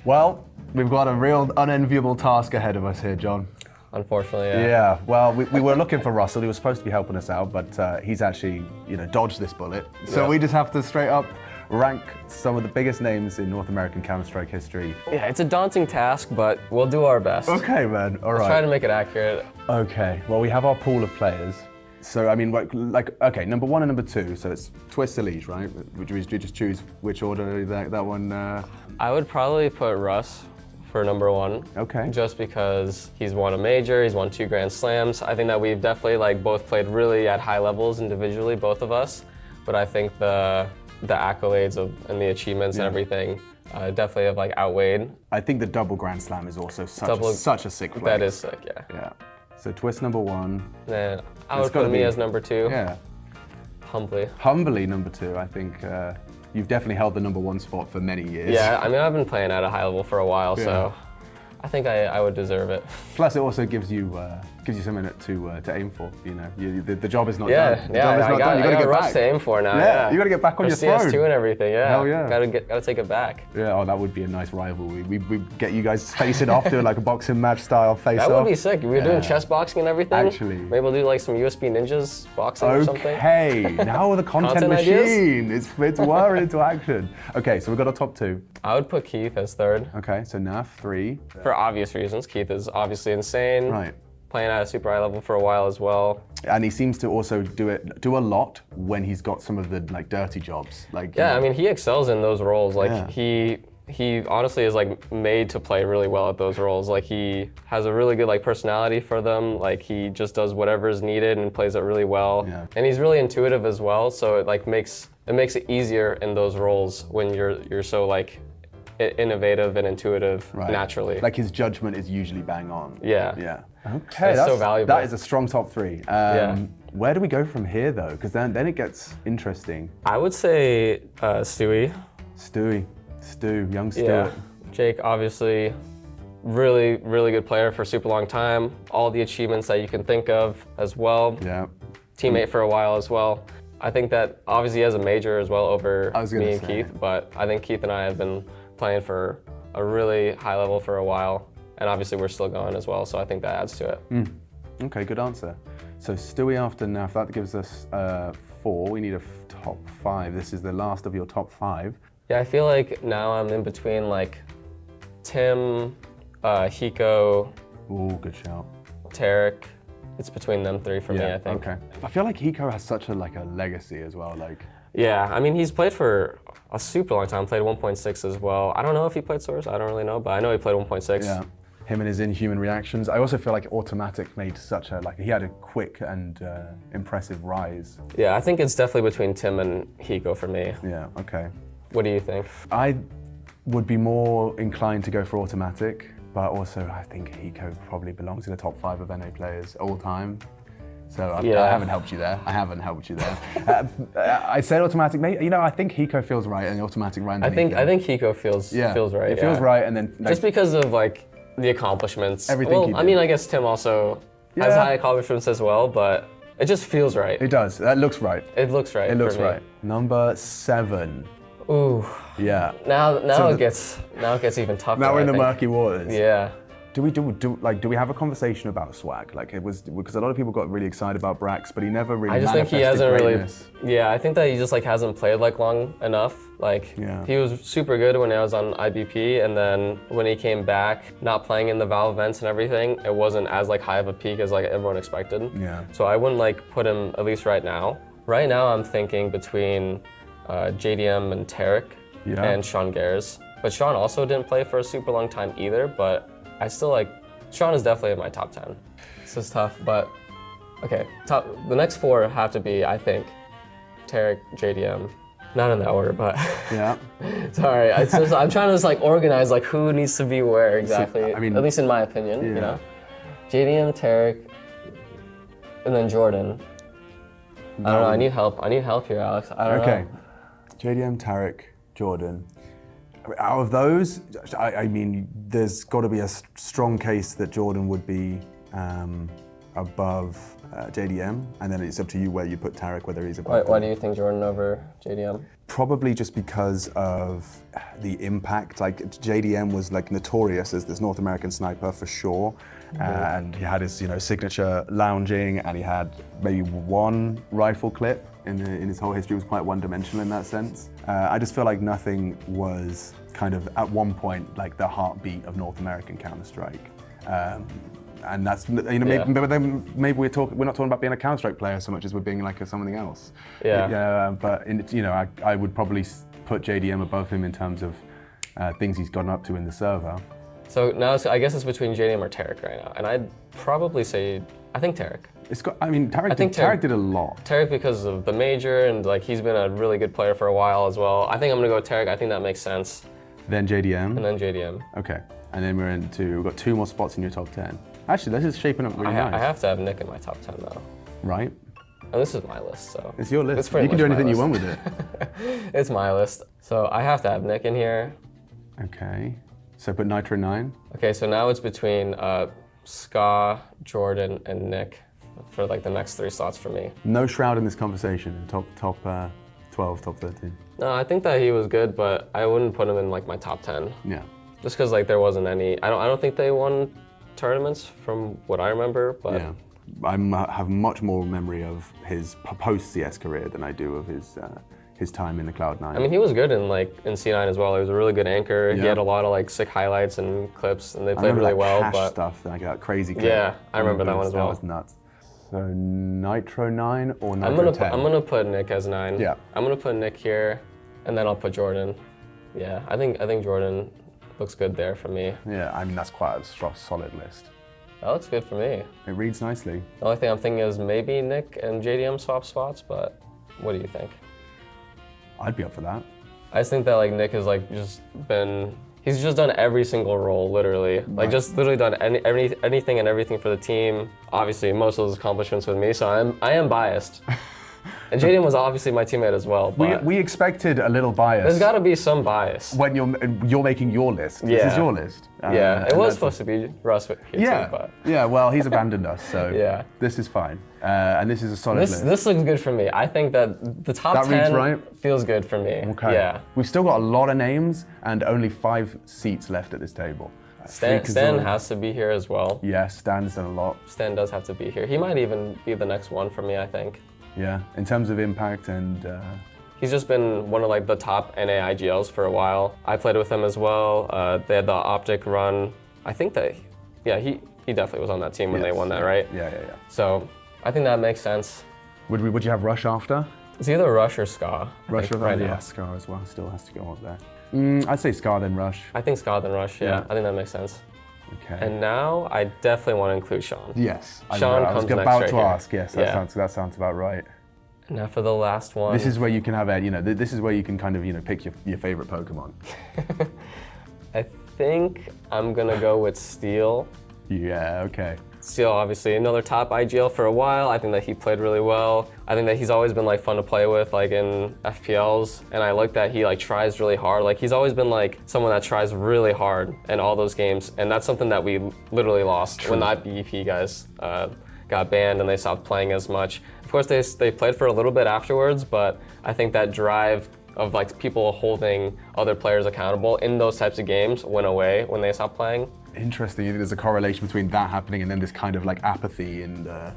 Well, we've got a real unenviable task ahead of us here, John. Unfortunately, yeah. Yeah, well, we were looking for Russell. He was supposed to be helping us out, but he's actually, dodged this bullet. So we just have to straight up rank some of the biggest names in North American Counter-Strike history. Yeah, it's a daunting task, but we'll do our best. Okay, man. All right. Let's try to make it accurate. Okay. Well, we have our pool of players. So, I mean, okay, number 1 and number 2. So it's Twist Elite, right? Would you just choose which order that one? I would probably put Russ for number 1. Okay. Just because he's won a major, he's won 2 Grand Slams. I think that we've definitely both played really at high levels individually, both of us. But I think the accolades and the achievements and everything definitely have outweighed. I think the double Grand Slam is also such a sick flex. That is sick, yeah. Yeah. So Twist number 1. Then I would put me as number 2. Yeah. Humbly number 2. I think you've definitely held the number 1 spot for many years. Yeah, I mean, I've been playing at a high level for a while, so I think I would deserve it. Plus, it also gives you something to aim for. The job is not done. Yeah, I got a rush to aim for now. Yeah, you got to get back on your throne. CS2 and everything. Yeah, hell yeah. Gotta take it back. Yeah, oh, that would be a nice rivalry. We get you guys facing off, doing like a boxing match style face off. That would be sick. We were doing chess boxing and everything. Actually, maybe we'll do some USB Ninjas boxing or something. Okay, now the content machine. It's whirring into action. Okay, so we've got our top 2. I would put Keith as 3rd. Okay, so Naf 3. For obvious reasons, Keith is obviously insane. Right. Playing at a super high level for a while as well. And he seems to also do a lot when he's got some of the dirty jobs. I mean, he excels in those roles. He honestly is made to play really well at those roles. He has a really good personality for them. He just does whatever is needed and plays it really well. Yeah. And he's really intuitive as well. So it makes it easier in those roles when you're so innovative and intuitive naturally. His judgment is usually bang on. Yeah. Yeah. Okay, that's so valuable. That is a strong top 3. Where do we go from here though? Because then it gets interesting. I would say Stewie. Young Stewart. Yeah. Jake, obviously, really, really good player for a super long time. All the achievements that you can think of as well. Yeah. Teammate for a while as well. I think that obviously he has a major as well over me and Keith, but I think Keith and I have been playing for a really high level for a while. And obviously we're still going as well, so I think that adds to it. Okay, good answer. So Stewie after Naf, that gives us 4. We need a top 5. This is the last of your top 5. Yeah, I feel like now I'm in between Tim, Hiko. Ooh, good shout. Tarek. It's between them 3 for me, I think. Okay. I feel like Hiko has such a legacy as well. Yeah, I mean, he's played for a super long time, played 1.6 as well. I don't know if he played Source, I don't really know, but I know he played 1.6. Yeah. Him and his inhuman reactions. I also feel like Automatic made such he had a quick and impressive rise. Yeah, I think it's definitely between Tim and Hiko for me. Yeah, okay. What do you think? I would be more inclined to go for Automatic, but also I think Hiko probably belongs in the top 5 of NA players all time. So I haven't helped you there. I said Automatic, I think Hiko feels right and Automatic right. I think Hiko feels right. It feels right, and then just because of the accomplishments. Everything. I mean, I guess Tim also has high accomplishments as well, but it just feels right. It does. That looks right. It looks right. It looks right. Number 7. Ooh. Yeah. Now it gets even tougher. Now we're in the murky waters. Yeah. Do we have a conversation about swag? It was because a lot of people got really excited about Brax, but he never really. I just think he hasn't greatness. Yeah, I think that he just hasn't played long enough. He was super good when I was on IBP, and then when he came back, not playing in the Valve events and everything, it wasn't as high of a peak as everyone expected. Yeah. So I wouldn't put him, at least right now. Right now, I'm thinking between JDM and Tarek and Sean Gares. But Sean also didn't play for a super long time either, but I still Sean is definitely in my top 10. This is tough, but okay. The next 4 have to be, I think, Tarek, JDM. Not in that order, but yeah. Sorry, I'm trying to organize who needs to be where exactly. I mean, at least in my opinion, JDM, Tarek, and then Jordan. I don't know. I need help. I need help here, Alex. I don't know. Okay. JDM, Tarek, Jordan. Out of those, I mean, there's got to be a strong case that Jordan would be above JDM, and then it's up to you where you put Tarek, whether he's above. Why do you think Jordan over JDM? Probably just because of the impact. Like JDM was like notorious as this North American sniper for sure, and he had his signature lounging, and he had maybe one rifle clip in his whole history. It was quite one-dimensional in that sense. I just feel like nothing was kind of at one point like the heartbeat of North American Counter-Strike. And that's maybe we're not talking about being a Counter-Strike player so much as we're being like something else. But I would probably put JDM above him in terms of things he's gotten up to in the server. So now I guess it's between JDM or Tarek right now, and I'd probably say I think Tarek. Tarek did a lot. Tarek because of the major, and like he's been a really good player for a while as well. I think I'm gonna go with Tarek. I think that makes sense. Then JDM. And then JDM. Okay. And then we've got 2 more spots in your top 10. Actually, this is shaping up really nice. I have to have Nick in my top 10 though. Right. And this is my list, so. It's your list. You can do anything you want with it. It's my list. So I have to have Nick in here. Okay. So put Nitro 9. Okay, so now it's between Ska, Jordan, and Nick for like the next 3 slots for me. No Shroud in this conversation. Top 12, top 13. No, I think that he was good, but I wouldn't put him in like my top 10. Yeah. Just because like there wasn't any. I don't think they won tournaments from what I remember, but. Yeah. I have much more memory of his post-CS career than I do of his time in the Cloud9. I mean, he was good in C9 as well. He was a really good anchor. Yeah. He had a lot of like sick highlights and clips, and they played really well. Cash stuff, like that crazy clip. Yeah, I remember that one as well. That was nuts. So Nitro 9 or Nitro 10? I'm gonna put Nick as 9. Yeah. I'm gonna put Nick here, and then I'll put Jordan. Yeah, I think Jordan looks good there for me. Yeah, I mean that's quite a solid list. That looks good for me. It reads nicely. The only thing I'm thinking is maybe Nick and JDM swap spots, but what do you think? I'd be up for that. I just think that like Nick has like just been, he's just done every single role, literally. Right. Like just literally done anything and everything for the team. Obviously, most of those accomplishments with me, so I am biased. And JDM was obviously my teammate as well. But we expected a little bias. There's got to be some bias when you're making your list. Yeah. This is your list. Yeah, it was supposed to be Russ here yeah. too, but. Yeah, well, he's abandoned us, so yeah. This is fine. And this is a solid list. This looks good for me. I think that the top 10 reads right? feels good for me. Okay. Yeah. We've still got a lot of names and only 5 seats left at this table. Stan has to be here as well. Yeah, Stan's done a lot. Stan does have to be here. He might even be the next one for me, I think. Yeah, in terms of impact and... He's just been one of like the top NA IGLs for a while. I played with him as well. They had the Optic run. I think that, yeah, he definitely was on that team when they won that, right? Yeah. So I think that makes sense. Would you have Rush after? It's either Rush or Ska. Rush or right now. Yeah, Ska as well. Still has to go up there. I'd say Ska then Rush. I think Ska then Rush. Yeah, I think that makes sense. Okay. And now I definitely want to include Sean. Yes. Sean I was comes about next to right ask. Yes, that sounds about right. Now for the last one. This is where you can have this is where you can kind of pick your favorite Pokemon. I think I'm gonna go with Steel. Yeah. Okay. Steel, obviously, another top IGL for a while. I think that he played really well. I think that he's always been like fun to play with, like in FPLs, and I like that he like tries really hard. Like he's always been like someone that tries really hard in all those games, and that's something that we literally lost when the IBP guys got banned and they stopped playing as much. Of course, they played for a little bit afterwards, but I think that drive of like people holding other players accountable in those types of games went away when they stopped playing. Interesting. There's a correlation between that happening and then this kind of like apathy in the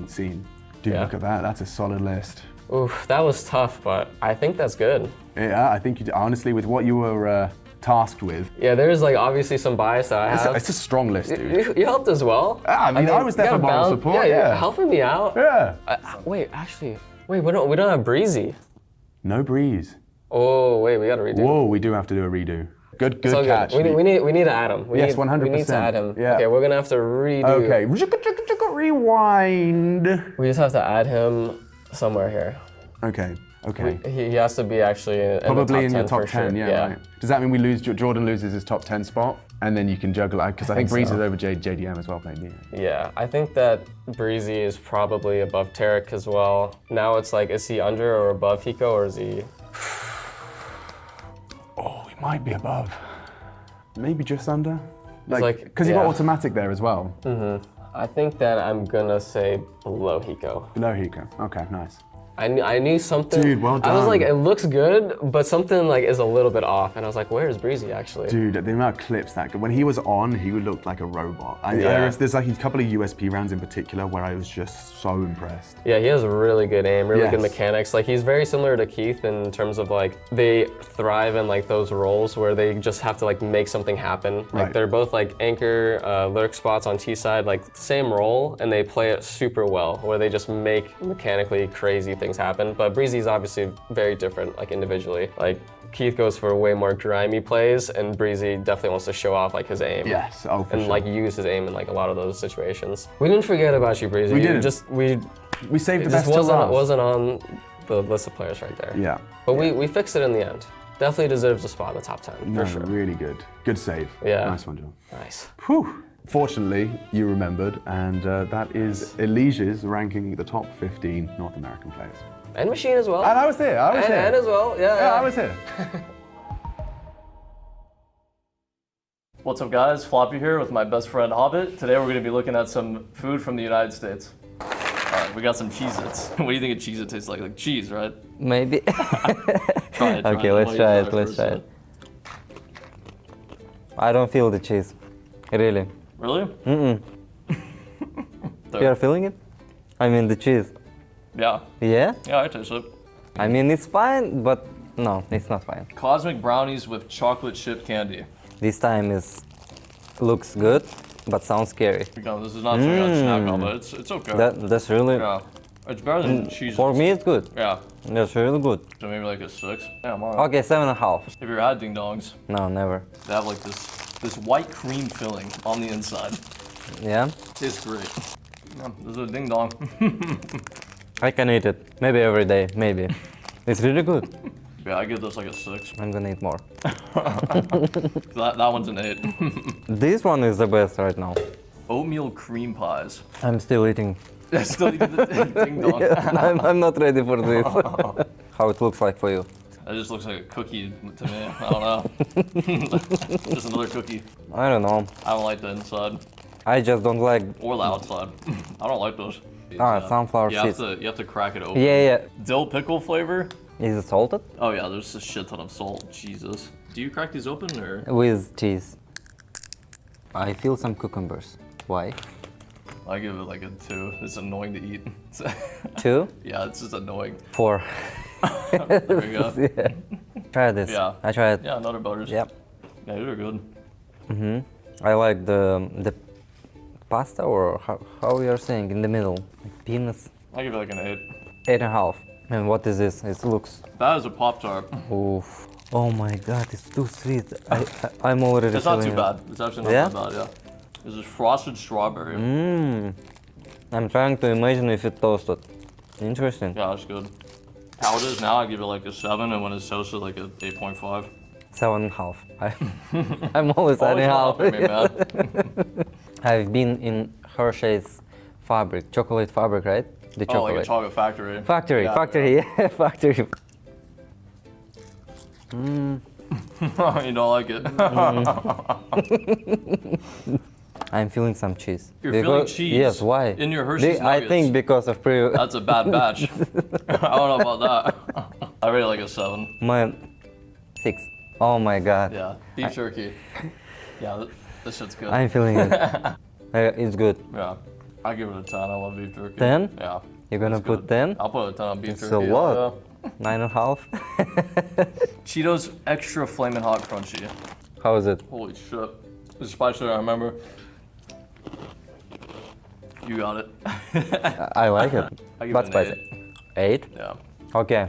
scene. Dude, look at that. That's a solid list. Oof, that was tough, but I think that's good. Yeah, I think honestly, with what you were tasked with. Yeah, there's like obviously some bice that I have. It's a strong list, dude. You helped as well. I mean, I was there for moral support. Yeah, helping me out. Yeah. Wait, we don't have Breezy. No Breeze. Oh wait, we gotta redo. Whoa, we do have to do a redo. Good catch. We need to add him. Yes, 100%. We need to add him. Yeah. Okay, we're gonna have to redo. Okay, rewind. We just have to add him somewhere here. Okay. He has to be actually probably in your top 10. Yeah. Right. Does that mean Jordan loses his top 10 spot, and then you can juggle? Because I think Breezy is over JDM as well, maybe. Yeah, I think that Breezy is probably above Tarek as well. Now it's like, is he under or above Hiko, or is he? Oh, he might be above. Maybe just under. Because you got automatic there as well. Mm-hmm. I think that I'm gonna say below Hiko. Below Hiko. Okay, nice. I knew something. Dude, well done. I was like, it looks good, but something like is a little bit off. And I was like, where is Breezy actually? Dude, the amount of clips that when he was on, he looked like a robot. Yeah. There's like a couple of USP rounds in particular where I was just so impressed. Yeah, he has really good aim, really good Yes. mechanics. Like he's very similar to Keith in terms of like they thrive in like those roles where they just have to like make something happen. Like Right. they're both like anchor, lurk spots on T side, like same role, and they play it super well, where they just make mechanically crazy things happen. But Breezy's obviously very different, like individually. Like Keith goes for way more grimy plays, and Breezy definitely wants to show off like his aim. Yes, oh for And sure. like use his aim in like a lot of those situations. We didn't forget about you, Breezy. We didn't. We saved the It best just till last. wasn't on the list of players right there. Yeah. But we fixed it in the end. Definitely deserves a spot in the top 10, No, for sure. really good. Good save. Yeah. Nice one, John. Nice. Whew. Fortunately, you remembered, and that is Elige's ranking the top 15 North American players. And Machine as well. And I was there. I was there. And as well, yeah. Yeah, I was here. What's up guys, Floppy here with my best friend Hobbit. Today we're going to be looking at some food from the United States. Alright, we got some Cheez-Its. What do you think a Cheez-It tastes like? Like cheese, right? Maybe. Try it. Okay, let's try it. Let's try it. I don't feel the cheese. Really. Really? Mm-mm. There. You are feeling it? I mean the cheese. Yeah. Yeah? Yeah, I taste it. I mean it's fine, but no, it's not fine. Cosmic brownies with chocolate chip candy. This time looks good, but sounds scary. Again, this is not something I'd snack on, but it's okay. That's really Yeah. It's better than cheese. for me. It's good. Yeah. That's really good. So maybe like a 6. Yeah, I'm alright. Okay, 7.5. Have you ever had ding dongs? No, never. They have like this white cream filling on the inside. Yeah, Tastes great. Yeah, this is a ding dong. I can eat it. Maybe every day. Maybe. It's really good. Yeah, I give this like a 6. I'm gonna eat more. That one's an 8. This one is the best right now. Oatmeal cream pies. I'm still eating. I still eat the ding dong. I'm not ready for this. How it looks like for you? That just looks like a cookie to me. I don't know. Just another cookie. I don't know. I don't like the inside I just don't like. or the outside. I don't like those. Sunflower you have seeds. to you have to crack it open. Yeah. Dill pickle flavor. Is it salted? Oh yeah, there's a shit ton of salt. Jesus. Do you crack these open or? With cheese. I feel some cucumbers. Why? I give it like a 2. It's annoying to eat. 2? Yeah, it's just annoying. 4. There you go. Yeah. Try this. Yeah. I tried. Yeah, Nutter Butters. Yep. Yeah, these are good. I like the pasta, or how you are saying, in the middle, like peanuts. I give it like an 8. 8.5. And what is this? It looks. That is a Pop-Tart. Oof. Oh my God! It's too sweet. I'm already. It's not feeling too it. bad. It's actually not Yeah? that bad, yeah. This is frosted strawberry. I'm trying to imagine if it's toasted. Interesting. Yeah, that's good. How it is now, I give it like a 7, and when it's toasted, like a 8.5. 7.5. I'm always Always adding not half. helping me, man. I've been in Hershey's fabric, chocolate fabric, right? The Oh, chocolate. like a chocolate factory. Factory, Yeah, factory, yeah, factory. Yeah. You don't like it. I'm feeling some cheese. You're feeling cheese? Yes, why? In your Hershey's I Nuggets? think because of previous. That's a bad batch. I don't know about that. I rate it like a 7. My 6. Oh my God. Yeah, beef jerky. Yeah, this shit's good. I'm feeling it. It's good. Yeah, I give it a 10. I love beef jerky. 10? Yeah. You're gonna it's put good. 10? I'll put a 10 on beef It's jerky. a lot. Yeah. 9.5. Cheetos extra flaming hot crunchy. How is it? Holy shit. This is spicier than I remember. You got it. I like it. I give But it an spicy. 8? Yeah. Okay.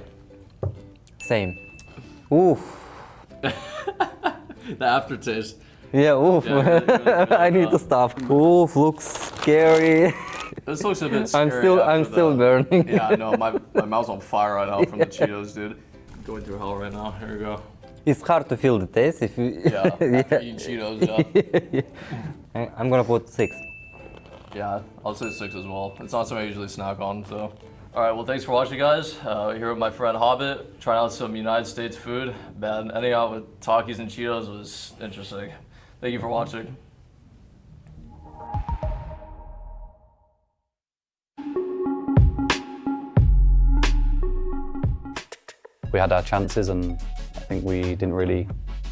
Same. Oof. The aftertaste. Yeah, oof. Yeah, really I need to stop. Oof, looks scary. This looks a bit scary. I'm after still the- burning. Yeah, no, my mouth's on fire right now from the Cheetos, dude. Going through hell right now. Here we go. It's hard to feel the taste if you. Yeah, after eating Cheetos, yeah. I'm gonna put 6. Yeah, I'll say 6 as well. It's not something I usually snack on, so. All right, well, thanks for watching, guys. Here with my friend Hobbit, trying out some United States food. Man, ending out with Takis and Cheetos was interesting. Thank you for watching. We had our chances, and I think we didn't really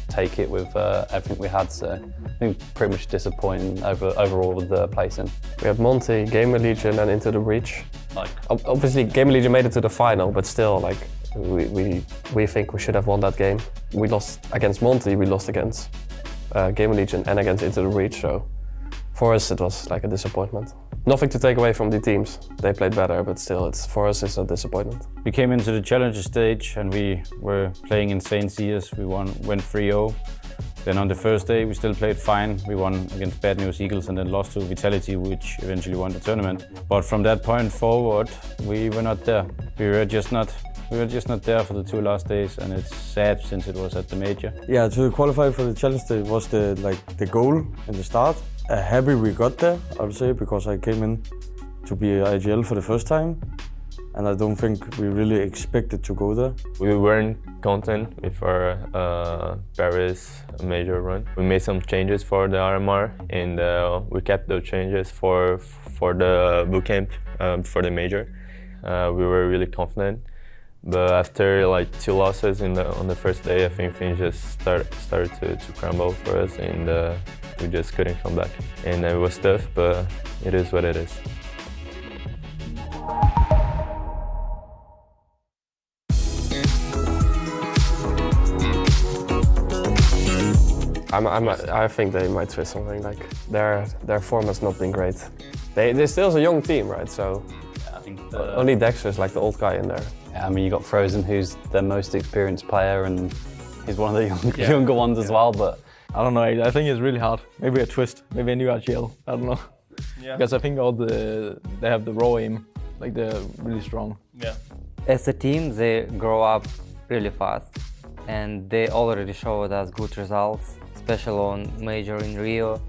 take it with everything we had. So I think pretty much disappointing overall with the placing. We had Monty, Gamer Legion, and Into the Breach. Obviously, Gamer Legion made it to the final, but still, like we think we should have won that game. We lost against Monty. We lost against Gamer Legion and against Into the Breach. So for us, it was like a disappointment. Nothing to take away from the teams. They played better, but still, for us, it's a disappointment. We came into the challenger stage and we were playing insane CS. We went 3-0. Then on the first day, we still played fine. We won against Bad News Eagles and then lost to Vitality, which eventually won the tournament. But from that point forward, we were not there. We were just not there for the 2 last days, and it's sad since it was at the major. Yeah, to qualify for the challenge day was the goal in the start. Happy we got there, I would say, because I came in to be IGL for the first time, and I don't think we really expected to go there. We weren't content with our Paris major run. We made some changes for the RMR, and we kept those changes for the bootcamp for the major. We were really confident, but after like 2 losses on the first day, I think things just started to crumble for us, and we just couldn't come back. And it was tough, but it is what it is. I think they might twist something. Like their form has not been great. They're still a young team, right? So I think only Dexter is like the old guy in there. Yeah, I mean, you got Frozen, who's the most experienced player, and he's one of the younger ones as well. But I don't know. I think it's really hard. Maybe a twist. Maybe a new RGL. I don't know. Yeah. Because I think they have the raw aim. Like they're really strong. Yeah. As a team, they grow up really fast, and they already showed us good results, especially on major in Rio.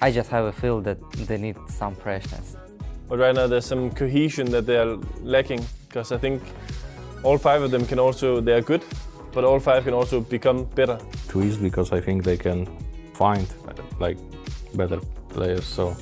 I just have a feel that they need some freshness. But right now there's some cohesion that they are lacking, because I think all 5 of them they are good, but all 5 can also become better. Too easy, because I think they can find like better players. So.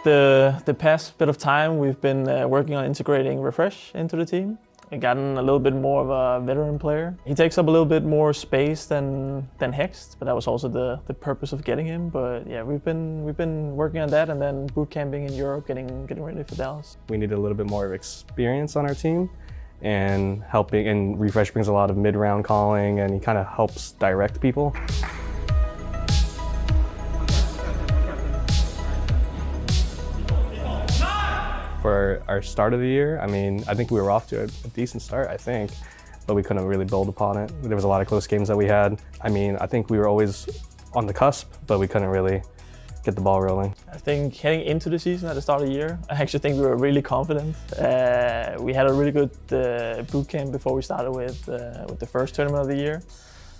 The past bit of time, we've been working on integrating Refresh into the team. We've gotten a little bit more of a veteran player. He takes up a little bit more space than Hext, but that was also the purpose of getting him. But yeah, we've been working on that, and then boot camping in Europe, getting ready for Dallas. We need a little bit more of experience on our team, and Refresh brings a lot of mid-round calling, and he kind of helps direct people. For our start of the year, I mean, I think we were off to a decent start, I think, but we couldn't really build upon it. There was a lot of close games that we had. I mean, I think we were always on the cusp, but we couldn't really get the ball rolling. I think heading into the season at the start of the year, I actually think we were really confident. We had a really good boot camp before we started with the first tournament of the year.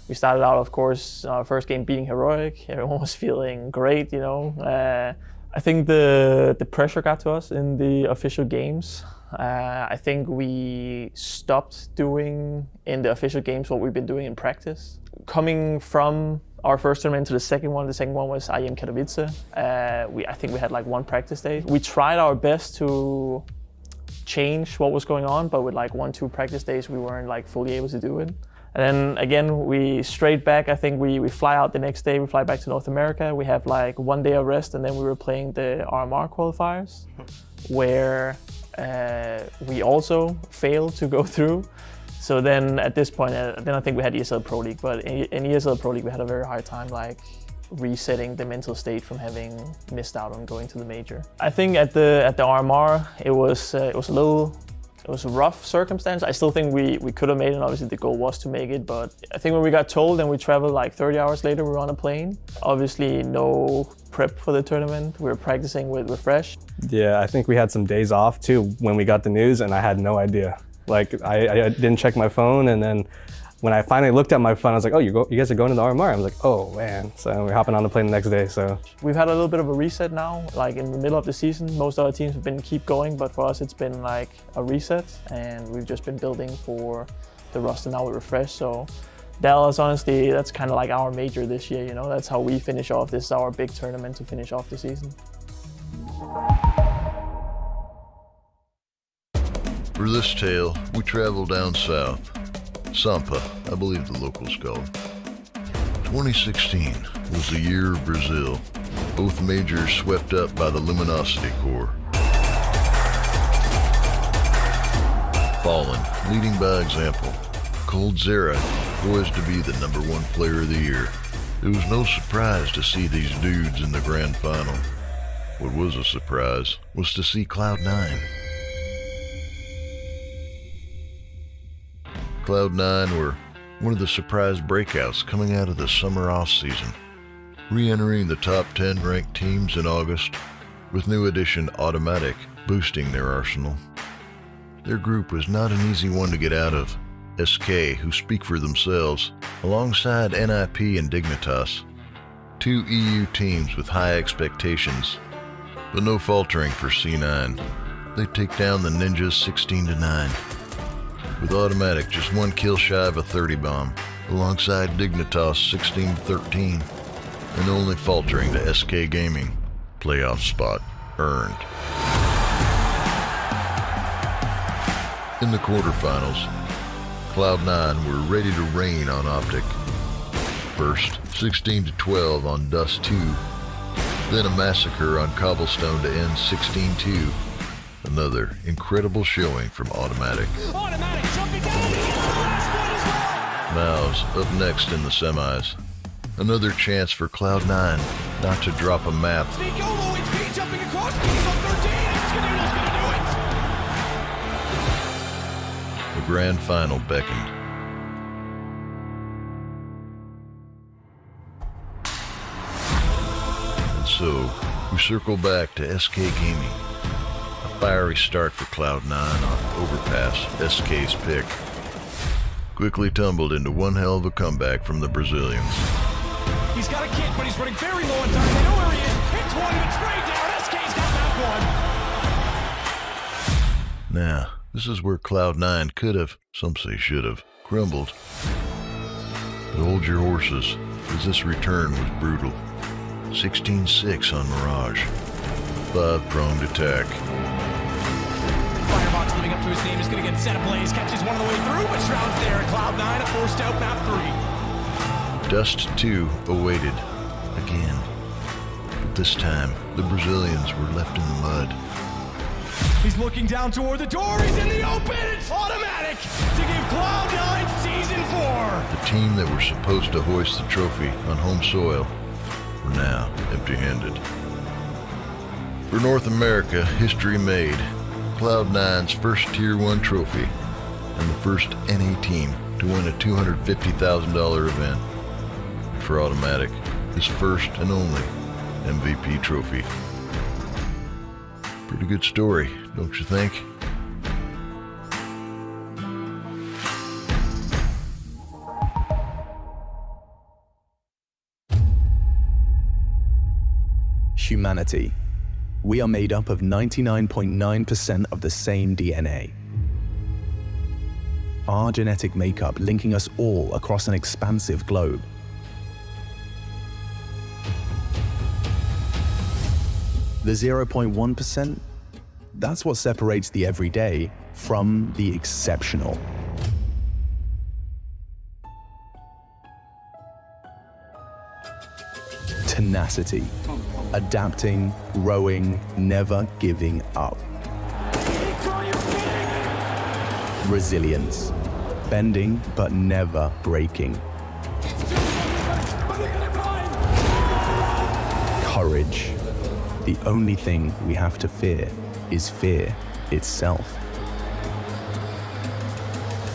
We started out, of course, our first game beating Heroic. Everyone was feeling great, you know. I think the pressure got to us in the official games. I think we stopped doing in the official games what we've been doing in practice. Coming from our first tournament to the second one was IEM Katowice. I think we had like 1 practice day. We tried our best to change what was going on, but with like 1-2 practice days, we weren't like fully able to do it. And then again, we straight back. I think we fly out the next day. We fly back to North America. We have like 1 day of rest, and then we were playing the RMR qualifiers, where we also failed to go through. So then at this point, then I think we had ESL Pro League. But in ESL Pro League, we had a very hard time like resetting the mental state from having missed out on going to the major. I think at the RMR, it was a rough circumstance. I still think we could have made it. Obviously, the goal was to make it, but I think when we got told and we traveled like 30 hours later, we were on a plane. Obviously, no prep for the tournament. We were practicing with Refresh. Yeah, I think we had some days off too when we got the news, and I had no idea. Like, I didn't check my phone, and then when I finally looked at my phone, I was like, oh, you guys are going to the RMR? I was like, oh man. So we're hopping on the plane the next day, so. We've had a little bit of a reset now, like in the middle of the season. Most other teams have been keep going, but for us, it's been like a reset, and we've just been building for the roster now with Refresh. So Dallas, honestly, that's kind of like our major this year, you know? That's how we finish off. This is our big tournament to finish off the season. For this tale, we travel down south. Sampa, I believe the locals call it. 2016 was the year of Brazil. Both majors swept up by the Luminosity Corps. Fallen, leading by example. Coldzera, poised to be the #1 player of the year. It was no surprise to see these dudes in the grand final. What was a surprise was to see Cloud9. Cloud9 were one of the surprise breakouts coming out of the summer off-season, re-entering the top 10 ranked teams in August, with new addition Automatic boosting their arsenal. Their group was not an easy one to get out of. SK, who speak for themselves, alongside NIP and Dignitas, 2 EU teams with high expectations, but no faltering for C9. They take down the Ninjas 16-9. With Automatic just 1 kill shy of a 30 bomb, alongside Dignitas 16-13, and only faltering to SK Gaming, playoff spot earned. In the quarterfinals, Cloud9 were ready to rain on Optic. First, 16-12 on Dust 2, then a massacre on Cobblestone to end 16-2. Another incredible showing from Automatic. MOUZ up next in the semis. Another chance for Cloud9 not to drop a map. The grand final beckoned. And so, we circle back to SK Gaming. Fiery start for Cloud9 on Overpass, SK's pick. Quickly tumbled into one hell of a comeback from the Brazilians. He's got a kick, but he's running very low on time. They know where he is. Hits one, and it's straight down. SK's got that one. Now, this is where Cloud9 could have, some say should have, crumbled. But hold your horses, as this return was brutal. 16-6 on Mirage. five-pronged attack. Firebox living up to his name is going to get set ablaze. Catches one on the way through, but Shroud's there. And Cloud9 a forced out map 3. Dust 2 awaited again. But this time, the Brazilians were left in the mud. He's looking down toward the door. He's in the open. It's automatic to give Cloud9 Season 4. The team that were supposed to hoist the trophy on home soil were now empty-handed. For North America, history made. Cloud9's first Tier 1 trophy and the first NA team to win a $250,000 event. For Automatic, his first and only MVP trophy. Pretty good story, don't you think? Humanity. We are made up of 99.9% of the same DNA. Our genetic makeup linking us all across an expansive globe. The 0.1%, that's what separates the everyday from the exceptional. Tenacity, adapting, growing, never giving up. Resilience, bending but never breaking. Courage. The only thing we have to fear is fear itself.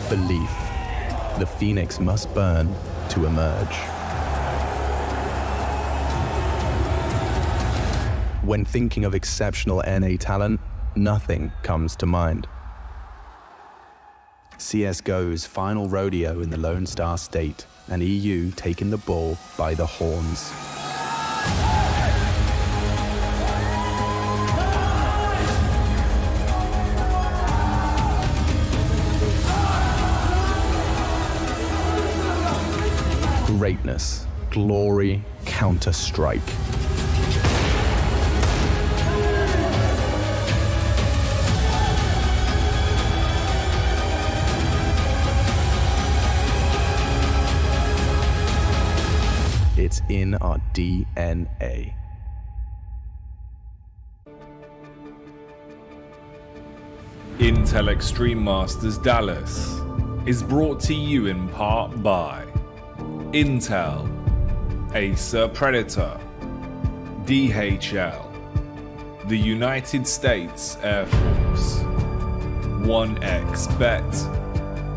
Belief. The phoenix must burn to emerge. When thinking of exceptional NA talent, nothing comes to mind. CSGO's final rodeo in the Lone Star State, and EU taking the bull by the horns. Greatness, glory, Counter-Strike. It's in our DNA. Intel Extreme Masters Dallas is brought to you in part by Intel, Acer Predator, DHL, the United States Air Force, 1xBet,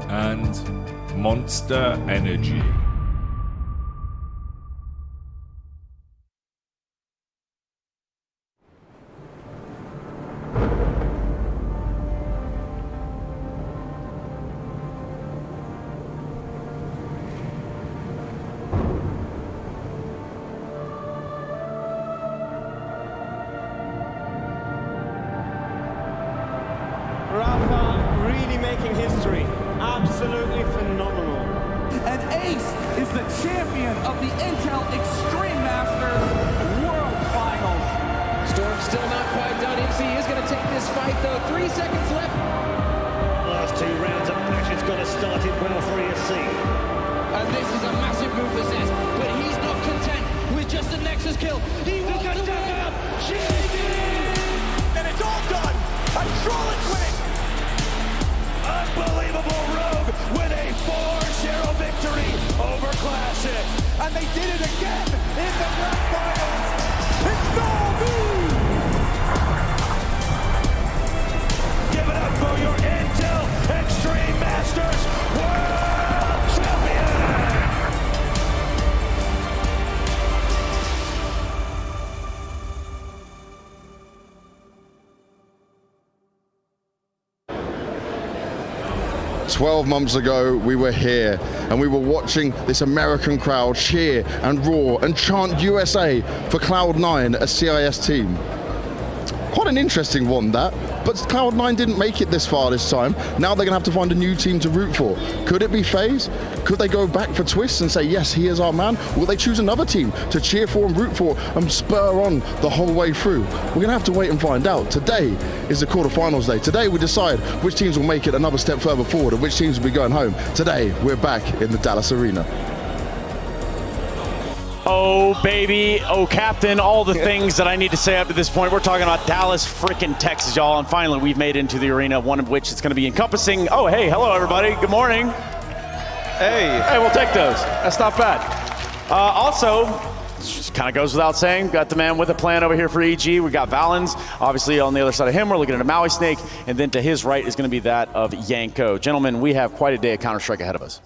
and Monster Energy. 4-0 victory over Classic. And they did it again in the grand finals. It's MOUZ! Give it up for your Intel Extreme Masters World Champion! 12 months ago, we were here and we were watching this American crowd cheer and roar and chant USA for Cloud9, a CIS team. Quite an interesting one, that. But Cloud9 didn't make it this far this time. Now they're going to have to find a new team to root for. Could it be FaZe? Could they go back for Twist and say, yes, he is our man? Will they choose another team to cheer for and root for and spur on the whole way through? We're going to have to wait and find out. Today is the quarterfinals day. Today we decide which teams will make it another step further forward and which teams will be going home. Today we're back in the Dallas Arena. Oh, baby. Oh, Captain. All the things that I need to say up to this point. We're talking about Dallas, freaking Texas, y'all. And finally, we've made it into the arena, one of which is going to be encompassing. Oh, hey. Hello, everybody. Good morning. Hey. Hey, we'll take those. That's not bad. Also, just kind of goes without saying, got the man with a plan over here for EG. We got Valens. Obviously, on the other side of him, we're looking at a MOUZ Snake. And then to his right is going to be that of Yanko. Gentlemen, we have quite a day of Counter-Strike ahead of us.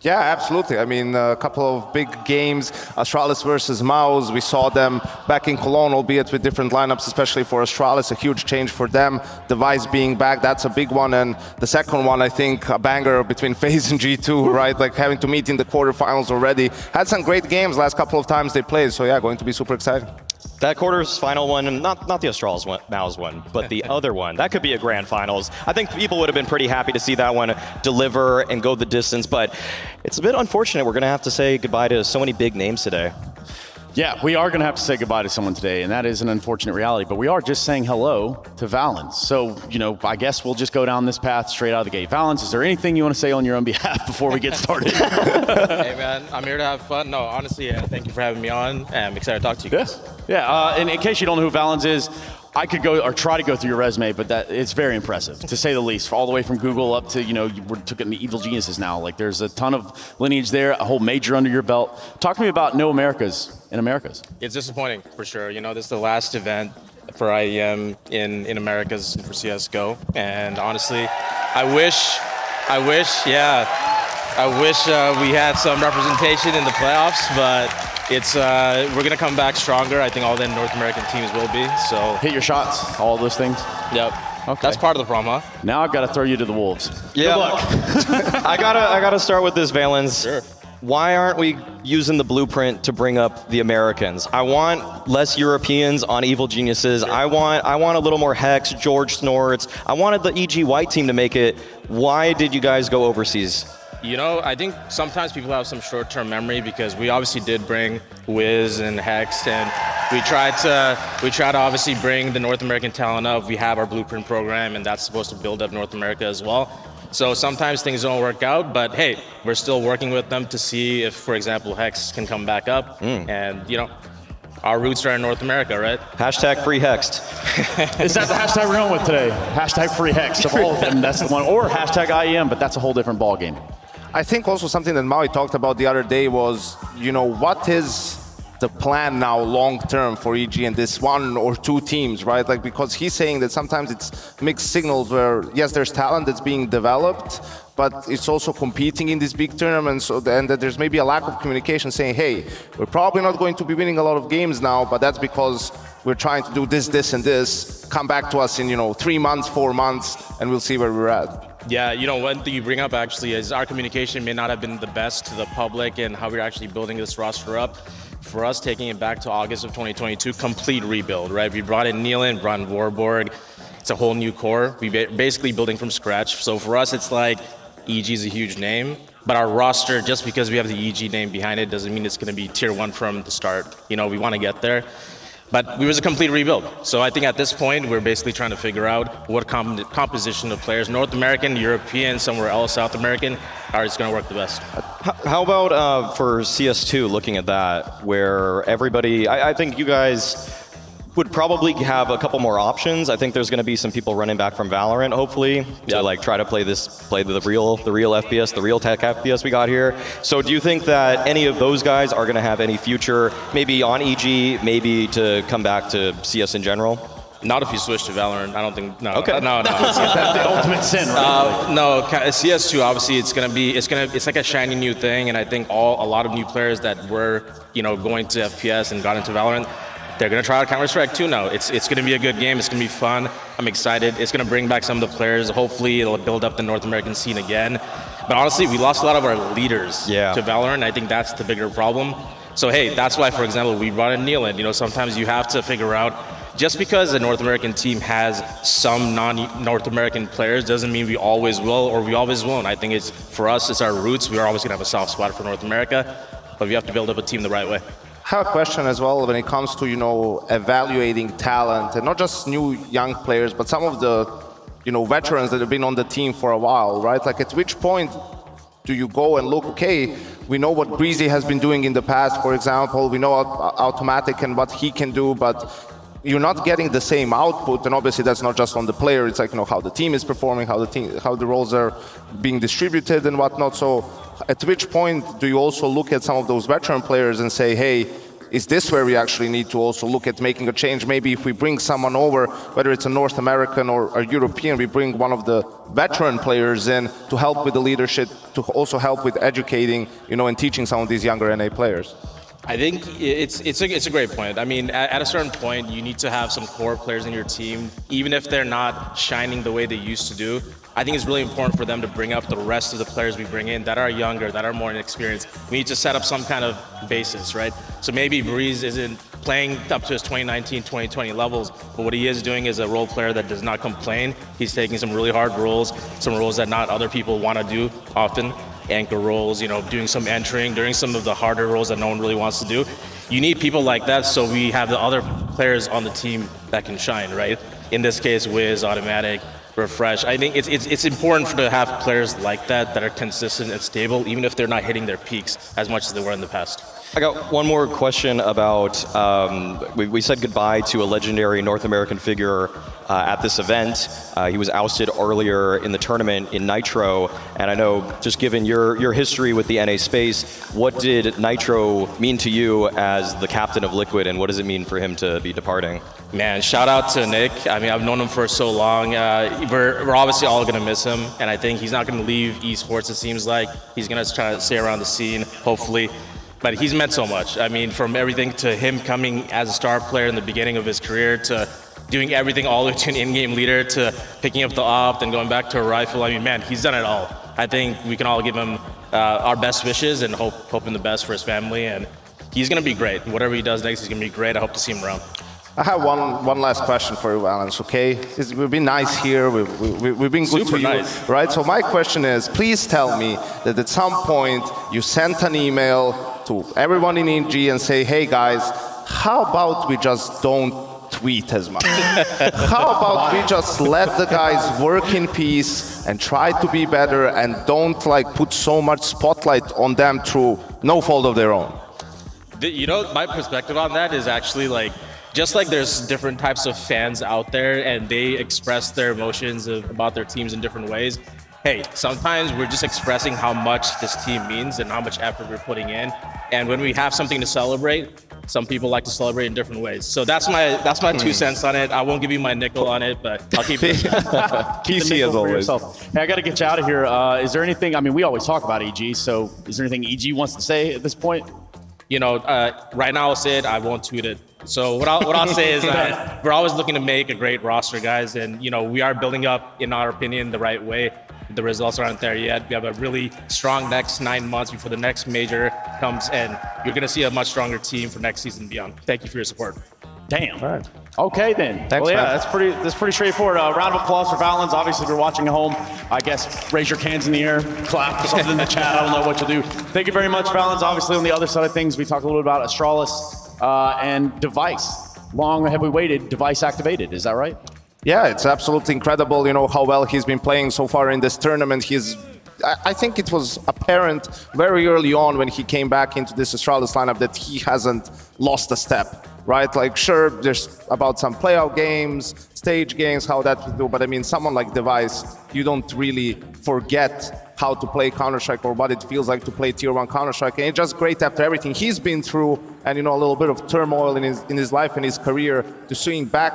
Yeah, absolutely. I mean, a couple of big games, Astralis versus MOUZ. We saw them back in Cologne, albeit with different lineups, especially for Astralis, a huge change for them. Device being back, that's a big one. And the second one, I think, a banger between FaZe and G2, right? Like having to meet in the quarterfinals already. Had some great games last couple of times they played. So yeah, going to be super exciting. That quarters final one, not the Astralis one, MOUZ one, but the other one, that could be a grand finals. I think people would have been pretty happy to see that one deliver and go the distance, but it's a bit unfortunate. We're going to have to say goodbye to so many big names today. Yeah, we are going to have to say goodbye to someone today, and that is an unfortunate reality, but we are just saying hello to Valens. So, you know, I guess we'll just go down this path straight out of the gate. Valens, is there anything you want to say on your own behalf before we get started? Hey, man, I'm here to have fun. No, honestly, thank you for having me on. I'm excited to talk to you guys. Yeah, and in case you don't know who Valens is, I could go or try to go through your resume, but it's very impressive, to say the least. All the way from Google up to, you know, we're taking the Evil Geniuses now. Like, there's a ton of lineage there, a whole major under your belt. Talk to me about No Americas in Americas. It's disappointing, for sure. You know, this is the last event for IEM in Americas for CSGO. And honestly, I wish we had some representation in the playoffs, but we're gonna come back stronger. I think all the North American teams will be. So hit your shots, all those things. Yep. Okay. That's part of the problem, huh? Now I've got to throw you to the wolves. Yeah. Good luck. I gotta start with this, Valens. Sure. Why aren't we using the blueprint to bring up the Americans? I want less Europeans on Evil Geniuses. Sure. I want a little more Hex, George Snorts. I wanted the EG White team to make it. Why did you guys go overseas? You know, I think sometimes people have some short-term memory because we obviously did bring Wiz and Hex, and we try to obviously bring the North American talent up. We have our blueprint program, and that's supposed to build up North America as well. So sometimes things don't work out, but hey, we're still working with them to see if, for example, Hex can come back up. And, you know, our roots are in North America, right? Hashtag free Hexed. Is that the hashtag we're going with today? Hashtag free Hexed of all of them, that's the one. Or hashtag IEM, but that's a whole different ballgame. I think also something that Maui talked about the other day was, you know, what is the plan now long term for EG and this one or two teams, right? Like, because he's saying that sometimes it's mixed signals where, yes, there's talent that's being developed, but it's also competing in these big tournaments, and that there's maybe a lack of communication saying, hey, we're probably not going to be winning a lot of games now, but that's because we're trying to do this, this, and this. Come back to us in, you know, 3 months, 4 months, and we'll see where we're at. Yeah, you know, one thing you bring up actually is our communication may not have been the best to the public and how we're actually building this roster up. For us, taking it back to August of 2022, complete rebuild, right? We brought in Nealon, brought in Warborg. It's a whole new core. We're basically building from scratch. So for us, it's like EG is a huge name, but our roster, just because we have the EG name behind it, doesn't mean it's going to be tier 1 from the start. You know, we want to get there. But it was a complete rebuild. So I think at this point, we're basically trying to figure out what composition of players, North American, European, somewhere else, South American, are it's going to work the best. How about for CS2, looking at that, where everybody, I think you guys would probably have a couple more options. I think there's going to be some people running back from Valorant, hopefully, to like try to play the real FPS, the real tech FPS we got here. So do you think that any of those guys are going to have any future, maybe on EG, maybe to come back to CS in general? Not if you switch to Valorant. I don't think. No. Okay. No. That's the ultimate sin, right? No. CS2. Obviously, it's like a shiny new thing, and I think a lot of new players that were, you know, going to FPS and got into Valorant, they're going to try out Counter-Strike too now. It's going to be a good game. It's going to be fun. I'm excited. It's going to bring back some of the players. Hopefully, it'll build up the North American scene again. But honestly, we lost a lot of our leaders to Valorant. I think that's the bigger problem. So, hey, that's why, for example, we brought in Nealon. You know, sometimes you have to figure out, just because a North American team has some non-North American players doesn't mean we always will or we always won't. I think it's, for us, it's our roots. We are always going to have a soft spot for North America, but we have to build up a team the right way. I have a question as well when it comes to, evaluating talent, and not just new young players, but some of the, veterans that have been on the team for a while, right? Like, at which point do you go and look, okay, we know what Breezy has been doing in the past, for example, we know Automatic and what he can do, but you're not getting the same output, and obviously that's not just on the player, it's like, how the team is performing, how the roles are being distributed and whatnot. So at which point do you also look at some of those veteran players and say, hey, is this where we actually need to also look at making a change? Maybe if we bring someone over, whether it's a North American or a European, we bring one of the veteran players in to help with the leadership, to also help with educating, and teaching some of these younger NA players. I think it's a great point. I mean, at a certain point, you need to have some core players in your team, even if they're not shining the way they used to do. I think it's really important for them to bring up the rest of the players we bring in that are younger, that are more inexperienced. We need to set up some kind of basis, right? So maybe Breeze isn't playing up to his 2019, 2020 levels, but what he is doing is a role player that does not complain. He's taking some really hard roles, some roles that not other people want to do often. Anchor roles, doing some entering, doing some of the harder roles that no one really wants to do. You need people like that so we have the other players on the team that can shine, right? In this case, Wiz, Automatic, Refresh. I think it's important to have players like that are consistent and stable, even if they're not hitting their peaks as much as they were in the past. I got one more question about, we said goodbye to a legendary North American figure at this event. He was ousted earlier in the tournament in Nitro, and I know, just given your history with the NA space, what did Nitro mean to you as the captain of Liquid, and what does it mean for him to be departing? Man, shout out to Nick. I mean, I've known him for so long. We're obviously all going to miss him, and I think he's not going to leave esports, it seems like. He's going to try to stay around the scene, hopefully. But he's meant so much. I mean, from everything to him coming as a star player in the beginning of his career to doing everything all the way to an in-game leader to picking up the op and going back to a rifle. I mean, man, he's done it all. I think we can all give him our best wishes and hope him the best for his family. And he's going to be great. Whatever he does next, he's going to be great. I hope to see him around. I have one last question for you, Valens, okay? We've been nice here, we've been good to you, nice. Right? So my question is, please tell me that at some point you sent an email to everyone in EG and say, hey guys, how about we just don't tweet as much? How about we just let the guys work in peace and try to be better and don't put so much spotlight on them through no fault of their own? My perspective on that is actually just like there's different types of fans out there and they express their emotions about their teams in different ways. Hey, sometimes we're just expressing how much this team means and how much effort we're putting in. And when we have something to celebrate, some people like to celebrate in different ways. So that's my 2 cents on it. I won't give you my nickel on it, but I'll keep it. PC as always. Hey, I got to get you out of here. Is there anything, I mean, we always talk about EG, so is there anything EG wants to say at this point? Right now I'll say it, I won't tweet it. So what I'll say is we're always looking to make a great roster, guys, and we are building up, in our opinion, the right way. The results aren't there yet. We have a really strong next 9 months before the next major comes, and you're going to see a much stronger team for next season and beyond. Thank you for your support. Damn. All right. Okay then. Thanks, well, yeah, man. that's pretty straightforward. Round of applause for Valens. Obviously, if you're watching at home, I guess raise your hands in the air, clap or something in the chat. I don't know what to do. Thank you very much, Valens. Obviously, on the other side of things, we talked a little bit about Astralis and Device. Long have we waited? Device activated. Is that right? Yeah, it's absolutely incredible, how well he's been playing so far in this tournament. I think it was apparent very early on when he came back into this Astralis lineup that he hasn't lost a step, right? Sure, there's about some playout games, stage games, how that would do, but I mean, someone like Device, you don't really forget how to play Counter-Strike or what it feels like to play Tier 1 Counter-Strike, and it's just great after everything he's been through and, a little bit of turmoil in his life and his career, to seeing back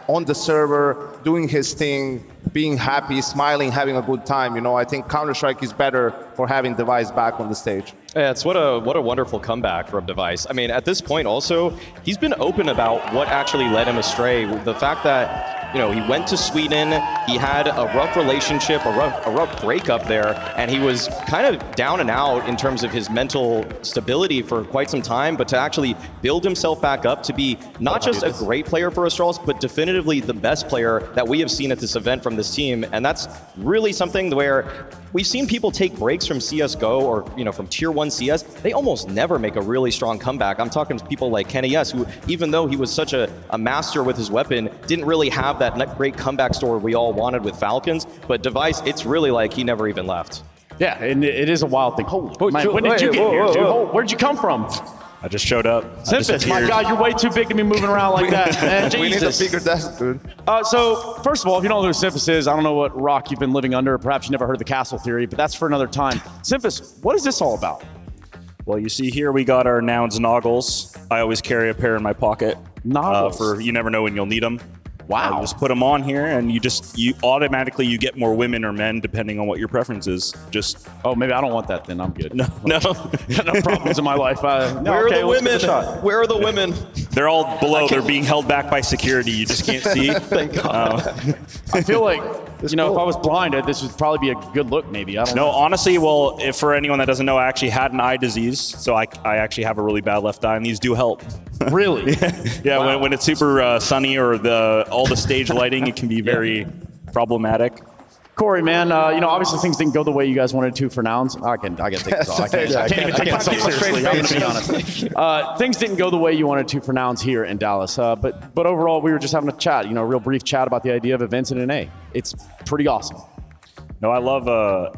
on the server, doing his thing, being happy, smiling, having a good time. I think Counter-Strike is better for having Device back on the stage. Yeah, it's what a wonderful comeback from Device. I mean, at this point also, he's been open about what actually led him astray. The fact that you know, he went to Sweden, he had a rough relationship, a rough breakup there, and he was kind of down and out in terms of his mental stability for quite some time, but to actually build himself back up to be not just a great player for Astralis, but definitively the best player that we have seen at this event from this team. And that's really something where we've seen people take breaks from CSGO or, you know, from Tier 1 CS. They almost never make a really strong comeback. I'm talking to people like Kenny S, who, even though he was such a master with his weapon, didn't really have that great comeback story we all wanted with Falcons. But Device, it's really like he never even left. Yeah, and it is a wild thing. Holy man, when did you get here, dude? Where'd you come from? I just showed up. Simpus, my God, you're way too big to be moving around like that, man. We need a Jesus. bigger desk, dude. So, first of all, if you don't know who Simpus is, I don't know what rock you've been living under. Perhaps you never heard the castle theory, but that's for another time. Simpus, what is this all about? Well, you see here we got our nouns noggles. I always carry a pair in my pocket. Noggles? For you never know when you'll need them. Wow. Just put them on here, and you automatically get more women or men depending on what your preference is. Just maybe I don't want that then. I'm good. No. No problems in my life. Where are the women? Where are the women? They're all below. They're being held back by security. You just can't see. Thank God. I feel like, you know, if I was blinded, this would probably be a good look. Maybe I don't know. No, honestly, well, if for anyone that doesn't know, I actually had an eye disease, so I actually have a really bad left eye, and these do help. Really? Yeah. Wow. When it's super sunny or all the stage lighting, it can be very problematic. Corey, man, you know, obviously things didn't go the way you guys wanted to for nouns. I can take this off. I can't even take myself seriously. I'm going to be honest. Things didn't go the way you wanted to for nouns here in Dallas. But overall, we were just having a chat, you know, a real brief chat about the idea of events in NA. It's pretty awesome. No, I love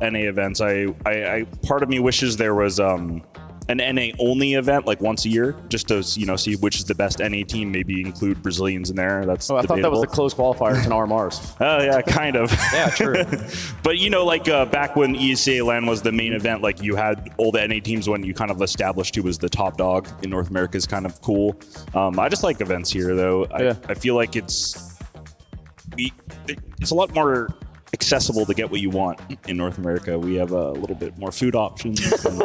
NA events. I part of me wishes there was an NA only event like once a year, just to see which is the best NA team. Maybe include Brazilians in there. That's I debatable. thought that was the close qualifier to RMRs. Oh yeah, kind of. Yeah, true. But you know, like back when ESA LAN was the main event, like you had all the NA teams when you kind of established who was the top dog in North America is kind of cool. I just like events here though. I feel like it's a lot more accessible to get what you want in North America. We have a little bit more food options and stuff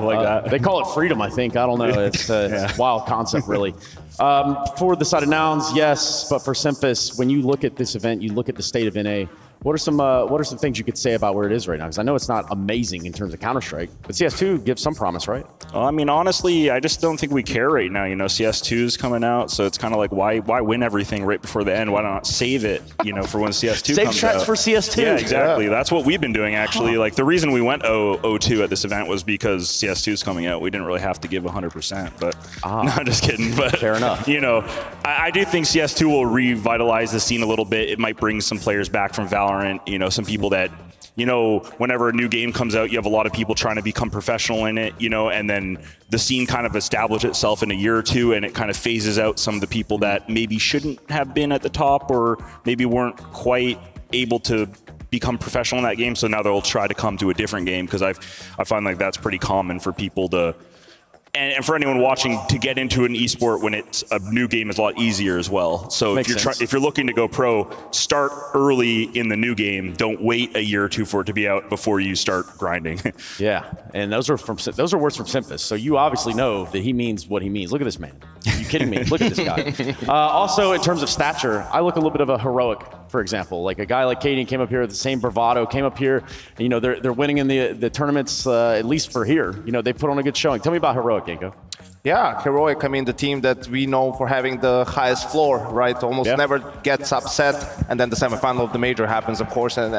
like that. They call it freedom, I think. I don't know. It's a wild concept, really. For the side of nouns, yes, but for Simpus, when you look at this event, you look at the state of NA, what are some things you could say about where it is right now? Because I know it's not amazing in terms of Counter-Strike, but CS2 gives some promise, right? I mean, honestly, I just don't think we care right now. You know, CS2 is coming out, so it's kind of like, why win everything right before the end? Why not save it, for when CS2 save comes out? strats for CS2. Yeah, exactly. Yeah. That's what we've been doing, actually. Like, the reason we went 0-2 at this event was because CS2 is coming out. We didn't really have to give 100%, but no, I'm just kidding. But fair enough. I do think CS2 will revitalize the scene a little bit. It might bring some players back from Valorant, some people that, whenever a new game comes out, you have a lot of people trying to become professional in it, and then the scene kind of establishes itself in a year or two, and it kind of phases out some of the people that maybe shouldn't have been at the top or maybe weren't quite able to become professional in that game. So now they'll try to come to a different game, because I find like that's pretty common for people to, and for anyone watching, to get into an esport when it's a new game is a lot easier as well. So if you're looking to go pro, start early in the new game. Don't wait a year or two for it to be out before you start grinding. Yeah, and those are words from Simpus. So you obviously know that he means what he means. Look at this man. Are you kidding me? Look at this guy. Also, in terms of stature, I look a little bit of a heroic, for example. Like a guy like Katie came up here with the same bravado, came up here, and, they're winning in the tournaments, at least for here. They put on a good showing. Tell me about heroic, Genko. Yeah, Heroic, I mean, the team that we know for having the highest floor, right? Almost never gets upset, and then the semifinal of the major happens, of course, and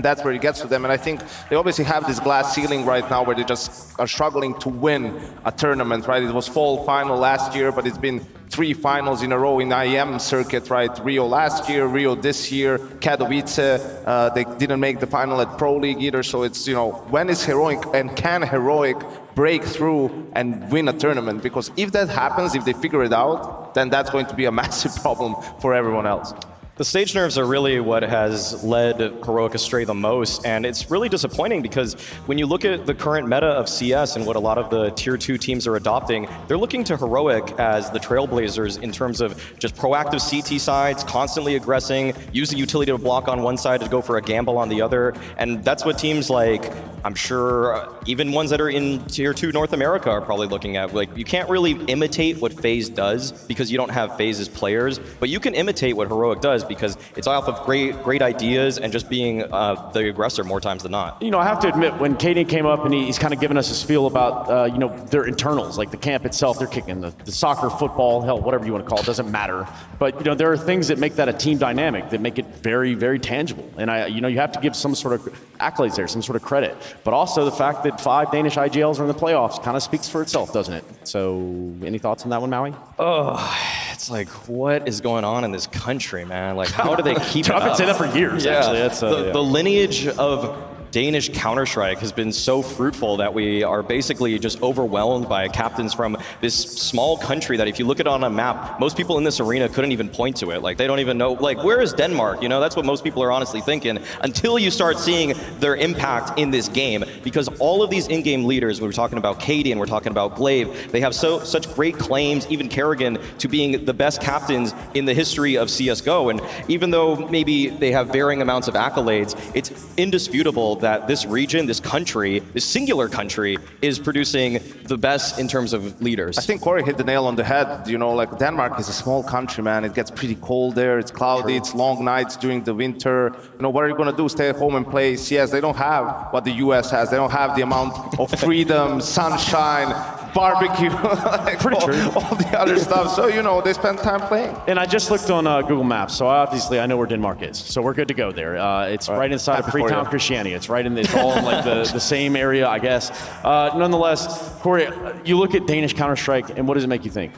that's where it gets to them. And I think they obviously have this glass ceiling right now where they just are struggling to win a tournament, right? It was fall final last year, but it's been 3 finals in a row in IEM circuit, right? Rio last year, Rio this year, Katowice, they didn't make the final at Pro League either, so it's, when is Heroic, and can Heroic break through and win a tournament? Because if that happens, if they figure it out, then that's going to be a massive problem for everyone else. The stage nerves are really what has led Heroic astray the most, and it's really disappointing because when you look at the current meta of CS and what a lot of the tier 2 teams are adopting, they're looking to Heroic as the trailblazers in terms of just proactive CT sides, constantly aggressing, use the utility to block on one side to go for a gamble on the other, and that's what teams like, I'm sure, even ones that are in tier 2 North America are probably looking at. Like, you can't really imitate what FaZe does because you don't have FaZe's players, but you can imitate what Heroic does because it's off of great ideas and just being the aggressor more times than not. You know, I have to admit, when Kaden came up and he's kind of giving us a spiel about, you know, their internals, like the camp itself, they're kicking the soccer, football, hell, whatever you want to call it, doesn't matter. But, you know, there are things that make that a team dynamic, that make it very, very tangible. And, you know, you have to give some sort of accolades there, some sort of credit. But also the fact that 5 Danish IGLs are in the playoffs kind of speaks for itself, doesn't it? So, any thoughts on that one, Maui? Oh, it's like, what is going on in this country, man? Like, how do they keep it up? I've been saying that for years, actually. That's, the lineage of Danish Counter-Strike has been so fruitful that we are basically just overwhelmed by captains from this small country that if you look at it on a map, most people in this arena couldn't even point to it. Like, they don't even know, like, where is Denmark? You know, that's what most people are honestly thinking until you start seeing their impact in this game. Because all of these in-game leaders, we were talking about Katie and we're talking about Glaive, they have such great claims, even Kerrigan, to being the best captains in the history of CSGO. And even though maybe they have varying amounts of accolades, it's indisputable that this region, this country, this singular country, is producing the best in terms of leaders. I think Corey hit the nail on the head. You know, like Denmark is a small country, man. It gets pretty cold there. It's cloudy. It's long nights during the winter. You know, what are you going to do? Stay at home and play CS? They don't have what the US has. They don't have the amount of freedom, sunshine, barbecue, like pretty true. All the other stuff. So, you know, they spend time playing. And I just looked on Google Maps, so obviously I know where Denmark is. So we're good to go there. It's right inside of Freetown, Christiania. It's right in the, it's all in like the same area, I guess. Nonetheless, Corey, you look at Danish Counter-Strike, and what does it make you think?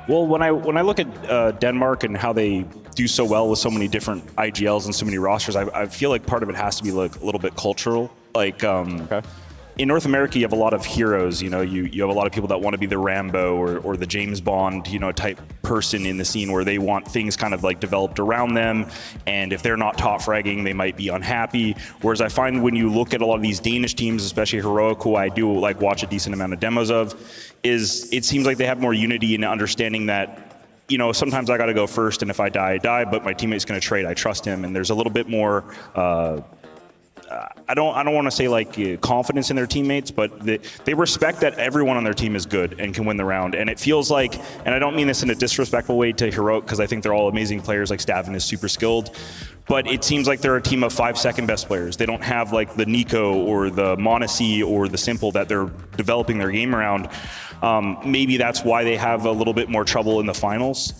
Well, when I look at Denmark and how they do so well with so many different IGLs and so many rosters, I feel like part of it has to be like a little bit cultural. Like, in North America, you have a lot of heroes. You know, you have a lot of people that want to be the Rambo or the James Bond, you know, type person in the scene where they want things kind of like developed around them. And if they're not top fragging, they might be unhappy. Whereas I find when you look at a lot of these Danish teams, especially Heroic, who I do like watch a decent amount of demos of, it seems like they have more unity in understanding that, you know, sometimes I got to go first, and if I die, I die. But my teammate's going to trade. I trust him, and there's a little bit more. I don't want to say like confidence in their teammates, but they respect that everyone on their team is good and can win the round. And it feels like, and I don't mean this in a disrespectful way to Heroic, because I think they're all amazing players. Like Stavin is super skilled, but it seems like they're a team of 5 second best players. They don't have like the Nico or the Monacy or the Simple that they're developing their game around. Maybe that's why they have a little bit more trouble in the finals.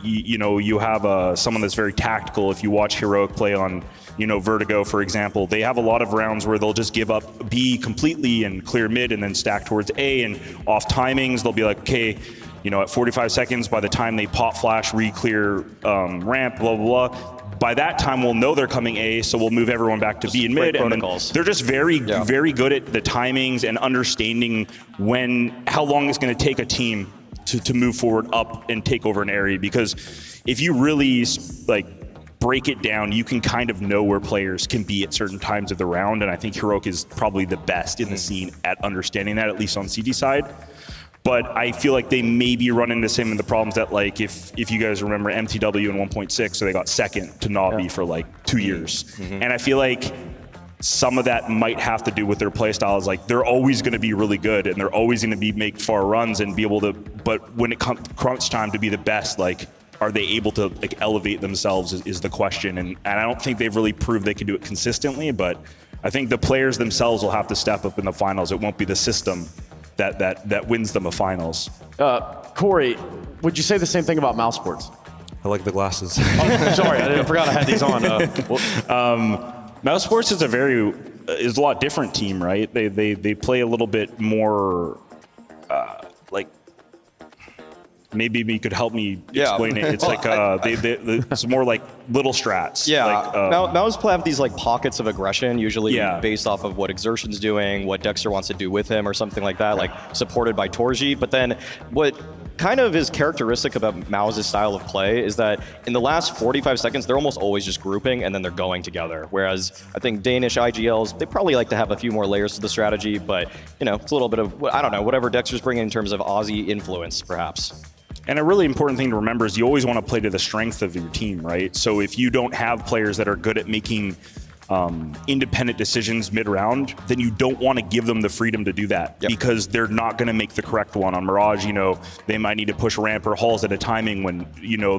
You know, you have someone that's very tactical. If you watch Heroic play on, you know, Vertigo, for example, they have a lot of rounds where they'll just give up B completely and clear mid and then stack towards A, and off timings, they'll be like, okay, you know, at 45 seconds, by the time they pop flash, re-clear ramp, blah, blah, blah. By that time, we'll know they're coming A, so we'll move everyone back to B and mid. And then they're just very good at the timings and understanding how long it's going to take a team to move forward up and take over an area. Because if you really like break it down, you can kind of know where players can be at certain times of the round. And I think Heroic is probably the best in the scene at understanding that, at least on CD side. But I feel like they maybe run into some of the problems that, like, if you guys remember MTW in 1.6, so they got second to Navi for like 2 years. And I feel like some of that might have to do with their play styles. Like, they're always going to be really good and they're always going to make far runs and be able to, but when it comes crunch time to be the best, like, are they able to like elevate themselves is the question. And I don't think they've really proved they can do it consistently, but I think the players themselves will have to step up in the finals. It won't be the system that wins them a finals. Corey, would you say the same thing about MOUZ Sports? I like the glasses. Oh, sorry, I forgot I had these on. MOUZ Sports is a lot different team, right? They play a little bit more like. Maybe you could help me explain it. It's like it's more like little strats. Yeah, like, MOUZ have these like pockets of aggression, usually based off of what Exertion's doing, what Dexter wants to do with him, or something like that, like supported by Torji. But then what kind of is characteristic about MOUZ's style of play is that in the last 45 seconds, they're almost always just grouping and then they're going together. Whereas I think Danish IGLs, they probably like to have a few more layers to the strategy, but it's a little bit of, I don't know, whatever Dexter's bringing in terms of Aussie influence, perhaps. And a really important thing to remember is you always want to play to the strength of your team, right? So if you don't have players that are good at making independent decisions mid-round, then you don't want to give them the freedom to do that because they're not going to make the correct one. On Mirage, they might need to push ramp or halls at a timing when,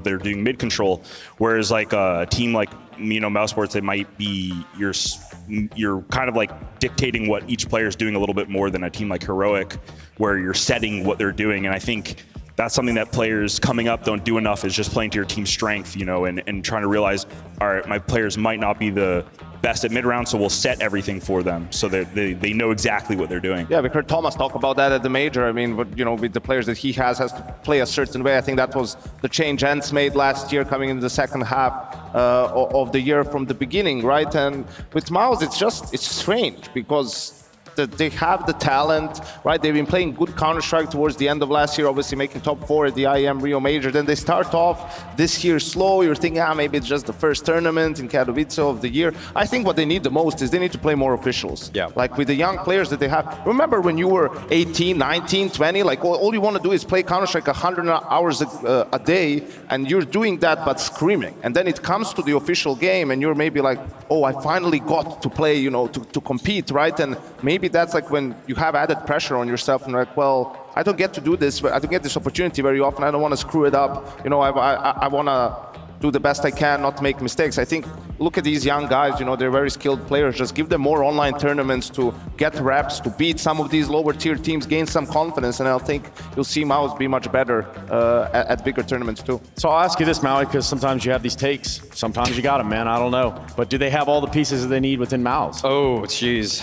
they're doing mid-control. Whereas like a team like, MOUZ Sports, they might be, you're kind of like dictating what each player is doing a little bit more than a team like Heroic, where you're setting what they're doing. And I think that's something that players coming up don't do enough, is just playing to your team's strength, and trying to realize, all right, my players might not be the best at mid-round, so we'll set everything for them so that they know exactly what they're doing. Yeah, we heard Thomas talk about that at the major. I mean, with the players that he has to play a certain way. I think that was the change Ents made last year coming into the second half of the year from the beginning, right? And with MOUZ, it's strange because they have the talent, right? They've been playing good Counter-Strike towards the end of last year, obviously making top 4 at the IEM Rio Major. Then they start off this year slow. You're thinking, maybe it's just the first tournament in Katowice of the year. I think what they need the most is they need to play more officials. Yeah. Like with the young players that they have. Remember when you were 18, 19, 20, like all you want to do is play Counter-Strike 100 hours a day, and you're doing that but screaming. And then it comes to the official game and you're maybe like, oh, I finally got to play, to compete, right? And maybe that's like when you have added pressure on yourself and like, well, I don't get to do this, but I don't get this opportunity very often. I don't want to screw it up. I want to do the best I can, not make mistakes. I think, look at these young guys, they're very skilled players. Just give them more online tournaments to get reps, to beat some of these lower tier teams, gain some confidence, and I think you'll see MOUZ be much better at bigger tournaments too. So I'll ask you this, Maui, because sometimes you have these takes. Sometimes you got them, man. I don't know. But do they have all the pieces that they need within MOUZ? Oh, jeez.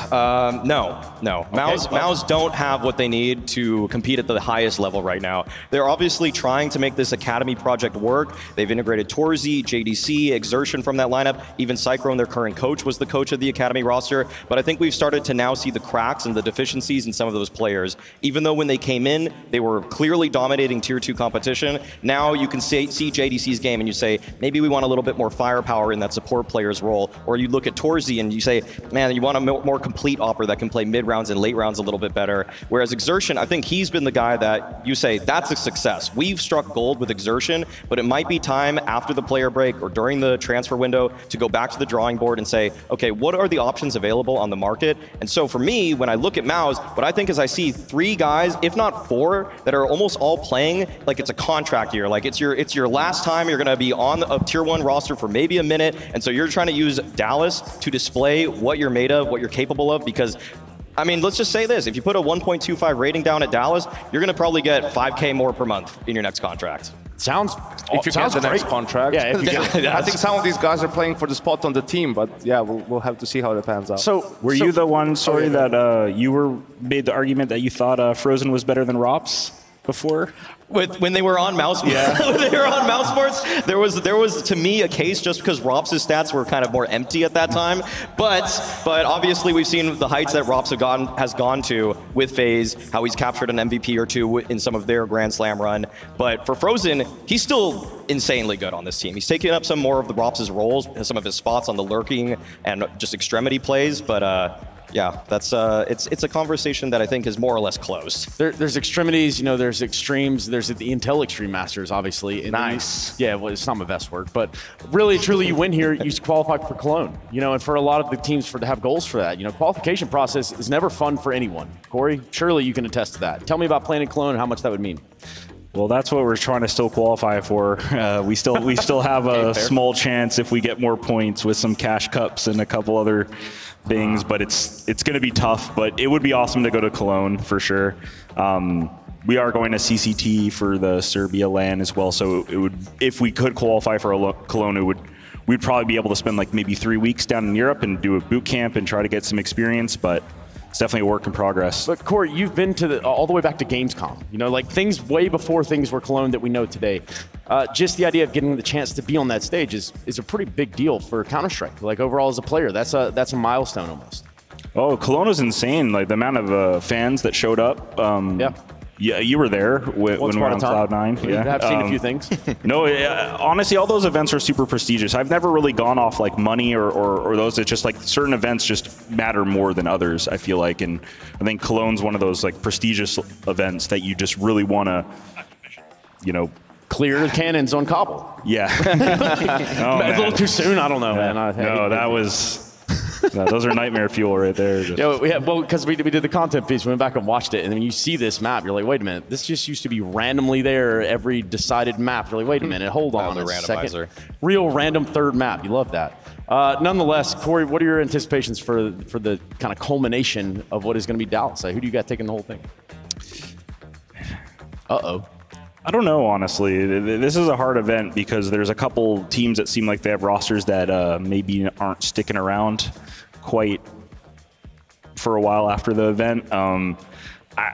No. Okay, MOUZ don't have what they need to compete at the highest level right now. They're obviously trying to make this academy project work. They've integrated Torzi, JDC, Exertion from that lineup. Even Cyclone, their current coach, was the coach of the academy roster. But I think we've started to now see the cracks and the deficiencies in some of those players. Even though when they came in, they were clearly dominating tier 2 competition. Now you can see JDC's game and you say, maybe we want a little bit more firepower in that support player's role. Or you look at Torzi and you say, man, you want a more complete opera that can play mid rounds and late rounds a little bit better. Whereas Exertion, I think he's been the guy that you say, that's a success. We've struck gold with Exertion, but it might be time after the player break or during the transfer window to go back to the drawing board and say, okay, what are the options available on the market? And so for me, when I look at MOUZ, what I think is I see 3 guys, if not 4, that are almost all playing like it's a contract year. Like it's your last time you're gonna be on a tier 1 roster for maybe a minute. And so you're trying to use Dallas to display what you're made of, what you're capable of, because I mean, let's just say this. If you put a 1.25 rating down at Dallas, you're going to probably get 5K more per month in your next contract. Sounds if you get the next contract. Yeah, if you get, I think some of these guys are playing for the spot on the team, but yeah, we'll have to see how it pans out. So were you the one, that you made the argument that you thought Frozen was better than Rops before? When they were on MOUZ, when they were on MOUZ Sports, there was to me a case just because Rops' stats were kind of more empty at that time. But obviously we've seen the heights that Rops has gone to with FaZe, how he's captured an MVP or 2 in some of their Grand Slam run. But for Frozen, he's still insanely good on this team. He's taking up some more of the Rops' roles, some of his spots on the lurking and just extremity plays, but yeah, that's it's a conversation that I think is more or less closed. There's extremities, there's extremes, there's the Intel Extreme Masters, obviously. Nice. Yeah, well, it's not my best word, but really, truly, you win here, you qualify for Cologne. And for a lot of the teams to have goals for that. Qualification process is never fun for anyone. Corey, surely you can attest to that. Tell me about playing in Cologne and how much that would mean. Well, that's what we're trying to still qualify for. We still have a small chance if we get more points with some cash cups and a couple other things, but it's going to be tough. But it would be awesome to go to Cologne for sure. We are going to CCT for the Serbia LAN as well. So it would, if we could qualify for Cologne, we'd probably be able to spend like maybe 3 weeks down in Europe and do a boot camp and try to get some experience. But it's definitely a work in progress. But Corey, you've been to all the way back to Gamescom. Like things way before things were Cologne that we know today. Just the idea of getting the chance to be on that stage is a pretty big deal for Counter-Strike. Like overall as a player, that's a milestone almost. Oh, Cologne is insane. Like the amount of fans that showed up. Yeah, you were there when we were on Cloud9. Yeah, I've seen a few things. No, honestly, all those events are super prestigious. I've never really gone off like money or those. It's just like certain events just matter more than others, I feel like. And I think Cologne's one of those like prestigious events that you just really want to, clear cannons on Cobble. Yeah. A little too soon. I don't know, man. No, that was. No, those are nightmare fuel right there. Because we did the content piece, we went back and watched it, and when you see this map, you're like, wait a minute, this just used to be randomly there every decided map. You're like, wait a minute, hold on a second. Real random third map. You love that. Nonetheless, Corey, what are your anticipations for the kind of culmination of what is going to be Dallas? Who do you got taking the whole thing? Uh-oh. I don't know, honestly. This is a hard event because there's a couple teams that seem like they have rosters that maybe aren't sticking around quite for a while after the event. I'm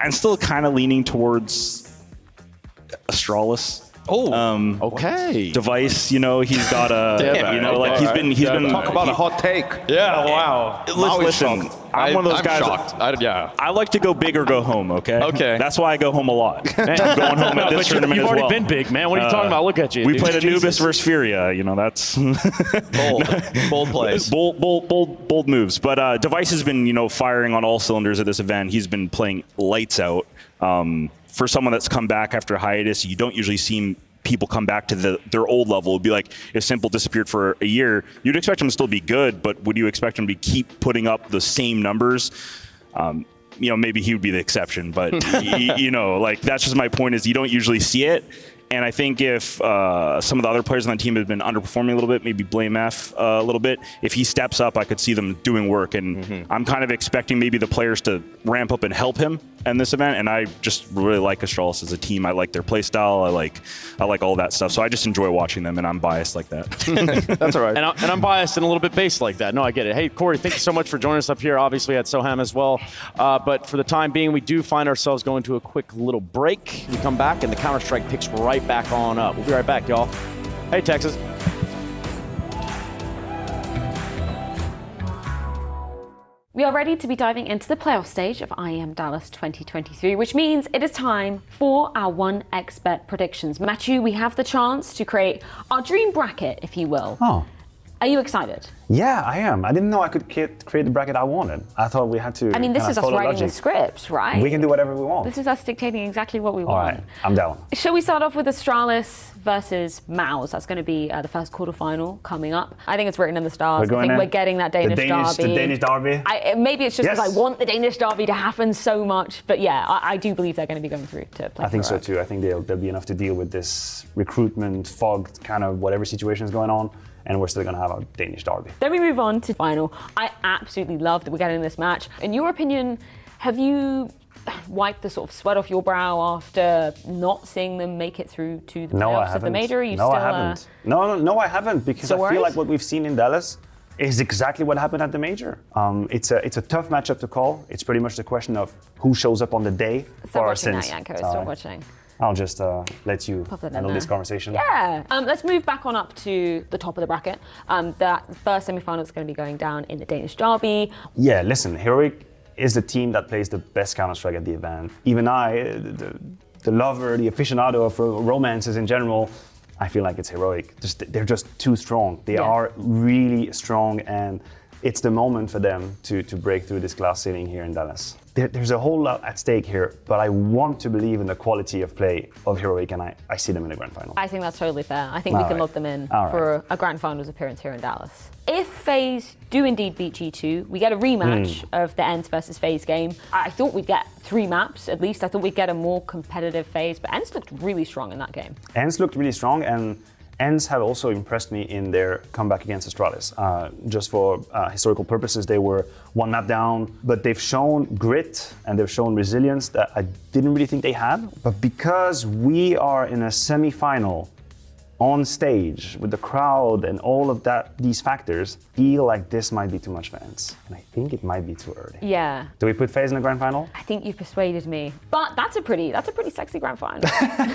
still kind of leaning towards Astralis. Okay. Device, he's got a, he's been. Talk about a hot take. Yeah, wow. Listen, I'm one of those guys. Shocked. I like to go big or go home. Okay. That's why I go home a lot. I'm going home at this tournament you've as well. already been big, man. What are you talking about? Look at you. We played Anubis versus Furia. That's bold plays. Bold moves. But Device has been, firing on all cylinders at this event. He's been playing lights out. For someone that's come back after a hiatus, you don't usually see people come back to their old level. It'd be like if Simple disappeared for a year, you'd expect him to still be good, but would you expect him to keep putting up the same numbers? Maybe he would be the exception, but that's just my point is you don't usually see it. And I think if some of the other players on the team have been underperforming a little bit, maybe blame F a little bit, if he steps up, I could see them doing work. And I'm kind of expecting maybe the players to ramp up and help him in this event. And I just really like Astralis as a team. I like their play style. I like all that stuff. So I just enjoy watching them, and I'm biased like that. That's all right. And I'm biased and a little bit based like that. No, I get it. Hey, Corey, thank you so much for joining us up here, obviously at Soham as well. But for the time being, we do find ourselves going to a quick little break. We come back, and the Counter-Strike picks right back on up. We'll be right back, y'all. Hey, Texas. We are ready to be diving into the playoff stage of IEM Dallas 2023, which means it is time for our 1xBet predictions. Matthew, we have the chance to create our dream bracket, if you will. Oh. Are you excited? Yeah, I am. I didn't know I could create the bracket I wanted. I thought we had to. I mean, this is us writing the scripts, right? We can do whatever we want. This is us dictating exactly what we All want. right, I'm down. Shall we start off with Astralis versus MOUZ? That's going to be the first quarterfinal coming up. I think it's written in the stars. I think we're getting that Danish derby. The Danish derby. Maybe it's just because I want the Danish derby to happen so much. But yeah, I do believe they're going to be going through to play. I think so too. I think they'll be enough to deal with this recruitment, fogged kind of whatever situation is going on. And we're still going to have a Danish derby. Then we move on to final. I absolutely love that we're getting this match. In your opinion, have you wiped the sort of sweat off your brow after not seeing them make it through to the playoffs of the major? Are you no, still, I haven't. No, I haven't, because I feel like what we've seen in Dallas is exactly what happened at the major. It's a tough matchup to call. It's pretty much the question of who shows up on the day for our sins. Stop watching that, Yanko. Stop watching. I'll just let you handle this conversation. Yeah. Let's move back on up to the top of the bracket. That first semi-final is going to be going down in the Danish derby. Yeah, listen, Heroic is the team that plays the best Counter-Strike at the event. Even I, the lover, the aficionado of romances in general, I feel like it's Heroic. They're just too strong. They are really strong, and it's the moment for them to break through this glass ceiling here in Dallas. There's a whole lot at stake here, but I want to believe in the quality of play of Heroic, and I see them in the grand final. I think that's totally fair. I think we can lock them in for a grand finals appearance here in Dallas. If FaZe do indeed beat G2, we get a rematch of the ENCE versus FaZe game. I thought we'd get 3 maps at least. I thought we'd get a more competitive FaZe, but ENCE looked really strong in that game. ENCE looked really strong, and ENCE have also impressed me in their comeback against Astralis. Just for historical purposes, they were 1 map down, but they've shown grit and they've shown resilience that I didn't really think they had. But because we are in a semi-final on stage with the crowd and all of these factors, feel like this might be too much for ENCE. And I think it might be too early. Yeah. Do we put FaZe in the grand final? I think you've persuaded me. But that's a pretty sexy grand final.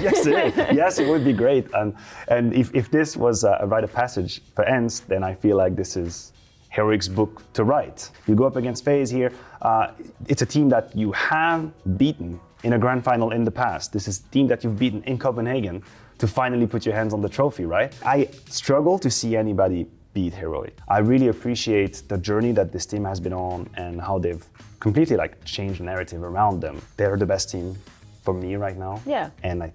Yes, it is. Yes, it would be great. And if this was a rite of passage for ENCE, then I feel like this is Heroic's book to write. You go up against FaZe here. It's a team that you have beaten in a grand final in the past. This is a team that you've beaten in Copenhagen to finally put your hands on the trophy, right? I struggle to see anybody beat Heroic. I really appreciate the journey that this team has been on and how they've completely like changed the narrative around them. They're the best team for me right now. Yeah. And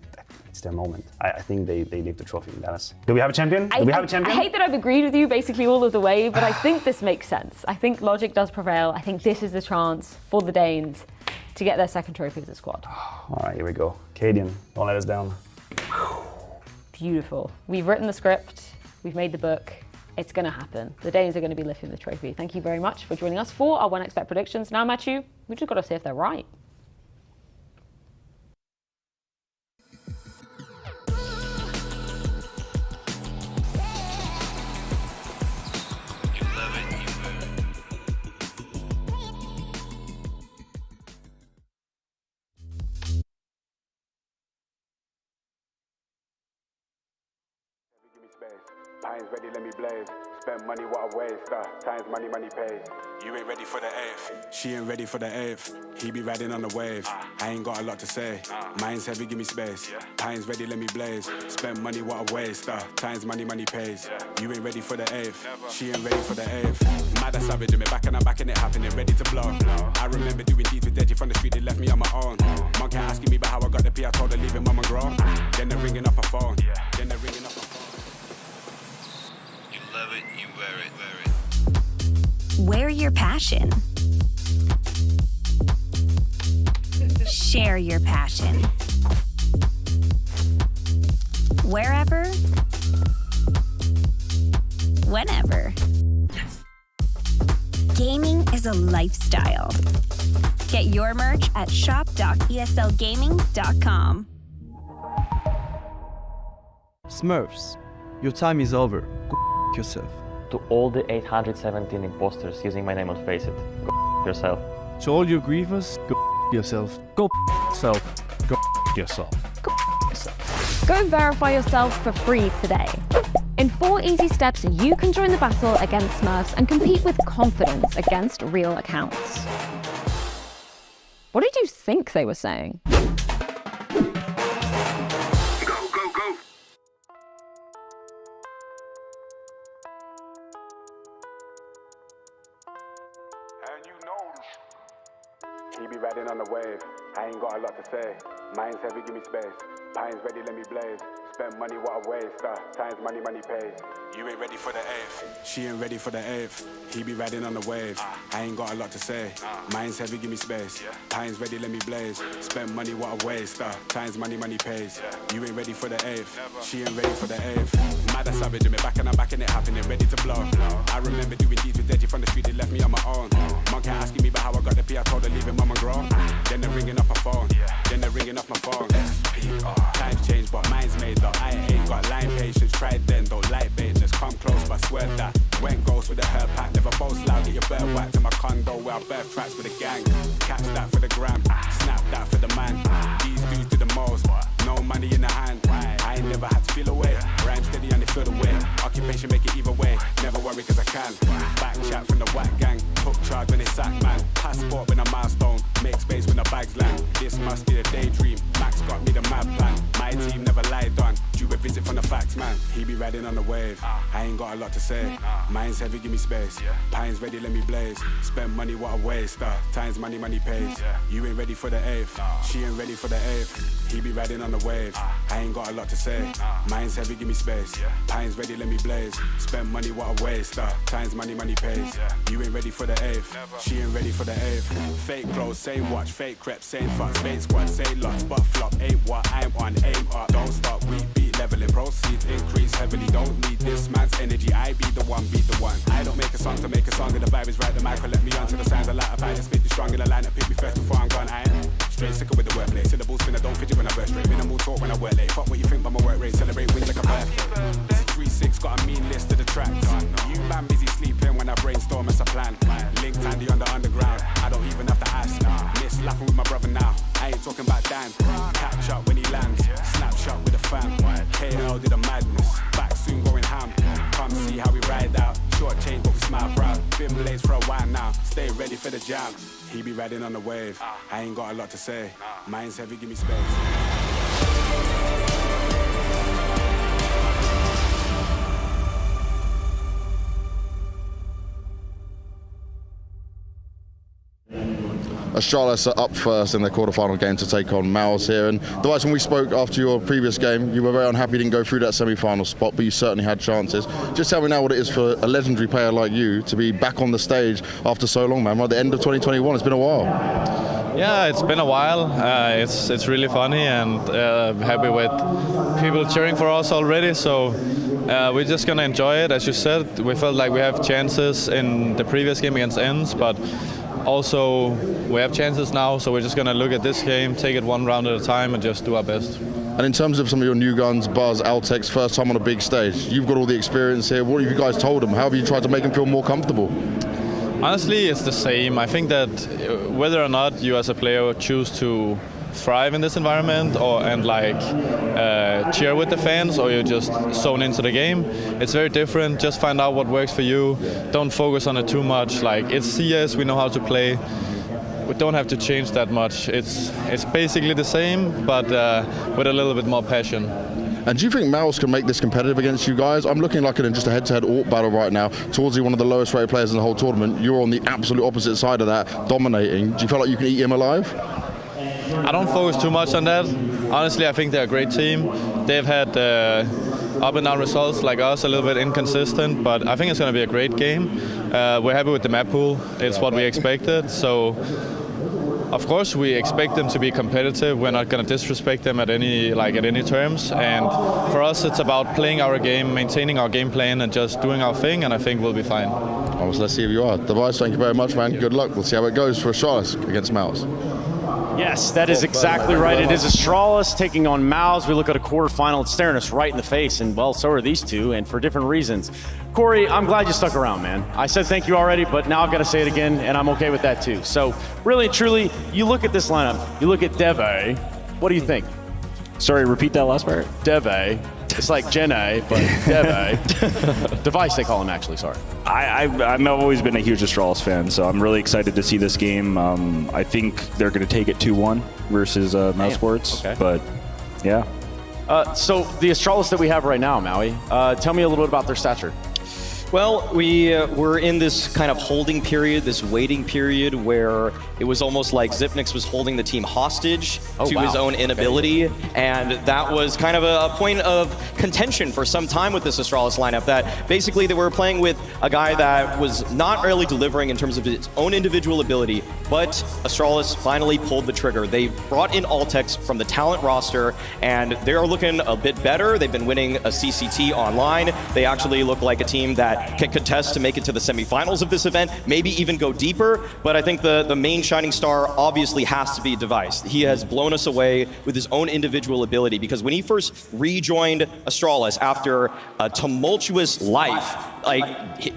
it's their moment. I think they leave the trophy in Dallas. Do we have a champion? Do we have a champion? I hate that I've agreed with you basically all of the way, but I think this makes sense. I think logic does prevail. I think this is the chance for the Danes to get their second trophy as a squad. All right, here we go. Cadian, don't let us down. Beautiful. We've written the script. We've made the book. It's going to happen. The Danes are going to be lifting the trophy. Thank you very much for joining us for our 1xBet predictions. Now, Matthew, we just got to see if they're right. Times ready, let me blaze. Spend money, what a waste. Times money, money pays. You ain't ready for the eighth. She ain't ready for the eighth. He be riding on the wave. I ain't got a lot to say. Mine's heavy, give me space. Times ready, let me blaze. Spend money, what a waste. Times money, money pays. You ain't ready for the eighth. She ain't ready for the eighth. Mad as savage, in me back and I'm back in it happening, ready to blow. I remember doing deeds with Deji from the street, they left me on my own. Monkey asking me about how I got the P, I told her leave him mum and grow. Then they're ringing up her phone. Then they're ringing up her phone. Love it, you wear it, wear it. Wear your passion. Share your passion. Wherever, whenever. Gaming is a lifestyle. Get your merch at shop.eslgaming.com. Smurfs, your time is over. Go yourself. To all the 817 imposters using my name on Face It, go yourself. To all your grievers, go yourself. Go yourself. Go yourself. Go yourself. Go verify yourself for free today. In 4 easy steps, you can join the battle against Smurfs and compete with confidence against real accounts. What did you think they were saying? He be riding on the wave. I ain't got a lot to say. Mine's heavy, give me space. Pine's ready, let me blaze. Spend money, what a waste. Times money, money pays. You ain't ready for the eighth. She ain't ready for the eighth. He be riding on the wave. I ain't got a lot to say. Mine's heavy, give me space. Pine's ready, let me blaze. Spend money, what a waste. Times money, money pays. You ain't ready for the eighth. She ain't ready for the eighth. Mad as savage, in me back and I'm back in it happening, ready to blow. I remember doing deeds with Deji from the street, they left me on my own. Monkey asking me about how I got the P, I told her leave him mum and grow. Then they're ringing off my phone. Then they're ringing off my phone. Times change, but mine's made up. I ain't got line patience, tried then, don't like baitness. Come close, but swear that. Went ghost with a hair pack, never boast loud. Get your bird whacked in my condo where I birth tracks with a gang. Catch that for the gram, snap that for the man. These dudes do the most, no money in the hand. I ain't never had to feel away. Rhyme steady and they feel the way. Occupation make it either way. Never worry cause I can. Back chat from the whack gang. Took charge when they sack man. Passport when a milestone. Make space when the bags land. This must be a daydream. Max got me the mad plan. My team never lied on. Due a visit from the facts man. He be riding on the wave. I ain't got a lot to say. Mine's heavy, give me space. Pine's ready, let me blaze. Spend money, what a waste. Times money, money pays. You ain't ready for the eighth. She ain't ready for the eighth. He be riding on the wave. I ain't got a lot to say. Mine's heavy, give me space. Pine's ready, let me blaze. Spend money, what a waste. Times money, money pays. You ain't ready for the eighth. She ain't ready for the eighth. Fake clothes, same watch, fake crepe, same fuck, fake squad, same lots, but flop ain't what I'm on. Aim up, don't stop, we beat leveling. Proceeds increase heavily. Don't need this man's energy. I be the one, beat the one. I don't make a song to make a song, and the vibe is right. The mic will let me on to the sounds of light. I spit the strong in the line. Pick me first before I'm gone. I am straight sicker with the wordplay. Syllables spin, I don't fidget when I burst straight. Minimal talk when I work late. Fuck what you think by my work rate. Celebrate wins like a birthday. This is 3-6, got a mean list of the tracks. You man busy sleeping when I brainstorm as a plan. Linked Andy on the underground. I don't even have to ask. Miss laughing with my brother now. I ain't talking about Dan. Catch up when he lands. Snapshot with the fam. KL did a madness. Back soon going ham. Come see how we ride out. Short change but we smile proud. Spin blades for a while now, stay ready for the jam. He be riding on the wave, I ain't got a lot to say. Mine's heavy, give me space. Astralis are up first in their quarterfinal game to take on MOUZ here. And Device, when we spoke after your previous game, you were very unhappy you didn't go through that semi-final spot, but you certainly had chances. Just tell me now what it is for a legendary player like you to be back on the stage after so long, man. We're at the end of 2021, it's been a while. Yeah, it's been a while. It's really funny, and happy with people cheering for us already. So we're just gonna enjoy it. As you said, we felt like we have chances in the previous game against ENCE, but also we have chances now. So we're just gonna look at this game, take it one round at a time, and just do our best. And in terms of some of your new guns, BUZZ, Altex, first time on a big stage, you've got all the experience here. What have you guys told them? How have you tried to make them feel more comfortable? Honestly, it's the same. I think that whether or not you as a player choose to thrive in this environment and cheer with the fans, or you just zone into the game, it's very different. Just find out what works for you. Don't focus on it too much. Like, it's CS, we know how to play. We don't have to change that much. It's basically the same, but with a little bit more passion. And do you think MOUZ can make this competitive against you guys? I'm looking like it in just a head-to-head AWP battle right now. Towards one of the lowest rated players in the whole tournament. You're on the absolute opposite side of that, dominating. Do you feel like you can eat him alive? I don't focus too much on that. Honestly, I think they're a great team. They've had up and down results like us, a little bit inconsistent, but I think it's going to be a great game. We're happy with the map pool. It's what we expected. So, of course, we expect them to be competitive. We're not going to disrespect them at any terms. And for us, it's about playing our game, maintaining our game plan, and just doing our thing. And I think we'll be fine. Well, let's see if you are. Device, thank you very much, man. Good luck. We'll see how it goes for Astralis against MOUZ. Yes, that is exactly right. It is Astralis taking on MOUZ. We look at a quarterfinal. It's staring us right in the face, and well, so are these two, and for different reasons. Corey, I'm glad you stuck around, man. I said thank you already, but now I've got to say it again, and I'm okay with that too. So really and truly, you look at this lineup, you look at Deve. What do you think? Sorry, repeat that last part. Deve. It's like Jenna, but Deve. Device, they call him, actually, sorry. I've always been a huge Astralis fan, so I'm really excited to see this game. I think they're going to take it 2-1 versus MOUZ Sports, okay. But yeah. So the Astralis that we have right now, Maui, tell me a little bit about their stature. Well, we're in this kind of holding period, this waiting period where it was almost like Zipnix was holding the team hostage to his own inability. Okay. And that was kind of a point of contention for some time with this Astralis lineup, that basically they were playing with a guy that was not really delivering in terms of his own individual ability, but Astralis finally pulled the trigger. They brought in Altex from the talent roster, and they're looking a bit better. They've been winning a CCT online. They actually look like a team that can contest to make it to the semifinals of this event, maybe even go deeper. But I think the main shining star obviously has to be Device. He has blown us away with his own individual ability, because when he first rejoined Astralis after a tumultuous life, like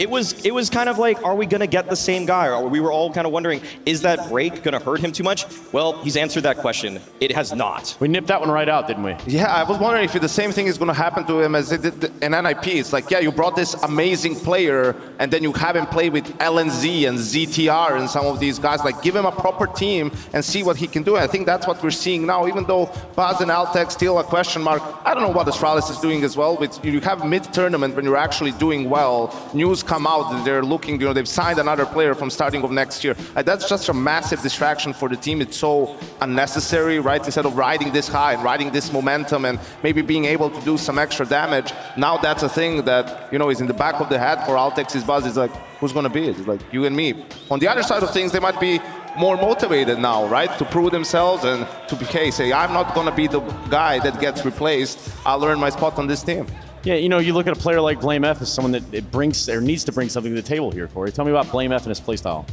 it was kind of like, are we gonna get the same guy? Or we were all kind of wondering, is that break gonna hurt him too much? Well, he's answered that question. It has not. We nipped that one right out, didn't we? Yeah, I was wondering if the same thing is gonna happen to him as it did in NIP. It's like, yeah, you brought this amazing player, and then you have him play with LNZ and ZTR and some of these guys. Like, give him a proper team and see what he can do. And I think that's what we're seeing now, even though BUZZ and Altex still a question mark. I don't know what Astralis is doing as well. But you have mid-tournament when you're actually doing well. News come out that they're looking, they've signed another player from starting of next year. That's just a massive distraction for the team. It's so unnecessary, right? Instead of riding this high and riding this momentum and maybe being able to do some extra damage, now that's a thing that, is in the back of the head for Altex's BUZZ. Is like, who's gonna be it? It's like you and me. On the other side of things, they might be more motivated now, right? To prove themselves and to say, I'm not gonna be the guy that gets replaced. I'll earn my spot on this team. Yeah, you look at a player like Blame F as someone that brings or needs to bring something to the table here, Corey. Tell me about Blame F and his playstyle.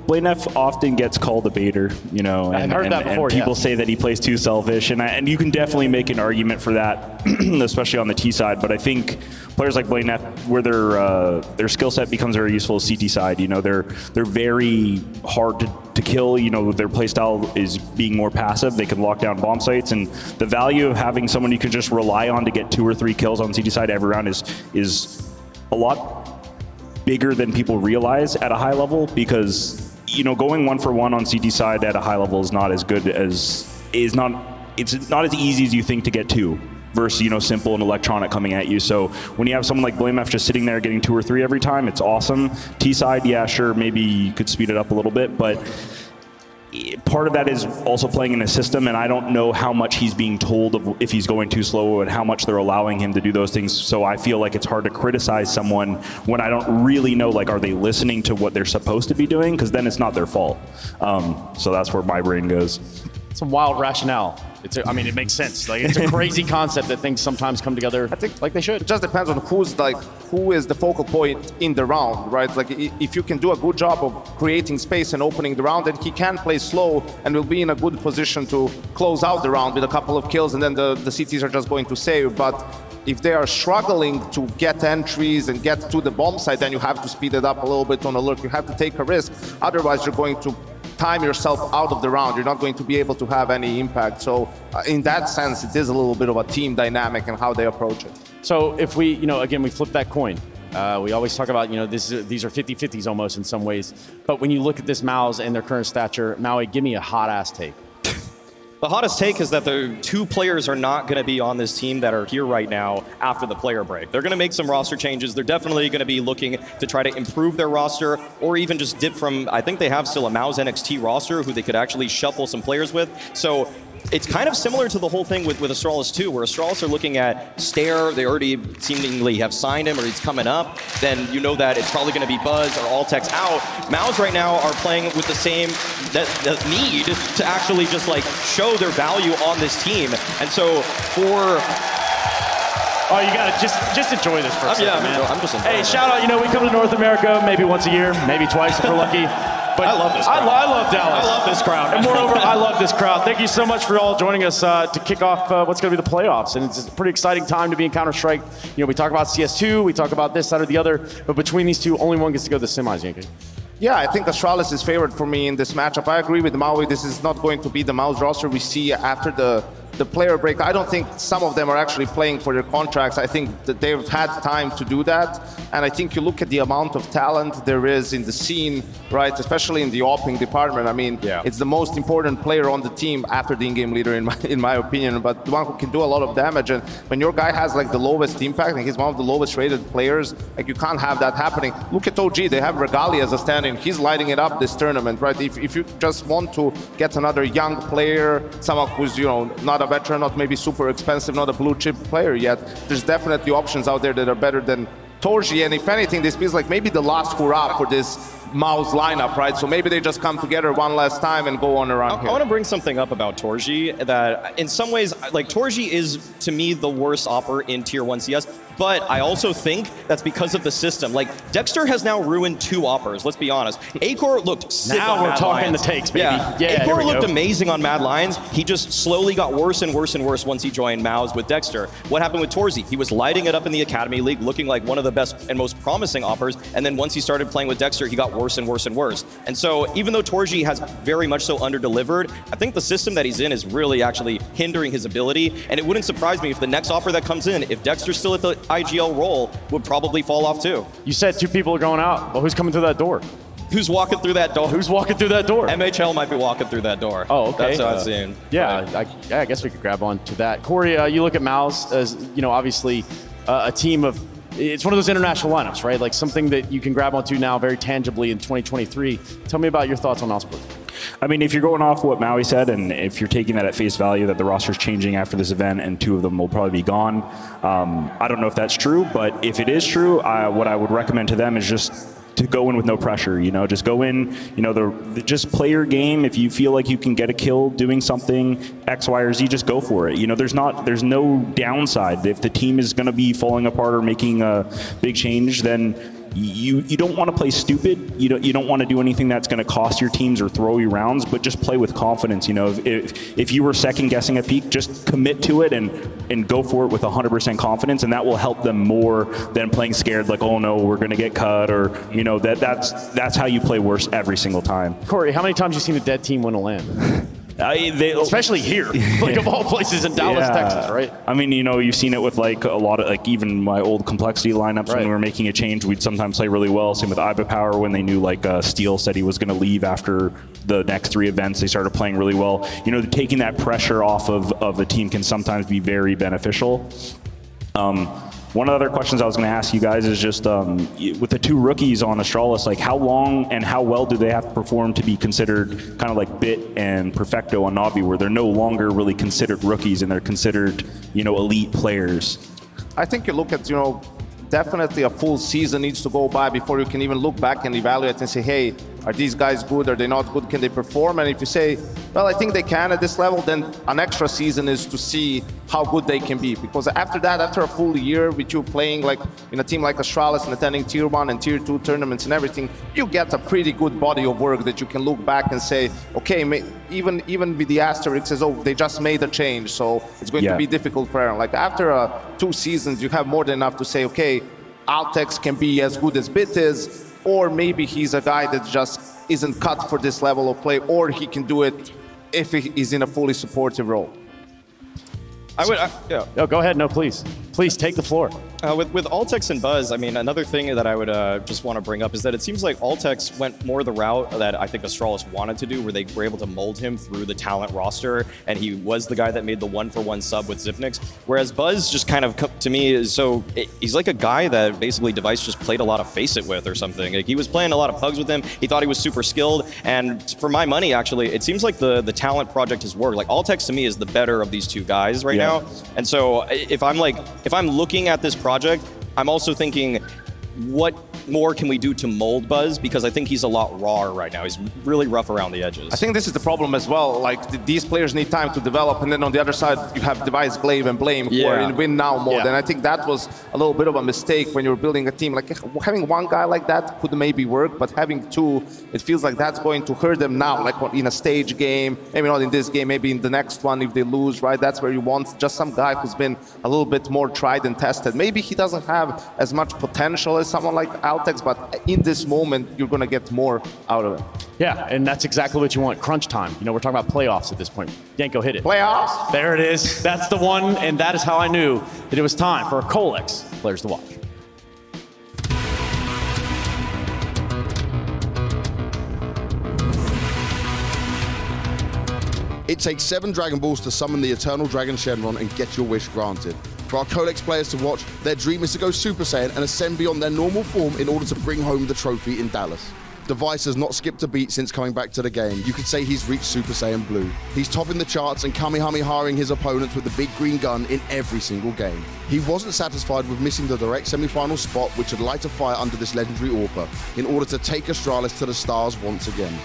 Blame F often gets called a baiter, I've heard that before, and people say that he plays too selfish, and you can definitely make an argument for that, especially on the T side. But I think players like Blame F, where their skill set becomes very useful as CT side, they're very hard to kill. Their playstyle is being more passive. They can lock down bomb sites, and the value of having someone you can just rely on to get 2 or 3 kills on CT side every round is a lot bigger than people realize at a high level, because going 1-for-1 on CT side at a high level is not as good as it's not as easy as you think to get to versus simple and electronic coming at you. So when you have someone like BlameF just sitting there getting 2 or 3 every time, it's awesome. T side, yeah, sure, maybe you could speed it up a little bit, but part of that is also playing in a system, and I don't know how much he's being told of if he's going too slow and how much they're allowing him to do those things. So I feel like it's hard to criticize someone when I don't really know, like, are they listening to what they're supposed to be doing? Because then it's not their fault. So that's where my brain goes. Some wild rationale. It makes sense. Like, it's a crazy concept that things sometimes come together, I think, like they should. It just depends on who is the focal point in the round, right? Like, if you can do a good job of creating space and opening the round, then he can play slow and will be in a good position to close out the round with a couple of kills, and then the CTs are just going to save. But if they are struggling to get entries and get to the bomb site, then you have to speed it up a little bit on alert. You have to take a risk. Otherwise, you're going to time yourself out of the round. You're not going to be able to have any impact. So in that sense, it is a little bit of a team dynamic and how they approach it. So if we, again, we flip that coin. We always talk about, these are 50-50s almost in some ways. But when you look at this MOUZ and their current stature, Maui, give me a hot-ass take. The hottest take is that the 2 players are not going to be on this team that are here right now after the player break. They're going to make some roster changes. They're definitely going to be looking to try to improve their roster, or even just dip from, I think they have still a MOUZ NXT roster who they could actually shuffle some players with. So it's kind of similar to the whole thing with Astralis too, where Astralis are looking at Stair. They already seemingly have signed him, or he's coming up. Then you know that it's probably going to be Buzz or Alltech's out. MOUZ right now are playing with the same that need to actually just like show their value on this team. And so for you gotta just enjoy this for a second, man. I'm just enjoying it. Shout out, we come to North America maybe once a year, maybe twice if we're lucky. But I love this crowd. I love Dallas. I love this crowd. And moreover, I love this crowd. Thank you so much for all joining us to kick off what's going to be the playoffs. And it's a pretty exciting time to be in Counter-Strike. We talk about CS2, we talk about this, that, or the other. But between these two, only one gets to go to the semis, Yankee. Yeah, I think Astralis is favored for me in this matchup. I agree with Maui. This is not going to be the MOUZ roster we see after the player break. I don't think some of them are actually playing for their contracts. I think that they've had time to do that. And I think you look at the amount of talent there is in the scene, right? Especially in the opening department. It's the most important player on the team after the in-game leader, in my opinion, but the one who can do a lot of damage. And when your guy has like the lowest impact, and he's one of the lowest rated players, like you can't have that happening. Look at OG, they have Regali as a stand-in. He's lighting it up this tournament, right? If you just want to get another young player, someone who's, not a veteran, not maybe super expensive, not a blue chip player yet, there's definitely options out there that are better than Torji. And if anything, this feels like maybe the last hurrah for this MOUZ lineup, right? So maybe they just come together one last time and go on around here. I want to bring something up about Torji that in some ways, like Torji is to me the worst opper in Tier 1 CS. But I also think that's because of the system. Like, Dexter has now ruined 2 oppers, let's be honest. Acor looked sick now on we're Mad talking Lions. the takes, baby. Yeah, Acor looked amazing on Mad Lions. He just slowly got worse and worse and worse once he joined MOUZ with Dexter. What happened with Torzi? He was lighting it up in the Academy League, looking like one of the best and most promising oppers, and then once he started playing with Dexter, he got worse and worse and worse. And so even though Torji has very much so under-delivered, I think the system that he's in is really actually hindering his ability, and it wouldn't surprise me if the next opper that comes in, if Dexter's still at the IGL role, would probably fall off too. You said 2 people are going out. Well, who's coming through that door? Who's walking through that door? Who's walking through that door? MHL might be walking through that door. Oh, okay. That's what I've seen. Yeah, I guess we could grab on to that. Corey, you look at MOUZ as, obviously a team of, it's one of those international lineups, right? Like something that you can grab onto now very tangibly in 2023. Tell me about your thoughts on Esports. If you're going off what Maui said, and if you're taking that at face value that the roster's changing after this event and 2 of them will probably be gone, I don't know if that's true, but if it is true, what I would recommend to them is just to go in with no pressure, just go in, just play your game. If you feel like you can get a kill doing something X, Y, or Z, just go for it. There's no downside. If the team is going to be falling apart or making a big change, then you don't want to play stupid. You don't want to do anything that's going to cost your teams or throw you rounds, but just play with confidence. If you were second guessing a peak, just commit to it and go for it with 100% confidence, and that will help them more than playing scared, like, oh no, we're going to get cut, or that's how you play worse every single time. Corey, how many times have you seen a dead team win a LAN? Especially here, like of all places in Dallas, Texas, right? I mean, you've seen it with like a lot of like even my old complexity lineups when we were making a change, we'd sometimes play really well. Same with Power when they knew like Steele said he was going to leave after the next 3 events, they started playing really well. Taking that pressure off of the team can sometimes be very beneficial. One of the other questions I was going to ask you guys is just with the 2 rookies on Astralis, like how long and how well do they have to perform to be considered kind of like Bit and Perfecto on Navi, where they're no longer really considered rookies and they're considered, elite players? I think you look at, definitely a full season needs to go by before you can even look back and evaluate and say, hey, are these guys good? Are they not good? Can they perform? And if you say, well, I think they can at this level, then an extra season is to see how good they can be. Because after that, after a full year with you playing like in a team like Astralis and attending Tier 1 and Tier 2 tournaments and everything, you get a pretty good body of work that you can look back and say, okay, even with the asterisk says, oh, they just made a change, so it's going to be difficult for Aaron. Like after 2 seasons, you have more than enough to say, okay, Altex can be as good as Bit is, or maybe he's a guy that just isn't cut for this level of play, or he can do it if he is in a fully supportive role. No, go ahead. No, please. Please take the floor. With Altex and Buzz, I mean, another thing that I would just want to bring up is that it seems like Altex went more the route that I think Astralis wanted to do, where they were able to mold him through the talent roster, and he was the guy that made the 1-for-1 sub with Zipnix. Whereas Buzz just kind of, to me, he's like a guy that basically Device just played a lot of Face It with or something. Like, he was playing a lot of pugs with him. He thought he was super skilled, and for my money, actually, it seems like the talent project has worked. Like, Altex to me is the better of these 2 guys right now. And so if I'm looking at this project, I'm also thinking, what more can we do to mold Buzz? Because I think he's a lot rawer right now. He's really rough around the edges. I think this is the problem as well. Like, these players need time to develop, and then on the other side, you have Device, Glaive, and Blame who are in win now mode. And I think that was a little bit of a mistake when you're building a team. Like, having 1 guy like that could maybe work, but having 2, it feels like that's going to hurt them now. Like in a stage game, maybe not in this game, maybe in the next one if they lose, right? That's where you want just some guy who's been a little bit more tried and tested. Maybe he doesn't have as much potential as someone like Altex, but in this moment, you're going to get more out of it. Yeah, and that's exactly what you want. Crunch time. We're talking about playoffs at this point. Yanko, hit it. Playoffs? There it is. That's the one, and that is how I knew that it was time for Colex players to watch. It takes 7 Dragon Balls to summon the Eternal Dragon Shenron and get your wish granted. For our Codex players to watch, their dream is to go Super Saiyan and ascend beyond their normal form in order to bring home the trophy in Dallas. Device has not skipped a beat since coming back to the game. You could say he's reached Super Saiyan Blue. He's topping the charts and Kamehamehaing his opponents with the big green gun in every single game. He wasn't satisfied with missing the direct semi-final spot, which would light a fire under this legendary AWPer, in order to take Astralis to the stars once again.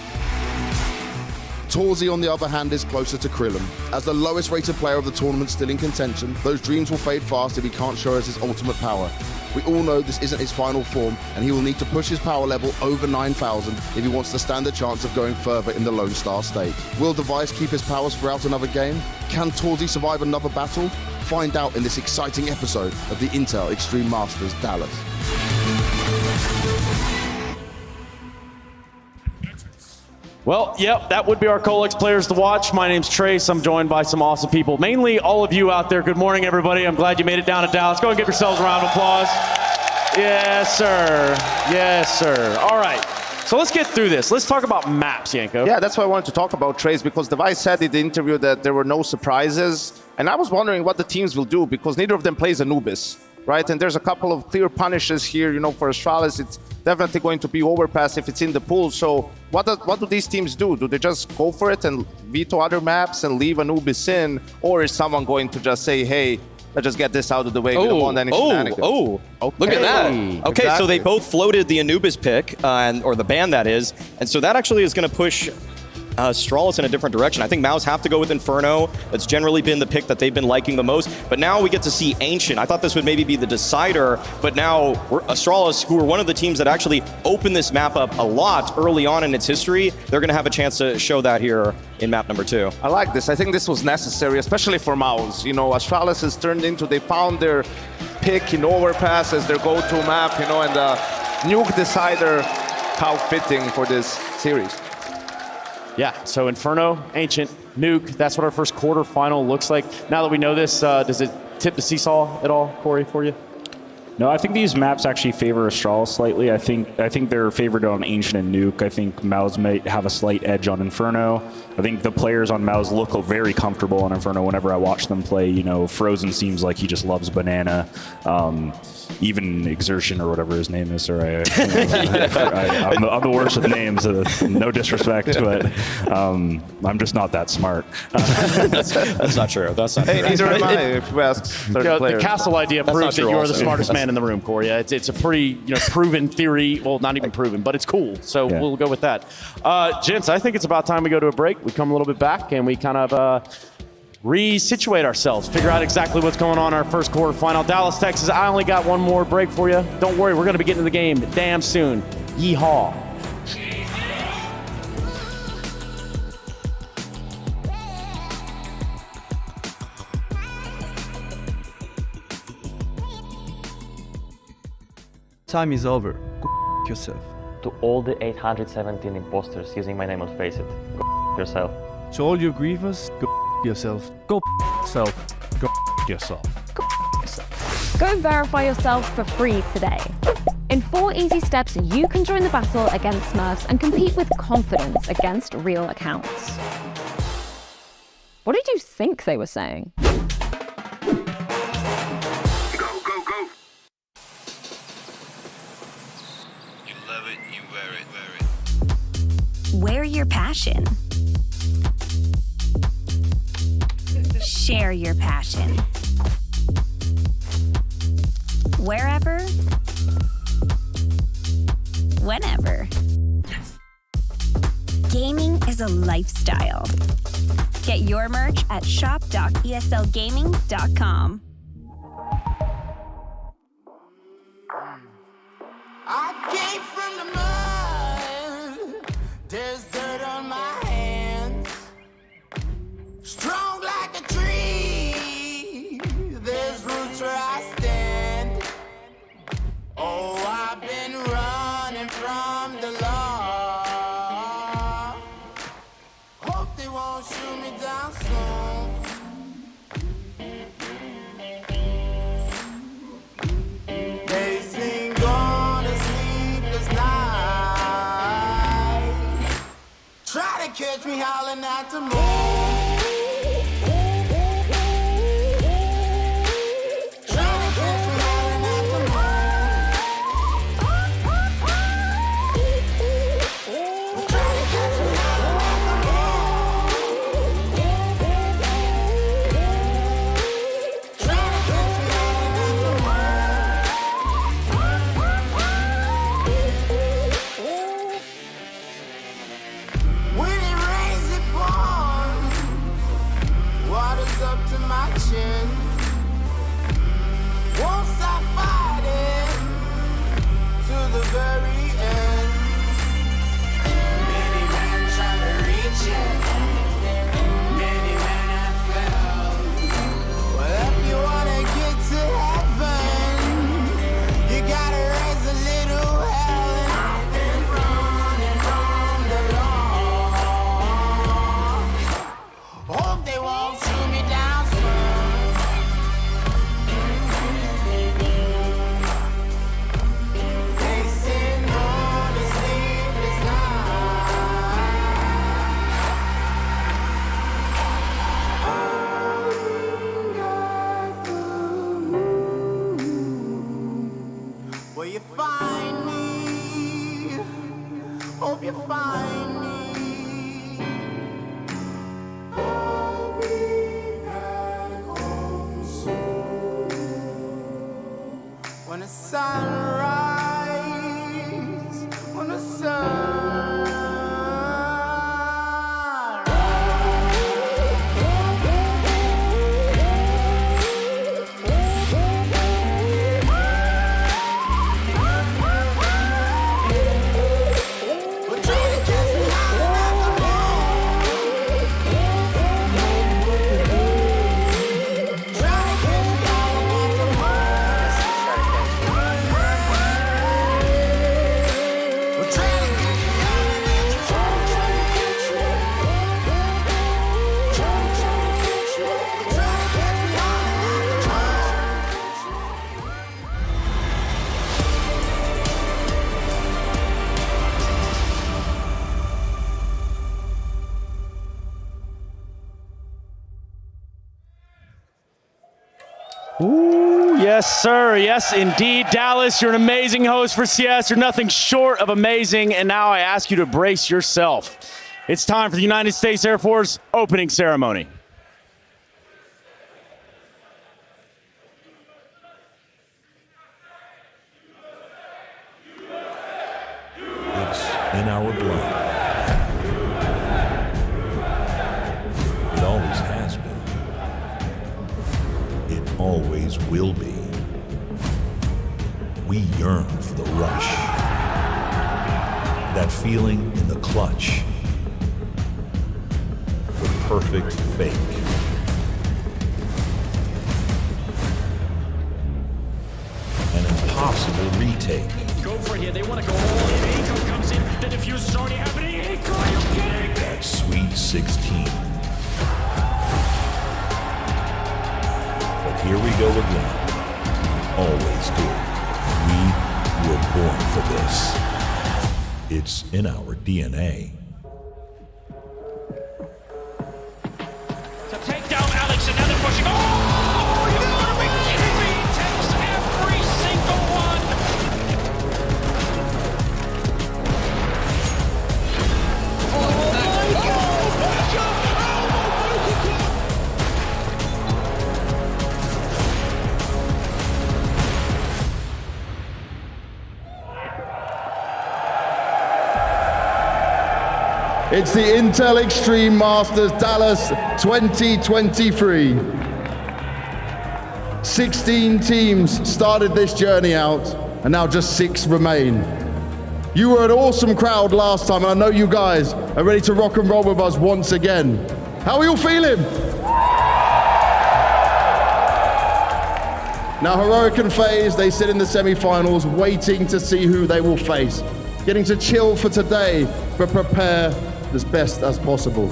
Torzi, on the other hand, is closer to Krillin. As the lowest rated player of the tournament still in contention, those dreams will fade fast if he can't show us his ultimate power. We all know this isn't his final form, and he will need to push his power level over 9,000 if he wants to stand a chance of going further in the Lone Star state. Will Device keep his powers throughout another game? Can Torzi survive another battle? Find out in this exciting episode of the Intel Extreme Masters Dallas. Well, yep, that would be our Colex players to watch. My name's Trace. I'm joined by some awesome people, mainly all of you out there. Good morning, everybody. I'm glad you made it down to Dallas. Go and give yourselves a round of applause. Yes, sir. Yes, sir. All right. So let's get through this. Let's talk about maps, Yanko. Yeah, that's why I wanted to talk about Trace, because Device said in the interview that there were no surprises. And I was wondering what the teams will do, because neither of them plays Anubis, right? And there's a couple of clear punishes here. For Astralis, it's definitely going to be overpass if it's in the pool. So what do these teams do? Do they just go for it and veto other maps and leave Anubis in? Or is someone going to just say, hey, let's just get this out of the way. We don't want any shenanigans. Okay. Look at that. Okay, exactly. So they both floated the Anubis pick, or the ban that is. And so that actually is going to push Astralis in a different direction. I think MOUZ have to go with Inferno. That's generally been the pick that they've been liking the most. But now we get to see Ancient. I thought this would maybe be the decider, but now Astralis, who are one of the teams that actually opened this map up a lot early on in its history, they're going to have a chance to show that here in map number 2. I like this. I think this was necessary, especially for MOUZ. Astralis has turned into, they found their pick in Overpass as their go-to map, and the Nuke Decider, how fitting for this series. Yeah, so Inferno, Ancient, Nuke, that's what our first quarterfinal looks like. Now that we know this, does it tip the seesaw at all, Corey, for you? No, I think these maps actually favor Astralis slightly. I think they're favored on Ancient and Nuke. I think MOUZ might have a slight edge on Inferno. I think the players on MOUZ look very comfortable on Inferno whenever I watch them play. You know, Frozen seems like he just loves banana. Even Exertion or whatever his name is. Sorry, I'm the worst with names. No disrespect, but I'm just not that smart. That's not true. That's not true. Hey, neither am I. If we ask certain players. The castle idea That's proves that not true you are the also. smartest man in the room, Corey. It's a pretty proven theory. Well, not even proven, but it's cool. So we'll go with that. Gents, I think it's about time we go to a break. We come a little bit back and we kind of re-situate ourselves, figure out exactly what's going on in our first quarterfinal. Dallas, Texas, I only got one more break for you. Don't worry, we're going to be getting to the game damn soon. Yeehaw. Time is over. Go yourself. To all the 817 imposters using my name on FaZe, go yourself. To all your grievers, go yourself. Go yourself. Go yourself. Go verify yourself for free today. In 4 easy steps, you can join the battle against Smurfs and compete with confidence against real accounts. What did you think they were saying? Wear your passion. Share your passion. Wherever, whenever. Gaming is a lifestyle. Get your merch at shop.eslgaming.com. I came from the mud. There's dirt on my hands. Strong like a tree. There's roots where I stand. Oh, I've been running from the law. Hope they won't shoot me down soon. They sing on a sleepless night. Try to catch me howling at the moon. When it rains, it pours. Water's up to my chin. Won't stop fighting to the very end. Many men try to reach it. Many men have failed. Well, if you wanna get to heaven, you gotta raise a little hell. And I've been running from the law. Hope they won't shoot me down soon. They say no to sleepless night. Will you find me? Hope you find me. I'll be back home soon. When the sunrise, when the Yes, sir. Yes, indeed. Dallas, you're an amazing host for CS. You're nothing short of amazing. And now I ask you to brace yourself. It's time for the United States Air Force opening ceremony. It's in our blood. It always has been. It always will be. We yearn for the rush. That feeling in the clutch. The perfect fake. An impossible retake. Go for it here. They want to go all in. Eco comes in. The diffuse is already happening. Eco, are you kidding? That Sweet 16. But here we go again. We always do. We were born for this. It's in our DNA. To take down Alex, and now they're pushing. Oh, you gotta be kidding me! He takes every single one. It's the Intel Extreme Masters Dallas 2023. 16 teams started this journey out, and now just 6 remain. You were an awesome crowd last time, and I know you guys are ready to rock and roll with us once again. How are you feeling? Now, Heroic and FaZe, they sit in the semifinals waiting to see who they will face. Getting to chill for today, but prepare as best as possible.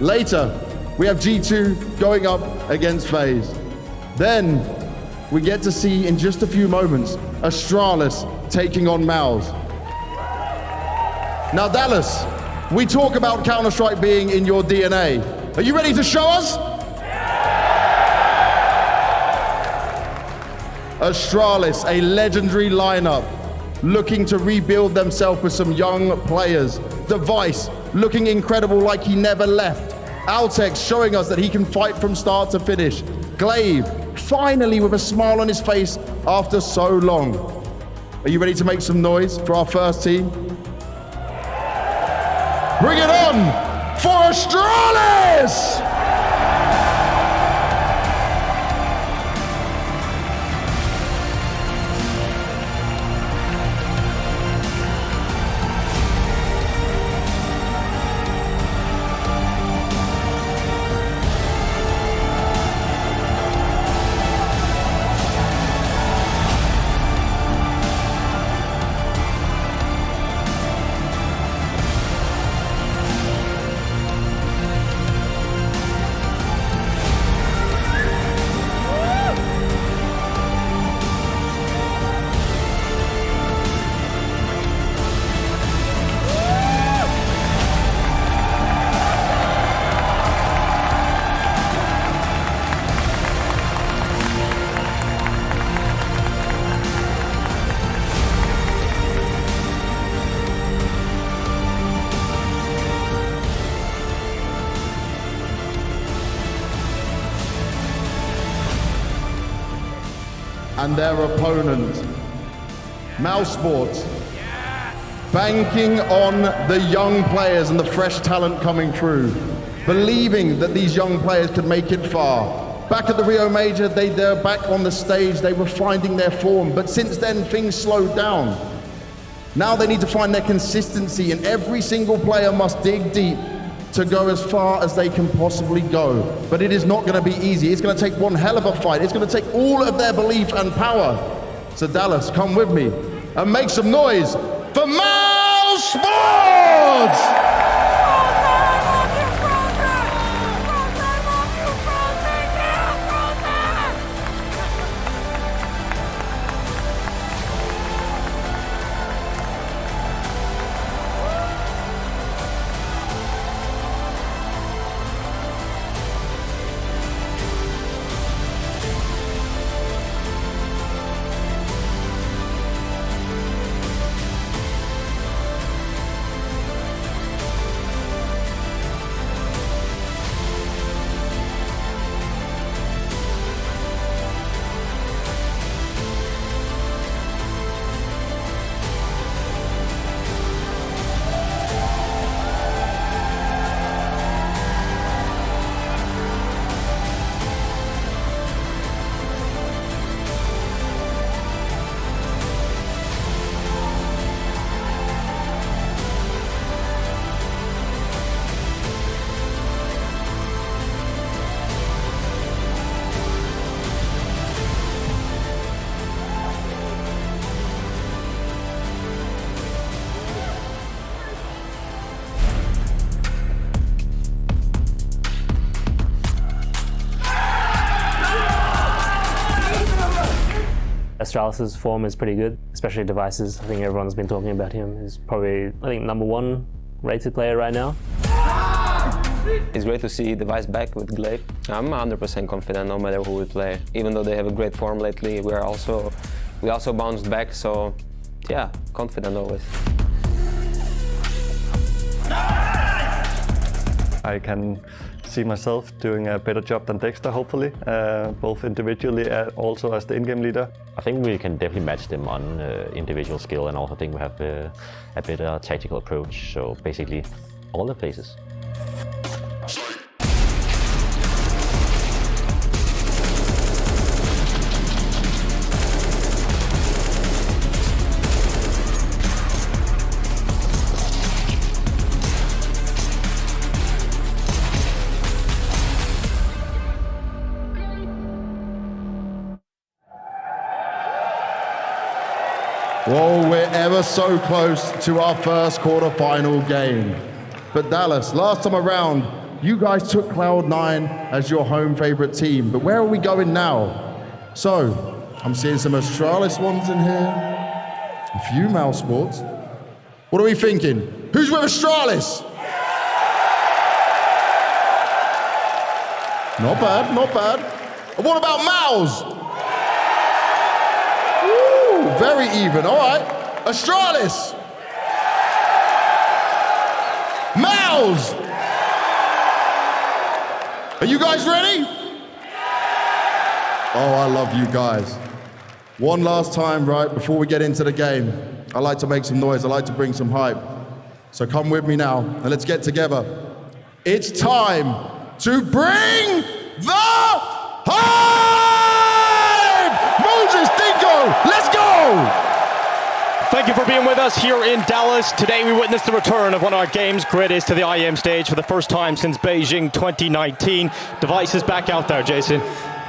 Later, we have G2 going up against FaZe. Then, we get to see in just a few moments, Astralis taking on MOUZ. Now Dallas, we talk about Counter-Strike being in your DNA. Are you ready to show us? Astralis, a legendary lineup, looking to rebuild themselves with some young players. Device, looking incredible like he never left. Altex showing us that he can fight from start to finish. Glaive, finally with a smile on his face after so long. Are you ready to make some noise for our first team? Bring it on for Astralis! And their opponent, MOUZ Sports, banking on the young players and the fresh talent coming through, believing that these young players could make it far. Back at the Rio Major, they're back on the stage, they were finding their form, but since then things slowed down. Now they need to find their consistency, and every single player must dig deep to go as far as they can possibly go. But it is not gonna be easy. It's gonna take one hell of a fight. It's gonna take all of their belief and power. So Dallas, come with me and make some noise for MOUZ Sports! Astralis' form is pretty good, especially Devices. I think everyone's been talking about him. He's probably, I think, #1 rated player right now. It's great to see Device back with Glaive. I'm 100% confident no matter who we play. Even though they have a great form lately, we also bounced back, so yeah, confident always. I can see myself doing a better job than Dexter, hopefully, both individually and also as the in-game leader. I think we can definitely match them on individual skill, and also think we have a better tactical approach. So basically, all the phases. Well, we're ever so close to our first quarterfinal game. But Dallas, last time around, you guys took Cloud9 as your home favorite team, but where are we going now? So, I'm seeing some Astralis ones in here, a few MOUZ Sports. What are we thinking? Who's with Astralis? Not bad, not bad. And what about MOUZ? Very even, all right. Astralis. MOUZ. Are you guys ready? Oh, I love you guys. One last time, right, before we get into the game, I like to make some noise, I like to bring some hype. So come with me now, and let's get together. It's time to bring the hype! Moses Dingo, let's go! Thank you for being with us here in Dallas. Today we witnessed the return of one of our game's greatest to the IEM stage for the first time since Beijing 2019. Device is back out there, Jason.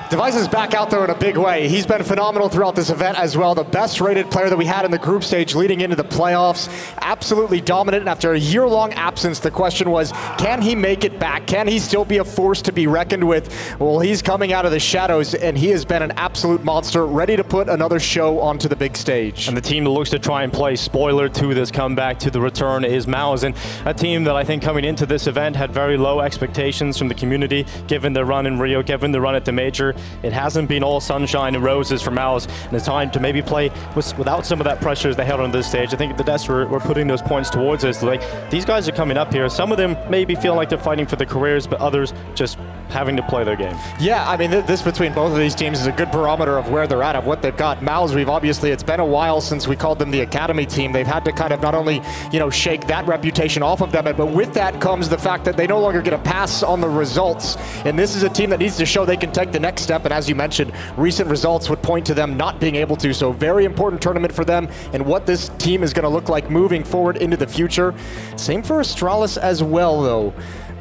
Device is back out there in a big way. He's been phenomenal throughout this event as well. The best rated player that we had in the group stage leading into the playoffs. Absolutely dominant. And after a year-long absence, the question was, can he make it back? Can he still be a force to be reckoned with? Well, he's coming out of the shadows, and he has been an absolute monster, ready to put another show onto the big stage. And the team that looks to try and play spoiler to this comeback, to the return, is MOUZ. And a team that I think coming into this event had very low expectations from the community, given the run in Rio, given the run at the Major. It hasn't been all sunshine and roses for MOUZ, and it's time to maybe play without some of that pressure they held on this stage. I think the Des were putting those points towards us. Like, these guys are coming up here. Some of them maybe feel like they're fighting for their careers, but others just having to play their game. Yeah, I mean, this between both of these teams is a good barometer of where they're at, of what they've got. MOUZ, it's been a while since we called them the academy team. They've had to kind of not only, shake that reputation off of them, but with that comes the fact that they no longer get a pass on the results. And this is a team that needs to show they can take the next step. And as you mentioned, recent results would point to them not being able to. So very important tournament for them and what this team is going to look like moving forward into the future. Same for Astralis as well, though.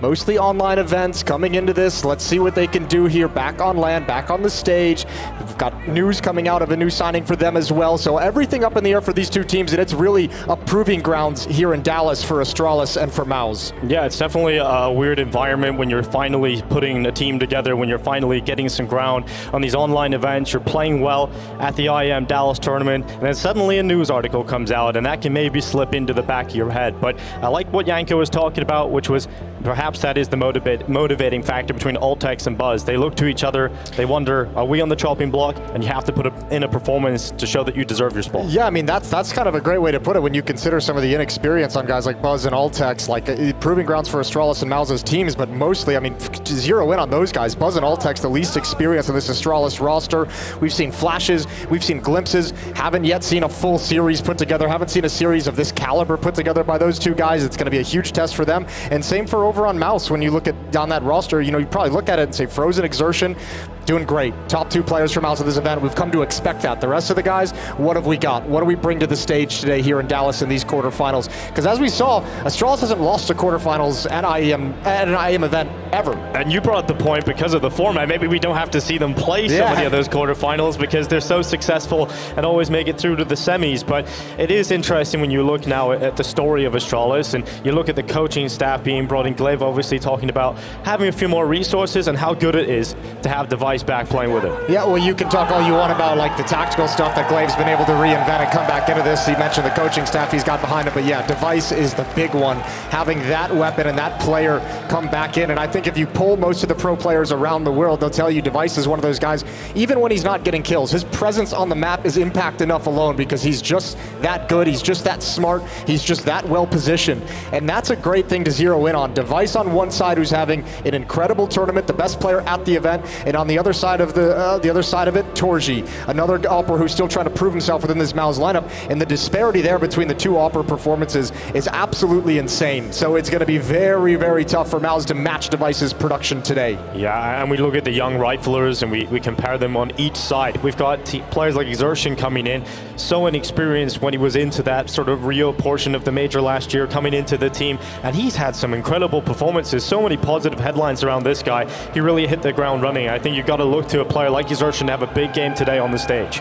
Mostly online events coming into this. Let's see what they can do here, back on land, back on the stage. We've got news coming out of a new signing for them as well. So everything up in the air for these two teams, and it's really a proving grounds here in Dallas for Astralis and for MOUZ. Yeah, it's definitely a weird environment when you're finally putting a team together, when you're finally getting some ground on these online events. You're playing well at the IEM Dallas tournament, and then suddenly a news article comes out, and that can maybe slip into the back of your head. But I like what Yanko was talking about, which was perhaps that is the motivating factor between Ultex and Buzz. They look to each other, they wonder, are we on the chopping block? And you have to put in a performance to show that you deserve your spot. Yeah, I mean, that's kind of a great way to put it when you consider some of the inexperience on guys like Buzz and Ultex, like proving grounds for Astralis and MOUZ's teams, but mostly, I mean, zero in on those guys. Buzz and Ultex, the least experience on this Astralis roster. We've seen flashes, we've seen glimpses, haven't yet seen a full series put together, haven't seen a series of this caliber put together by those two guys. It's going to be a huge test for them. And same for over on MOUZ. When you look at down that roster, you probably look at it and say Frozen Exertion, doing great. Top two players from MOUZ at this event. We've come to expect that. The rest of the guys, what have we got? What do we bring to the stage today here in Dallas in these quarterfinals? Because as we saw, Astralis hasn't lost to quarterfinals at an IEM event ever. And you brought up the point, because of the format, maybe we don't have to see them play so many of those quarterfinals because they're so successful and always make it through to the semis. But it is interesting when you look now at the story of Astralis and you look at the coaching staff being brought in. Glaive obviously talking about having a few more resources and how good it is to have Device Device back playing with him. Yeah, well, you can talk all you want about like the tactical stuff that Glaive's been able to reinvent and come back into this. He mentioned the coaching staff he's got behind him, but yeah, Device is the big one. Having that weapon and that player come back in, and I think if you pull most of the pro players around the world, they'll tell you Device is one of those guys, even when he's not getting kills, his presence on the map is impact enough alone because he's just that good, he's just that smart, he's just that well positioned. And that's a great thing to zero in on. Device on one side who's having an incredible tournament, the best player at the event, and on the other side of it, Torji, another Opera who's still trying to prove himself within this MOUZ lineup, and the disparity there between the two Opera performances is absolutely insane. So it's going to be very, very tough for MOUZ to match Device's production today. Yeah, and we look at the young riflers and we compare them on each side. We've got players like Exertion coming in, so inexperienced when he was into that sort of Rio portion of the major last year, coming into the team, and he's had some incredible performances, so many positive headlines around this guy. He really hit the ground running. I think you've got to look to a player like Exertion to have a big game today on the stage.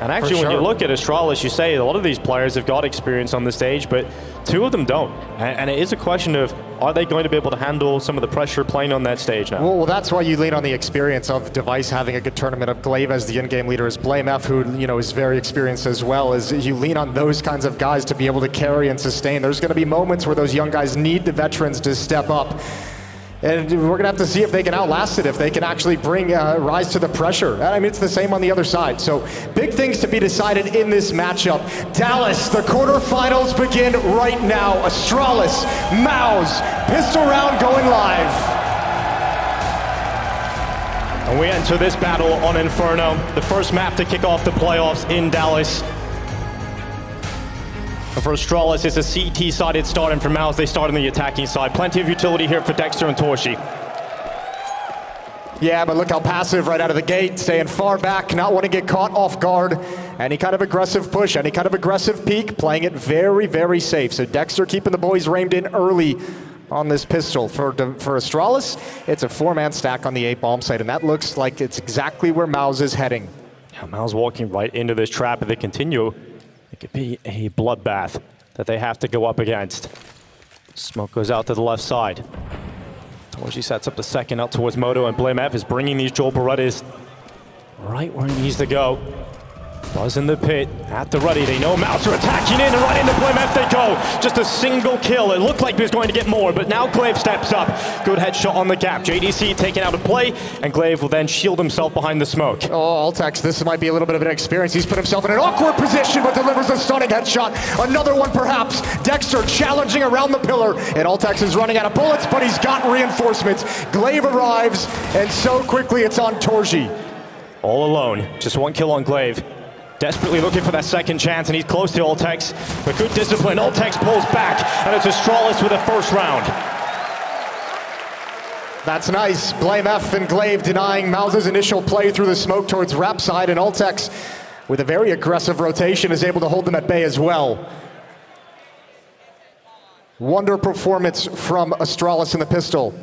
And actually, when you look at Astralis, you say a lot of these players have got experience on the stage, but two of them don't. And it is a question of, are they going to be able to handle some of the pressure playing on that stage now? Well, that's why you lean on the experience of Device having a good tournament, of Glaive as the in-game leader, as BlameF, who is very experienced as well. As you lean on those kinds of guys to be able to carry and sustain. There's going to be moments where those young guys need the veterans to step up. And we're going to have to see if they can outlast it, if they can actually rise to the pressure. I mean, it's the same on the other side. So big things to be decided in this matchup. Dallas, the quarterfinals begin right now. Astralis, MOUZ, pistol round going live. And we enter this battle on Inferno, the first map to kick off the playoffs in Dallas. For Astralis, it's a CT-sided start, and for MOUZ, they start on the attacking side. Plenty of utility here for Dexter and Torshi. Yeah, but look how passive right out of the gate, staying far back, not wanting to get caught off guard. Any kind of aggressive push, any kind of aggressive peek, playing it very, very safe. So Dexter keeping the boys reined in early on this pistol. For Astralis, it's a 4-man stack on the 8-bomb site, and that looks like it's exactly where MOUZ is heading. Yeah, MOUZ walking right into this trap. If they continue, it could be a bloodbath that they have to go up against. Smoke goes out to the left side. Torji sets up the second out towards Moto, and BlameF is bringing these Joel Berettas right where he needs to go. Buzz in the pit, at the ready. They know MOUZ are attacking in, and right into BlameF they go. Just a single kill. It looked like he was going to get more, but now Glaive steps up. Good headshot on the gap. JDC taken out of play, and Glaive will then shield himself behind the smoke. Oh, Altex, this might be a little bit of an experience. He's put himself in an awkward position, but delivers a stunning headshot. Another one perhaps. Dexter challenging around the pillar, and Altex is running out of bullets, but he's got reinforcements. Glaive arrives, and so quickly it's on Torji. All alone, just one kill on Glaive. Desperately looking for that second chance, and he's close to Altex. But good discipline, Altex pulls back, and it's Astralis with a first round. That's nice. BlameF and Glaive denying MOUZ's initial play through the smoke towards Rap side, and Altex, with a very aggressive rotation, is able to hold them at bay as well. Wonder performance from Astralis in the pistol.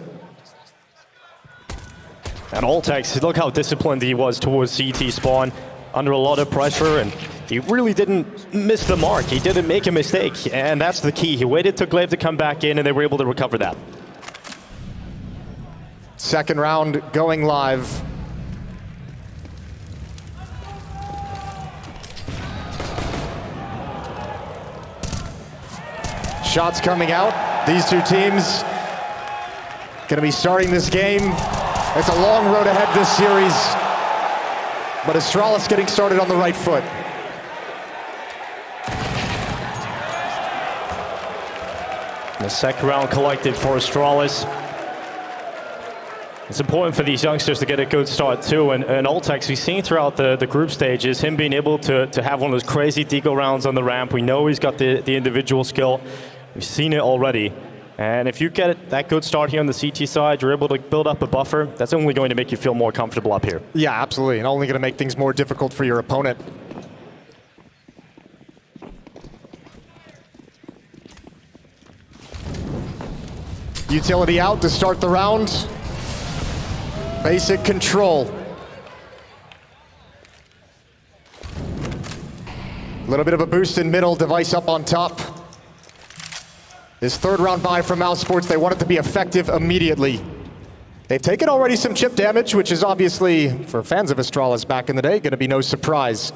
And Altex, look how disciplined he was towards CT spawn. Under a lot of pressure, and he really didn't miss the mark. He didn't make a mistake, and that's the key. He waited till Glaive to come back in, and they were able to recover that. Second round going live. Shots coming out. These two teams gonna be starting this game. It's a long road ahead this series, but Astralis getting started on the right foot. The second round collected for Astralis. It's important for these youngsters to get a good start too, and Altex, we've seen throughout the group stages, him being able to have one of those crazy deco rounds on the ramp. We know he's got the individual skill. We've seen it already. And if you get that good start here on the CT side, you're able to build up a buffer, that's only going to make you feel more comfortable up here. Yeah, absolutely, and only going to make things more difficult for your opponent. Utility out to start the round. Basic control. A little bit of a boost in middle, Device up on top. This third round buy from MOUZ Sports, they want it to be effective immediately. They've taken already some chip damage, which is obviously, for fans of Astralis back in the day, going to be no surprise.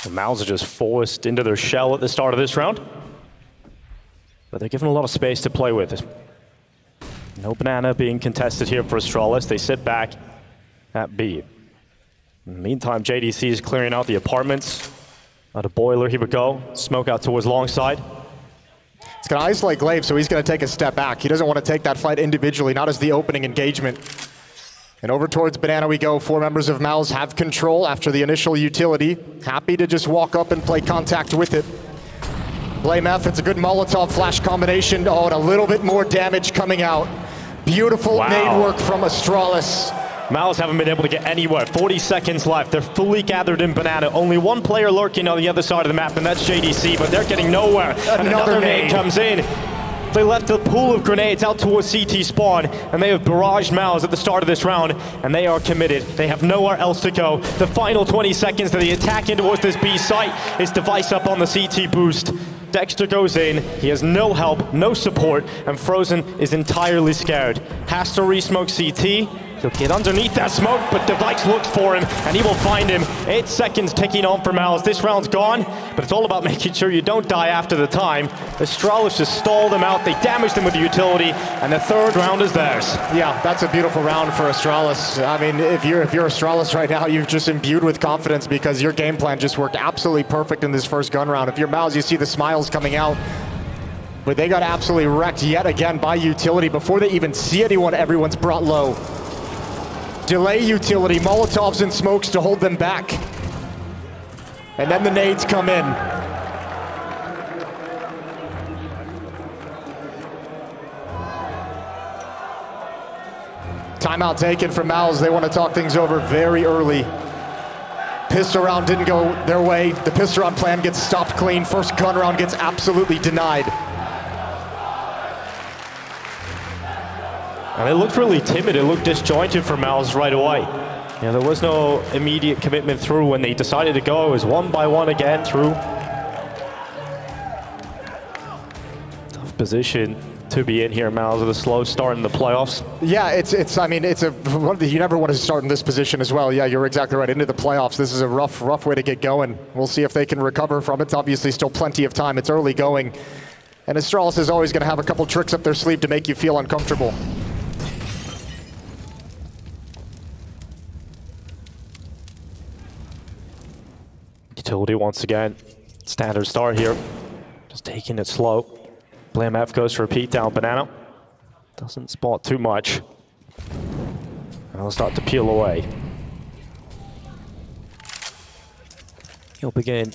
The MOUZ are just forced into their shell at the start of this round. But they're given a lot of space to play with. No banana being contested here for Astralis. They sit back at B. In the meantime, JDC is clearing out the apartments. At a boiler, here we go. Smoke out towards long side. It's going to isolate Glaive, so he's going to take a step back. He doesn't want to take that fight individually, not as the opening engagement. And over towards Banana we go. 4 members of MOUZ have control after the initial utility. Happy to just walk up and play contact with it. Blame F, it's a good Molotov flash combination. Oh, and a little bit more damage coming out. Beautiful nade work from Astralis. MOUZ haven't been able to get anywhere. 40 seconds left. They're fully gathered in Banana. Only one player lurking on the other side of the map, and that's JDC, but they're getting nowhere. Another nade comes in. They left a pool of grenades out towards CT spawn, and they have barraged MOUZ at the start of this round, and they are committed. They have nowhere else to go. The final 20 seconds that they attack in towards this B site is Device up on the CT boost. Dexter goes in, he has no help, no support, and Frozen is entirely scared. Has to re-smoke CT. He'll get underneath that smoke, but Device looks for him, and he will find him. 8 seconds ticking on for MOUZ. This round's gone, but it's all about making sure you don't die after the time. Astralis just stalled them out. They damaged them with the utility, and the 3rd round is theirs. Yeah, that's a beautiful round for Astralis. I mean, if you're Astralis right now, you're just imbued with confidence because your game plan just worked absolutely perfect in this first gun round. If you're MOUZ, you see the smiles coming out. But they got absolutely wrecked yet again by utility. Before they even see anyone, everyone's brought low. Delay utility, Molotovs and smokes to hold them back. And then the nades come in. Timeout taken from MOUZ. They want to talk things over very early. Pistol round didn't go their way. The pistol round plan gets stopped clean. First gun round gets absolutely denied. And it looked really timid. It looked disjointed for MOUZ right away. Yeah, there was no immediate commitment through when they decided to go. It was 1 by 1 again through. Tough position to be in here, MOUZ, with a slow start in the playoffs. Yeah, you never want to start in this position as well. Yeah, you're exactly right. Into the playoffs, this is a rough way to get going. We'll see if they can recover from it. It's obviously still plenty of time. It's early going. And Astralis is always going to have a couple tricks up their sleeve to make you feel uncomfortable. Utility once again. Standard start here. Just taking it slow. Blame F goes for a peek down Banana. Doesn't spot too much. And they'll start to peel away. He'll begin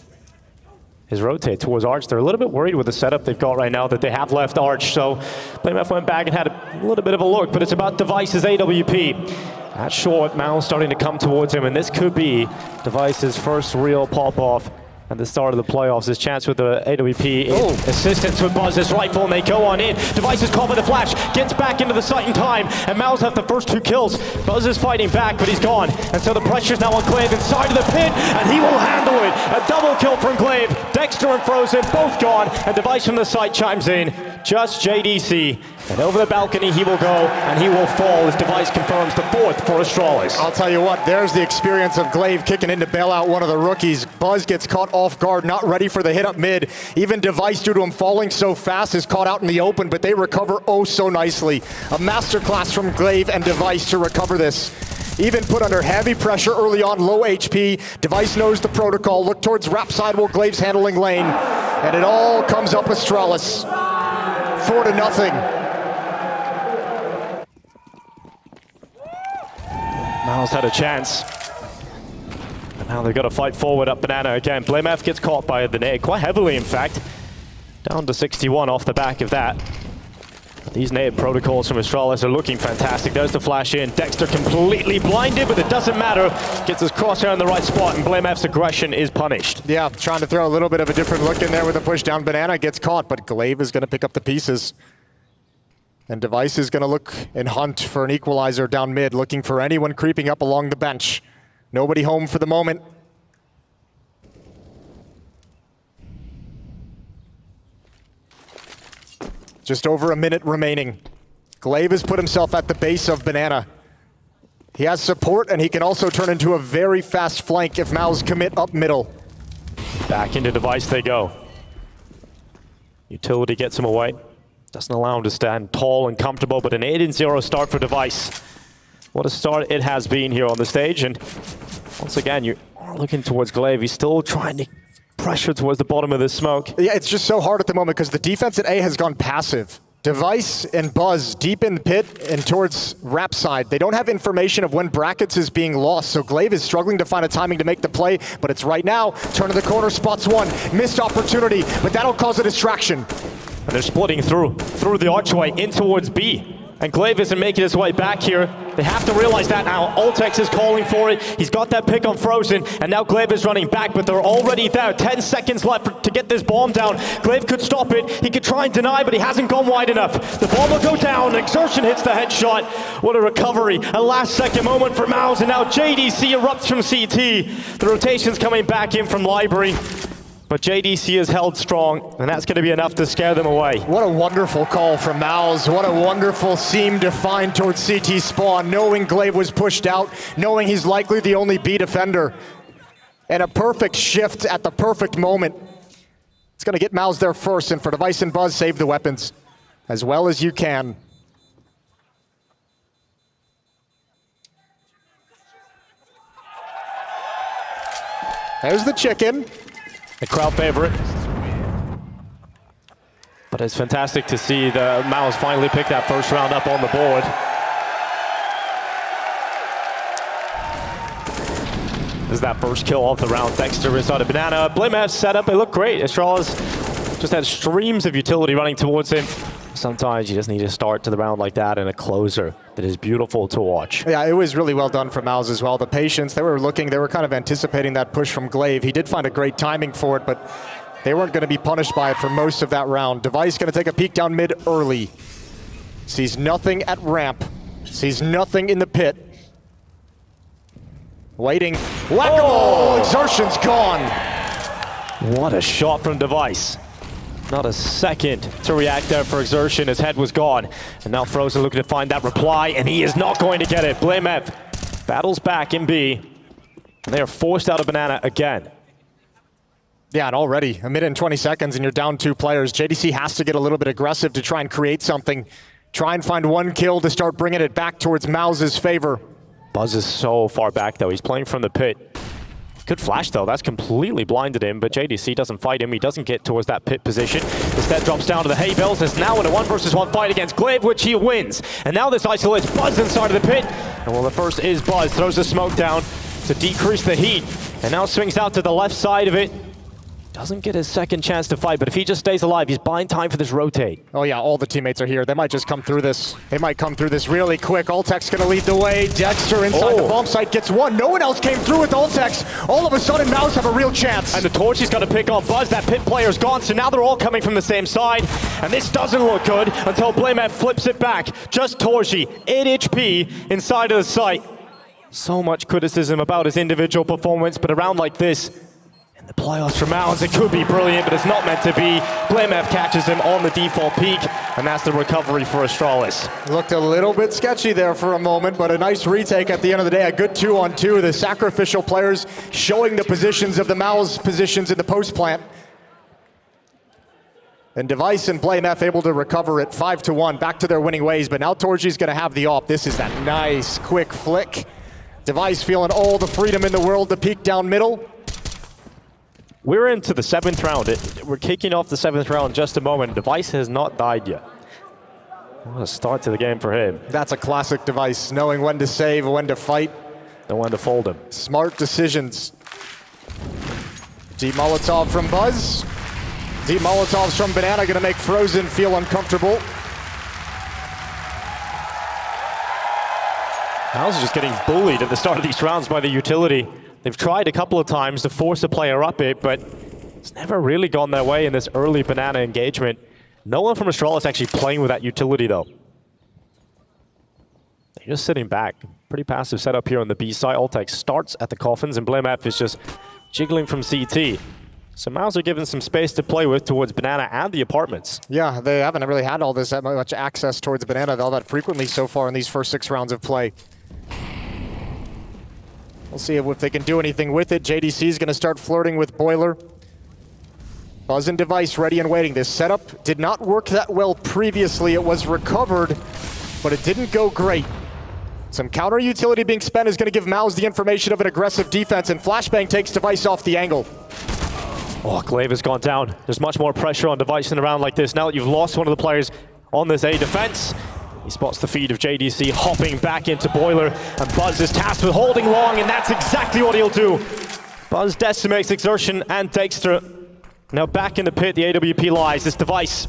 his rotate towards Arch. They're a little bit worried with the setup they've got right now that they have left Arch. So Blame F went back and had a little bit of a look, but it's about Device's AWP. That's short, MOUZ starting to come towards him, and this could be Device's first real pop-off at the start of the playoffs. His chance with the AWP assistance with Buzz's rifle, and they go on in. Device is caught by the flash, gets back into the site in time, and MOUZ have the first 2 kills. Buzz is fighting back, but he's gone, and so the pressure's now on Glaive inside of the pit, and he will handle it. A double kill from Glaive. Dexter and Frozen both gone, and Device from the site chimes in. Just JDC. And over the balcony he will go, and he will fall as Device confirms the 4th for Astralis. I'll tell you what, there's the experience of Glaive kicking in to bail out one of the rookies. Buzz gets caught off guard, not ready for the hit up mid. Even Device, due to him falling so fast, is caught out in the open, but they recover oh so nicely. A masterclass from Glaive and Device to recover this. Even put under heavy pressure early on, low HP. Device knows the protocol. Look towards wrap side while Glaive's handling lane. And it all comes up Astralis. 4-0. MOUZ had a chance. And now they've got to fight forward up Banana again. Blame F gets caught by the nade, quite heavily in fact. Down to 61 off the back of that. These nade protocols from Astralis are looking fantastic. There's the flash in. Dexter completely blinded, but it doesn't matter. Gets his crosshair in the right spot, and Blame F's aggression is punished. Yeah, trying to throw a little bit of a different look in there with a push down. Banana gets caught, but Glaive is going to pick up the pieces. And Device is going to look and hunt for an equalizer down mid, looking for anyone creeping up along the bench. Nobody home for the moment. Just over a minute remaining. Glaive has put himself at the base of Banana. He has support, and he can also turn into a very fast flank if MOUZ commit up middle. Back into Device they go. Utility gets him away. Doesn't allow him to stand tall and comfortable, but an 8-0 start for Device. What a start it has been here on the stage, and once again, you are looking towards Glaive. He's still trying to pressure towards the bottom of this smoke. Yeah, it's just so hard at the moment because the defense at A has gone passive. Device and Buzz deep in the pit and towards Rap side. They don't have information of when Brackets is being lost, so Glaive is struggling to find a timing to make the play, but it's right now. Turn of the corner, spots one. Missed opportunity, but that'll cause a distraction. And they're splitting through the archway in towards B. And Glaive isn't making his way back here. They have to realize that now. Ultex is calling for it. He's got that pick on Frozen, and now Glaive is running back, but they're already there. 10 seconds left to get this bomb down. Glaive could stop it. He could try and deny, but he hasn't gone wide enough. The bomb will go down. Exertion hits the headshot. What a recovery. A last-second moment for MOUZ, and now JDC erupts from CT. The rotation's coming back in from Library. But JDC is held strong, and that's going to be enough to scare them away. What a wonderful call from MOUZ. What a wonderful seam to find towards CT spawn, knowing Glaive was pushed out, knowing he's likely the only B defender. And a perfect shift at the perfect moment. It's going to get MOUZ there first, and for Device and Buzz, save the weapons as well as you can. There's the chicken. A crowd favorite. But it's fantastic to see the MOUZ finally pick that first round up on the board. This is that first kill of the round. Dexter inside a Banana. Blimf setup, it looked great. Astralis just had streams of utility running towards him. Sometimes you just need to start to the round like that and a closer that is beautiful to watch. Yeah, it was really well done from MOUZ as well. The patience, they were kind of anticipating that push from Glaive. He did find a great timing for it, but they weren't going to be punished by it for most of that round. Device going to take a peek down mid early. Sees nothing at ramp. Sees nothing in the pit. Waiting. Whack-a-mole! Exertion's gone. What a shot from Device. Not a second to react there for Exertion. His head was gone. And now Frozen looking to find that reply, and he is not going to get it. Blimf battles back in B. And they are forced out of Banana again. Yeah, and already a minute and 20 seconds and you're down 2 players. JDC has to get a little bit aggressive to try and create something. Try and find one kill to start bringing it back towards MOUZ's favor. Buzz is so far back though. He's playing from the pit. Good flash though, that's completely blinded him, but JDC doesn't fight him. He doesn't get towards that pit position. Instead drops down to the hay bales. It's now in a 1-versus-1 fight against Glaive, which he wins. And now this isolates Buzz inside of the pit. And well, the first is Buzz, throws the smoke down to decrease the heat. And now swings out to the left side of it. Doesn't get his second chance to fight, but if he just stays alive, he's buying time for this rotate. Oh yeah, all the teammates are here. They might just come through this. They might come through this really quick. Ultex gonna lead the way. Dexter inside the bomb site gets one. No one else came through with Ultex. All of a sudden, MOUZ have a real chance. And the torch is gonna pick off Buzz. That pit player's gone, so now they're all coming from the same side. And this doesn't look good until Blimf flips it back. Just Torji, 8 HP inside of the site. So much criticism about his individual performance, but around like this, the playoffs for MOUZ, it could be brilliant, but it's not meant to be. Blimf catches him on the default peak, and that's the recovery for Astralis. Looked a little bit sketchy there for a moment, but a nice retake at the end of the day. A good 2-on-2. The sacrificial players showing the positions of the MOUZ positions in the post plant. And Device and Blimf able to recover it 5-1, back to their winning ways, but now Torji's gonna have the op. This is that nice, quick flick. Device feeling all the freedom in the world to peek down middle. We're into the 7th round. We're kicking off the 7th round in just a moment. Device has not died yet. What a start to the game for him. That's a classic Device, knowing when to save, when to fight. And when to fold him. Smart decisions. Deep Molotov from Buzz. Deep Molotovs from Banana gonna make Frozen feel uncomfortable. MOUZ is just getting bullied at the start of these rounds by the utility. They've tried a couple of times to force a player up it, but it's never really gone their way in this early Banana engagement. No one from Astralis actually playing with that utility though. They're just sitting back. Pretty passive setup here on the B side. Ultex starts at the coffins and Blimf is just jiggling from CT. So MOUZ are given some space to play with towards Banana and the apartments. Yeah, they haven't really had all this that much access towards Banana all that frequently so far in these first 6 rounds of play. We'll see if they can do anything with it. JDC is going to start flirting with Boiler. Buzz and Device ready and waiting. This setup did not work that well previously. It was recovered, but it didn't go great. Some counter utility being spent is going to give MOUZ the information of an aggressive defense, and Flashbang takes Device off the angle. Oh, Glaive has gone down. There's much more pressure on Device in a round like this. Now that you've lost one of the players on this A defense, he spots the feed of JDC hopping back into Boiler, and Buzz is tasked with holding long, and that's exactly what he'll do. Buzz decimates Exertion and Dexter. Now back in the pit, the AWP lies. This Device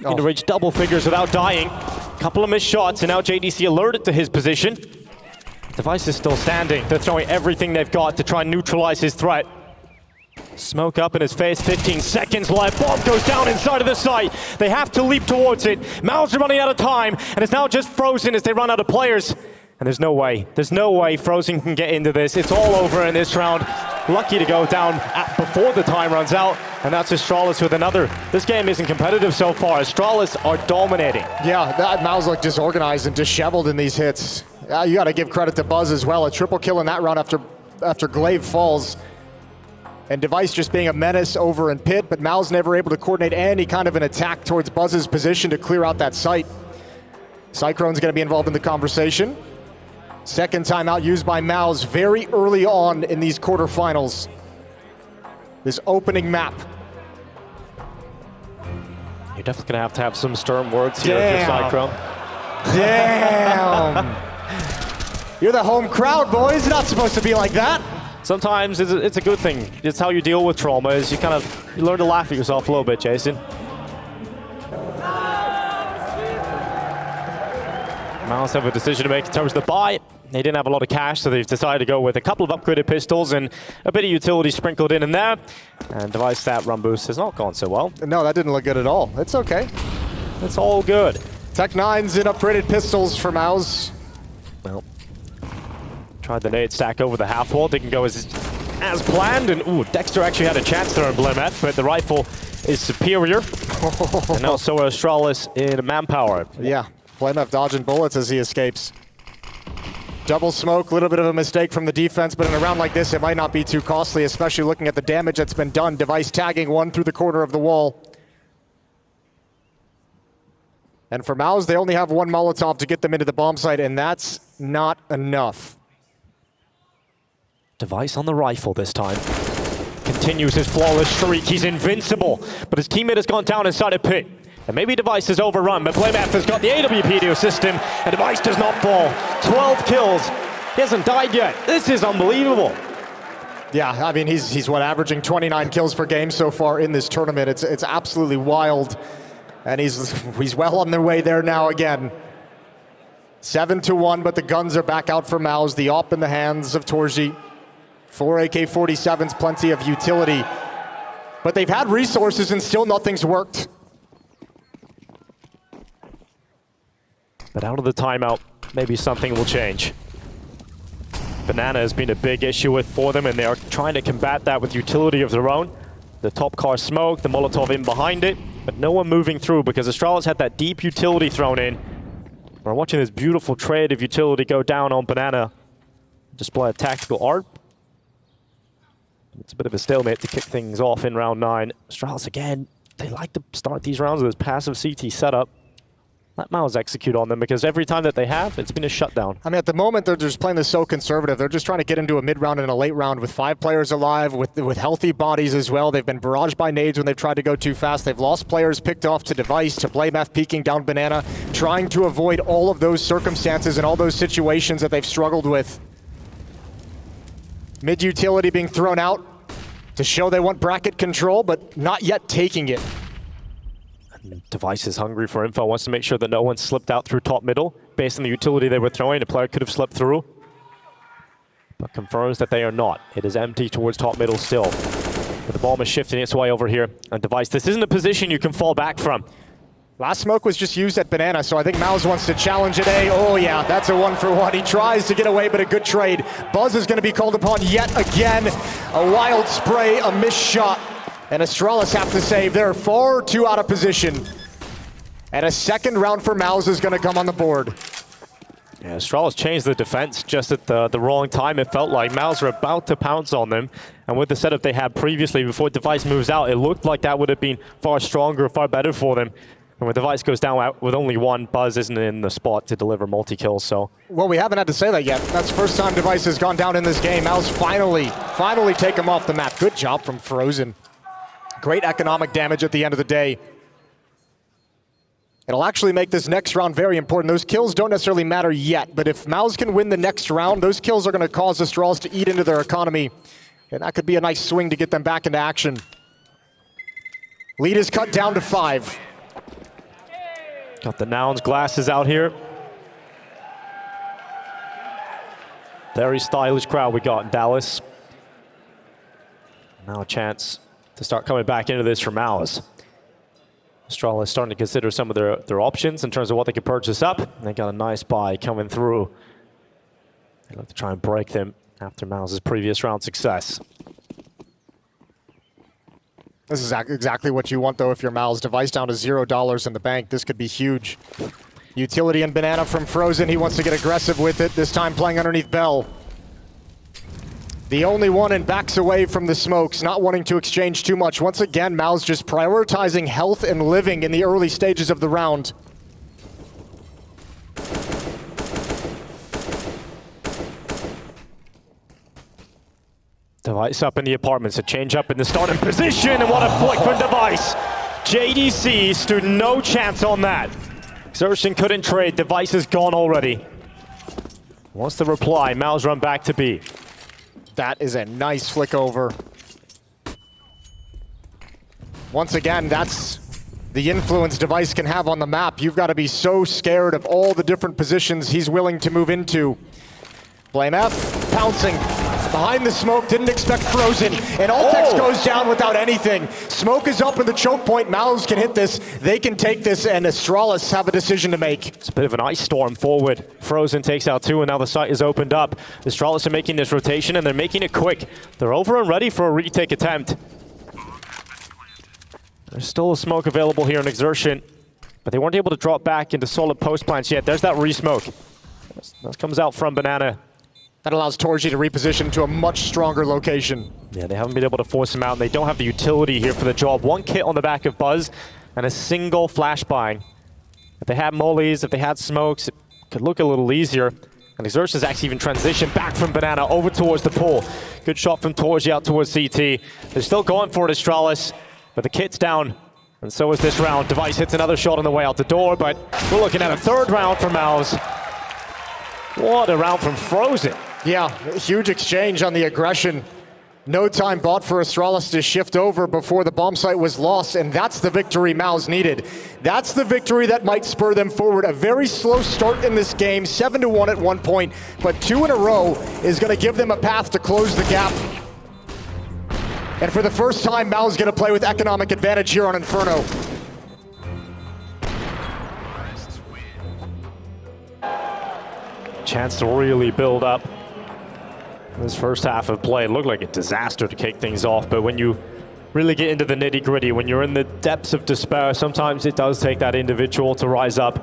going to reach double figures without dying. Couple of missed shots, and now JDC alerted to his position. Device is still standing. They're throwing everything they've got to try and neutralize his threat. Smoke up in his face, 15 seconds left. Bomb goes down inside of the site. They have to leap towards it. MOUZ are running out of time, and it's now just Frozen as they run out of players. And there's no way Frozen can get into this. It's all over in this round. Lucky to go down before the time runs out, and that's Astralis with another. This game isn't competitive so far. Astralis are dominating. Yeah, that MOUZ looked disorganized and disheveled in these hits. You got to give credit to Buzz as well. A triple kill in that round after Glaive falls. And Device just being a menace over in pit, but MOUZ never able to coordinate any kind of an attack towards Buzz's position to clear out that site. Cyclone's going to be involved in the conversation. Second timeout used by MOUZ very early on in these quarterfinals. This opening map. You're definitely going to have some stern words here for Cyclone. Damn! You're the home crowd, boys. It's not supposed to be like that. Sometimes it's a good thing. It's how you deal with trauma, is you learn to laugh at yourself a little bit, Jason. MOUZ have a decision to make in terms of the buy. They didn't have a lot of cash, so they've decided to go with a couple of upgraded pistols and a bit of utility sprinkled in there. And Device stat run boost has not gone so well. No, that didn't look good at all. It's okay. It's all good. Tech 9s and upgraded pistols for MOUZ. Well, tried the nade stack over the half wall. Didn't go as planned. And ooh, Dexter actually had a chance there on Blimeth, but the rifle is superior. And now so are Astralis in manpower. Yeah, Blimeth dodging bullets as he escapes. Double smoke, a little bit of a mistake from the defense, but in a round like this, it might not be too costly, especially looking at the damage that's been done. Device tagging one through the corner of the wall. And for MOUZ, they only have one Molotov to get them into the bomb site, and that's not enough. Device on the rifle this time. Continues his flawless streak. He's invincible, but his teammate has gone down inside a pit. And maybe Device is overrun, but Playmath has got the AWP to assist him, and Device does not fall. 12 kills. He hasn't died yet. This is unbelievable. Yeah, I mean, he's what, averaging 29 kills per game so far in this tournament. It's absolutely wild. And he's well on their way there now again. 7-1, but the guns are back out for MOUZ. The op in the hands of Torji. 4 AK-47s, plenty of utility. But they've had resources and still nothing's worked. But out of the timeout, maybe something will change. Banana has been a big issue for them, and they are trying to combat that with utility of their own. The top car smoke, the Molotov in behind it, but no one moving through because Astralis had that deep utility thrown in. We're watching this beautiful trade of utility go down on Banana. Display a tactical art. It's a bit of a stalemate to kick things off in round 9. Astralis, again, they like to start these rounds with this passive CT setup. Let MOUZ execute on them, because every time that they have, it's been a shutdown. I mean, at the moment, they're just playing this so conservative. They're just trying to get into a mid-round and a late round with 5 players alive, with healthy bodies as well. They've been barraged by nades when they've tried to go too fast. They've lost players picked off to Device, to Blameth peeking down Banana, trying to avoid all of those circumstances and all those situations that they've struggled with. Mid-utility being thrown out to show they want bracket control, but not yet taking it. Device is hungry for info, wants to make sure that no one slipped out through top middle. Based on the utility they were throwing, a player could have slipped through, but confirms that they are not. It is empty towards top middle still. But the bomb is shifting its way over here. And Device, this isn't a position you can fall back from. Last smoke was just used at Banana, so I think MOUZ wants to challenge it. Oh yeah, that's a 1-for-1. He tries to get away, but a good trade. Buzz is going to be called upon yet again. A wild spray, a missed shot, and Astralis have to save. They're far too out of position. And a second round for MOUZ is going to come on the board. Yeah, Astralis changed the defense just at the wrong time. It felt like MOUZ were about to pounce on them. And with the setup they had previously before Device moves out, it looked like that would have been far stronger, far better for them. And when Device goes down with only one, Buzz isn't in the spot to deliver multi-kills, so. Well, we haven't had to say that yet. That's the first time Device has gone down in this game. MOUZ finally take him off the map. Good job from Frozen. Great economic damage at the end of the day. It'll actually make this next round very important. Those kills don't necessarily matter yet, but if MOUZ can win the next round, those kills are going to cause Astralis to eat into their economy. And that could be a nice swing to get them back into action. Lead is cut down to 5. Got the Nouns glasses out here. Very stylish crowd we got in Dallas. Now a chance to start coming back into this for MOUZ. Astralis starting to consider some of their options in terms of what they could purchase up. And they got a nice buy coming through. They look to try and break them after MOUZ's previous round success. This is exactly what you want, though, if you're MOUZ. Device down to $0 in the bank. This could be huge. Utility and Banana from Frozen. He wants to get aggressive with it, this time playing underneath Bell. The only one and backs away from the smokes, not wanting to exchange too much. Once again, MOUZ just prioritizing health and living in the early stages of the round. Device up in the apartments, a change up in the starting position, and what a flick from Device. JDC stood no chance on that. Exertion couldn't trade, Device is gone already. Wants the reply, MOUZ run back to B. That is a nice flick over. Once again, that's the influence Device can have on the map. You've got to be so scared of all the different positions he's willing to move into. Blame F, pouncing. Behind the smoke, didn't expect Frozen, and Altex goes down without anything. Smoke is up in the choke point, MOUZ can hit this, they can take this, and Astralis have a decision to make. It's a bit of an ice storm forward. Frozen takes out 2, and now the site is opened up. Astralis are making this rotation, and they're making it quick. They're over and ready for a retake attempt. There's still a smoke available here in Exertion, but they weren't able to drop back into solid post plants yet. There's that re-smoke. That comes out from Banana. That allows Torji to reposition to a much stronger location. Yeah, they haven't been able to force him out, and they don't have the utility here for the job. One kit on the back of Buzz, and a single flashbang. If they had mollies, if they had smokes, it could look a little easier. And Exertion's actually even transitioned back from Banana over towards the pool. Good shot from Torji out towards CT. They're still going for it, Astralis, but the kit's down. And so is this round. Device hits another shot on the way out the door, but we're looking at a third round for MOUZ. What a round from Frozen. Yeah, huge exchange on the aggression. No time bought for Astralis to shift over before the bomb site was lost, and that's the victory MOUZ needed. That's the victory that might spur them forward. A very slow start in this game, 7-1 at one point, but 2 in a row is going to give them a path to close the gap. And for the first time, MOUZ is going to play with economic advantage here on Inferno. Chance to really build up. This first half of play, it looked like a disaster to kick things off, but when you really get into the nitty-gritty, when you're in the depths of despair, sometimes it does take that individual to rise up.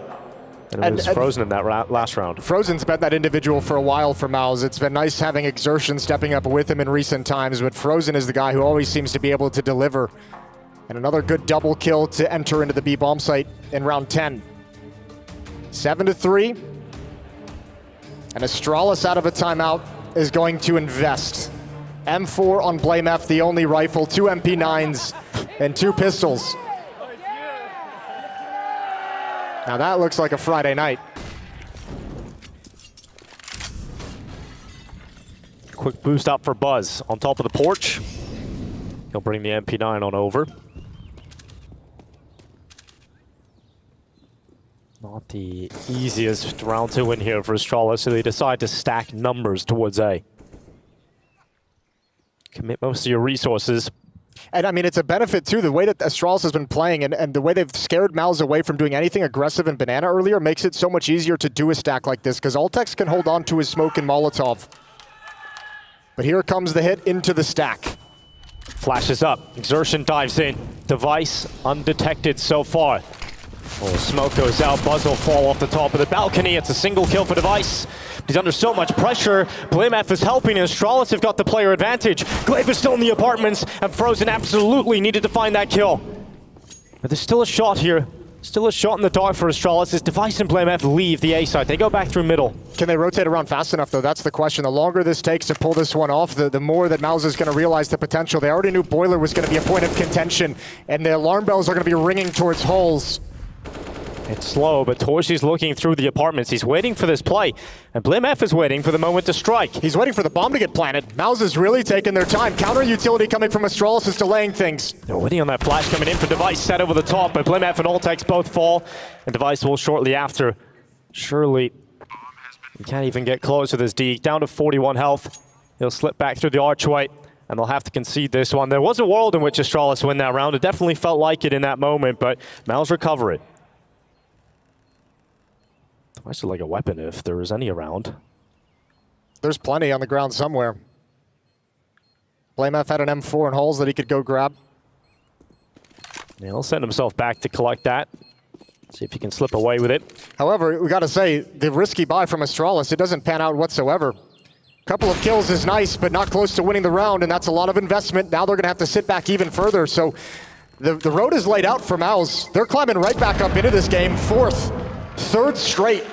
And it was Frozen in that last round. Frozen's been that individual for a while for MOUZ. It's been nice having Exertion stepping up with him in recent times, but Frozen is the guy who always seems to be able to deliver. And another good double kill to enter into the B bomb site in round 10. 7-3. And Astralis out of a timeout is going to invest. M4 on Blame F, the only rifle, 2 MP9s, and 2 pistols. Now that looks like a Friday night. Quick boost up for Buzz on top of the porch. He'll bring the MP9 on over. Not the easiest round to win here for Astralis, so they decide to stack numbers towards A. Commit most of your resources. And I mean, it's a benefit too, the way that Astralis has been playing and the way they've scared MOUZ away from doing anything aggressive in Banana earlier makes it so much easier to do a stack like this, because Altex can hold on to his smoke and Molotov. But here comes the hit into the stack. Flashes up. Exertion dives in. Device undetected so far. Oh, smoke goes out. Buzz will fall off the top of the balcony. It's a single kill for Device. He's under so much pressure. BlameF is helping, and Astralis have got the player advantage. Glaive is still in the apartments, and Frozen absolutely needed to find that kill. But there's still a shot here. Still a shot in the dark for Astralis as Device and BlameF leave the A side. They go back through middle. Can they rotate around fast enough, though? That's the question. The longer this takes to pull this one off, the more that MOUZ is going to realize the potential. They already knew Boiler was going to be a point of contention, and the alarm bells are going to be ringing towards holes. It's slow, but Torshi's looking through the apartments. He's waiting for this play, and BlameF is waiting for the moment to strike. He's waiting for the bomb to get planted. MOUZ is really taking their time. Counter utility coming from Astralis is delaying things. They're waiting on that flash coming in for Device, set over the top, but BlameF and Ultex both fall, and Device will shortly after. Surely, he can't even get close to this D. Down to 41 health. He'll slip back through the archway, and they'll have to concede this one. There was a world in which Astralis win that round. It definitely felt like it in that moment, but MOUZ recover it. Device is like a weapon if there is any around. There's plenty on the ground somewhere. BlameF had an M4 in holes that he could go grab. Yeah, he'll send himself back to collect that. See if he can slip away with it. However, we got to say, the risky buy from Astralis, it doesn't pan out whatsoever. Couple of kills is nice, but not close to winning the round, and that's a lot of investment. Now they're going to have to sit back even further. So the road is laid out for MOUZ. They're climbing right back up into this game. Fourth, third straight.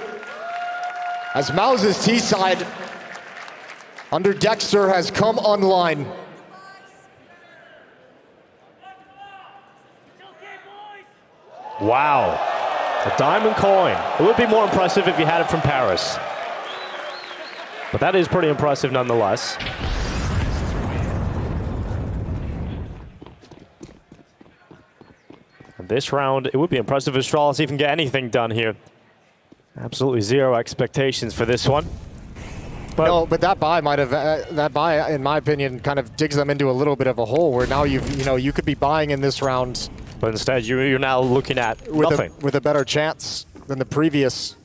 As MOUZ's T side under Dexter has come online. Wow. A diamond coin. It would be more impressive if you had it from Paris. But that is pretty impressive nonetheless. And this round, it would be impressive if Astralis even get anything done here. Absolutely zero expectations for this one. But no, but that buy might have, that buy, in my opinion, kind of digs them into a little bit of a hole where now you could be buying in this round. But instead, you're now looking at nothing. With a better chance than the previous.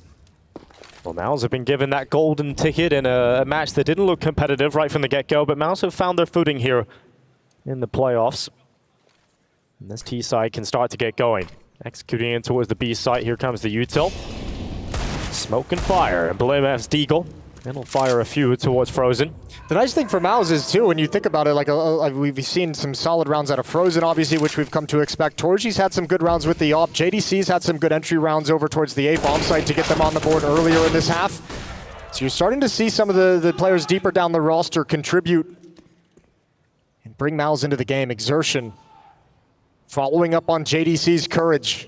Well, MOUZ have been given that golden ticket in a match that didn't look competitive right from the get-go, but MOUZ have found their footing here in the playoffs. And this T side can start to get going. Executing in towards the B site, here comes the util. Smoke and fire, and BlameF's Deagle. And he'll fire a few towards Frozen. The nice thing for MOUZ is, too, when you think about it, like we've seen some solid rounds out of Frozen, obviously, which we've come to expect. Torji's had some good rounds with the AWP. JDC's had some good entry rounds over towards the A bomb site to get them on the board earlier in this half. So you're starting to see some of the players deeper down the roster contribute and bring MOUZ into the game. Exertion following up on JDC's courage.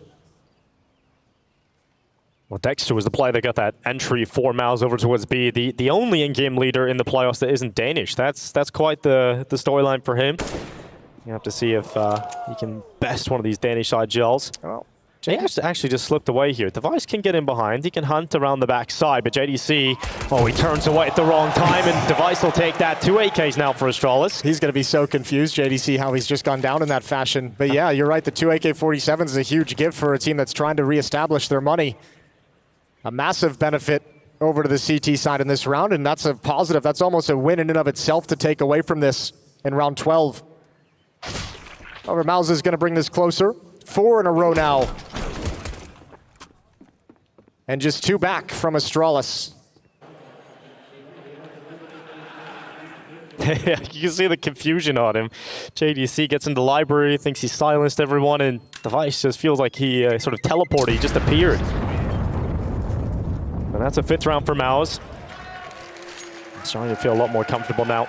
Well, Dexter was the player that got that entry for MOUZ over towards B. The only in-game leader in the playoffs that isn't Danish. That's quite the storyline for him. You have to see if he can best one of these Danish side gels. Well, he actually just slipped away here. Device can get in behind. He can hunt around the back side, but JDC, oh, he turns away at the wrong time, and Device will take that. 2 AKs now for Astralis. He's going to be so confused, JDC, how he's just gone down in that fashion. But yeah, you're right. The 2 AK-47s is a huge gift for a team that's trying to reestablish their money. A massive benefit over to the CT side in this round, and that's a positive. That's almost a win in and of itself to take away from this in round 12. However, MOUZ is going to bring this closer. 4 in a row now. And just 2 back from Astralis. You can see the confusion on him. JDC gets in the library, thinks he silenced everyone, and Device just feels like he sort of teleported. He just appeared. And that's a 5th round for MOUZ. Starting to feel a lot more comfortable now.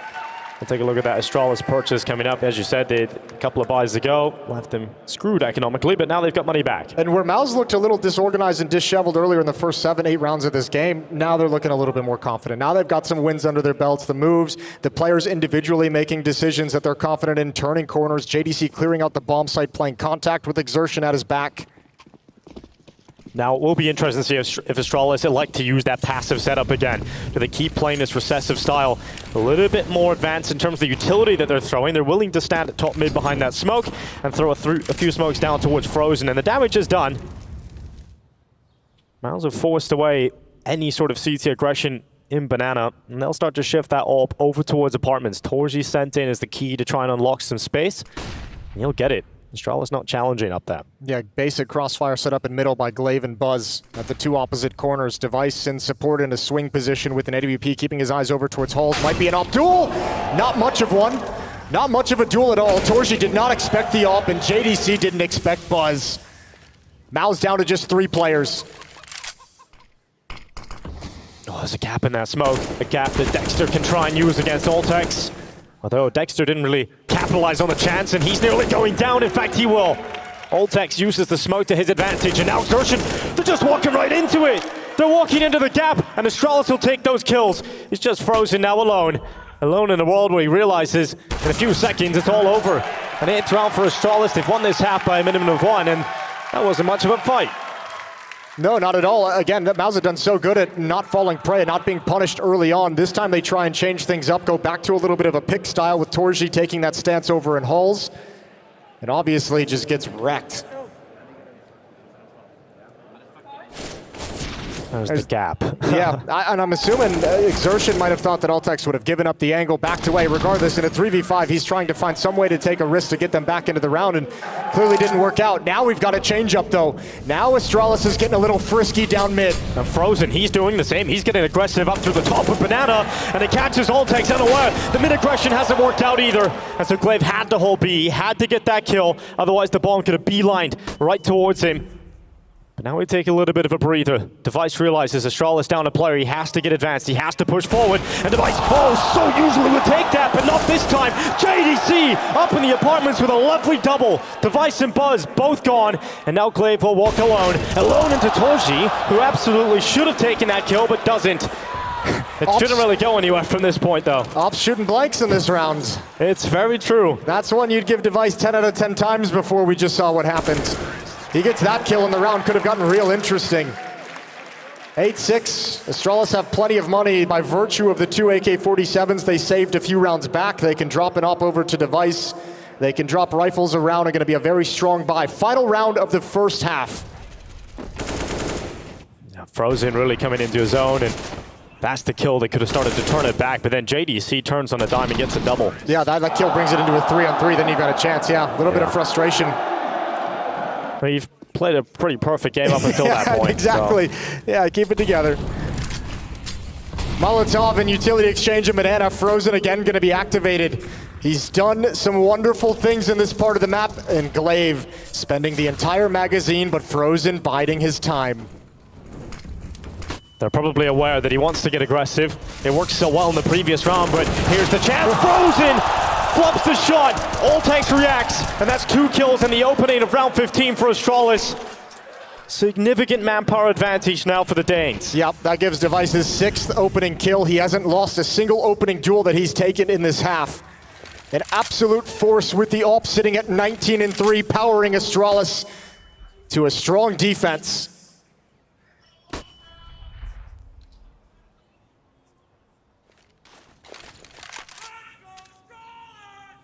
We'll take a look at that Astralis purchase coming up. As you said, they had a couple of buys to go. Left them screwed economically, but now they've got money back. And where MOUZ looked a little disorganized and disheveled earlier in the first 7-8 rounds of this game, now they're looking a little bit more confident. Now they've got some wins under their belts, the moves, the players individually making decisions that they're confident in, turning corners, JDC clearing out the bomb site, playing contact with Exertion at his back. Now, it will be interesting to see if Astralis elect to use that passive setup again. Do they keep playing this recessive style? A little bit more advanced in terms of the utility that they're throwing. They're willing to stand at top mid behind that smoke and throw a few smokes down towards Frozen, and the damage is done. MOUZ have forced away any sort of CT aggression in Banana, and they'll start to shift that AWP over towards apartments. Torji sent in as the key to try and unlock some space, and he'll get it. Astralis not challenging up there. Yeah, basic crossfire set up in middle by Glaive and Buzz at the two opposite corners. Device in support in a swing position with an AWP keeping his eyes over towards Halls. Might be an AWP duel. Not much of one. Not much of a duel at all. Torji did not expect the AWP, and JDC didn't expect Buzz. MOUZ down to just 3 players. Oh, there's a gap in that smoke. A gap that Dexter can try and use against Ultex. Although Dexter didn't really capitalize on the chance, and he's nearly going down. In fact, he will. Ultex uses the smoke to his advantage, and now Exertion, they're just walking right into it. They're walking into the gap, and Astralis will take those kills. He's just frozen now alone. Alone in a world where he realizes in a few seconds it's all over. An 8th round for Astralis. They've won this half by a minimum of 1, and that wasn't much of a fight. No, not at all. Again, MOUZ have done so good at not falling prey, not being punished early on. This time they try and change things up, go back to a little bit of a pick style with Torji taking that stance over in Halls. And obviously just gets wrecked. There's the gap. Yeah, and I'm assuming Exertion might have thought that Ultex would have given up the angle, backed away. Regardless, in a 3v5, he's trying to find some way to take a risk to get them back into the round, and clearly didn't work out. Now we've got a change up, though. Now Astralis is getting a little frisky down mid. And Frozen, he's doing the same. He's getting aggressive up through the top of Banana, and it catches Ultex unaware. The mid aggression hasn't worked out either. And so Glaive had to hold B. He had to get that kill, otherwise the bomb could have beelined right towards him. But now we take a little bit of a breather. Device realizes Astralis down a player. He has to get advanced. He has to push forward. And Device, so usually would take that, but not this time. JDC up in the apartments with a lovely double. Device and Buzz both gone. And now Glaive will walk alone. Alone into Torji, who absolutely should have taken that kill, but doesn't. It shouldn't really go anywhere from this point, though. Ops shooting blanks in this round. It's very true. That's one you'd give Device 10 out of 10 times before we just saw what happened. He gets that kill and the round could have gotten real interesting. 8-6. Astralis have plenty of money by virtue of the 2 AK-47s they saved a few rounds back. They can drop an op over to Device. They can drop rifles around. Are going to be a very strong buy. Final round of the first half. Frozen really coming into his own, and that's the kill. They could have started to turn it back, but then JDC turns on a dime and gets a double. Yeah, that kill brings it into a 3-on-3. Then you've got a chance. Yeah, a little bit of frustration. Well, you've played a pretty perfect game up until that point. Exactly. So. Yeah, keep it together. Molotov and Utility Exchange and Banana. Frozen again going to be activated. He's done some wonderful things in this part of the map, and Glaive spending the entire magazine, but Frozen biding his time. They're probably aware that he wants to get aggressive. It worked so well in the previous round, but here's the chance. Frozen flops the shot. Ultex reacts, and that's 2 kills in the opening of round 15 for Astralis. Significant manpower advantage now for the Danes. Yep, that gives Device his 6th opening kill. He hasn't lost a single opening duel that he's taken in this half. An absolute force with the AWP sitting at 19-3, powering Astralis to a strong defense.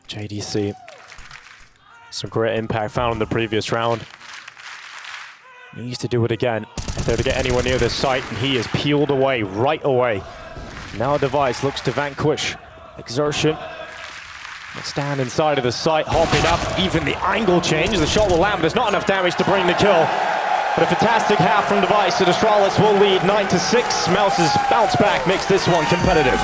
JDC. Some great impact found in the previous round. He needs to do it again if they're to get anywhere near this site, and he is peeled away right away. Now Device looks to vanquish Exertion. Let's stand inside of the site, hopping up, even the angle change. The shot will land, but there's not enough damage to bring the kill. But a fantastic half from Device, and Astralis will lead 9-6. MOUZ's bounce back makes this one competitive.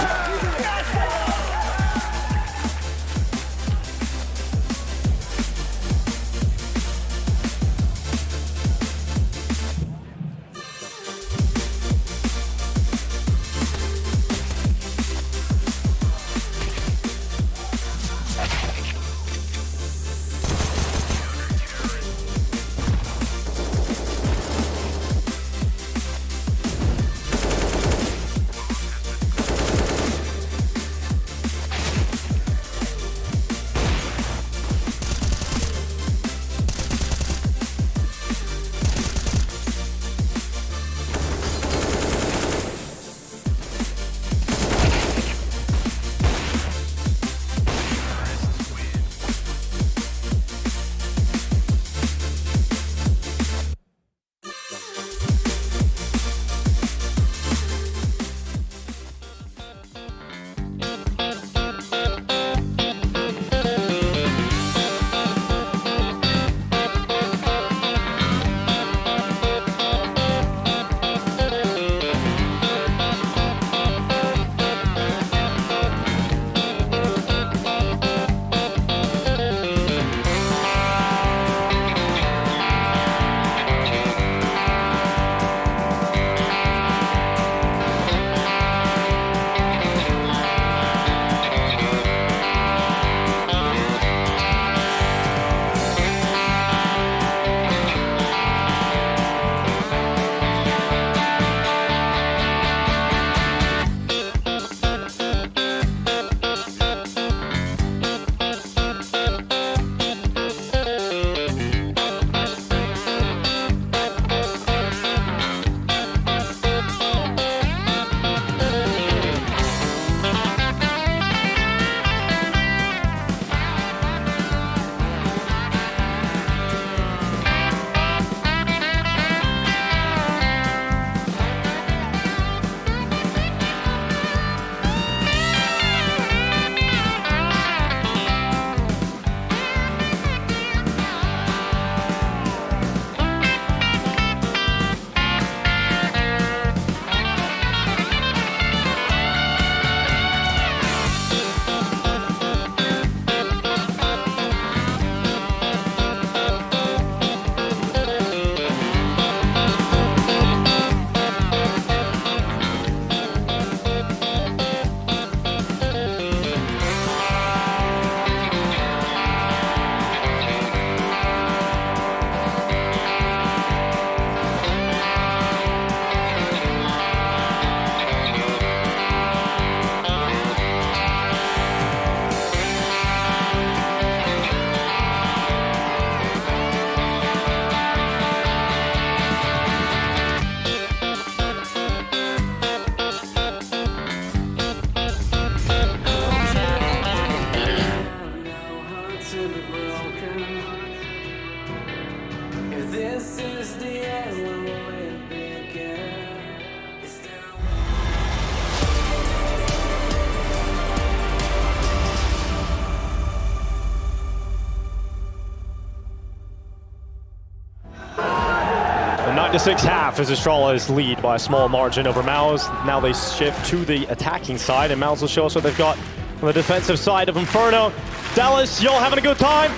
9-6 half as Astralis lead by a small margin over MOUZ. Now they shift to the attacking side, and MOUZ will show us what they've got on the defensive side of Inferno. Dallas, y'all having a good time?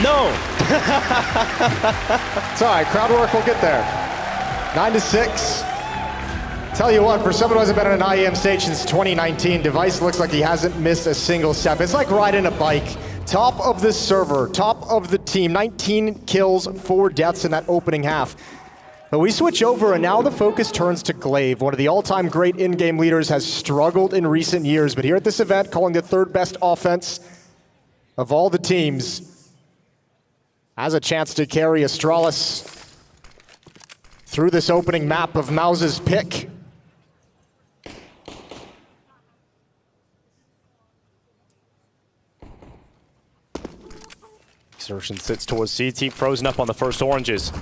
No. It's all right, crowd work will get there. 9-6. Tell you what, for someone who hasn't been on an IEM stage since 2019, Device looks like he hasn't missed a single step. It's like riding a bike. Top of the server, top of the team, 19 kills, 4 deaths in that opening half. But we switch over, and now the focus turns to Glaive. One of the all-time great in-game leaders has struggled in recent years, but here at this event, calling the 3rd best offense of all the teams, has a chance to carry Astralis through this opening map of MOUZ's pick. Exertion sits towards CT, frozen up on the first oranges.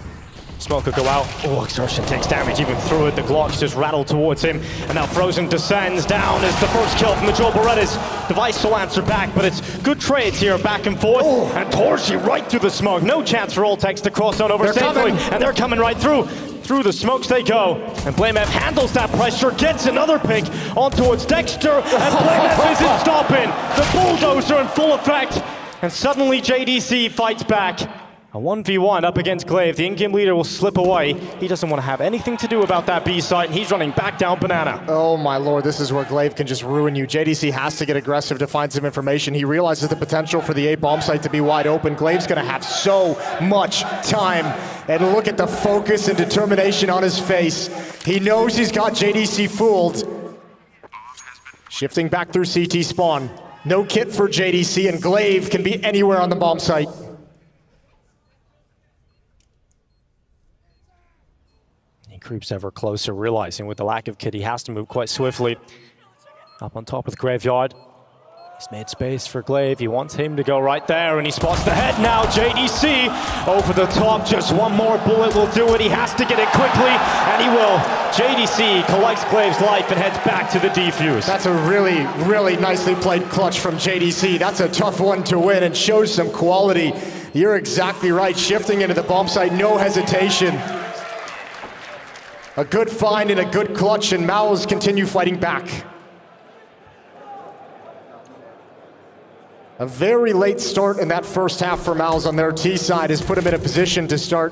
Smoke could go out. Oh, Exertion takes damage even through it. The Glocks just rattle towards him. And now Frozen descends down as the first kill from the Joe Berettas. Device will answer back, but it's good trades here, back and forth. Oh. And Torsi right through the smoke. No chance for Ultex to cross on over safely. And they're coming right through. Through the smokes they go. And BlameF handles that pressure, gets another pick on towards Dexter. And BlameF isn't stopping. The bulldozer in full effect. And suddenly JDC fights back. A 1v1 up against Glaive. The in-game leader will slip away. He doesn't want to have anything to do about that B site, and he's running back down Banana. Oh my lord, this is where Glaive can just ruin you. JDC has to get aggressive to find some information. He realizes the potential for the A bomb site to be wide open. Glaive's gonna have so much time. And look at the focus and determination on his face. He knows he's got JDC fooled. Shifting back through CT spawn. No kit for JDC, and Glaive can be anywhere on the bomb site. He creeps ever closer, realizing with the lack of kit, he has to move quite swiftly. Up on top of the Graveyard. He's made space for Glaive. He wants him to go right there, and he spots the head now. JDC over the top. Just one more bullet will do it. He has to get it quickly, and he will. JDC collects Glaive's life and heads back to the defuse. That's a really, really nicely played clutch from JDC. That's a tough one to win and shows some quality. You're exactly right. Shifting into the bomb site, no hesitation. A good find and a good clutch, and MOUZ continue fighting back. A very late start in that first half for MOUZ on their T side has put him in a position to start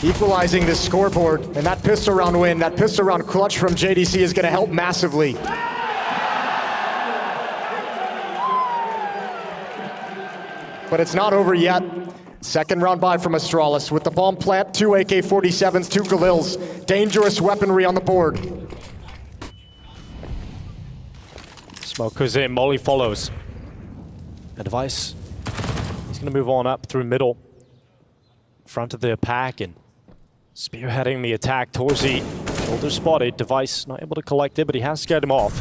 equalizing this scoreboard. And that pistol round win, that pistol round clutch from JDC is going to help massively. But it's not over yet. Second round buy from Astralis with the bomb plant, 2 AK-47s, 2 Galils. Dangerous weaponry on the board. Smoke goes in, Molly follows. A Device, he's going to move on up through middle, front of the pack, and spearheading the attack. Torsi, shoulder spotted. Device not able to collect it, but he has to get him off.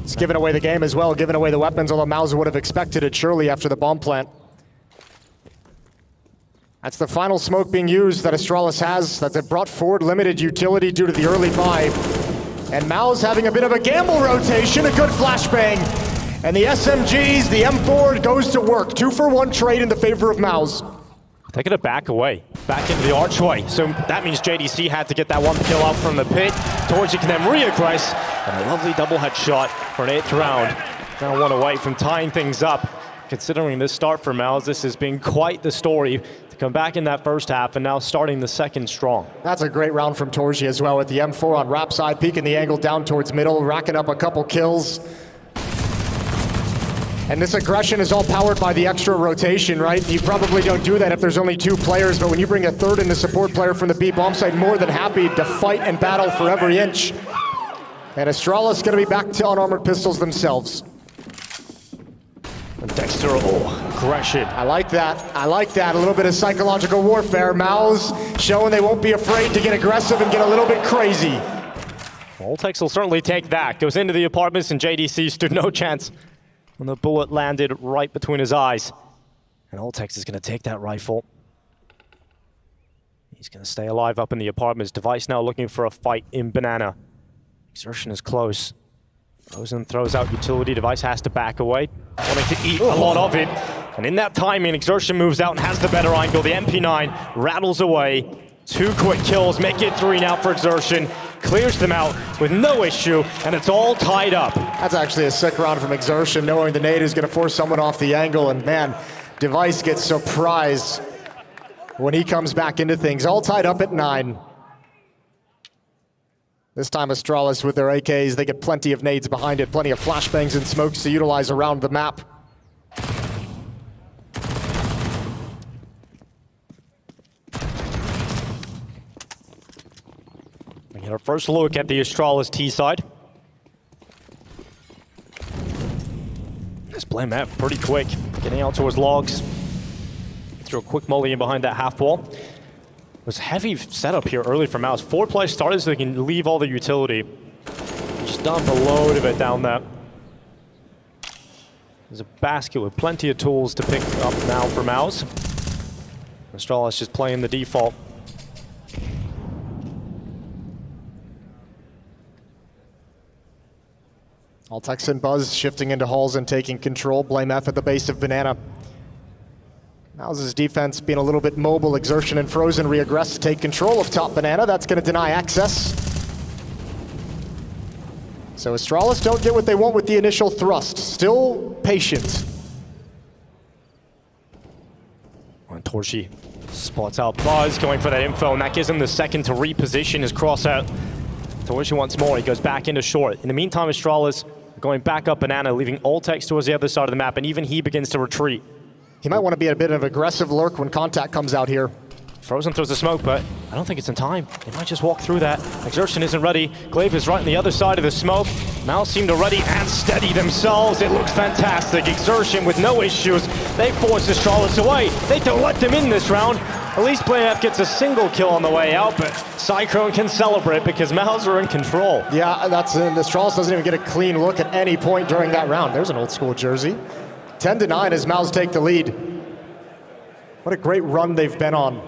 It's giving away the game as well, giving away the weapons, although MOUZ would have expected it surely after the bomb plant. That's the final smoke being used that Astralis has, that they brought forward limited utility due to the early buy. And MOUZ having a bit of a gamble rotation, a good flashbang. And the SMGs, the M4 goes to work. 2-for-1 trade in the favor of MOUZ. They're going to back away, back into the archway. So that means JDC had to get that one kill out from the pit. Torsi can then re-aggress. And a lovely double headshot for an 8th round. Now 1 away from tying things up. Considering this start for MOUZ, this has been quite the story to come back in that first half and now starting the second strong. That's a great round from Torsi as well with the M4 on wrap side, peeking the angle down towards middle, racking up a couple kills. And this aggression is all powered by the extra rotation, right? You probably don't do that if there's only 2 players, but when you bring a 3rd and a support player from the B bomb site, more than happy to fight and battle for every inch. And Astralis going to be back to unarmored pistols themselves. And Dexter, aggression. I like that. I like that. A little bit of psychological warfare. MOUZ showing they won't be afraid to get aggressive and get a little bit crazy. Ultex will certainly take that. Goes into the apartments, and JDC stood no chance when the bullet landed right between his eyes. And Ultex is going to take that rifle. He's going to stay alive up in the apartments. Device now looking for a fight in Banana. Exertion is close. Frozen throws out utility. Device has to back away, wanting to eat a lot of it. And in that timing, Exertion moves out and has the better angle. The MP9 rattles away. 2 quick kills, make it 3 now for Exertion. Clears them out with no issue, and it's all tied up. That's actually a sick round from Exertion, knowing the nade is going to force someone off the angle, and man, Device gets surprised when he comes back into things. All tied up at 9. This time Astralis with their AKs, they get plenty of nades behind it, plenty of flashbangs and smokes to utilize around the map. We get our first look at the Astralis T side. This BlameF pretty quick, getting out towards logs. Threw a quick molly in behind that half wall. It was heavy setup here early for MOUZ. 4 players started so they can leave all the utility. Just dump a load of it down there. There's a basket with plenty of tools to pick up now for MOUZ. Astralis just playing the default. Altex and Buzz shifting into halls and taking control. BlameF at the base of Banana. MOUZ's defense being a little bit mobile. Exertion and Frozen reaggress to take control of top Banana. That's going to deny access. So Astralis don't get what they want with the initial thrust. Still patient. And Torshi spots out Buzz going for that info, and that gives him the second to reposition his cross out. Torshi wants more. He goes back into short. In the meantime, Astralis going back up Banana, leaving Altex towards the other side of the map, and even he begins to retreat. He might want to be a bit of aggressive lurk when contact comes out here. Frozen throws the smoke, but I don't think it's in time. They might just walk through that. Exertion isn't ready. Glaive is right on the other side of the smoke. MOUZ seem to ready and steady themselves. It looks fantastic. Exertion with no issues. They force Astralis away. They don't let them in this round. At least BlameF gets a single kill on the way out, but Cyclone can celebrate because MOUZ are in control. Yeah, that's Astralis doesn't even get a clean look at any point during that round. There's an old school jersey. 10-9 as MOUZ take the lead. What a great run they've been on.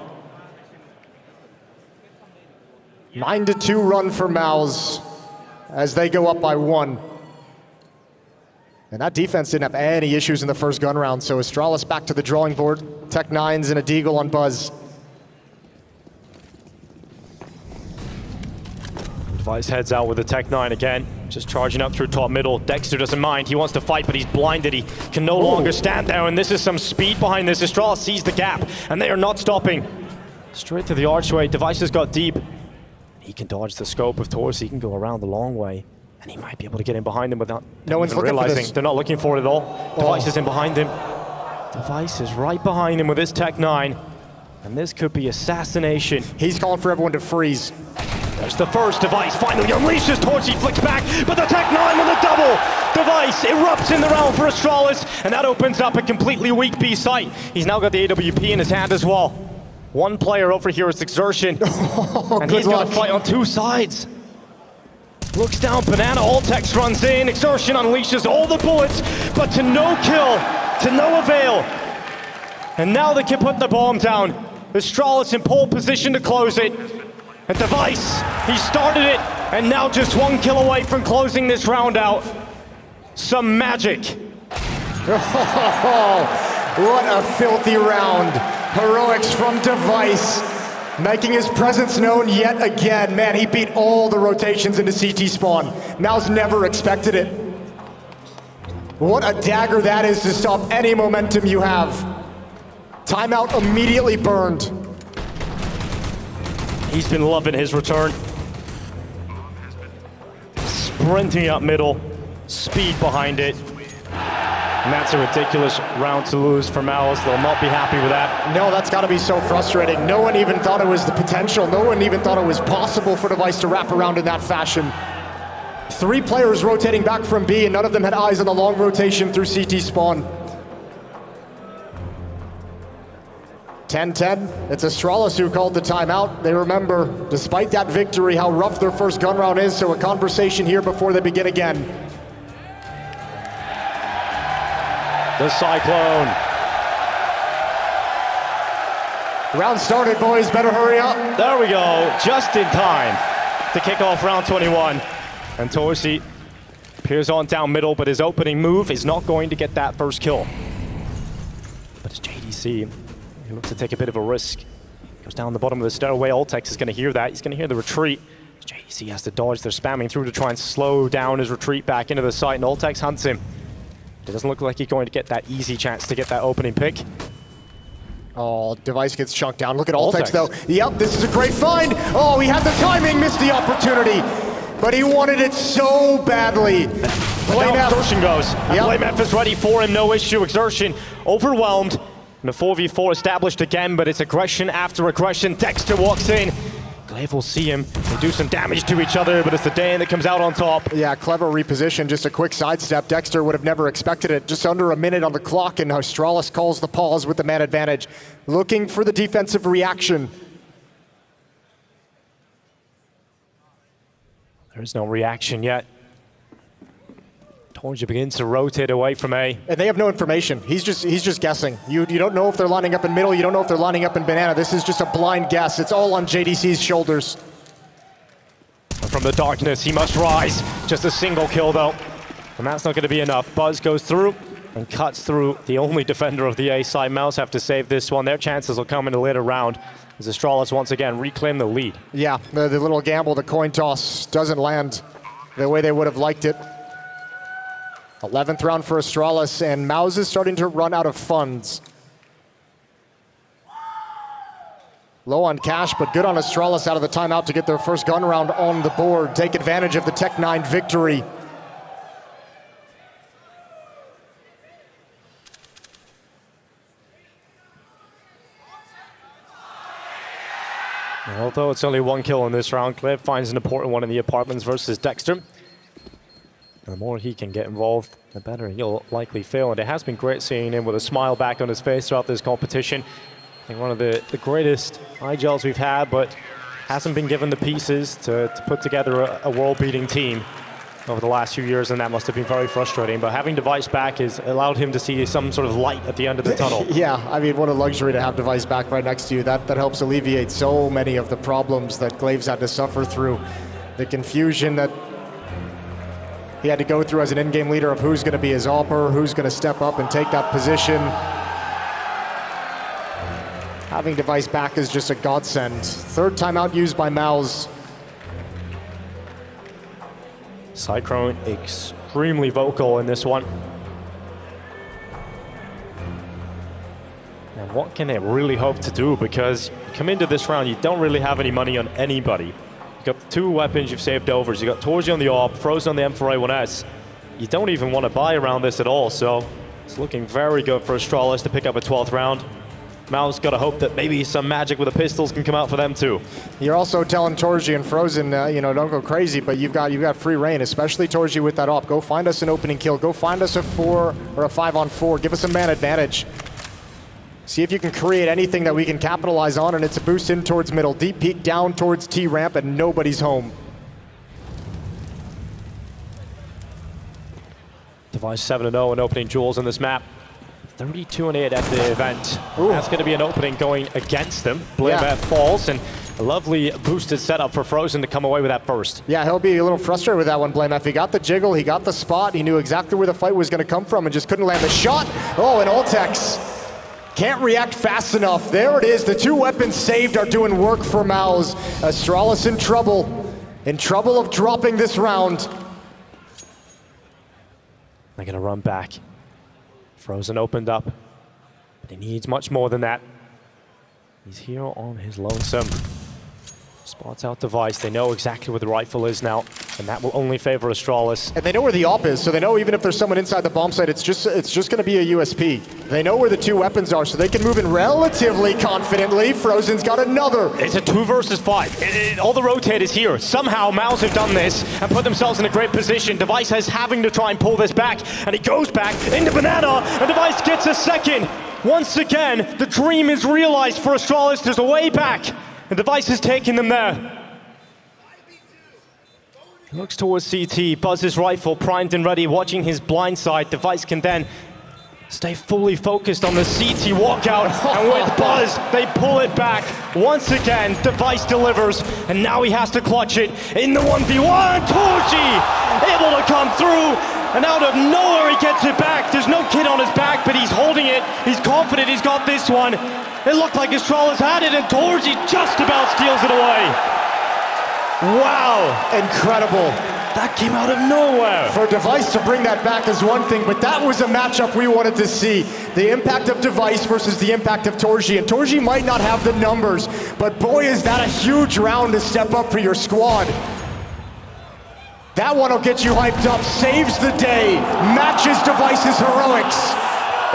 9-2 run for MOUZ as they go up by 1. And that defense didn't have any issues in the first gun round, so Astralis back to the drawing board. Tech 9s and a Deagle on Buzz. Device heads out with the Tech 9 again, just charging up through top middle. Dexter doesn't mind, he wants to fight, but he's blinded. He can no longer stand there, and this is some speed behind this. Astralis sees the gap, and they are not stopping. Straight to the archway, Device has got deep. He can dodge the scope of Torsi, he can go around the long way, and he might be able to get in behind him without no one's looking realizing. for this. They're not looking for it at all. Device is in behind him. Device is right behind him with his Tech 9, and this could be assassination. He's calling for everyone to freeze. There's the first. Device finally unleashes towards, he flicks back, but the Tech 9 with a double. Device erupts in the round for Astralis, and that opens up a completely weak B site. He's now got the AWP in his hand as well. One player over here is Exertion, and he's got to fight on 2 sides. Looks down, Banana, Altex runs in, Exertion unleashes all the bullets, but to no kill, to no avail. And now they can put the bomb down. Astralis in pole position to close it. And Device, he started it, and now just 1 kill away from closing this round out. Some magic. What a filthy round. Heroics from Device, making his presence known yet again. Man, he beat all the rotations into CT spawn. MOUZ never expected it. What a dagger that is to stop any momentum you have. Timeout immediately burned. He's been loving his return. Sprinting up middle, speed behind it. And that's a ridiculous round to lose for MOUZ. They'll not be happy with that. No, that's got to be so frustrating. No one even thought it was the potential. No one even thought it was possible for Device to wrap around in that fashion. 3 players rotating back from B, and none of them had eyes on the long rotation through CT spawn. 10-10, it's Astralis who called the timeout. They remember, despite that victory, how rough their first gun round is, so a conversation here before they begin again. The Cyclone. Round started, boys, better hurry up. There we go, just in time to kick off round 21. And Torsi appears on down middle, but his opening move is not going to get that first kill. But it's JDC. He looks to take a bit of a risk. Goes down the bottom of the stairway. Ultex is going to hear that. He's going to hear the retreat. JDC has to dodge. They're spamming through to try and slow down his retreat back into the site, and Ultex hunts him. It doesn't look like he's going to get that easy chance to get that opening pick. Oh, Device gets chunked down. Look at Ultex though. Yep, this is a great find. Oh, he had the timing, missed the opportunity. But he wanted it so badly. Blame Exertion goes. Yep. Blame F is ready for him, no issue. Exertion overwhelmed. And a 4v4 established again, but it's aggression after aggression. Dexter walks in. Glaive will see him. They do some damage to each other, but it's the Dayan that comes out on top. Yeah, clever reposition, just a quick sidestep. Dexter would have never expected it. Just under a minute on the clock, and Astralis calls the pause with the man advantage. Looking for the defensive reaction. There is no reaction yet. Torja begins to rotate away from A. And they have no information. He's just guessing. You don't know if they're lining up in middle. You don't know if they're lining up in banana. This is just a blind guess. It's all on JDC's shoulders. From the darkness, he must rise. Just a single kill though. And that's not going to be enough. Buzz goes through and cuts through the only defender of the A side. MOUZ have to save this one. Their chances will come in a later round as Astralis once again reclaim the lead. Yeah, the little gamble, the coin toss doesn't land the way they would have liked it. 11th round for Astralis, and MOUZ is starting to run out of funds. Low on cash, but good on Astralis out of the timeout to get their first gun round on the board. Take advantage of the Tech-9 victory. Although it's only one kill in this round, Glaive finds an important one in the apartments versus Dexter. The more he can get involved, the better he'll likely feel. And it has been great seeing him with a smile back on his face throughout this competition. I think one of the greatest IGLs we've had, but hasn't been given the pieces to put together a world-beating team over the last few years, and that must have been very frustrating. But having Device back has allowed him to see some sort of light at the end of the tunnel. Yeah, I mean, what a luxury to have Device back right next to you. That helps alleviate so many of the problems that Glaive's had to suffer through. The confusion that he had to go through as an in-game leader of who's going to be his AWPer, who's going to step up and take that position. Having Device back is just a godsend. Third timeout used by MOUZ. Cyclone extremely vocal in this one. And what can they really hope to do? Because you come into this round, you don't really have any money on anybody. You got the two weapons you've saved over. You got Torja on the AWP, Frozen on the M4A1S. You don't even want to buy around this at all, so it's looking very good for Astralis to pick up a 12th round. MOUZ got to hope that maybe some magic with the pistols can come out for them too. You're also telling Torji and Frozen, don't go crazy, but you've got free reign, especially Torji with that AWP. Go find us an opening kill. Go find us a 4 or a 5-on-4. Give us a man advantage. See if you can create anything that we can capitalize on, and it's a boost in towards middle. Deep peek down towards T-ramp, and nobody's home. Device 7-0 and opening jewels in this map. 32-8 at the event. Ooh. That's going to be an opening going against them. Blame falls, and a lovely boosted setup for Frozen to come away with that first. Yeah, he'll be a little frustrated with that one, Blame F. He got the jiggle, he got the spot, he knew exactly where the fight was going to come from and just couldn't land the shot. Oh, and Ultex can't react fast enough. There it is. The two weapons saved are doing work for MOUZ. Astralis in trouble of dropping this round. They're going to run back. Frozen opened up, but he needs much more than that. He's here on his lonesome. Spots out Device. They know exactly where the rifle is now, and that will only favor Astralis. And they know where the AWP is, so they know even if there's someone inside the bomb site, it's just going to be a USP. They know where the two weapons are, so they can move in relatively confidently. Frozen's got another. It's a 2 versus 5. All the rotate is here. Somehow MOUZ have done this and put themselves in a great position. Device is having to try and pull this back, and he goes back into Banana, and Device gets a second. Once again, the dream is realized for Astralis. There's a way back. And Device is taking them there. He looks towards CT, Buzz's rifle primed and ready, watching his blind side. Device can then stay fully focused on the CT walkout, and with Buzz, they pull it back. Once again, Device delivers, and now he has to clutch it in the 1v1. Torji able to come through, and out of nowhere he gets it back. There's no kid on his back, but he's holding it it. He's confident he's got this one. It looked like Astralis had it, and Torji just about steals it away. Wow. Incredible. That came out of nowhere. For Device to bring that back is one thing, but that was a matchup we wanted to see. The impact of Device versus the impact of Torji. And Torji might not have the numbers, but boy, is that a huge round to step up for your squad. That one will get you hyped up, saves the day, matches Device's heroics,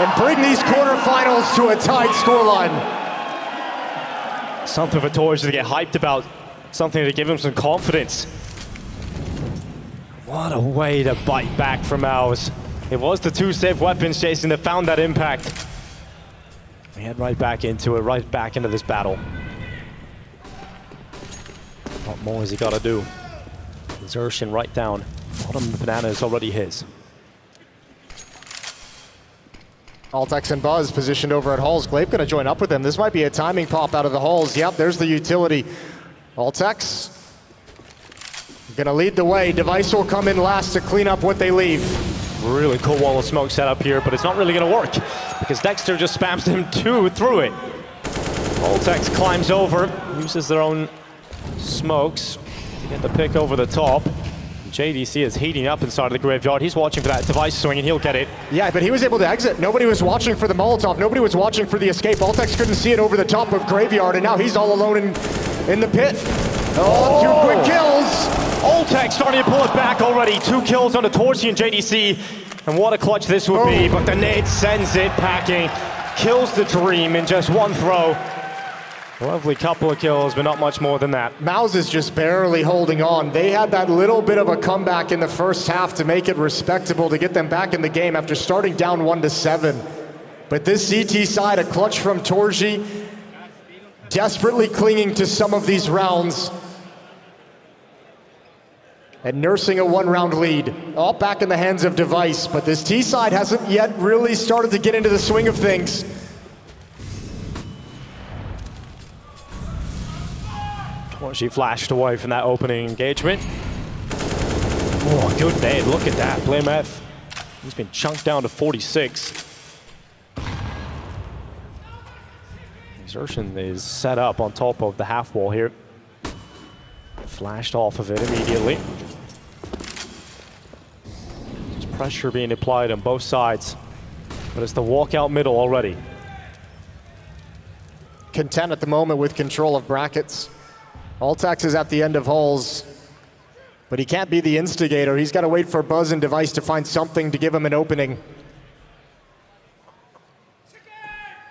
and bring these quarterfinals to a tied scoreline. Something for Torji to get hyped about, something to give him some confidence. What a way to bite back from MOUZ. It was the two safe weapons, Jason, that found that impact. We head right back into it, right back into this battle. What more has he got to do? Xertion right down. Bottom banana is already his. Altex and Buzz positioned over at Halls. Glaive gonna join up with him. This might be a timing pop out of the Halls. Yep, there's the utility. Altex gonna lead the way. Device will come in last to clean up what they leave. Really cool wall of smoke set up here, but it's not really gonna work because Dexter just spams him through it. Altex climbs over, uses their own smokes to get the pick over the top. JDC is heating up inside the graveyard. He's watching for that Device swing and he'll get it. Yeah, but he was able to exit. Nobody was watching for the Molotov. Nobody was watching for the escape. Altex couldn't see it over the top of graveyard, and now he's all alone in the pit. Oh, 2 quick kills. Altex starting to pull it back already. 2 kills on the Torsi and JDC. And what a clutch this would be, but the nade sends it packing. Kills the Dream in just 1 throw. Lovely couple of kills, but not much more than that. MOUZ is just barely holding on. They had that little bit of a comeback in the first half to make it respectable, to get them back in the game after starting down 1-7. But this CT side, a clutch from Torji, desperately clinging to some of these rounds and nursing a 1-round lead. All back in the hands of Device, but this T side hasn't yet really started to get into the swing of things. She flashed away from that opening engagement. Oh, good nade. Look at that. Blame F. He's been chunked down to 46. Xertion is set up on top of the half wall here. Flashed off of it immediately. There's pressure being applied on both sides, but it's the walkout middle already. Content at the moment with control of brackets. Altex is at the end of Halls, but he can't be the instigator. He's got to wait for Buzz and Device to find something to give him an opening.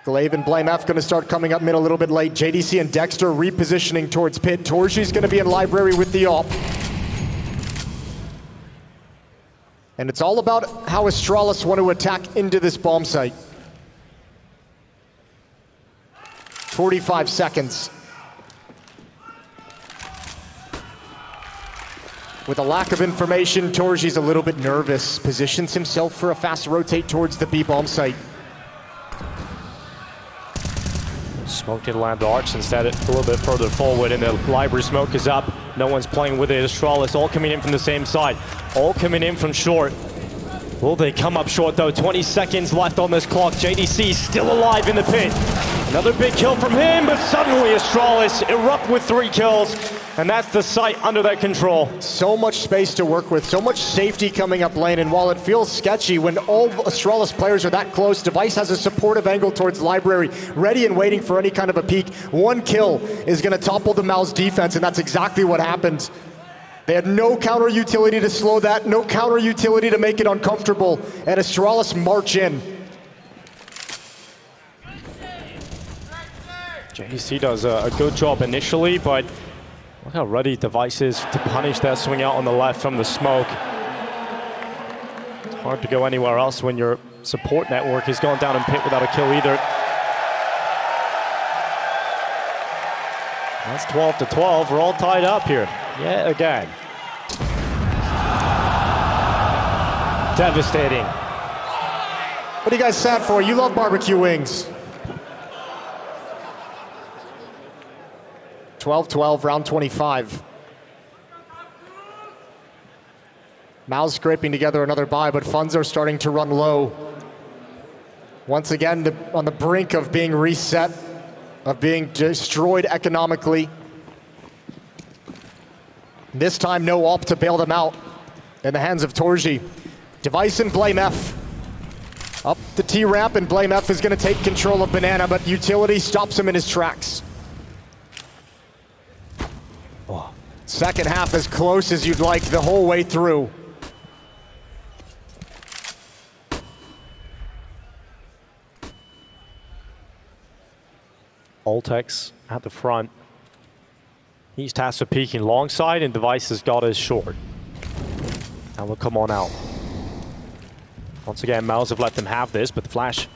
Glaive and Blame F going to start coming up mid a little bit late. JDC and Dexter repositioning towards pit. Torji's going to be in library with the AWP. And it's all about how Astralis want to attack into this bomb site. 45 seconds. With a lack of information, Torji's a little bit nervous. Positions himself for a fast rotate towards the B bomb site. Smoke didn't land the arch, instead a little bit further forward, and the library smoke is up. No one's playing with it. Astralis all coming in from the same side. All coming in from short. Will they come up short though? 20 seconds left on this clock. JDC still alive in the pit. Another big kill from him, but suddenly Astralis erupt with 3 kills. And that's the site under their control. So much space to work with, so much safety coming up lane, and while it feels sketchy when all Astralis players are that close, Device has a supportive angle towards library, ready and waiting for any kind of a peek. 1 kill is gonna topple the MOUZ defense, and that's exactly what happened. They had no counter utility to slow that, no counter utility to make it uncomfortable, and Astralis march in. JDC does a good job initially, but look how ready Device is to punish that swing out on the left from the smoke. It's hard to go anywhere else when your support network is going down in pit without a kill either. That's 12-12. We're all tied up here. Yet again. Devastating. What are you guys sad for? You love barbecue wings. 12-12, round 25. MOUZ scraping together another buy, but funds are starting to run low. Once again, on the brink of being reset, of being destroyed economically. This time, no AWP to bail them out in the hands of Torji. Device and Blame F. Up the T-ramp, and Blame F is going to take control of Banana, but Utility stops him in his tracks. Oh. Second half as close as you'd like the whole way through. Altex at the front. He's tasked with peeking long side, and Device has got his short. Now we'll come on out. Once again, MOUZ have let them have this, but the flash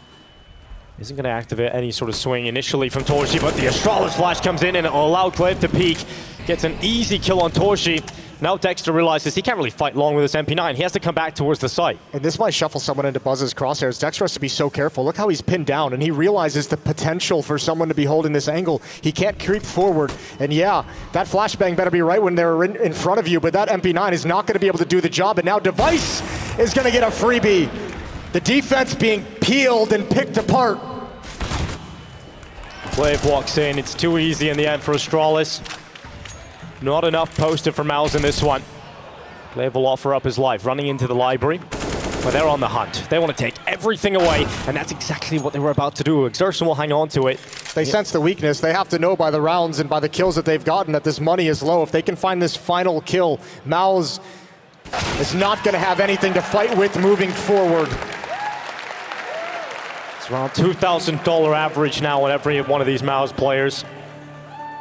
isn't going to activate any sort of swing initially from Torji, but the Astralis flash comes in and it'll allow Glaive to peek. Gets an easy kill on Torji. Now Dexter realizes he can't really fight long with this MP9. He has to come back towards the site. And this might shuffle someone into Buzz's crosshairs. Dexter has to be so careful. Look how he's pinned down, and he realizes the potential for someone to be holding this angle. He can't creep forward. And yeah, that flashbang better be right when they're in front of you, but that MP9 is not going to be able to do the job. And now Device is going to get a freebie. The defense being peeled and picked apart. Glaive walks in. It's too easy in the end for Astralis. Not enough posted for MOUZ in this one. Glaive will offer up his life, running into the library. But they're on the hunt. They want to take everything away, and that's exactly what they were about to do. Exertion will hang on to it. They sense the weakness. They have to know by the rounds and by the kills that they've gotten that this money is low. If they can find this final kill, MOUZ is not going to have anything to fight with moving forward. It's around $2,000 average now on every one of these MOUZ players.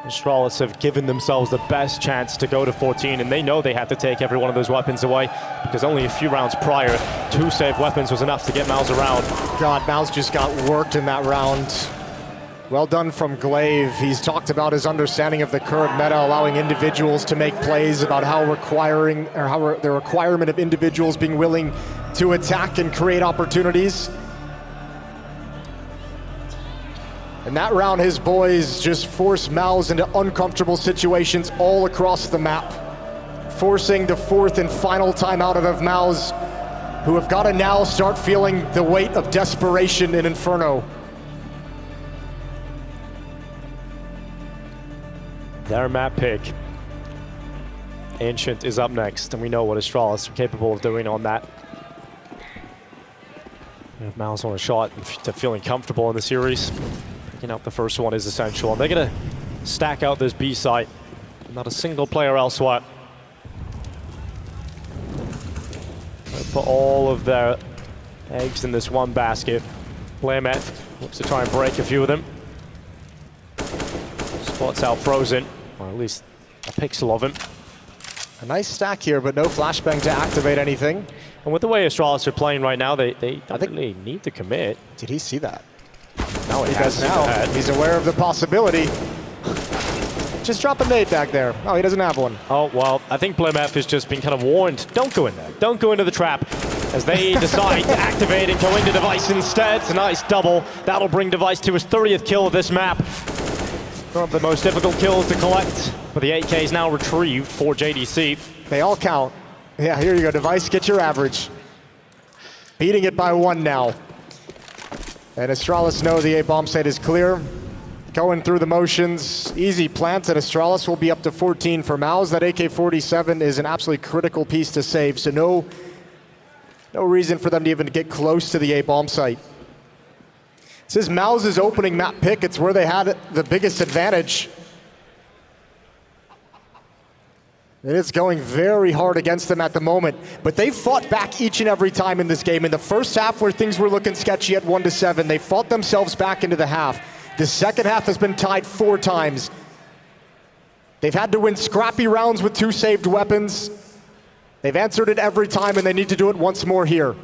Astralis have given themselves the best chance to go to 14, and they know they have to take every one of those weapons away, because only a few rounds prior, 2 saved weapons was enough to get MOUZ around. God, MOUZ just got worked in that round. Well done from Glaive. He's talked about his understanding of the current meta, allowing individuals to make plays, about how the requirement of individuals being willing to attack and create opportunities. And that round, his boys just forced MOUZ into uncomfortable situations all across the map, forcing the 4th and final timeout of MOUZ, who have got to now start feeling the weight of desperation in Inferno. Their map pick. Ancient is up next, and we know what Astralis are capable of doing on that. If MOUZ want a shot to feeling comfortable in the series, picking up the first one is essential. And they're going to stack out this B site. Not a single player elsewhere. They'll put all of their eggs in this one basket. Blamet looks to try and break a few of them. Spots out Frozen, or at least a pixel of him. A nice stack here, but no flashbang to activate anything. And with the way Astralis are playing right now, they don't really need to commit. Did he see that? No, he does now. He's aware of the possibility. Just drop a nade back there. Oh, he doesn't have one. Oh, well, I think Blim F has just been kind of warned. Don't go in there. Don't go into the trap. As they decide to activate and go into Device instead. It's a nice double. That'll bring Device to his 30th kill of this map. One of the most difficult kills to collect. But the 8K is now retrieved for JDC. They all count. Yeah, here you go. Device, get your average. Beating it by 1 now. And Astralis know the A bomb site is clear. Going through the motions. Easy plants, and Astralis will be up to 14 for MOUZ. That AK-47 is an absolutely critical piece to save, so no reason for them to even get close to the A bomb site. This is MOUZ's opening map pick. It's where they had the biggest advantage. And it's going very hard against them at the moment. But they've fought back each and every time in this game. In the first half, where things were looking sketchy at 1-7, they fought themselves back into the half. The second half has been tied 4 times. They've had to win scrappy rounds with 2 saved weapons. They've answered it every time, and they need to do it once more here.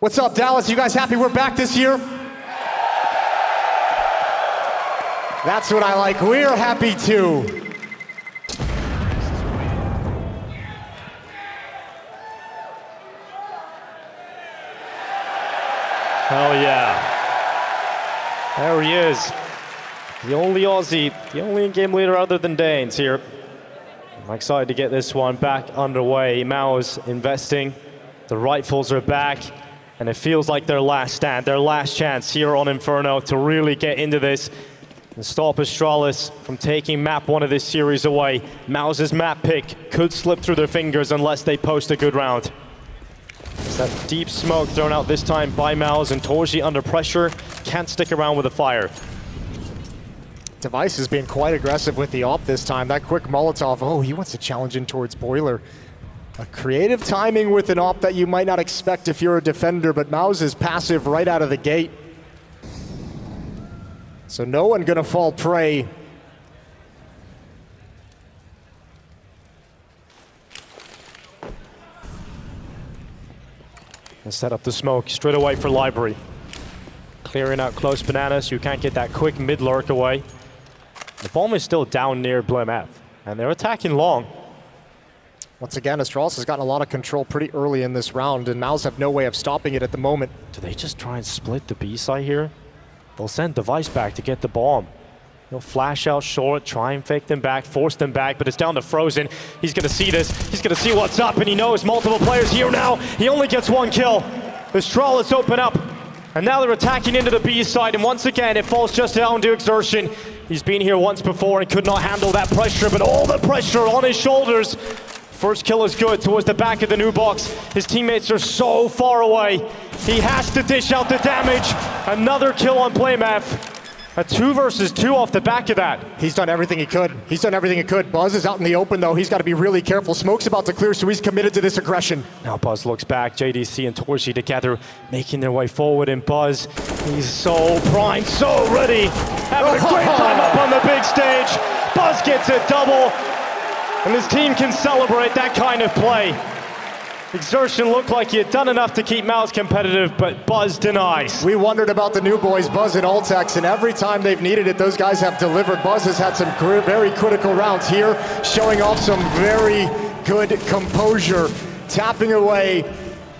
What's up, Dallas? You guys happy we're back this year? That's what I like. We're happy too. Oh yeah. There he is. The only Aussie, the only in-game leader other than Danes here. I'm excited to get this one back underway. MOUZ investing. The Rifles are back. And it feels like their last stand, their last chance here on Inferno to really get into this and stop Astralis from taking map 1 of this series away. MOUZ's map pick could slip through their fingers unless they post a good round. It's that deep smoke thrown out this time by MOUZ, and Torji under pressure can't stick around with the fire. Device has been quite aggressive with the op this time. That quick Molotov, oh, he wants to challenge in towards Boiler. A creative timing with an op that you might not expect if you're a defender, but MOUZ is passive right out of the gate. So no one gonna fall prey. And set up the smoke straight away for Library. Clearing out close bananas, you can't get that quick mid lurk away. The bomb is still down near BlimF, and they're attacking long. Once again, Astralis has gotten a lot of control pretty early in this round, and MOUZ have no way of stopping it at the moment. Do they just try and split the B side here? They'll send Device back to get the bomb. They'll flash out short, try and fake them back, force them back, but it's down to Frozen. He's gonna see this, he's gonna see what's up, and he knows multiple players here now. He only gets 1 kill. Astralis open up, and now they're attacking into the B side, and once again, it falls just down to Exertion. He's been here once before and could not handle that pressure, but all the pressure on his shoulders. First kill is good towards the back of the new box. His teammates are so far away. He has to dish out the damage. Another kill on BlimF. A 2 versus 2 off the back of that. He's done everything he could. He's done everything he could. Buzz is out in the open though. He's got to be really careful. Smoke's about to clear, so he's committed to this aggression. Now Buzz looks back. JDC and Torji together, making their way forward, and Buzz, he's so primed, so ready. Having a great time up on the big stage. Buzz gets a double. And his team can celebrate that kind of play. Exertion looked like he had done enough to keep MOUZ competitive, but Buzz denies. We wondered about the new boys, Buzz and Altex, and every time they've needed it, those guys have delivered. Buzz has had some very critical rounds here, showing off some very good composure, tapping away,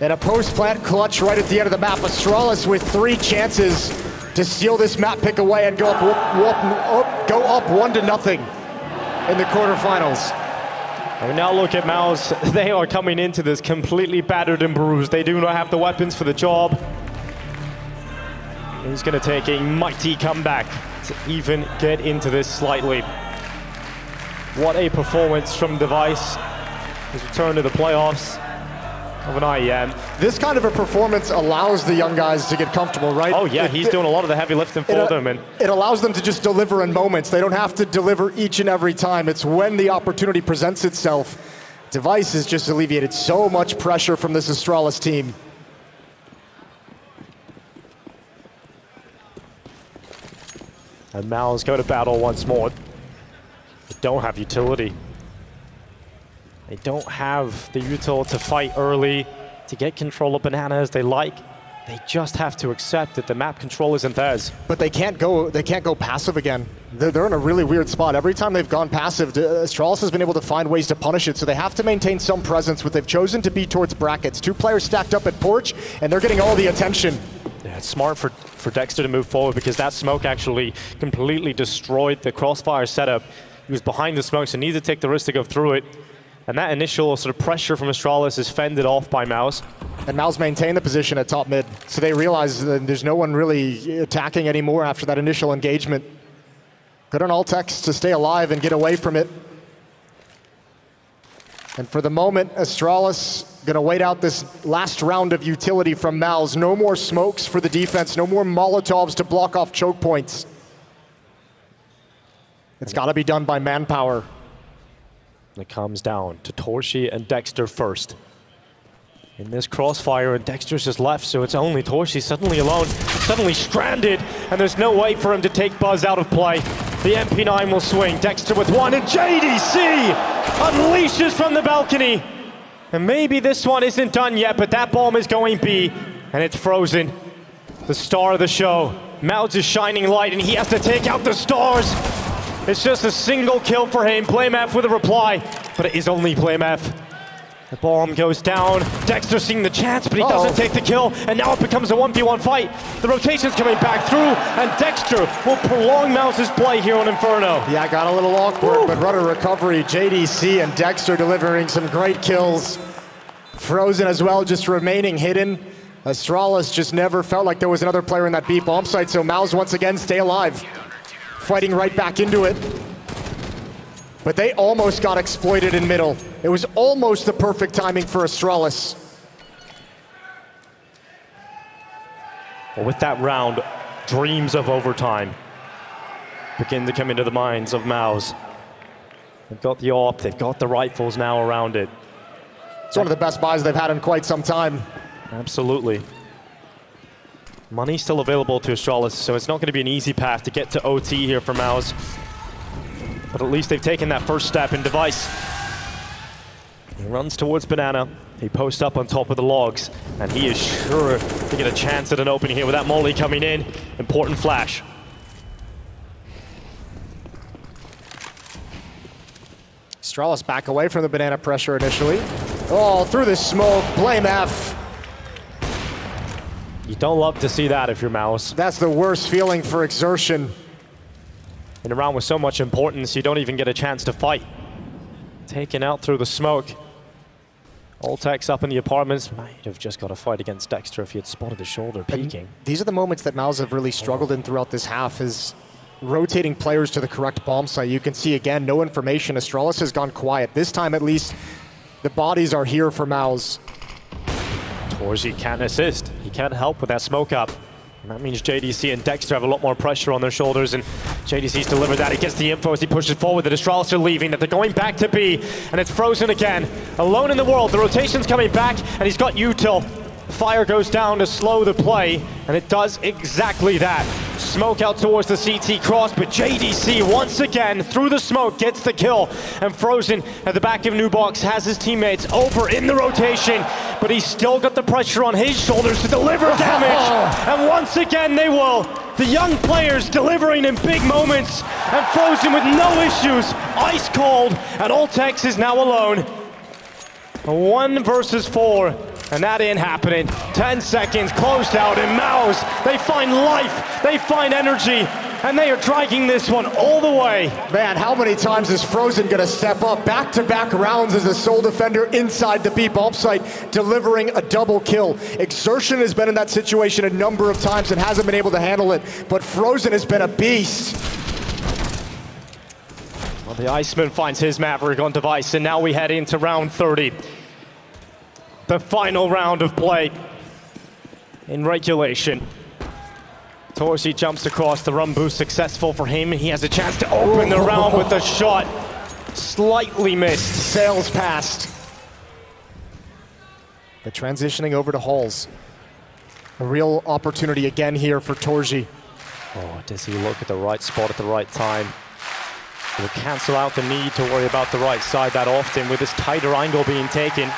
and a post-plant clutch right at the end of the map. Astralis with 3 chances to steal this map pick away and go up 1-0 in the quarterfinals. And now look at MOUZ. They are coming into this completely battered and bruised. They do not have the weapons for the job. He's going to take a mighty comeback to even get into this slightly. What a performance from Device. His return to the playoffs of an IEM. This kind of a performance allows the young guys to get comfortable, right? Oh yeah, he's doing a lot of the heavy lifting for them. And it allows them to just deliver in moments. They don't have to deliver each and every time. It's when the opportunity presents itself. Device has just alleviated so much pressure from this Astralis team. And MOUZ go to battle once more. They don't have utility. They don't have the util to fight early, to get control of bananas they like. They just have to accept that the map control isn't theirs. But they can't go passive again. They're in a really weird spot. Every time they've gone passive, Astralis has been able to find ways to punish it, so they have to maintain some presence, but they've chosen to be towards brackets. 2 players stacked up at Porch, and they're getting all the attention. Yeah, it's smart for Dexter to move forward, because that smoke actually completely destroyed the crossfire setup. He was behind the smoke, so needed to take the risk to go through it. And that initial sort of pressure from Astralis is fended off by MOUZ. And MOUZ maintain the position at top mid, so they realize that there's no one really attacking anymore after that initial engagement. Good on Altex to stay alive and get away from it. And for the moment, Astralis gonna wait out this last round of utility from MOUZ. No more smokes for the defense, no more Molotovs to block off choke points. It's gotta be done by manpower. It comes down to Torshi and Dexter first. In this crossfire, and Dexter's just left, so it's only Torshi suddenly alone, suddenly stranded, and there's no way for him to take Buzz out of play. The MP9 will swing, Dexter with 1, and JDC unleashes from the balcony. And maybe this one isn't done yet, but that bomb is going B, and it's Frozen, the star of the show. MOUZ is shining light, and he has to take out the stars. It's just a single kill for him. BlimF with a reply, but it is only BlimF. The bomb goes down. Dexter seeing the chance, but he doesn't take the kill. And now it becomes a 1v1 fight. The rotation's coming back through, and Dexter will prolong MOUZ's play here on Inferno. Yeah, got a little awkward, but rudder recovery. JDC and Dexter delivering some great kills. Frozen as well, just remaining hidden. Astralis just never felt like there was another player in that B bomb site, so MOUZ once again stay alive. Fighting right back into it. But they almost got exploited in middle. It was almost the perfect timing for Astralis. Well, with that round, dreams of overtime begin to come into the minds of MOUZ. They've got the AWP, they've got the rifles now around it. It's one of the best buys they've had in quite some time. Absolutely. Money still available to Astralis, so it's not going to be an easy path to get to OT here for MOUZ. But at least they've taken that first step in Device. He runs towards Banana. He posts up on top of the logs, and he is sure to get a chance at an opening here with that molly coming in. Important flash. Astralis back away from the Banana pressure initially. Oh, through the smoke, blame F. You don't love to see that if you're MOUZ. That's the worst feeling for Exertion. In a round with so much importance, you don't even get a chance to fight. Taken out through the smoke. Ultex up in the apartments. Might have just got a fight against Dexter if he had spotted the shoulder peeking. And these are the moments that MOUZ have really struggled in throughout this half, is rotating players to the correct bomb site. You can see again, no information. Astralis has gone quiet. This time at least, the bodies are here for MOUZ. Torji can't assist. He can't help with that smoke up. And that means JDC and Dexter have a lot more pressure on their shoulders, and JDC's delivered that. He gets the info as he pushes forward. The Astralis are leaving, that they're going back to B, and it's Frozen again. Alone in the world, the rotation's coming back, and he's got util. Fire goes down to slow the play, and it does exactly that. Smoke out towards the CT cross, but JDC once again through the smoke gets the kill, and Frozen at the back of New Box has his teammates over in the rotation, but he's still got the pressure on his shoulders to deliver damage, and once again they will. The young players delivering in big moments, and Frozen with no issues, ice cold, and Ultex is now alone. 1 versus 4. And that ain't happening. 10 seconds, closed out, and MOUZ, they find life, they find energy, and they are dragging this one all the way. Man, how many times is Frozen gonna step up? Back-to-back rounds as a sole defender inside the B bomb site, delivering a double kill. Exertion has been in that situation a number of times and hasn't been able to handle it, but Frozen has been a beast. Well, the Iceman finds his Maverick on Device, and now we head into round 30. The final round of play in regulation. Torsi jumps across, the run boost successful for him, and he has a chance to open the round with a shot. Slightly missed. Sails past. The transitioning over to Halls. A real opportunity again here for Torji. Oh, does he look at the right spot at the right time? He'll cancel out the need to worry about the right side that often with this tighter angle being taken.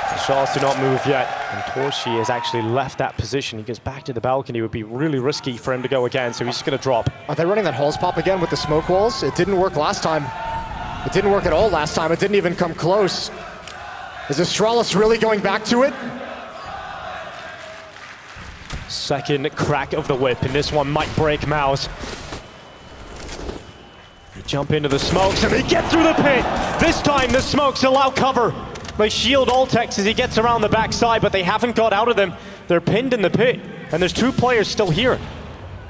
The shots do not move yet, and Torshi has actually left that position. He goes back to the balcony. It would be really risky for him to go again, so he's just going to drop. Are they running that Halls pop again with the smoke walls? It didn't work last time. It didn't work at all last time. It didn't even come close. Is Astralis really going back to it? Second crack of the whip, and this one might break MOUZ. They jump into the smokes, and they get through the pit. This time, the smokes allow cover. They shield Ultex as he gets around the backside, but they haven't got out of them. They're pinned in the pit, and there's 2 players still here.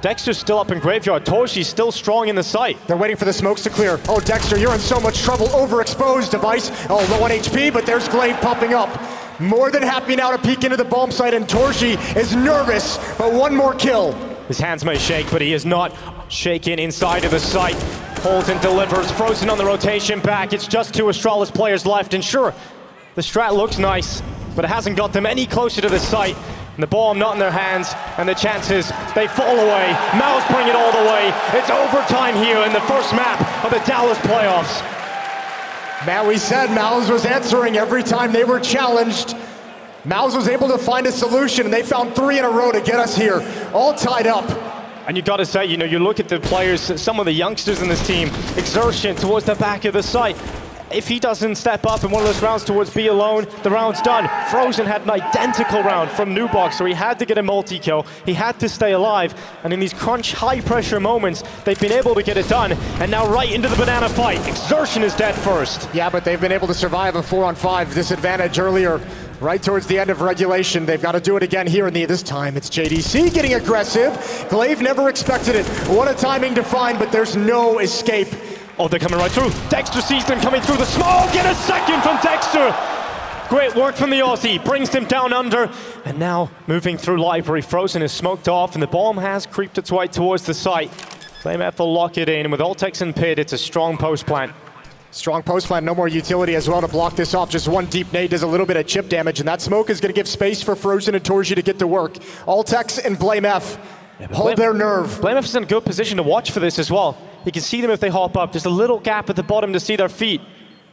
Dexter's still up in Graveyard. Toshi's still strong in the site. They're waiting for the smokes to clear. Oh, Dexter, you're in so much trouble. Overexposed, Device. Oh, low on HP, but there's Glaive popping up. More than happy now to peek into the bomb site, and Torshi is nervous, but 1 more kill. His hands may shake, but he is not shaking inside of the site. Holds and delivers. Frozen on the rotation back. It's just 2 Astralis players left, and sure, the strat looks nice, but it hasn't got them any closer to the site. And the bomb not in their hands, and the chances, they fall away. MOUZ bring it all the way. It's overtime here in the first map of the Dallas playoffs. Man, we said MOUZ was answering every time they were challenged. MOUZ was able to find a solution, and they found 3 in a row to get us here, all tied up. And you got to say, you look at the players, some of the youngsters in this team, Exertion towards the back of the site. If he doesn't step up in one of those rounds towards B alone, the round's done. Frozen had an identical round from Nubox, so he had to get a multi-kill. He had to stay alive, and in these crunch, high-pressure moments, they've been able to get it done, and now right into the banana fight. Exertion is dead first. Yeah, but they've been able to survive a 4-on-5 disadvantage earlier, right towards the end of regulation. They've got to do it again here, and this time it's JDC getting aggressive. Glaive never expected it. What a timing to find, but there's no escape. Oh, they're coming right through. Dexter sees them coming through the smoke. Get a second from Dexter. Great work from the Aussie. Brings them down under. And now moving through library. Frozen is smoked off and the bomb has creeped its way towards the site. BlameF will lock it in. And with Ultex and Pid, it's a strong post plant. Strong post plant, no more utility as well to block this off. Just one deep nade does a little bit of chip damage, and that smoke is going to give space for Frozen and Torji to get to work. Ultex and BlameF hold their nerve. BlameF is in a good position to watch for this as well. You can see them if they hop up. There's a little gap at the bottom to see their feet.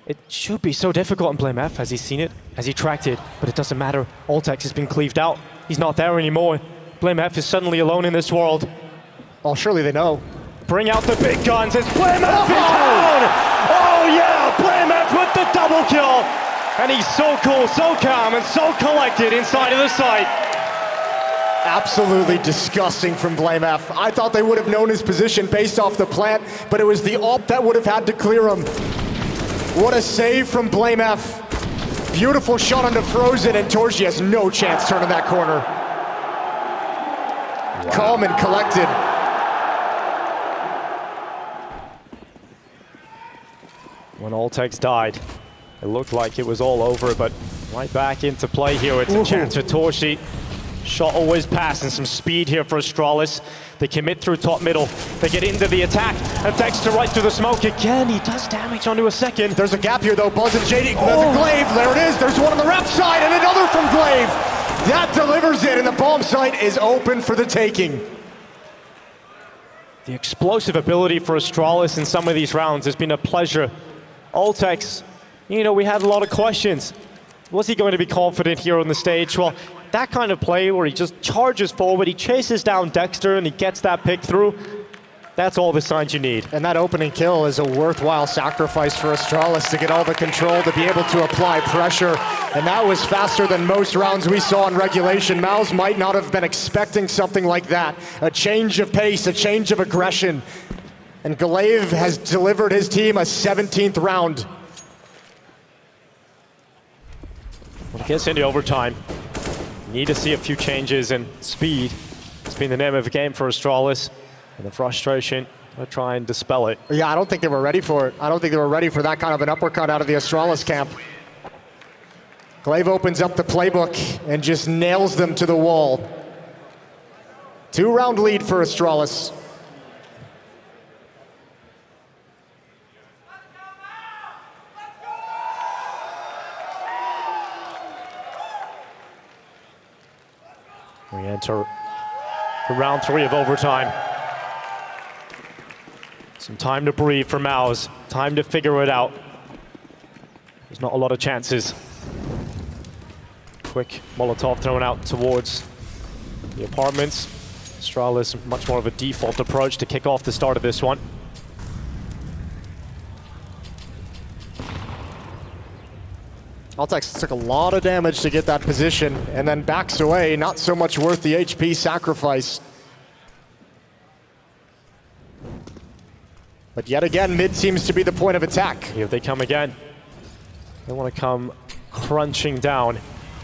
It should be so difficult in BlameF. Has he seen it? Has he tracked it? But it doesn't matter. Ultex has been cleaved out. He's not there anymore. BlameF is suddenly alone in this world. Oh, surely they know. Bring out the big guns as BlameF is down! Oh yeah, BlameF with the double kill! And he's so cool, so calm, and so collected inside of the site. Absolutely disgusting from BlameF. I thought they would have known his position based off the plant, but it was the AWP that would have had to clear him. What a save from BlameF. Beautiful shot onto Frozen, and Torji has no chance turning that corner. Wow. Calm and collected. When Ultex died, it looked like it was all over, but right back into play here. It's a chance for Torji. Shot always passing, some speed here for Astralis. They commit through top middle. They get into the attack, and Dexter right through the smoke again. He does damage onto a second. There's a gap here though, Buzz and JD. There's a Glaive, there it is. There's one on the rep side and another from Glaive. That delivers it, and the bomb site is open for the taking. The explosive ability for Astralis in some of these rounds has been a pleasure. Ultex, you know, we had a lot of questions. Was he going to be confident here on the stage? Well, that kind of play where he just charges forward, he chases down Dexter and he gets that pick through, that's all the signs you need. And that opening kill is a worthwhile sacrifice for Astralis to get all the control, to be able to apply pressure. And that was faster than most rounds we saw in regulation. MOUZ might not have been expecting something like that. A change of pace, a change of aggression. And Glaive has delivered his team a 17th round. When it gets into overtime, you need to see a few changes in speed. It's been the name of the game for Astralis. And the frustration, I'll try and dispel it. Yeah, I don't think they were ready for it. I don't think they were ready for that kind of an uppercut out of the Astralis camp. Glaive opens up the playbook and just nails them to the wall. 2-round lead for Astralis. We enter for round 3 of overtime. Some time to breathe for MOUZ. Time to figure it out. There's not a lot of chances. Quick Molotov thrown out towards the apartments. Astralis, much more of a default approach to kick off the start of this one. Ultex took a lot of damage to get that position and then backs away. Not so much worth the HP sacrifice. But yet again, mid seems to be the point of attack. Here they come again. They want to come crunching down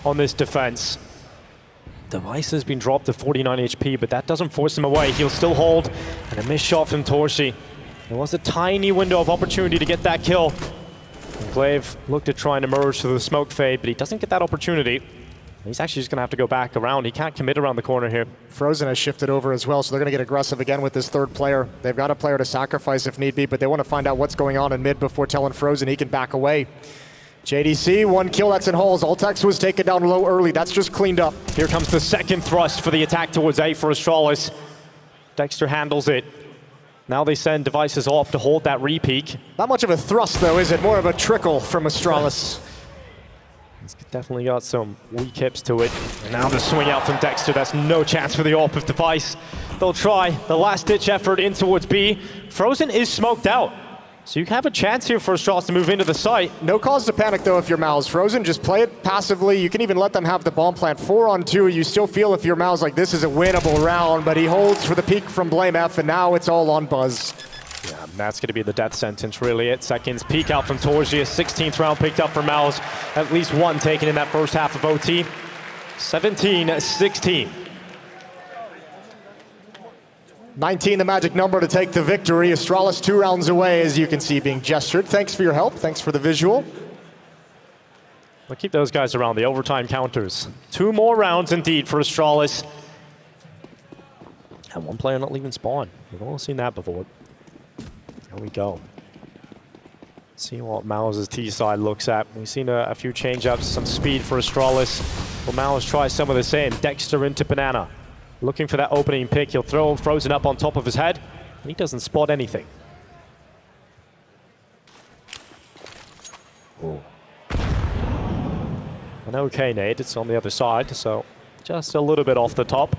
on this defense. Device has been dropped to 49 HP, but that doesn't force him away. He'll still hold, and a missed shot from Torji. There was a tiny window of opportunity to get that kill. And Glaive looked to try and emerge through the smoke fade, but he doesn't get that opportunity. He's actually just going to have to go back around. He can't commit around the corner here. Frozen has shifted over as well, so they're going to get aggressive again with this third player. They've got a player to sacrifice if need be, but they want to find out what's going on in mid before telling Frozen he can back away. JDC, 1 kill, that's in halls. Ultex was taken down low early. That's just cleaned up. Here comes the second thrust for the attack towards A for Astralis. Dexter handles it. Now they send devices off to hold that re-peak. Not much of a thrust, though, is it? More of a trickle from Astralis. He's definitely got some weak hips to it. And now the swing out from Dexter. That's no chance for the AWP of device. They'll try the last-ditch effort in towards B. Frozen is smoked out. So you have a chance here for Astralis to move into the site. No cause to panic though if you're MOUZ. Frozen, just play it passively. You can even let them have the bomb plant 4-on-2. You still feel if you're MOUZ like this is a winnable round, but he holds for the peak from Blame F, and now it's all on Buzz. Yeah, that's going to be the death sentence, really. 8 seconds. Peek out from Torgia. 16th round picked up for MOUZ. At least one taken in that first half of OT. 17-16. 19, the magic number to take the victory. Astralis 2 rounds away, as you can see, being gestured. Thanks for your help. Thanks for the visual. We'll keep those guys around the overtime counters. 2 more rounds, indeed, for Astralis. And one player not leaving spawn. We've all seen that before. Here we go. See what MOUZ's T side looks at. We've seen a few change-ups, some speed for Astralis. Well, MOUZ tries some of the same. Dexter into Banana. Looking for that opening pick. He'll throw Frozen up on top of his head, and he doesn't spot anything. Ooh. An okay nade. It's on the other side, so just a little bit off the top.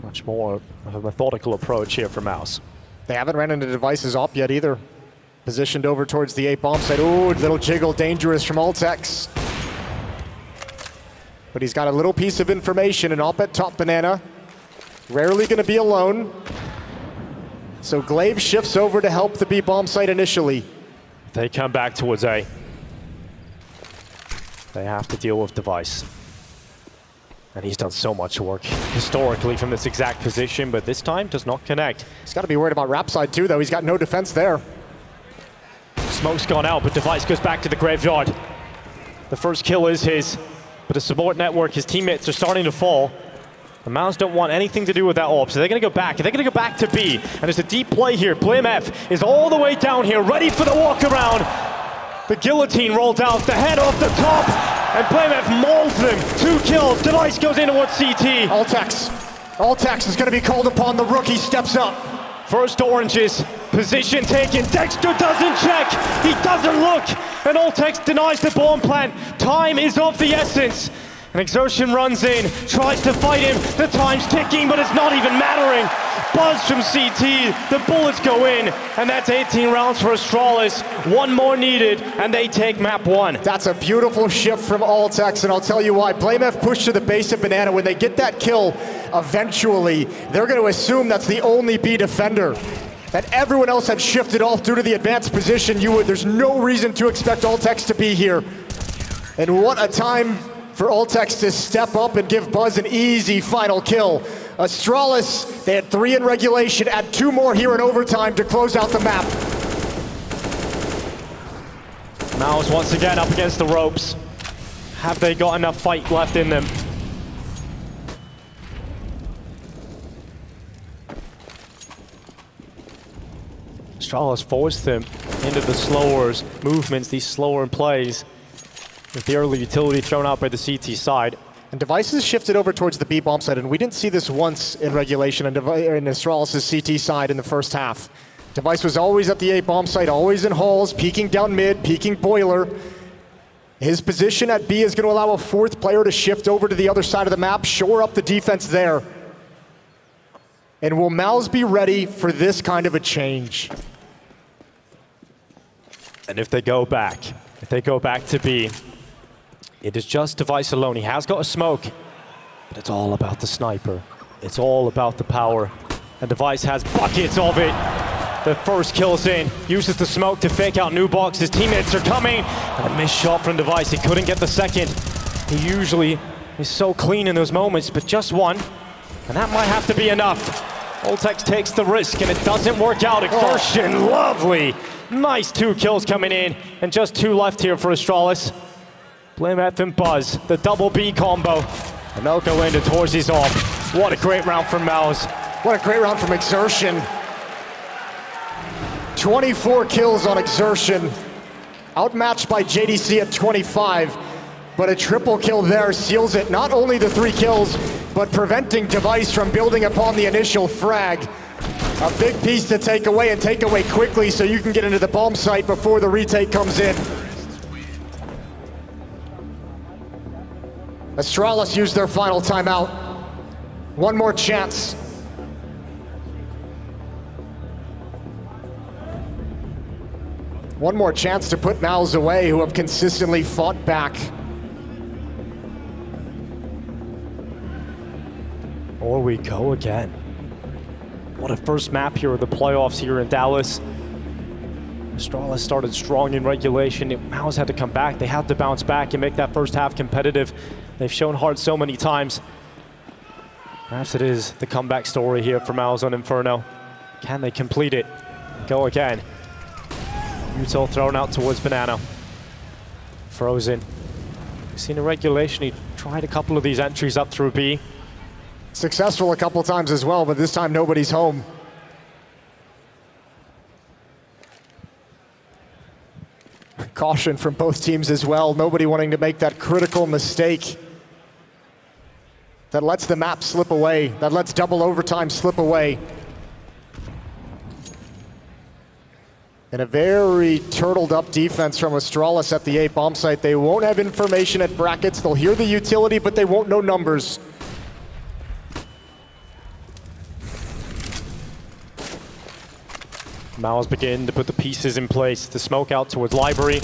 Much more of a methodical approach here for MOUZ. They haven't ran into devices op yet either. Positioned over towards the 8 bomb site. Ooh, little jiggle, dangerous from Altex. But he's got a little piece of information, and op at top Banana. Rarely going to be alone. So Glaive shifts over to help the B bomb site initially. They come back towards A. They have to deal with device. And he's done so much work historically from this exact position, but this time does not connect. He's got to be worried about Rap side too, though. He's got no defense there. Smoke's gone out, but device goes back to the graveyard. The first kill is his. But the support network, his teammates are starting to fall. The MOUZ don't want anything to do with that AWP, so they're going to go back. They're going to go back to B. And there's a deep play here. Blame F is all the way down here, ready for the walk around. The guillotine rolled out, the head off the top, and Blame F mauls them. 2 kills. Device goes in towards CT. Altex is going to be called upon. The rookie steps up. First oranges, position taken. Dexter doesn't check, he doesn't look, and Altex denies the bomb plant. Time is of the essence. And Exertion runs in, tries to fight him. The time's ticking, but it's not even mattering. Buzz from CT, the bullets go in, and that's 18 rounds for Astralis. 1 more needed, and they take map 1. That's a beautiful shift from Altex, and I'll tell you why. Blame F pushed to the base of Banana. When they get that kill, eventually, they're going to assume that's the only B defender. That everyone else had shifted off due to the advanced position. There's no reason to expect Altex to be here. And what a time for Altex to step up and give Buzz an easy final kill. Astralis, they had 3 in regulation, add 2 more here in overtime to close out the map. MOUZ once again up against the ropes. Have they got enough fight left in them? Astralis forced them into the slower movements, these slower plays, with the early utility thrown out by the CT side. And devices shifted over towards the B bomb side, and we didn't see this once in regulation in Astralis' CT side in the first half. Device was always at the A bomb site, always in halls, peeking down mid, peeking boiler. His position at B is going to allow a 4th player to shift over to the other side of the map, shore up the defense there. And will MOUZ be ready for this kind of a change? And if they go back to B, it is just Device alone. He has got a smoke, but it's all about the sniper. It's all about the power. And Device has buckets of it. The first kill's in, uses the smoke to fake out new box. His teammates are coming, and a missed shot from Device. He couldn't get the second. He usually is so clean in those moments, but just one, and that might have to be enough. Altex takes the risk, and it doesn't work out. Exertion, lovely. Nice 2 kills coming in, and just 2 left here for Astralis. Blame F and Buzz, the double B combo. And they'll go into Torzi's off. What a great round from MOUZ. What a great round from Exertion. 24 kills on Exertion. Outmatched by JDC at 25. But a triple kill there seals it. Not only the 3 kills, but preventing Device from building upon the initial frag. A big piece to take away, and take away quickly so you can get into the bomb site before the retake comes in. Astralis used their final timeout. One more chance. One more chance to put MOUZ away, who have consistently fought back. Or we go again. What a first map here of the playoffs here in Dallas. Astralis started strong in regulation. MOUZ had to come back. They had to bounce back and make that first half competitive. They've shown hard so many times. Perhaps it is the comeback story here for MOUZ on Inferno. Can they complete it? Go again. Util thrown out towards Banana. Frozen. We've seen in regulation, he tried a couple of these entries up through B. Successful a couple times as well, but this time nobody's home. Caution from both teams as well. Nobody wanting to make that critical mistake that lets the map slip away, that lets double overtime slip away. And a very turtled up defense from Astralis at the A bomb site. They won't have information at brackets. They'll hear the utility, but they won't know numbers. MOUZ begin to put the pieces in place. The smoke out towards Library.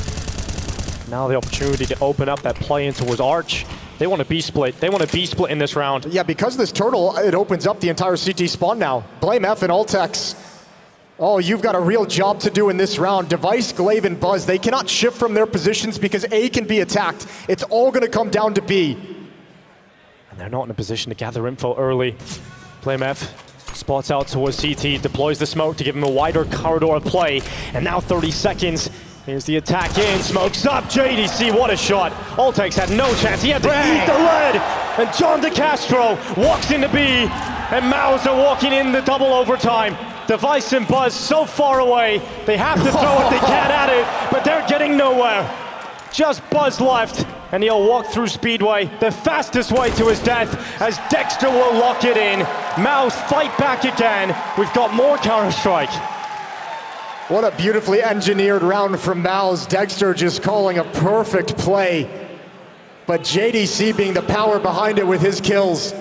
Now the opportunity to open up that play in towards Arch. They want to B-split. They want to B-split in this round. Yeah, because of this turtle, it opens up the entire CT spawn now. Blame F and Ultex. Oh, you've got a real job to do in this round. Device, Glaive, and Buzz, they cannot shift from their positions because A can be attacked. It's all going to come down to B. And they're not in a position to gather info early. Blame F spots out towards CT, deploys the smoke to give him a wider corridor of play. And now 30 seconds. Here's the attack in, smokes up, JDC, what a shot. Ultex had no chance, he had to eat the lead. And John DeCastro walks into B, and MOUZ are walking in the double overtime. Device and Buzz so far away, they have to throw what they can at it, but they're getting nowhere. Just Buzz left, and he'll walk through Speedway, the fastest way to his death, as Dexter will lock it in. MOUZ fight back again. We've got more Counter-Strike. What a beautifully engineered round from MOUZ. Dexter just calling a perfect play, but JDC being the power behind it with his kills.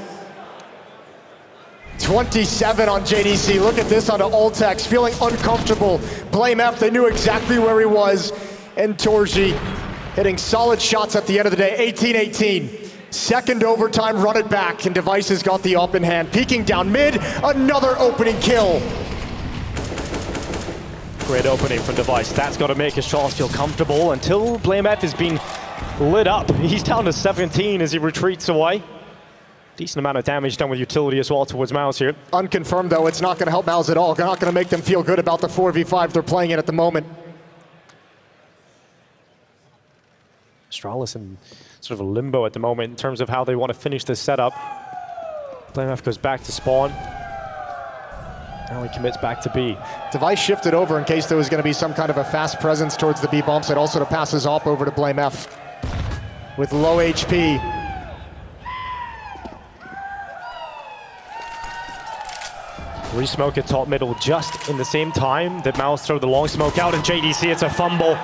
27 on JDC. Look at this onto Ultex, feeling uncomfortable. Blame F, they knew exactly where he was. And Torji hitting solid shots at the end of the day. 18-18. Second overtime, run it back, and Device has got the up in hand. Peeking down mid, another opening kill. Great opening from Device. That's got to make Astralis feel comfortable until Blame F is being lit up. He's down to 17 as he retreats away. Decent amount of damage done with utility as well towards MOUZ here. Unconfirmed though, it's not going to help MOUZ at all. Not going to make them feel good about the 4v5 they're playing in at the moment. Astralis in sort of a limbo at the moment in terms of how they want to finish this setup. Blame F goes back to spawn. Now he commits back to B. Device shifted over in case there was going to be some kind of a fast presence towards the B bomb site. Also to pass his op over to Blame F with low HP. Resmoke at top middle just in the same time that MOUZ throw the long smoke out, and JDC, it's a fumble.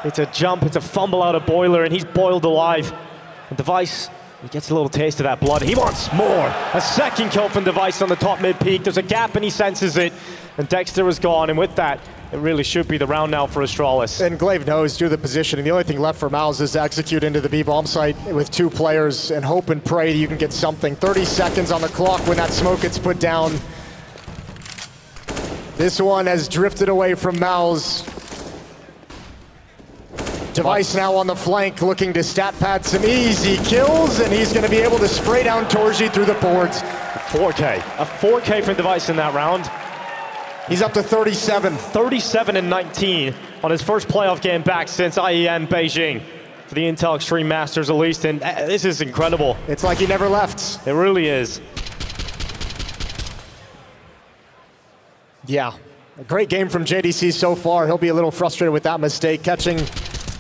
It's a jump, it's a fumble out of Boiler, and he's boiled alive. And Device, he gets a little taste of that blood. He wants more. A second kill from Device on the top mid peak. There's a gap and he senses it. And Dexter is gone, and with that, it really should be the round now for Astralis. And Glaive knows due to the position, and the only thing left for MOUZ is to execute into the B bomb site with two players and hope and pray you can get something. 30 seconds on the clock when that smoke gets put down. This one has drifted away from MOUZ. Device now on the flank, looking to stat pad some easy kills, and he's going to be able to spray down Torji through the boards. 4K. A 4K from Device in that round. He's up to 37. 37 and 19 on his first playoff game back since IEM Beijing. For the Intel Extreme Masters at least, and this is incredible. It's like he never left. It really is. Yeah, a great game from JDC so far. He'll be a little frustrated with that mistake, catching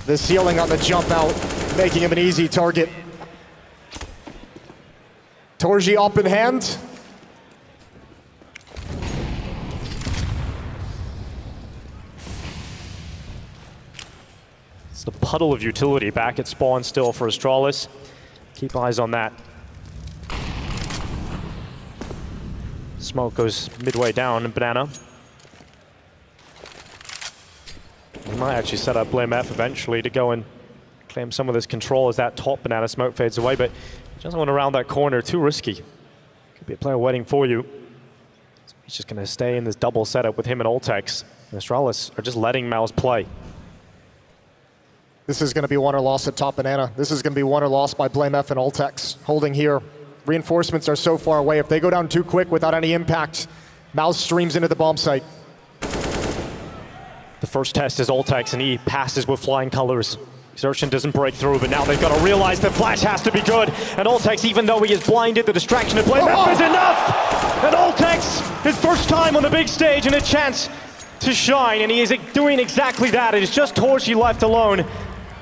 the ceiling on the jump out, making him an easy target. Torji up in hand. It's the puddle of utility back at spawn still for Astralis. Keep eyes on that. Smoke goes midway down, and Banana. Might actually set up Blame F eventually to go and claim some of this control as that top banana smoke fades away, but he doesn't want to round that corner, too risky. Could be a player waiting for you. So he's just going to stay in this double setup with him and Oltex. And Astralis are just letting MOUZ play. This is going to be won or lost at top banana. This is going to be won or lost by Blame F and Oltex. Holding here. Reinforcements are so far away. If they go down too quick without any impact, MOUZ streams into the bomb site. The first test is Oltex, and he passes with flying colors. Exertion doesn't break through, but now they've got to realize the flash has to be good. And Oltex, even though he is blinded, the distraction of Blame F is enough! And Oltex, his first time on the big stage and a chance to shine, and he is doing exactly that. It is just Torchy left alone.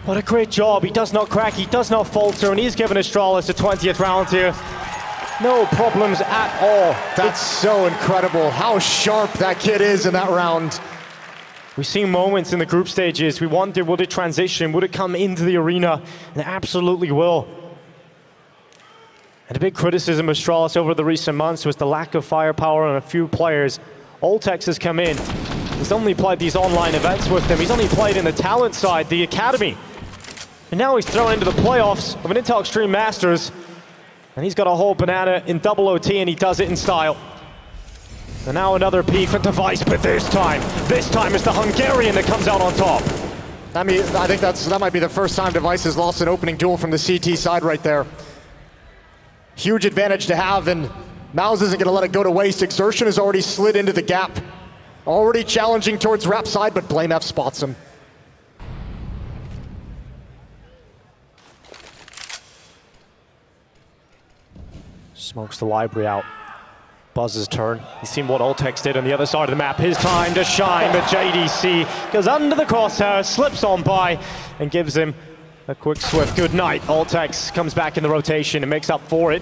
What a great job. He does not crack, he does not falter, and he's given Astralis the 20th round here. No problems at all. That's so incredible how sharp that kid is in that round. We've seen moments in the group stages. We wondered, would it transition? Would it come into the arena? And it absolutely will. And a big criticism of Astralis over the recent months was the lack of firepower on a few players. Oltex has come in. He's only played these online events with them. He's only played in the talent side, the academy. And now he's thrown into the playoffs of an Intel Extreme Masters. And he's got a whole banana in double OT, and he does it in style. And now another peek for Device, but this time it's the Hungarian that comes out on top. I think that might be the first time Device has lost an opening duel from the CT side right there. Huge advantage to have, and MOUZ isn't going to let it go to waste. Exertion has already slid into the gap. Already challenging towards Rap side, but Blame F spots him. Smokes the library out. Buzz's turn. He's seen what Oltex did on the other side of the map. His time to shine, but JDC goes under the crosshair, slips on by, and gives him a quick swift good night. Oltex comes back in the rotation and makes up for it.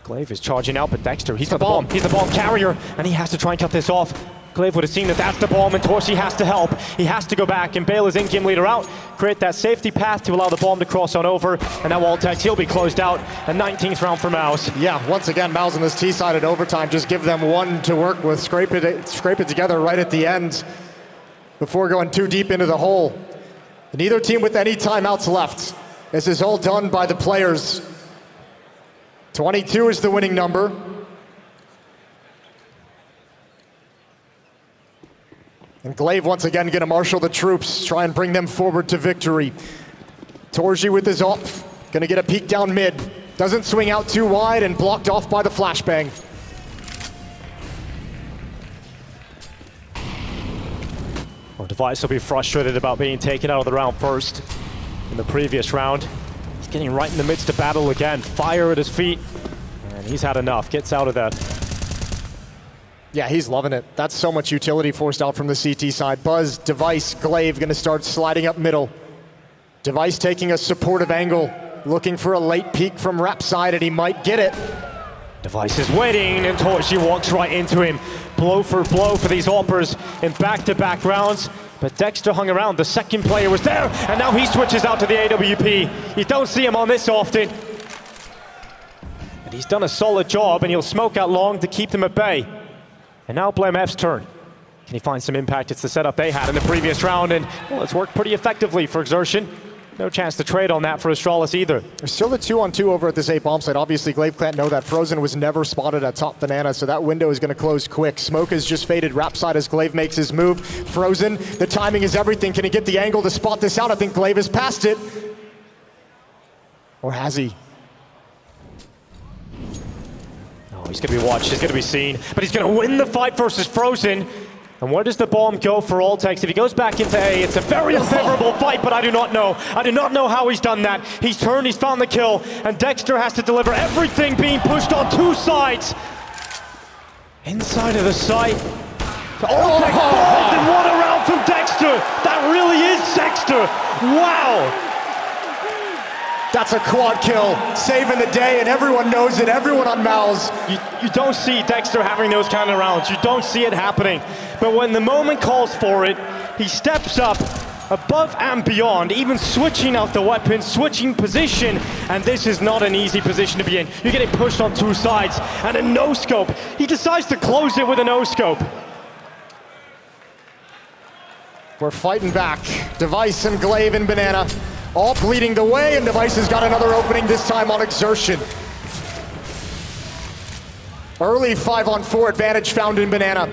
Glaive is charging out, but Dexter, he's the bomb. He's the bomb carrier, and he has to try and cut this off. Glaive would have seen that that's the bomb, and Torchy has to help. He has to go back, and Bale is in-game leader out, create that safety path to allow the bomb to cross on over, and now Oltex, he'll be closed out. A 19th round for MOUZ. Yeah, once again, MOUZ on this T side at overtime. Just give them one to work with, scrape it together right at the end before going too deep into the hole. Neither team with any timeouts left. This is all done by the players. 22 is the winning number. And Glaive once again going to marshal the troops, try and bring them forward to victory. Torchy with his op, going to get a peek down mid. Doesn't swing out too wide and blocked off by the flashbang. Well, Device will be frustrated about being taken out of the round first. In the previous round, he's getting right in the midst of battle again. Fire at his feet, and he's had enough. Gets out of that. Yeah, he's loving it. That's so much utility forced out from the CT side. Buzz, Device, Glaive going to start sliding up middle. Device taking a supportive angle, looking for a late peek from Rap side, and he might get it. Device is waiting, and Torchy walks right into him. Blow for these Hoppers in back-to-back rounds. But Dexter hung around. The second player was there, and now he switches out to the AWP. You don't see him on this often. But he's done a solid job, and he'll smoke out long to keep them at bay. And now Blame F's turn. Can he find some impact? It's the setup they had in the previous round, and well, it's worked pretty effectively for Exertion. No chance to trade on that for Astralis either. There's still the 2-on-2 over at this A bomb site. Obviously, Glaive can't know that. Frozen was never spotted at top banana, so that window is going to close quick. Smoke has just faded Rap side as Glaive makes his move. Frozen, the timing is everything. Can he get the angle to spot this out? I think Glaive has passed it. Or has he? He's going to be watched, he's going to be seen, but he's going to win the fight versus Frozen. And where does the bomb go for Oltex? If he goes back into A, it's a very unfavorable fight, but I do not know. I do not know how he's done that. He's turned, he's found the kill, and Dexter has to deliver everything being pushed on two sides. Inside of the site. Oltex falls in one around from Dexter. That really is Dexter. Wow. That's a quad kill, saving the day, and everyone knows it, everyone on MOUZ. You don't see Dexter having those kind of rounds. You don't see it happening. But when the moment calls for it, he steps up above and beyond, even switching out the weapon, switching position, and this is not an easy position to be in. You're getting pushed on two sides, and a no-scope. He decides to close it with a no-scope. We're fighting back. Device and Glaive and Banana all bleeding the way, and Device has got another opening, this time on Exertion. Early 5-on-4 advantage found in Banana.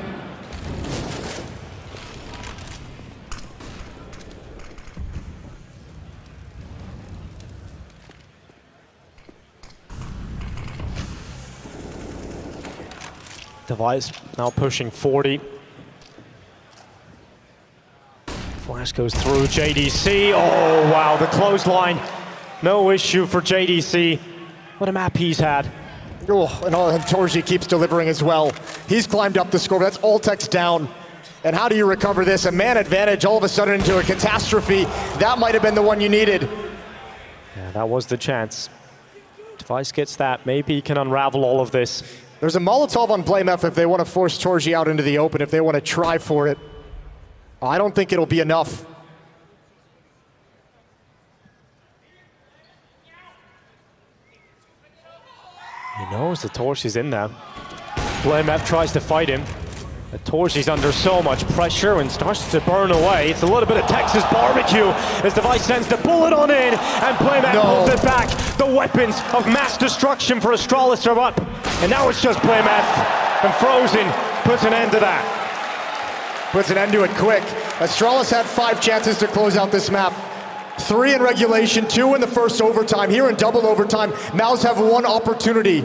Device now pushing 40. Flash goes through JDC. Oh, wow, the clothesline. No issue for JDC. What a map he's had. Oh, and Torji keeps delivering as well. He's climbed up the score, but that's Ultex down. And how do you recover this? A man advantage all of a sudden into a catastrophe. That might have been the one you needed. Yeah, that was the chance. Device gets that. Maybe he can unravel all of this. There's a Molotov on BlameF if they want to force Torji out into the open, if they want to try for it. I don't think it'll be enough. He knows the Torji's in there. BlameF tries to fight him. The Torji's under so much pressure and starts to burn away. It's a little bit of Texas barbecue as Device sends the bullet on in, and BlameF pulls it back. The weapons of mass destruction for Astralis are up, and now it's just BlameF, and Frozen puts an end to that. Puts an end to it quick. Astralis had 5 chances to close out this map. 3 in regulation, 2 in the first overtime. Here in double overtime, MOUZ have 1 opportunity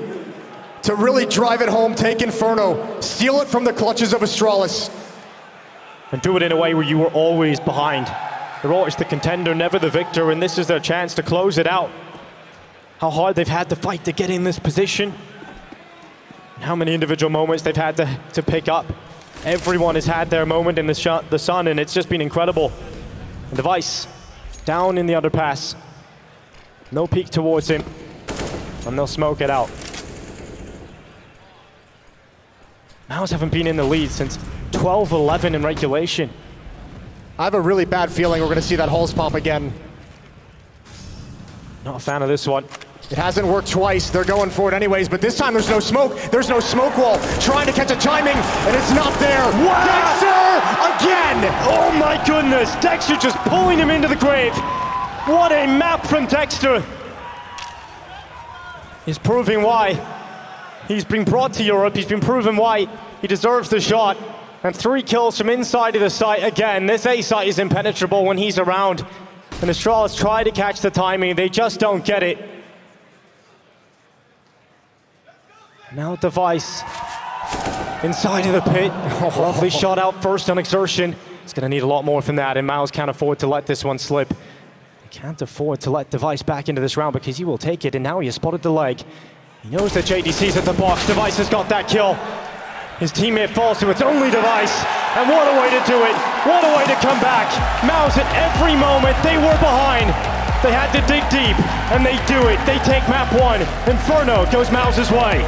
to really drive it home, take Inferno, steal it from the clutches of Astralis. And do it in a way where you were always behind. They're always the contender, never the victor, and this is their chance to close it out. How hard they've had to fight to get in this position. And how many individual moments they've had to pick up. Everyone has had their moment in the sun, and it's just been incredible. And Device down in the underpass. No peek towards him, and they'll smoke it out. MOUZ haven't been in the lead since 12-11 in regulation. I have a really bad feeling we're going to see that Hulls pop again. Not a fan of this one. It hasn't worked twice. They're going for it anyways, but this time there's no smoke. There's no smoke wall. Trying to catch a timing, and it's not there. Wow. Dexter again! Oh my goodness! Dexter just pulling him into the grave. What a map from Dexter. He's proving why he's been brought to Europe. He's been proven why he deserves the shot. And 3 kills from inside of the site again. This A site is impenetrable when he's around. And Astralis try to catch the timing. They just don't get it. Now Device inside of the pit. Lovely shot out first on Exertion. He's going to need a lot more from that, and MOUZ can't afford to let this one slip. They can't afford to let Device back into this round because he will take it, and now he has spotted the leg. He knows that JDC's at the box. Device has got that kill. His teammate falls, so it's only Device. And what a way to do it. What a way to come back. MOUZ at every moment, they were behind. They had to dig deep, and they do it. They take map 1. Inferno goes MOUZ's way.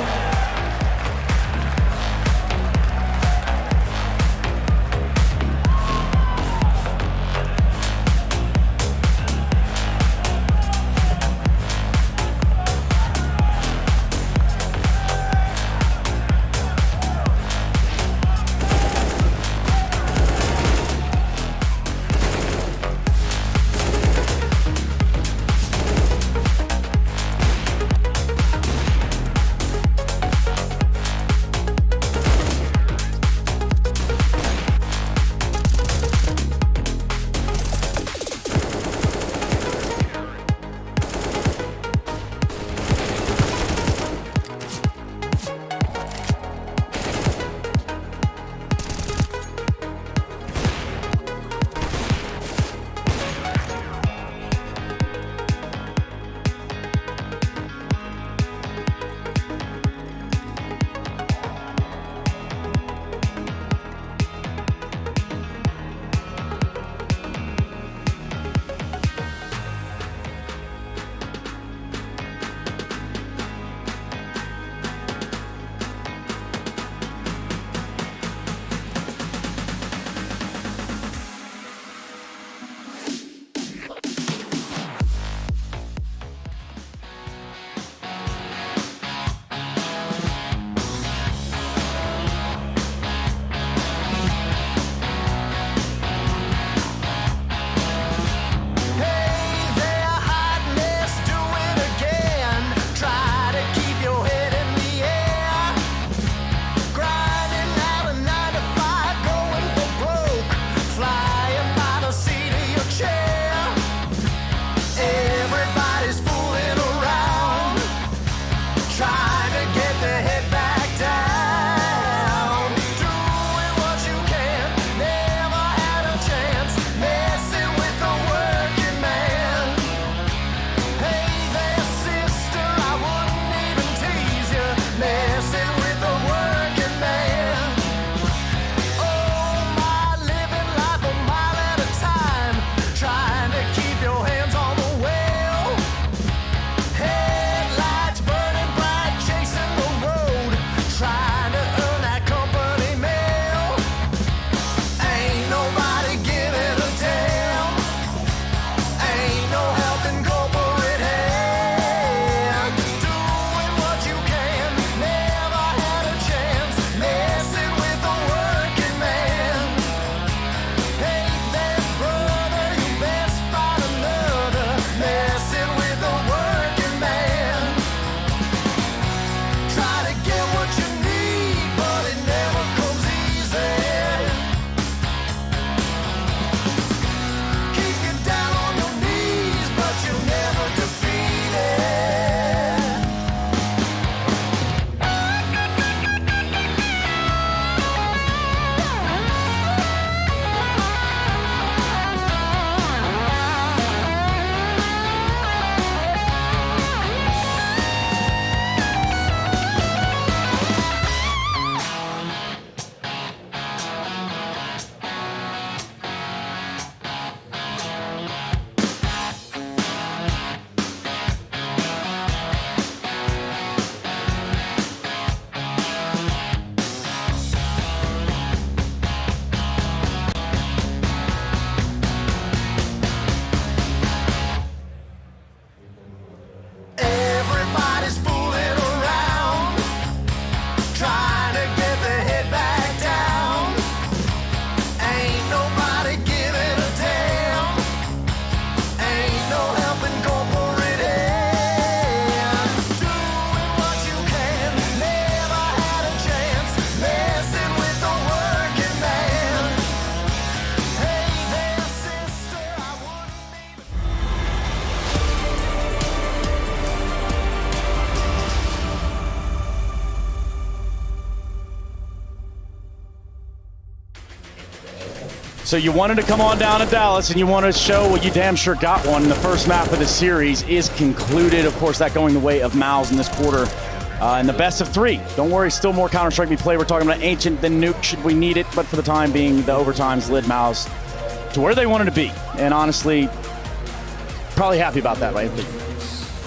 So you wanted to come on down to Dallas and you want to show what you damn sure got one. The first map of the series is concluded. Of course, that going the way of MOUZ in this quarter. And the best of 3. Don't worry, still more Counter-Strike we play. We're talking about Ancient, then Nuke, should we need it. But for the time being, the overtimes led MOUZ to where they wanted to be. And honestly, probably happy about that, right?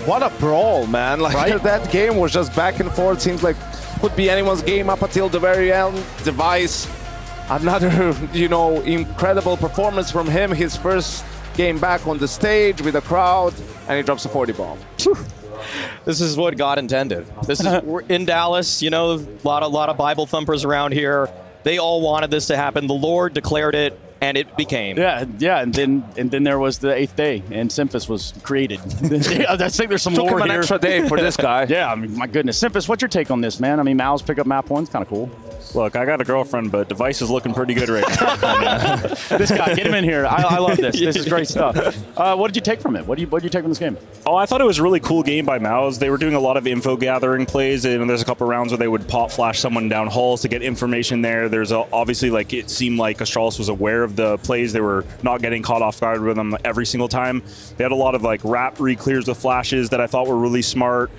What a brawl, man. Like, right? That game was just back and forth. Seems like could be anyone's game up until the very end. Device, another, incredible performance from him. His first game back on the stage with the crowd, and he drops a 40 bomb. This is what God intended. This is we're in Dallas, a lot of Bible thumpers around here. They all wanted this to happen. The Lord declared it, and it became. Yeah, and then there was the 8th day, and Simphis was created. I think there's some Took lore him an here. extra day for this guy. Yeah, I mean, my goodness. Simphis, what's your take on this, man? I mean, MOUZ pick up map 1's kind of cool. Look, I got a girlfriend, but Device is looking pretty good right now. This guy, get him in here. I love this. This is great stuff. What did you take from it? What did you take from this game? Oh, I thought it was a really cool game by MOUZ. They were doing a lot of info gathering plays, and there's a couple rounds where they would pop flash someone down halls to get information there. There's obviously, it seemed like Astralis was aware of the plays. They were not getting caught off guard with them every single time. They had a lot of wrap re-clears with flashes that I thought were really smart.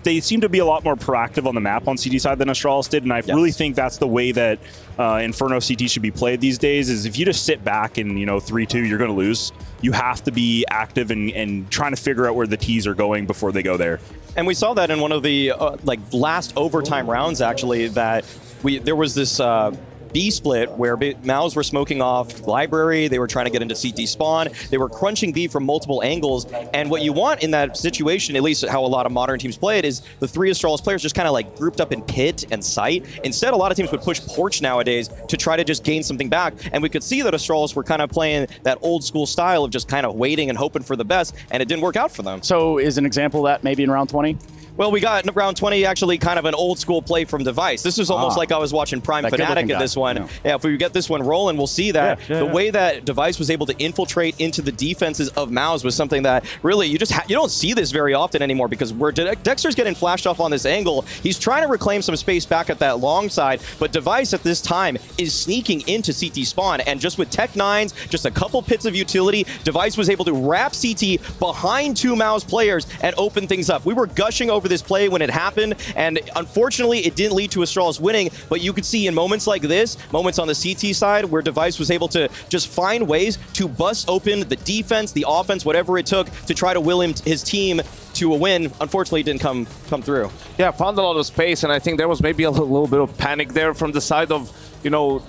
They seemed to be a lot more proactive on the map on CT side than Astralis did, and I really think that's the way that Inferno CT should be played these days. Is if you just sit back and 3-2, you're going to lose. You have to be active and trying to figure out where the T's are going before they go there. And we saw that in one of the last overtime rounds, actually, that there was this B split where MOUZ were smoking off library. They were trying to get into CT spawn. They were crunching B from multiple angles. And what you want in that situation, at least how a lot of modern teams play it, is the 3 Astralis players just kind of grouped up in pit and site. Instead, a lot of teams would push porch nowadays to try to just gain something back. And we could see that Astralis were kind of playing that old school style of just kind of waiting and hoping for the best, and it didn't work out for them. So is an example of that maybe in round 20? Well, we got in round 20 actually kind of an old school play from Device. This is almost like I was watching Prime Fnatic in this one. Yeah, if we get this one rolling, we'll see that the way that Device was able to infiltrate into the defenses of MOUZ was something that really you don't see this very often anymore, because where Dexter's getting flashed off on this angle, he's trying to reclaim some space back at that long side, but Device at this time is sneaking into CT spawn, and just with Tech 9s, just a couple pits of utility, Device was able to wrap CT behind 2 MOUZ players and open things up. We were gushing over this play when it happened, and unfortunately it didn't lead to Astralis winning, but you could see in moments like this, moments on the CT side where Device was able to just find ways to bust open the defense, the offense, whatever it took to try to will his team to a win. Unfortunately, it didn't come through. Yeah, found a lot of space, and I think there was maybe a little bit of panic there from the side of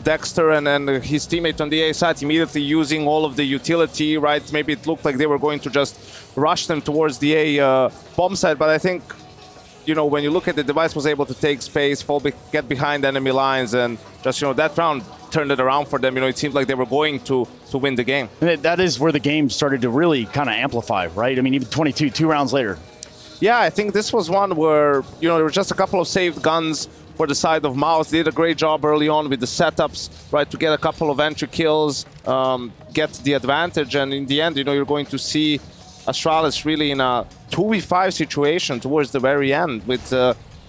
Dexter and his teammate on the A side, immediately using all of the utility, right? Maybe it looked like they were going to just rush them towards the A bomb side, but I think when you look at the Device was able to take space, get behind enemy lines, and just, that round turned it around for them. It seemed like they were going to win the game. And that is where the game started to really kind of amplify, right? I mean, even 22, 2 rounds later. Yeah, I think this was one where, there were just a couple of saved guns for the side of MOUZ. They did a great job early on with the setups, right, to get a couple of entry kills, get the advantage, and in the end, you're going to see Astralis really in a 2v5 situation towards the very end with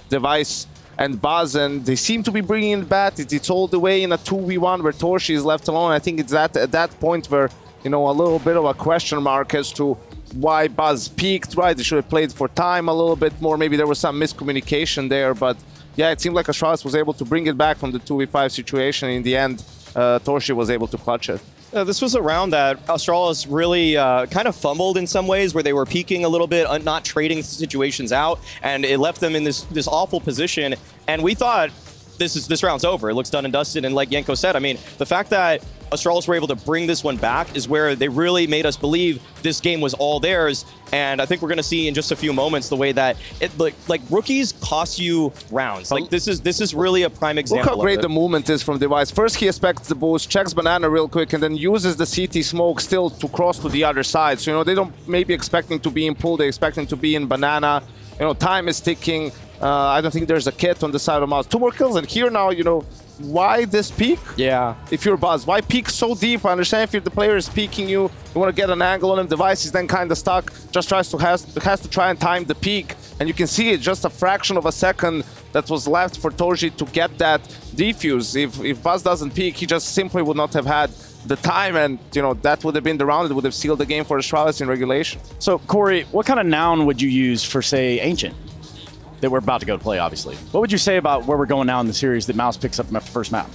Device and Buzz, and they seem to be bringing it back. It's all the way in a 2v1 where Torshi is left alone. I think it's at that point where, a little bit of a question mark as to why Buzz peaked, right? They should have played for time a little bit more. Maybe there was some miscommunication there, but yeah, it seemed like Astralis was able to bring it back from the 2v5 situation. In the end, Torshi was able to clutch it. This was a round that Astralis really kind of fumbled in some ways, where they were peaking a little bit, not trading situations out, and it left them in this awful position. And we thought this round's over. It looks done and dusted. And like Yenko said, I mean, the fact that Astralis were able to bring this one back is where they really made us believe this game was all theirs. And I think we're going to see in just a few moments the way that like rookies cost you rounds. Like this is really a prime example. Look how great the movement is from Device. First he expects the boost, checks banana real quick, and then uses the CT smoke still to cross to the other side. So they don't maybe expecting to be in pool, they expecting to be in banana. Time is ticking. I don't think there's a kit on the side of MOUZ. 2 more kills, and here now, why this peak? Yeah. If you're Buzz, why peak so deep? I understand if the player is peeking you want to get an angle on him. Device is then kind of stuck, just has to try and time the peak. And you can see it, just a fraction of a second that was left for Torji to get that defuse. If Buzz doesn't peak, he just simply would not have had the time, and that would have been the round that would have sealed the game for Astralis in regulation. So Corey, what kind of noun would you use for, say, Ancient? That we're about to go to play, obviously. What would you say about where we're going now in the series that MOUZ picks up after the first map?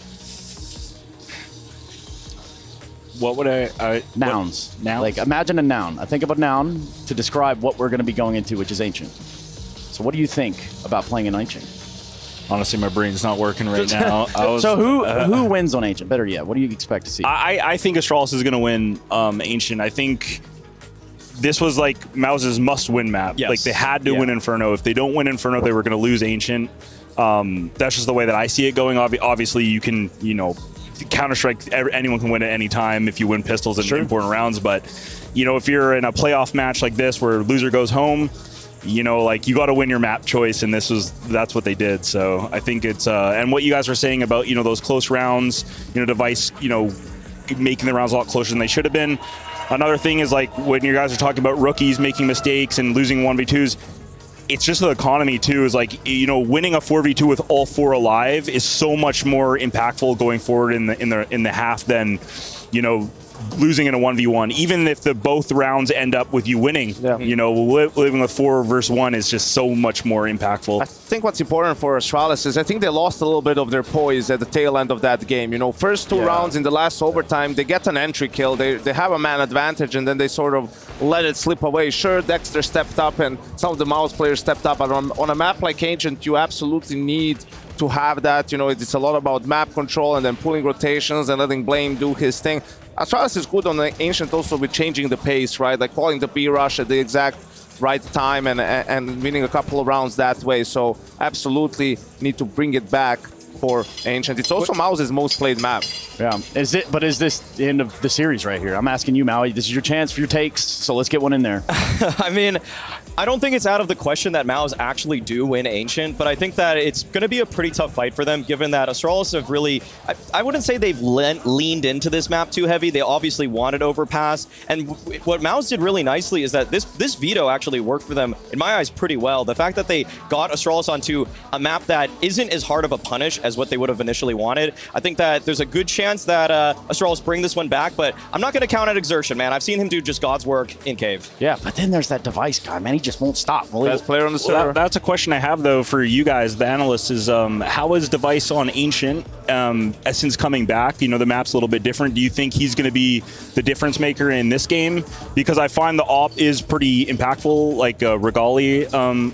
What would nouns. Nouns? Like, imagine a noun. I think of a noun to describe what we're going to be going into, which is Ancient. So what do you think about playing an Ancient? Honestly, my brain's not working right now. So who wins on Ancient? Better yet, what do you expect to see? I think Astralis is going to win Ancient. I think this was like MOUZ's must-win map. Yes. Like, they had to win Inferno. If they don't win Inferno, they were going to lose Ancient. That's just the way that I see it going. Obviously, you can, Counter-Strike, anyone can win at any time if you win pistols in important rounds. But, if you're in a playoff match like this where loser goes home, you got to win your map choice, and that's what they did. So I think it's and what you guys were saying about those close rounds, Device, making the rounds a lot closer than they should have been. Another thing is, like, when you guys are talking about rookies making mistakes and losing 1v2s, it's just the economy too. Is like, winning a 4v2 with all 4 alive is so much more impactful going forward in the half than losing in a 1v1, even if both rounds end up with you winning. Living with 4 versus 1 is just so much more impactful. I think what's important for Astralis is I think they lost a little bit of their poise at the tail end of that game. First 2 rounds in the last overtime, they get an entry kill, they have a man advantage, and then they sort of let it slip away. Sure, Dexter stepped up and some of the MOUZ players stepped up, but on a map like Ancient, you absolutely need to have that. It's a lot about map control and then pulling rotations and letting Blame do his thing. Astralis is good on the Ancient also with changing the pace, right? Like calling the B rush at the exact right time and winning a couple of rounds that way. So absolutely need to bring it back for Ancient. It's also MOUZ's most played map. Yeah. Is this the end of the series right here? I'm asking you, Maui. This is your chance for your takes, so let's get one in there. I mean, I don't think it's out of the question that MOUZ actually do win Ancient, but I think that it's going to be a pretty tough fight for them, given that Astralis have really, I wouldn't say they've leaned into this map too heavy. They obviously wanted Overpass, and what MOUZ did really nicely is that this veto actually worked for them, in my eyes, pretty well. The fact that they got Astralis onto a map that isn't as hard of a punish as what they would have initially wanted, I think that there's a good chance that Astralis bring this one back, but I'm not going to count out Exertion, man. I've seen him do just God's work in Cave. Yeah, but then there's that Device guy, man. He just won't stop. Best player on the server. That's a question I have, though, for you guys, the analysts, is how is Device on Ancient since coming back? The map's a little bit different. Do you think he's going to be the difference maker in this game? Because I find the op is pretty impactful. Like Regali,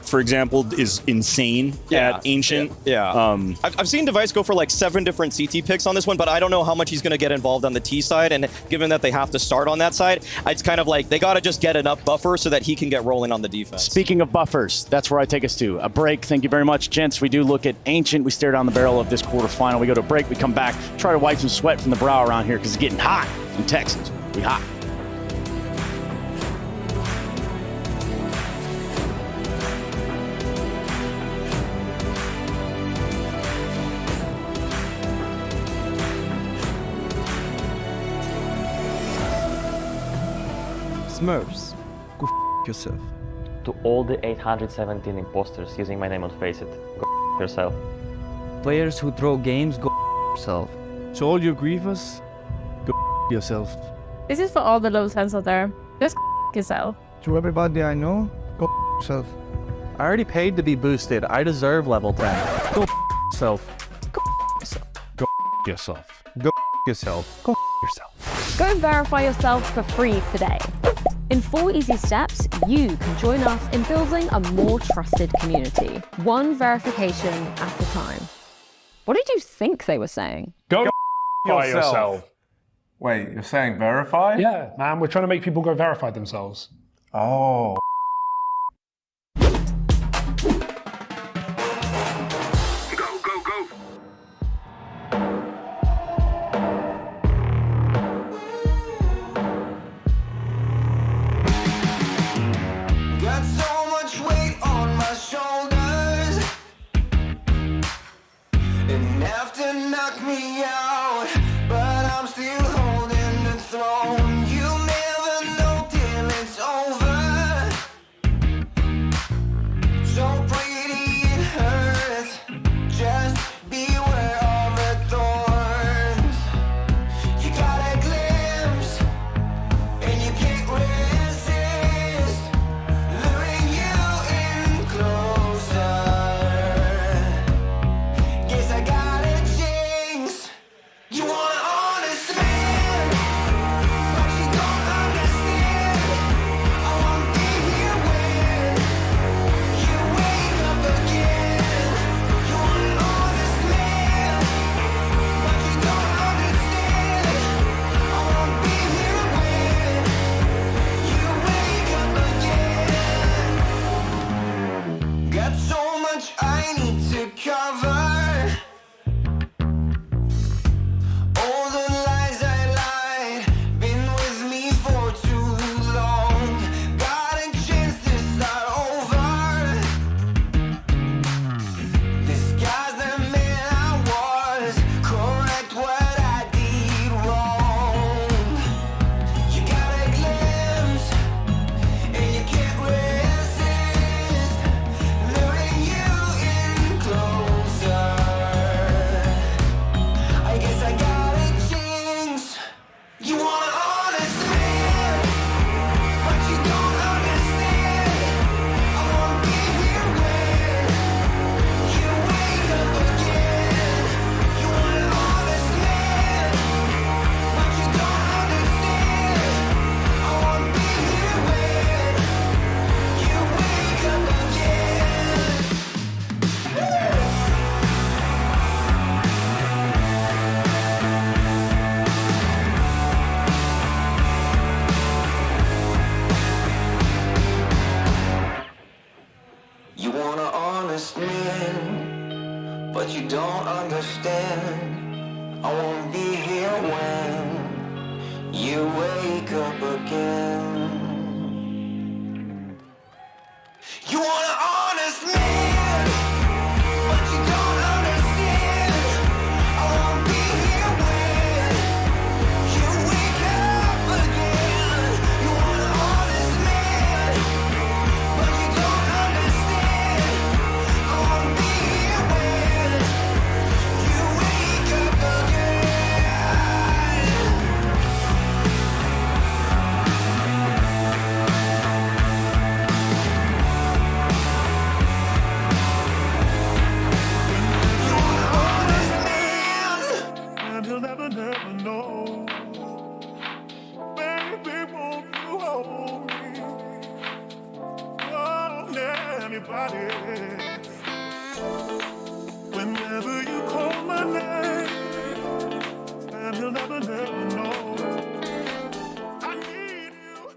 for example, is insane at Ancient. Yeah. I've seen Device go for like 7 different CT picks on this one, but I don't know how much he's going to get involved on the T side. And given that they have to start on that side, it's kind of like they got to just get enough buffer so that he can get rolling on the defense. Speaking of buffers, that's where I take us to a break. Thank you very much, gents. We do look at Ancient. We stare down the barrel of this quarterfinal. We go to a break. We come back, try to wipe some sweat from the brow around here because it's getting hot in Texas. We hot. Smurfs, go yourself. To all the 817 imposters using my name on Faceit, go yourself. Players who throw games, go yourself. To all your grievers, go yourself. This is for all the low sense out there. Just yourself. To everybody I know, go yourself. I already paid to be boosted. I deserve level 10. Go yourself. Go yourself. Go yourself. Go yourself. Go yourself. Go and verify yourself for free today. In 4 easy steps, you can join us in building a more trusted community, one verification at a time. What did you think they were saying? Go yourself. Wait, you're saying verify? Yeah, man, we're trying to make people go verify themselves. Oh. Got so much weight on my shoulders, enough to knock me out, but I'm still holding the throne. You never know till it's over. anybody. Whenever you call my name, and you'll never know. I need you.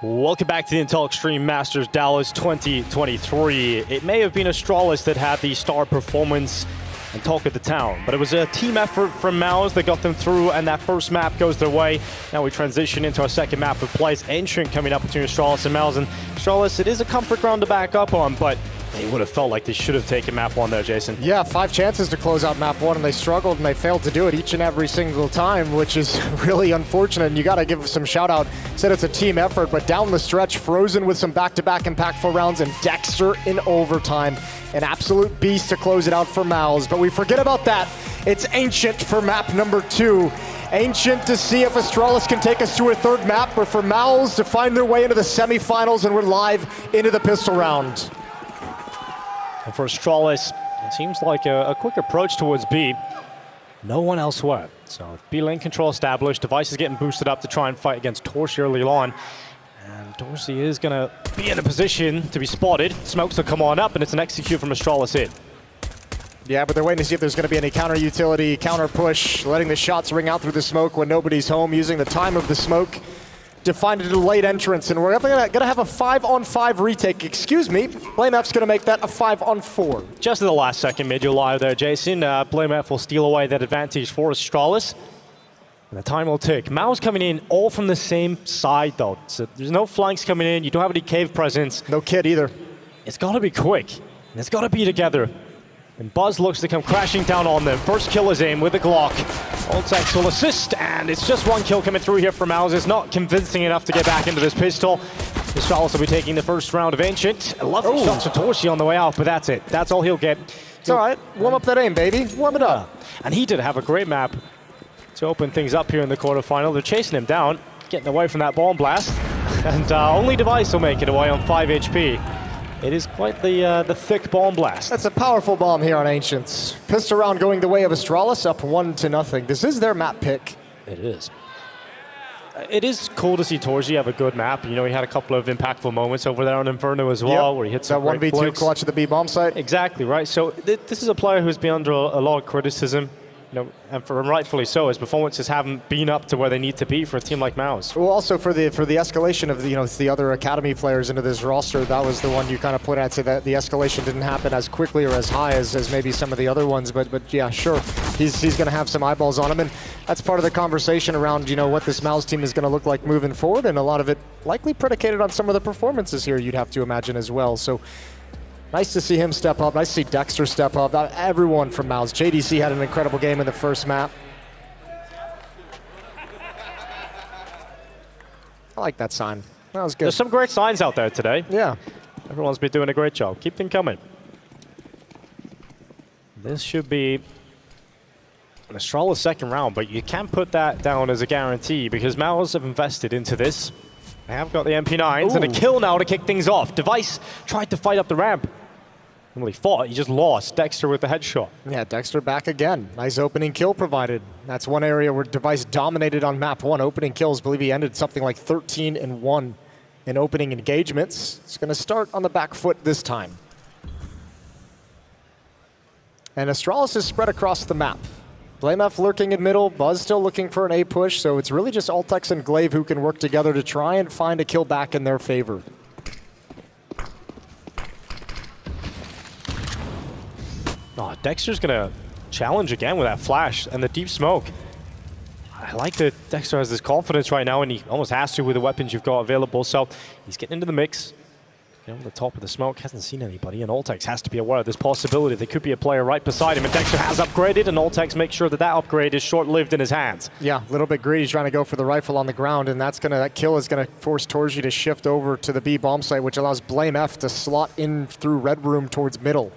Welcome back to the Intel Extreme Masters Dallas 2023. It may have been Astralis that had the star performance and talk of the town, but it was a team effort from MOUZ that got them through, and that first map goes their way. Now we transition into our second map of plays. Ancient coming up between Astralis and MOUZ, and Astralis, it is a comfort ground to back up on, but they would have felt like they should have taken map 1 there, Jason. Yeah, 5 chances to close out map 1, and they struggled and they failed to do it each and every single time, which is really unfortunate. And you got to give some shout out. Said it's a team effort, but down the stretch, Frozen with some back-to-back impactful rounds, and Dexter in overtime. An absolute beast to close it out for MOUZ. But we forget about that. It's Ancient for map number 2. Ancient to see if Astralis can take us to a third map, but for MOUZ to find their way into the semifinals, and we're live into the pistol round. And for Astralis, it seems like a quick approach towards B. No one elsewhere. So B lane control established. Device is getting boosted up to try and fight against Torsi early on. And Torsi is going to be in a position to be spotted. Smokes will come on up, and it's an execute from Astralis in. Yeah, but they're waiting to see if there's going to be any counter utility, counter push, letting the shots ring out through the smoke when nobody's home, using the time of the smoke to find a delayed entrance, and we're going to have a 5-on-5 retake. Excuse me, BlameF's going to make that a 5-on-4. Just at the last second, made you live there, Jason. BlameF will steal away that advantage for Astralis. And the time will tick. MOUZ coming in all from the same side, though. So there's no flanks coming in. You don't have any cave presence. No kid either. It's got to be quick, and it's got to be together. And Buzz looks to come crashing down on them. First kill is aim with the Glock. Ultex will assist, and it's just 1 kill coming through here for MOUZ. It's not convincing enough to get back into this pistol. Astralis will be taking the first round of Ancient. A lovely shot to Torsi on the way out, but that's it. That's all he'll get. It's all right. Warm up that aim, baby. Warm it up. And he did have a great map to open things up here in the quarterfinal. They're chasing him down, getting away from that bomb blast. And only Device will make it away on 5 HP. It is quite the thick bomb blast. That's a powerful bomb here on Ancients. Pistol round going the way of Astralis, up 1-0. This is their map pick. It is. It is cool to see Torsi have a good map. You know, he had a couple of impactful moments over there on Inferno as well, where he hit some that great 1v2 flicks. clutch at the B bomb site. Exactly, right? So this is a player who's been under a lot of criticism. You know, and rightfully so. His performances haven't been up to where they need to be for a team like MOUZ. Well, also for the escalation of the other academy players into this roster, that was the one you kind of put out, say that the escalation didn't happen as quickly or as high as maybe some of the other ones. But yeah, sure, he's going to have some eyeballs on him, and that's part of the conversation around what this MOUZ team is going to look like moving forward, and a lot of it likely predicated on some of the performances here. You'd have to imagine as well. So. Nice to see him step up. Nice to see Dexter step up. Everyone from MOUZ. JDC had an incredible game in the first map. I like that sign. That was good. There's some great signs out there today. Yeah. Everyone's been doing a great job. Keep them coming. This should be an Astralis second round, but you can't put that down as a guarantee because MOUZ have invested into this. They have got the MP9s and a kill now to kick things off. Device tried to fight up the ramp. Well, he fought, he just lost. Dexter with the headshot. Yeah, Dexter back again. Nice opening kill provided. That's one area where Device dominated on map 1. Opening kills, I believe he ended something like 13-1 in opening engagements. It's going to start on the back foot this time. And Astralis is spread across the map. BlameF lurking in middle, Buzz still looking for an A push, so it's really just Ultex and Glaive who can work together to try and find a kill back in their favor. Oh, Dexter's gonna challenge again with that flash and the deep smoke. I like that Dexter has this confidence right now, and he almost has to with the weapons you've got available, so he's getting into the mix. On the top of the smoke, hasn't seen anybody, and Ultex has to be aware of this possibility. There could be a player right beside him, and Dexter has upgraded, and Ultex makes sure that upgrade is short-lived in his hands. Yeah, a little bit greedy, trying to go for the rifle on the ground, and that kill is going to force Torsi to shift over to the B bomb site, which allows BlameF to slot in through Red Room towards middle.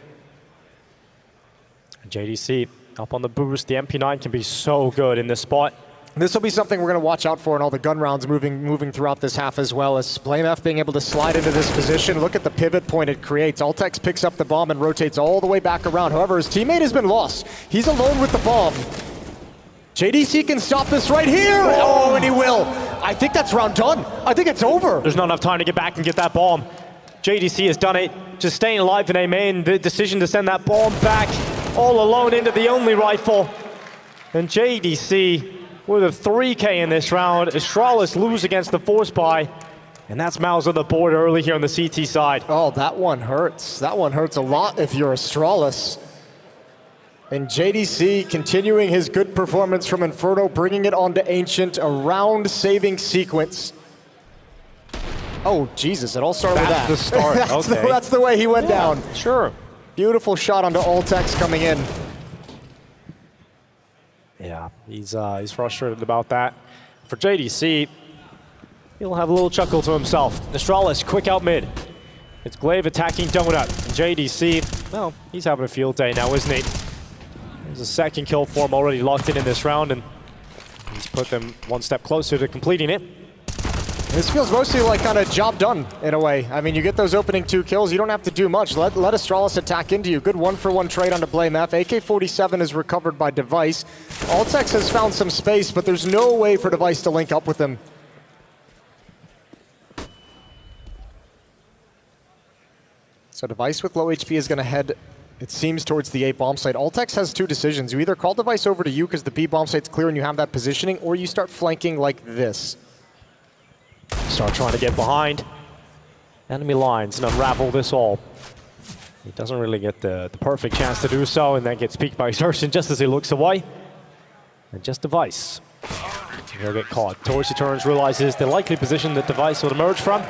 JDC up on the boost. The MP9 can be so good in this spot. This will be something we're going to watch out for in all the gun rounds moving throughout this half as well, as BlameF being able to slide into this position. Look at the pivot point it creates. Altex picks up the bomb and rotates all the way back around. However, his teammate has been lost. He's alone with the bomb. JDC can stop this right here. Oh, and he will. I think that's round done. I think it's over. There's not enough time to get back and get that bomb. JDC has done it, just staying alive, and they made the decision to send that bomb back all alone into the only rifle. And JDC with a 3K in this round. Astralis lose against the force buy, and that's MOUZ on the board early here on the CT side. Oh, that one hurts. That one hurts a lot if you're Astralis. And JDC continuing his good performance from Inferno, bringing it onto Ancient, a round-saving sequence. Oh, Jesus, it all started with that. That's the start, okay. That's the way he went down. Sure. Beautiful shot onto Altex coming in. Yeah, he's frustrated about that. For JDC, he'll have a little chuckle to himself. Astralis, quick out mid. It's Glaive attacking Donut. JDC, well, he's having a field day now, isn't he? There's a second kill for him already locked in this round, and he's put them one step closer to completing it. This feels mostly like kind of job done in a way. I mean, you get those opening 2 kills, you don't have to do much. Let Astralis attack into you. Good 1-for-1 trade onto BlameF. AK-47 is recovered by Device. Altex has found some space, but there's no way for Device to link up with him. So Device with low HP is going to head, it seems, towards the A bomb site. Altex has 2 decisions. You either call Device over to you because the B bomb site's clear and you have that positioning, or you start flanking like this. Start trying to get behind enemy lines and unravel this all. He doesn't really get the perfect chance to do so, and then gets peeked by Exertion just as he looks away. And just Device. He'll get caught. Torsi turns, realizes the likely position that Device will emerge from.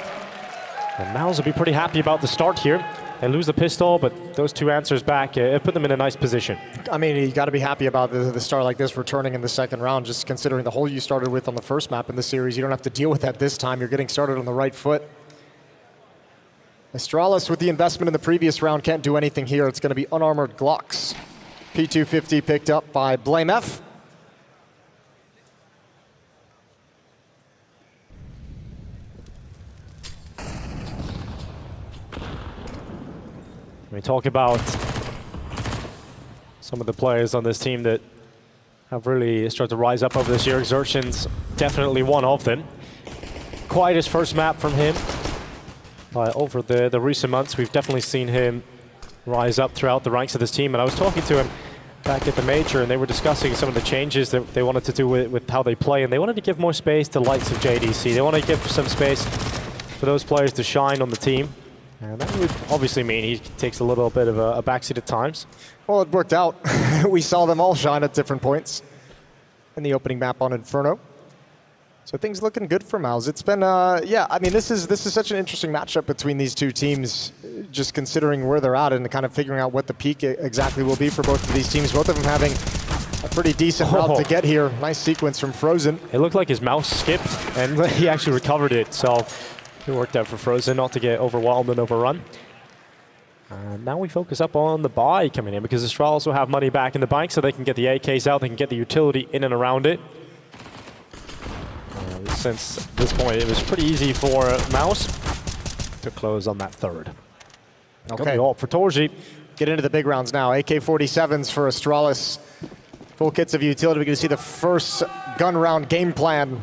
And MOUZ will be pretty happy about the start here. They lose the pistol, but those 2 answers back put them in a nice position. I mean, you got to be happy about the start like this returning in the second round, just considering the hole you started with on the first map in the series. You don't have to deal with that this time. You're getting started on the right foot. Astralis, with the investment in the previous round, can't do anything here. It's going to be unarmored Glocks. P250 picked up by BlameF. We talk about some of the players on this team that have really started to rise up over this year. Exertion's definitely one of them. Quite his first map from him. But over the recent months, we've definitely seen him rise up throughout the ranks of this team. And I was talking to him back at the Major, and they were discussing some of the changes that they wanted to do with how they play. And they wanted to give more space to the likes of JDC. They wanted to give some space for those players to shine on the team. And that would obviously mean he takes a little bit of a backseat at times. Well, it worked out. We saw them all shine at different points in the opening map on Inferno. So things looking good for MOUZ. It's been, yeah, I mean, this is such an interesting matchup between these 2 teams, just considering where they're at and kind of figuring out what the peak exactly will be for both of these teams. Both of them having a pretty decent route to get here. Nice sequence from Frozen. It looked like his mouse skipped, and he actually recovered it. So it worked out for Frozen not to get overwhelmed and overrun. Now we focus up on the buy coming in, because Astralis will have money back in the bank so they can get the AKs out, they can get the utility in and around it. Since this point, it was pretty easy for MOUZ to close on that third. Okay. All for Torsi. Get into the big rounds now. AK-47s for Astralis. Full kits of utility. We're going to see the first gun round game plan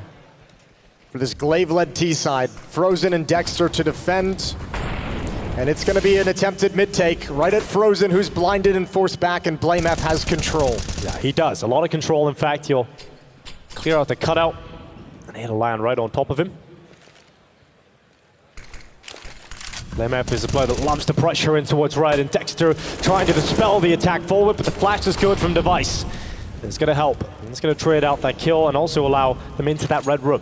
for this Glaive-led T-side. Frozen and Dexter to defend. And it's going to be an attempted mid-take right at Frozen, who's blinded and forced back, and BlameF has control. Yeah, he does. A lot of control. In fact, he'll clear out the cutout, and it'll land right on top of him. BlameF is a player that loves to pressure in towards right, and Dexter trying to dispel the attack forward, but the flash is good from Device. It's going to help. It's going to trade out that kill and also allow them into that red room.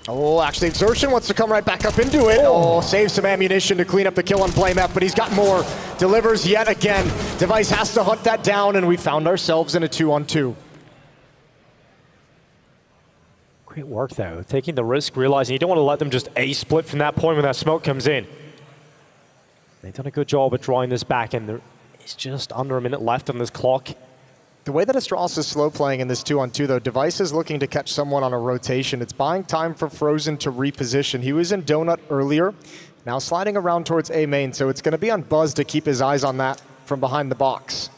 Oh, actually, Exertion wants to come right back up into it. Oh, save some ammunition to clean up the kill on BlameF, but he's got more. Delivers yet again. Device has to hunt that down, and we found ourselves in a 2-on-2. Great work, though. Taking the risk, realizing you don't want to let them just A-split from that point when that smoke comes in. They've done a good job at drawing this back, and there is just under a minute left on this clock. The way that Astralis is slow playing in this 2-on-2 though, Device is looking to catch someone on a rotation. It's buying time for Frozen to reposition. He was in Donut earlier, now sliding around towards A main, so it's going to be on Buzz to keep his eyes on that from behind the box.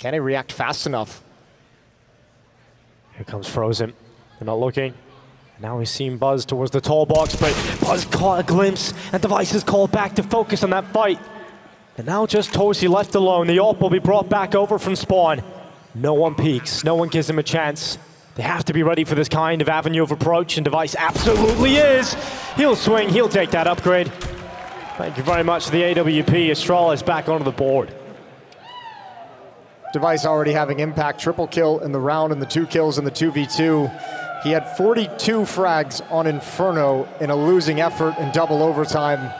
Can he react fast enough? Here comes Frozen. They're not looking. Now we've seen Buzz towards the tall box, but Buzz caught a glimpse, and Device is called back to focus on that fight. And now just Tosi left alone. The AWP will be brought back over from spawn. No one peeks. No one gives him a chance. They have to be ready for this kind of avenue of approach, and Device absolutely is. He'll swing. He'll take that upgrade. Thank you very much to the AWP. Astralis back onto the board. Device already having impact. Triple kill in the round and the 2 kills in the 2v2. He had 42 frags on Inferno in a losing effort in double overtime.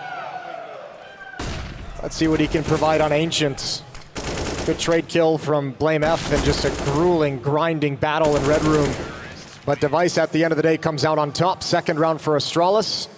Let's see what he can provide on Ancients. Good trade kill from Blame F and just a grueling, grinding battle in Red Room. But Device at the end of the day comes out on top. Second round for Astralis.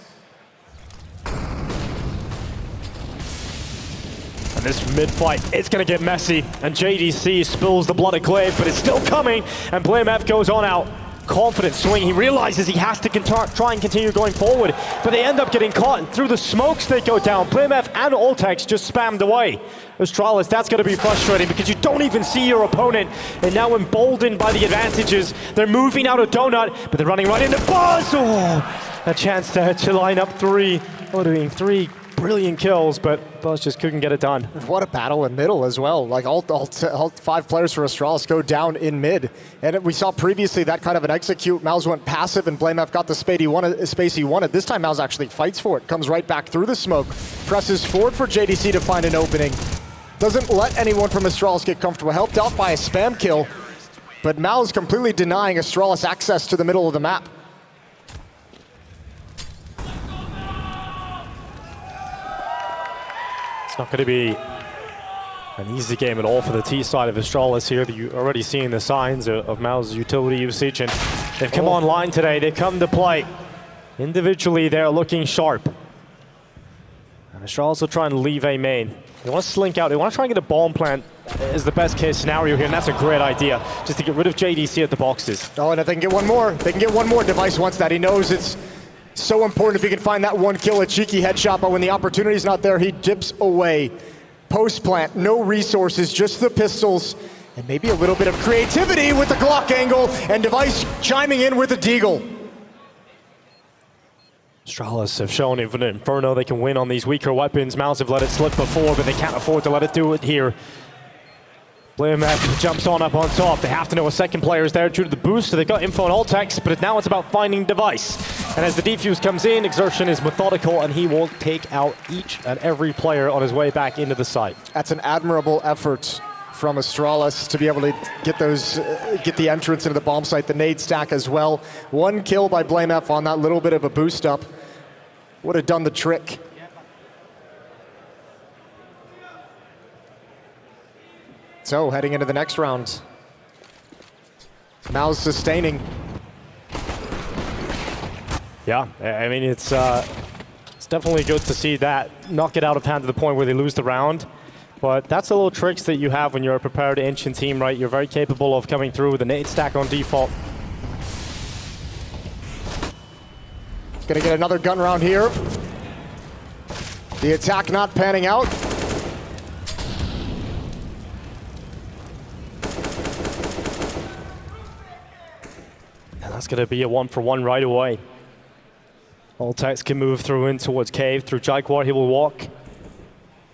And this mid-fight, it's going to get messy. And JDC spills the blood of Glaive, but it's still coming. And Blame F goes on out. Confident swing. He realizes he has to try and continue going forward, but they end up getting caught, and through the smokes they go down. BlameF and Ultex just spammed away. Astralis, that's going to be frustrating because you don't even see your opponent, and now emboldened by the advantages, they're moving out of Donut, but they're running right into Buzz. Oh, a chance there to line up 3. Oh, doing 3 brilliant kills, but Buzz just couldn't get it done. What a battle in middle as well. Like all 5 players for Astralis go down in mid. And we saw previously that kind of an execute. MOUZ went passive and Blame F got the space he wanted. This time MOUZ actually fights for it. Comes right back through the smoke. Presses forward for JDC to find an opening. Doesn't let anyone from Astralis get comfortable. Helped out by a spam kill. But MOUZ completely denying Astralis access to the middle of the map. It's not going to be an easy game at all for the T side of Astralis here. You're already seeing the signs of MOUZ's utility usage, and they've come online today. They've come to play. Individually, they're looking sharp. And Astralis will try and leave A main. They want to slink out. They want to try and get a bomb plant as the best case scenario here, and that's a great idea, just to get rid of JDC at the boxes. Oh, and if they can get one more, they can get one more. Device wants that. He knows it's so important if he can find that 1 kill, a cheeky headshot, but when the opportunity's not there, he dips away. Post plant, no resources, just the pistols, and maybe a little bit of creativity with the Glock angle, and Device chiming in with a deagle. Astralis have shown in Inferno they can win on these weaker weapons. MOUZ have let it slip before, but they can't afford to let it do it here. BlameF jumps on up on top. They have to know a second player is there due to the boost, so they've got info on Ultex, but now it's about finding Device. And as the defuse comes in, Exertion is methodical, and he will take out each and every player on his way back into the site. That's an admirable effort from Astralis to be able to get the entrance into the bomb site, the nade stack as well. 1 kill by BlameF on that little bit of a boost up. Would have done the trick. So, heading into the next round. MOUZ sustaining. Yeah, I mean, it's definitely good to see that not get out of hand to the point where they lose the round. But that's the little tricks that you have when you're a prepared ancient team, right? You're very capable of coming through with a nade stack on default. Gonna get another gun round here. The attack not panning out. That's going to be a 1-for-1 right away. Ultex can move through in towards Cave. Through Jaguar, he will walk.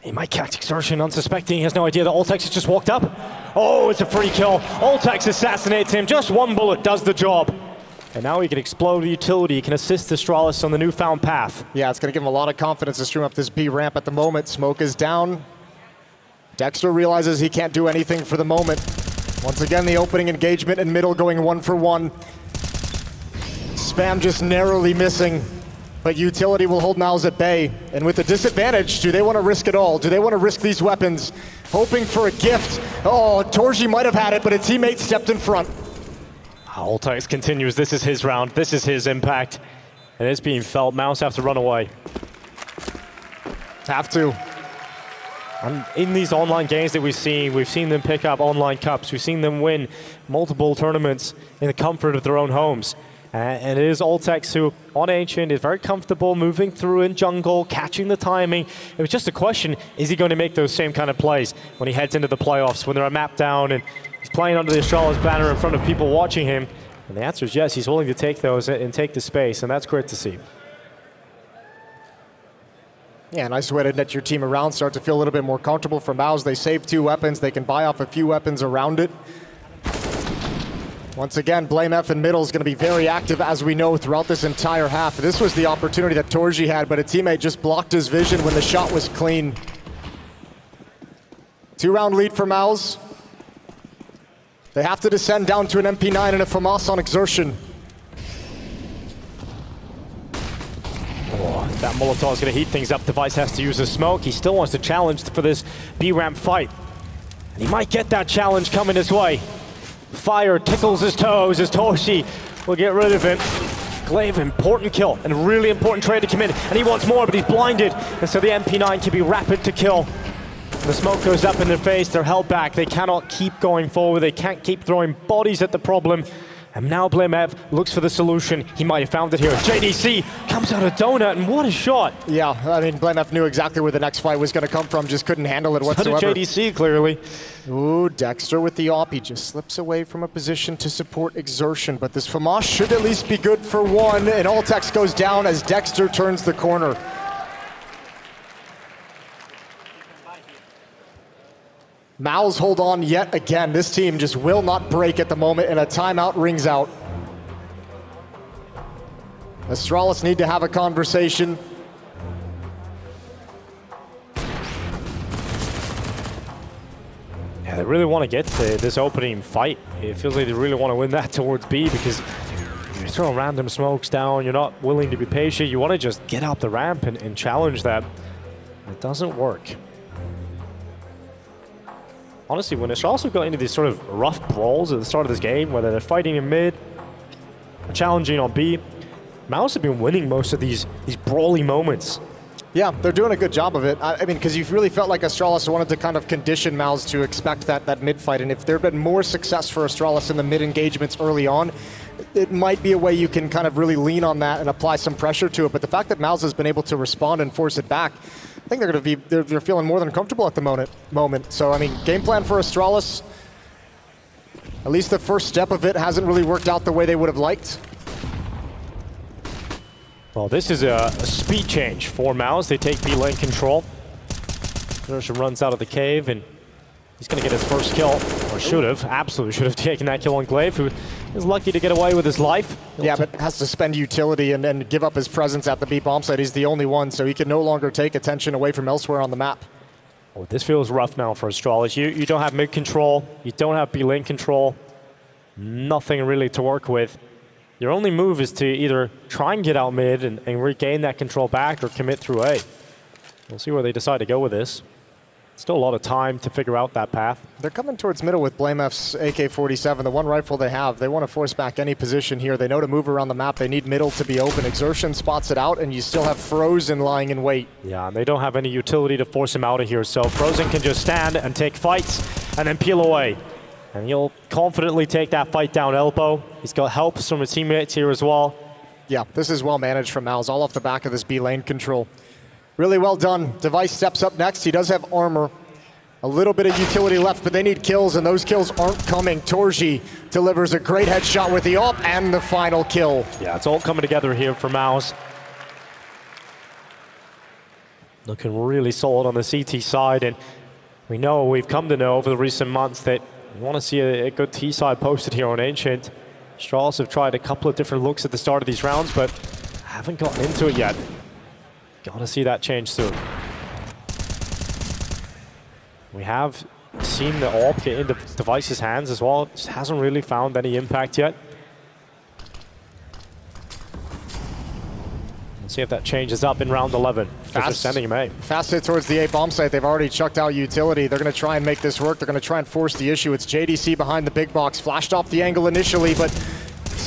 He might catch Exertion unsuspecting. He has no idea that Ultex has just walked up. Oh, it's a free kill. Ultex assassinates him. Just 1 bullet does the job. And now he can explode the utility. He can assist Astralis on the newfound path. Yeah, it's going to give him a lot of confidence to stream up this B ramp at the moment. Smoke is down. Dexter realizes he can't do anything for the moment. Once again, the opening engagement in middle going 1-for-1. Spam just narrowly missing, but utility will hold MOUZ at bay. And with the disadvantage, do they want to risk it all? Do they want to risk these weapons? Hoping for a gift. Oh, Torji might have had it, but a teammate stepped in front. Ultex continues. This is his round. This is his impact. And it's being felt. MOUZ have to run away. Have to. And in these online games that we've seen them pick up online cups. We've seen them win multiple tournaments in the comfort of their own homes. And it is Ultex who, on Ancient, is very comfortable moving through in jungle, catching the timing. It was just a question, is he going to make those same kind of plays when he heads into the playoffs, when they're a map down and he's playing under the Astralis banner in front of people watching him? And the answer is yes, he's willing to take those and take the space, and that's great to see. Yeah, nice way to net your team around, start to feel a little bit more comfortable for MOUZ. They save 2 weapons, they can buy off a few weapons around it. Once again, BlameF in middle is going to be very active, as we know, throughout this entire half. This was the opportunity that Torji had, but a teammate just blocked his vision when the shot was clean. 2-round lead for MOUZ. They have to descend down to an MP9 and a FAMAS on exertion. That Molotov is going to heat things up. Device has to use the smoke. He still wants to challenge for this B-ramp fight. And he might get that challenge coming his way. Fire tickles his toes as Torji will get rid of him. Glaive, important kill and a really important trade to come in. And he wants more, but he's blinded. And so the MP9 can be rapid to kill. The smoke goes up in their face. They're held back. They cannot keep going forward. They can't keep throwing bodies at the problem. And now BlameF looks for the solution. He might have found it here. JDC comes out of donut, and what a shot. Yeah, I mean, BlameF knew exactly where the next fight was going to come from, just couldn't handle it whatsoever. So did JDC, clearly. Ooh, Dexter with the op. He just slips away from a position to support exertion, but this FAMAS should at least be good for one, and Ultex goes down as Dexter turns the corner. MOUZ hold on yet again. This team just will not break at the moment, and a timeout rings out. Astralis need to have a conversation. Yeah, they really want to get to this opening fight. It feels like they really want to win that towards B, because you're throwing random smokes down, you're not willing to be patient, you want to just get out the ramp and challenge that. It doesn't work. Honestly, when Astralis got into these sort of rough brawls at the start of this game, whether they're fighting in mid, or challenging on B, MOUZ have been winning most of these brawly moments. Yeah, they're doing a good job of it. I mean, because you've really felt like Astralis wanted to kind of condition MOUZ to expect that mid fight, and if there had been more success for Astralis in the mid engagements early on, it might be a way you can kind of really lean on that and apply some pressure to it. But the fact that MOUZ has been able to respond and force it back, I think they're feeling more than comfortable at the moment. So, I mean, game plan for Astralis, at least the first step of it hasn't really worked out the way they would have liked. Well, this is a speed change for MOUZ. They take B lane control. Dersham runs out of the cave, and he's going to get his first kill, or should have, absolutely should have taken that kill on Glaive, who is lucky to get away with his life. Yeah, but has to spend utility and give up his presence at the B bomb site. He's the only one, so he can no longer take attention away from elsewhere on the map. Oh, this feels rough now for Astralis. You don't have mid control, you don't have B lane control, nothing really to work with. Your only move is to either try and get out mid and regain that control back, or commit through A. We'll see where they decide to go with this. Still a lot of time to figure out that path. They're coming towards middle with BlameF's AK-47, the one rifle they have. They want to force back any position here. They know to move around the map. They need middle to be open. Exertion spots it out, and you still have Frozen lying in wait. Yeah, and they don't have any utility to force him out of here, so Frozen can just stand and take fights and then peel away. And he'll confidently take that fight down elbow. He's got help from his teammates here as well. Yeah, this is well managed from MOUZ, all off the back of this B lane control. Really well done. Device steps up next. He does have armor. A little bit of utility left, but they need kills, and those kills aren't coming. Torji delivers a great headshot with the op and the final kill. Yeah, it's all coming together here for MOUZ. Looking really solid on the CT side, and we've come to know over the recent months that we want to see a good T side posted here on Ancient. Astralis have tried a couple of different looks at the start of these rounds, but haven't gotten into it yet. Gotta see that change soon. We have seen the AWP get into Device's hands as well. Just hasn't really found any impact yet. Let's see if that changes up in round 11. They're sending him A. Fast hit towards the A bomb site. They've already chucked out utility. They're going to try and make this work. They're going to try and force the issue. It's JDC behind the big box. Flashed off the angle initially, but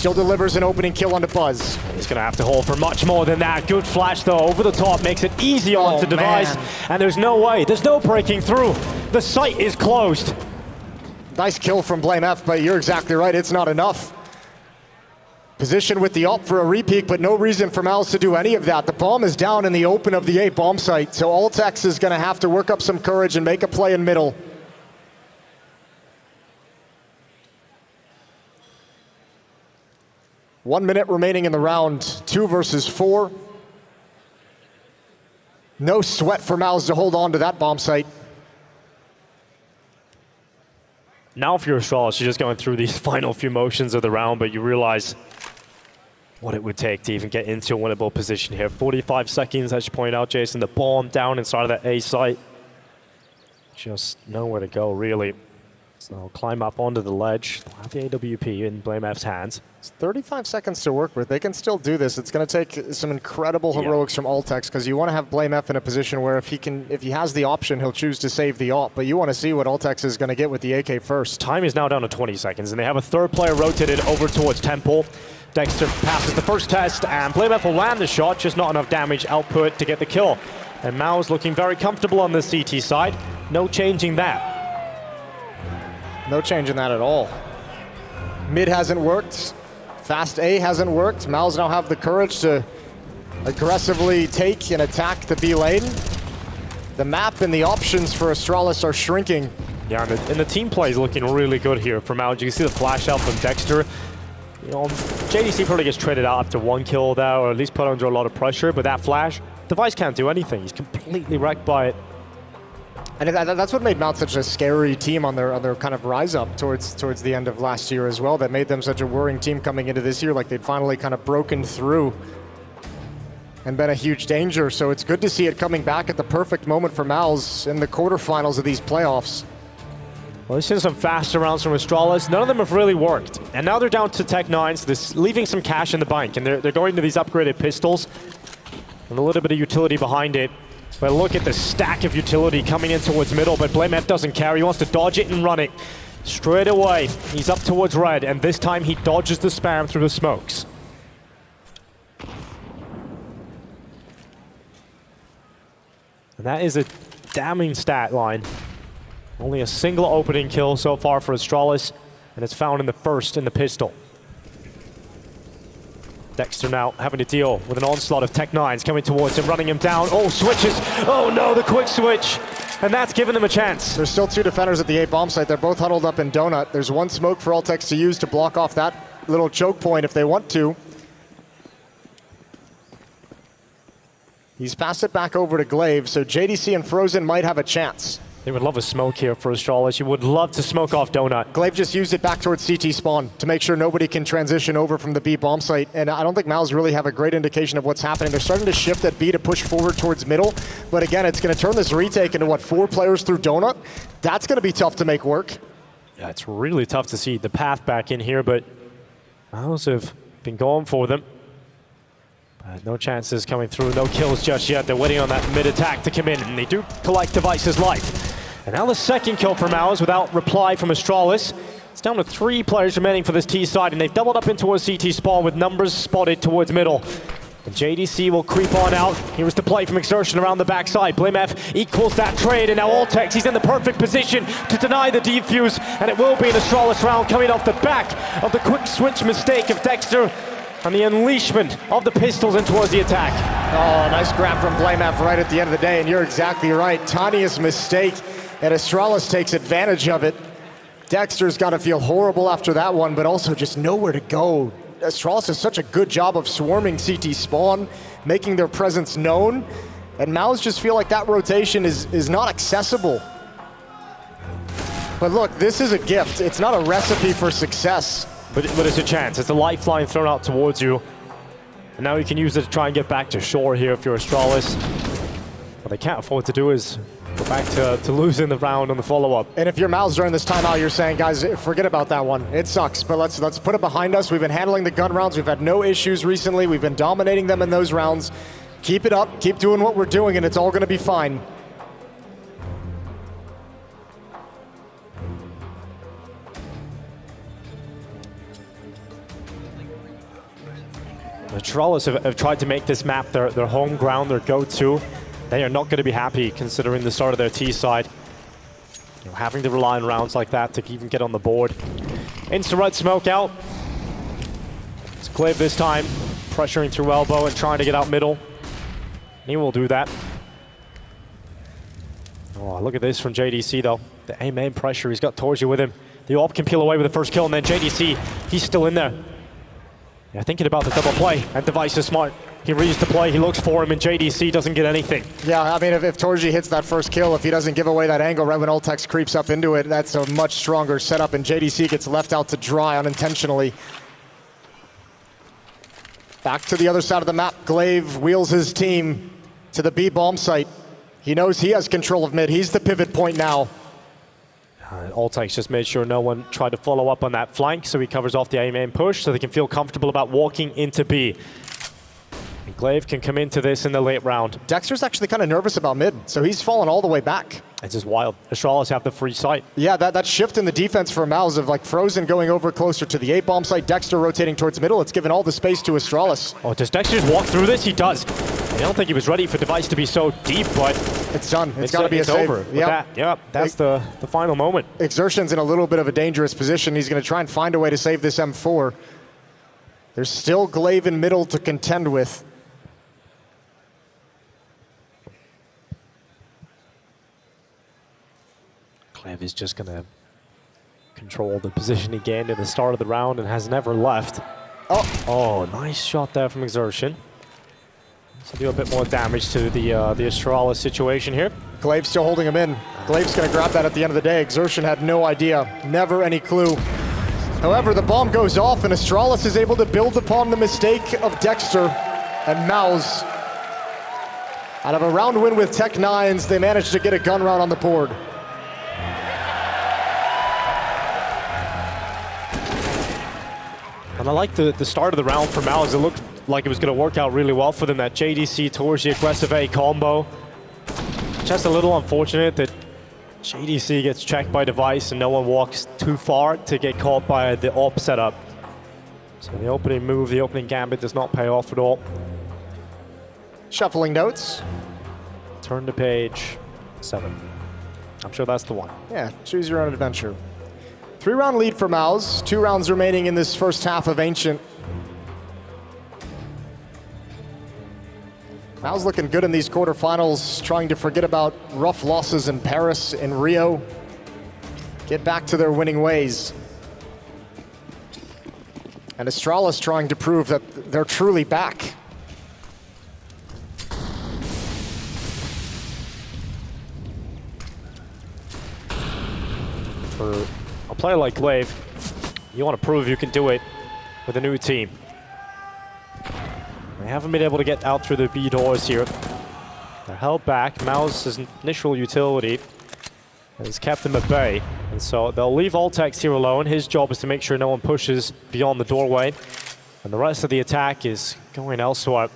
Still delivers an opening kill onto Buzz. He's going to have to hold for much more than that. Good flash, though, over the top. Makes it easy onto Device. And there's no way. There's no breaking through. The site is closed. Nice kill from Blame F, but you're exactly right. It's not enough. Position with the ult for a repeat, but no reason for MOUZ to do any of that. The bomb is down in the open of the A bomb site, so Altex is going to have to work up some courage and make a play in middle. One minute remaining in the round, 2 versus 4. No sweat for MOUZ to hold on to that bomb site. Now if you're Astralis, you're just going through these final few motions of the round, but you realize what it would take to even get into a winnable position here. 45 seconds, as you pointed out, Jason. The bomb down inside of that A site. Just nowhere to go, really. So climb up onto the ledge. They'll have the AWP in Blame F's hands. It's 35 seconds to work with. They can still do this. It's going to take some incredible heroics from Altex, because you want to have Blame F in a position where if he has the option, he'll choose to save the ult. But you want to see what Altex is going to get with the AK first. Time is now down to 20 seconds, and they have a third player rotated over towards Temple. Dexter passes the first test, and Blame F will land the shot, just not enough damage output to get the kill. And MOUZ looking very comfortable on the CT side. No changing that. No change in that at all. Mid hasn't worked. Fast A hasn't worked. MOUZ now have the courage to aggressively take and attack the B lane. The map and the options for Astralis are shrinking. Yeah, and the team play is looking really good here for MOUZ. You can see the flash out from Dexter. You know, JDC probably gets traded out after 1 kill there, or at least put under a lot of pressure, but that flash, Device can't do anything. He's completely wrecked by it. And that's what made MOUZ such a scary team on their kind of rise up towards the end of last year as well. That made them such a worrying team coming into this year, like they'd finally kind of broken through and been a huge danger. So it's good to see it coming back at the perfect moment for MOUZ in the quarterfinals of these playoffs. Well, we've seen some faster rounds from Astralis. None of them have really worked. And now they're down to Tech 9s, this leaving some cash in the bank. And they're going to these upgraded pistols and a little bit of utility behind it. But look at the stack of utility coming in towards middle, but Blame F doesn't care. He wants to dodge it and run it. Straight away, he's up towards red, and this time he dodges the spam through the smokes. And that is a damning stat line. Only a single opening kill so far for Astralis, and it's found in the first in the pistol. Dexter now having to deal with an onslaught of Tech 9s coming towards him, running him down. Oh, switches. Oh no, the quick switch. And that's given them a chance. There's still 2 defenders at the A bomb site. They're both huddled up in Donut. There's 1 smoke for Altex to use to block off that little choke point if they want to. He's passed it back over to Glaive, so JDC and Frozen might have a chance. They would love a smoke here for Astralis. You would love to smoke off Donut. Glaive just used it back towards CT spawn to make sure nobody can transition over from the B bomb site. And I don't think MOUZ really have a great indication of what's happening. They're starting to shift at B to push forward towards middle. But again, it's going to turn this retake into, 4 players through Donut? That's going to be tough to make work. Yeah, it's really tough to see the path back in here, but MOUZ have been going for them. No chances coming through, no kills just yet. They're waiting on that mid-attack to come in, and they do collect Device's life. And now the second kill for MOUZ without reply from Astralis. It's down to 3 players remaining for this T side, and they've doubled up into a CT spawn with numbers spotted towards middle. And JDC will creep on out. Here is the play from Exertion around the backside. Blame F equals that trade, and now Altex, he's in the perfect position to deny the defuse, and it will be an Astralis round coming off the back of the quick switch mistake of Dexter and the unleashment of the pistols in towards the attack. Oh, nice grab from Blame F right at the end of the day, and you're exactly right. Tiniest mistake, and Astralis takes advantage of it. Dexter's got to feel horrible after that one, but also just nowhere to go. Astralis does such a good job of swarming CT spawn, making their presence known, and MOUZ just feel like that rotation is not accessible. But look, this is a gift. It's not a recipe for success. But it's a chance. It's a lifeline thrown out towards you. And now you can use it to try and get back to shore here if you're Astralis. What they can't afford to do is go back to losing the round on the follow-up. And if you're MOUZ during this timeout, you're saying, guys, forget about that one. It sucks, but let's put it behind us. We've been handling the gun rounds. We've had no issues recently. We've been dominating them in those rounds. Keep it up. Keep doing what we're doing, and it's all going to be fine. The Astralis have tried to make this map their home ground, their go-to. They are not going to be happy considering the start of their T side. You know, having to rely on rounds like that to even get on the board. Insta red smoke out. It's Glaive this time, pressuring through elbow and trying to get out middle. He will do that. Oh, look at this from JDC though. The A-main pressure, he's got Torji with him. The AWP can peel away with the first kill, and then JDC, he's still in there. Yeah, thinking about the double play, and Device is smart. He reads the play, he looks for him, and JDC doesn't get anything. Yeah, I mean, if Torji hits that first kill, if he doesn't give away that angle right when Ultex creeps up into it, that's a much stronger setup, and JDC gets left out to dry unintentionally. Back to the other side of the map, Glaive wheels his team to the B bomb site. He knows he has control of mid, he's the pivot point now. Ultex just made sure no one tried to follow up on that flank, so he covers off the A main push so they can feel comfortable about walking into B. And Glaive can come into this in the late round. Dexter's actually kind of nervous about mid, so he's fallen all the way back. It's just wild. Astralis have the free sight. Yeah, that shift in the defense for MOUZ of like Frozen going over closer to the A-bomb site, Dexter rotating towards middle. It's given all the space to Astralis. Oh, does Dexter just walk through this? He does. I don't think he was ready for Device to be so deep, but it's done. It's got to be a save. Over. Yep, that's the final moment. Exertion's in a little bit of a dangerous position. He's going to try and find a way to save this M4. There's still Glaive in middle to contend with. Glaive is just going to control the position he gained at the start of the round and has never left. Oh, nice shot there from Exertion. So do a bit more damage to the Astralis situation here. Glaive still holding him in. Glaive's going to grab that at the end of the day. Exertion had no idea, never any clue. However, the bomb goes off and Astralis is able to build upon the mistake of Dexter and MOUZ. Out of a round win with Tech9s, they managed to get a gun round on the board. And I like the start of the round for MOUZ. It looked like it was going to work out really well for them. That JDC towards the aggressive A combo. Just a little unfortunate that JDC gets checked by Device and no one walks too far to get caught by the AWP setup. So the opening move, the opening gambit does not pay off at all. Shuffling notes. Turn to page 7. I'm sure that's the one. Yeah, choose your own adventure. 3-round lead for MOUZ. 2 rounds remaining in this first half of Ancient. MOUZ looking good in these quarterfinals, trying to forget about rough losses in Paris and Rio. Get back to their winning ways. And Astralis trying to prove that they're truly back. For a player like Glaive, you want to prove you can do it with a new team. They haven't been able to get out through the B doors here. They're held back. MOUZ's initial utility has kept them at bay. And so they'll leave Ultex here alone. His job is to make sure no one pushes beyond the doorway. And the rest of the attack is going elsewhere.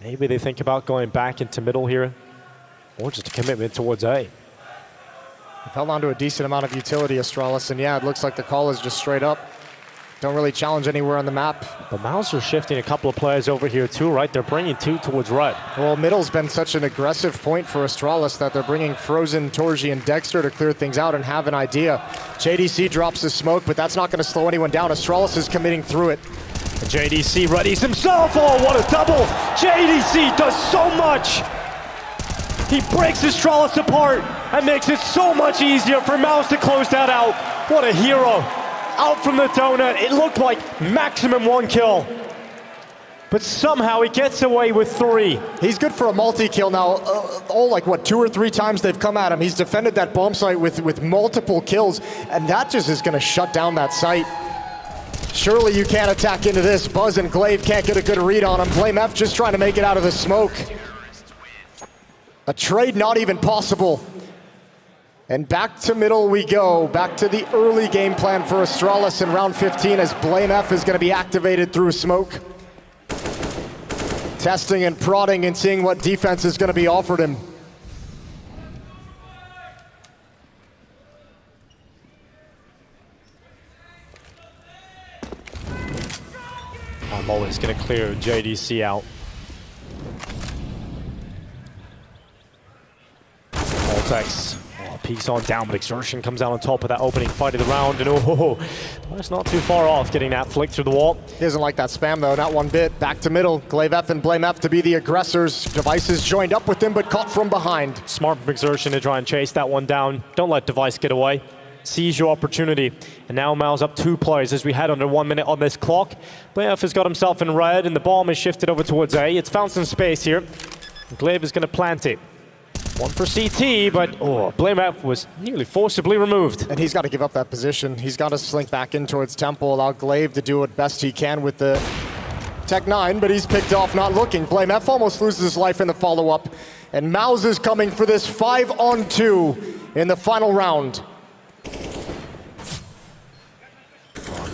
Maybe they think about going back into middle here, or just a commitment towards A. They've held on to a decent amount of utility, Astralis, and yeah, it looks like the call is just straight up. Don't really challenge anywhere on the map. The MOUZ are shifting a couple of players over here too, right? They're bringing 2 towards red. Well, middle's been such an aggressive point for Astralis that they're bringing Frozen, Torji, and Dexter to clear things out and have an idea. JDC drops the smoke, but that's not going to slow anyone down. Astralis is committing through it. And JDC readies himself. Oh, what a double! JDC does so much! He breaks Astralis apart and makes it so much easier for MOUZ to close that out. What a hero. Out from the donut, it looked like maximum 1 kill. But somehow he gets away with 3. He's good for a multi-kill now. All like what, 2 or 3 times they've come at him. He's defended that bomb site with multiple kills, and that just is gonna shut down that site. Surely you can't attack into this. Buzz and Glaive can't get a good read on him. Blame F just trying to make it out of the smoke. A trade not even possible. And back to middle we go, back to the early game plan for Astralis in round 15 as Blame F is going to be activated through smoke. Testing and prodding and seeing what defense is going to be offered him. MOUZ going to clear JDC out. Voltex peeks on down, but Exertion comes out on top of that opening fight of the round, and that's not too far off getting that flick through the wall. He doesn't like that spam though, not one bit. Back to middle, Glaive F and Blame F to be the aggressors. Devices joined up with him, but caught from behind. Smart from Exertion to try and chase that one down. Don't let Device get away. Seize your opportunity. And now MOUZ up 2 players as we head under 1 minute on this clock. Blame F has got himself in red, and the bomb is shifted over towards A. It's found some space here. Glaive is going to plant it. One for CT, but Blame F was nearly forcibly removed. And he's got to give up that position. He's got to slink back in towards Temple, allow Glaive to do what best he can with the Tech 9, but he's picked off not looking. Blame F almost loses his life in the follow-up. And MOUZ is coming for this 5-on-2 in the final round.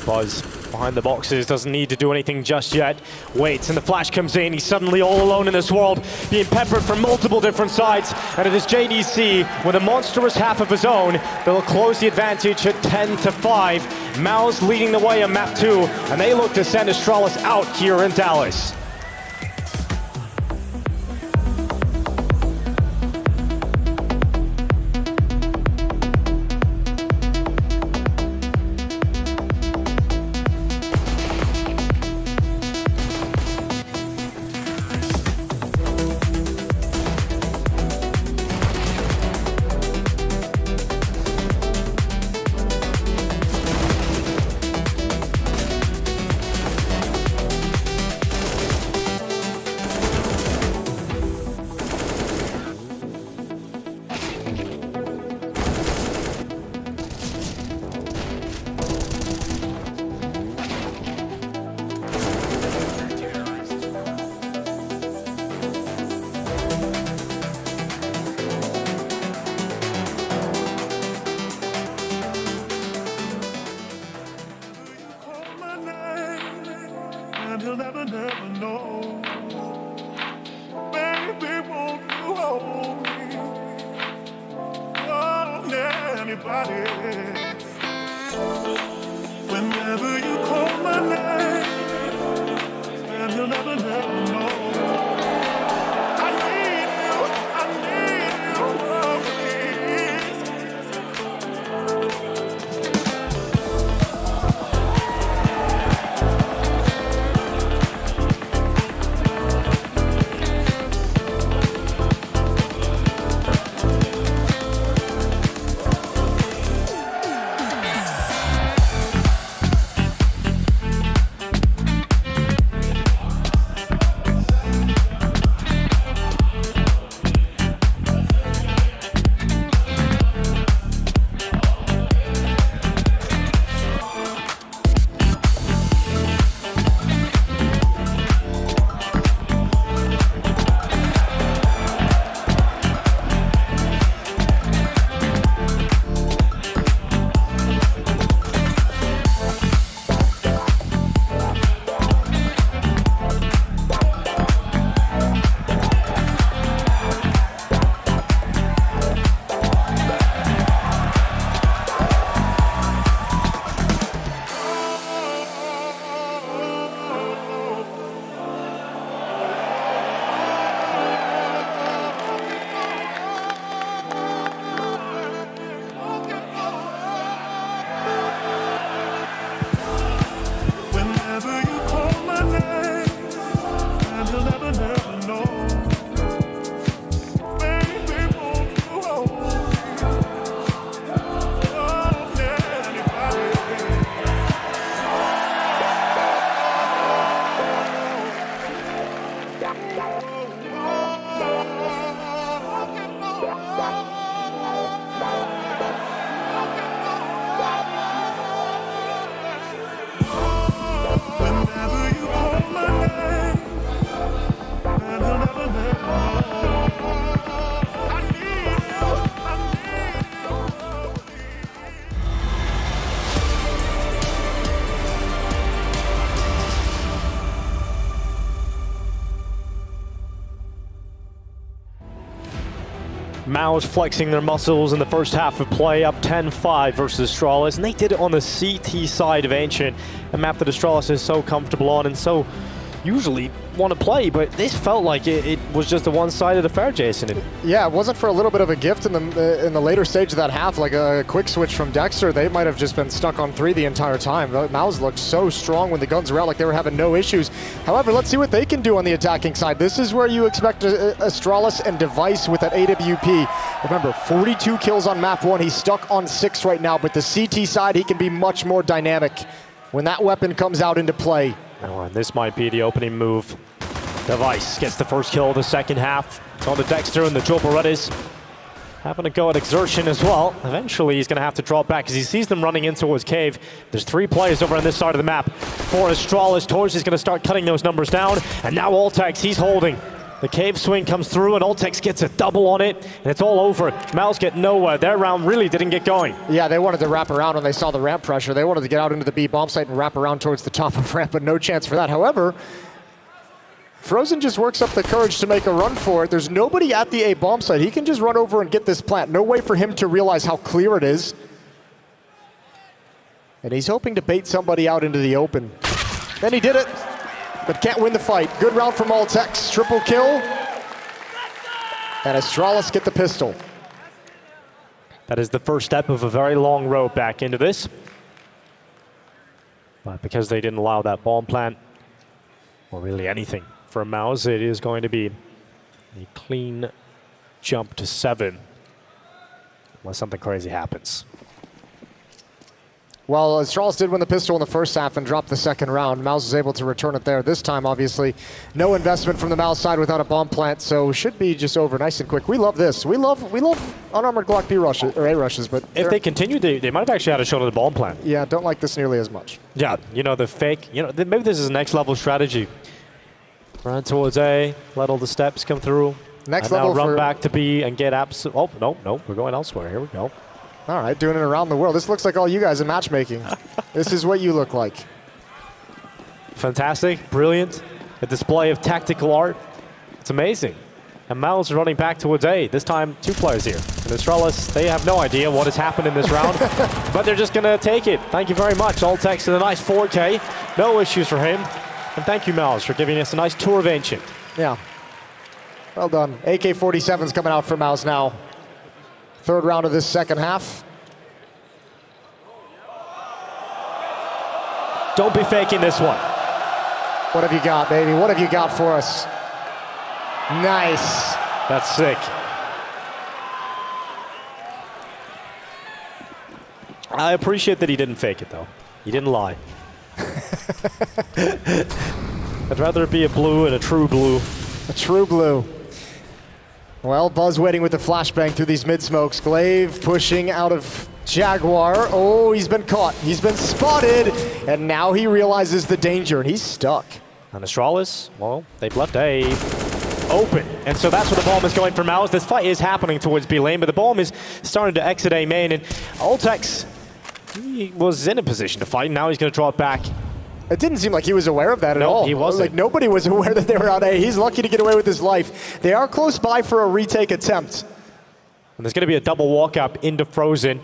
Buzz behind the boxes, doesn't need to do anything just yet. Waits, and the flash comes in. He's suddenly all alone in this world, being peppered from multiple different sides. And it is JDC with a monstrous half of his own. They'll close the advantage at 10-5. MOUZ leading the way on map 2, and they look to send Astralis out here in Dallas. And he'll never, never know. Baby, won't you hold me? Oh, anybody. Whenever you call my name, and he'll never, never know. I need you, oh, please. MOUZ flexing their muscles in the first half of play, up 10-5 versus Astralis, and they did it on the CT side of Ancient, a map that Astralis is so comfortable on and so usually want to play, but this felt like it was just a one-sided affair, Jason. Yeah, it wasn't for a little bit of a gift in the later stage of that half, like a quick switch from Dexter. They might have just been stuck on 3 the entire time. MOUZ looked so strong when the guns were out, like they were having no issues. However, let's see what they can do on the attacking side. This is where you expect Astralis and Device with that AWP. Remember, 42 kills on map 1. He's stuck on 6 right now, but the CT side, he can be much more dynamic when that weapon comes out into play. Oh, and this might be the opening move. Device gets the first kill of the second half. It's on to Dexter and the Joe Berettas having a go at exertion as well. Eventually he's going to have to drop back as he sees them running in towards Cave. There's 3 players over on this side of the map. For Astralis, Torch is going to start cutting those numbers down. And now Ultex, he's holding. The Cave swing comes through and Ultex gets a double on it, and it's all over. MOUZ get nowhere. Their round really didn't get going. Yeah, they wanted to wrap around when they saw the ramp pressure. They wanted to get out into the B bomb site and wrap around towards the top of ramp, but no chance for that. However, Frozen just works up the courage to make a run for it. There's nobody at the A bomb site. He can just run over and get this plant. No way for him to realize how clear it is. And he's hoping to bait somebody out into the open. Then he did it, but can't win the fight. Good round from Ultex, triple kill. And Astralis get the pistol. That is the first step of a very long road back into this. But because they didn't allow that bomb plant, or really anything for MOUZ, it is going to be a clean jump to 7, unless something crazy happens. Well, Astralis did win the pistol in the first half and dropped the second round. MOUZ was able to return it there. This time, obviously, no investment from the MOUZ side without a bomb plant, so should be just over nice and quick. We love this. We love unarmored Glock B rushes, or A rushes, but if they continue, they might have actually had a shot at the bomb plant. Yeah, don't like this nearly as much. Yeah, you know, the fake, you know, maybe this is a next level strategy. Run towards A, let all the steps come through. Next and level now run for back to B and get oh, no, we're going elsewhere. Here we go. All right, doing it around the world. This looks like all you guys in matchmaking. This is what you look like. Fantastic, brilliant. A display of tactical art. It's amazing. And MOUZ running back towards A. This time, 2 players here. And Astralis, they have no idea what has happened in this round, but they're just going to take it. Thank you very much. Ultex with a nice 4K. No issues for him. And thank you, MOUZ, for giving us a nice tour of Ancient. Yeah. Well done. AK-47's coming out for MOUZ now. 3rd round of this second half. Don't be faking this one. What have you got, baby? What have you got for us? Nice. That's sick. I appreciate that he didn't fake it, though. He didn't lie. I'd rather it be a blue and a true blue. A true blue. Well, Buzz waiting with the flashbang through these mid-smokes. Glaive pushing out of Jaguar. Oh, he's been caught. He's been spotted. And now he realizes the danger, and he's stuck. And Astralis, well, they've left A open. And so that's where the bomb is going for MOUZ. This fight is happening towards B lane, but the bomb is starting to exit A main. And Ultex, he was in a position to fight. Now he's going to draw it back. It didn't seem like he was aware of that at all. No, he wasn't. Like, nobody was aware that they were on A. He's lucky to get away with his life. They are close by for a retake attempt. And there's going to be a double walk up into Frozen.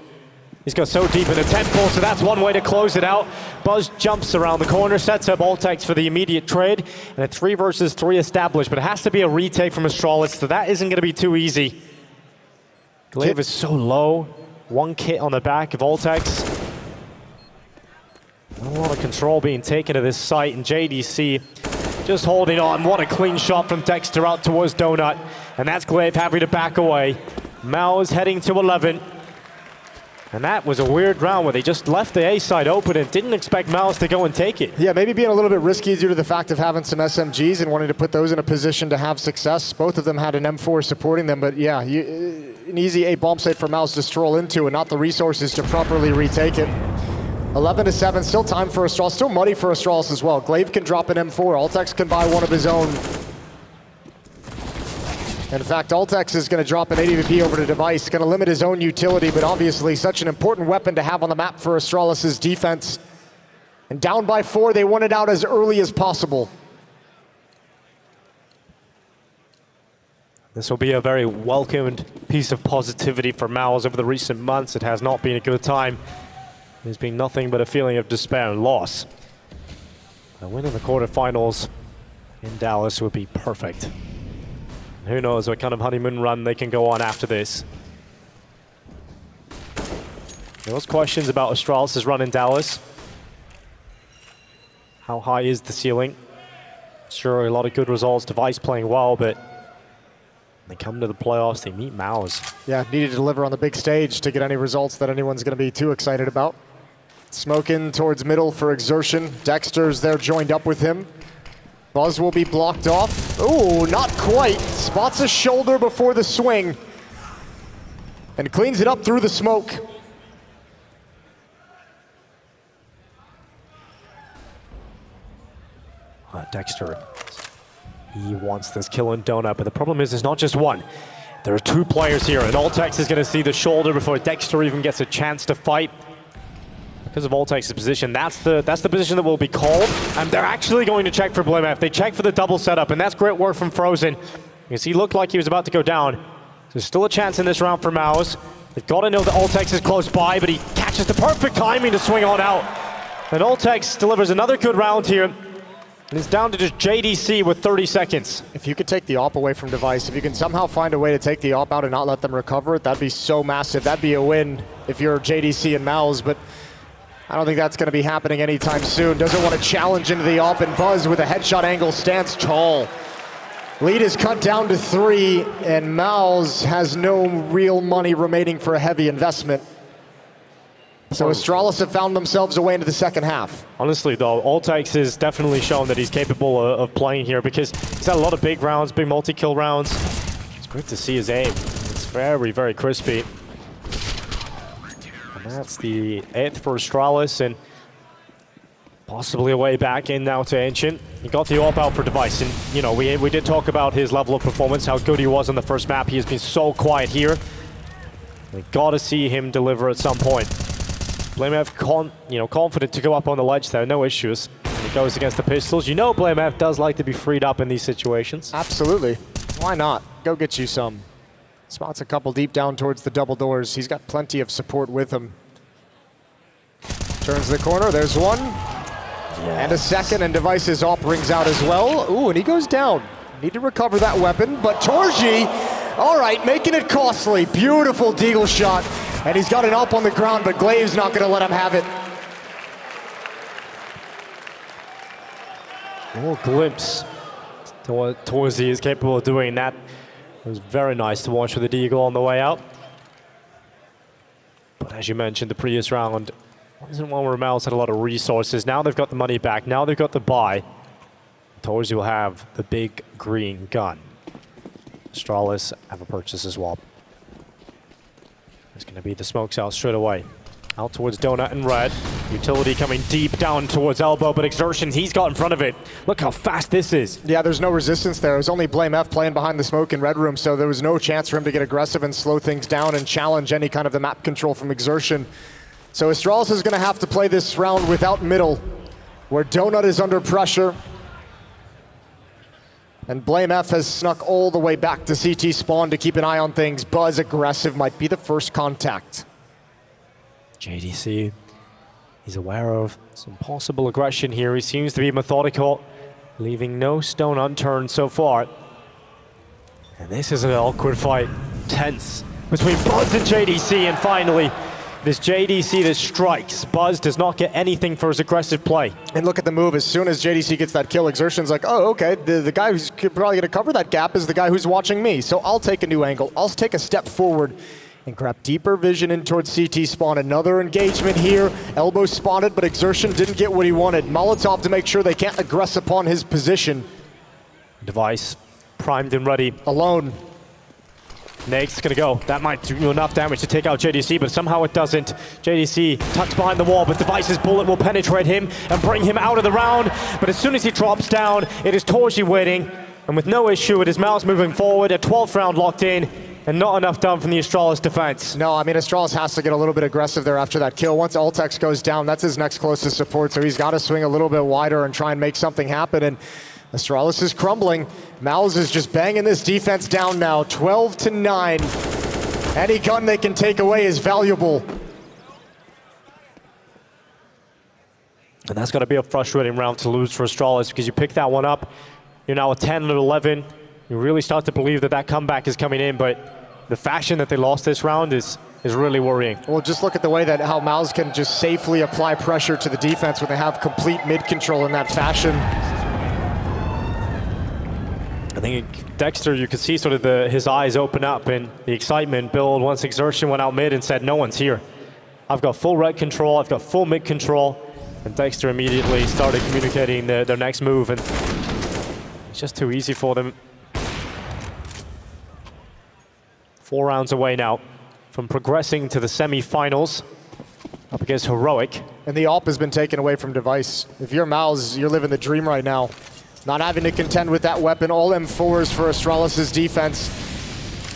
He's got so deep in the temple, so that's one way to close it out. Buzz jumps around the corner, sets up Ultex for the immediate trade, and a 3 versus 3 established, but it has to be a retake from Astralis, so that isn't going to be too easy. Glaive is so low. 1 kit on the back of Ultex. A lot of control being taken to this site, and JDC just holding on. What a clean shot from Dexter out towards Donut, and that's Glaive having to back away. MOUZ heading to 11. And that was a weird round where they just left the A side open and didn't expect MOUZ to go and take it. Yeah, maybe being a little bit risky due to the fact of having some SMGs and wanting to put those in a position to have success. Both of them had an M4 supporting them, but yeah, an easy A bomb site for MOUZ to stroll into and not the resources to properly retake it. 11-7, still time for Astralis, still muddy for Astralis as well. Glaive can drop an M4, Ultex can buy one of his own. In fact, Ultex is going to drop an AWP over to Device, going to limit his own utility, but obviously such an important weapon to have on the map for Astralis' defense. And down by 4, they want it out as early as possible. This will be a very welcomed piece of positivity for MOUZ over the recent months. It has not been a good time. There's been nothing but a feeling of despair and loss. A win in the quarterfinals in Dallas would be perfect. And who knows what kind of honeymoon run they can go on after this. There was questions about Astralis' run in Dallas. How high is the ceiling? Sure, a lot of good results, Device playing well, but when they come to the playoffs, they meet MOUZ. Yeah, needed to deliver on the big stage to get any results that anyone's going to be too excited about. Smoke in towards middle for Exertion. Dexter's there joined up with him. Buzz will be blocked off. Ooh, not quite. Spots a shoulder before the swing. And cleans it up through the smoke. Dexter, he wants this kill on Donut, but the problem is there's not just one. There are two players here, and Altex is going to see the shoulder before Dexter even gets a chance to fight. Because of Altex's position, that's the position that will be called, and they're actually going to check for BlameF. They check for the double setup, and that's great work from Frozen. Because he looked like he was about to go down. There's still a chance in this round for MOUZ. They've got to know that Altex is close by, but he catches the perfect timing to swing on out. And Altex delivers another good round here. And it's down to just JDC with 30 seconds. If you could take the AWP away from Device, if you can somehow find a way to take the AWP out and not let them recover it, that'd be so massive. That'd be a win if you're JDC and MOUZ, but I don't think that's going to be happening anytime soon. Doesn't want to challenge into the AWP, and Buzz with a headshot angle stands tall. Lead is cut down to 3, and MOUZ has no real money remaining for a heavy investment. So Astralis have found themselves away into the second half. Honestly though, Altex has definitely shown that he's capable of playing here because he's had a lot of big rounds, big multi-kill rounds. It's great to see his aim. It's very, very crispy. And that's the 8th for Astralis, and possibly a way back in now to Ancient. He got the AWP out for Device, and you know, we did talk about his level of performance, how good he was on the first map. He has been so quiet here. We got to see him deliver at some point. BlameF confident to go up on the ledge there, no issues. When he goes against the pistols, you know BlameF does like to be freed up in these situations. Absolutely. Why not? Go get you some. Spots a couple deep down towards the double doors. He's got plenty of support with him. Turns the corner, there's one. Yes. And a second, and Device's AWP rings out as well. Ooh, and he goes down. Need to recover that weapon, but Torji, all right, making it costly. Beautiful deagle shot. And he's got an AWP on the ground, but Glaive's not going to let him have it. A little glimpse to what Torzi is capable of doing. That was very nice to watch with the deagle on the way out. But as you mentioned, the previous round wasn't one where MOUZ had a lot of resources. Now they've got the money back. Now they've got the buy. Torzi will have the big green gun. Astralis have a purchase as well. It's going to be the smokes out straight away. Out towards Donut and Red. Utility coming deep down towards Elbow, but Exertion, he's got in front of it. Look how fast this is. Yeah, there's no resistance there. It was only BlameF playing behind the smoke in Red Room, so there was no chance for him to get aggressive and slow things down and challenge any kind of the map control from Exertion. So Astralis is going to have to play this round without middle, where Donut is under pressure. And BlameF has snuck all the way back to CT spawn to keep an eye on things. Buzz aggressive might be the first contact. JDC, he's aware of some possible aggression here. He seems to be methodical, leaving no stone unturned so far. And this is an awkward fight, tense, between Buzz and JDC, and finally, this JDC that strikes. Buzz does not get anything for his aggressive play. And look at the move. As soon as JDC gets that kill, Exertion's like, oh, okay, the guy who's probably going to cover that gap is the guy who's watching me. So I'll take a new angle. I'll take a step forward and grab deeper vision in towards CT spawn. Another engagement here. Elbow spotted, but Exertion didn't get what he wanted. Molotov to make sure they can't aggress upon his position. Device primed and ready. Alone. Nate's gonna go. That might do enough damage to take out JDC, but somehow it doesn't. JDC tucks behind the wall, but Device's bullet will penetrate him and bring him out of the round. But as soon as he drops down, it is Torji waiting. And with no issue, it is MOUZ moving forward. A 12th round locked in, and not enough done from the Astralis defense. No, I mean, Astralis has to get a little bit aggressive there after that kill. Once Altex goes down, that's his next closest support, so he's got to swing a little bit wider and try and make something happen. And Astralis is crumbling. MOUZ is just banging this defense down now, 12-9. Any gun they can take away is valuable. And that's going to be a frustrating round to lose for Astralis because you pick that one up, you're now at 10-11. You really start to believe that that comeback is coming in, but the fashion that they lost this round is really worrying. Well, just look at the way that how MOUZ can just safely apply pressure to the defense when they have complete mid control in that fashion. I think Dexter, you could see sort of his eyes open up and the excitement build once Exertion went out mid and said, no one's here. I've got full red control, I've got full mid control. And Dexter immediately started communicating their next move, and it's just too easy for them. 4 rounds away now from progressing to the semi-finals up against Heroic. And the AWP has been taken away from Device. If you're MOUZ, you're living the dream right now. Not having to contend with that weapon, all M4s for Astralis' defense.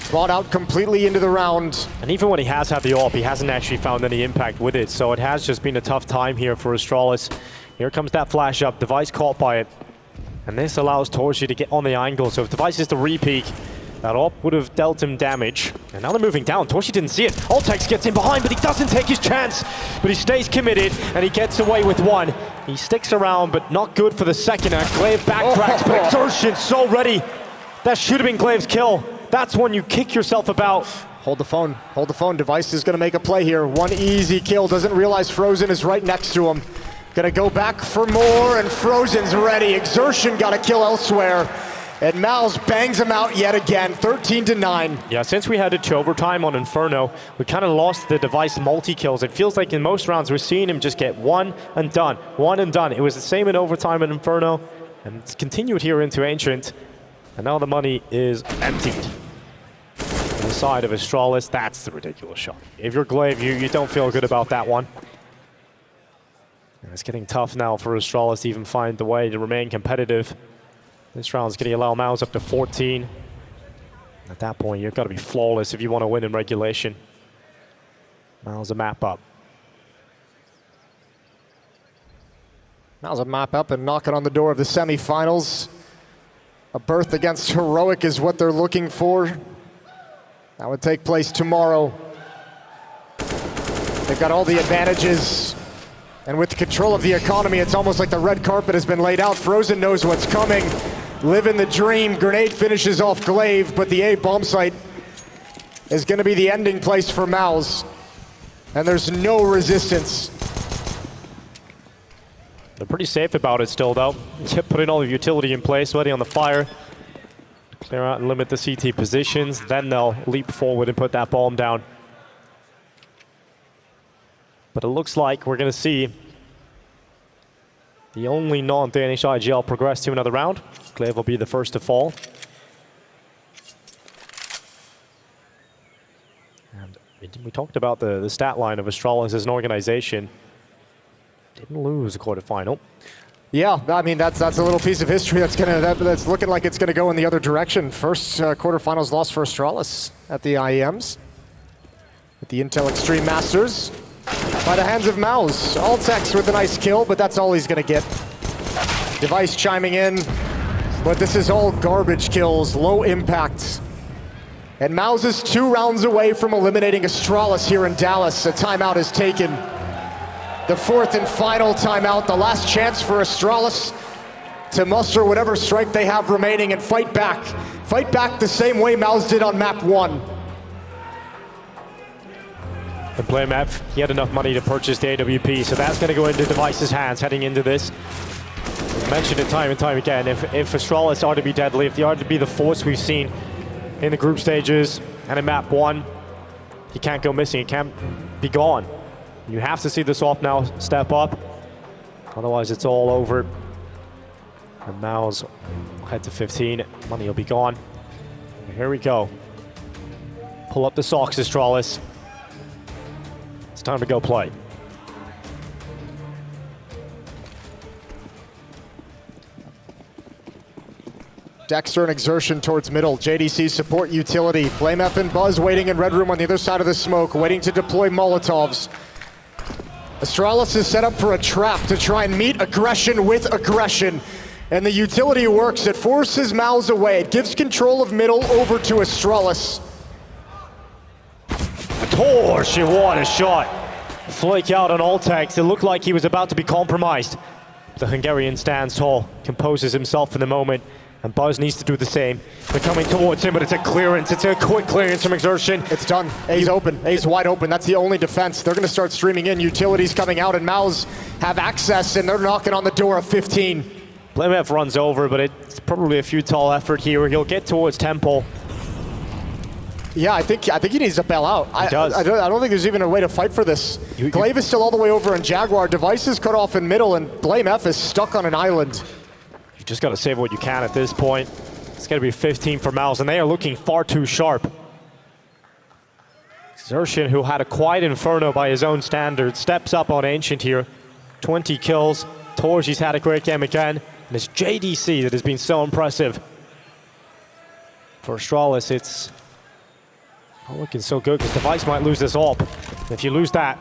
Brought out completely into the round. And even when he has had the AWP, he hasn't actually found any impact with it, so it has just been a tough time here for Astralis. Here comes that flash up, Device caught by it. And this allows Torshi to get on the angle, so if Device is to re-peek, that AWP would have dealt him damage. And now they're moving down. Torshi didn't see it. Altex gets in behind, but he doesn't take his chance. But he stays committed, and he gets away with one. He sticks around, but not good for the second act. Glaive backtracks, but Exertion so ready. That should have been Glaive's kill. That's one you kick yourself about. Hold the phone. Hold the phone. Device is going to make a play here. One easy kill. Doesn't realize Frozen is right next to him. Going to go back for more, and Frozen's ready. Exertion got a kill elsewhere. And MOUZ bangs him out yet again, 13-9. Yeah, since we had it to overtime on Inferno, we kind of lost the Device multi-kills. It feels like in most rounds we're seeing him just get one and done. One and done. It was the same in overtime in Inferno, and it's continued here into Ancient. And now the money is emptied. On the side of Astralis, that's the ridiculous shot. If you're Glaive, you don't feel good about that one. And it's getting tough now for Astralis to even find the way to remain competitive. This round's going to allow MOUZ up to 14. At that point, you've got to be flawless if you want to win in regulation. MOUZ a map up. MOUZ a map up and knocking on the door of the semifinals. A berth against Heroic is what they're looking for. That would take place tomorrow. They've got all the advantages. And with the control of the economy, it's almost like the red carpet has been laid out. Frozen knows what's coming. Living the dream. Grenade finishes off Glaive, but the A bomb site is going to be the ending place for MOUZ. And there's no resistance. They're pretty safe about it still, though. Putting all the utility in place, ready on the fire. Clear out and limit the CT positions. Then they'll leap forward and put that bomb down. But it looks like we're going to see the only non-Danish IGL progress to another round. Glaive will be the first to fall. And we talked about the stat line of Astralis as an organization. Didn't lose a quarterfinal. Yeah, I mean that's a little piece of history that's looking like it's gonna go in the other direction. First quarterfinals loss for Astralis at the IEMs, at the Intel Extreme Masters, by the hands of MOUZ. Altex with a nice kill, but that's all he's gonna get. Device chiming in, but this is all garbage kills, low impact. And MOUZ is 2 rounds away from eliminating Astralis here in Dallas. A timeout is taken. The 4th and final timeout, the last chance for Astralis to muster whatever strength they have remaining and fight back. Fight back the same way MOUZ did on map 1. And PlayMap, he had enough money to purchase the AWP, so that's going to go into Device's hands heading into this. We've mentioned it time and time again, if Astralis are to be deadly, if they are to be the force we've seen in the group stages and in map 1, he can't go missing, he can't be gone. You have to see this off now, step up, otherwise it's all over. And MOUZ will head to 15, money will be gone. And here we go. Pull up the socks, Astralis. It's time to go play. Dexter and Exertion towards middle. JDC support utility. Blame F and Buzz waiting in red room on the other side of the smoke, waiting to deploy Molotovs. Astralis is set up for a trap to try and meet aggression with aggression. And the utility works. It forces MOUZ away. It gives control of middle over to Astralis. Torch, what a shot. Flake out on Altex. It looked like he was about to be compromised. The Hungarian stands tall, composes himself in the moment, and Buzz needs to do the same. They're coming towards him, but it's a clearance. It's a quick clearance from Exertion. It's done. A's open. A's wide open. That's the only defense. They're going to start streaming in. Utilities coming out, and MOUZ have access, and they're knocking on the door of 15. BlameF runs over, but it's probably a futile effort here. He'll get towards Temple. Yeah, I think he needs to bail out. He does. I don't think there's even a way to fight for this. Glaive is still all the way over in Jaguar. Device is cut off in middle, and BlameF is stuck on an island. You just got to save what you can at this point. It's going to be 15 for MOUZ, and they are looking far too sharp. Exertion, who had a quiet Inferno by his own standards, steps up on Ancient here. 20 kills. Torji's had a great game again. And it's JDC that has been so impressive. For Astralis, it's not looking so good because Device might lose this AWP. If you lose that,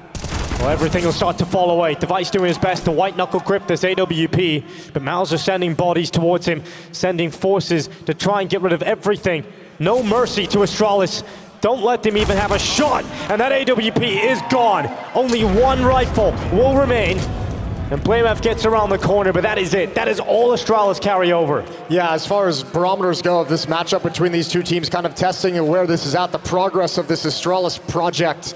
well, everything will start to fall away. Device doing his best to white knuckle grip this AWP, but MOUZ are sending bodies towards him, sending forces to try and get rid of everything. No mercy to Astralis. Don't let them even have a shot, and that AWP is gone. Only one rifle will remain. And BlameF gets around the corner, but that is it. That is all Astralis carry over. Yeah, as far as barometers go of this matchup between these two teams, kind of testing where this is at, the progress of this Astralis project.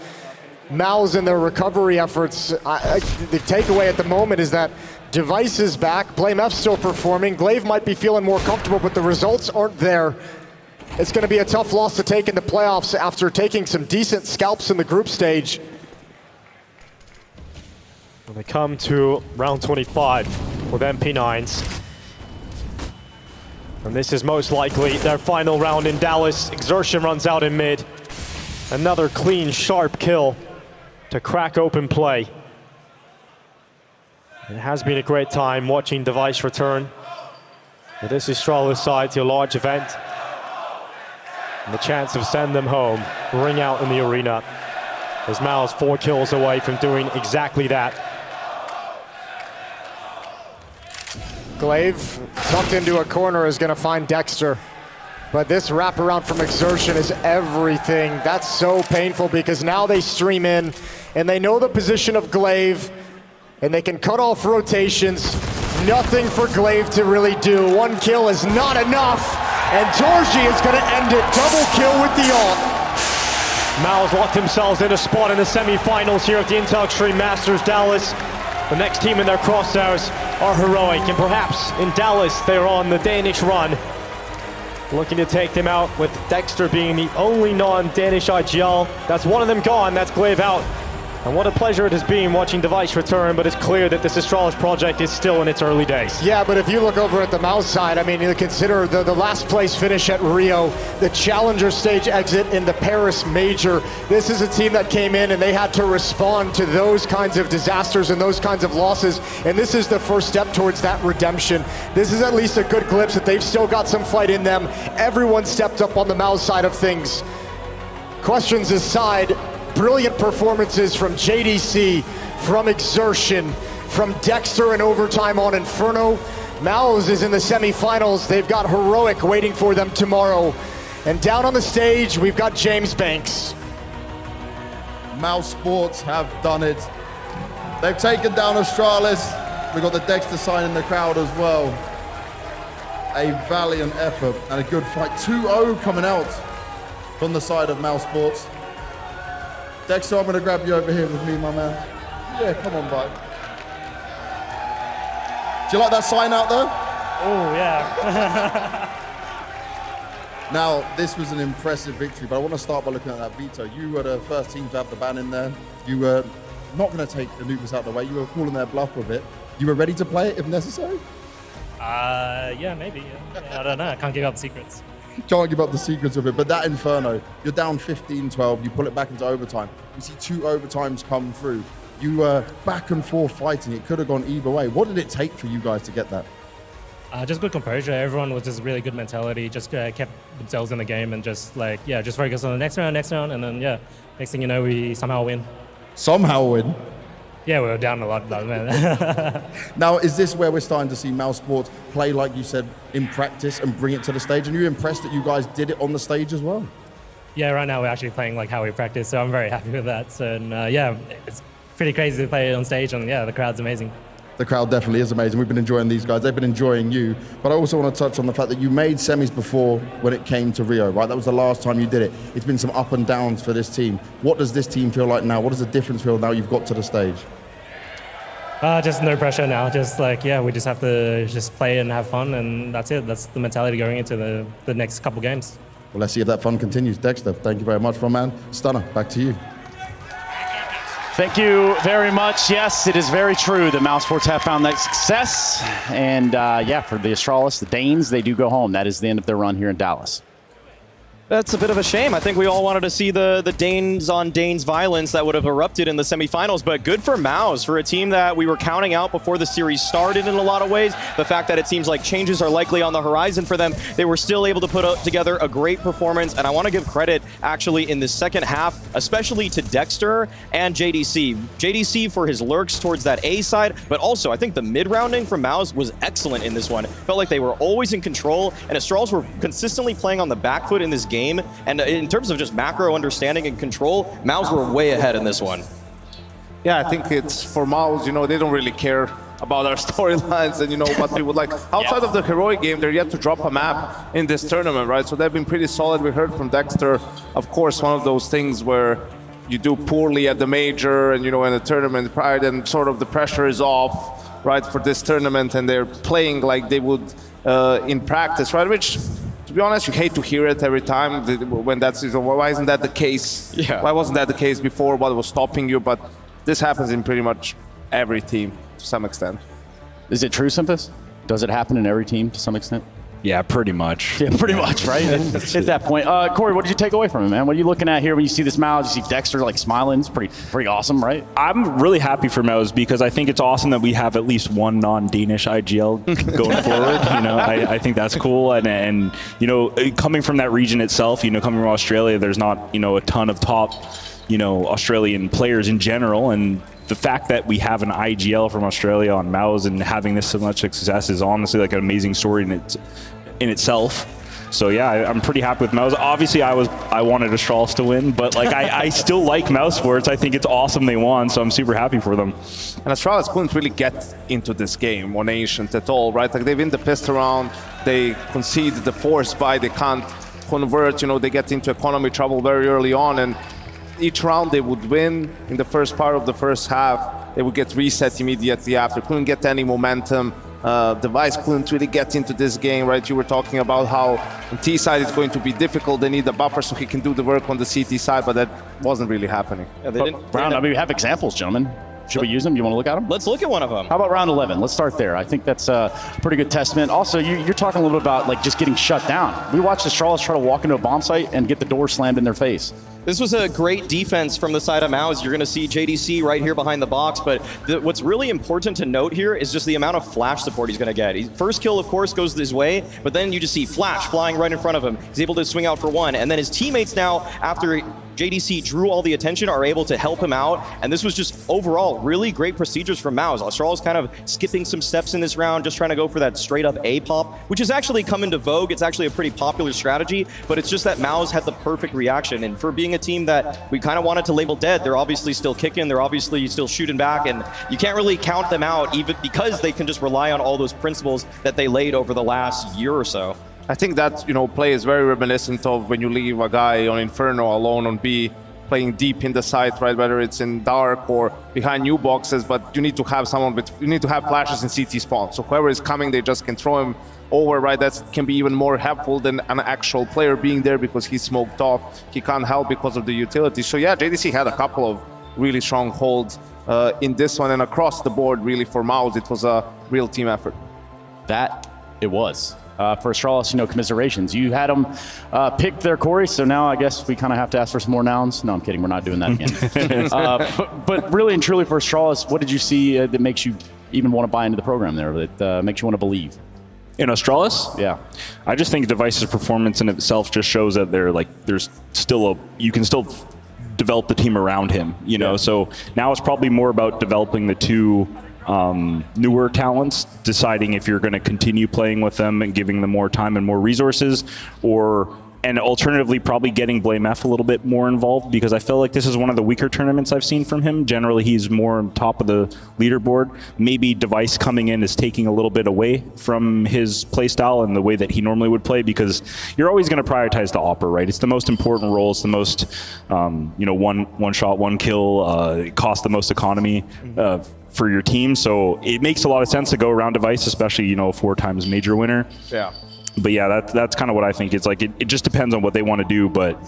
MOUZ and their recovery efforts. The takeaway at the moment is that Device is back, BlameF still performing. Glaive might be feeling more comfortable, but the results aren't there. It's going to be a tough loss to take in the playoffs after taking some decent scalps in the group stage. When they come to round 25 with MP9s. And this is most likely their final round in Dallas. Exertion runs out in mid. Another clean, sharp kill to crack open play. It has been a great time watching Device return. But this is Astralis side to a large event. And the chance of send them home ring out in the arena. As MOUZ 4 kills away from doing exactly that. Glaive, tucked into a corner, is going to find Dexter. But this wraparound from Exertion is everything. That's so painful because now they stream in and they know the position of Glaive and they can cut off rotations. Nothing for Glaive to really do. One kill is not enough. And Torji is going to end it. Double kill with the ult. MOUZ locked themselves in a spot in the semifinals here at the Intel Extreme Masters Dallas. The next team in their crosshairs are Heroic, and perhaps in Dallas they're on the Danish run. Looking to take them out with Dexter being the only non-Danish IGL. That's one of them gone, that's Glaive out. And what a pleasure it has been watching Device return, but it's clear that this Astralis project is still in its early days. Yeah, but if you look over at the MOUZ side, I mean, you consider the last place finish at Rio, the challenger stage exit in the Paris Major. This is a team that came in and they had to respond to those kinds of disasters and those kinds of losses, and this is the first step towards that redemption. This is at least a good glimpse that they've still got some fight in them. Everyone stepped up on the MOUZ side of things. Questions aside, brilliant performances from JDC, from Exertion, from Dexter in overtime on Inferno. MOUZ is in the semifinals. They've got Heroic waiting for them tomorrow. And down on the stage, we've got James Banks. MOUZ Sports have done it. They've taken down Astralis. We've got the Dexter sign in the crowd as well. A valiant effort and a good fight. 2-0 coming out from the side of MOUZ Sports. Dexter, I'm going to grab you over here with me, my man. Yeah, come on, bud. Do you like that sign out there? Oh, yeah. Now, this was an impressive victory, but I want to start by looking at that veto. You were the first team to have the ban in there. You were not going to take the Anubis out of the way. You were calling their bluff with it. You were ready to play it if necessary? Yeah, maybe. Yeah. I don't know. I can't give up secrets. Can't give up the secrets of it, but that Inferno, you're down 15-12, you pull it back into overtime. You see 2 overtimes come through. You were back and forth fighting. It could have gone either way. What did it take for you guys to get that? Just good composure. Everyone was just really good mentality. Just kept themselves in the game and just just focus on the next round, and then next thing you know, we somehow win. Somehow win? Yeah, we were down a lot, man. Now, is this where we're starting to see MOUZ Sports play, like you said, in practice and bring it to the stage? And you're impressed that you guys did it on the stage as well? Yeah, right now we're actually playing like how we practice, so I'm very happy with that. So, and, yeah, it's pretty crazy to play it on stage, and yeah, the crowd's amazing. The crowd definitely is amazing. We've been enjoying these guys. They've been enjoying you. But I also want to touch on the fact that you made semis before when it came to Rio, right? That was the last time you did it. It's been some up and downs for this team. What does this team feel like now? What does the difference feel now you've got to the stage? Just no pressure now. Just like, yeah, we just have to just play and have fun, and that's it. That's the mentality going into the next couple games. Well, let's see if that fun continues. Dexter, thank you very much, my man. Stunner, back to you. Thank you very much. Yes, it is very true that MOUZ Sports have found that success. And yeah, for the Astralis, the Danes, they do go home. That is the end of their run here in Dallas. That's a bit of a shame. I think we all wanted to see the Danes on Danes violence that would have erupted in the semifinals, but good for MOUZ, for a team that we were counting out before the series started in a lot of ways. The fact that it seems like changes are likely on the horizon for them, they were still able to put together a great performance, and I want to give credit actually in the second half, especially to Dexter and JDC. JDC for his lurks towards that A side, but also I think the mid-rounding from MOUZ was excellent in this one. Felt like they were always in control, and Astralis were consistently playing on the back foot in this game. And in terms of just macro understanding and control, MOUZ were way ahead in this one. Yeah, I think it's for MOUZ, you know, they don't really care about our storylines and, you know, what we would like. Outside of the heroic game, they're yet to drop a map in this tournament, right? So they've been pretty solid. We heard from Dexter, of course, one of those things where you do poorly at the major and, you know, in the tournament prior, then sort of the pressure is off, right, for this tournament, and they're playing like they would in practice, right? Which, to be honest, you hate to hear it every time when that's, why isn't that the case? Yeah. Why wasn't that the case before? What was stopping you? But this happens in pretty much every team to some extent. Is it true, Sympus? Does it happen in every team to some extent? Yeah, pretty much. Yeah, pretty much, right? At that point. Corey, what did you take away from it, man? What are you looking at here when you see this MOUZ? You see Dexter like smiling. It's pretty awesome, right? I'm really happy for MOUZ because I think it's awesome that we have at least one non-Danish IGL going forward. You know, I think that's cool. And, you know, coming from that region itself, you know, coming from Australia, there's not, you know, a ton of top, you know, Australian players in general. And the fact that we have an IGL from Australia on MOUZ and having this so much success is honestly like an amazing story in itself. So yeah, I'm pretty happy with MOUZ. Obviously, I wanted Astralis to win, but like I still like MOUZ Sports. I think it's awesome they won, so I'm super happy for them. And Astralis couldn't really get into this game on Ancient at all, right? Like they win the pistol round, they concede the force buy, they can't convert, you know, they get into economy trouble very early on, and each round they would win in the first part of the first half, they would get reset immediately after, couldn't get any momentum. Device couldn't really get into this game, right? You were talking about how on T side it's going to be difficult. They need a buffer so he can do the work on the CT side, but that wasn't really happening. Yeah, Round, I mean, we have examples, gentlemen. Should we use them? You want to look at them? Let's look at one of them. How about round 11? Let's start there. I think that's a pretty good testament. Also, you're talking a little bit about like just getting shut down. We watched Astralis try to walk into a bomb site and get the door slammed in their face. This was a great defense from the side of MOUZ. You're going to see JDC right here behind the box, but what's really important to note here is just the amount of flash support he's going to get. First kill, of course, goes his way, but then you just see flash flying right in front of him. He's able to swing out for one, and then his teammates now, after JDC drew all the attention, are able to help him out, and this was just overall really great procedures from MOUZ. Astralis kind of skipping some steps in this round, just trying to go for that straight up A pop, which has actually come into vogue. It's actually a pretty popular strategy, but it's just that MOUZ had the perfect reaction, and for being a team that we kind of wanted to label dead, they're obviously still kicking, they're obviously still shooting back, and you can't really count them out even because they can just rely on all those principles that they laid over the last year or so. I think that, you know, play is very reminiscent of when you leave a guy on Inferno alone on B, playing deep in the site, right? Whether it's in dark or behind new boxes, but you need to have you need to have flashes in CT spawn. So whoever is coming, they just can throw him over, right? That can be even more helpful than an actual player being there because he's smoked off. He can't help because of the utility. So yeah, JDC had a couple of really strong holds in this one, and across the board, really for MOUZ, it was a real team effort. That it was. For Astralis, you know, commiserations. You had them pick their Corey, so now I guess we kind of have to ask for some more nouns. No, I'm kidding. We're not doing that again. But really and truly for Astralis, what did you see that makes you even want to buy into the program there, that makes you want to believe? In Astralis? Yeah. I just think Device's performance in itself just shows that there's still you can still develop the team around him, you know. So now it's probably more about developing the two newer talents, deciding if you're going to continue playing with them and giving them more time and more resources, and alternatively probably getting Blame F a little bit more involved, because I feel like this is one of the weaker tournaments I've seen from him. Generally, he's more on top of the leaderboard. Maybe Device coming in is taking a little bit away from his play style and the way that he normally would play, because you're always going to prioritize the Opera, right? It's the most important role. It's the most, one shot, one kill, it costs the most economy for your team. So it makes a lot of sense to go around Device, especially, 4 times major winner. Yeah. But yeah, that's kind of what I think. It's like it just depends on what they want to do, but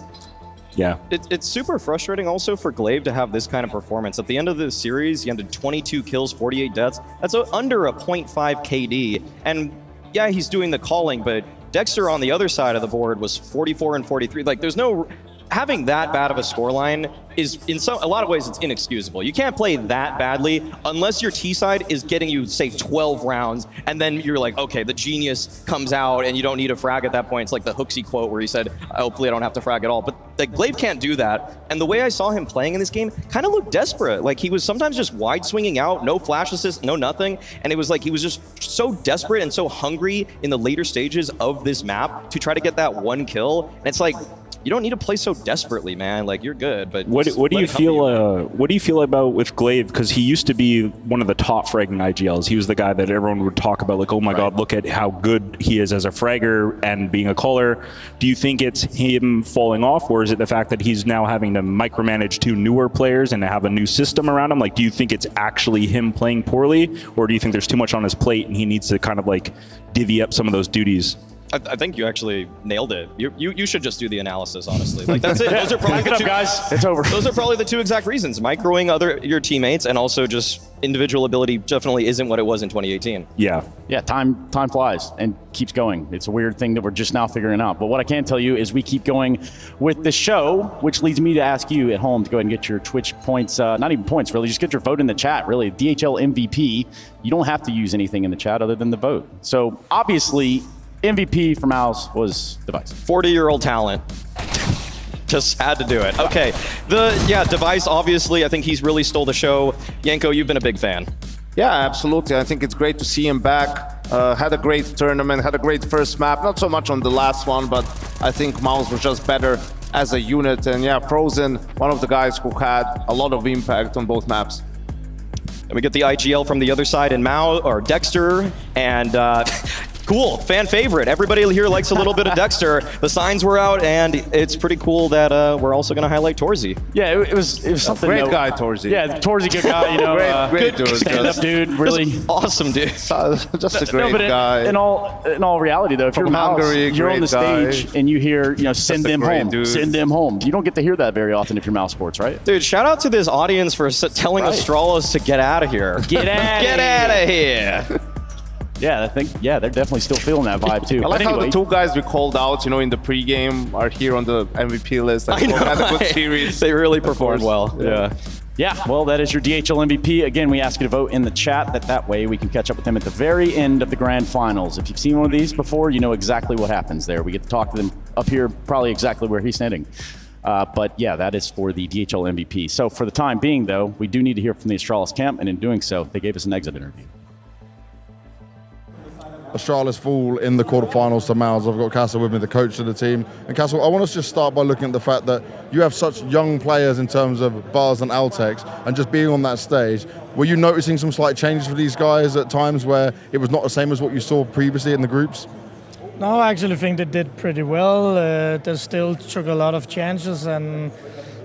yeah. It's super frustrating also for Glaive to have this kind of performance. At the end of the series, he ended 22 kills, 48 deaths. That's under a 0.5 KD. And yeah, he's doing the calling, but Dexter on the other side of the board was 44 and 43. Like, there's no... Having that bad of a scoreline is, in a lot of ways, it's inexcusable. You can't play that badly unless your T side is getting you, say, 12 rounds, and then you're like, okay, the genius comes out, and you don't need a frag at that point. It's like the Hooksy quote where he said, hopefully I don't have to frag at all. But like, Glaive can't do that. And the way I saw him playing in this game kind of looked desperate. Like, he was sometimes just wide swinging out, no flash assist, no nothing. And it was like he was just so desperate and so hungry in the later stages of this map to try to get that one kill. And it's like, you don't need to play so desperately, man. Like, you're good, but what do you feel? What do you feel about with Glaive? Because he used to be one of the top fragging IGLs. He was the guy that everyone would talk about, like, oh my God, look at how good he is as a fragger and being a caller. Do you think it's him falling off, or is it the fact that he's now having to micromanage 2 newer players and to have a new system around him? Like, do you think it's actually him playing poorly, or do you think there's too much on his plate and he needs to kind of like divvy up some of those duties? I think you actually nailed it. You should just do the analysis, honestly. Like, that's it. Those are probably Back it up, guys. It's over. Those are probably the 2 exact reasons. Microing your teammates, and also just individual ability definitely isn't what it was in 2018. Yeah. Yeah, time flies and keeps going. It's a weird thing that we're just now figuring out. But what I can tell you is we keep going with the show, which leads me to ask you at home to go ahead and get your Twitch points, not even points really, just get your vote in the chat, really. DHL MVP, you don't have to use anything in the chat other than the vote. So obviously, MVP for MOUZ was Device. 40-year-old talent. Just had to do it. Okay. Device, obviously, I think he's really stole the show. Yanko, you've been a big fan. Yeah, absolutely. I think it's great to see him back. Had a great tournament, had a great first map. Not so much on the last one, but I think MOUZ was just better as a unit. And yeah, Frozen, one of the guys who had a lot of impact on both maps. And we get the IGL from the other side in MOUZ, or Dexter, and cool, fan favorite. Everybody here likes a little bit of Dexter. The signs were out, and it's pretty cool that we're also going to highlight Torzy. Yeah, it was something. Great guy, Torzy. Yeah, Torzy, good guy. Great dude. Stand-up dude, really awesome dude. Just a great guy. In all reality, though, if you're MOUZ, you're on the stage and you hear, send them home, send them home. You don't get to hear that very often if you're MOUZ Sports, right? Dude, shout out to this audience for telling Astralis to get out of here. Get out of here. Yeah, they're definitely still feeling that vibe too. I like how the 2 guys we called out, in the pregame are here on the MVP list. I know, had a good series. They really performed well. Yeah. Yeah, well, that is your DHL MVP. Again, we ask you to vote in the chat. That way we can catch up with them at the very end of the grand finals. If you've seen one of these before, you know exactly what happens there. We get to talk to them up here, probably exactly where he's standing. But yeah, that is for the DHL MVP. So for the time being, though, we do need to hear from the Astralis camp, and in doing so, they gave us an exit interview. Astralis fall in the quarterfinals to MOUZ. I've got Castle with me, the coach of the team. And Castle, I want us to just start by looking at the fact that you have such young players in terms of Bars and Altex, and just being on that stage, were you noticing some slight changes for these guys at times where it was not the same as what you saw previously in the groups? No, I actually think they did pretty well. They still took a lot of chances, and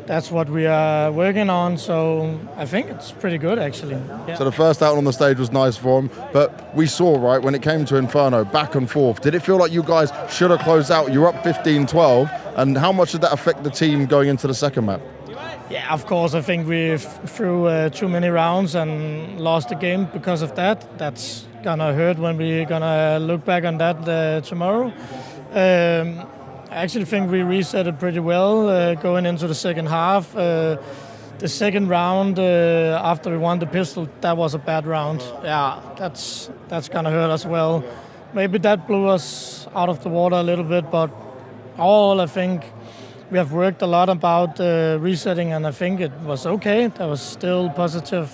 that's what we are working on, so I think it's pretty good, actually. Yeah. So the first out on the stage was nice for him, but we saw, right, when it came to Inferno, back and forth, did it feel like you guys should have closed out? You're up 15-12, and how much did that affect the team going into the second map? Yeah, of course, I think we threw too many rounds and lost the game because of that. That's gonna hurt when we're gonna look back on that tomorrow. I actually think we reset it pretty well going into the second half. The second round after we won the pistol, that was a bad round. Yeah, that's gonna hurt us well. Maybe that blew us out of the water a little bit, but all I think we have worked a lot about resetting, and I think it was okay. There was still positive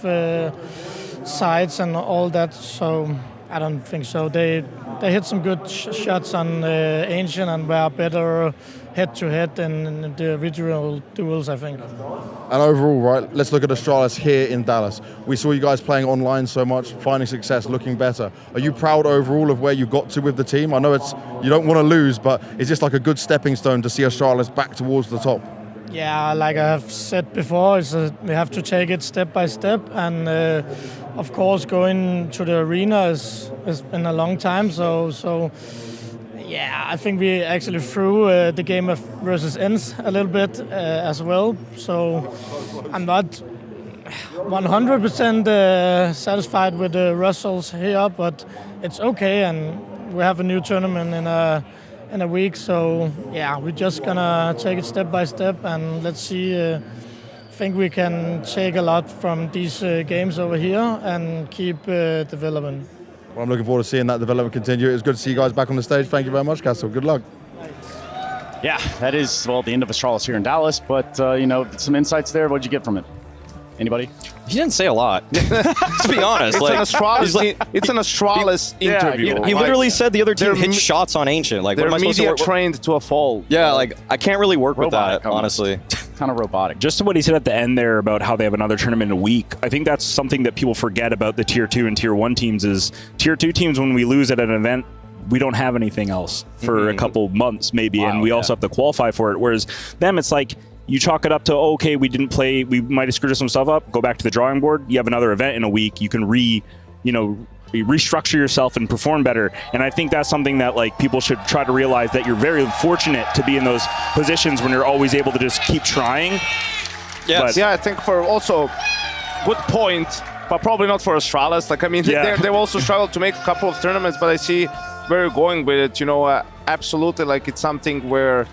sides and all that, so I don't think so. They hit some good shots on Ancient and were better head-to-head than the original duels, I think. And overall, right, let's look at Astralis here in Dallas. We saw you guys playing online so much, finding success, looking better. Are you proud overall of where you got to with the team? I know you don't want to lose, but is this like a good stepping stone to see Astralis back towards the top? Yeah, like I have said before, we have to take it step by step, and of course going to the arena has been a long time, so yeah, I think we actually threw the game of versus ends a little bit as well, so I'm not 100% satisfied with the results here, but it's okay, and we have a new tournament in a week, so yeah, we're just gonna take it step by step, and let's see. I think we can take a lot from these games over here and keep developing. Well, I'm looking forward to seeing that development continue. It was good to see you guys back on the stage. Thank you very much, Castle. Good luck. Yeah, that is, well, the end of Astralis here in Dallas, but, some insights there. What'd you get from it? Anybody? He didn't say a lot. To be honest, it's an Astralis interview. He literally said the other team hit shots on Ancient. Like, they're what am I supposed to trained to a fault. Yeah, like I can't really work Robotic, with that, honestly. Kind of robotic. Just to what he said at the end there about how they have another tournament in a week, I think that's something that people forget about the Tier 2 and Tier 1 teams is Tier 2 teams, when we lose at an event, we don't have anything else for a couple months maybe, and we also have to qualify for it. Whereas them, it's like, you chalk it up to, okay, we didn't play, we might have screwed some stuff up, go back to the drawing board, you have another event in a week, you can restructure yourself and perform better. And I think that's something that like people should try to realize, that you're very fortunate to be in those positions when you're always able to just keep trying. Yes. Yeah, I think for also good point, but probably not for Astralis. Like, I mean, they've also struggled to make a couple of tournaments, but I see where you're going with it. Absolutely, like it's something where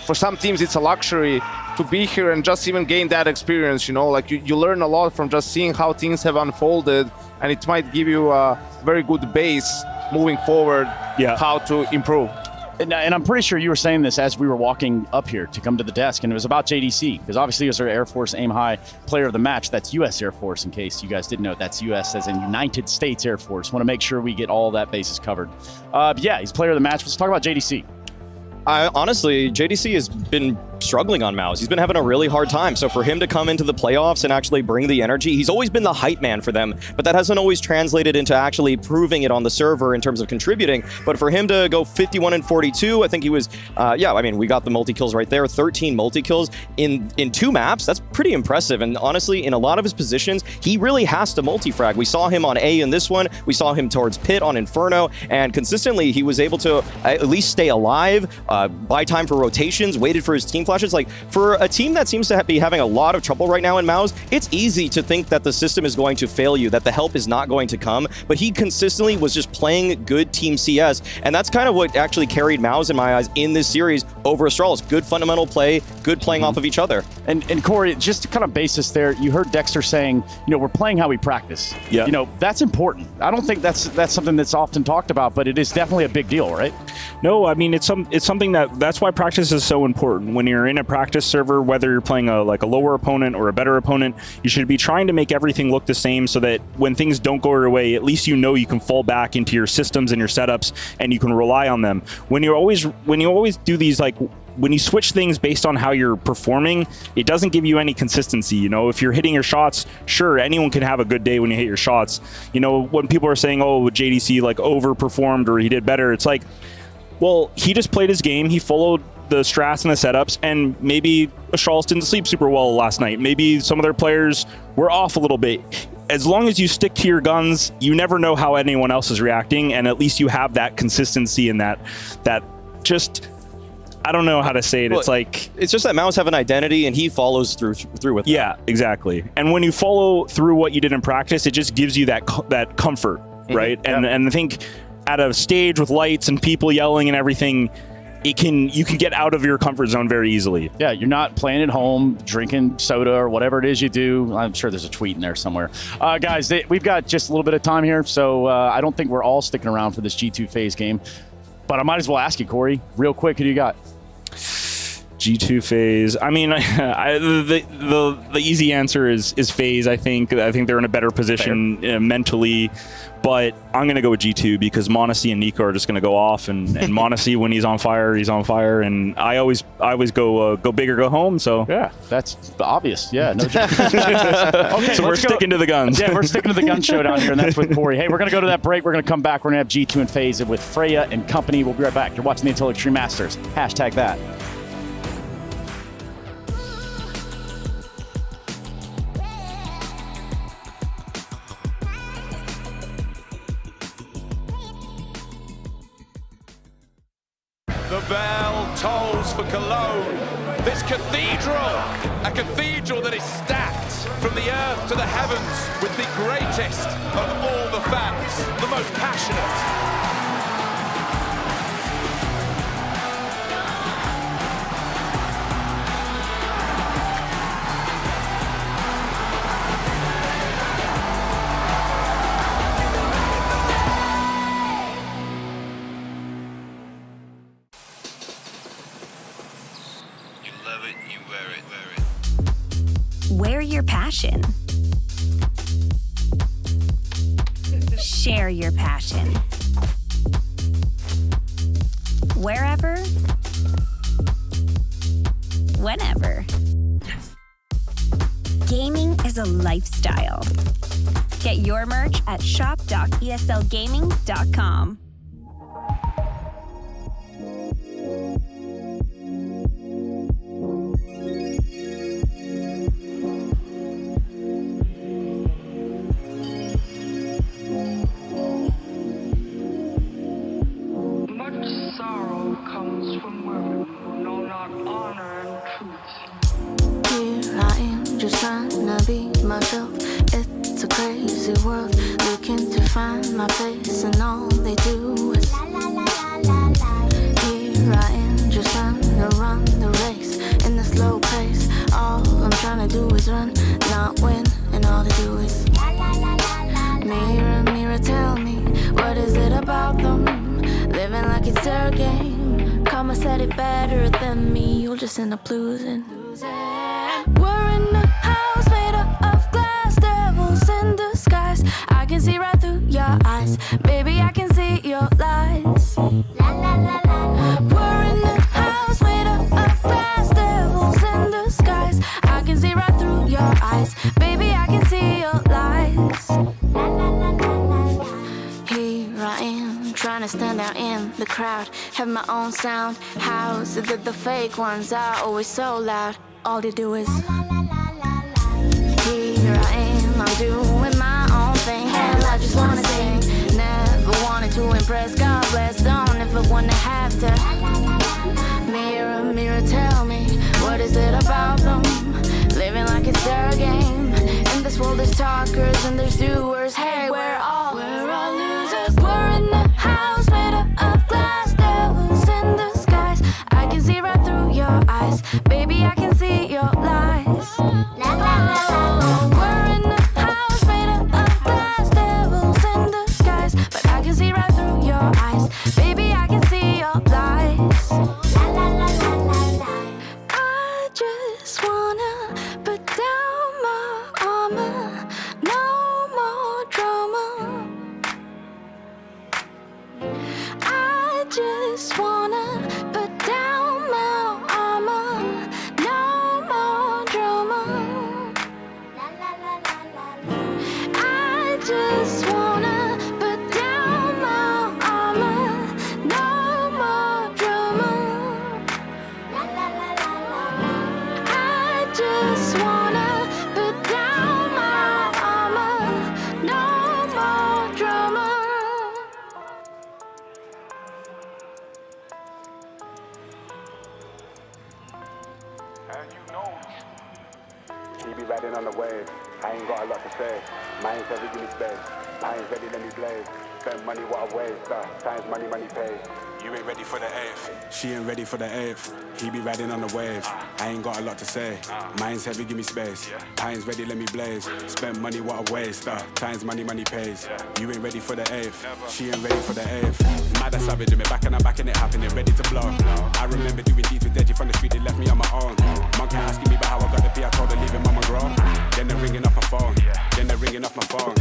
for some teams it's a luxury to be here and just even gain that experience. Like you learn a lot from just seeing how things have unfolded, and it might give you a very good base moving forward, how to improve. And I'm pretty sure you were saying this as we were walking up here to come to the desk, and it was about JDC, because obviously as our Air Force Aim High player of the match, that's U.S. Air Force, in case you guys didn't know. That's U.S. as in United States Air Force. Want to make sure we get all that bases covered. Yeah, he's player of the match. Let's talk about JDC. Honestly, JDC has been struggling on MOUZ. He's been having a really hard time. So for him to come into the playoffs and actually bring the energy, he's always been the hype man for them, but that hasn't always translated into actually proving it on the server in terms of contributing. But for him to go 51-42, I think he was, we got the multi-kills right there, 13 multi-kills in 2 maps. That's pretty impressive. And honestly, in a lot of his positions, he really has to multi-frag. We saw him on A in this one. We saw him towards Pit on Inferno, and consistently he was able to at least stay alive, buy time for rotations, waited for his team flashes. Like, for a team that seems to be having a lot of trouble right now in MOUZ, it's easy to think that the system is going to fail you, that the help is not going to come, but he consistently was just playing good team CS, and that's kind of what actually carried MOUZ in my eyes in this series over Astralis. Good fundamental play, good playing off of each other. And Corey, just to kind of base this there, you heard Dexter saying, we're playing how we practice. Yeah. That's important. I don't think that's something that's often talked about, but it is definitely a big deal, right? No, I mean, it's something that's why practice is so important. When you're in a practice server, whether you're playing a lower opponent or a better opponent, you should be trying to make everything look the same, so that when things don't go your way, at least you can fall back into your systems and your setups, and you can rely on them. When you always do these, like, when you switch things based on how you're performing, it doesn't give you any consistency. If you're hitting your shots, sure, anyone can have a good day when you hit your shots. When people are saying, oh, JDC like overperformed or he did better, it's like, well, he just played his game. He followed the strats and the setups, and maybe Astralis didn't sleep super well last night. Maybe some of their players were off a little bit. As long as you stick to your guns, you never know how anyone else is reacting, and at least you have that consistency and that just, I don't know how to say it. Well, it's like, it's just that MOUZ have an identity, and he follows through with yeah, exactly. And when you follow through what you did in practice, it just gives you that comfort, right? And I think at a stage with lights and people yelling and everything, you can get out of your comfort zone very easily. Yeah, you're not playing at home, drinking soda or whatever it is you do. I'm sure there's a tweet in there somewhere. Guys, we've got just a little bit of time here, so I don't think we're all sticking around for this G2 FaZe game. But I might as well ask you, Corey, real quick, who do you got? G2 FaZe. I mean, the easy answer is FaZe. I think they're in a better position mentally, but I'm gonna go with G2 because m0NESY and Nico are just gonna go off, and m0NESY when he's on fire, and I always go big or go home. So yeah, that's obvious. Yeah, no joke. Okay, so we're sticking to the guns. Yeah, we're sticking to the gun showdown here, and that's with Corey. Hey, we're gonna go to that break. We're gonna come back. We're gonna have G2 and FaZe with Freya and company. We'll be right back. You're watching the Untitled Extreme Masters. Hashtag that. The bell tolls for Cologne. This cathedral, a cathedral that is stacked from the earth to the heavens with the greatest of all the fans, the most passionate. Wear your passion. Share your passion. Wherever, whenever. Gaming is a lifestyle. Get your merch at shop.eslgaming.com. Just trying to be myself. It's a crazy world, looking to find my place, and all they do is here I am, just trying to run the race in the slow pace. All I'm trying to do is run, not win, and all they do is mirror, mirror, tell me what is it about them? Living like it's their game. Karma said it better than me. You'll just end up losing. We're in a house made up of glass, devils in disguise. I can see right through your eyes, baby, I can see your lies. We're in a house made up of glass, devils in disguise. I can see right through your eyes, baby, I can see your lies. Here I am, trying to stand out in the crowd, have my own sound. How's it that the fake ones are always so loud? All they do is here I am, I'm doing my own thing. Hell, I just wanna sing. Never wanted to impress, God bless, don't ever wanna have to. Mirror, mirror, tell me, what is it about them? Living like it's their game. In this world there's talkers and there's doers. Hey, we're all losers. We're in a house made up of glass, devils in disguise. I can see right through your eyes, baby, I can see your lies. We're in a house made up of glass, devils in disguise. But I can see right through your eyes, baby, I can see your lies. I just wanna put down my armor, no more drama. I just wanna put down my armor, no more drama. I just wanna put down my armor, no more drama. I just wanna put down my armor, no more drama. He be riding on the wave. I ain't got a lot to say. Mine's every give me space. Mine's ready, let me blaze. Spend money what I waste. Times money, money pays. You ain't ready for the 8th. She ain't ready for the 8th. He be riding on the wave. I ain't got a lot to say. Mine's heavy, give me space. Time's ready, let me blaze. Spend money, what a waste. Time's money, money pays. You ain't ready for the 8th. She ain't ready for the 8th. Mad as savage, and me back and I'm back and it happening, ready to blow. I remember doing deeds with Deji from the street, they left me on my own. Monkey asking me about how I got the P, I told her leave him on my grow. Then they're ringing off my phone. Then they're ringing off my phone.